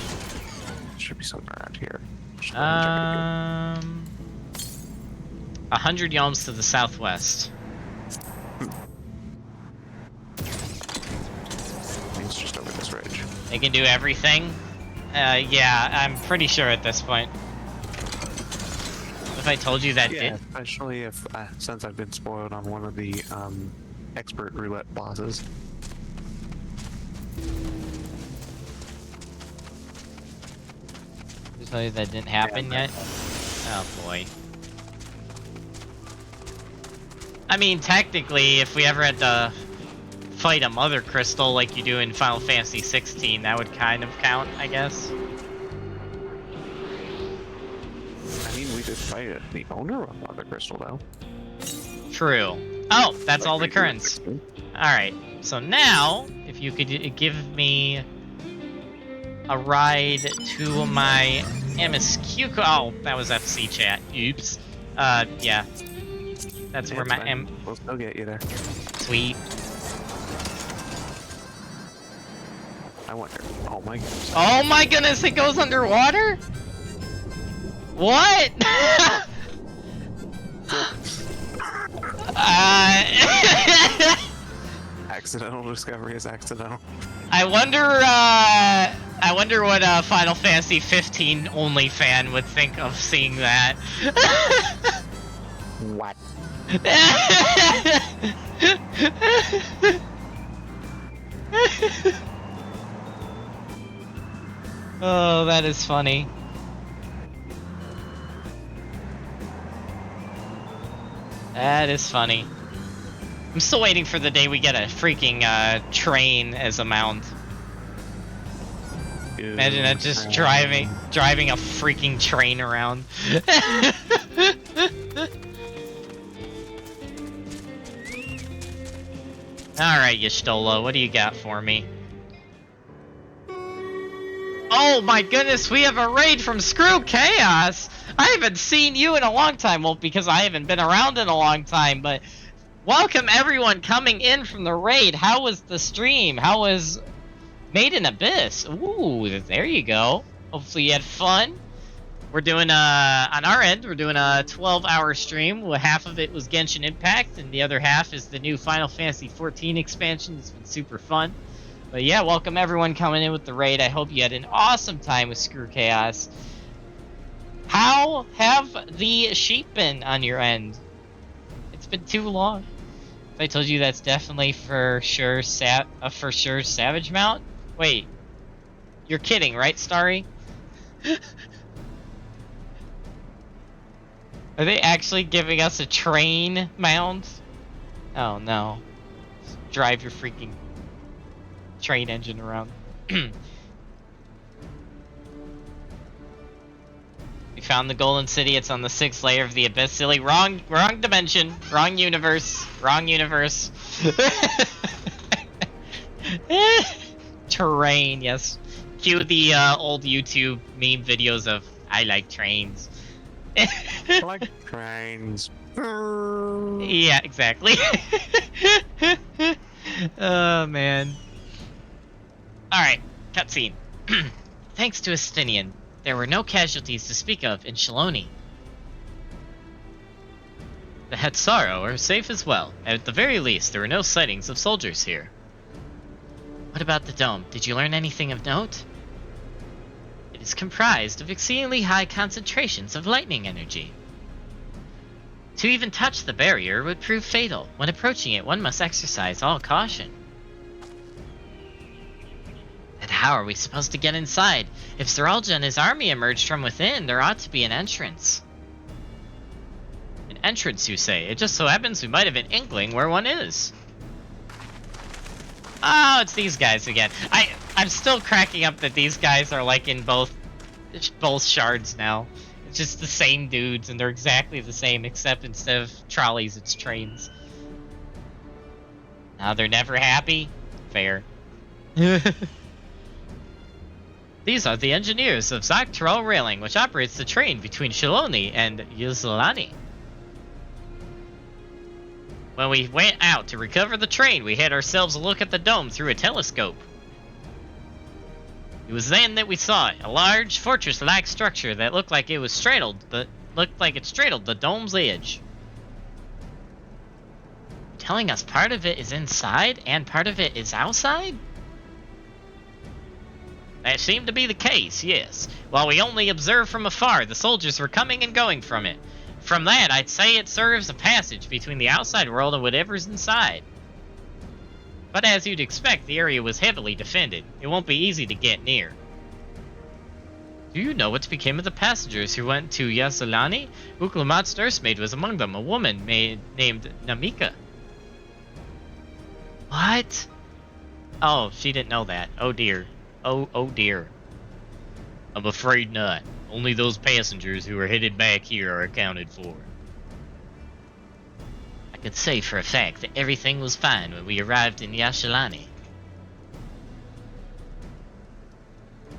Should be somewhere around here. 100 yalms to the southwest. It's just over this ridge. They can do everything? Yeah, I'm pretty sure at this point. If I told you that did? Especially if, since I've been spoiled on one of the, expert roulette bosses. Just tell you that didn't happen yet? Oh boy. I mean, technically, if we ever had to fight a mother crystal like you do in Final Fantasy 16, that would kind of count, I guess. I mean, we did fight the owner of Mother Crystal, though. True. Oh, that's all the currents. Alright, so now, if you could give me a ride to my MSQ. Oh, that was FC chat. Oops. Yeah. That's where my M. We'll still get you there. Sweet. I wonder. Oh my goodness. Oh my goodness, it goes underwater? What? Accidental discovery is accidental. I wonder what a Final Fantasy 15 only fan would think of seeing that. What? Oh, that is funny. That is funny. I'm still waiting for the day we get a freaking train as a mount. Imagine that, just driving a freaking train around. Alright, Y'shtola, what do you got for me? Oh my goodness, we have a raid from Screw Chaos! I haven't seen you in a long time, well, because I haven't been around in a long time, but welcome everyone coming in from the raid. How was the stream? How was Made in Abyss? Ooh, there you go. Hopefully you had fun. We're doing, on our end, we're doing a 12-hour stream. Half of it was Genshin Impact, and the other half is the new Final Fantasy XIV expansion. It's been super fun. But yeah, welcome everyone coming in with the raid. I hope you had an awesome time with Screw Chaos. How have the sheep been on your end? It's been too long. If I told you that's definitely for sure Savage Mount? Wait, you're kidding, right, Starry? Are they actually giving us a train mount? Oh no. Just drive your freaking train engine around. We found the Golden City. It's on the 6th layer of the Abyss. Silly. Wrong dimension. Wrong universe. Wrong universe. Terrain, yes. Cue the old YouTube meme videos of I like trains. Like trains. Yeah, exactly. Oh man. Alright, cutscene. Thanks to Estinian, there were no casualties to speak of in Shaloni. The Hetsaro are safe as well. At the very least, there were no sightings of soldiers here. What about the dome? Did you learn anything of note? It is comprised of exceedingly high concentrations of lightning energy. To even touch the barrier would prove fatal. When approaching it, one must exercise all caution. And how are we supposed to get inside? If Zeralja and his army emerged from within, there ought to be an entrance. An entrance, you say? It just so happens we might have an inkling where one is. Oh, it's these guys again. I'm still cracking up that these guys are like in both shards now. It's just the same dudes, and they're exactly the same, except instead of trolleys, it's trains. Now they're never happy? Fair. These are the engineers of Zak'Tarel Railing, which operates the train between Shaloni and Yuzlani. When we went out to recover the train, we had ourselves a look at the dome through a telescope. It was then that we saw it, a large fortress-like structure that looked like it straddled the dome's edge. Telling us part of it is inside and part of it is outside? That seemed to be the case, yes. While we only observed from afar, the soldiers were coming and going from it. From that, I'd say it serves a passage between the outside world and whatever's inside. But as you'd expect, the area was heavily defended. It won't be easy to get near. Do you know what became of the passengers who went to Yas'Alani? Uklamat's nursemaid was among them, a woman named Namika. What? Oh, she didn't know that. Oh dear. Oh dear. I'm afraid not. Only those passengers who are headed back here are accounted for. I could say for a fact that everything was fine when we arrived in Yashalani.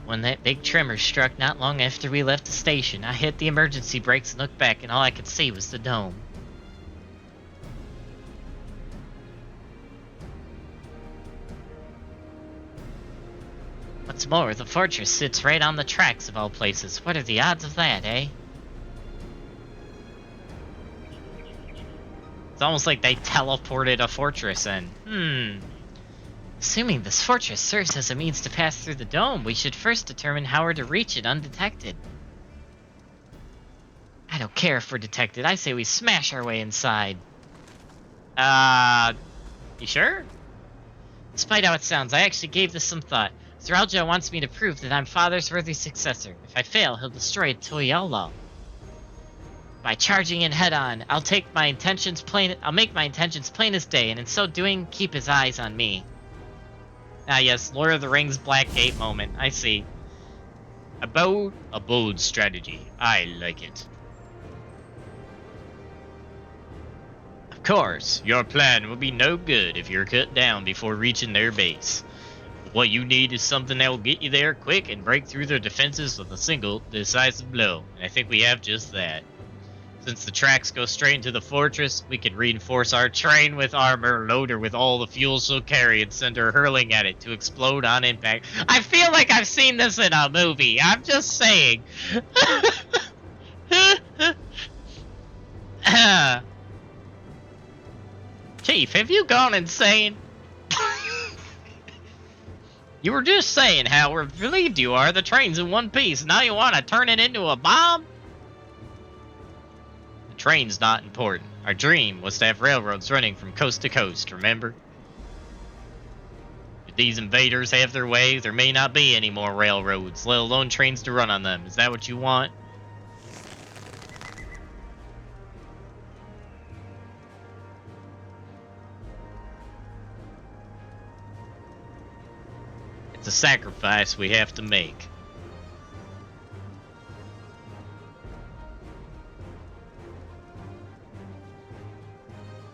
When that big tremor struck not long after we left the station, I hit the emergency brakes and looked back, and all I could see was the dome. What's more, the fortress sits right on the tracks of all places. What are the odds of that, eh? It's almost like they teleported a fortress in. Assuming this fortress serves as a means to pass through the dome, we should first determine how we're to reach it undetected. I don't care if we're detected. I say we smash our way inside. You sure? Despite how it sounds, I actually gave this some thought. Zeralja wants me to prove that I'm Father's worthy successor. If I fail, he'll destroy Toyala. By charging in head-on, I'll make my intentions plain as day, and in so doing, keep his eyes on me. Ah yes, Lord of the Rings Black Gate moment. I see. A bold strategy. I like it. Of course, your plan will be no good if you're cut down before reaching their base. What you need is something that will get you there quick and break through their defenses with a single, decisive blow. And I think we have just that. Since the tracks go straight into the fortress, we can reinforce our train with armor, load her with all the fuel she'll carry, and send her hurling at it to explode on impact. I feel like I've seen this in a movie. I'm just saying. Chief, have you gone insane? You were just saying how relieved you are the train's in one piece. Now you want to turn it into a bomb? The train's not important. Our dream was to have railroads running from coast to coast, remember? If these invaders have their way, there may not be any more railroads, let alone trains to run on them. Is that what you want? It's a sacrifice we have to make.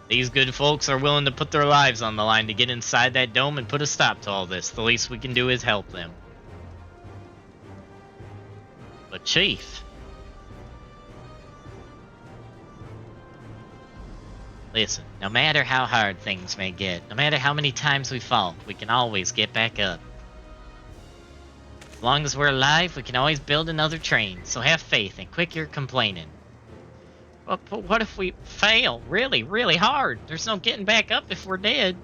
These good folks are willing to put their lives on the line to get inside that dome and put a stop to all this. The least we can do is help them. But Chief... listen, no matter how hard things may get, no matter how many times we fall, we can always get back up. As long as we're alive, we can always build another train, so have faith and quit your complaining. But what if we fail really, really hard? There's no getting back up if we're dead.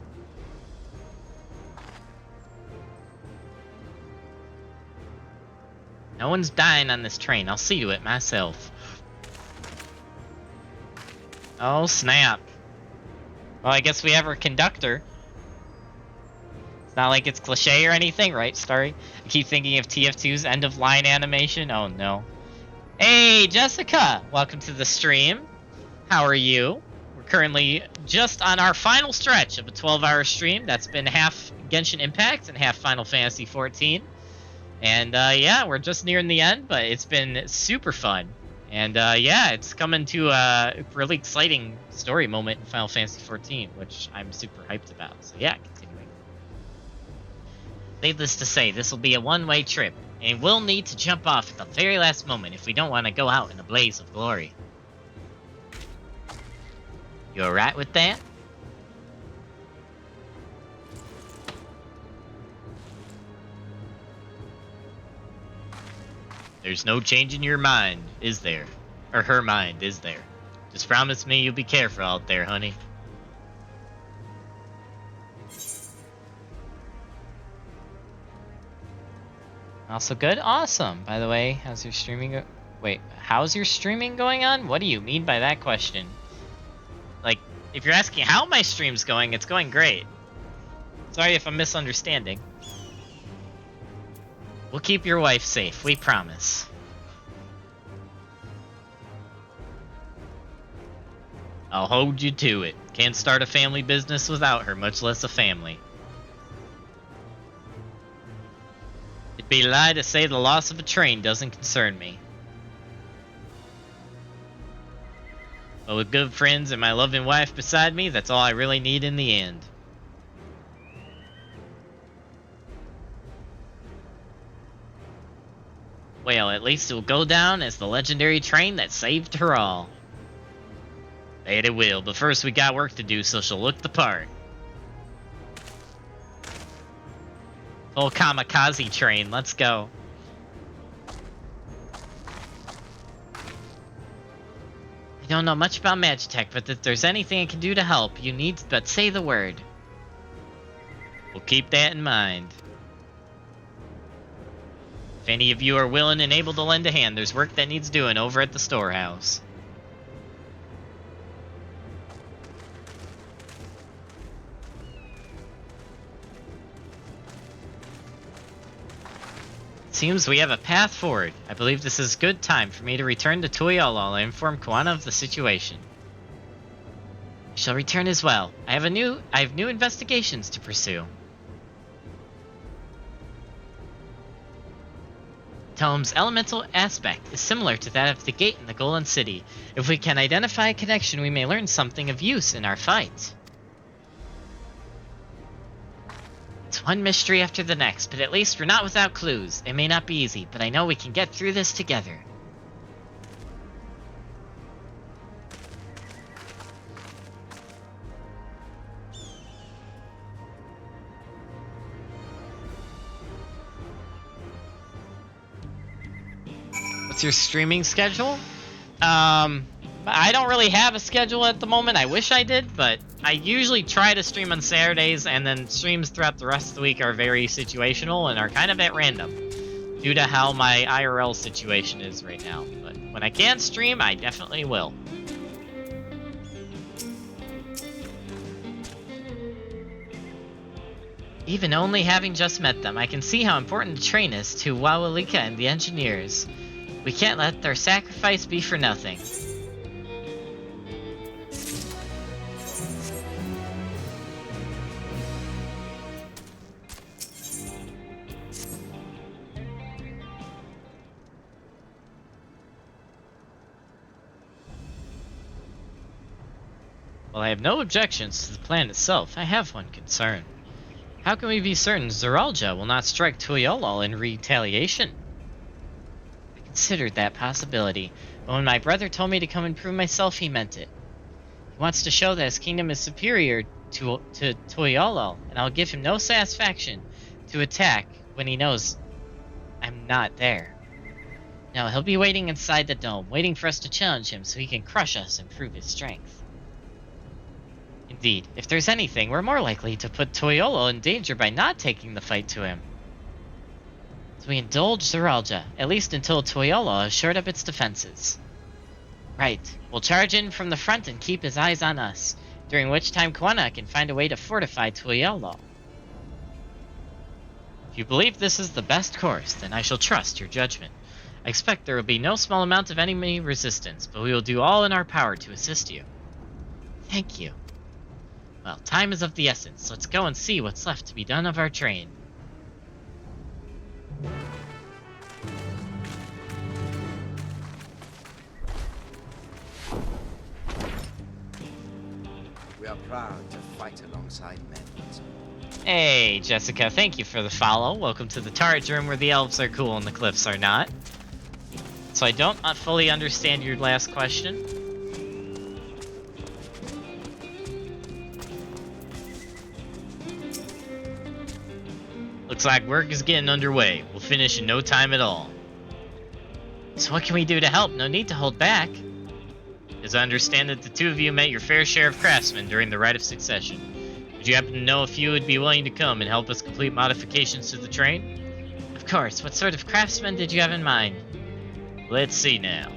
No one's dying on this train. I'll see to it myself. Oh, snap. Well, I guess we have our conductor. It's not like it's cliche or anything, right, Starry? I keep thinking of TF2's end-of-line animation. Oh, no. Hey, Jessica! Welcome to the stream. How are you? We're currently just on our final stretch of a 12-hour stream. That's been half Genshin Impact and half Final Fantasy XIV. And, yeah, we're just nearing the end, but it's been super fun. And, yeah, it's coming to a really exciting story moment in Final Fantasy XIV, which I'm super hyped about. So, yeah, continuing. Needless to say, this will be a one-way trip, and we'll need to jump off at the very last moment if we don't want to go out in a blaze of glory. You alright with that? There's no changing your mind, is there? Or her mind, is there? Just promise me you'll be careful out there, honey. Also good? Awesome. By the way, how's your streaming wait, how's your streaming going on? What do you mean by that question? Like, if you're asking how my stream's going, it's going great. Sorry if I'm misunderstanding. We'll keep your wife safe, we promise. I'll hold you to it. Can't start a family business without her, much less a family. It'd be a lie to say the loss of a train doesn't concern me. But with good friends and my loving wife beside me, that's all I really need in the end. Well, at least it will go down as the legendary train that saved her all. Bet it will, but first we got work to do, so she'll look the part. Full kamikaze train, let's go. I don't know much about Magitech, but if there's anything I can do to help, you need but say the word. We'll keep that in mind. If any of you are willing and able to lend a hand, there's work that needs doing over at the storehouse. Seems we have a path forward. I believe this is good time for me to return to Tuiolo and inform Koana of the situation. I shall return as well. I have new investigations to pursue. Tome's elemental aspect is similar to that of the gate in the Golden City. If we can identify a connection, we may learn something of use in our fight. It's one mystery after the next, but at least we're not without clues. It may not be easy, but I know we can get through this together. What's your streaming schedule? I don't really have a schedule at the moment. I wish I did, but I usually try to stream on Saturdays, and then streams throughout the rest of the week are very situational and are kind of at random due to how my IRL situation is right now. But when I can stream, I definitely will. Even only having just met them, I can see how important the train is to Wawalika and the engineers. We can't let their sacrifice be for nothing. While I have no objections to the plan itself, I have one concern. How can we be certain Zeralja will not strike Tuiolo in retaliation? I considered that possibility, but when my brother told me to come and prove myself, he meant it. He wants to show that his kingdom is superior to Tuiolo, and I'll give him no satisfaction to attack when he knows I'm not there. No, he'll be waiting inside the dome, waiting for us to challenge him so he can crush us and prove his strength. Indeed, if there's anything, we're more likely to put Tuiolo in danger by not taking the fight to him. So we indulge Zeralja, at least until Tuiolo has shored up its defenses. Right, we'll charge in from the front and keep his eyes on us, during which time Koana can find a way to fortify Tuiolo. If you believe this is the best course, then I shall trust your judgment. I expect there will be no small amount of enemy resistance, but we will do all in our power to assist you. Thank you. Well, time is of the essence. Let's go and see what's left to be done of our train. We are proud to fight alongside men. Hey, Jessica, thank you for the follow. Welcome to the turret room where the elves are cool and the cliffs are not. So I don't fully understand your last question. Looks like work is getting underway. We'll finish in no time at all. So what can we do to help? No need to hold back. As I understand it, the two of you met your fair share of craftsmen during the Rite of Succession. Would you happen to know if you would be willing to come and help us complete modifications to the train? Of course. What sort of craftsmen did you have in mind? Let's see now.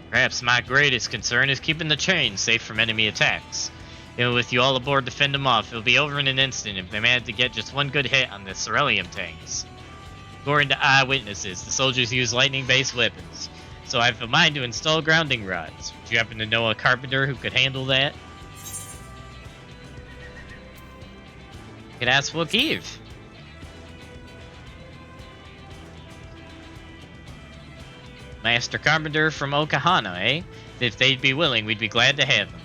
Perhaps my greatest concern is keeping the train safe from enemy attacks. And with you all aboard to fend them off, it'll be over in an instant if they manage to get just one good hit on the Cerulean tanks. According to eyewitnesses, the soldiers use lightning-based weapons, So I have a mind to install grounding rods. Would you happen to know a carpenter who could handle that? You could ask Wokiev. Master Carpenter from Okahana, eh? If they'd be willing, we'd be glad to have them.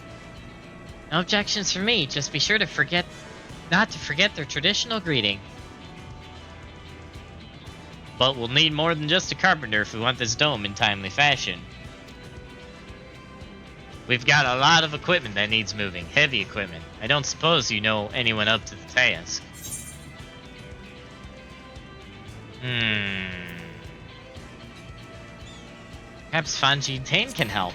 No objections from me, just be sure to not to forget their traditional greeting. But we'll need more than just a carpenter if we want this dome in timely fashion. We've got a lot of equipment that needs moving, heavy equipment. I don't suppose you know anyone up to the task. Perhaps Fanji Tain can help.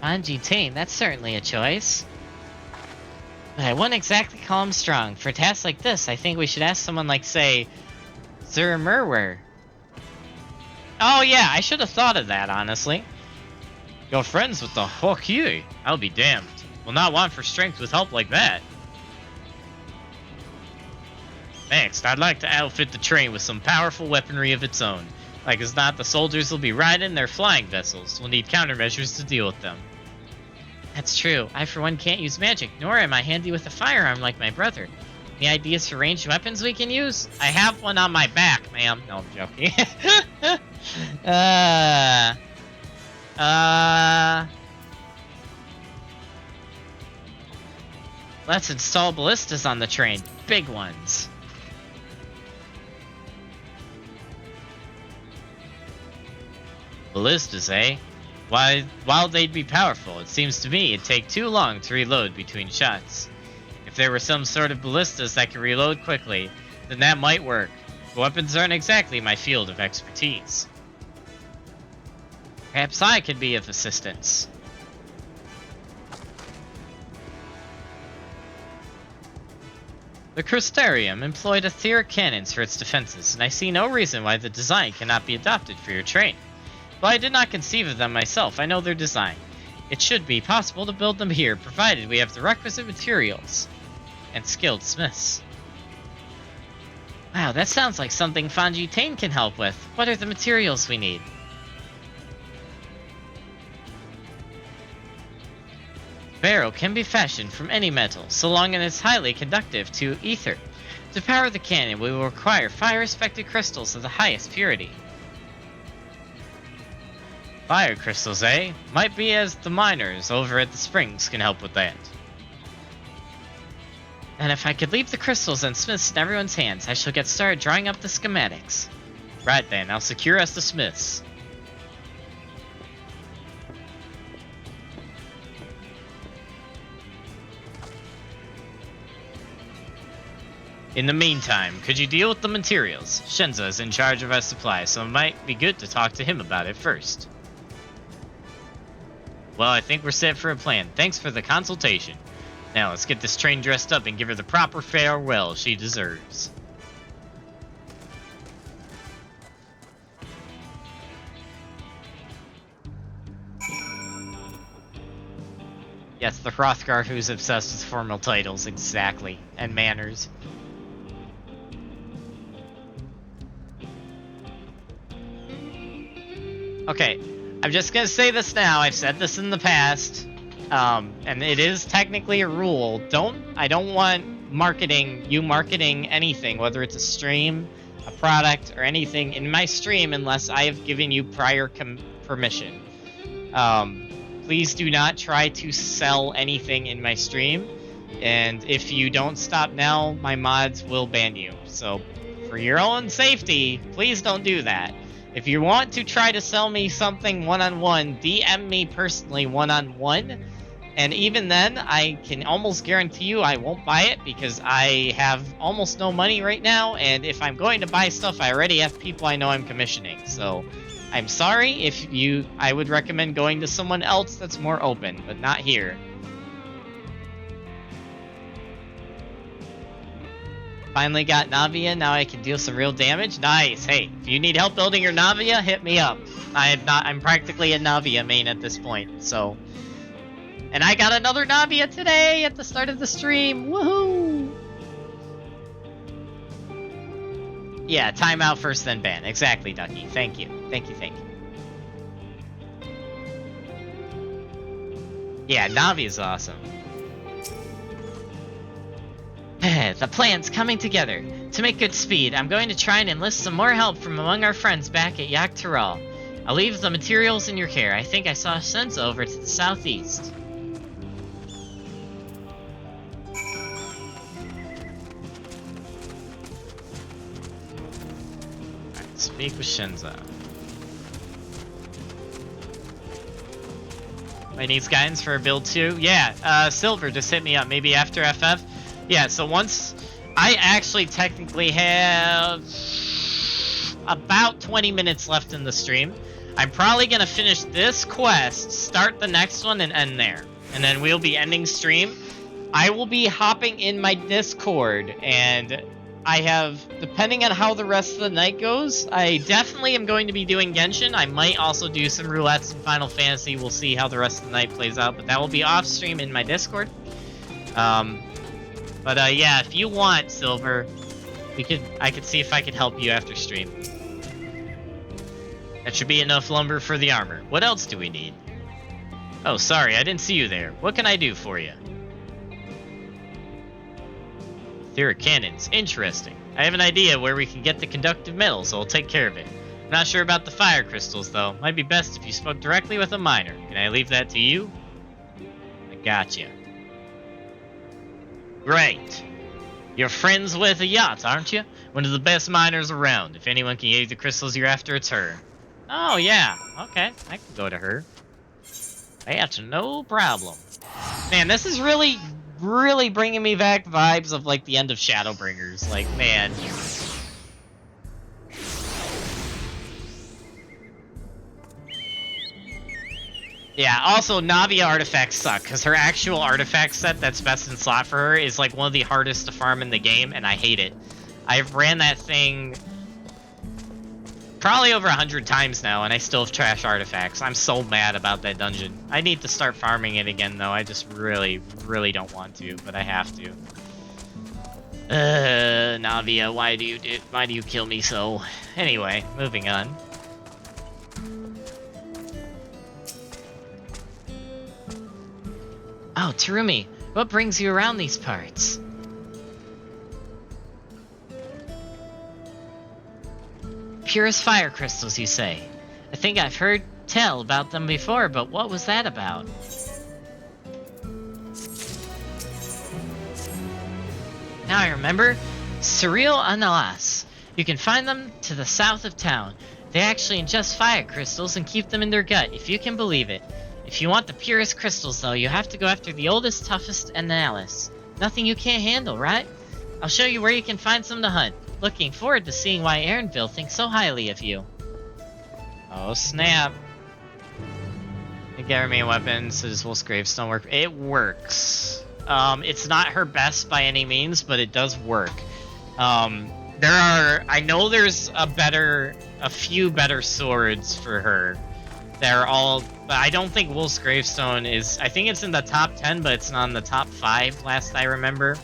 Fanji Tain, that's certainly a choice. But I wouldn't exactly call him strong. For a task like this, I think we should ask someone like, say, Sir Merwer. Oh yeah, I should have thought of that, honestly. You're friends with the Hokyu? I'll be damned. Will not want for strength with help like that. Next, I'd like to outfit the train with some powerful weaponry of its own. Like as not, the soldiers will be riding their flying vessels. We'll need countermeasures to deal with them. That's true. I, for one, can't use magic, nor am I handy with a firearm like my brother. Any ideas for ranged weapons we can use? I have one on my back, ma'am. No, I'm joking. Let's install ballistas on the train. Big ones. Ballistas, eh? Why, while they'd be powerful, it seems to me it'd take too long to reload between shots. If there were some sort of ballistas that could reload quickly, then that might work. But weapons aren't exactly my field of expertise. Perhaps I could be of assistance. The Crystarium employed etheric cannons for its defenses, and I see no reason why the design cannot be adopted for your train. While I did not conceive of them myself, I know their design. It should be possible to build them here, provided we have the requisite materials and skilled smiths. Wow, that sounds like something Fanji Tain can help with. What are the materials we need? Barrel can be fashioned from any metal, so long as it's highly conductive to ether. To power the cannon, we will require fire-respected crystals of the highest purity. Fire crystals, eh? Might be as the miners over at the springs can help with that. And if I could leave the crystals and smiths in everyone's hands, I shall get started drawing up the schematics. Right then, I'll secure us the smiths. In the meantime, could you deal with the materials? Shenza is in charge of our supply, so it might be good to talk to him about it first. Well, I think we're set for a plan. Thanks for the consultation. Now, let's get this train dressed up and give her the proper farewell she deserves. Yes, the Hrothgar who's obsessed with formal titles, exactly. And manners. Okay, I'm just gonna say this now. I've said this in the past, and it is technically a rule. I don't want you marketing anything, whether it's a stream, a product, or anything in my stream unless I have given you prior permission. Please do not try to sell anything in my stream, and if you don't stop now, my mods will ban you. So, for your own safety, please don't do that. If you want to try to sell me something one-on-one, DM me personally one-on-one. And even then, I can almost guarantee you I won't buy it because I have almost no money right now. And if I'm going to buy stuff, I already have people I know I'm commissioning. So I'm sorry I would recommend going to someone else that's more open, but not here. Finally got Navia, now I can deal some real damage. Nice. Hey, if you need help building your Navia, hit me up. I'm practically a Navia main at this point, so. And I got another Navia today at the start of the stream. Woohoo! Yeah, timeout first, then ban. Exactly, Ducky. Thank you. Thank you, thank you. Yeah, Navi is awesome. The plan's coming together. To make good speed, I'm going to try and enlist some more help from among our friends back at Yak Taral. I'll leave the materials in your care. I think I saw Senza over to the southeast. Alright, speak with Shinza. I need guidance for a build too. Yeah, Silver, just hit me up. Maybe after FF. Yeah, so once I actually technically have about 20 minutes left in the stream. I'm probably gonna finish this quest, start the next one, and end there. And then we'll be ending stream. I will be hopping in my Discord, and I have, depending on how the rest of the night goes, I definitely am going to be doing Genshin. I might also do some roulettes in Final Fantasy. We'll see how the rest of the night plays out, but that will be off stream in my Discord. Yeah, if you want, Silver, I could see if I could help you after stream. That should be enough lumber for the armor. What else do we need? Oh, sorry, I didn't see you there. What can I do for you? Etheric cannons. Interesting. I have an idea where we can get the conductive metal, so I'll take care of it. I'm not sure about the fire crystals, though. Might be best if you spoke directly with a miner. Can I leave that to you? I gotcha. Great. You're friends with a yacht, aren't you? One of the best miners around. If anyone can give you the crystals you're after, it's her. Oh, yeah. Okay, I can go to her. That's no problem. Man, this is really bringing me back vibes of, like, the end of Shadowbringers. Like, man. Yeah, also, Navia artifacts suck, because her actual artifact set that's best in slot for her is, like, one of the hardest to farm in the game, and I hate it. I've ran that thing probably over 100 times now, and I still have trash artifacts. I'm so mad about that dungeon. I need to start farming it again, though. I just really don't want to, but I have to. Navia, why do you kill me so? Anyway, moving on. Oh, Terumi, what brings you around these parts? Purest fire crystals, you say? I think I've heard tell about them before, but what was that about? Now I remember. Surreal Analas. You can find them to the south of town. They actually ingest fire crystals and keep them in their gut, if you can believe it. If you want the purest crystals, though, you have to go after the oldest, toughest Analis. Nothing you can't handle, right? I'll show you where you can find some to hunt. Looking forward to seeing why Aaronville thinks so highly of you. Oh, snap. The Garamane weapon says Wolf's Gravestone work. It works. It's not her best by any means, but it does work. I know there's a few better swords for her. But I don't think Wolf's Gravestone is, I think it's in the top 10, but it's not in the top 5, last I remember.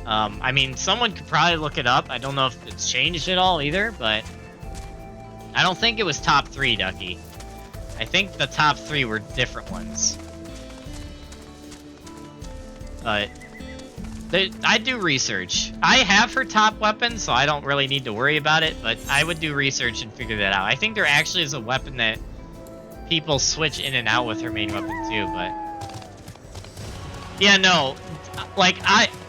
I mean, someone could probably look it up. I don't know if it's changed at all either, but I don't think it was top 3, Ducky. I think the top 3 were different ones. But I do research. I have her top weapon, so I don't really need to worry about it, but I would do research and figure that out. I think there actually is a weapon that people switch in and out with her main weapon too, but yeah, no, like,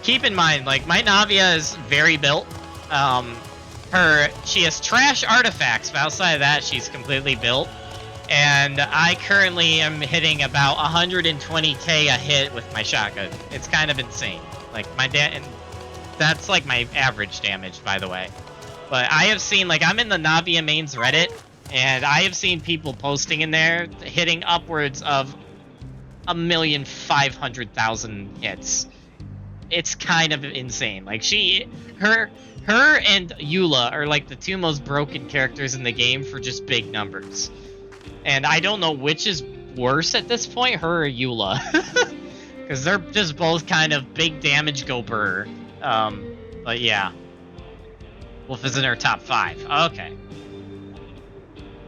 keep in mind, like, my Navia is very built. She has trash artifacts, but outside of that, she's completely built. And I currently am hitting about 120k a hit with my shotgun. It's kind of insane. Like, and that's like my average damage, by the way. But I have seen, like, I'm in the Navia mains Reddit, and I have seen people posting in there hitting upwards of 1,500,000 hits. It's kind of insane. Like, her and Eula are like the two most broken characters in the game for just big numbers. And I don't know which is worse at this point, her or Eula. Because they're just both kind of big damage go burr. But yeah. Wolf is in her top 5. Okay.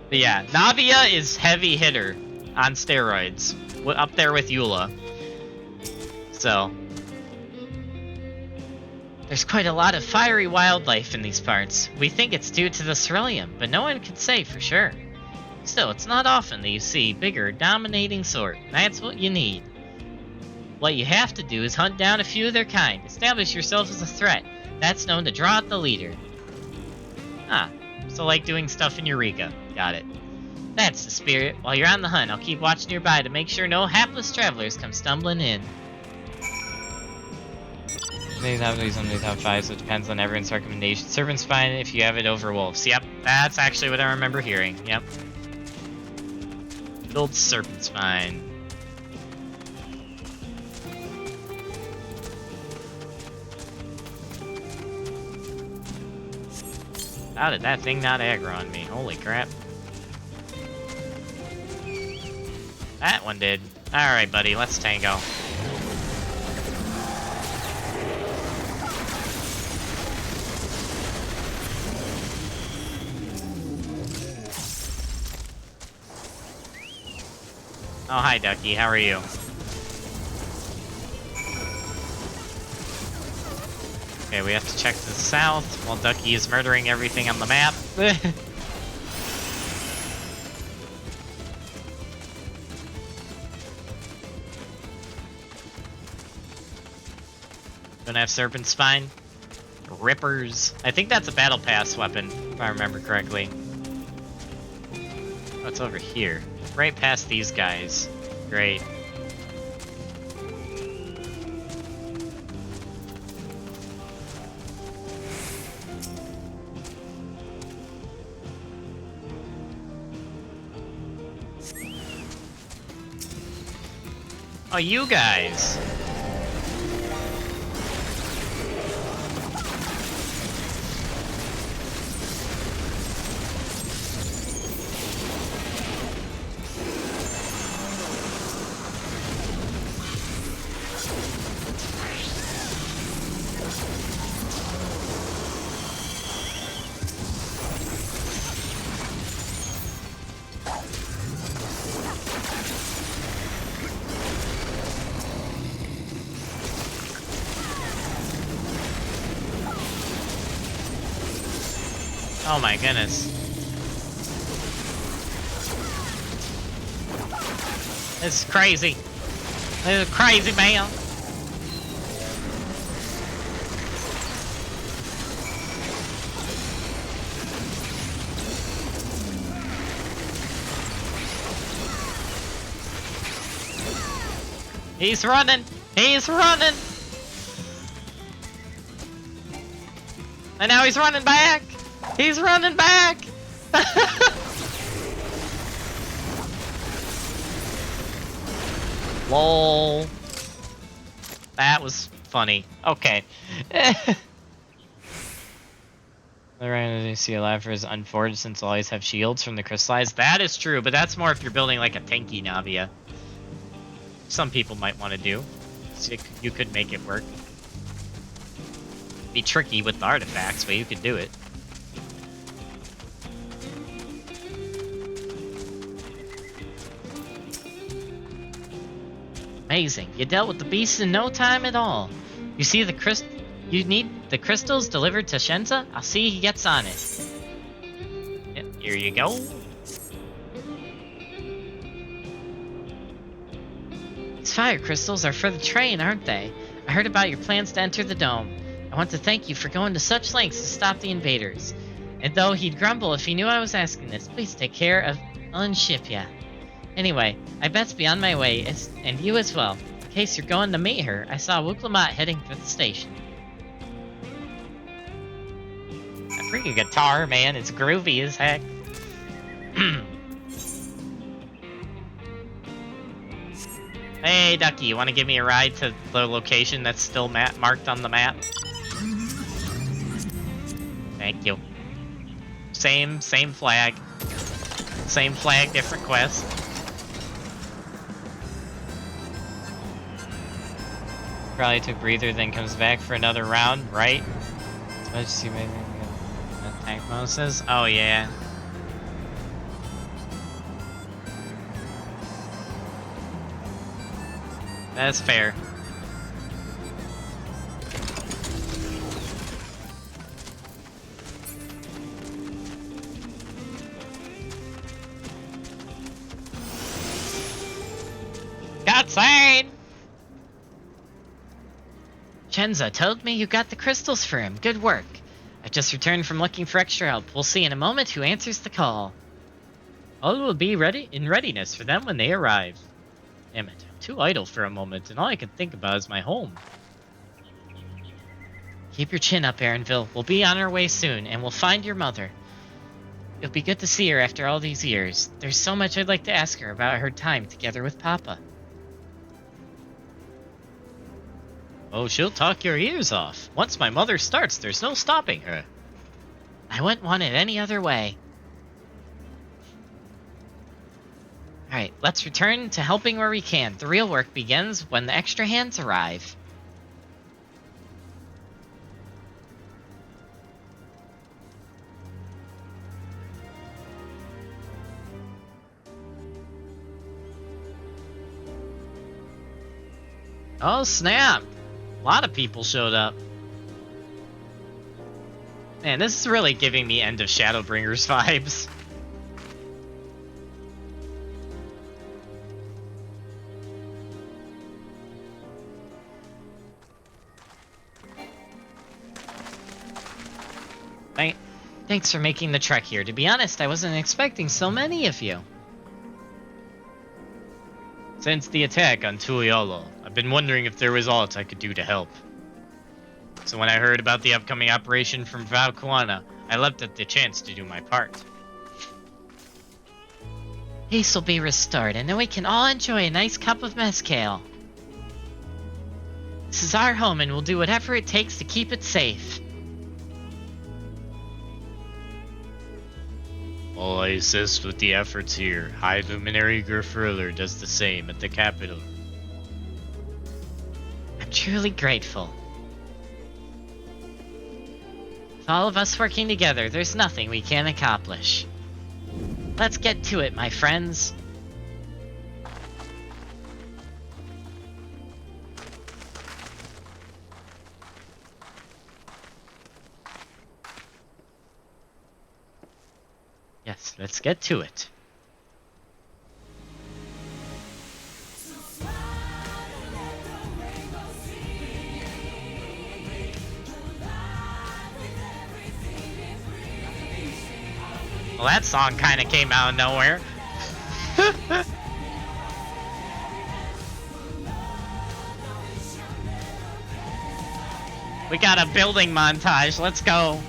But yeah, Navia is heavy hitter on steroids. Up there with Eula. So. There's quite a lot of fiery wildlife in these parts. We think it's due to the ceruleum, but no one can say for sure. Still, it's not often that you see bigger, dominating sort. That's what you need. What you have to do is hunt down a few of their kind. Establish yourself as a threat. That's known to draw out the leader. Ah, so like doing stuff in Eureka. Got it. That's the spirit. While you're on the hunt, I'll keep watch nearby to make sure no hapless travelers come stumbling in. These have these on the top 5, so it depends on everyone's recommendation. Serpent's fine if you have it over wolves. Yep, that's actually what I remember hearing. Yep. Good old Serpent's fine. How did that thing not aggro on me? Holy crap. That one did. Alright, buddy, let's tango. Oh, hi, Ducky. How are you? Okay, we have to check to the south while Ducky is murdering everything on the map. Don't have Serpent Spine. Rippers. I think that's a Battle Pass weapon, if I remember correctly. Oh, it's over here. Right past these guys. Great. Oh, you guys. Oh my goodness. This is crazy. This is crazy, man. He's running. He's running. And now he's running back. He's running back! Lol. That was funny. Okay. The random see alive for is unforged since will always have shields from the crystallized. That is true, but that's more if you're building like a tanky Navia. Some people might want to do. So you could make it work. Be tricky with the artifacts, but you could do it. Amazing. You dealt with the beast in no time at all. You see the you need the crystals delivered to Shenza? I'll see he gets on it. Yep, here you go. These fire crystals are for the train, aren't they? I heard about your plans to enter the dome. I want to thank you for going to such lengths to stop the invaders. And though he'd grumble if he knew I was asking this, please take care of unship ya. Anyway, I best be on my way, and you as well. In case you're going to meet her, I saw Wuklamat heading for the station. A freaking guitar, man. It's groovy as heck. Hey, Ducky, you want to give me a ride to the location that's still marked on the map? Thank you. Same flag. Same flag, different quest. Probably took breather, then comes back for another round, right? As much as you may. Osmosis? Oh, yeah. That's fair. Cutscene! Chenza told me you got the crystals for him. Good work. I just returned from looking for extra help. We'll see in a moment who answers the call. All will be ready in readiness for them when they arrive. Damn it, I'm too idle for a moment, and all I can think about is my home. Keep your chin up, Aaronville. We'll be on our way soon, and we'll find your mother. It'll be good to see her after all these years. There's so much I'd like to ask her about her time together with Papa. Oh, she'll talk your ears off. Once my mother starts, there's no stopping her. I wouldn't want it any other way. Alright, let's return to helping where we can. The real work begins when the extra hands arrive. Oh, snap! A lot of people showed up. Man, this is really giving me End of Shadowbringers vibes. Thanks for making the trek here. To be honest, I wasn't expecting so many of you. Since the attack on Tuiolo, I've been wondering if there was aught I could do to help. So when I heard about the upcoming operation from Valkuana, I leapt at the chance to do my part. Peace will be restored, and then we can all enjoy a nice cup of mezcal. This is our home, and we'll do whatever it takes to keep it safe. While I assist with the efforts here, High Luminary Gerfurler does the same at the capital. I'm truly grateful. With all of us working together, there's nothing we can't accomplish. Let's get to it, my friends. Yes, let's get to it. Well, that song kind of came out of nowhere. We got a building montage. Let's go.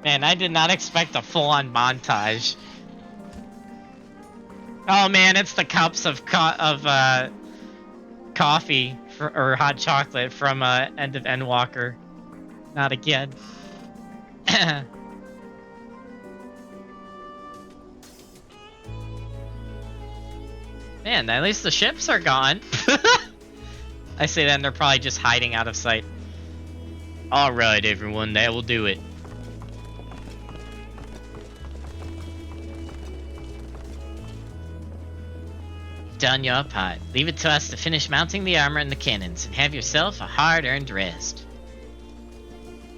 Man, I did not expect a full-on montage. Oh man, it's the cups of coffee or hot chocolate from End of Endwalker. Not again. Man, at least the ships are gone. I say that and they're probably just hiding out of sight. Alright everyone, that will do it. Done your part. Leave it to us to finish mounting the armor and the cannons, and have yourself a hard-earned rest.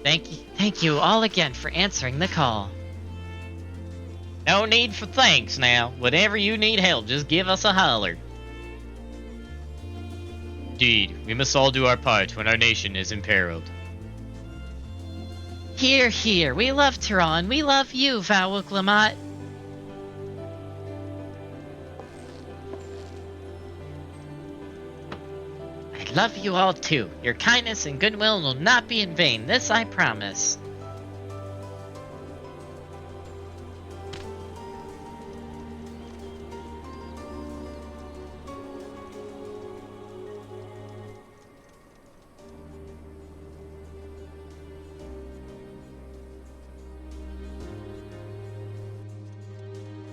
Thank you all again for answering the call. No need for thanks now. Whatever you need help, just give us a holler. Indeed, we must all do our part when our nation is imperiled. Here, here. We love Tehran. We love you, Vawuk Lamat. I love you all too. Your kindness and goodwill will not be in vain. This I promise.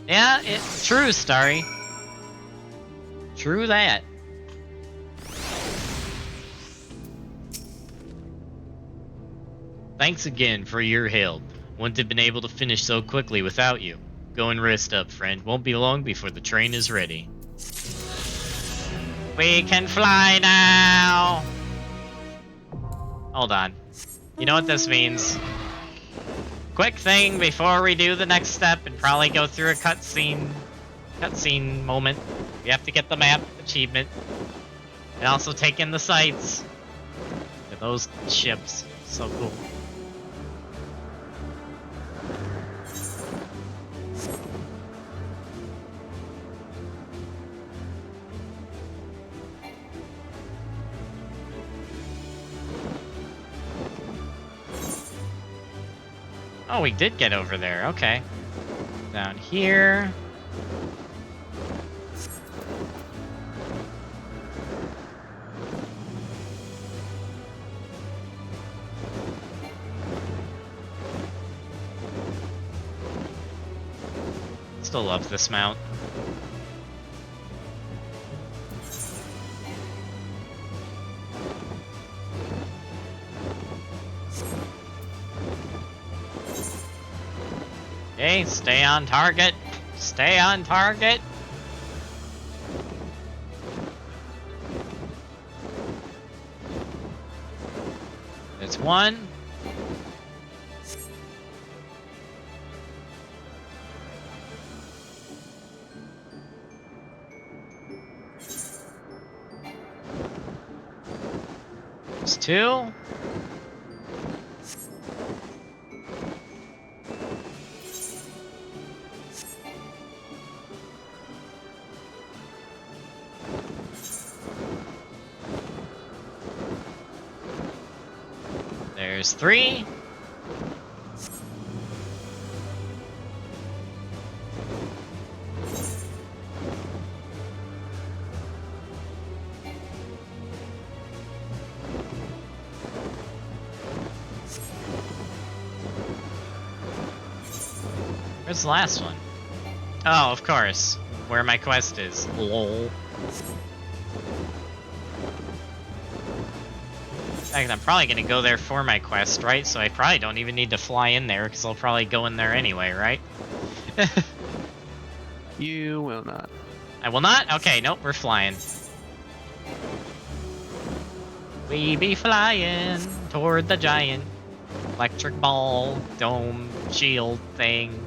Yeah, it's true, Starry. True that. Thanks again for your help. Wouldn't have been able to finish so quickly without you. Go and rest up, friend. Won't be long before the train is ready. We can fly now! Hold on. You know what this means? Quick thing before we do the next step and probably go through a cutscene moment. We have to get the map achievement. And also take in the sights. Look at those ships. So cool. Oh, we did get over there. Okay. Down here. Still love this mount. Okay, stay on target. Stay on target. There's one. There's two. There's three. Where's the last one? Oh, of course. Where my quest is. Lol. In fact, I'm probably gonna go there for my quest, right? So I probably don't even need to fly in there, because I'll probably go in there anyway, right? You will not. I will not? Okay, nope, we're flying. We be flying toward the giant electric ball, dome, shield thing.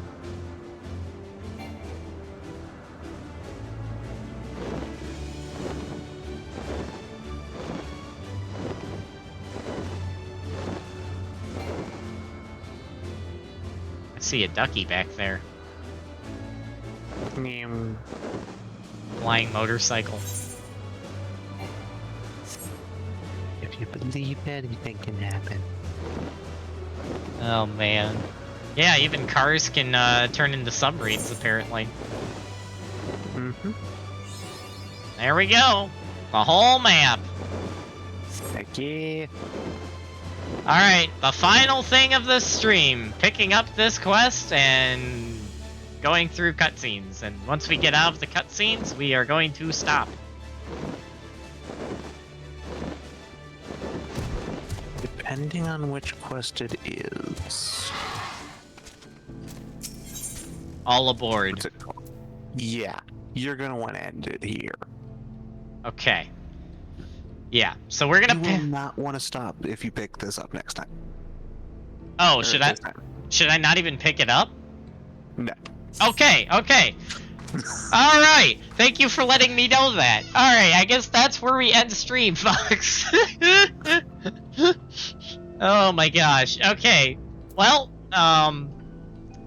I see a ducky back there. Flying motorcycle. If you believe anything can happen. Oh man. Yeah, even cars can turn into submarines apparently. Mm-hmm. There we go. The whole map. Heck yeah. Alright, the final thing of this stream. Picking up this quest and going through cutscenes. And once we get out of the cutscenes, we are going to stop. Depending on which quest it is. All aboard. What's it called? Yeah, you're gonna want to end it here. Okay. Yeah, so we're gonna. You will not want to stop if you pick this up next time. Oh, Or should I? this time. Should I not even pick it up? No. Okay, okay. Alright, thank you for letting me know that. Alright, I guess that's where we end stream, folks. Oh my gosh, okay. Well,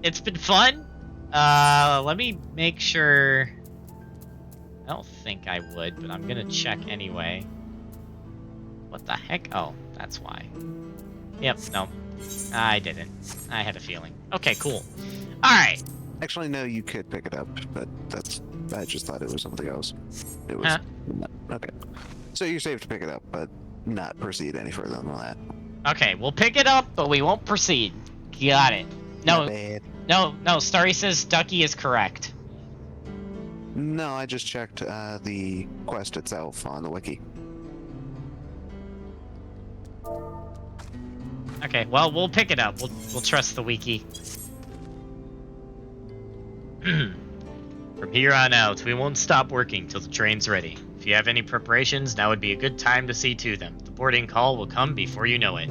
it's been fun. Let me make sure. I don't think I would, but I'm gonna check anyway. What the heck? Oh, that's why. Yep, no. I didn't. I had a feeling. Okay, cool. Alright. Actually, no, you could pick it up, but I just thought it was something else. It was... Huh? Okay. So you're safe to pick it up, but not proceed any further than that. Okay, we'll pick it up, but we won't proceed. Got it. No, My bad. no, Starry says Ducky is correct. No, I just checked the quest itself on the wiki. Okay, well, we'll pick it up. We'll trust the wiki. From here on out, we won't stop working till the train's ready. If you have any preparations, now would be a good time to see to them. The boarding call will come before you know it.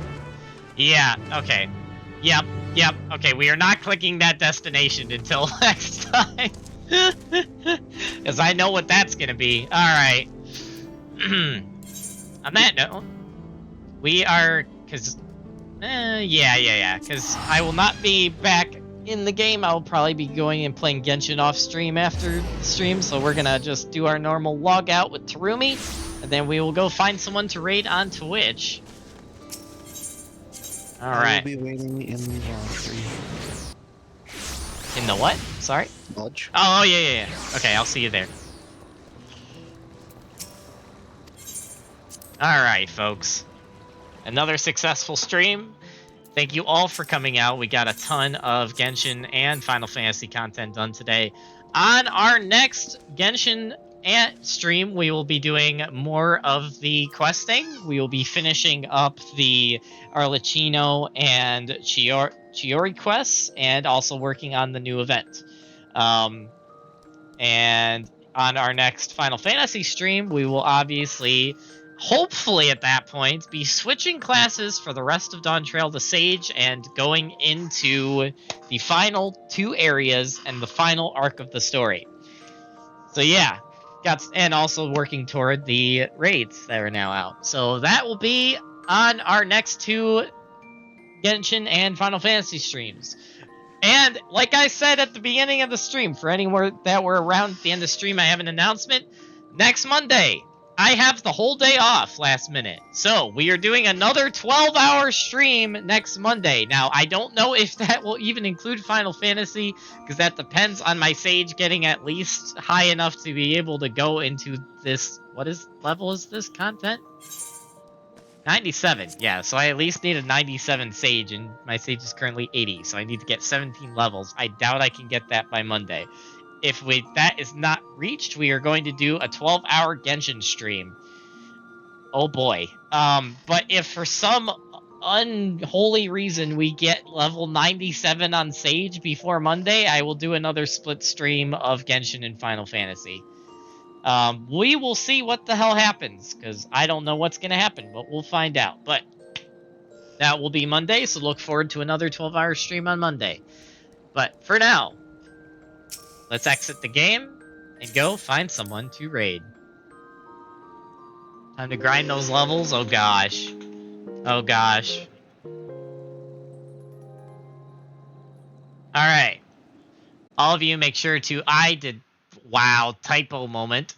Yeah, okay. Yep. Okay, we are not clicking that destination until next time. Because I know what that's gonna be. Alright. On that note, we are... Because... yeah. Because I will not be back in the game. I'll probably be going and playing Genshin off stream after the stream, so we're gonna just do our normal log out with Terumi, and then we will go find someone to raid on Twitch. Alright. I will be waiting in the lodge. In the what? Sorry? Lodge. Oh, yeah. Okay, I'll see you there. Alright, folks. Another successful stream. Thank you all for coming out. We got a ton of Genshin and Final Fantasy content done today. On our next Genshin stream, we will be doing more of the questing. We will be finishing up the Arlecchino and Chiori quests, and also working on the new event. And on our next Final Fantasy stream, we will obviously... hopefully at that point, be switching classes for the rest of Dawn Trail to Sage and going into the final 2 areas and the final arc of the story. So yeah, and also working toward the raids that are now out. So that will be on our next 2 Genshin and Final Fantasy streams. And like I said at the beginning of the stream, for anyone that were around at the end of the stream, I have an announcement. Next Monday, I have the whole day off last minute. So, we are doing another 12-hour stream next Monday. Now, I don't know if that will even include Final Fantasy, because that depends on my Sage getting at least high enough to be able to go into this... What level is this content? 97. Yeah, so I at least need a 97 Sage, and my Sage is currently 80, so I need to get 17 levels. I doubt I can get that by Monday. If that is not reached, we are going to do a 12-hour Genshin stream. Oh boy. But if for some unholy reason we get level 97 on Sage before Monday, I will do another split stream of Genshin and Final Fantasy. We will see what the hell happens, because I don't know what's going to happen, but we'll find out. But that will be Monday, so look forward to another 12-hour stream on Monday. But for now... let's exit the game and go find someone to raid. Time to grind those levels. Oh gosh. Oh gosh. Alright. All of you make sure to... wow, typo moment.